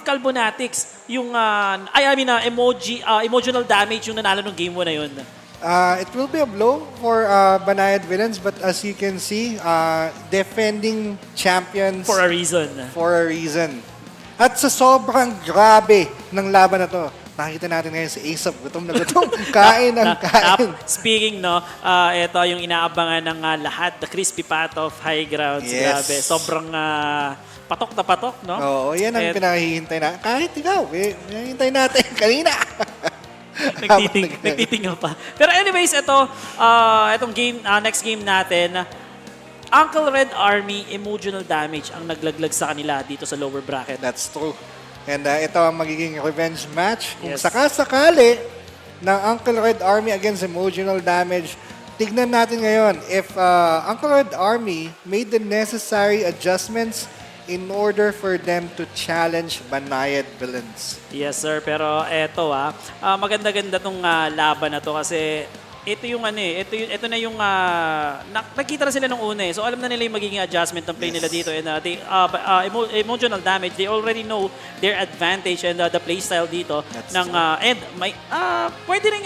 Kalbonatics, yung, emotional damage yung nanalo nung game 1 na yun? It will be a blow for Banayad-Villains, but as you can see, defending champions For a reason. for a reason. At sa sobrang grabe ng laban na to, nakikita natin ngayon si Aesop, gutom na gutom, kain ng kain. Speaking, no, ito yung inaabangan ng lahat, the crispy pat of high grounds. Yes. Grabe, sobrang patok na patok, no? Oo, yan ang And- pinahihintay na. Kahit ikaw, hinahintay natin kanina. Nagtitingal pa. Pero anyways, itong game, next game natin, Uncle Red Army, emotional damage ang naglaglag sa kanila dito sa lower bracket. That's true. And ito ang magiging revenge match. Kung Yes. sakasakali ng Uncle Red Army against emotional damage, tignan natin ngayon if Uncle Red Army made the necessary adjustments in order for them to challenge Banayad-Villains. Yes, sir. Pero maganda-ganda tong laban na to kasi ito yung ito na yung nakita na sila nung una eh. So alam na nila yung magiging adjustment ng play nila dito and emotional damage. They already know their advantage and the play style dito and may pwede rin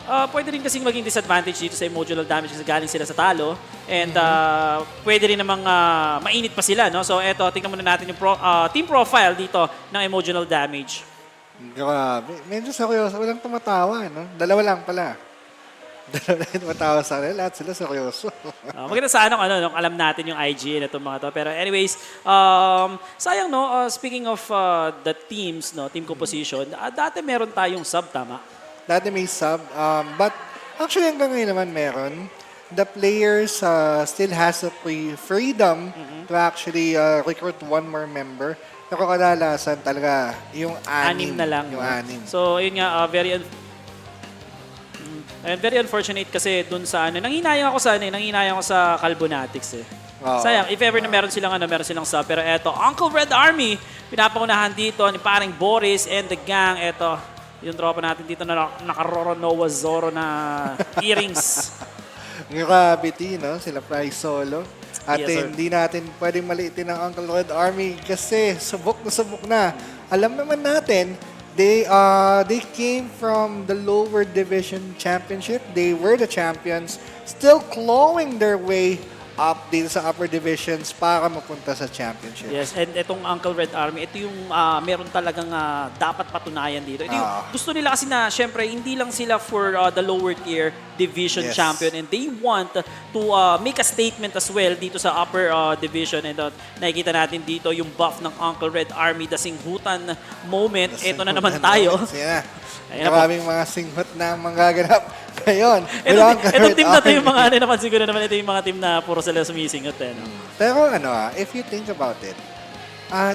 pwede rin kasing maging disadvantage dito sa emotional damage kasi galing sila sa talo and pwede rin namang mainit pa sila, no? So eto, tingnan muna natin yung team profile dito ng emotional damage. Grabe. Medyo seryoso. Walang tumatawa, no? Dalawa lang pala. Dalawa lang tumatawa sa kanila. Lahat sila seryoso. Maganda sa nung alam natin yung IG na itong mga to. Pero anyways, sayang no, speaking of the teams, no, team composition, dati meron tayong sub, tama? Dati may sub. But actually hanggang ngayon naman meron. The players still has the freedom to actually recruit one more member. Pero kadalasan talaga yung anim Na lang. Yung no? anim. So yun nga, very unfortunate kasi dun sa nanghinayang ako sa Kalbonatics eh. Oo. Sayang, if ever na meron silang sub. Pero eto, Uncle Red Army, pinapangunahan dito ni paring Boris and the gang. Eto, yung tropa natin dito na nakaroronowa Zoro na earrings. Gravity, no? Sila Fray Solo. At Yes, sir. hindi natin pwedeng maliitin ang Uncle Red Army kasi subok na. Alam naman natin, they came from the lower division championship. They were the champions, still clawing their way up dito sa upper divisions para mapunta sa championship. Yes, and itong Uncle Red Army, ito yung meron talagang dapat patunayan dito. Ito yung gusto nila kasi na, syempre, hindi lang sila for the lower tier division Yes. champion and they want to make a statement as well dito sa upper division. And nakikita natin dito yung buff ng Uncle Red Army, the singhutan moment. Ito na naman tayo. Ayan na po. Maraming mga singhot na manggaganap ngayon. Itong team na ito yung mga napansin ko na naman, ito yung mga team na puro sila sumisingot. No? Pero if you think about it,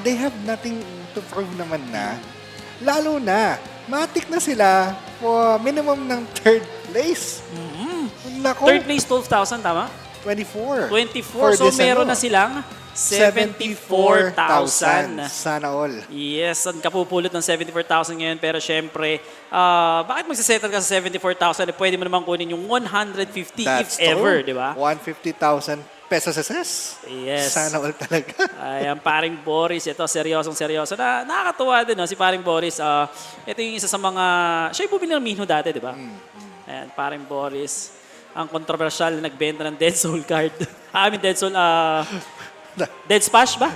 they have nothing to prove naman na. Lalo na, matik na sila for minimum ng third place. Nako. Third place, 12,000, tama? 24. 24. So meron na silang 74,000. Sana all. Yes, ang kapupulot ng 74,000 ngayon. Pero syempre, bakit magsasettle ka sa 74,000? Pwede mo naman kunin yung 150 That's if ever, true. di ba? 150,000 pesos SS. Yes. Sana all talaga. Ay, ang paring Boris, ito, seryosong-seryoso. Nakakatuwa din, no? Si paring Boris, ito yung isa sa mga, siya yung bumili ng Mino dati, di ba? Ayan, paring Boris, ang kontrobersyal na nagbenta ng Dead Soul card. Dead Soul, Dead Splash ba?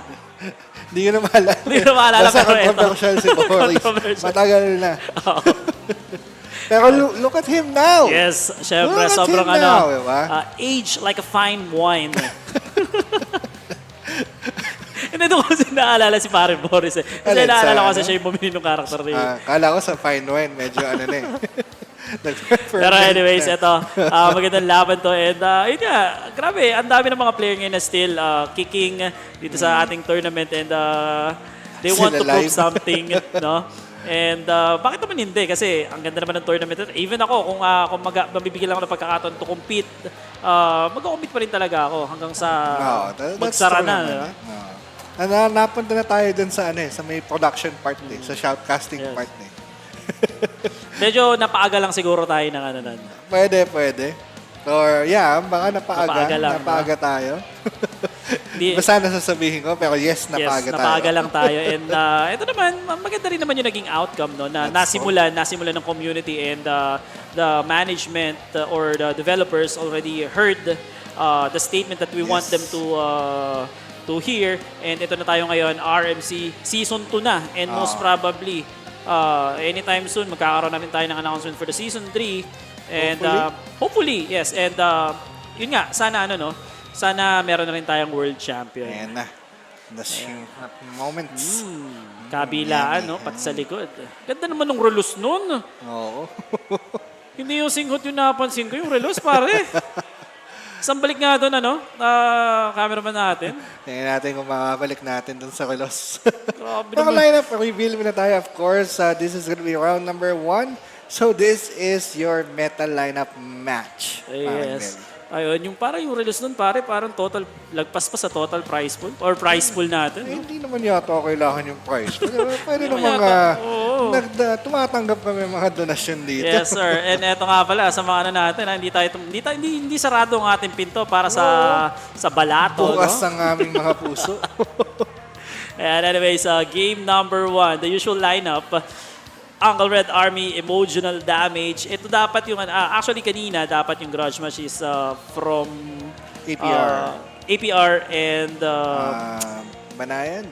Hindi ko na maalala. Hindi ko na maalala. Basta pero ito. controversial si Boris. Controversial. Matagal na. Pero look at him now. Yes, syempre, Look at sobrang him now, diba? age like a fine wine. Hindi doon kasi naalala si Pare Boris eh. Kasi Alin, naalala ko sa kasi ano? siya yung bumili ng karakter na yun. Kala ko sa fine wine, medyo na eh. Pero anyways, ito, magandang laban to. And yun nga, grabe, ang dami ng mga player ngayon na still kicking dito sa ating tournament and they want to Still prove alive. something, no? And bakit naman hindi? Kasi ang ganda naman ng tournament. Even ako, kung mabibigyan lang ako ng pagkakataon to compete, mag-compete pa rin talaga ako hanggang sa magsara na. Diba? Napunta na tayo dun sa sa may production part sa shoutcasting part Medyo napaaga lang siguro tayo ng ano nun. Pwede. Or yeah, baka Napaaga lang, napaaga tayo. Di- Basta nasasabihin ko, pero yes, napaaga tayo. napaaga lang tayo. And ito naman, maganda rin naman yung naging outcome, no? Na nasimulan ng community and the management or the developers already heard the statement that we want them to hear. And ito na tayo ngayon, RMC Season 2 na. And most probably, anytime soon, magkakaroon namin tayo ng announcement for the Season 3. And hopefully, yes. And yun nga, sana sana meron na rin tayong world champion. Ayan na. That's yung moments. Kabilaan, no? Pati sa likod. Ganda naman ng relos nun. Oo. Hindi yung singhot yung napansin ko, yung relos, pare. Isang balik nga doon, cameraman natin. Tingnan natin kung makabalik natin dun sa relos. Grabe Mga naman. lineup, reveal muna tayo. Of course, this is gonna be round number 1. So this is your metal lineup match. Yes. Ayun, yung parang yung relos nun, pare, parang total, lagpas pa sa total prize pool or prize pool natin. Eh, hindi naman yata kailangan yung prize. Pwede Hindi naman yata, oo. tumatanggap kami mga donasyon dito. Yes, sir. And eto nga pala, sa mga natin, hindi sarado ang ating pinto para sa balato. Bukas no? ang aming mga puso. And anyways, game number 1, the usual lineup. Uncle Red Army, emotional damage. Ito dapat yung, actually kanina, dapat yung grudge match is from APR and Banayad.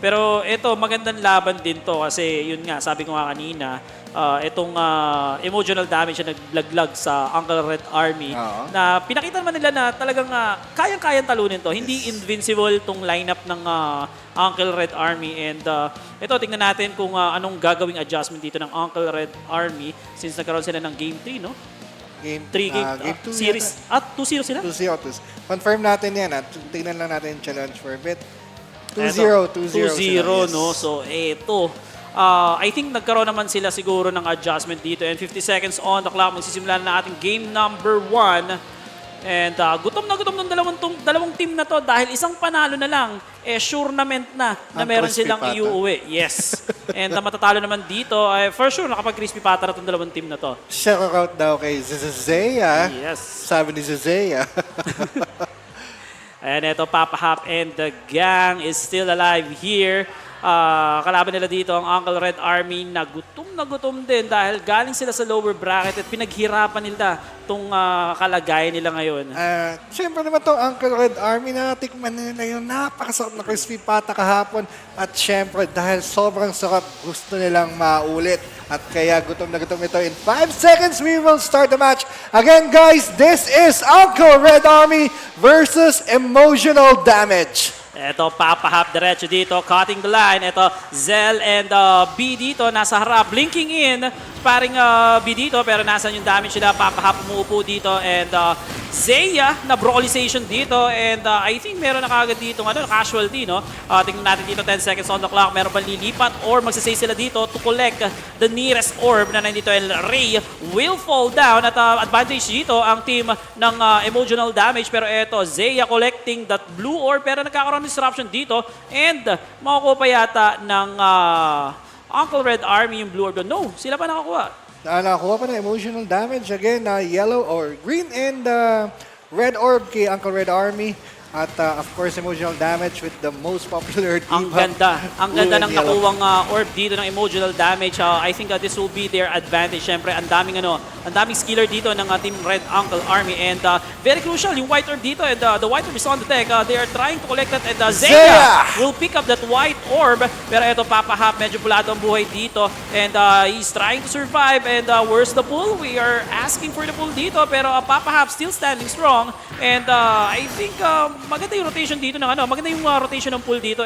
Pero ito, magandang laban din to kasi yun nga, sabi ko nga kanina, itong emotional damage na naglaglag sa Uncle Red Army na pinakita naman nila na talagang kayang-kayang talunin to. Hindi invincible tong lineup ng Uncle Red Army. And ito, tingnan natin kung anong gagawing adjustment dito ng Uncle Red Army since nagkaroon sila ng Game 3, no? Game 3 game 2 series. 2-0 sila? 2-0. Confirm natin yan. Tingnan lang natin yung challenge for a bit. 2-0, 2-0 no? So, eto. I think nagkaroon naman sila siguro ng adjustment dito. And 50 seconds on the clock. Magsisimula na ating game number 1. And gutom na gutom ng dalawang team na to dahil isang panalo na lang, surnament na meron silang iuuwi. Yes. And matatalo naman dito, for sure, nakapag-crispy pata na itong dalawang team na to. Shout out daw kay Zezea. Yes. Sabi ni Zezea. And ito, Papa Hop and the gang is still alive here. Kalaban nila dito ang Uncle Red Army na gutom din dahil galing sila sa lower bracket at pinaghirapan nila itong kalagayan nila ngayon. Siyempre naman itong Uncle Red Army na tikman nila yung napakasarap na crispy pata kahapon. At siyempre dahil sobrang sarap, gusto nilang maulit. At kaya gutom na gutom ito. In 5 seconds, we will start the match. Again, guys, this is Uncle Red Army versus Emotional Damage. Ito, Papa Hop diretso dito, cutting the line. Ito, Zell and B dito, nasa harap, blinking in. Paring B dito, pero nasan yung damage nila. Papa Hop umuupo dito. And Zeya na brocalization dito. And I think meron na kagad dito casualty, no? Tingnan natin dito, 10 seconds on the clock. Meron ba lilipat or magsasay sila dito to collect the nearest orb na nandito. El Ray will fall down. At advantage dito ang team ng emotional damage. Pero eto, Zeya collecting that blue orb. Pero nagkakaroon ng disruption dito. And makukuha pa yata ng Uncle Red Army yung blue orb. No, sila pa nakakuha. Nakakuha pa ng emotional damage. Again, yellow or green and red orb kay Uncle Red Army. At of course, emotional damage with the most popular team. Ang ganda ng nakuwang orb dito ng emotional damage. I think this will be their advantage. Siyempre, ang daming skiller dito ng Team Red Uncle Army. And very crucial, yung white orb dito. And the white orb is on the deck. They are trying to collect that. And Zeya will pick up that white orb. Pero ito, Papa Hop, medyo bulado ang buhay dito. And he's trying to survive. And where's the pull? We are asking for the pull dito. Pero Papa Hop still standing strong. And I think maganda yung rotation dito maganda yung rotation ng pool dito.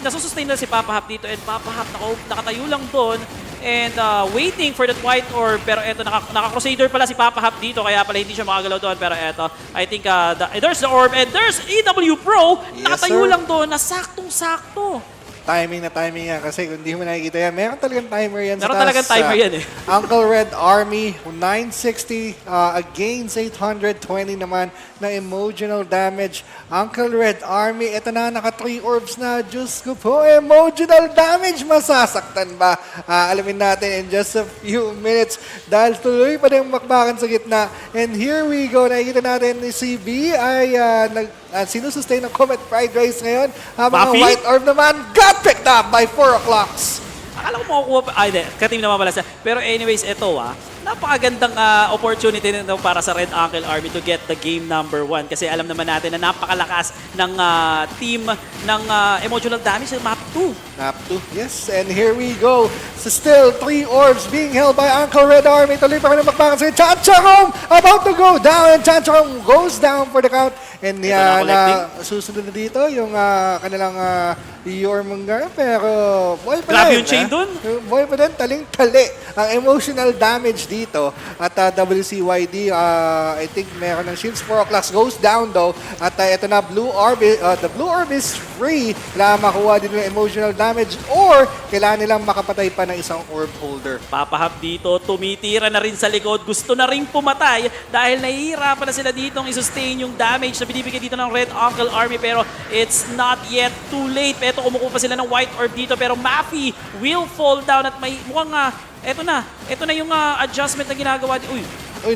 Nasusustain na si Papa Hop dito and Papa Hop nakatayo lang doon and waiting for that white orb. Pero eto, naka-crusader pala si Papa Hop dito kaya pala hindi siya makagalaw doon. Pero eto, I think there's the orb and there's EW Pro. Nakatayo lang doon na saktong-sakto. timing na timing yan. Kasi kung hindi mo nakikita yan, meron talagang timer yan sa Meron taas. talagang timer yan eh. Uncle Red Army, 960 against 820 naman na emotional damage. Uncle Red Army, ito na, naka 3 orbs na. Diyos ko po, emotional damage. Masasaktan ba? Alamin natin in just a few minutes. Dahil tuloy pa rin bakbakan sa gitna. And here we go. Nakikita natin ni CB ay sinusustain ng Comet Fried Rice ngayon. Habang ang White Orb naman got picked up by 4 o'clocks. Akala ko makukuha pa. Ay, hindi. Ka-team naman pala siya. Pero anyways, ito napakagandang opportunity nito para sa Red Uncle Army to get the game number 1. Kasi alam naman natin na napakalakas ng team ng emotional damage sa map 2. Map 2, yes. And here we go. So still 3 orbs being held by Uncle Red Army. Tuloy pa rin ang bakbakan sa Chancharom about to go down. And Chancharom goes down for the count. And susunod na dito yung kanilang Yormungar. Pero boy pa Grabe rin. yung chain dun. Boy pa din, taling-tali ang emotional damage dito. At WCYD, I think meron ng shields. 4 o'clock goes down though. At ito na, Blue Orb, the Blue Orb is free. Kailangan makuha din ng emotional damage or kailangan nilang makapatay pa ng isang orb holder. Papahap dito, tumitira na rin sa likod. Gusto na rin pumatay dahil nahihirapan na sila ditong i-sustain yung damage na binibigay dito ng Red Uncle Army. Pero it's not yet too late. Ito, kumukuha pa sila ng White Orb dito. Pero Maffy will fall down at may mukhang ito na yung adjustment na ginagawa. Uy,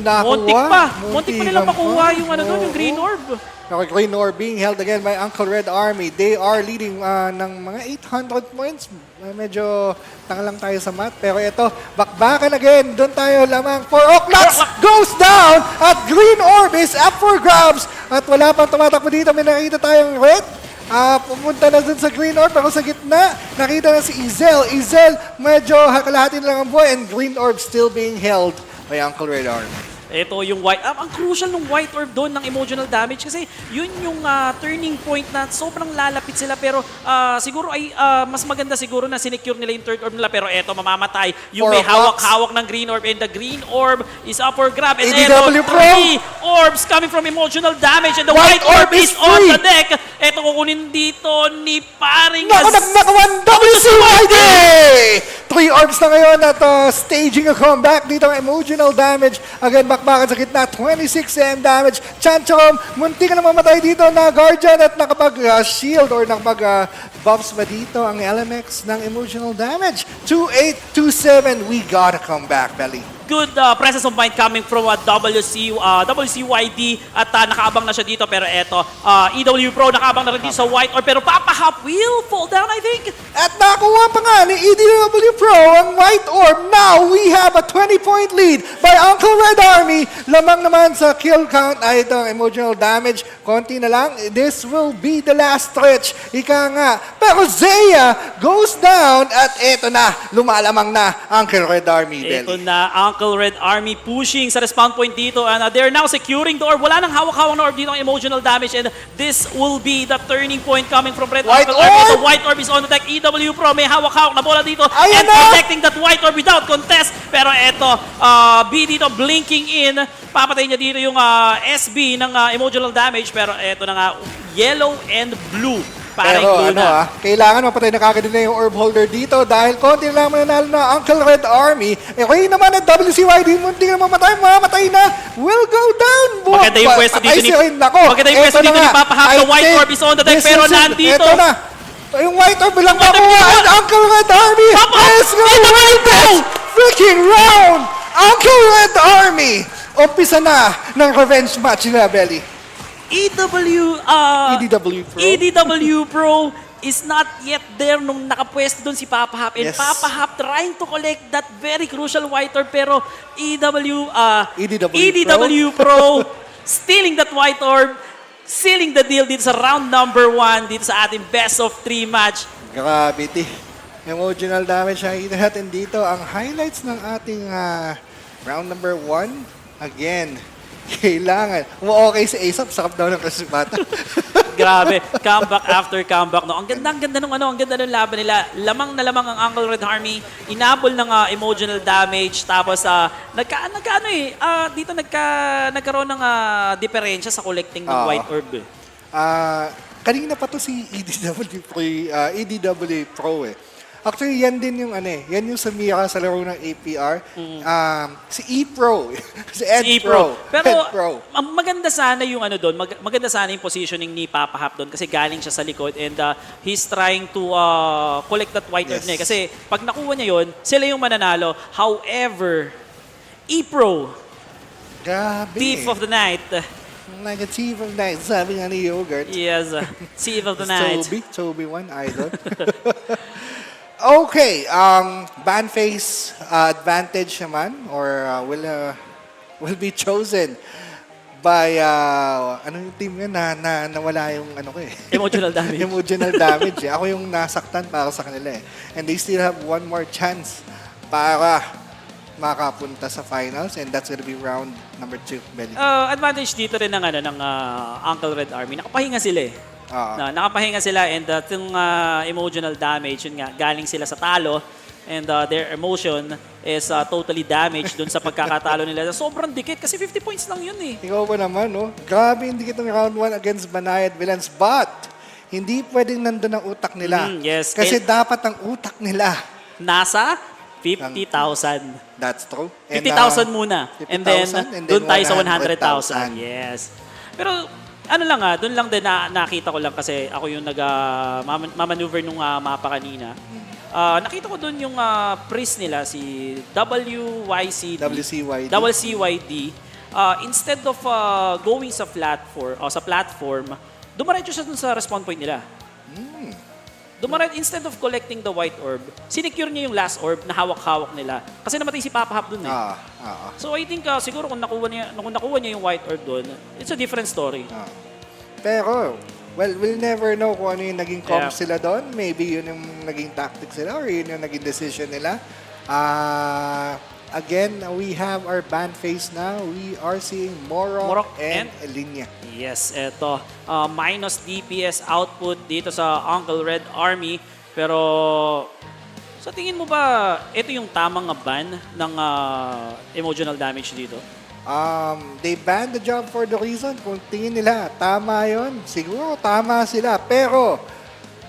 nakakuha. Montik pa nilang makuha yung yung Green Orb. Green Orb being held again by Uncle Red Army. They are leading ng mga 800 points. Medyo tanga lang tayo sa math. Pero ito, bakbakan again. Doon tayo lamang. 4 o'clock goes down at Green Orb is up for grabs. At wala pang tumatakbo dito. May nakita tayong red. Pumunta na dun sa Green Orb. Ako sa gitna, nakita na si Izel. Izel, medyo kalahati lang ang buhay. And Green Orb still being held by Uncle Red Army. Ito yung White. Ang crucial ng White Orb doon ng emotional damage kasi yun yung turning point na sobrang lalapit sila pero siguro ay mas maganda siguro na sinecure nila yung third orb nila pero eto mamamatay yung may hawak-hawak ng Green Orb and the Green Orb is up for grab and eto 3 orbs coming from emotional damage and the White Orb is on the deck. Eto kukunin dito ni paring Nakawan WCYD! 3 orbs na ngayon at staging a comeback dito ang emotional damage. Again, bakbakan sa gitna, 26 cm damage. Chancharom, munti ka na mamatay dito na Guardian at nakapag-shield or nakapag-buffs ba dito ang LMX ng emotional damage. 2-8, 2-7, we gotta come back, Belly. Good presence of mind coming from WCYD at nakaabang na siya dito pero eto, EW Pro nakaabang na rin dito sa White Orb pero Papahop will fall down I think. At nakuha pa nga ni EW Pro ang White Orb. Now we have a 20-point lead by Uncle Red Army. Lamang naman sa kill count ay itong emotional damage. Konti na lang. This will be the last stretch. Ika nga. Pero Zaya goes down at eto na. Lumalamang na Uncle Red Army. Ito na Uncle Red Army pushing sa respawn point dito and they're now securing the orb. Wala nang hawak-hawak na orb dito ang emotional damage and this will be the turning point coming from Red Uncle Army. The White Orb is on the deck. EW Pro may hawak-hawak na bola dito and protecting that White Orb without contest. Pero eto, B dito blinking in. Papatay niya dito yung SB ng emotional damage pero eto na nga, yellow and blue. Pero kailangan mapatay na kagad na yung orb holder dito dahil konti lang mananalo na Uncle Red Army. Ray naman at WCYD, munti na mamatay na. Will go down. Maganda yung pwesto dito ni Papahap. The White Orb is on the deck pero nandito. Ito na. Yung White Orb lang makuha and Uncle Red Army is going to win this freaking round. Uncle Red Army. Umpisa na ng revenge match nila, Belly. EDW Pro is not yet there nung nakapwesto doon si Papahap. And Papahap trying to collect that very crucial White Orb pero EDW Pro stealing that White Orb, sealing the deal dito sa round number 1 dito sa ating best of 3 match. Grabe, emotional damage nakikita natin dito. Ang highlights ng ating round number 1, again, kailangan. Okay si Aesop, sakap daw ng kasibata. Grabe, comeback after comeback. No? Ang ganda ng laban nila. Lamang na lamang ang Uncle Red Army. Inabol ng emotional damage. Tapos, dito nagkaroon ng diferensya sa collecting ng White Orb. kanina pa to si EDW Pro eh. Actually, yan din yung yan yung Samira sa laro ng APR. Si E-Pro. si Ed Pro. Pero Ed Pro. ang maganda sana yung doon, maganda sana yung positioning ni Papa Hap doon kasi galing siya sa likod and he's trying to collect that white orb niya. Kasi pag nakuha niya yun, sila yung mananalo. However, E-Pro, Grabe. Thief of the Night. Like a thief of the night, sabi nga ni Yogurt. Yes, Thief of the Night. Toby one, idol. Okay, ban face advantage naman or will be chosen by ano yung team yun na nawala yung Emotional damage. Emotional damage. Ako yung nasaktan para sa kanila eh. And they still have one more chance para makapunta sa finals and that's gonna be round number 2, Belly. Advantage dito rin ng Uncle Red Army. Nakapahinga sila eh. Nakapahinga sila and yung emotional damage, yun nga, galing sila sa talo and their emotion is totally damaged dun sa pagkakatalo nila. Sobrang dikit kasi 50 points lang yun eh. Ikaw ba naman, no? Grabe yung dikit ng round 1 against Banayad-Villains but hindi pwedeng nandun ang utak nila. Yes. Kasi dapat ang utak nila nasa 50,000. That's true. 50,000 muna. 50,000 And then doon tayo sa 100,000. 100,000. Yes. Pero doon lang din nakita ko lang kasi ako yung mamaneuver nung mapa kanina. Nakita ko doon yung priest nila, si WCYD. Instead of going sa platform, dumaretso siya dun sa respawn point nila. Instead of collecting the white orb, sinecure niya yung last orb na hawak-hawak nila. Kasi namatay si Papa Hap dun eh. So I think siguro kung nakuha niya yung white orb dun, it's a different story. Pero, well, we'll never know kung ano yung naging comms sila doon. Maybe yun yung naging tactics nila or yun yung naging decision nila. Again, we have our ban face now. We are seeing Morok and Elinya. Yes, eto. Minus DPS output dito sa Uncle Red Army. Pero sa tingin mo ba, ito yung tamang ban ng emotional damage dito? They banned the job for the reason. Kung tingin nila, tama yon, siguro tama sila. Pero,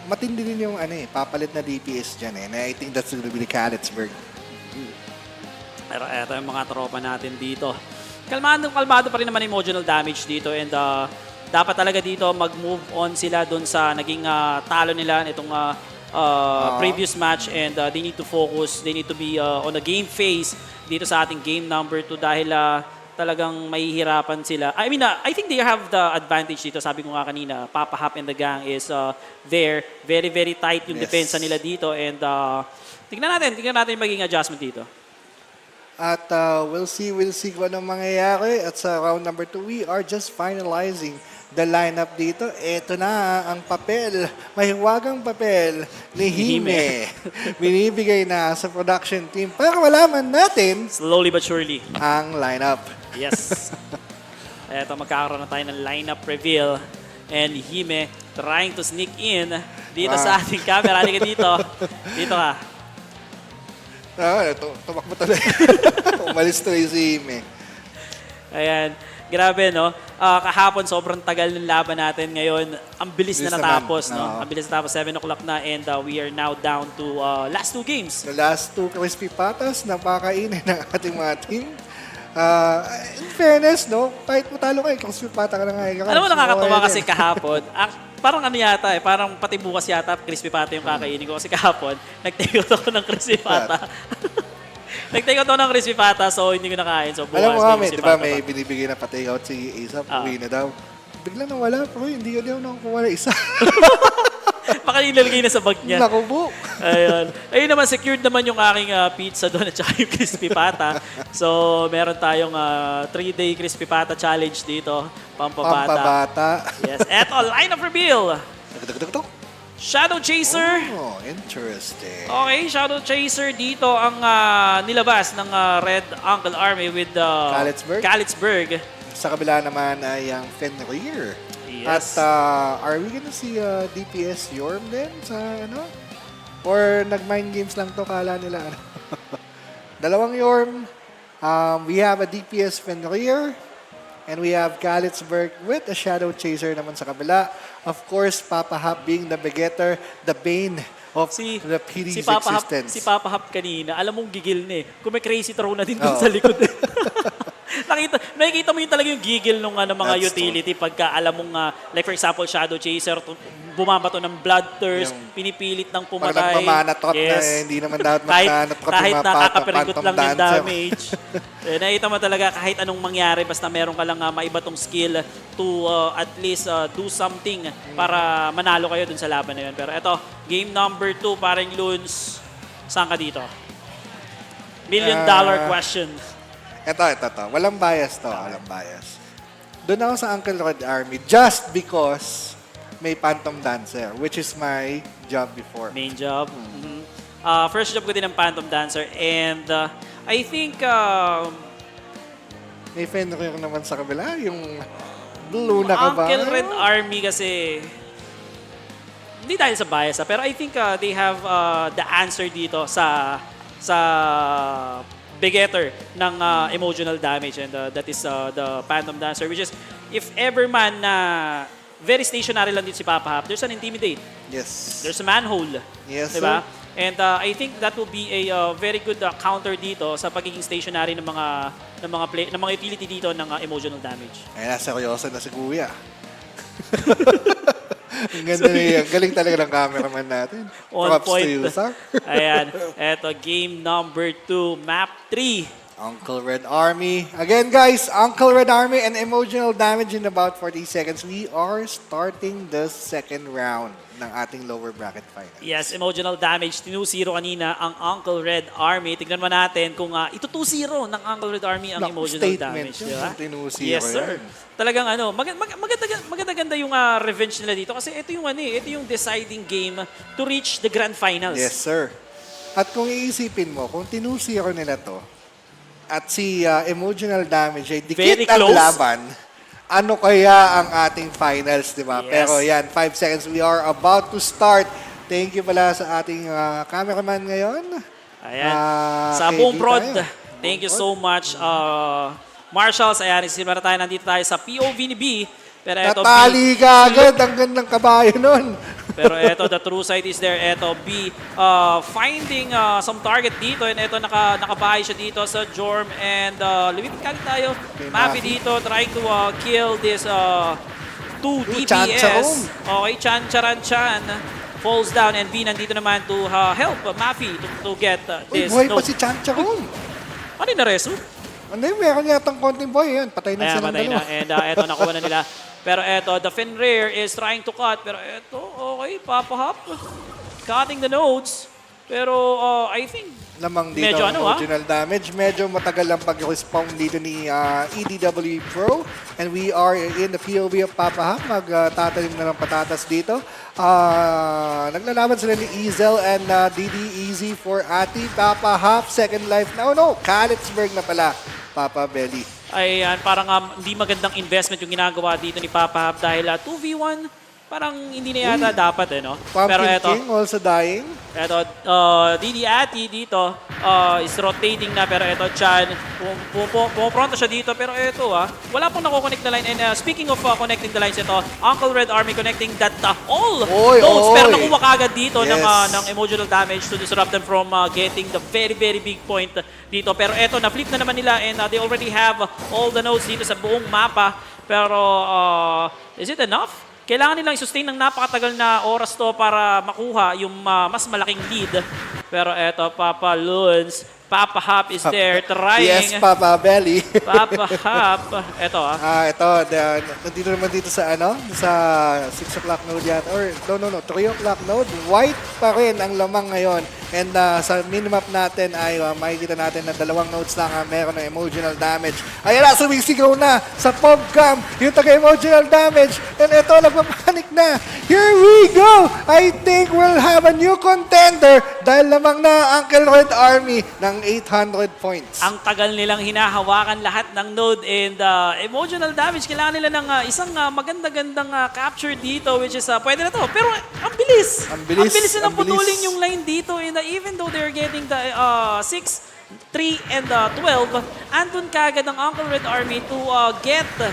matindi din yung papalit na DPS dyan eh. And I think that's going to be the Kalbonatics. Pero eto yung mga tropa natin dito. Kalmado pa rin naman emotional damage dito and dapat talaga dito mag-move on sila dun sa naging talo nila nitong previous match and they need to focus, they need to be on the game phase dito sa ating game number 2 dahil talagang mahihirapan sila. I mean, I think they have the advantage dito. Sabi ko nga kanina, Papa Hap and the gang is there. Very, very tight yung depensa nila dito and tignan natin yung magiging adjustment dito. At we'll see kung anong mangyayari. At sa round number 2, we are just finalizing the lineup dito. Ito na ang papel, mahiwagang papel ni Hime. Binibigay na sa production team para malaman natin slowly but surely ang lineup. Yes. Ito, magkakaroon na tayo ng lineup reveal. And Hime trying to sneak in dito sa ating camera. Halika dito. Dito ka. Tumakbo talaga. Umalis tuloy si Hime. Ayan. Grabe, no? Kahapon, sobrang tagal ng laban natin. Ngayon, ang bilis na natapos, no? Ang bilis na natapos. 7 o'clock na and we are now down to last 2 games. The last 2 crispy patas na pakainin ng ating mga team. In fairness, no? Kahit mo talo kayo, crispy pata ka na nga. Alam mo, nakakatawa kasi kahapon. Parang yata eh, parang pati bukas yata crispy pata yung kakainin ko. Kasi kahapon, nag-take out ako ng crispy pata. Nag-take out ako ng crispy pata, so hindi ko nakain. So bukas, alam mo kami, di ba may binibigay na pa-take out si ASAP, uwi na daw. Bigla nawala, pero hindi ko nakakuha na isa. Baka nilalagay na sa bag niya. Nakubo. Ayun naman, secured naman yung aking pizza doon at saka yung crispy pata. So, meron tayong 3-day crispy pata challenge dito. Pampabata. Yes. Eto, line of reveal. Shadow Chaser. Oh, interesting. Okay, Shadow Chaser dito ang nilabas ng Red Uncle Army with Kalbonatics. Sa kabila naman ay ang Fenrir. Yes. At are we gonna see DPS Yorm din sa ano? Or nag-mind games lang to, kala nila ano? Dalawang Yorm. We have a DPS Fenrir And we have Kalitzberg with a Shadow Chaser naman sa kabila. Of course, Papa Hap being the begetter, the bane of the PD's existence. Si Papa Hap kanina, alam mong gigil na eh. Kung may crazy throw na din doon sa likod. Nakikita mo yung talaga yung gigil ng mga utility pagka alam mong, like for example, Shadow Chaser, bumabato ng bloodthirst, pinipilit ng pumatay. Pag nagmamanatot na hindi naman dapat magmanatot kahit yung mga nakakapirigot lang phantom yung dancer. damage. Nakita mo talaga kahit anong mangyari, basta meron ka lang maiba tong skill to at least do something para manalo kayo dun sa laban na yun. Pero eto, game number 2, parang Loons, saan ka dito? $1 million question. Ito. Walang bias to. Walang bias. Doon ako sa Uncle Red Army just because may Phantom Dancer, which is my job before. Main job. First job ko din ng Phantom Dancer and I think may Fenrir naman sa kabila, yung blue na ka ba? Uncle Red Army kasi hindi dahil sa bias pero I think they have the answer dito sa begetter ng emotional damage and that is the Phantom Dancer, which is if ever man na very stationary lang din si Papa Hap, there's an Intimidate. Yes. There's a Manhole. Yes, diba? And I think that will be a very good counter dito sa pagiging stationary ng mga utility dito ng emotional damage. Ay, seryoso na si Kuya. Ang ganda niya. Galing talaga ng cameraman natin. On Props point. to you, sir. Ayan. Eto, game number 2, map 3. Uncle Red Army. Again, guys, Uncle Red Army and emotional damage in about 40 seconds. We are starting the second round ng ating lower bracket final. Yes, emotional damage. 2-0 kanina ang Uncle Red Army. Tignan mo natin kung ito 2-0 ng Uncle Red Army ang emotional damage. Diba? Yes, sir. Talagang maganda yung revenge nila dito kasi ito yung deciding game to reach the grand finals. Yes, sir. At kung iisipin mo, kung 2-0 nila to, at si emotional damage ay dikit ang laban, ano kaya ang ating finals, di ba? Yes. Pero yan, 5 seconds, we are about to start. Thank you pala sa ating cameraman ngayon. Ayan. Sa buong prod, thank you so much. Marshals, ayan, isinimara tayo, nandito tayo sa POV ni B. Pero eto, Natali ka agad, ang gandang kabayo nun. Pero eto, the true side is there. Eto, B finding some target dito. And eto, nakabahay siya dito sa Jorm. And lumipit kagad tayo. Mafi dito, trying to kill this 2 DPS. Okay, Chan. Falls down. And B nandito naman to help Mafi to get this. Uy, buhay pa si Chan. Ano yung nareso? Ano yung meron yatang konting boy. Yan, patay na silang dalawa. And eto, nakuha na nila. Pero eto, the Fenrir is trying to cut. Pero eto, okay, Papa Hap cutting the nodes. Pero I think lamang dito medyo emotional damage. Medyo matagal lang pag-respawn dito ni EDW Pro. And we are in the POV of Papa Hap. Magtatanim na ng patatas dito. Naglalaban sila ni Ezel and DD Easy for Ati. Papa Hap, second life. No, Kalitzberg na pala. Papa Belly. Ayan, parang hindi magandang investment yung ginagawa dito ni Papa Hap dahil 2v1, parang hindi na yata dapat no? Pero eto, King also dying. Eto, Didi Ati dito is rotating na pero eto, Chan, pumapronto siya dito pero eto wala pong nako-connect na line. And speaking of connecting the lines, ito, Uncle Red Army connecting that all nodes pero nakuha kagad dito ng emotional damage to disrupt them from getting the very, very big point dito. Pero eto, na-flip na naman nila and they already have all the nodes dito sa buong mapa. Pero is it enough? Kailangan nilang i-sustain ng napakatagal na oras to para makuha yung mas malaking lead. Pero eto, Papa Loons, Papa Hap is there trying. Yes, Papa Belly. Papa Hap. Eto ito, nandito naman dito sa sa 6 o'clock node yata. Or no, 3 o'clock node. White pa rin ang lamang ngayon. And sa minimap natin ay makikita natin na 2 nodes lang meron ng emotional damage. Ayan na, sumisigaw na sa POBcam yung taga-emotional damage. And ito, nagpapanik na. Here we go! I think we'll have a new contender dahil lamang na Uncle Red Army ng 800 points. Ang tagal nilang hinahawakan lahat ng node and emotional damage. Kailangan nila ng isang maganda-gandang capture dito which is pwede na to. Pero ang bilis. Ang bilis na putulin yung line dito and even though they're getting the 6 3 and 12, andun kagad ang Uncle Red Army to get the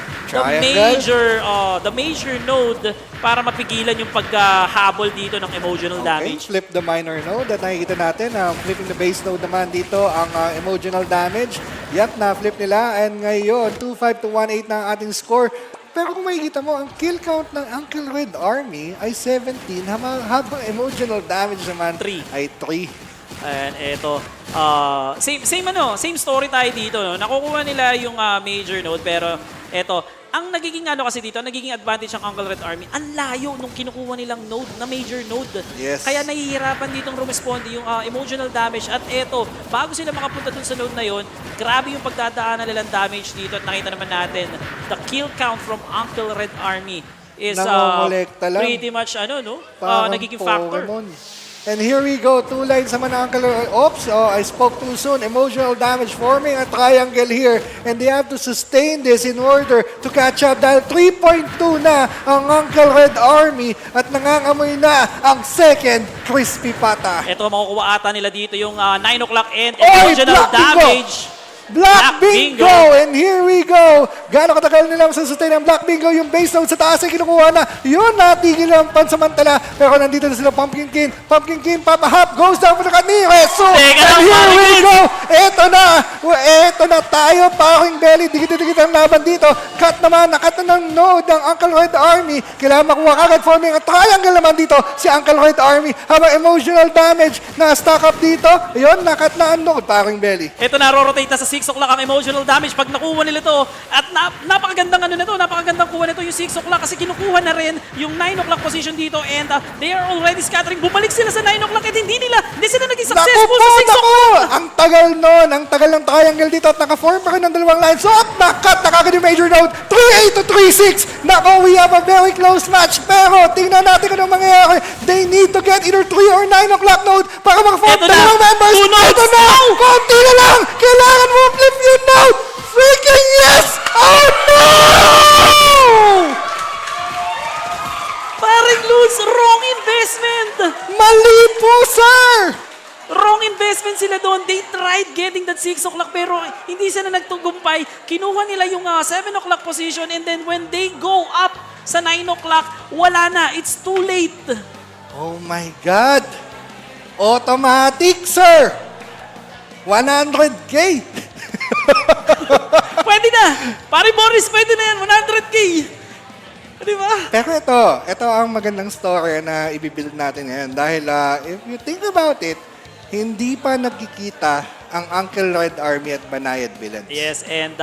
major node para mapigilan yung paghabol dito ng emotional damage. Flip the minor node at nakikita natin flipping the base node naman dito ang emotional damage. Yep, na-flip nila and ngayon 2-5 to 1-8 na ang ating score. Pero kung makikita mo, ang kill count ng Uncle Red Army ay 17 habang emotional damage naman ay 3. And ito, same story tayo dito. No? Nakukuha nila yung major node pero ito, ang nagiging kasi dito, nagiging advantage ng Uncle Red Army, ang layo nung kinukuha nilang node na major node. Yes. Kaya nahihirapan ditong rumesponde yung emotional damage. At eto, bago sila makapunta dun sa node na yon, grabe yung pagdadaanan nilang damage dito. At nakita naman natin, the kill count from Uncle Red Army is pretty much nagiging factor. And here we go, 2 lines naman ng Uncle. Oops, I spoke too soon. Emotional damage forming a triangle here. And they have to sustain this in order to catch up. Dahil 3.2 na ang Uncle Red Army at nangangamoy na ang second crispy pata. Ito, makukuha ata nila dito yung 9 o'clock and emotional damage. Black Bingo! And here we go! Gano'ng katagal nila masasustain ang Black Bingo? Yung base node sa taas ay kinukuha na. Yun, natigil lang pansamantala. Pero nandito na sila, Pumpkin King. Pumpkin King, Papa Hop, goes down for the Reso! And here we go! Eto na tayo, Paring Belly. Dikit-dikit ang laban dito. Cut naman, nakat na ng node ng Uncle Red Army. Kailangan makuha kagad forming a triangle naman dito si Uncle Red Army. Habang emotional damage na stack up dito. Yun, nakat na ang node, Paring Belly. Ito na, rotate na sa 6 o'clock ang emotional damage pag nakuha nila to. At napakagandang napakagandang kuha nito yung 6 o'clock kasi kinukuha na rin yung 9 o'clock position dito and they are already scattering. Bumalik sila sa 9 o'clock at hindi sila naging successful sa 6 o'clock. Ang tagal nun, ang tagal ng triangle dito at naka-form pa rin ng dalawang lines. So, nakat na kagad yung major node. 3-8 to 3-6. Nako, we have a very close match. Pero, tingnan natin kung anong mangyayari. They need to get either 3 or 9 o'clock node para maka-form dalawang members. Ito na! Konti na lang! Kailangan mo flip yung node! Freaking yes! Oh no! Paring Luz, wrong investment! Mali po, sir! Wrong investment sila doon. They tried getting that 6 o'clock pero hindi sila nagtugumpay. Kinuha nila yung 7 o'clock position and then when they go up sa 9 o'clock, wala na. It's too late. Oh my God! Automatic, sir! 100K! Pwede na! Pare Boris, pwede na yan! 100K! Di ba? Pero ito ang magandang story na ibibuild natin ngayon. Dahil if you think about it, hindi pa nagkikita ang Uncle Red Army at Banayad-Villains. Yes, and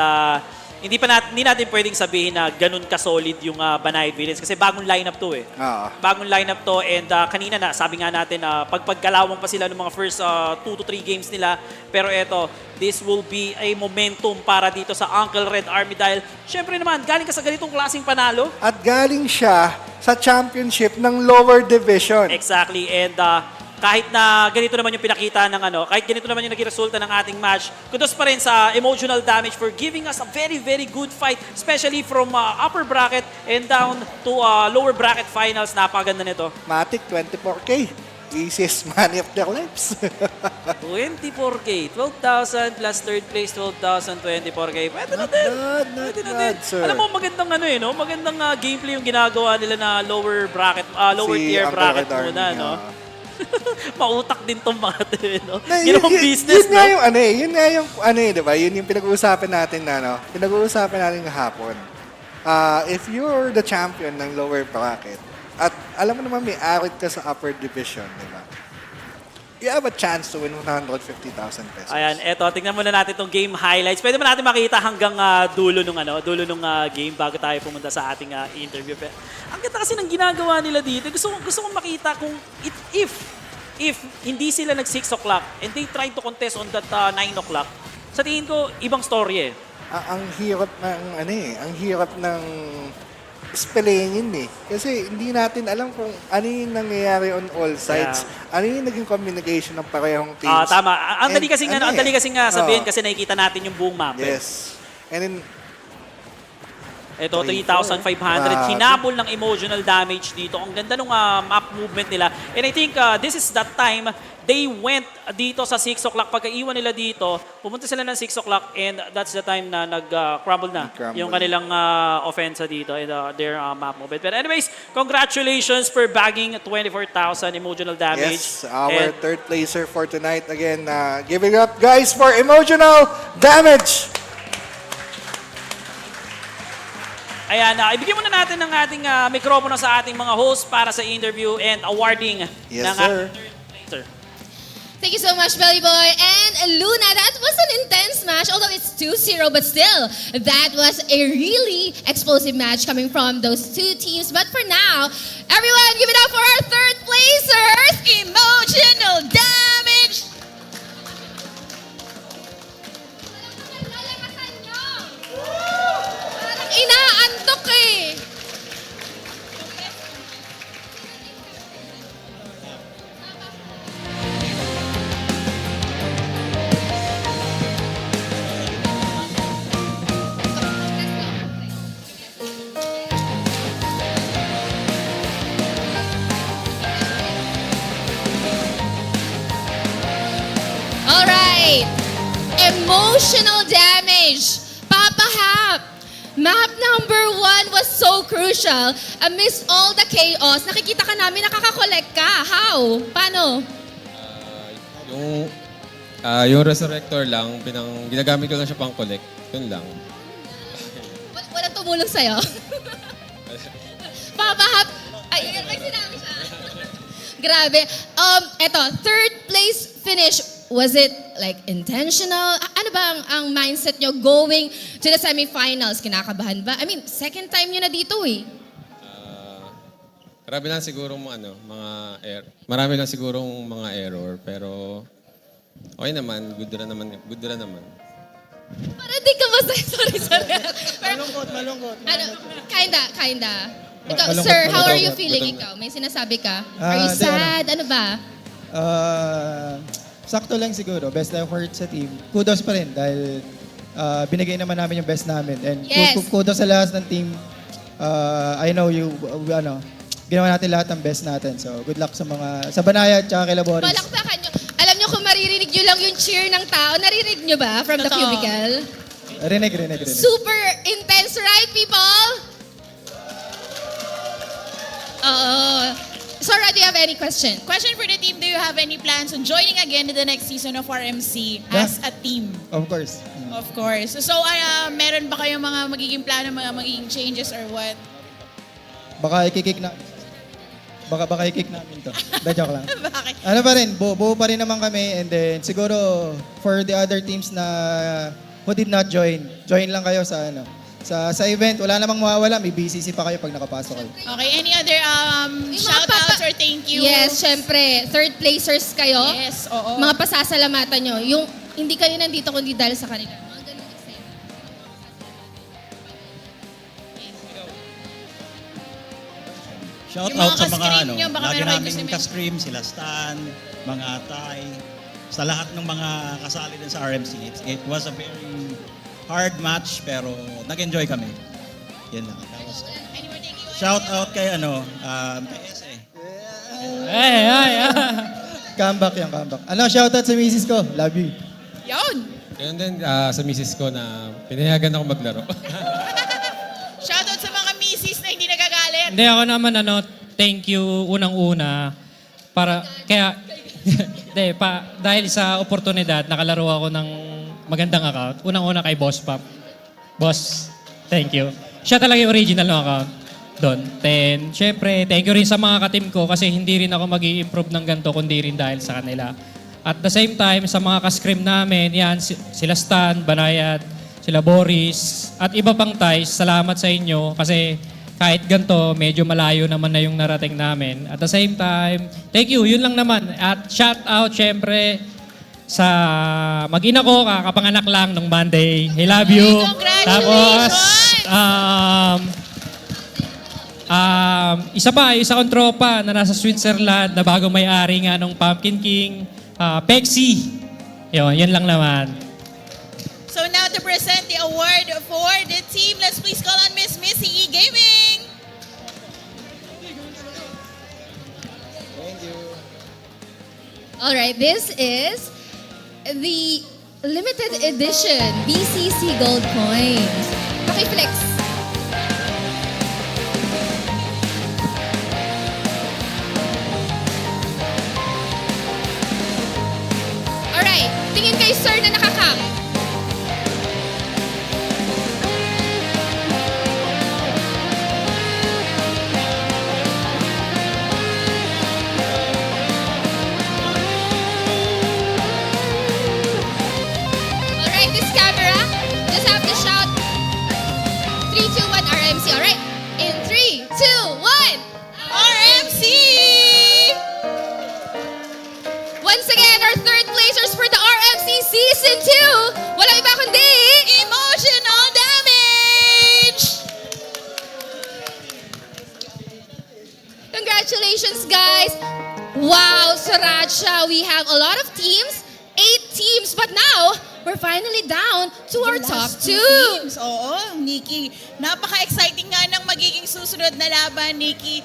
hindi natin pwedeng sabihin na ganun ka-solid yung Banayad-Villains kasi bagong lineup to eh. Bagong lineup to and kanina na sabi nga natin pagkalawang pa sila ng mga first 2 to 3 games nila. Pero this will be a momentum para dito sa Uncle Red Army dahil syempre naman galing ka sa ganitong klaseng panalo. At galing siya sa championship ng lower division. Exactly, and kahit na ganito naman yung pinakita ng kahit ganito naman yung naging resulta ng ating match, kudos pa rin sa emotional damage for giving us a very, very good fight, especially from upper bracket and down to lower bracket finals. Napakaganda nito. Matic, 24K. Easiest money of their lives. 24K, 12,000 plus third place, 12,000, 24K. Pwede na din. Pwede na din. Alam mo, magandang magandang gameplay yung ginagawa nila na lower bracket, lower tier bracket muna, no? Mautak din tong mga ito, no? Ginawang business, yun nga yung di ba? Yun yung pinag-uusapan natin pinag-uusapan natin kahapon. If you're the champion ng lower bracket, at alam mo naman may arid ka sa upper division, di ba? You have a chance to win 150,000 pesos. Ayan, eto, tingnan muna natin itong game highlights. Pwede ba natin makita hanggang dulo nung game bago tayo pumunta sa ating interview. Ang ganda kasi ng ginagawa nila dito. Gusto kong makita kung if hindi sila nag 6 o'clock and they tried to contest on that 9 o'clock, sa tingin ko, ibang story eh. Ang hirap ng spellingin eh. Kasi hindi natin alam kung ano yung nangyayari on all sides. Yeah. Ano yung naging communication ng parehong teams. Tama. Ang dali kasing sabihin kasi nakikita natin yung buong map. Yes. And then, Ito, 3,500. Grabe. Hinabol ng emotional damage dito. Ang ganda ng map movement nila. And I think this is that time they went dito sa 6 o'clock. Pagkaiwan nila dito, pumunta sila ng 6 o'clock and that's the time na nag-crumble na yung kanilang offensa dito in their map movement. But anyways, congratulations for bagging 24,000 emotional damage. Yes, our third placer for tonight. Again, giving up guys for emotional damage. Ayan, ibigyan muna natin ng ating mikropono sa ating mga host para sa interview and awarding Yes, ng sir. ating third placer. Thank you so much, Belly Boy and Luna. That was an intense match, although it's 2-0, but still, that was a really explosive match coming from those two teams. But for now, everyone, give it up for our third placers, Emotional Damage. Parang inaantok eh. Alright. Emotional damage. Papa Hap. Map number 1 was so crucial. Amidst all the chaos, nakikita ka namin nakaka-collect ka. How? Paano? Yung resurrector lang, ginagamit ko lang siya pang collect. Yun lang. Walang tumulong sa'yo? Papa Hap. Ay, may sinabi siya. Grabe. Eto, third place finish. Was it like intentional? Ano ba ang mindset nyo going to the semifinals? Kinakabahan ba? I mean, second time nyo na dito eh. Marami lang sigurong marami lang sigurong mga error, pero okay naman, good na naman. Parang di ka masaya. Sorry. Malungkot. Ano, kinda. Ikaw, Malungkot, sir, how are you malungkot. feeling ikaw? May sinasabi ka? Are you sad? Ano ba? Sakto lang siguro. Best effort sa team. Kudos pa rin dahil binigay naman namin yung best namin. And Yes. kudos sa lahat ng team. I know you, ginawa natin lahat ng best natin. So, good luck sa Banayad at kay Boris. Palakpakan nyo. Alam nyo kung maririnig nyo lang yung cheer ng tao, narinig nyo ba from the Totoo. cubicle? Rinig. Super intense, right, people? Oo. Sora, do you have any question? Question for the team, do you have any plans on joining again in the next season of RMC as a team? Of course. Of course. So, meron ba kayong mga magiging plano, mga magiging changes or what? Baka i-kick namin to. Joke lang. Bakit? Ano pa rin, buo pa rin naman kami. And then, siguro, for the other teams na who did not join lang kayo sa event. Wala namang mawawala. May BCC pa kayo pag nakapasok kayo. Okay, any other shoutouts or thank you? Yes, syempre. Third placers kayo. Yes, oo. Mga pasasalamatan nyo. Yung hindi kayo nandito kundi dahil sa kanila. Mga ganun kasi. Shout Yung out mga sa mga ka-scream nyo, baka lagi meron kayo namin gusto ka-scream, sila Stan, mga Atay, sa lahat ng mga kasali din sa RMC. It was a very hard match pero nag-enjoy kami. Yan lang. Shout out kay PSA. Comeback. Shout out sa misis ko. Love you. Yun! Ganun din sa misis ko na pinayagan ako maglaro. Shoutout sa mga misis na hindi nagagalit. Hindi, ako naman thank you unang-una dahil sa oportunidad nakalaro ako ng magandang account. Unang-una kay Boss Pop. Boss, thank you. Siya talaga yung original ng account doon. Then, syempre, thank you rin sa mga katim ko kasi hindi rin ako mag-i-improve ng ganito kundi rin dahil sa kanila. At the same time, sa mga ka-scrim namin, yan, sila Stan, Banayad, sila Boris, at iba pang ties, salamat sa inyo kasi kahit ganito, medyo malayo naman na yung narating namin. At the same time, thank you, yun lang naman. At shout out, syempre, sa mag-ina ko, kakapanganak lang nung Monday. I love you. Tapos, isa kong tropa na nasa Switzerland na bago may-ari nga nung Pumpkin King, Pexi. Yun lang naman. So now to present the award for the team, let's please call on Miss Missy E Gaming. Thank you. All right, this is the limited edition BCC Gold Coins. Paki-flex. Alright, tingin kay sir na nakakam. Alright, this camera, just have to shout 3, 2, 1, RMC. Alright, in 3, 2, 1, RMC! Once again, our third placers for the RMC Season 2, walang iba kundi Emotional damage! Congratulations, guys! Wow, Sriracha, we have a lot of teams, 8 teams, but now we're finally down to our top 2. Teams. Oo, Nikki. Napaka-exciting nga ng magiging susunod na laban, Nikki.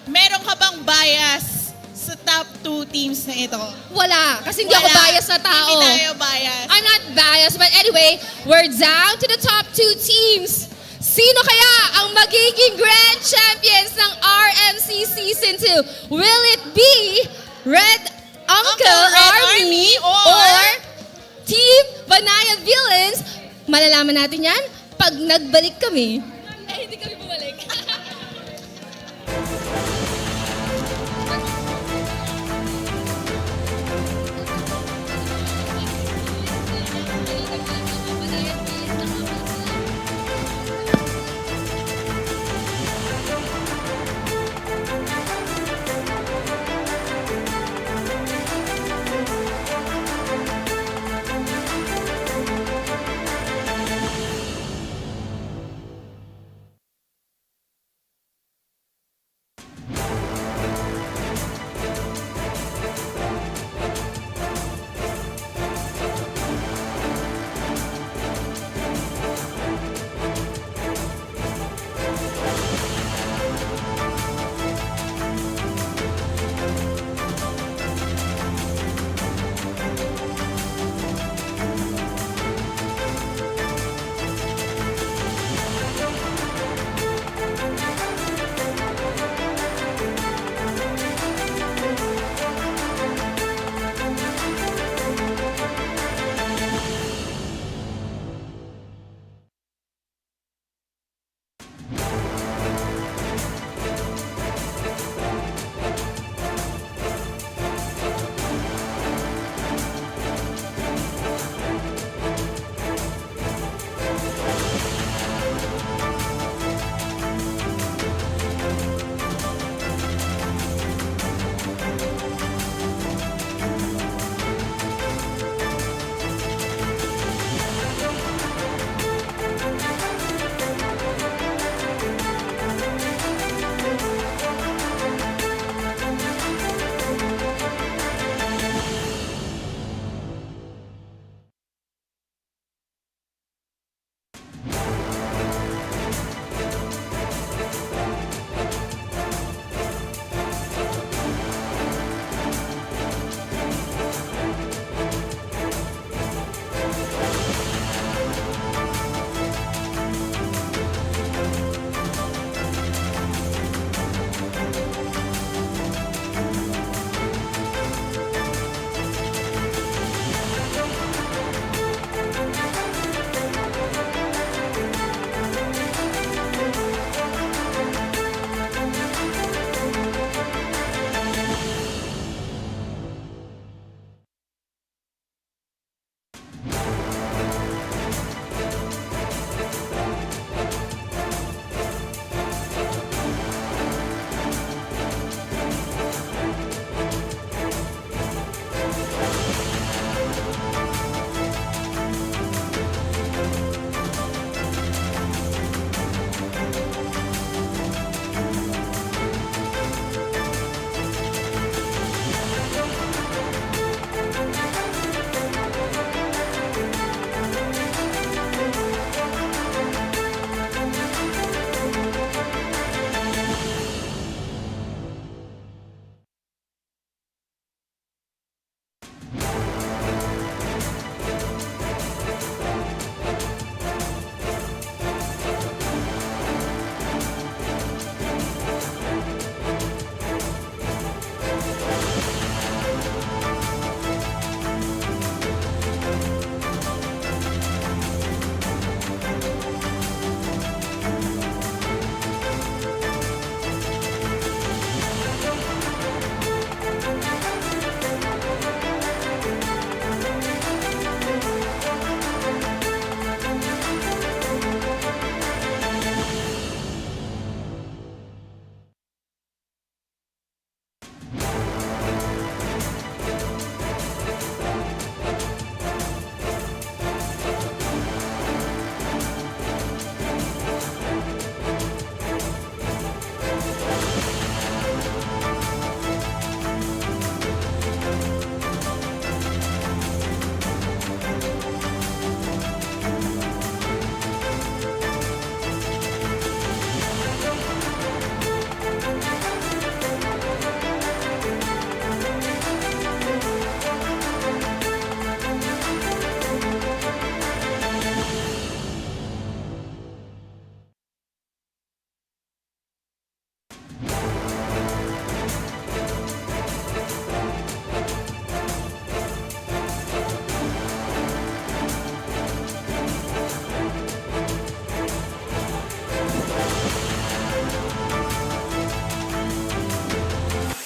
Meron ka bang bias sa top 2 teams na ito? Wala, kasi hindi ako Wala. bias na tao. Hindi tayo bias. I'm not biased, but anyway, we're down to the top 2 teams. Sino kaya ang magiging grand champions ng RMC Season 2? Will it be Red Uncle Red Army Army or Team Banayad-Villains? Malalaman natin yan pag nagbalik kami. Eh, hindi kami bumalik.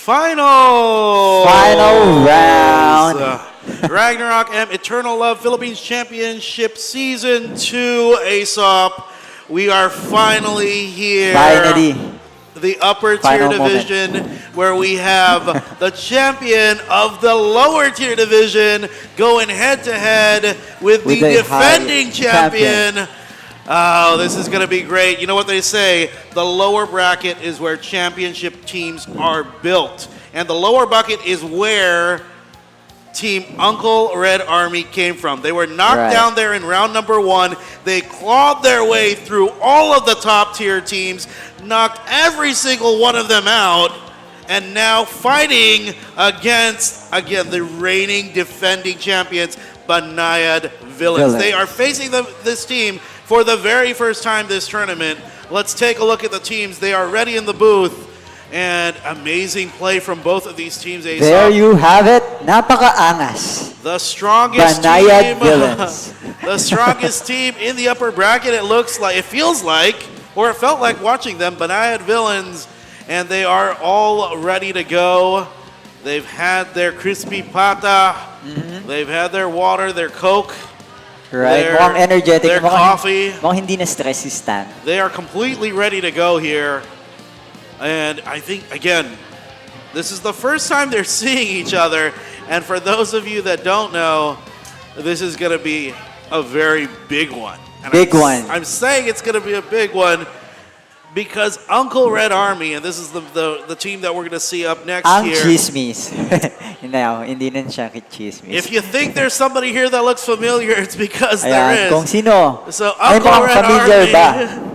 Final round. Ragnarok M Eternal Love Philippines Championship Season 2 Aesop. We are finally here. Finally. The upper tier Final division where we have the champion of the lower tier division going head to head with the defending champion. Oh, this is going to be great. You know what they say? The lower bracket is where championship teams are built. And the lower bucket is where Team Uncle Red Army came from. They were knocked down there in round number 1. They clawed their way through all of the top tier teams, knocked every single one of them out, and now fighting against, again, the reigning defending champions, BANAYAD-VILLAINS. They are facing this team for the very first time this tournament. Let's take a look at the teams. They are ready in the booth. And amazing play from both of these teams. There you have it. Napaka-angas. The strongest BANAYAD-VILLAINS. the strongest team in the upper bracket. It looks like, it feels like, or it felt like watching them, BANAYAD-VILLAINS, and they are all ready to go. They've had their crispy pata. They've had their water, their Coke. Right, mukhang energetic. Their coffee. Mukhang hindi na stress si Stan. They are completely ready to go here. And I think, again, this is the first time they're seeing each other. And for those of you that don't know, this is going to be a very big one. And I'm saying it's going to be a big one because Uncle Red Army, and this is the team that we're going to see up next Ang here. chismis. Hindi na siya chismis. If you think there's somebody here that looks familiar, it's because there is. Kung sino? So Ay, Uncle Red familiar Army. ba?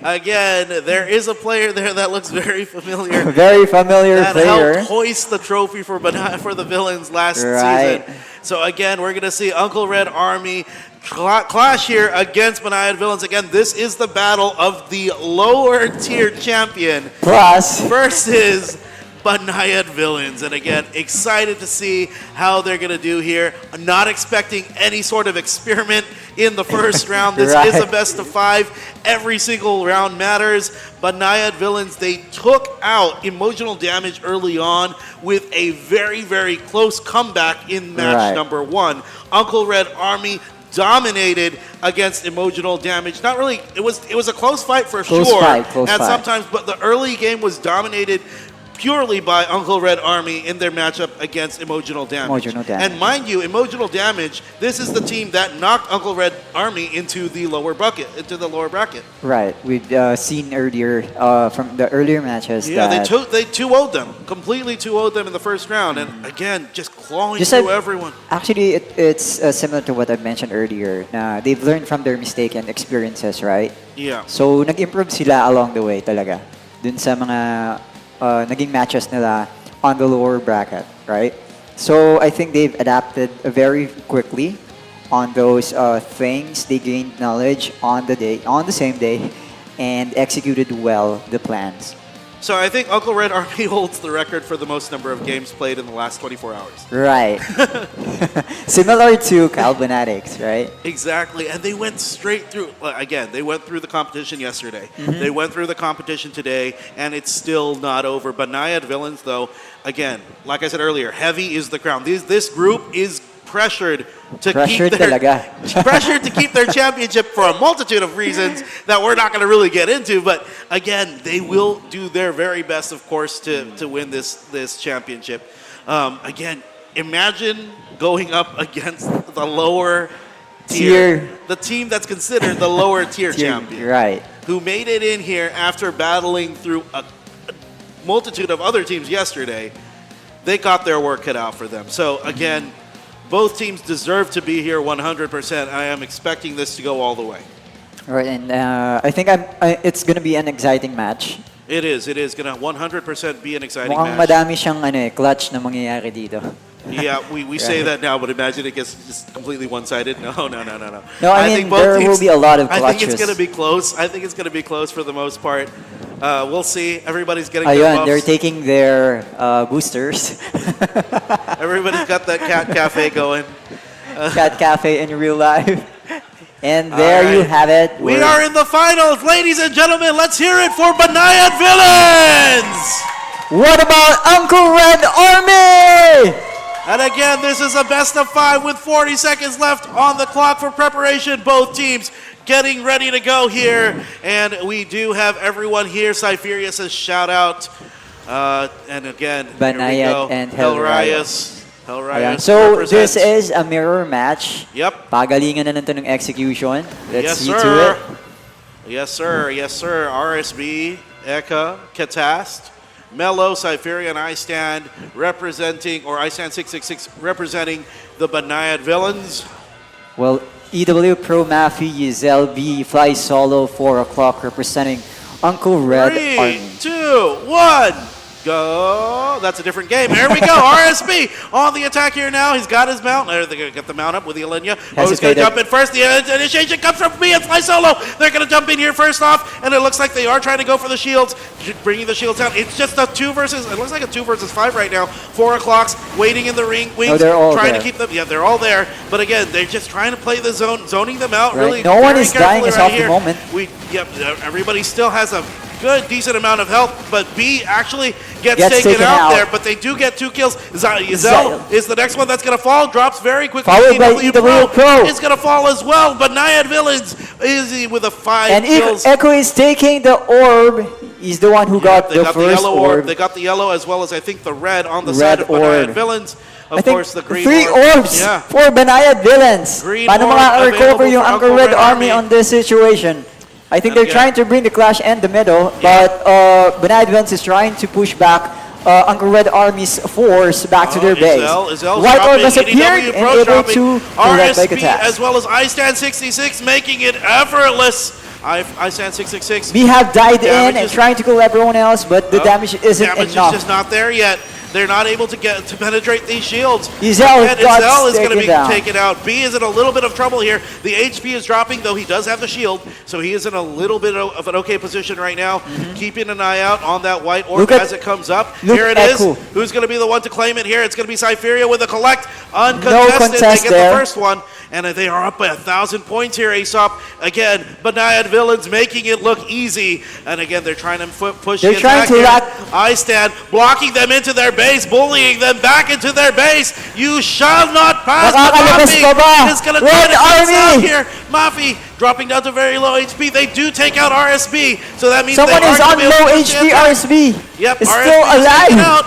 Again, there is a player there that looks very familiar. Very familiar that player. helped hoist the trophy for the Villains last season. So again, we're going to see Uncle Red Army clash here against BANAYAD-VILLAINS. Again, this is the battle of the lower tier champion versus BANAYAD-VILLAINS. And again, excited to see how they're going to do here. I'm not expecting any sort of experiment in the first round. This is a best of 5. Every single round matters. BANAYAD-VILLAINS, they took out emotional damage early on with a very, very close comeback in match number 1. Uncle Red Army dominated against emotional damage. Not really, it was a close fight for sure. Sometimes, but the early game was dominated purely by Uncle Red Army in their matchup against Emotional Damage. And mind you, Emotional Damage, this is the team that knocked Uncle Red Army into the lower bracket. Right. We've seen earlier from the earlier matches. Yeah, that they 2-0'd them. Completely 2-0'd them in the first round. And again, just clawing through everyone. Actually, it's similar to what I mentioned earlier. Na they've learned from their mistake and experiences, right? Yeah. So, nag-improve sila along the way talaga. Dun sa mga naging matches nila on the lower bracket, right? So I think they've adapted very quickly on those things. They gained knowledge on the same day, and executed well the plans. So I think Uncle Red Army holds the record for the most number of games played in the last 24 hours. Right. Similar to Kalbonatics, right? Exactly. And they went straight through. Again, they went through the competition yesterday. They went through the competition today, and it's still not over. BANAYAD-VILLAINS, though, again, like I said earlier, heavy is the crown. This group is pressured to Pressured keep their talaga. pressured to keep their championship for a multitude of reasons that we're not going to really get into. But again, they will do their very best, of course, to win this championship. Again, imagine going up against the lower tier, the team that's considered the lower tier champion, Right. who made it in here after battling through a multitude of other teams yesterday. They got their work cut out for them. So again, both teams deserve to be here 100%. I am expecting this to go all the way. All right, and I think it's going to be an exciting match. It is going to 100% be an exciting Mukhang match. madami siyang clutch na mangyayari dito. Yeah, we say Right. that now, but imagine it gets just completely one-sided. No. No, I mean, both there will be a lot of I think it's clutches. going to be close. I think it's going to be close for the most part. We'll see. Everybody's getting their Ayun, buffs. they're taking their boosters. Everybody's got that cat cafe going. Cat Cafe in real life. And there you have it. We are in the finals, ladies and gentlemen. Let's hear it for Banayad-VILLAINS! What about Uncle Red Army? And again, this is a best of 5 with 40 seconds left on the clock for preparation. Both teams getting ready to go here. And we do have everyone here. Cypheria says shout out. And again, Banayad and Hellrayas. Ayan. Hellrayas So represents. this is a mirror match. Yep. Pagalingan na lang to ng execution. Let's Yes, see to sir. it. Yes, sir. Yes, sir. RSB, Eka, Katast, Mello, Cypheria, and I stand representing, or I stand 666 representing the Banayad-VILLAINS. Well, EW Pro Mafi, Yizel B, Fly Solo, 4 o'clock representing Uncle Red 3, Army. 2, 1, go. That's a different game. There we go. RSB on the attack here now. He's got his mount. They're going to get the mount up with the Alenia. Oh, he's going to jump in first. The initiation comes from me and Fly Solo. They're going to jump in here first off, and it looks like they are trying to go for the shields, bringing the shields down. It's just a 2 versus, it looks like a 2 versus 5 right now. 4 o'clock's waiting in the ring. Wings, they're all trying there. to keep them. Yeah, they're all there. But again, they're just trying to play the zone, zoning them out. Right. Really, No one very is dying carefully as right of the here. moment. Yep, everybody still has a good, decent amount of health, but B actually gets taken out there, but they do get 2 kills. Yizel is the next one that's going to fall, drops very quickly. Followed by EW Pro. is going to fall as well, but Banayad-VILLAINS is with a 5 And kills. Echo is taking the orb. He's the one who got They the got first the yellow orb. They got the yellow as well as I think the red on the Red side of orb. Banayad-VILLAINS. I Of think course, the green 3 orb. orbs Yeah. for Banayad-VILLAINS. Green Paano orb maka-recover available yung for Uncle Uncle Red Red Army Army. on this situation? I think they're again- trying to bring the clash and the middle, but Banayad-VILLAINS is trying to push back Uncle Red Army's force back to their base. Izel's White Orb dropping, has appeared EDW and Pro able dropping, to collect RSB Megatas. as well as I stand 66 making it effortless. I stand 666. We have died in Damage and is- trying to kill everyone else, but the Oh, damage isn't damage enough. is just not there yet. They're not able to get to penetrate these shields. Izel And got Izel is going to taken be down. taken out. B is in a little bit of trouble here. The HP is dropping, though he does have the shield, so he is in a little bit of an okay position right now. Keeping an eye out on that white orb Look at- as it comes up. look Here it at is. Echo. Who's going to be the one to claim it here? It's going to be Cypheria with a collect. Uncontested. contest they get there. the first one. And they are up by 1,000 points here, Aesop. Again, Banayad-VILLAINS making it look easy. And again, they're trying to push They're the trying attack to here. lack- I stand blocking them into their base, bullying them back into their base. You shall not pass. But Makakalabas Mafi pa ba? is going to Red try to close Army! out here. Mafi dropping down to very low HP. They do take out RSB, so that means Someone they is are on gonna be able low to push the HP. attack. RSB Yep, is RSB still is taken alive. out.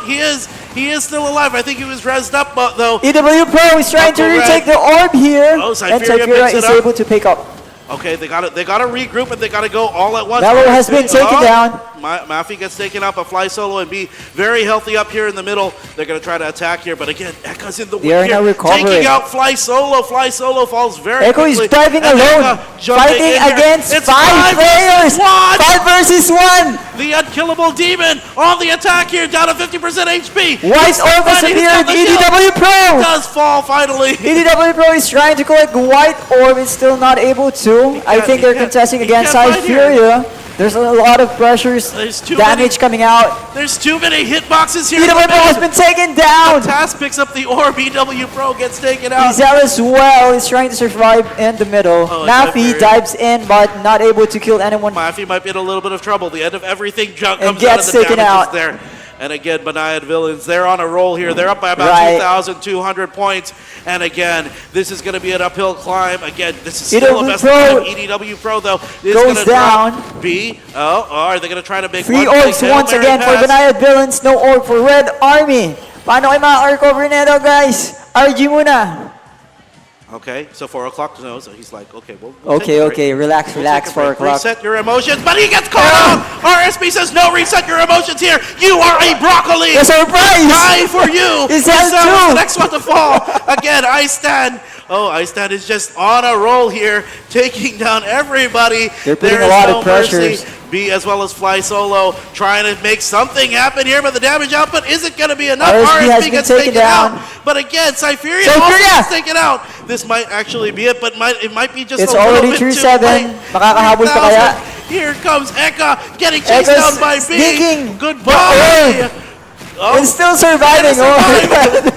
He is still alive. I think he was rezzed up, but though. EW Pro is trying to Uncle Red. retake the orb here, Oh, and Cypheria Cypheria picks it is up. able to pick up. Okay, they got to regroup and they got to go all at once. Mello has been taken down. Mafi gets taken out, but Fly Solo and B very healthy up here in the middle. They're going to try to attack here, but again, Ekka's in the They are win now here, recovering. taking out Fly Solo. Fly Solo falls very Echo quickly. is diving and alone, Ekka jumping fighting in here. against It's 5 players. What? 5 versus 1. The unkillable demon on the attack here, down to 50% HP. White Orb has He's got appeared. the shield. EDW Pro. Does fall finally. EDW Pro is trying to collect White Orb. It's still not able to. I think they're contesting against can't fight here. Cypheria. There's a lot of pressures, too damage coming out. There's too many hitboxes here. EW Pro has been taken down. Task picks up the orb. EW Pro gets taken out. Izel as well is trying to survive in the middle. Oh, Mafi Cypheria. dives in but not able to kill anyone. Mafi might be in a little bit of trouble. The end of everything junk And comes out of gets the taken damages out. there. And again, Banayad-Villains, they're on a roll here. They're up by about Right. 2,200 points. And again, this is going to be an uphill climb. Again, this is still EDW a best Pro of time. EDW Pro, though, is goes going to down. drop B. Oh, are they going to try to make Three one big orbs Hail once Mary again for pass? Banayad-Villains. No orb for Red Army. Paano kayo ma-recover nito, guys? RG muna. Okay, so 4 o'clock knows. So he's like, okay, we'll Okay, take a break. okay. Relax, We'll relax. take a 4 break. o'clock. Reset your emotions, but he gets caught out. RSP says no, reset your emotions here. You are a broccoli. The surprise! Hi for you. It's Marcel L2. is the next one to fall. Again, Icestand. Oh, Icestand is just on a roll here, taking down everybody. They're putting There a is lot no of pressures. mercy. B as well as Fly Solo trying to make something happen here, but the damage output isn't going to be enough. RSP has been gets taken down. out. But again, Cypheria also Cypheria! gets taken out. This might actually be it, but it might be just It's a little already bit through too 7. late. Makakahabol pa kaya? 3,000. Here comes Eka getting chased Eka's down by B. sneaking. Goodbye. Oh, It's still surviving. and Oh, it's surviving.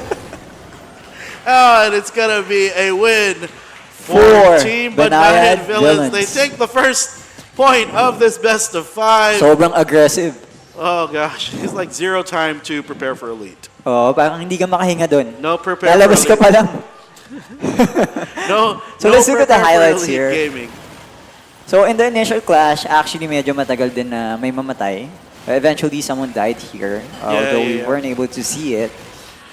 And it's going to be a win for For Team Banayad-Villains. Banayad-Villains. They take the first point of this best of 5. sobrang aggressive. Oh gosh, it's like 0 time to prepare for Elite. Oh, parang hindi ka makahinga doon. No prepare Lalabas for ka pa Elite. lang. No, So no let's look at the prepare for highlights Elite here. Gaming. So in the initial clash, actually medyo matagal din na may mamatay. Eventually, someone died here, although we yeah. weren't able to see it.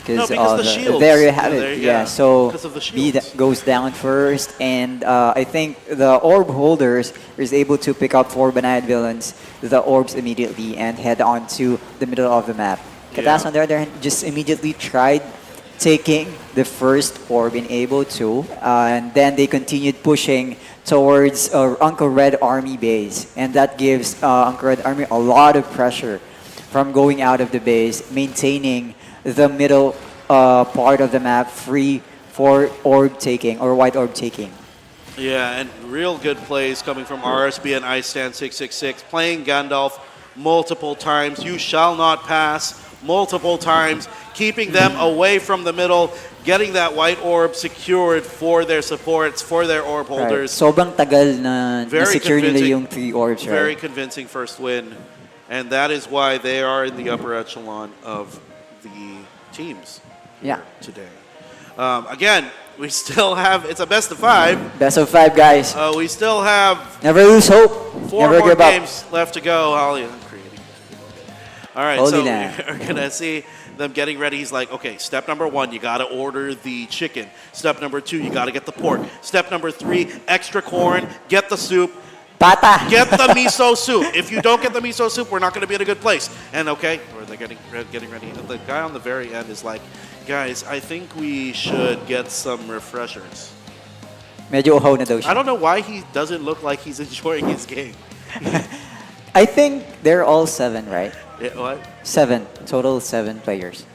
No, because the shields. There you have Yeah, it. there- Yeah, yeah, so because of the B shields. goes down first, and I think the orb holders is able to pick up for Banayad-Villains the orbs immediately and head on to the middle of the map. Katas, on the other hand, just immediately tried taking the first orb and able to, and then they continued pushing towards Uncle Red Army base, and that gives Uncle Red Army a lot of pressure from going out of the base, maintaining the middle part of the map free for orb taking or white orb taking. Yeah, and real good plays coming from RSB and Icestand 666, playing Gandalf multiple times. You shall not pass multiple times, keeping them away from the middle, getting that white orb secured for their supports, for their orb Right. holders. Sobrang tagal na Very secure nila convincing. yung 3 orbs, Very right? convincing first win, and that is why they are in the upper echelon of the teams Yeah. today. Again, we still have, it's a best of 5. Best of 5, guys. We still have Never lose hope. 4 Never more give up. games left to go. Holly, I'm creating. All right, Holy so land. we're going to see them getting ready. He's like, okay, step number 1, you got to order the chicken. Step number 2, you got to get the pork. Step number 3, extra corn, get the soup. Pata. Get the miso soup. If you don't get the miso soup, we're not going to be in a good place. And okay, or they're getting ready. And the guy on the very end is like, guys, I think we should get some refreshers. Medyo uhaw na daw siya. I don't know why he doesn't look like he's enjoying his game. I think they're all 7, right? Yeah, what? 7. Total 7 players.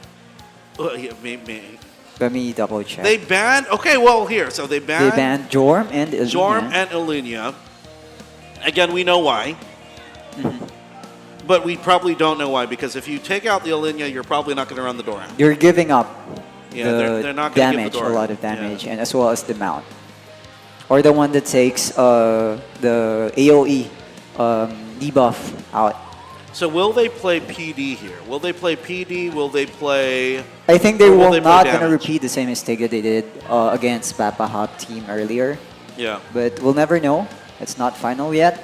Yeah, maybe. Let me double check. They banned. Okay, well here, so they They banned banned Jorm and Ilina. Jorm and Ilina. Again, we know why. Mm-hmm. But we probably don't know why, because if you take out the Ilina, you're probably not going to run the door out. You're giving up Yeah, they're not gonna give the damage, door a lot out. of damage, and as well as the mount. Or the one that takes the AoE debuff out. So will they play PD here? Will they play PD? Will they play... I think they or will play not gonna damage? repeat the same mistake that they did against Papa Hop team earlier. Yeah. But we'll never know. It's not final yet.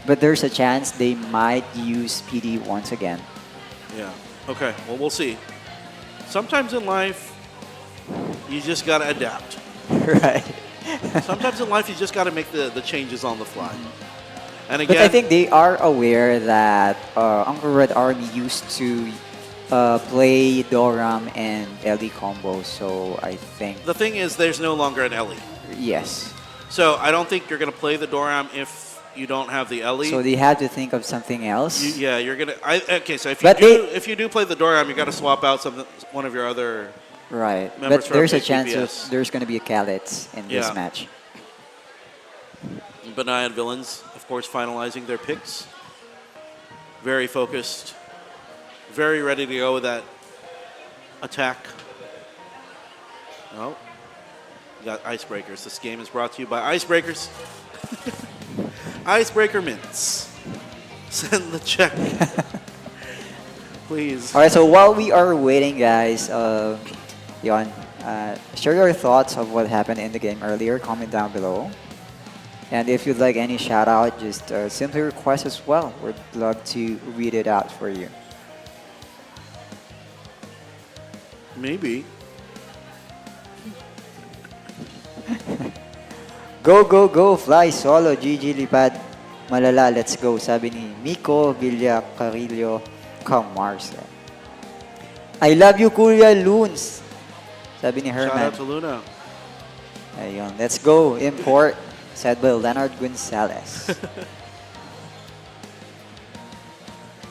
But there's a chance they might use PD once again. Yeah. Okay. Well, we'll see. Sometimes in life, you just gotta adapt. Right. Sometimes in life, you just gotta make the changes on the fly. And But again, I think they are aware that Uncle Red Army used to play Doram and Ellie combo, so I think the thing is, there's no longer an Ellie. yes. So I don't think you're gonna play the Doram if you don't have the Ellie. So they had to think of something else. Yeah, you're gonna. Okay, so if But if you do play the Doram, you got to swap out one of your other. Right. members But from there's a chance KPBS. of there's going to be a Khaleds in this Yeah. match. Banayad-Villains, of course, finalizing their picks. Very focused, very ready to go with that attack. Oh, you got icebreakers. This game is brought to you by Icebreakers. Icebreaker Mints. Send the check. Please. All right, so while we are waiting, guys, Yon, share your thoughts of what happened in the game earlier. Comment down below. And if you'd like any shout out, just simply request as well. We'd love to read it out for you. Maybe. Go, go, go, fly solo, GG lipad. Malala, let's go. Sabi ni Miko Villa Carillo Camarsa. I love you, Kuya Loons. Sabi ni Shout Herman. out to Luna. Ayun, let's go. Import. Said by Leonard Gonzalez.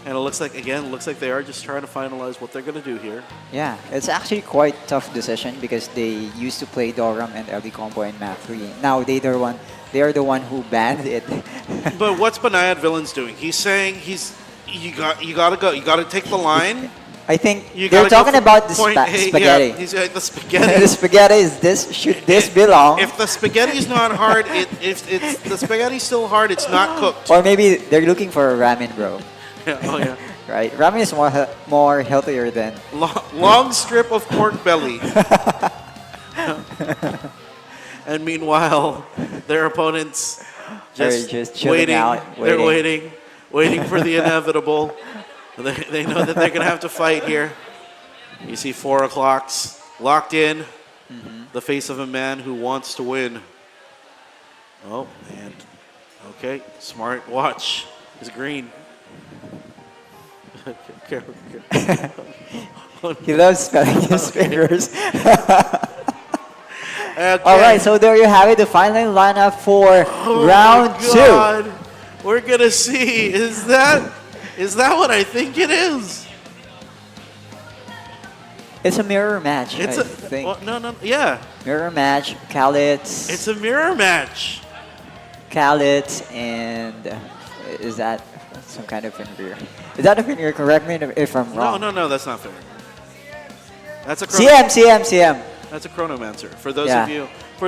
And it looks like, again, looks like they are just trying to finalize what they're going to do here. Yeah, it's actually quite tough decision because they used to play Doram and LD Combo in Map 3. Now they are the one who banned it. But what's Banayad-Villains doing? He's saying you gotta go. You gotta take the line. I think You they're gotta go talking from about the point A. spaghetti. Yeah, he's the spaghetti. The spaghetti is this. Should this belong? If the spaghetti's not hard, if the spaghetti's still hard, it's not cooked. Or maybe they're looking for a ramen, bro. Yeah, oh yeah. Right, ramen is more healthier than Long strip of pork belly. And meanwhile, their opponents They're just, just chilling waiting. out, They're waiting. waiting for the inevitable. They know that they're going to have to fight here. You see 4 o'clocks locked in. The face of a man who wants to win. Oh, and okay, smart watch is green. He loves spelling his fingers. Okay. All right, so there you have it, the final lineup for round my God. We're gonna see. Is that what I think it is? 2. It's a mirror match, I It's think. well, no, yeah. Mirror match, Khalid's. It's a mirror match. Khalid's and is that some kind of finger? Is that a finger? Correct me if I'm wrong. No, that's not fair. That's a CM. That's a chronomancer. For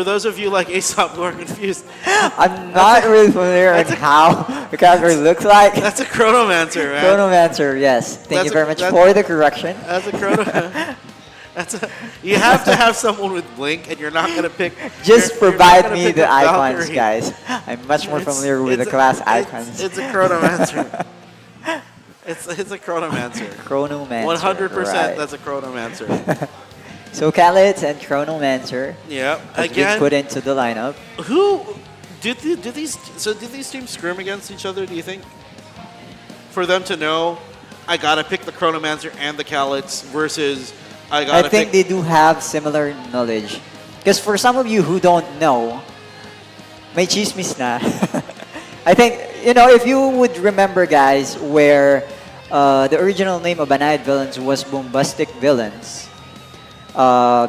those of you like Aesop who are confused. I'm not really familiar with how the character looks like. That's a chronomancer, man. Chronomancer, yes. Thank you very much for the correction. That's a chrono. You have to have someone with blink, and you're not gonna pick. Just you're not provide gonna me pick the a icons, Valkyrie. guys. I'm much more familiar with the It's class icons. It's a chronomancer. It's a chronomancer. Chronomancer. 100%. Right. That's a chronomancer. So Khalid and Chronomancer. Yeah. Has been put into the lineup. Who did these teams scrim against each other? Do you think? For them to know, I gotta pick the Chronomancer and the Khalids versus I gotta. I think they do have similar knowledge. Because for some of you who don't know, may chismis na. I think, if you would remember, guys, where the original name of Banayad-Villains was Bombastic Villains.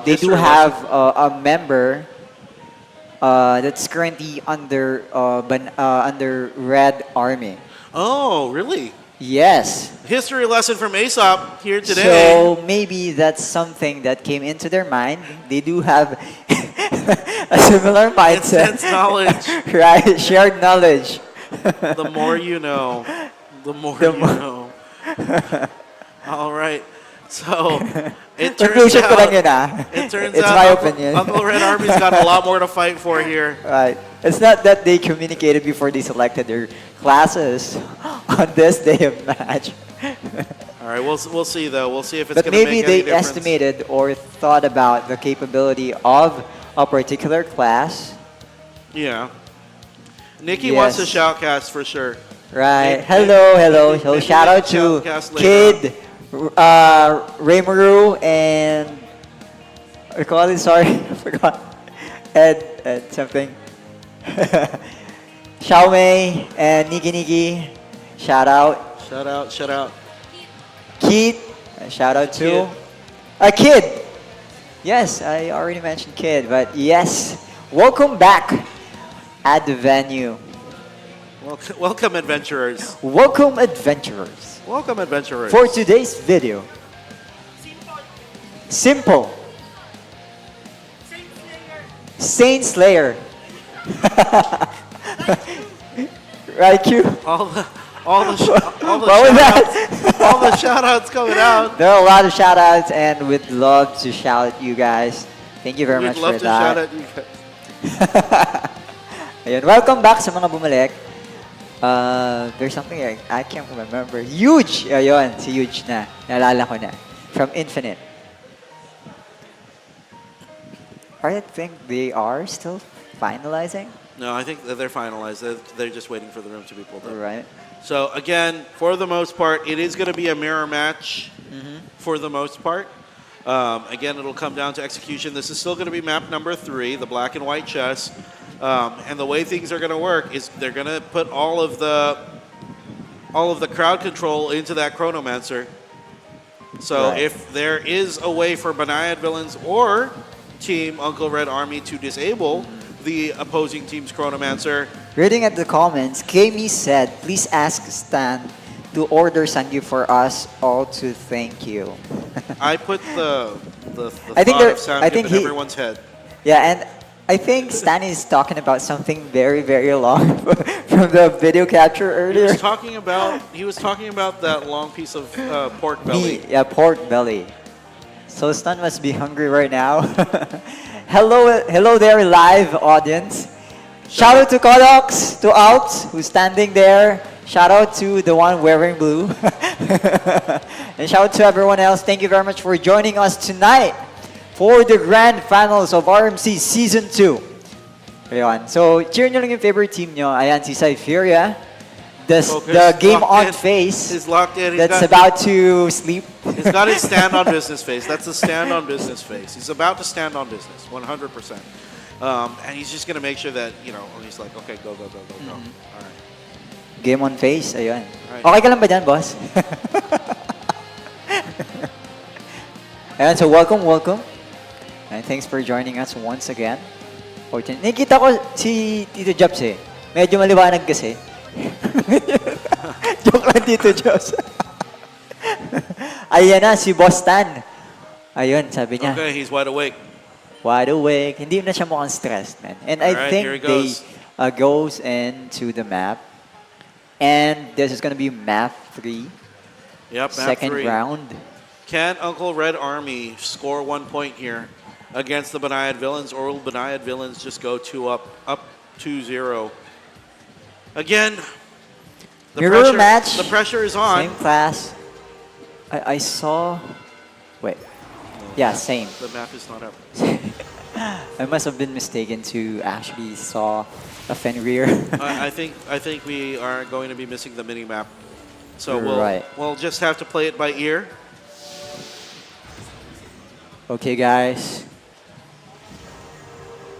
They do have a member that's currently under Red Army. Oh, really? Yes. History lesson from Aesop here today. So maybe that's something that came into their mind. They do have a similar mindset. Intense knowledge. Right, shared knowledge. The more you know, the more you know. All right. So it turns Conclusion ko lang out, yun, ah. it turns It's out my Uncle, opinion. Uncle Red Army's got a lot more to fight for here. Right. It's not that they communicated before they selected their classes on this day of match. All right, we'll see though. We'll see if it's But going to make maybe any they difference. estimated or thought about the capability of a particular class. Yeah. Nikki wants to Yes. shoutcast for sure. Right. Hello. So shout out to shoutcast later Kid, Raymaru, and I call it. Sorry, I forgot. Ed something. Xiaomei and Niki. Shout out. Shout out. Keith. Shout out to Kid. Yes, I already mentioned Kid, but yes, welcome back at the venue. Welcome, adventurers. Welcome, adventurers. Welcome, adventurers. For today's video, simple. Saint Slayer. Right, Q? All the What was that? All the shout-outs coming out. There are a lot of shout outs, and we'd love to shout you guys. Thank you very We'd much love for to shout that. at you guys. Ayun, welcome back sa mga bumalik. There's something I can't remember. Huge! Ayun, si Huge na. Naalala ko na. From Infinite. I think they are still finalizing. No, I think that they're finalized. They're just waiting for the room to be pulled up. Right. So again, for the most part, it is going to be a mirror match for the most part. Again, it'll come down to execution. This is still going to be map number 3, the black and white chess. And the way things are going to work is they're going to put all of the crowd control into that Chronomancer. So Right. if there is a way for BANAYAD-VILLAINS or Team Uncle Red Army to disable the opposing team's Chronomancer, Reading at the comments, Kami said, please ask Stan to order Sangyup for us all to thank you. I put the I think thought there- of sound I in think he- everyone's head. Yeah, and I think Stan is talking about something very, very long from the video capture He earlier. was talking about that long piece of pork belly. Yeah, pork belly. So Stan must be hungry right now. hello there, live audience. Shout out to Kodox, to Alps, who's standing there. Shout out to the one wearing blue. And shout out to everyone else. Thank you very much for joining us tonight for the grand finals of RMC Season 2. Ayun. So, cheer nyo lang yung favorite team nyo. Ayan, si Cypheria. The Focus, game locked on in. face. He's locked in. That's about to sleep. He's got his stand on business face. That's the stand on business face. He's about to stand on business, 100%. And he's just going to make sure that, he's like, okay, go. All right. Game on face. Ayun. Alright. Okay ka lang ba dyan, boss? Ayan, so welcome. And thanks for joining us once again. Nakikita ko si Tito Jobs eh. Medyo maliwanag kasi. Joke lang, Tito Jobs. Ayan na, si Boss Stan. Ayun, sabi niya. Okay, he's wide awake. Wide awake. Hindi na siya mukhang stressed, man. And I Alright, think here he they goes. goes into the map. And this is going to be map 3. Yep, map Second 3. round. Can Uncle Red Army score 1 point here against the BANAYAD-VILLAINS, or will BANAYAD-VILLAINS just go 2 up 2-0? Again, Mirror match. The pressure is on. Same class. I saw... Wait. Yeah, same. The map is not up. I must have been mistaken to actually saw a Fenrir. I think we are going to be missing the mini map. So Right. we'll just have to play it by ear. Okay, guys.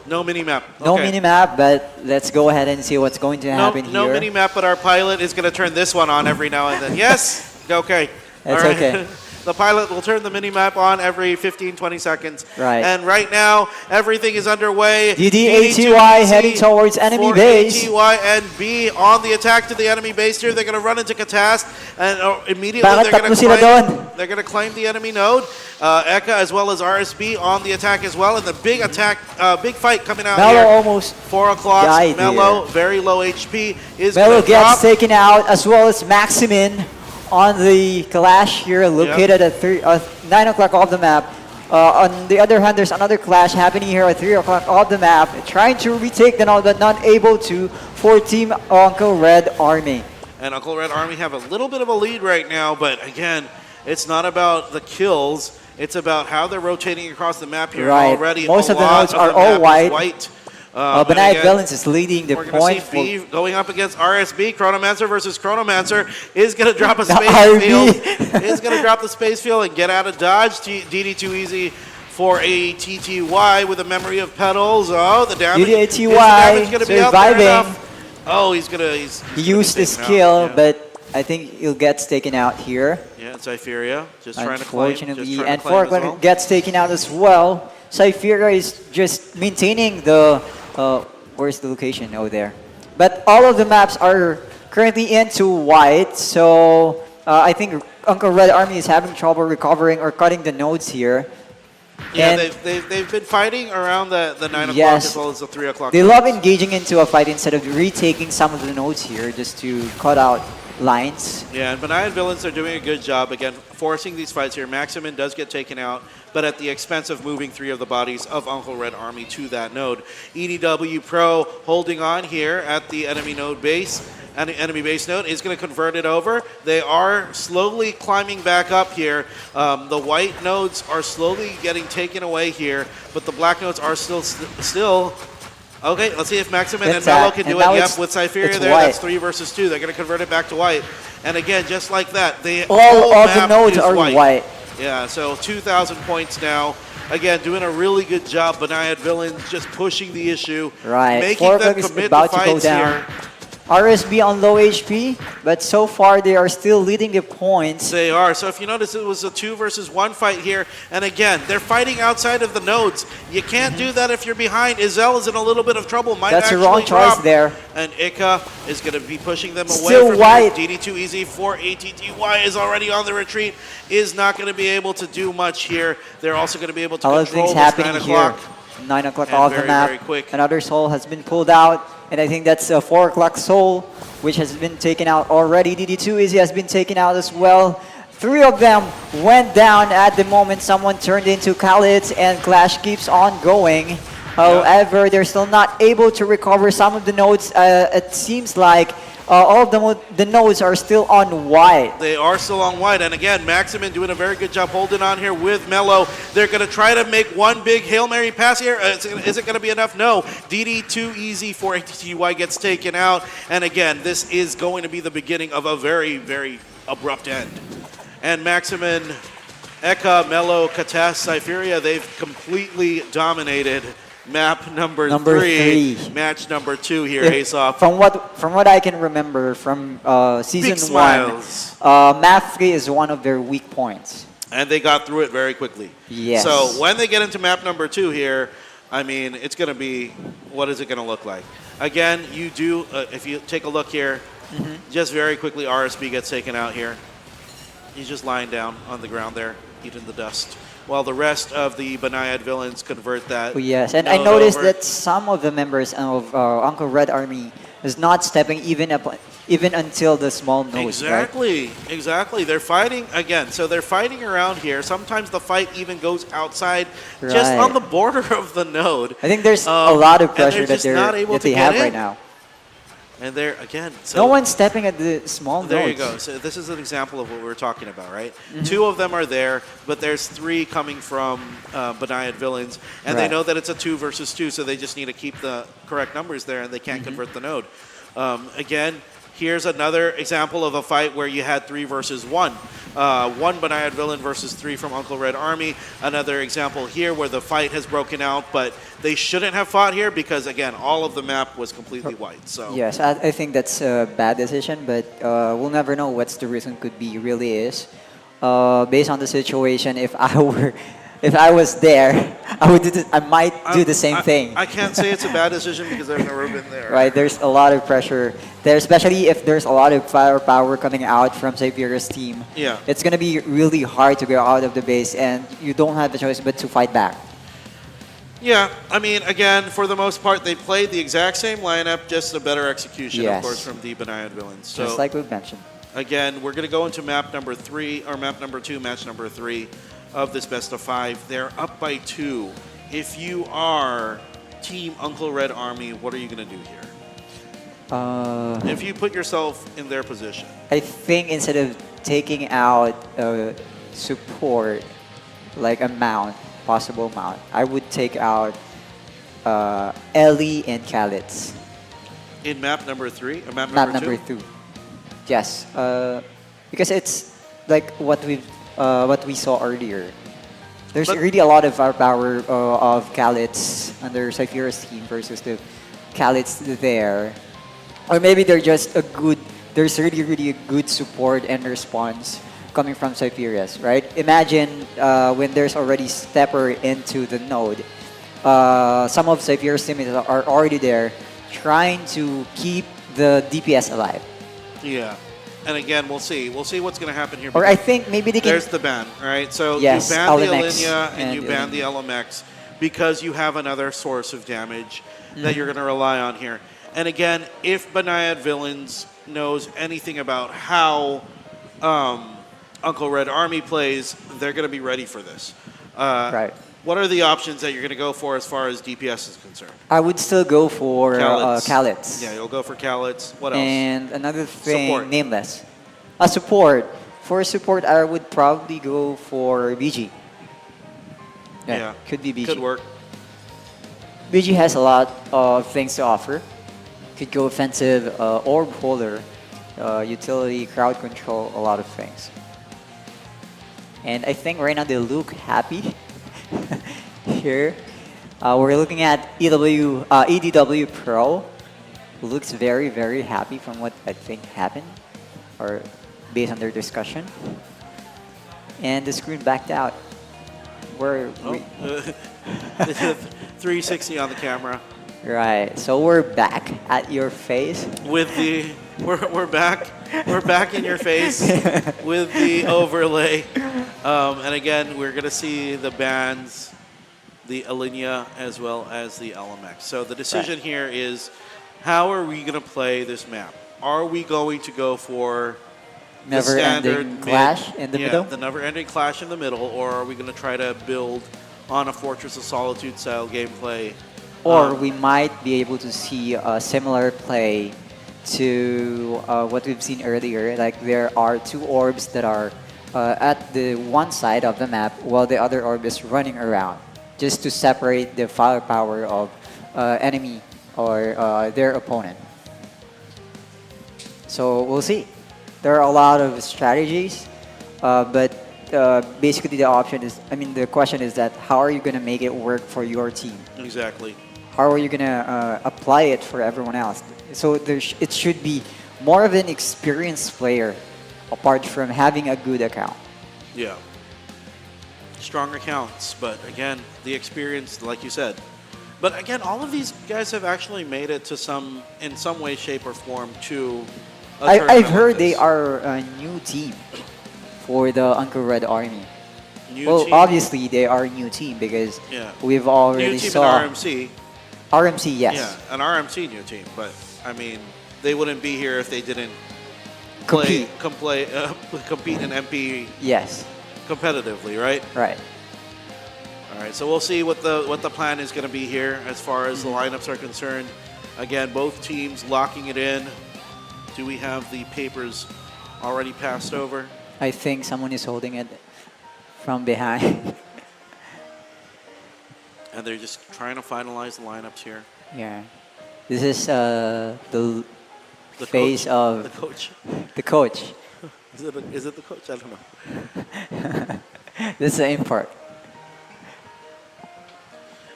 No mini map. No Okay. mini map, but let's go ahead and see what's going to happen No here. mini map, but our pilot is going to turn this one on every now and then. Yes? Okay. That's All right. okay. The pilot will turn the mini map on every 15, 20 seconds. Right. And right now, everything is underway. DD-ATY heading towards enemy for base. ATY and B on the attack to the enemy base here. They're going to run into Katast, and immediately Bakit they're going tatlo sila to claim the enemy node. Eka as well as RSB on the attack as well, and the big attack, big fight coming out Mello here. almost 4 o'clock. died Mello, very low HP, is Mello going to drop. gets taken out, as well as Maximin on the clash here, located at 9 o'clock of the map. On the other hand, there's another clash happening here at 3 o'clock of the map, trying to retake the node, but not able to for Team Uncle Red Army. And Uncle Red Army have a little bit of a lead right now, but again, it's not about the kills. It's about how they're rotating across the map here Right. already. Most a of the lot nodes are the all map is white. And BANAYAD-VILLAINS is leading the we're going point. to see B going up against RSB. Chronomancer versus Chronomancer is going to drop a The space RB. field. Is going to drop the space field and get out of dodge. DD too easy for a TTY with a memory of petals. Oh, the damage. Is the damage going to be out there surviving. enough? Oh, he's He used the skill, but I think he'll get taken out here. Yeah, Cypheria just trying to claim. Unfortunately, Just trying and to claim as Forkland well. gets taken out as well. Cypheria is just maintaining the... where's the location? Oh, there. But all of the maps are currently into white, so I think Uncle Red Army is having trouble recovering or cutting the nodes here. Yeah, And they've been fighting around the 9 o'clock Yes. as well as the 3 o'clock. they love engaging into a fight instead of retaking some of the nodes here just to cut out lines. Yeah, and BANAYAD-VILLAINS are doing a good job, again, forcing these fights here. Maximin does get taken out, but at the expense of moving 3 of the bodies of Uncle Red Army to that node. EDW Pro holding on here at the enemy node base. And the enemy base node is going to convert it over. They are slowly climbing back up here. The white nodes are slowly getting taken away here, but the black nodes are still. Okay, let's see if Maximin and Mello can do it. Yep, with Cypheria there, white. that's 3 versus 2. They're going to convert it back to white. And again, just like that, the all of the map nodes is are white. Yeah, so 2,000 points now. Again, doing a really good job. BANAYAD-VILLAINS just pushing the issue, Right. making 4 them o'clock is commit about the to go fights down. here. RSB on low HP, but so far they are still leading the points. They are. So if you notice, it was a 2 versus 1 fight here. And again, they're fighting outside of the nodes. You can't do that if you're behind. Izel is in a little bit of trouble. Might That's a actually wrong choice drop. there. And Ika is going to be pushing them away Still from white. DD2 easy for ATTY is already on the retreat. Is not going to be able to do much here. They're also going to be able to A lot of control things this happening 9 here. o'clock. 9 o'clock And off the very, map. very quick. Another soul has been pulled out, and I think that's a 4 o'clock soul, which has been taken out already. DD2 Easy has been taken out as well. 3 of them went down at the moment. Someone turned into Khalid, and Clash keeps on going. However, they're still not able to recover some of the nodes. It seems like all of the nodes are still on white. They are still on white. And again, Maximin doing a very good job holding on here with Mello. They're going to try to make one big Hail Mary pass here. Is it going to be enough? No. DD2 easy for ATTY gets taken out. And again, this is going to be the beginning of a very, very abrupt end. And Maximin, Eka, Mello, Katas, Cypheria, they've completely dominated map number 3. Match number 2 here, Ace Off. From what I can remember from season Big 1, smiles. map 3 is one of their weak points. And they got through it very quickly. Yes. So when they get into map number 2 here, I mean, it's going to be, what is it going to look like? Again, you do, if you take a look here, just very quickly, RSB gets taken out here. He's just lying down on the ground there, eating the dust. While the rest of the BANAYAD-VILLAINS convert that. Oh, yes, and I node noticed over. that some of the members of Uncle Red Army is not stepping even until the small nodes. Exactly, exactly. They're fighting again. So they're fighting around here. Sometimes the fight even goes outside, just Right. on the border of the node. I think there's a lot of and pressure that just not able to they get have right in. now. And they're again. So No one's stepping at the small There you nodes. go. So this is an example of what we were talking about, right? Mhm. 2 of them are there, but there's 3 coming from BANAYAD-VILLAINS, and they Right. know that it's a 2 versus 2, so they just need to keep the correct numbers there, and they can't convert the node. Again, here's another example of a fight where you had 3 versus 1. 1 BANAYAD-VILLAIN versus 3 from Uncle Red Army. Another example here where the fight has broken out, but they shouldn't have fought here because, again, all of the map was completely white. So Yes, I think that's a bad decision, but we'll never know what the reason could be really is. Based on the situation, if I was there, I might do the same thing. I can't say it's a bad decision because I've never been there. Right, there's a lot of pressure there, especially if there's a lot of firepower coming out from Xavier's team. Yeah. It's gonna be really hard to go out of the base, and you don't have a choice but to fight back. Yeah, I mean, again, for the most part, they played the exact same lineup, just a better execution, Yes. of course, from the BANAYAD-VILLAINS. So, Just like we've mentioned. again, we're going to go into map number 3, or map number 2, match number 3 of this best of 5. They're up by 2. If you are Team Uncle Red Army, what are you going to do here? If you put yourself in their position. I think instead of taking out support, like a mount, possible mount, I would take out Ellie and Khalid's. In map number 3, or map Map number 2? number 2. Yes, because it's like what we saw earlier. There's really a lot of firepower of Khalid's under Cypher's team versus the Khalid's there. Or maybe they're just a good, there's really a good support and response coming from Cypher's, right? Imagine when there's already stepper into the node, some of Cypher's teammates are already there trying to keep the DPS alive. Yeah. And again, we'll see. We'll see what's going to happen here. Or I think maybe they can... There's the ban, right? So Yes, you ban the LMX Alinea and you and ban the LMX because you have another source of damage that Mhm. you're going to rely on here. And again, if Banayad Villains knows anything about how Uncle Red Army plays, they're going to be ready for this. Right. What are the options that you're going to go for as far as DPS is concerned? I would still go for Callets. Callets. Yeah, you'll go for Callets. What else? And another thing, Support. nameless. A support. For support, I would probably go for BG. Yeah, could be BG. Could work. BG has a lot of things to offer. Could go offensive, orb holder, utility, crowd control, a lot of things. And I think right now they look happy here. We're looking at EDW Pro. Looks very, very happy from what I think happened, or based on their discussion. And the screen backed out. We're 360 on the camera. right. So we're back at your face. With the we're back in your face with the overlay. And again, we're gonna see the bands, the Alinea as well as the LMX. So the decision here is, how are we gonna play this map? Are we going to go for the standard Never-ending clash in the middle? the never-ending clash in the middle, or are we gonna try to build on a Fortress of Solitude style gameplay? Or we might be able to see a similar play to what we've seen earlier. Like there are two orbs that are at the one side of the map while the other orb is running around, just to separate the firepower of enemy or their opponent. So we'll see. There are a lot of strategies, but basically the question is that how are you going to make it work for your team? Exactly. How are you going to apply it for everyone else? So it should be more of an experienced player apart from having a good account. Yeah. Strong accounts, but again, the experience, like you said. But again, all of these guys have actually made it to in some way, shape, or form to a I've tournament heard like they this. are a new team for the Uncle Red Army. New team? Obviously they are a new team because Yeah. we've already New team saw in RMC. RMC, yes. Yeah, an RMC new team, but I mean, they wouldn't be here if they didn't Compete. compete in MP Yes. competitively, right? Right. All right, so we'll see what the plan is going to be here as far as the lineups are concerned. Again, both teams locking it in. Do we have the papers already passed over? I think someone is holding it from behind. And they're just trying to finalize the lineups here. Yeah. This is the The face coach? of The coach? The coach. Is it the coach? I don't know. This is the import.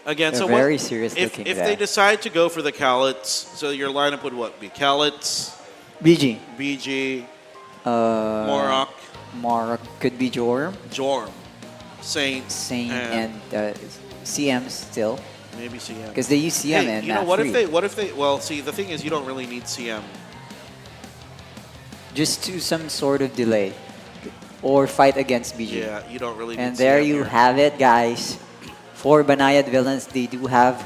Again, They're so very what, serious if looking if there. they decide to go for the Callets, so your lineup would what be? Callets, BG. BG, Morok. Morok could be Jorm. Jorm, Saint, and CM still. Maybe CM. Because they use CM Hey, and you know, what if they? Well, see, the thing is, you don't really need CM. Just to some sort of delay or fight against BG. Yeah, you don't really. And need there CM you here. have it, guys. For Banayad Villains, they do have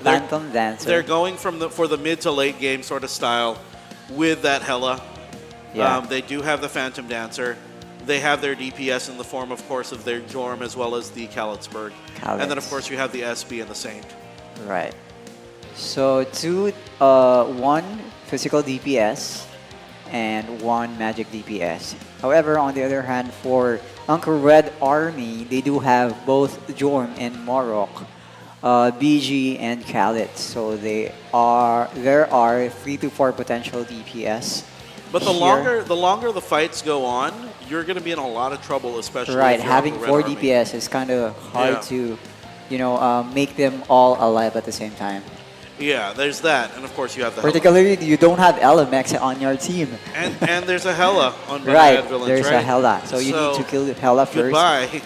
Phantom Dancer. They're going for the mid to late game sort of style with that Hela. Yeah. They do have the Phantom Dancer. They have their DPS in the form, of course, of their Jorm as well as the Calletsburg. And then, of Callets. course, you have the SB and the Saint. Right. So one physical DPS and one magic DPS. However, on the other hand, for Uncle Red Army, they do have both Jorm and Morok, BG and Khaled. So there are 3 to 4 potential DPS. But the here. longer the fights go on, you're going to be in a lot of trouble, especially Right, if you're having Uncle 4 Red Army. DPS is kind of hard Yeah. to, make them all alive at the same time. Yeah, there's that, and of course you have the Particularly, you don't have LMX on your team. and there's a Hela on Right, Banayad Villains, there's right? a Hela. So you need to kill Hela first. Goodbye.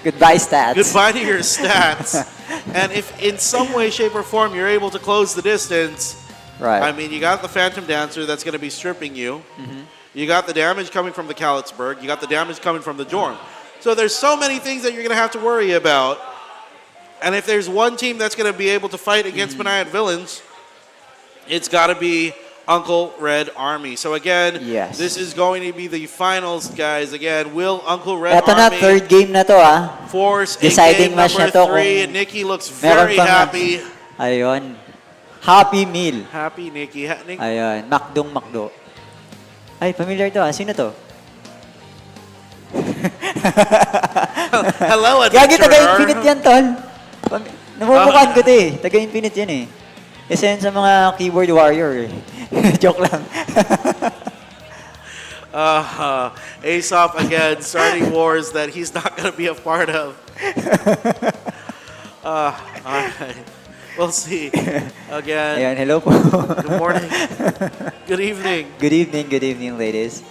Goodbye, stats. Goodbye to your stats. And if in some way, shape, or form you're able to close the distance, Right. I mean, you got the Phantom Dancer that's going to be stripping you. Mhm. You got the damage coming from the Calletsburg. You got the damage coming from the Jorm. So there's so many things that you're going to have to worry about. And if there's one team that's going to be able to fight against Banayad Villains, it's got to be Uncle Red Army. So again, Yes. this is going to be the finals, guys. Again, will Uncle Red Eto na, Army third game na to force Deciding a game match number na to 3? kung Nikki looks meron very pang- happy. Ayun. Happy meal. Happy Nikki. Ayun. Makdo. Ay, familiar to Sino to? Hello, Gagi, adventurer. taga-infinite yan, tol. Namumukhaan ko to Taga-infinite yan Isa yun sa mga keyboard warrior Joke lang. Aesop again starting wars that he's not going to be a part of. All right. We'll see. Again. Ayan, hello po. Good morning. Good evening. Good evening, ladies.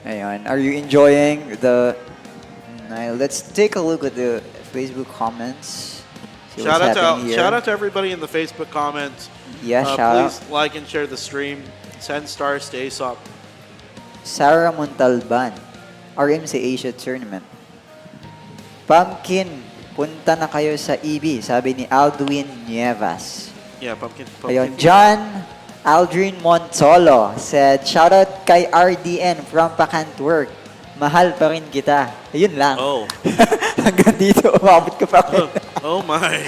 Ayan, are you enjoying the... Now, let's take a look at the Facebook comments. See what's happening here. Shout out to everybody in the Facebook comments. Yeah, shout out. Please like and share the stream. Send stars to Aesop. Sarah Montalban, RMC Asia Tournament. Pumpkin, punta na kayo sa EB, sabi ni Aldwin Nievas. Yeah, pumpkin. Ayun, John Aldrin Montolo said, shoutout kay RDN from Pakantwork. Mahal pa rin kita. Ayun lang. Oh. Hanggang dito, umabot ka pa rin. Oh my.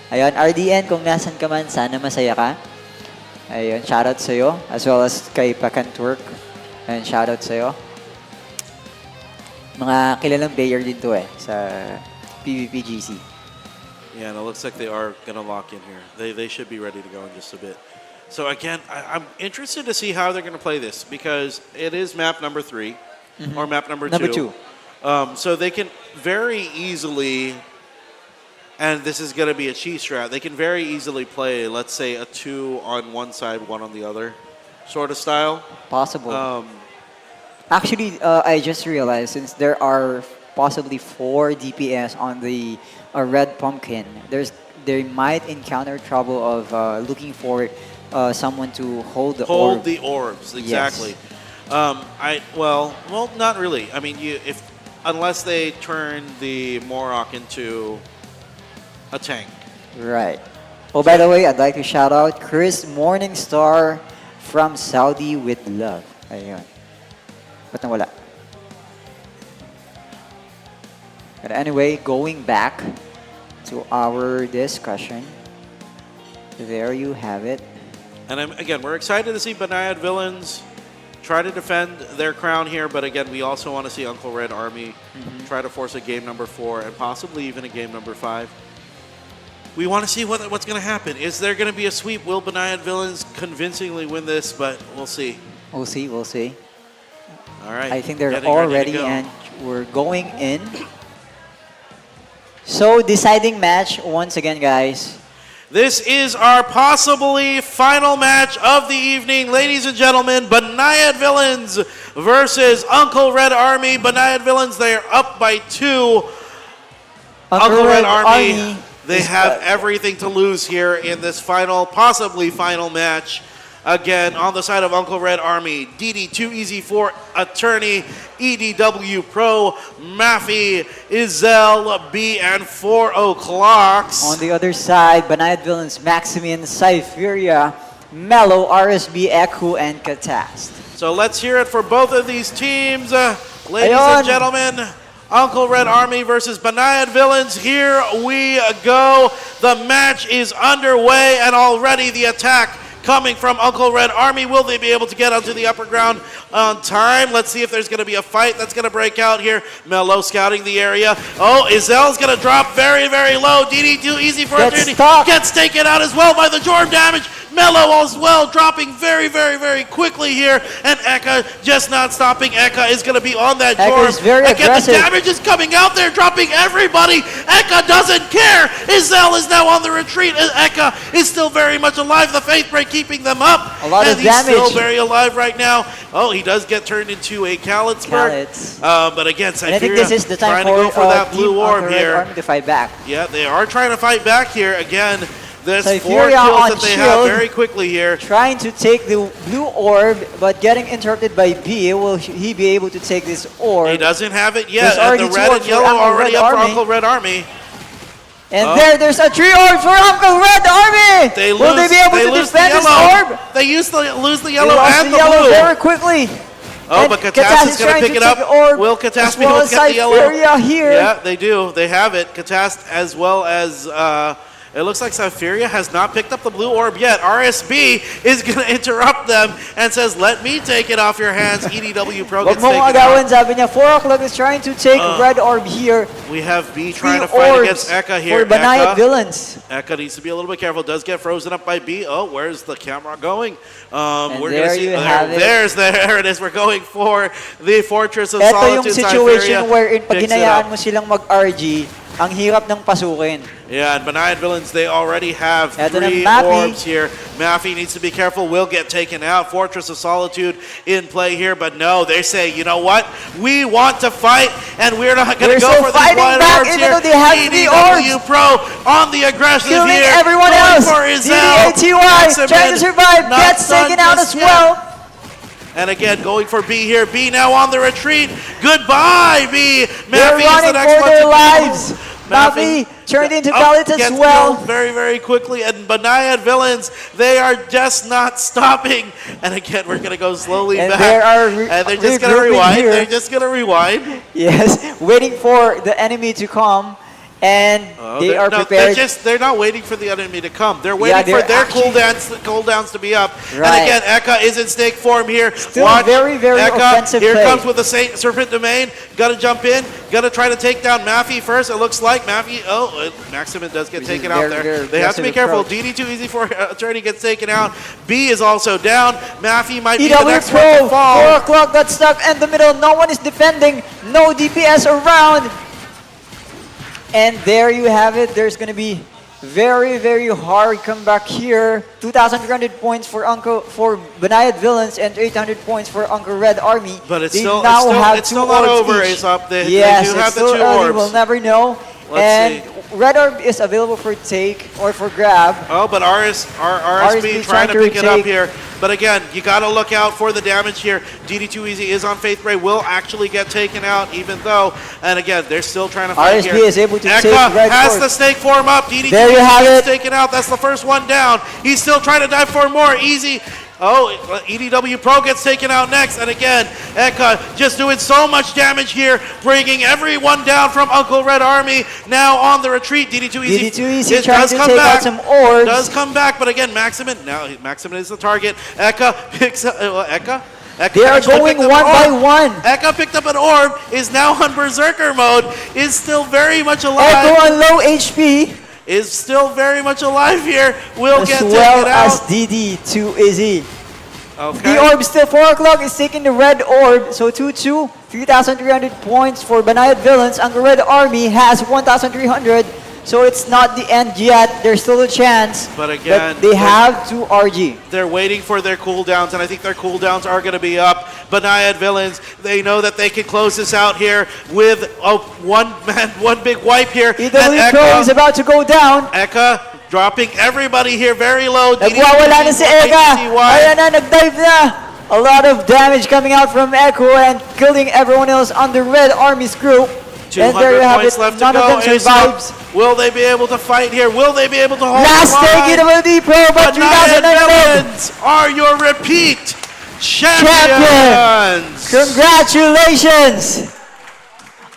Ayun, RDN, kung nasan ka man, sana masaya ka. Ayun, shoutout sa'yo. As well as kay Pakantwork. Ayun, shoutout sa'yo. Mga kilalang player din to sa PvPGC. Yeah, and it looks like they are going to lock in here. They should be ready to go in just a bit. So again, I'm interested to see how they're going to play this because it is map number 3 or map number 2. So they can very easily, and this is going to be a cheese strat, they can very easily play, let's say, a 2 on one side, 1 on the other sort of style. Possible. Actually, I just realized since there are possibly 4 DPS on the red pumpkin, they might encounter trouble of looking for someone to hold the orb. Hold the orbs, exactly. Yes. Well, not really. I mean, unless they turn the Morok into a tank. Right. Oh, by the way, I'd like to shout out Chris Morningstar from Saudi with love. Ayun. Ba't nawala? But anyway, going back to our discussion, there you have it. And again, we're excited to see BANAYAD-VILLAINS try to defend their crown here, but again, we also want to see Uncle Red Army try to force a game number 4 and possibly even a game number 5. We want to see what's going to happen. Is there going to be a sweep? Will BANAYAD-VILLAINS convincingly win this? But we'll see. We'll see. All right. I think they're Getting all ready to ready go. and we're going in. So, deciding match once again, guys. This is our possibly final match of the evening. Ladies and gentlemen, BANAYAD-VILLAINS versus Uncle Red Army. BANAYAD-VILLAINS, they are up by 2. Uncle Red Army, they have everything to lose here in this possibly final match. Again, on the side of Uncle Red Army, DD Too Easy for Attorney, EDW Pro, Maffy, Izel, B, and 4 o'clocks. On the other side, BANAYAD-VILLAINS, Maximian, Cypheria, Mellow, RSB, Echo, and Catast. So let's hear it for both of these teams. Ladies and gentlemen, Uncle Red Army versus BANAYAD-VILLAINS. Here we go. The match is underway and already the attack coming from Uncle Red Army. Will they be able to get onto the upper ground on time? Let's see if there's going to be a fight that's going to break out here. Mello scouting the area. Oh, Izel's going to drop very, very low. DD Too Easy for Attorney gets taken out as well by the Jorm damage. Mello as well dropping very, very, very quickly here. And Eka just not stopping. Eka is going to be on that Jorm. is very Again, aggressive. the damage is coming out there, dropping everybody. Eka doesn't care. Izel is now on the retreat. Eka is still very much alive. The Faith Break keeping them up. A lot and of he's damage. still very alive right now. Oh, he does get turned into a Kalitzberg. But again, And I think this is the time trying to go for that Team blue orb Uncle Red here. Army to fight back. Yeah, they are trying to fight back here. Again, there's 4 Cypheria kills on that they have shield, very quickly here. trying to take the blue orb, but getting interrupted by B. Will he be able to take this orb? He doesn't have it yet. There's And the already red two and for yellow Uncle already Red up for Army. Uncle Red Army. And there's a 3 orbs for Uncle Red Army! Will they be able to lose the defend this yellow. orb? They lose the They yellow lost and the the yellow blue. very quickly. Oh, And but Katas is going to pick it up. Will Katas be able to get the yellow? Sypheria here. Yeah, they do. They have it. Katas as well as... it looks like Sypheria has not picked up the blue orb yet. RSB is going to interrupt them and says, let me take it off your hands. EDW Pro Wag gets mo taken agawin, out. sabi niya. 4 o'clock is trying to take red orb here. We have B trying to 3 fight orbs against Eka here. for Banayad-Villains. Eka needs to be a little bit careful. Does get frozen up by B. Oh, where's the camera going? And We're there gonna see. you have it. There it is. We're going for the Fortress of Ito yung Solitude. situation Sypheria wherein pag picks it hinayaan up. mo silang mag-RG, ang hirap ng pasukin. Yeah, and Banayad-Villains, they already have Eto na 3 Mappy. orbs here. Maffy needs to be careful, will get taken out. Fortress of Solitude in play here, but no, they say, you know what? We want to fight, and we're not going to They're go still for these fighting wide back, orbs even here. though they have 3 EDW orbs. Pro on the aggressive Killing here. everyone Going else. for Izel. DDATY Maximin, trying to survive, not gets done taken out just as yet. well. And again, going for B here. B now on the retreat. Goodbye, B. They're Maffy is the running next for one their to go. lives. Maffy turned into Galit as gets well. killed very, very quickly. And Banayad-Villains, they are just not stopping. And again, we're going to go slowly And back. they are and they're just going to regrouping rewind. here. They're just going to rewind. Yes, waiting for the enemy to come. And they are prepared. They're not waiting for the enemy to come. They're waiting they're for their actually- cooldowns to be up. Right. And again, Eka is in snake form here. Still Watch very, very Eka, offensive here play. comes with the Serpent Domain. Got to jump in. Got to try to take down Maffy first. It looks like Maffy. Maximin does get taken out there. very They have to be careful. aggressive DD too easy for Attorney gets taken out. B is also down. Maffy might be the EW next one Pro, to fall. 4 o'clock got stuck in the middle. No one is defending. No DPS around. And there you have it. There's going to be very, very hard comeback here. 2,300 points for Banayad-Villains and 800 points for Uncle Red Army. But it's They still- now it's still- have it's 2 still not orbs over, each. Aesop. They yes, do it's have the still 2 early. orbs. We'll never know. Let's and see. Red Orb is available for take or for grab. Oh, but RSB trying to pick it up here. But again, you got to look out for the damage here. DD2 Easy is on Faith Ray, will actually get taken out, even though, and again, they're still trying to fight RSB here. is able to Eka take Red has Orb. the snake form up. DD2 There you Easy have gets it. taken out. That's the first one down. He's still trying to dive for more. Easy. Oh, EDW Pro gets taken out next. And again, Eka just doing so much damage here, bringing everyone down from Uncle Red Army. Now on the retreat, DD2 Easy. DD2 Easy it trying does to come take back. out some orbs. Does come back, but again, Maximin is the target. Eka picks up, Eka They are actually going picked up one an by orb. one. Eka picked up an orb, is now on Berserker mode, is still very much alive. Echo on low HP. Is still very much alive here. Will As get well taken out. as DD2 Easy. Okay. The orb still 4 o'clock is taking the red orb. So 2-2, 3,300 points for Banayad-Villains. Uncle Red Army has 1,300. So it's not the end yet. There's still a chance. But again, they have to RG. They're waiting for their cooldowns, and I think their cooldowns are going to be up. Banayad-Villains, they know that they can close this out here with one big wipe here. EW Pro is about to go down. Eka dropping everybody here very low. Nagwawala na si Eka. Ayan na, nag-dive na. A lot of damage coming out from Echo and killing everyone else on the Red Army's group. And 200 there you have points it. left None to of go. them survives. Will they be able to fight here? Will they be able to hold Last the take, line? EW Pro, but 3,900. Banayad-Villains are your repeat champions. Congratulations!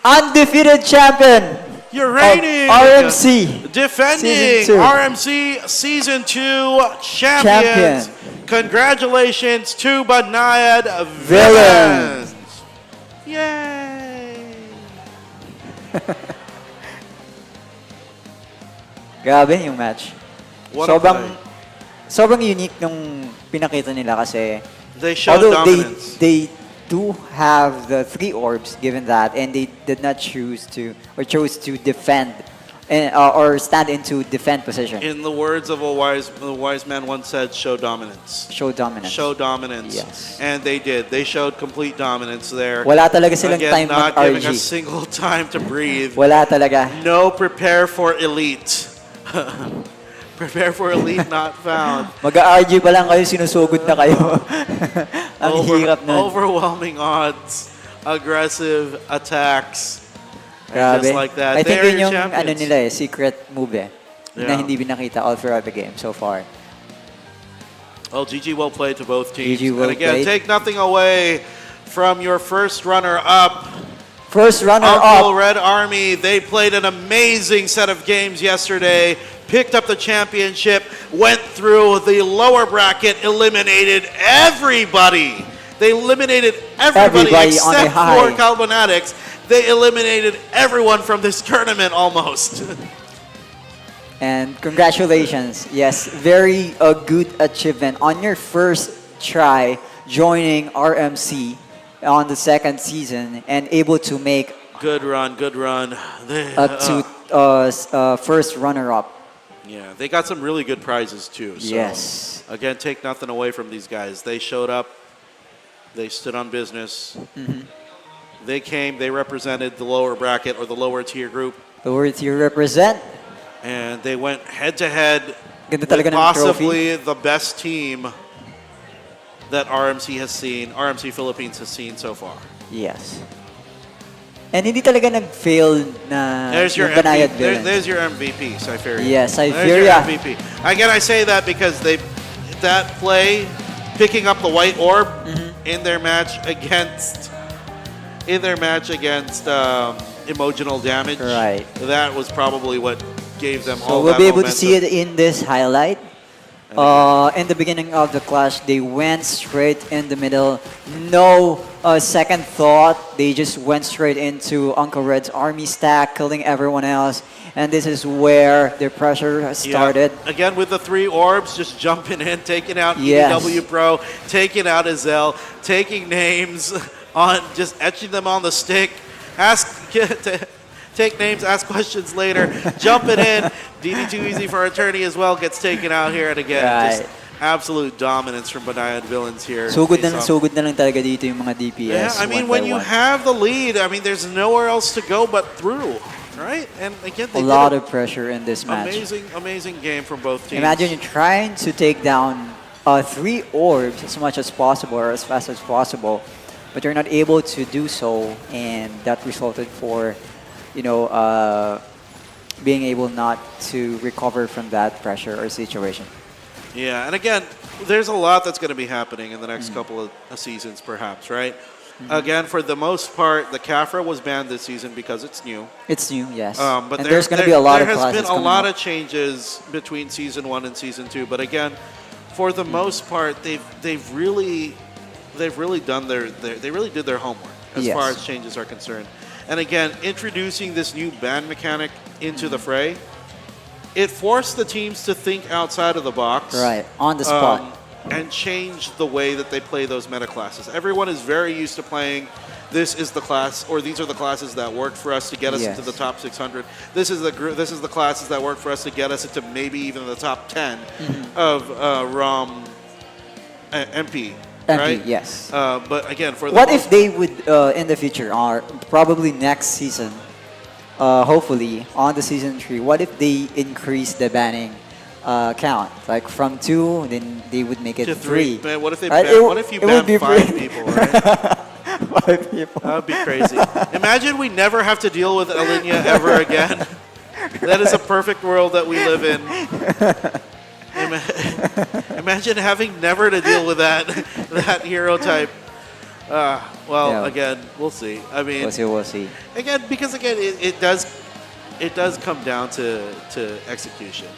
Undefeated champion. You're reigning RMC. defending Season 2. RMC Season 2 champions. Congratulations to Banayad-Villains. Yay! Grabe yung match. What a play. Sobrang unique nung pinakita nila kasi They showed although dominance. they do have the 3 orbs given that, and they did not chose to defend or stand into defend position. In the words of a wise man once said, show dominance. Show dominance. Show dominance. Yes. And they did. They showed complete dominance there. Wala talaga silang Again, time not mag-RG. giving a single time to breathe. Wala talaga. No prepare for elite. Prepare for elite not found. Mag-RG pa lang kayo, sinusugod na kayo. Ang hirap na. Overwhelming odds. Aggressive attacks. And just Grabe. like that, I think they're yun your yung ano champions. nila eh, secret move eh. Na Yeah. hindi binakita all throughout the game so far. Well, GG well played to both teams. GG well and again, played. take nothing away from your first runner-up. First runner Uncle up. Red Army, they played an amazing set of games yesterday, picked up the championship, went through the lower bracket, eliminated everybody. They eliminated everybody, Everybody on the except for high. Kalbonatics. They eliminated everyone from this tournament almost. And congratulations. Yes, very good achievement on your first try joining RMC on the second season and able to make Good run, good run. first runner-up. Yeah, they got some really good prizes too. So, Yes. again, take nothing away from these guys. They showed up. They stood on business. Mhm. They came. They represented the lower bracket or the lower tier group, Lower tier represent. and they went head to head Ganda with talaga ng possibly the best team that RMC has seen. RMC Philippines has seen so far. Yes. And hindi talaga nag-fail na There's your yung Banayad MVP. Villains. There's your MVP, Cypheria. Yes, There's your Cypheria. MVP. Again, I say that because that play, picking up the white orb in their match against emotional damage. Right. That was probably what gave them So all we'll that be able to momentum. see it in this highlight. In the beginning of the clash, they went straight in the middle. No second thought. They just went straight into Uncle Red's army stack, killing everyone else. And this is where the pressure started. Yeah. Again, with the 3 orbs, just jumping in, taking out Yes. EW Pro, taking out Azel, taking names on, just etching them on the stick. Take names, ask questions later. Jumping in. DD too easy for attorney as well gets taken out here. And again, just Right. absolute dominance from Sugod BANAYAD-VILLAINS here. sugod na lang talaga dito yung mga DPS. Yeah, I mean, one when by you one. have the lead, I mean, there's nowhere else to go but through, right? And again, A they lot did of pressure in this match. amazing game from both teams. Imagine you trying to take down 3 orbs as much as possible or as fast as possible, but you're not able to do so, and that resulted for, being able not to recover from that pressure or situation. Yeah, and again, there's a lot that's going to be happening in the next couple of seasons, perhaps, right? Again, for the most part, the Café was banned this season because it's new. It's new, yes. But and there's going to be a lot of there has classes been a coming lot up. of changes between season 1 and season 2. But again, for the most part, they've really done they really did their homework as Yes. far as changes are concerned. And again, introducing this new ban mechanic into the fray, it forced the teams to think outside of the box. Right, on the spot. And change the way that they play those meta classes. Everyone is very used to playing, this is the class, or these are the classes that work for us to get us Yes. into the top 600. This is the classes that work for us to get us into maybe even the top 10 of ROM MP. Right? Yes. But again, for the What most- if they would, in the future, or probably next season, hopefully, on the season 3, what if they increase the banning count? Like from 2, then they would make it to 3. Man, what if they Right? what if you it would ban be 5 pretty- people, right? 5 people. That would be crazy. Imagine we never have to deal with Alinia ever again. That is a perfect world that we live in. Imagine having never to deal with that hero type. Yeah. Again, we'll see. I mean, We'll see. Again, because it does come down to execution.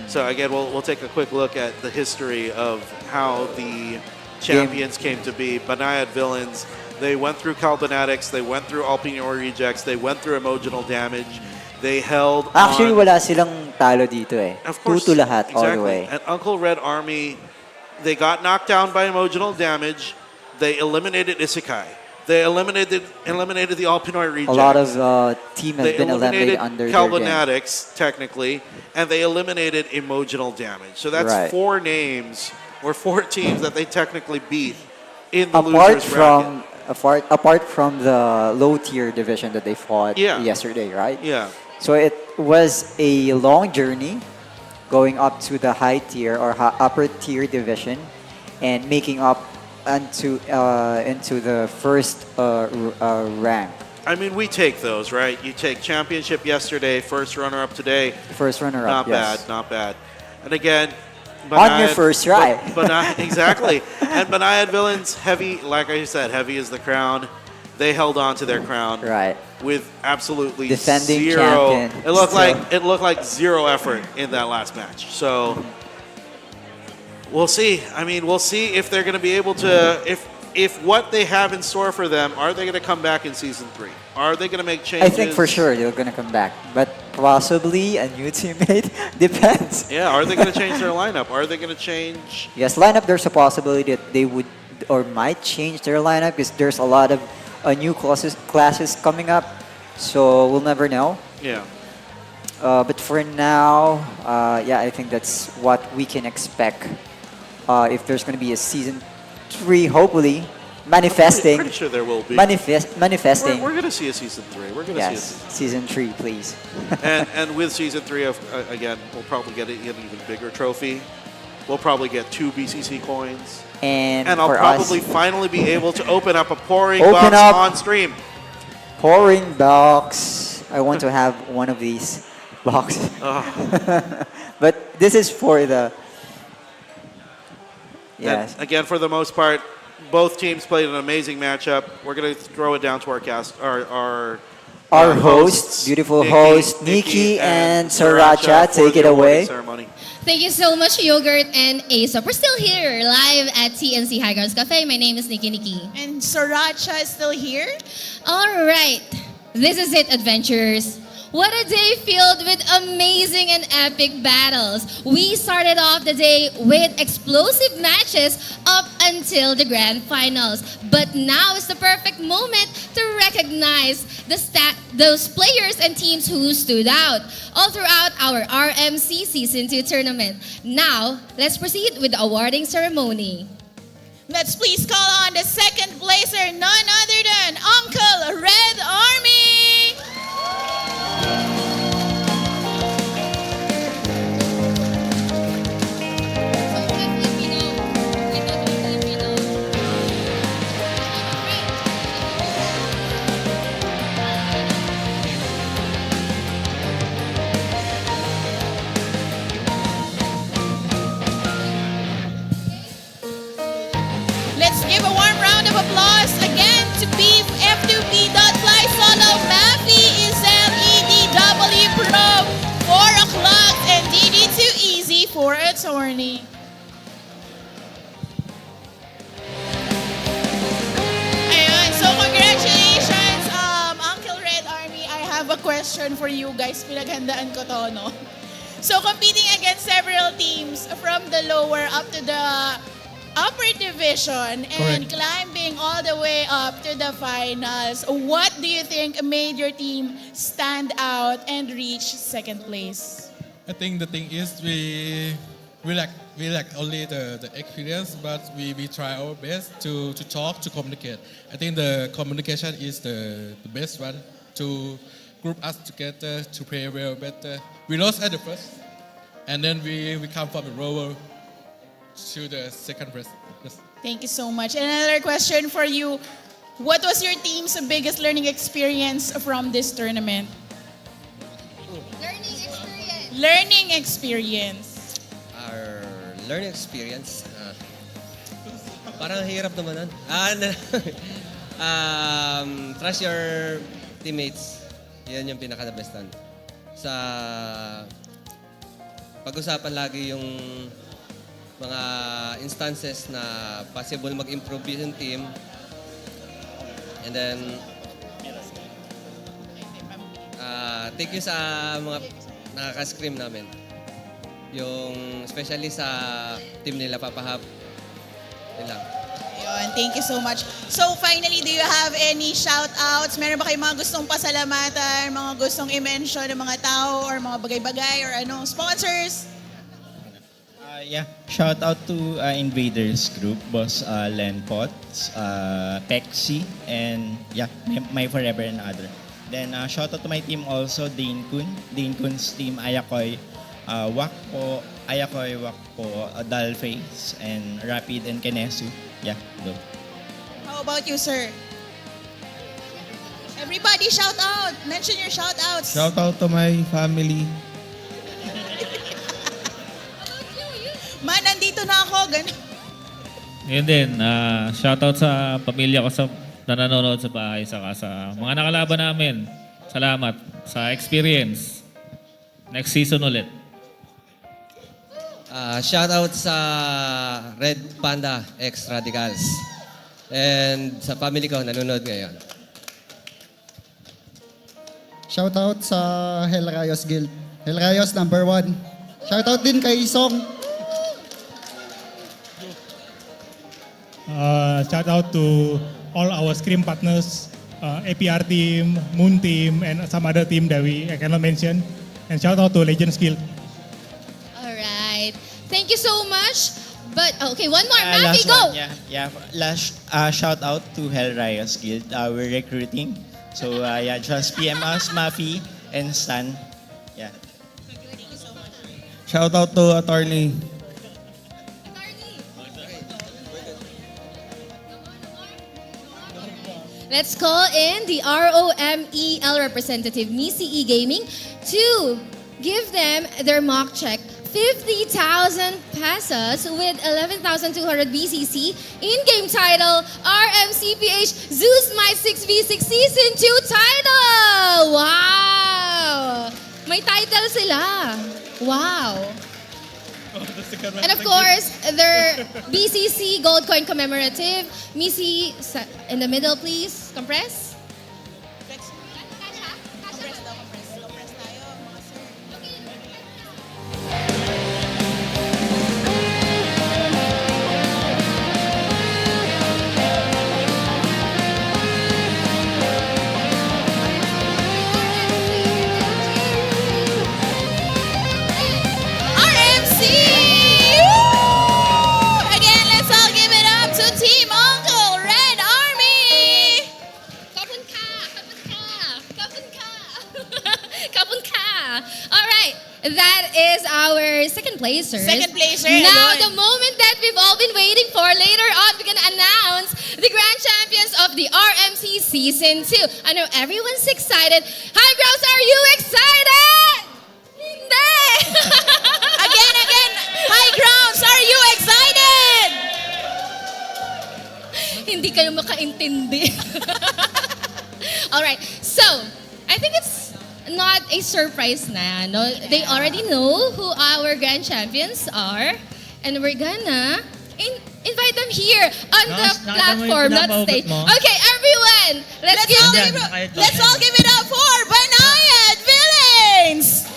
So again, we'll take a quick look at the history of how the champions came to be. BANAYAD-VILLAINS. They went through Kalbonatics. They went through All-Pinoy rejects. They went through emotional damage. They held. Actually, on. wala silang talo dito eh. Of course, 2 to lahat all the exactly. way. And Uncle Red Army, they got knocked down by emotional damage. They eliminated ISEKAI. They eliminated the All-Pinoy rejects. A lot of team has They been eliminated eliminated under their game. Kalbonatics, technically, and they eliminated emotional damage. So that's Right. 4 names or 4 teams that they technically beat in the Apart losers bracket. apart from the low tier division that they fought Yeah. yesterday, right? Yeah. So it was a long journey going up to the high tier or upper tier division and making up into the first rank. I mean, we take those, right? You take championship yesterday, first runner-up today. First runner-up, Not yes. bad, not bad. And again, On your first try. exactly. And Banayad-Villains, heavy, like I said, heavy is the crown. They held on to their crown Right. with absolutely Defending zero. champion. It looked like zero effort in that last match. So we'll see. I mean, we'll see if they're going to be able to. If what they have in store for them, are they going to come back in season 3? Are they going to make changes? I think for sure they're gonna come back, but possibly a new teammate depends. Yeah. Are they going to change their lineup? Are they going to change? Yes, lineup. There's a possibility that they would or might change their lineup because there's a lot of new classes coming up, so we'll never know. Yeah. But for now, yeah, I think that's what we can expect. If there's going to be a season 3, hopefully, manifesting. Pretty sure there will be. Manifesting. We're going to see a season 3. We're going to see a Yes, season 3, please. and with season 3, again, we'll probably get an even bigger trophy. We'll probably get 2 BCC coins. And I'll for probably us, finally be able to open up a pouring Open box up. on stream. pouring box. I want to have one of these boxes. But this is for the. Yes. And again, for the most part, both teams played an amazing matchup. We're going to throw it down to our hosts, beautiful host, Nikki and Sriracha, for take the it awarding away. ceremony. Thank you so much, Yogurt and Aesop. We're still here, live at TNC High Grounds Cafe. My name is Nikki. And Sriracha is still here. All right, this is it, adventurers. What a day filled with amazing and epic battles. We started off the day with explosive matches up until the grand finals. But now is the perfect moment to recognize those players and teams who stood out all throughout our RMC Season 2 tournament. Now, let's proceed with the awarding ceremony. Let's please call on the second placer, none other than Uncle Red Army. Let's give a warm round of applause again to Beef F2P.Fly Solo Maffy Isel EDW Pro 4 o'clock and DD2 Easy for Attorney. Ayan, so congratulations, Uncle Red Army. I have a question for you guys. Pinaghandaan ko to, no? So competing against several teams from the lower up to the upper division and climbing all the way up to the finals. What do you think made your team stand out and reach second place? I think the thing is we lack only the experience, but we try our best to talk, to communicate. I think the communication is the best one to group us together, to play well better. We lost at the first, and then we come from the lower to the second place. Yes. Thank you so much. And another question for you. What was your team's biggest learning experience from this tournament? Learning experience. Our learning experience, parang hirap naman nun. Trust your teammates. Yan yung pinaka-the best nun. Sa pag-usapan lagi yung mga instances na possible mag-improve yung team. And then, thank you sa mga nakaka-scream namin. Yung especially sa team nila Papahap. Yun lang. Yun, thank you so much. So finally, do you have any shout-outs? Meron ba kayong mga gustong pasalamatan, mga gustong i-mention ng mga tao or mga bagay-bagay or sponsors? Yeah, shout out to Invaders Group, Boss Len Potts, Pexi, and yeah, my Forever and Other. Then shout out to my team also, Dane Kun. Dane Kun's team, Ayakoy, Wakpo, Ayakoy, Wakpo, Dalface, and Rapid and Kenesu. Yeah, go. How about you, sir? Everybody shout out. Mention your shout outs. Shout out to my family. Man, nandito na ako. Ganun. Yun din, shoutout sa pamilya ko na nanonood sa bahay, saka sa mga nakalaban namin. Salamat sa experience. Next season ulit. Shout out sa Red Panda X Radicals. And sa family ko nanonood ngayon. Shoutout sa Hell Rayos Guild. Hell Rayos #1. Shoutout din kay Isong. Shout out to all our scrim partners, APR team, Moon team, and some other team that I cannot mention. And shout out to Legends Guild. Alright. Thank you so much. But, okay, one more. Mafi, Last go! one, last shout out to Hell Rayos Guild. We're recruiting. So just PM us, Mafi and Stan. Yeah. Shout out to attorney. Let's call in the ROMEL representative, MCE Gaming, to give them their mock check. 50,000 pesos with 11,200 BCC. In-game title, RMCPH Zeus My 6v6 Season 2 title! Wow! May title sila. Wow. And of course, their BCC Gold Coin Commemorative. Missy, in the middle, please. Compress. That is our second placer. Second placer. Now, alone. the moment that we've all been waiting for, later on, we're gonna announce the grand champions of the RMC Season 2. I know everyone's excited. High Grounds, are you excited? Hindi! Again. High Grounds, are you excited? Hindi kayo makaintindi. Alright, so, I think it's not a surprise na, no? They already know who our grand champions are, and we're gonna invite them here on the platform, not stage. Okay, everyone, let's all give it up for Banayad-VILLAINS!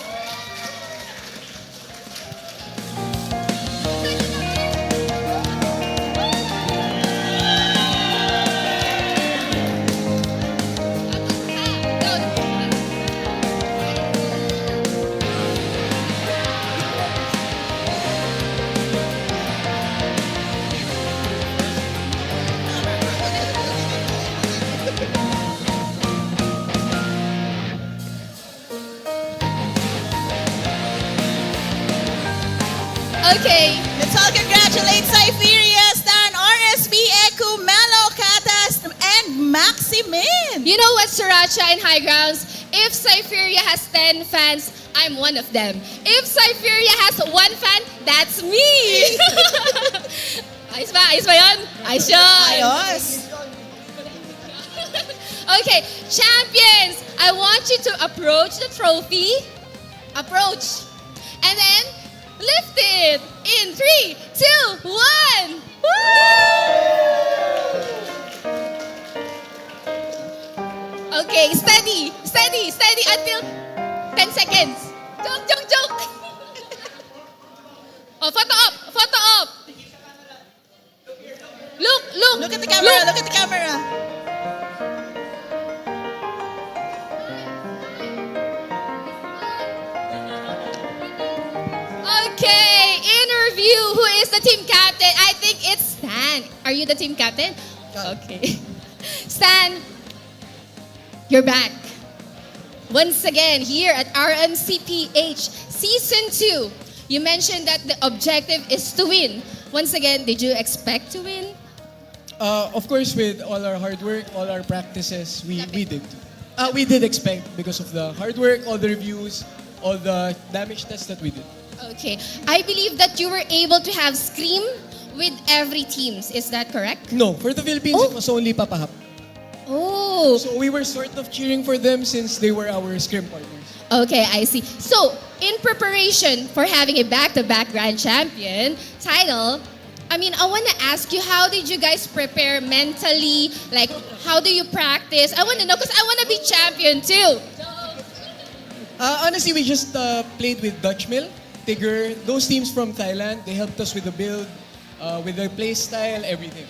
Okay. Let's all congratulate Cypheria, Stan, RSB, Eku, Melo, Katas, and Maximin. You know what, Sriracha and High Grounds? If Cypheria has 10 fans, I'm one of them. If Cypheria has 1 fan, that's me! Ayos ba? Ayos ba yun? Ayos yun! Ayos! Okay, champions, I want you to approach the trophy. Approach. And then, lift it in 3, 2, 1. Woo! Okay, steady until 10 seconds. Joke. Oh, photo up. Look at the camera. Okay, interview. Who is the team captain? I think it's Stan. Are you the team captain? Okay. Stan, you're back. Once again, here at RMCPH Season 2. You mentioned that the objective is to win. Once again, did you expect to win? Of course, with all our hard work, all our practices, we did. We did expect because of the hard work, all the reviews, all the damage tests that we did. Okay. I believe that you were able to have scream with every teams. Is that correct? No, for the Philippines, it was only Papahap. Oh. So we were sort of cheering for them since they were our scrim partners. Okay, I see. So, in preparation for having a back-to-back Grand Champion title, I want to ask you, how did you guys prepare mentally? Like, how do you practice? I want to know because I want to be champion too. Honestly, we just played with Dutch Mill, Tigger, those teams from Thailand. They helped us with the build, with the play style, everything.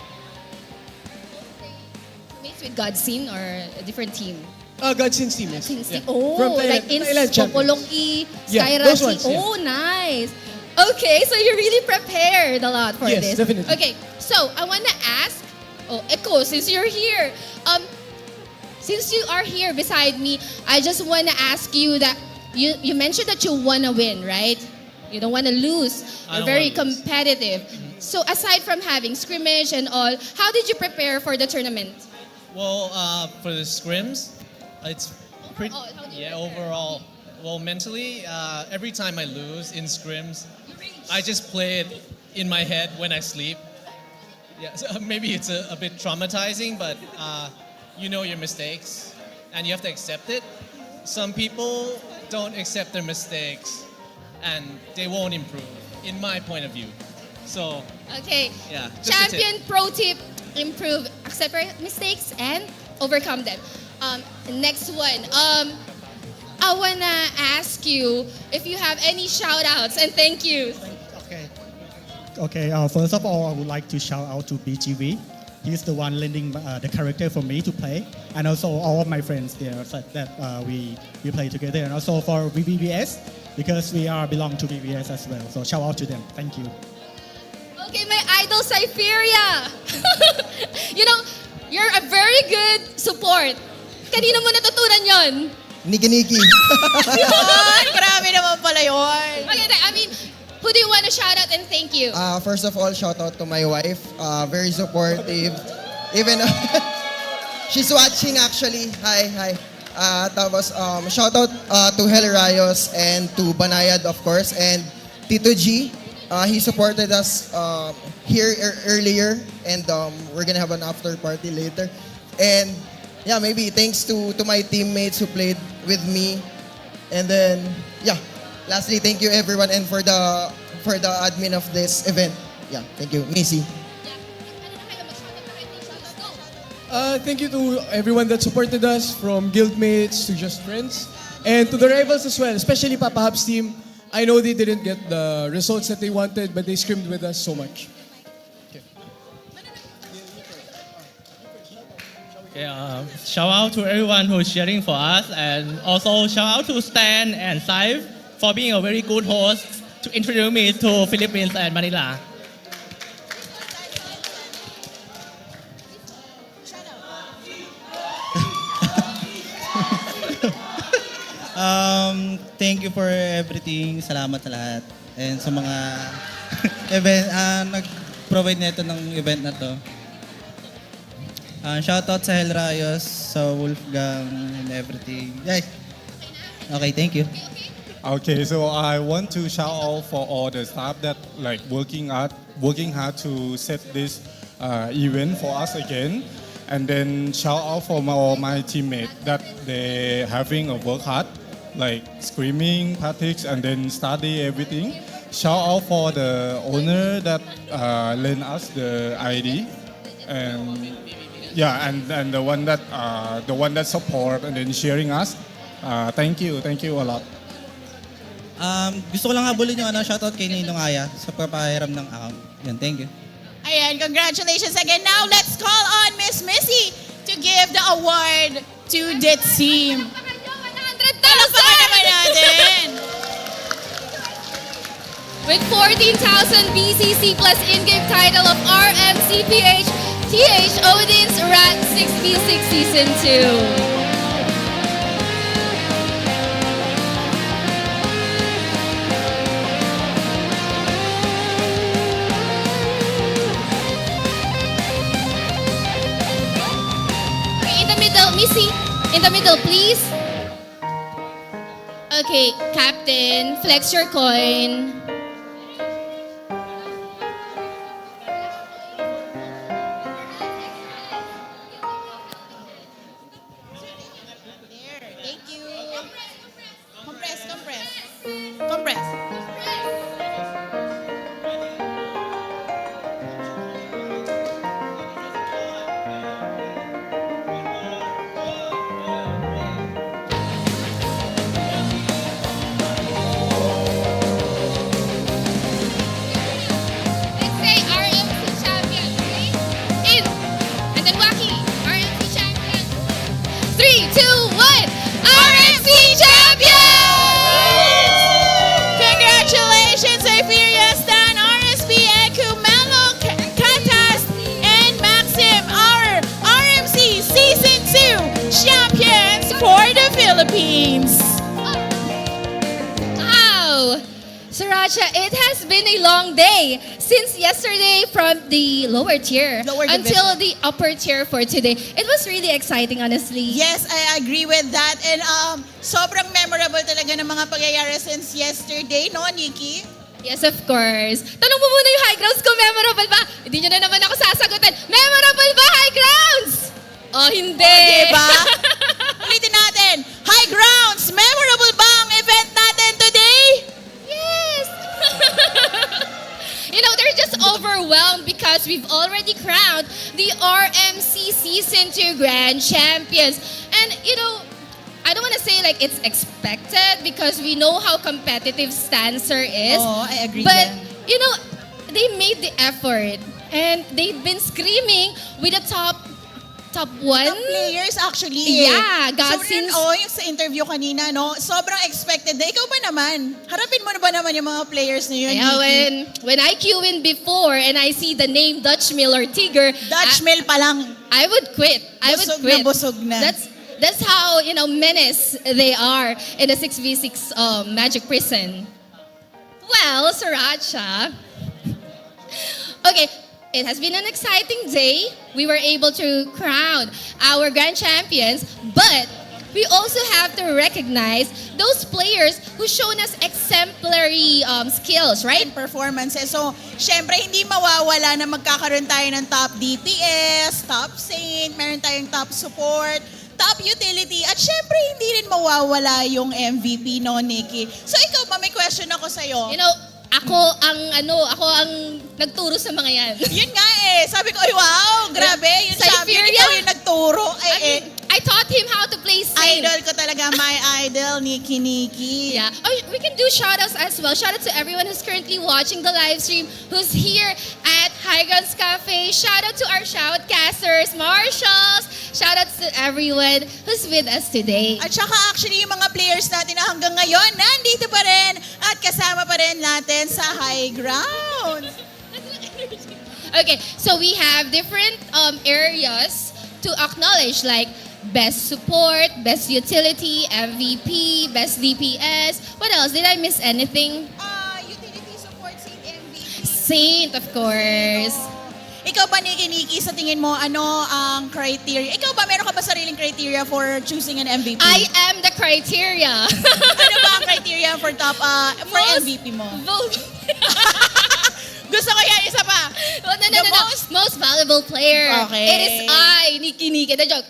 Mates with Godseen or a different team? Godseen's team, yes. Godseen's Yeah. team. Oh, From Thailand, like in Thailand champions. Popolong-i, Yeah, Skyrachi. those ones, yeah. Oh, nice. Okay, so you really prepared a lot for Yes, this. definitely. Okay, so I want to ask, Echo, since you're here, since you are here beside me, I just want to ask you that you mentioned that you want to win, right? You don't want to lose. I You're don't very wanna lose. competitive. So aside from having scrimmage and all, how did you prepare for the tournament? Well, for the scrims, it's pretty. Yeah, overall. Well, mentally, every time I lose in scrims, I just play it in my head when I sleep. Yeah, so maybe it's a bit traumatizing, but you know your mistakes and you have to accept it. Some people don't accept their mistakes and they won't improve, in my point of view. So, Okay. yeah. just a tip. Champion pro tip, improve, accept your mistakes, and overcome them. Next one. I wanna ask you if you have any shout outs and thank you. Okay, first of all, I would like to shout out to BGV. He's the one lending the character for me to play, and also all of my friends there that we play together, and also for VBBS because we belong to VBS as well. So shout out to them. Thank you. Okay, my idol Cypheria. You know, you're a very good support. Kanino mo natutunan yon? Niki-Niki. Yun, grabe naman pala yun. Okay, who do you want to shout out and thank you? First of all, shout out to my wife. Very supportive. Even she's watching actually. Hi. Tapos shout out to Hel Rayos and to Banayad of course and Tito G. He supported us here earlier and we're gonna have an after party later. And yeah, maybe thanks to my teammates who played with me. And then yeah, lastly, thank you everyone and for the admin of this event. Yeah, thank you, Missy. Thank you to everyone that supported us, from guildmates to just friends, and to the rivals as well, especially Papa Hub's team. I know they didn't get the results that they wanted, but they scrimmed with us so much. Shout out to everyone who's cheering for us, and also shout out to Stan and Saif for being a very good host to introduce me to Philippines and Manila. Thank you for everything. Salamat sa lahat. And sa mga event, nag-provide nito ng event na to. Shoutout sa Hel Rayos, sa Wolfgang, and everything. Yay! Okay, thank you. Okay, so I want to shout out for all the staff that working hard to set this event for us again, and then shout out for my teammates that they having a work hard, like screaming, practice, and then study everything. Shout out for the owner that lent us the ID, and yeah, and the one that support and then sharing us. Thank you a lot. Gusto ko lang habulin yung shoutout kay Ninong Aya sa papahiram ng account. Yan, thank you. Ayan, congratulations again. Now, let's call on Miss Missy to give the award to the team. 100,000! Palakpakan naman natin! With 14,000 BCC plus in-game title of RMCPH TH Odin's Rank 6v6 Season 2. Okay, in the middle, Missy, In the middle, please. Okay, Captain, flex your coin. Thank you. Compress, compress. Compress. Let's say RMC champion. Okay? In. And then Waki. RMC champion. 3, 2, 1. RMC champion! Congratulations, Iberia Stan, RSP, Eku, Melo, Katas, and Maxim, our RMC Season 2 champions for the Philippines. Wow! Sriracha, it has been a long day since yesterday from the lower tier until the upper tier for today. It was really exciting, honestly. Yes, I agree with that. And sobrang memorable talaga ng mga pangyayari since yesterday, no, Nikki? Yes, of course. Tanong mo muna yung high grounds ko, memorable ba? Hindi nyo na naman ako sasagutin. Memorable ba, high grounds? Oh, hindi. O, diba? Ulitin natin. High grounds, memorable ba ang event natin today? Yes! You know, they're just overwhelmed because we've already crowned the RMC Season 2 Grand Champions. And, you know, I don't want to say like it's expected because we know how competitive Stancer is. Oh, I agree But, then. you know, they made the effort and they've been screaming with the top one. Top players actually. Yeah, God so, since... yung sa interview kanina, no, sobrang expected. Ikaw ba naman? Harapin mo na ba naman yung mga players na yun? Yeah, Nikki? when I queue in before and I see the name Dutch Mill or Tiger, Dutch Mill pa lang. I would quit. I would Busog quit. na busog na. That's how, you know, menace they are in the 6v6 Magic Prison. Well, Sriracha. Okay, it has been an exciting day. We were able to crown our grand champions, but we also have to recognize those players who shown us exemplary skills, right? And performances. So, syempre, hindi mawawala na magkakaroon tayo ng top DPS, top Saint, meron tayong top support, top utility, at syempre, hindi rin mawawala yung MVP, no, Nikki? So, ikaw ba, may question ako sa'yo. You know, ako ang nagturo sa mga yan. Yun nga eh. Sabi ko, ay wow, grabe. Yung Sa champion, Iberia, ikaw yung nagturo. I taught him how to play Saint. Idol ko talaga, my idol, Nikki. Yeah. Oh, we can do shoutouts as well. Shout out to everyone who's currently watching the live stream, who's here at Highgrounds Café. Shout out to our shoutcasters, Marshals. Shout out to everyone who's with us today. At saka actually yung mga players natin na hanggang ngayon, nandito pa rin at kasama pa rin natin sa high ground. Okay, so we have different areas to acknowledge, like best support, best utility, MVP, best DPS. What else? Did I miss anything? Utility support, Saint MVP. Saint, of course. Ikaw ba, Nikki, sa tingin mo, ano ang criteria? Ikaw ba, meron ka ba sariling criteria for choosing an MVP? I am the criteria. Ano ba ang criteria for for MVP mo? Gusto ko yan, isa pa. No. Most valuable player. Okay. It is I, Nikki. The joke.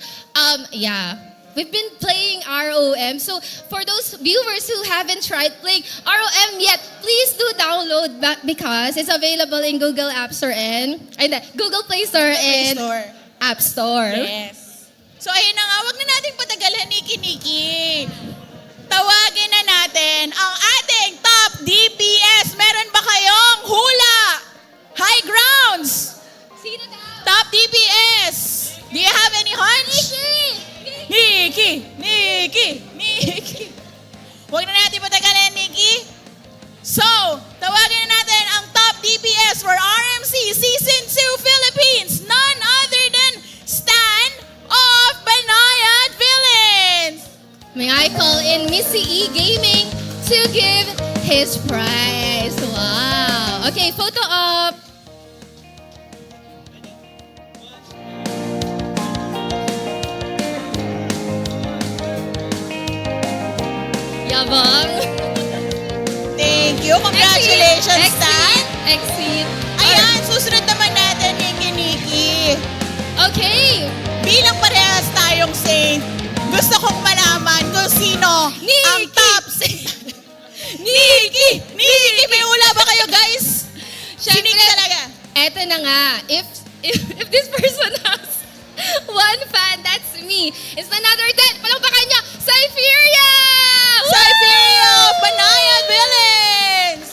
Yeah. We've been playing ROM. So for those viewers who haven't tried playing ROM yet, please do download because it's available in Google App Store and Google Play Store and App Store. Yes. So ayun na nga, wag na natin patagalan, Nikki. Tawagin na natin ang ating top DPS. Meron ba kayong hula? High grounds. Sino daw? Top DPS. Do you have any hunch? Nikki. Huwag na natin patagalin, Nikki. So, tawagin na natin ang top DPS for RMC Season 2 Philippines. None other than Stan of BANAYAD-VILLAINS. May I call in Missy E Gaming to give his prize. Wow. Okay, photo op. Yabang. Thank you. Congratulations, Stan. Exit. Ayan, susunod naman natin, Niki. Okay. Bilang parehas tayong Saint, gusto kong malaman kung sino ang top Saint. Niki! May hula ba kayo, guys? Sinig talaga. Eto na nga. If this person has one fan, that's me. It's another 10. Palakpakan niyo, Cypheria! Cypheria! Banayad-Villains!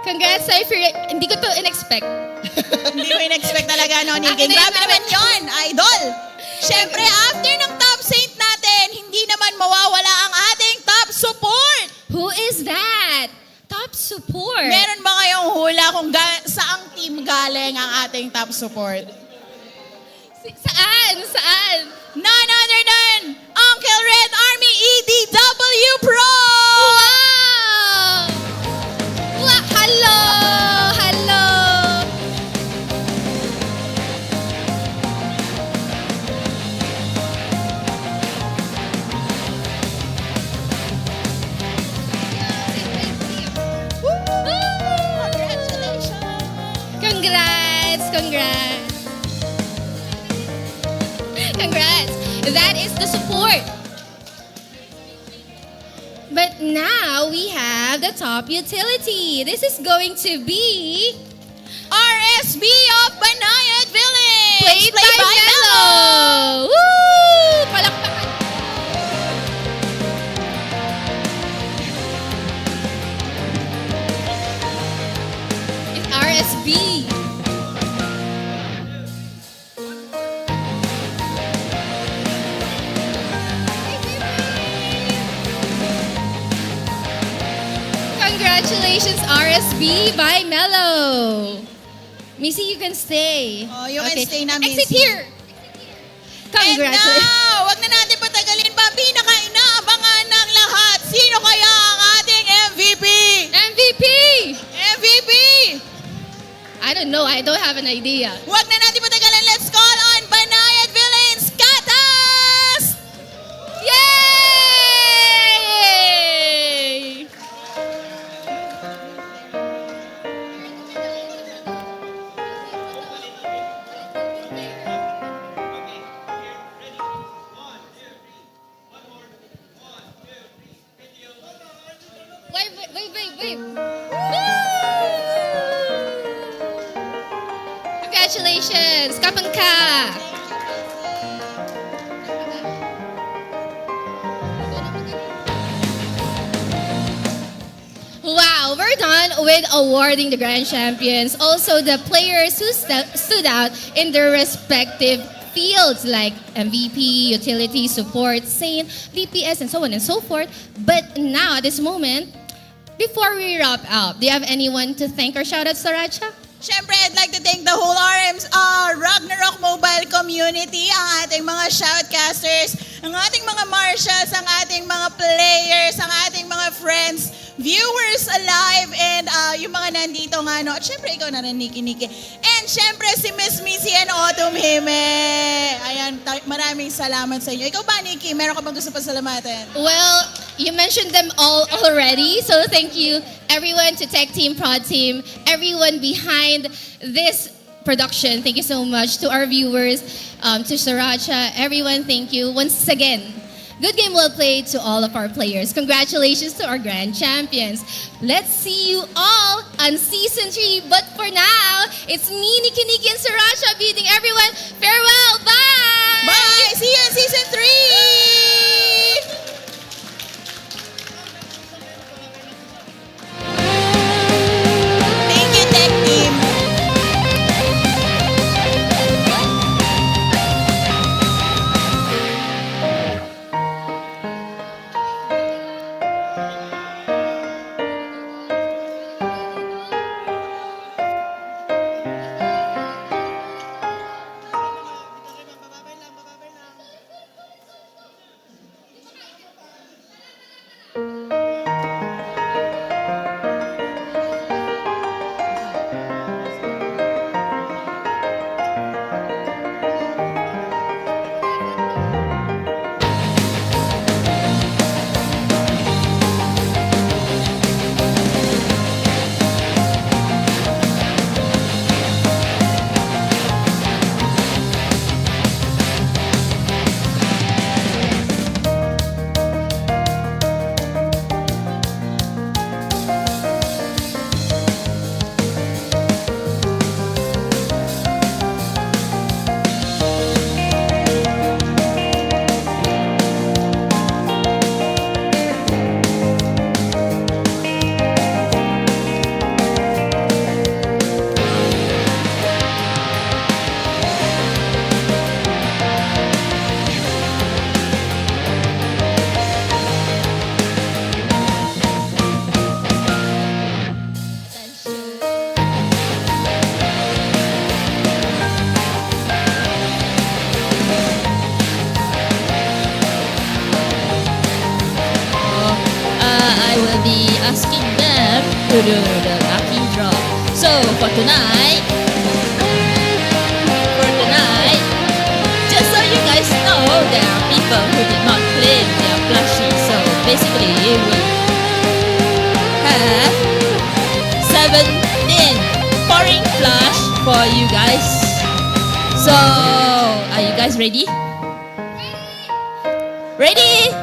Congrats, Cypheria. Hindi ko to in-expect. Hindi mo in-expect talaga, no, Niki? Grabe naman yun, idol! Siyempre, after ng top Saint natin, hindi naman mawawala ang ating top support! Who is that? Top support? Meron ba kayong hula kung saang team galing ang ating top support? Saan? None other than Uncle Red Army EDW Pro! Wow! Hello! Congrats! That is the support. But now we have the top utility. This is going to be RSB of Banayad-Villains! Played by Mello! Woo! Palakpakan! It's RSB. Congratulations, RSB by Mello. Missy, you can stay. Oh, you can stay na, Missy. Exit here. Congratulations. And now, wag na natin patagalin pa. Pinaka-inaabangan ng lahat. Sino kaya ang ating MVP? MVP! I don't know. I don't have an idea. Wag na natin patagalin. Let's call on Banayad-Villains Katas! Yay! Wait. Congratulations! Kapang ka! Wow, we're done with awarding the grand champions. Also, the players who stood out in their respective fields like MVP, utility, support, Saint, DPS, and so on and so forth. But now, at this moment, before we wrap up, do you have anyone to thank or shout out, Saracha? Siyempre, I'd like to thank the whole Ragnarok mobile community, ang ating mga shoutcasters, ang ating mga marshals, ang ating mga players, ang ating mga friends, viewers alive, and yung mga nandito nga, no? At syempre, ikaw na rin, Niki. And syempre, si Miss Missy and Autumn Hime. Ayan, maraming salamat sa inyo. Ikaw ba, Niki? Meron ka bang gusto pa salamatan? Well, you mentioned them all already, so thank you everyone to Tech Team, Prod Team, everyone behind this production. Thank you so much to our viewers, to Sriracha, everyone, thank you once again. Good game well played to all of our players. Congratulations to our grand champions. Let's see you all on Season 3. But for now, it's me, Niki, and Sriracha bidding everyone farewell. Bye! Bye! See you in Season 3! Thank you, Tech Team. do the lucky draw. So for tonight, just so you guys know, there are people who did not claim their plushie. So basically, we have 17 pouring flush for you guys. So, are you guys ready? Ready?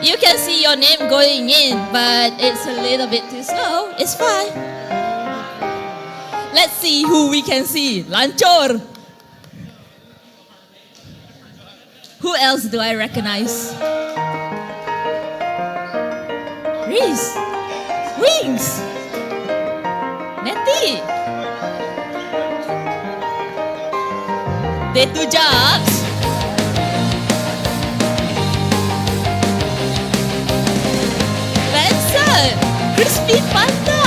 You can see your name going in, but it's a little bit too slow. It's fine. Let's see who we can see. Lanchor. Who else do I recognize? Reese. Wings. Nettie. Day 2 jobs. Benson. Crispy Panda.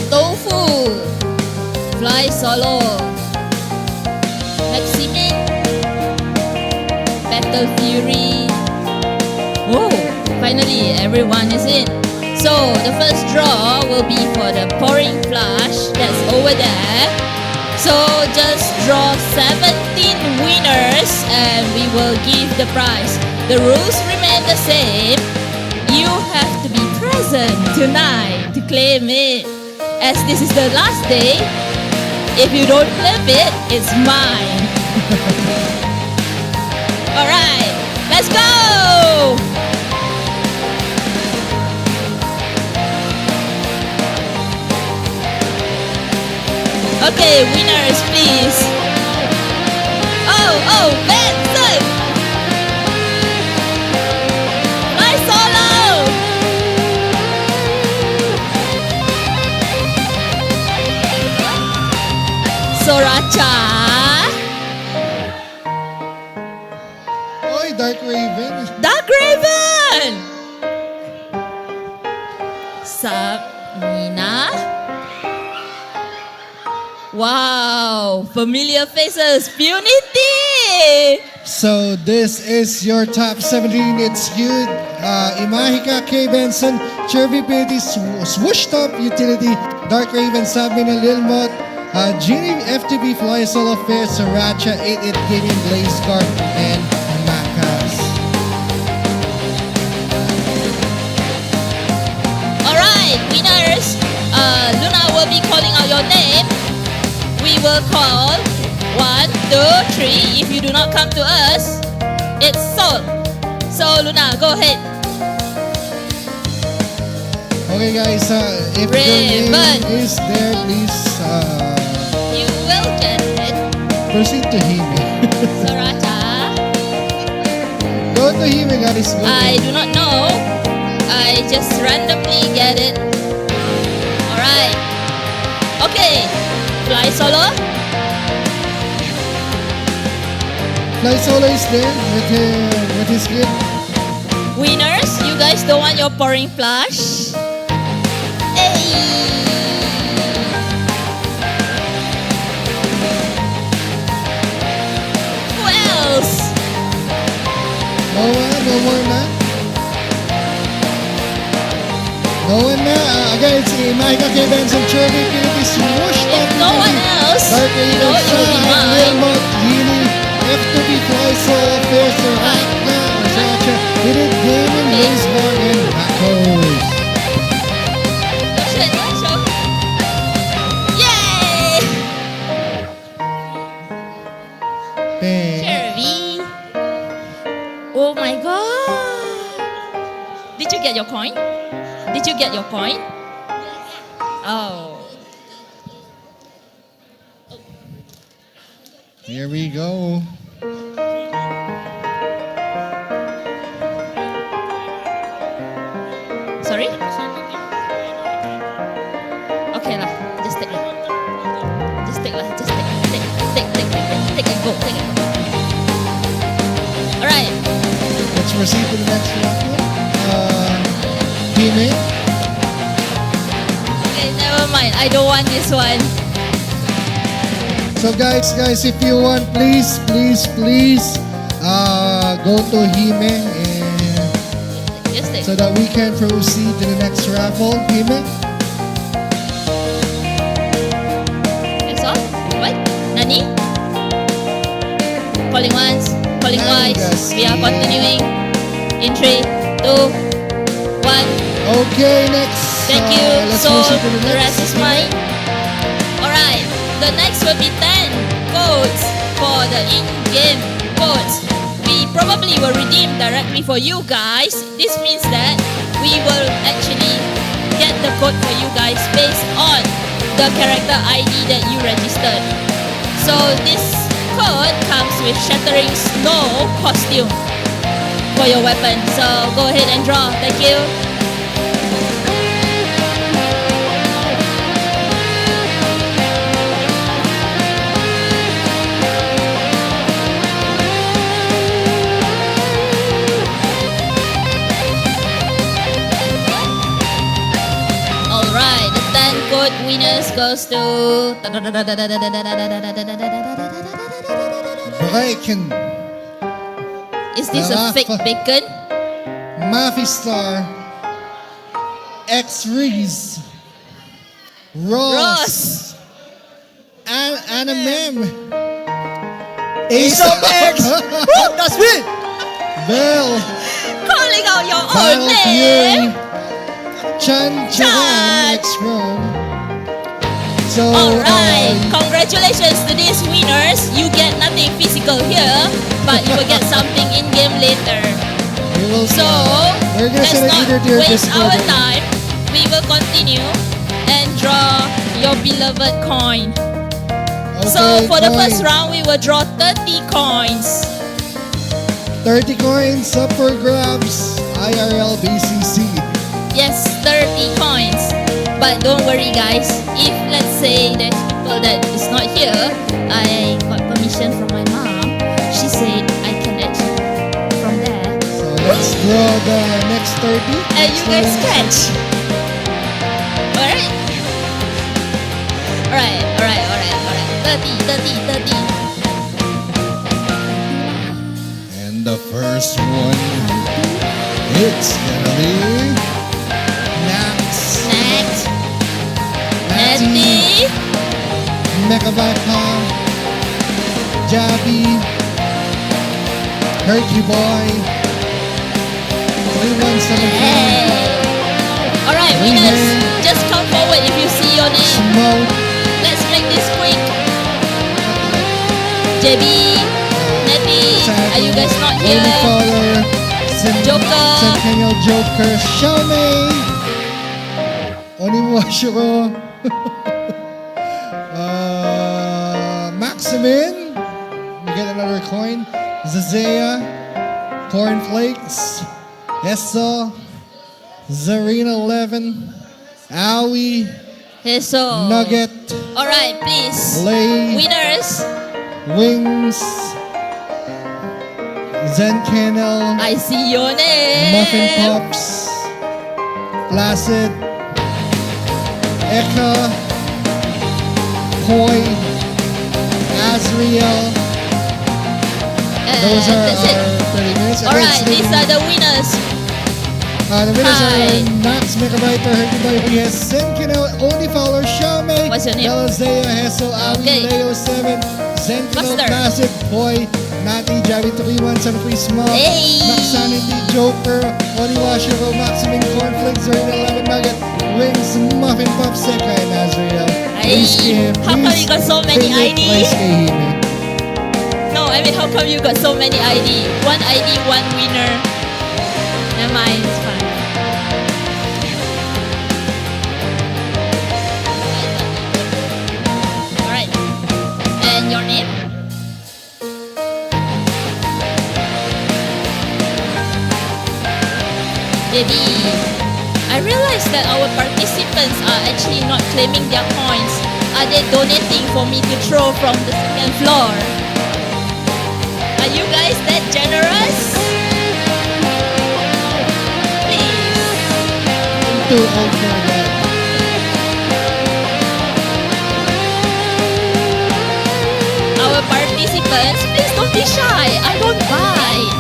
Tofu. Fly Solo. Maximin. Battle Fury. Oh, finally everyone is in. So the first draw will be for the pouring flush that's over there. So just draw 17 winners and we will give the prize. The rules remain the same. You have to be present tonight to claim it. As this is the last day, if you don't claim it, it's mine. Alright, let's go! Okay, winners, please. Oh, Benson! My solo! Soracha! Oy, Dark Raven. Dark Raven! Sup, Nina? Wow, familiar faces, Punity! So this is your top 17. It's good. Imahika, K. Benson, Chervy Pity, Swoosh Top Utility, Dark Raven, Sabina Lilmot, Genie, FTB, Fly Solo Fair, Sriracha, 88 Gaming, Blaze Car, and Makas. Alright, winners, Luna will be calling out your name. We will call 1, 2, 3. If you do not come to us, it's sold. So Luna, go ahead. Okay guys, if your name is there, please You will get it. proceed to Hime. Soracha. Go to Hime guys. Go to I Hime. do not know. I just randomly get it. Alright. Okay. Fly Solo. Fly Solo is there with his kid. Winners, you guys don't want your pouring flush? Hey! Who else? No more na. No one na. Again, it's Micah K. Benson, Chervy, Pity, Swoosh, Top No one else. Dark Raven, No, it will be Showdown, mine. Wilmot, Genie, F2B, Fly Solo, Fair, Sriracha, Masacha, Hidden Gaming, Baseball, and Macos. Yay! Hey. Chervy. Oh my god. Did you get your coin? Did you get your coin? Oh. Here we go. Sorry? Okay lah, just take lah. Just take lah, just take and go, take and go. Alright. Let's proceed to the next one. Hime. Okay, now Never mind. I don't want this one. So guys, if you want, please, go to Hime and Yes, they. so that we can proceed to the next raffle. Hime? That's all? What? Nani? Calling once, calling twice. We are continuing in 3, 2, 1. Okay, next. Thank you. Let's So proceed to the rest is mine. Alright. The next will be 10 codes for the in-game codes. We probably will redeem directly for you guys. This means that we will actually get the code for you guys based on the character ID that you registered. So this code comes with Shattering Snow costume for your weapon. So go ahead and draw. Thank you. Alright, the 10 code winners goes to... Bacon. Is this a fake bacon? Mafistar. X-Rees. Ross. Anamem. Ace of X! That's me! Bell. Calling out your own Battle name! Fury. Chan X-Rome. So, Alright, congratulations to these winners. You get nothing physical here, but you will get something in-game later. So, we're gonna let's send it not either to your waste Discord our or- time. We will continue and draw your beloved coin. So, Okay, for the coin. first round, we will draw 30 coins. 30 coins up for grabs. IRL BCC. Yes, 30 coins. But don't worry guys, if let's say there's people that is not here, I got permission from my mom. She said I can actually from there. So let's draw the next 30. And you guys catch. Alright? Alright. 30. And the first one, it's gonna be Next. Netty. Bakbakan, Javi, Herky Boy, 3117, Alright, winners, just come forward if you see your name. Smoke, Let's make this quick. JB, Netty, are you guys not here? Caller, Joker. Centennial Joker, Xiaomei, Oniwashiro, Maximin, we get another coin, Zazea, Cornflakes, Esso, Zarina 11, Aoi, Eso. Nugget, Alright, please. Lay, Winners. Wings, Zen Kennel, I see your name. Muffin Pops, Placid, Eka, Koi, Azriel. Those are that's it. our 30 minutes. And Alright, then these are the winners. the winners Hi. are Max Megabyte, Herky Boy, Riaz, Senkinel, Only Fowler, Xiaomei, What's your name? Belazea, Hessel, Awi, Okay. Leo 7, Senkinel, Master. Placid, Koi, Nati, Javi 3173, Small, Hey. Maxanity, Joker, Oniwashiro, Maximin, Cornflakes, Zarina 11, Nugget, Wings, Muffin Puff, Seka, and Azriel. Hey, how come you got so many ID? No, I mean, how come you got so many ID? One ID, one winner. Never mind, it's fine. Alright. And your name? Baby, I realized that our participants are actually not claiming their coins. Are they donating for me to throw from the second floor? Are you guys that generous? Please. Too old for that. Villains, please don't be shy. I don't bite.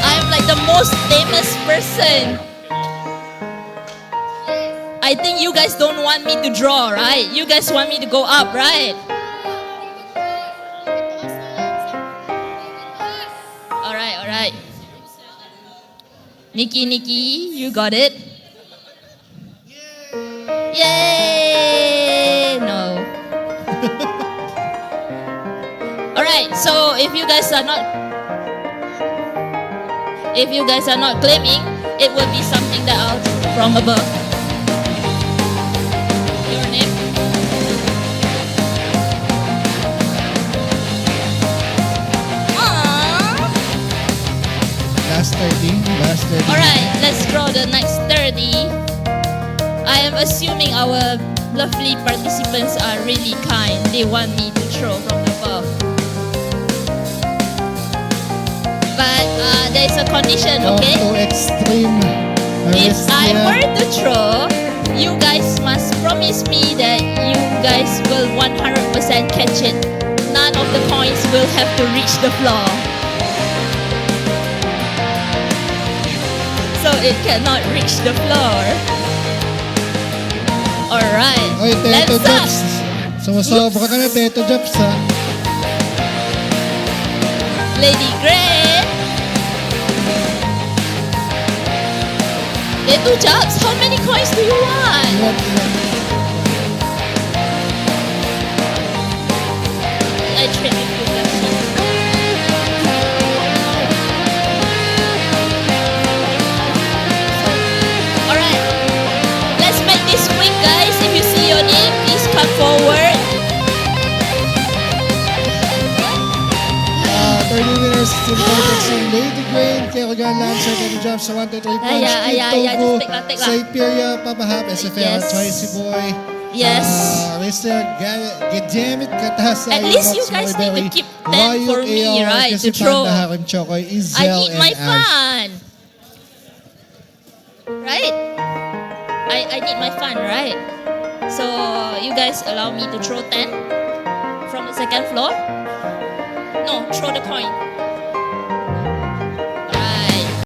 I'm like the most famous person. I think you guys don't want me to draw, right? You guys want me to go up, right? All right. Nikki, you got it? Yay! No. Alright, so if you guys are not claiming, it will be something that I'll from above. Your name? Last 30. Alright, let's draw the next 30. I am assuming our lovely participants are really kind. They want me to throw from above. But there's a condition, okay? To extreme. If I were to throw, you guys must promise me that you guys will 100% catch it. None of the coins will have to reach the floor. So it cannot reach the floor. Alright, Oy, Teto let's up. Jobs. Sumusobra ka na, Teto Jobs, ha? Lady Grey. Little Jobs, how many coins do you want? I trade with you, Pepsi. Alright, let's make this quick, guys. If you see your name, please come forward. 30 winners to the contest in Lady Grain, Kerogan Lancer, Teto Jobs sa 1, 2, 3 punch, Just take lang. Siberia, Papa Hap, SFL, Yes. Tracy Boy. Yes. Mr. Gadjamit Katasa. At least you guys need to keep 10 for me, right? To throw. Harim Chokoy, I Izel, need and my Ash. fun. Right? I need my fun, right? So you guys allow me to throw 10 from the second floor? No, throw the coin.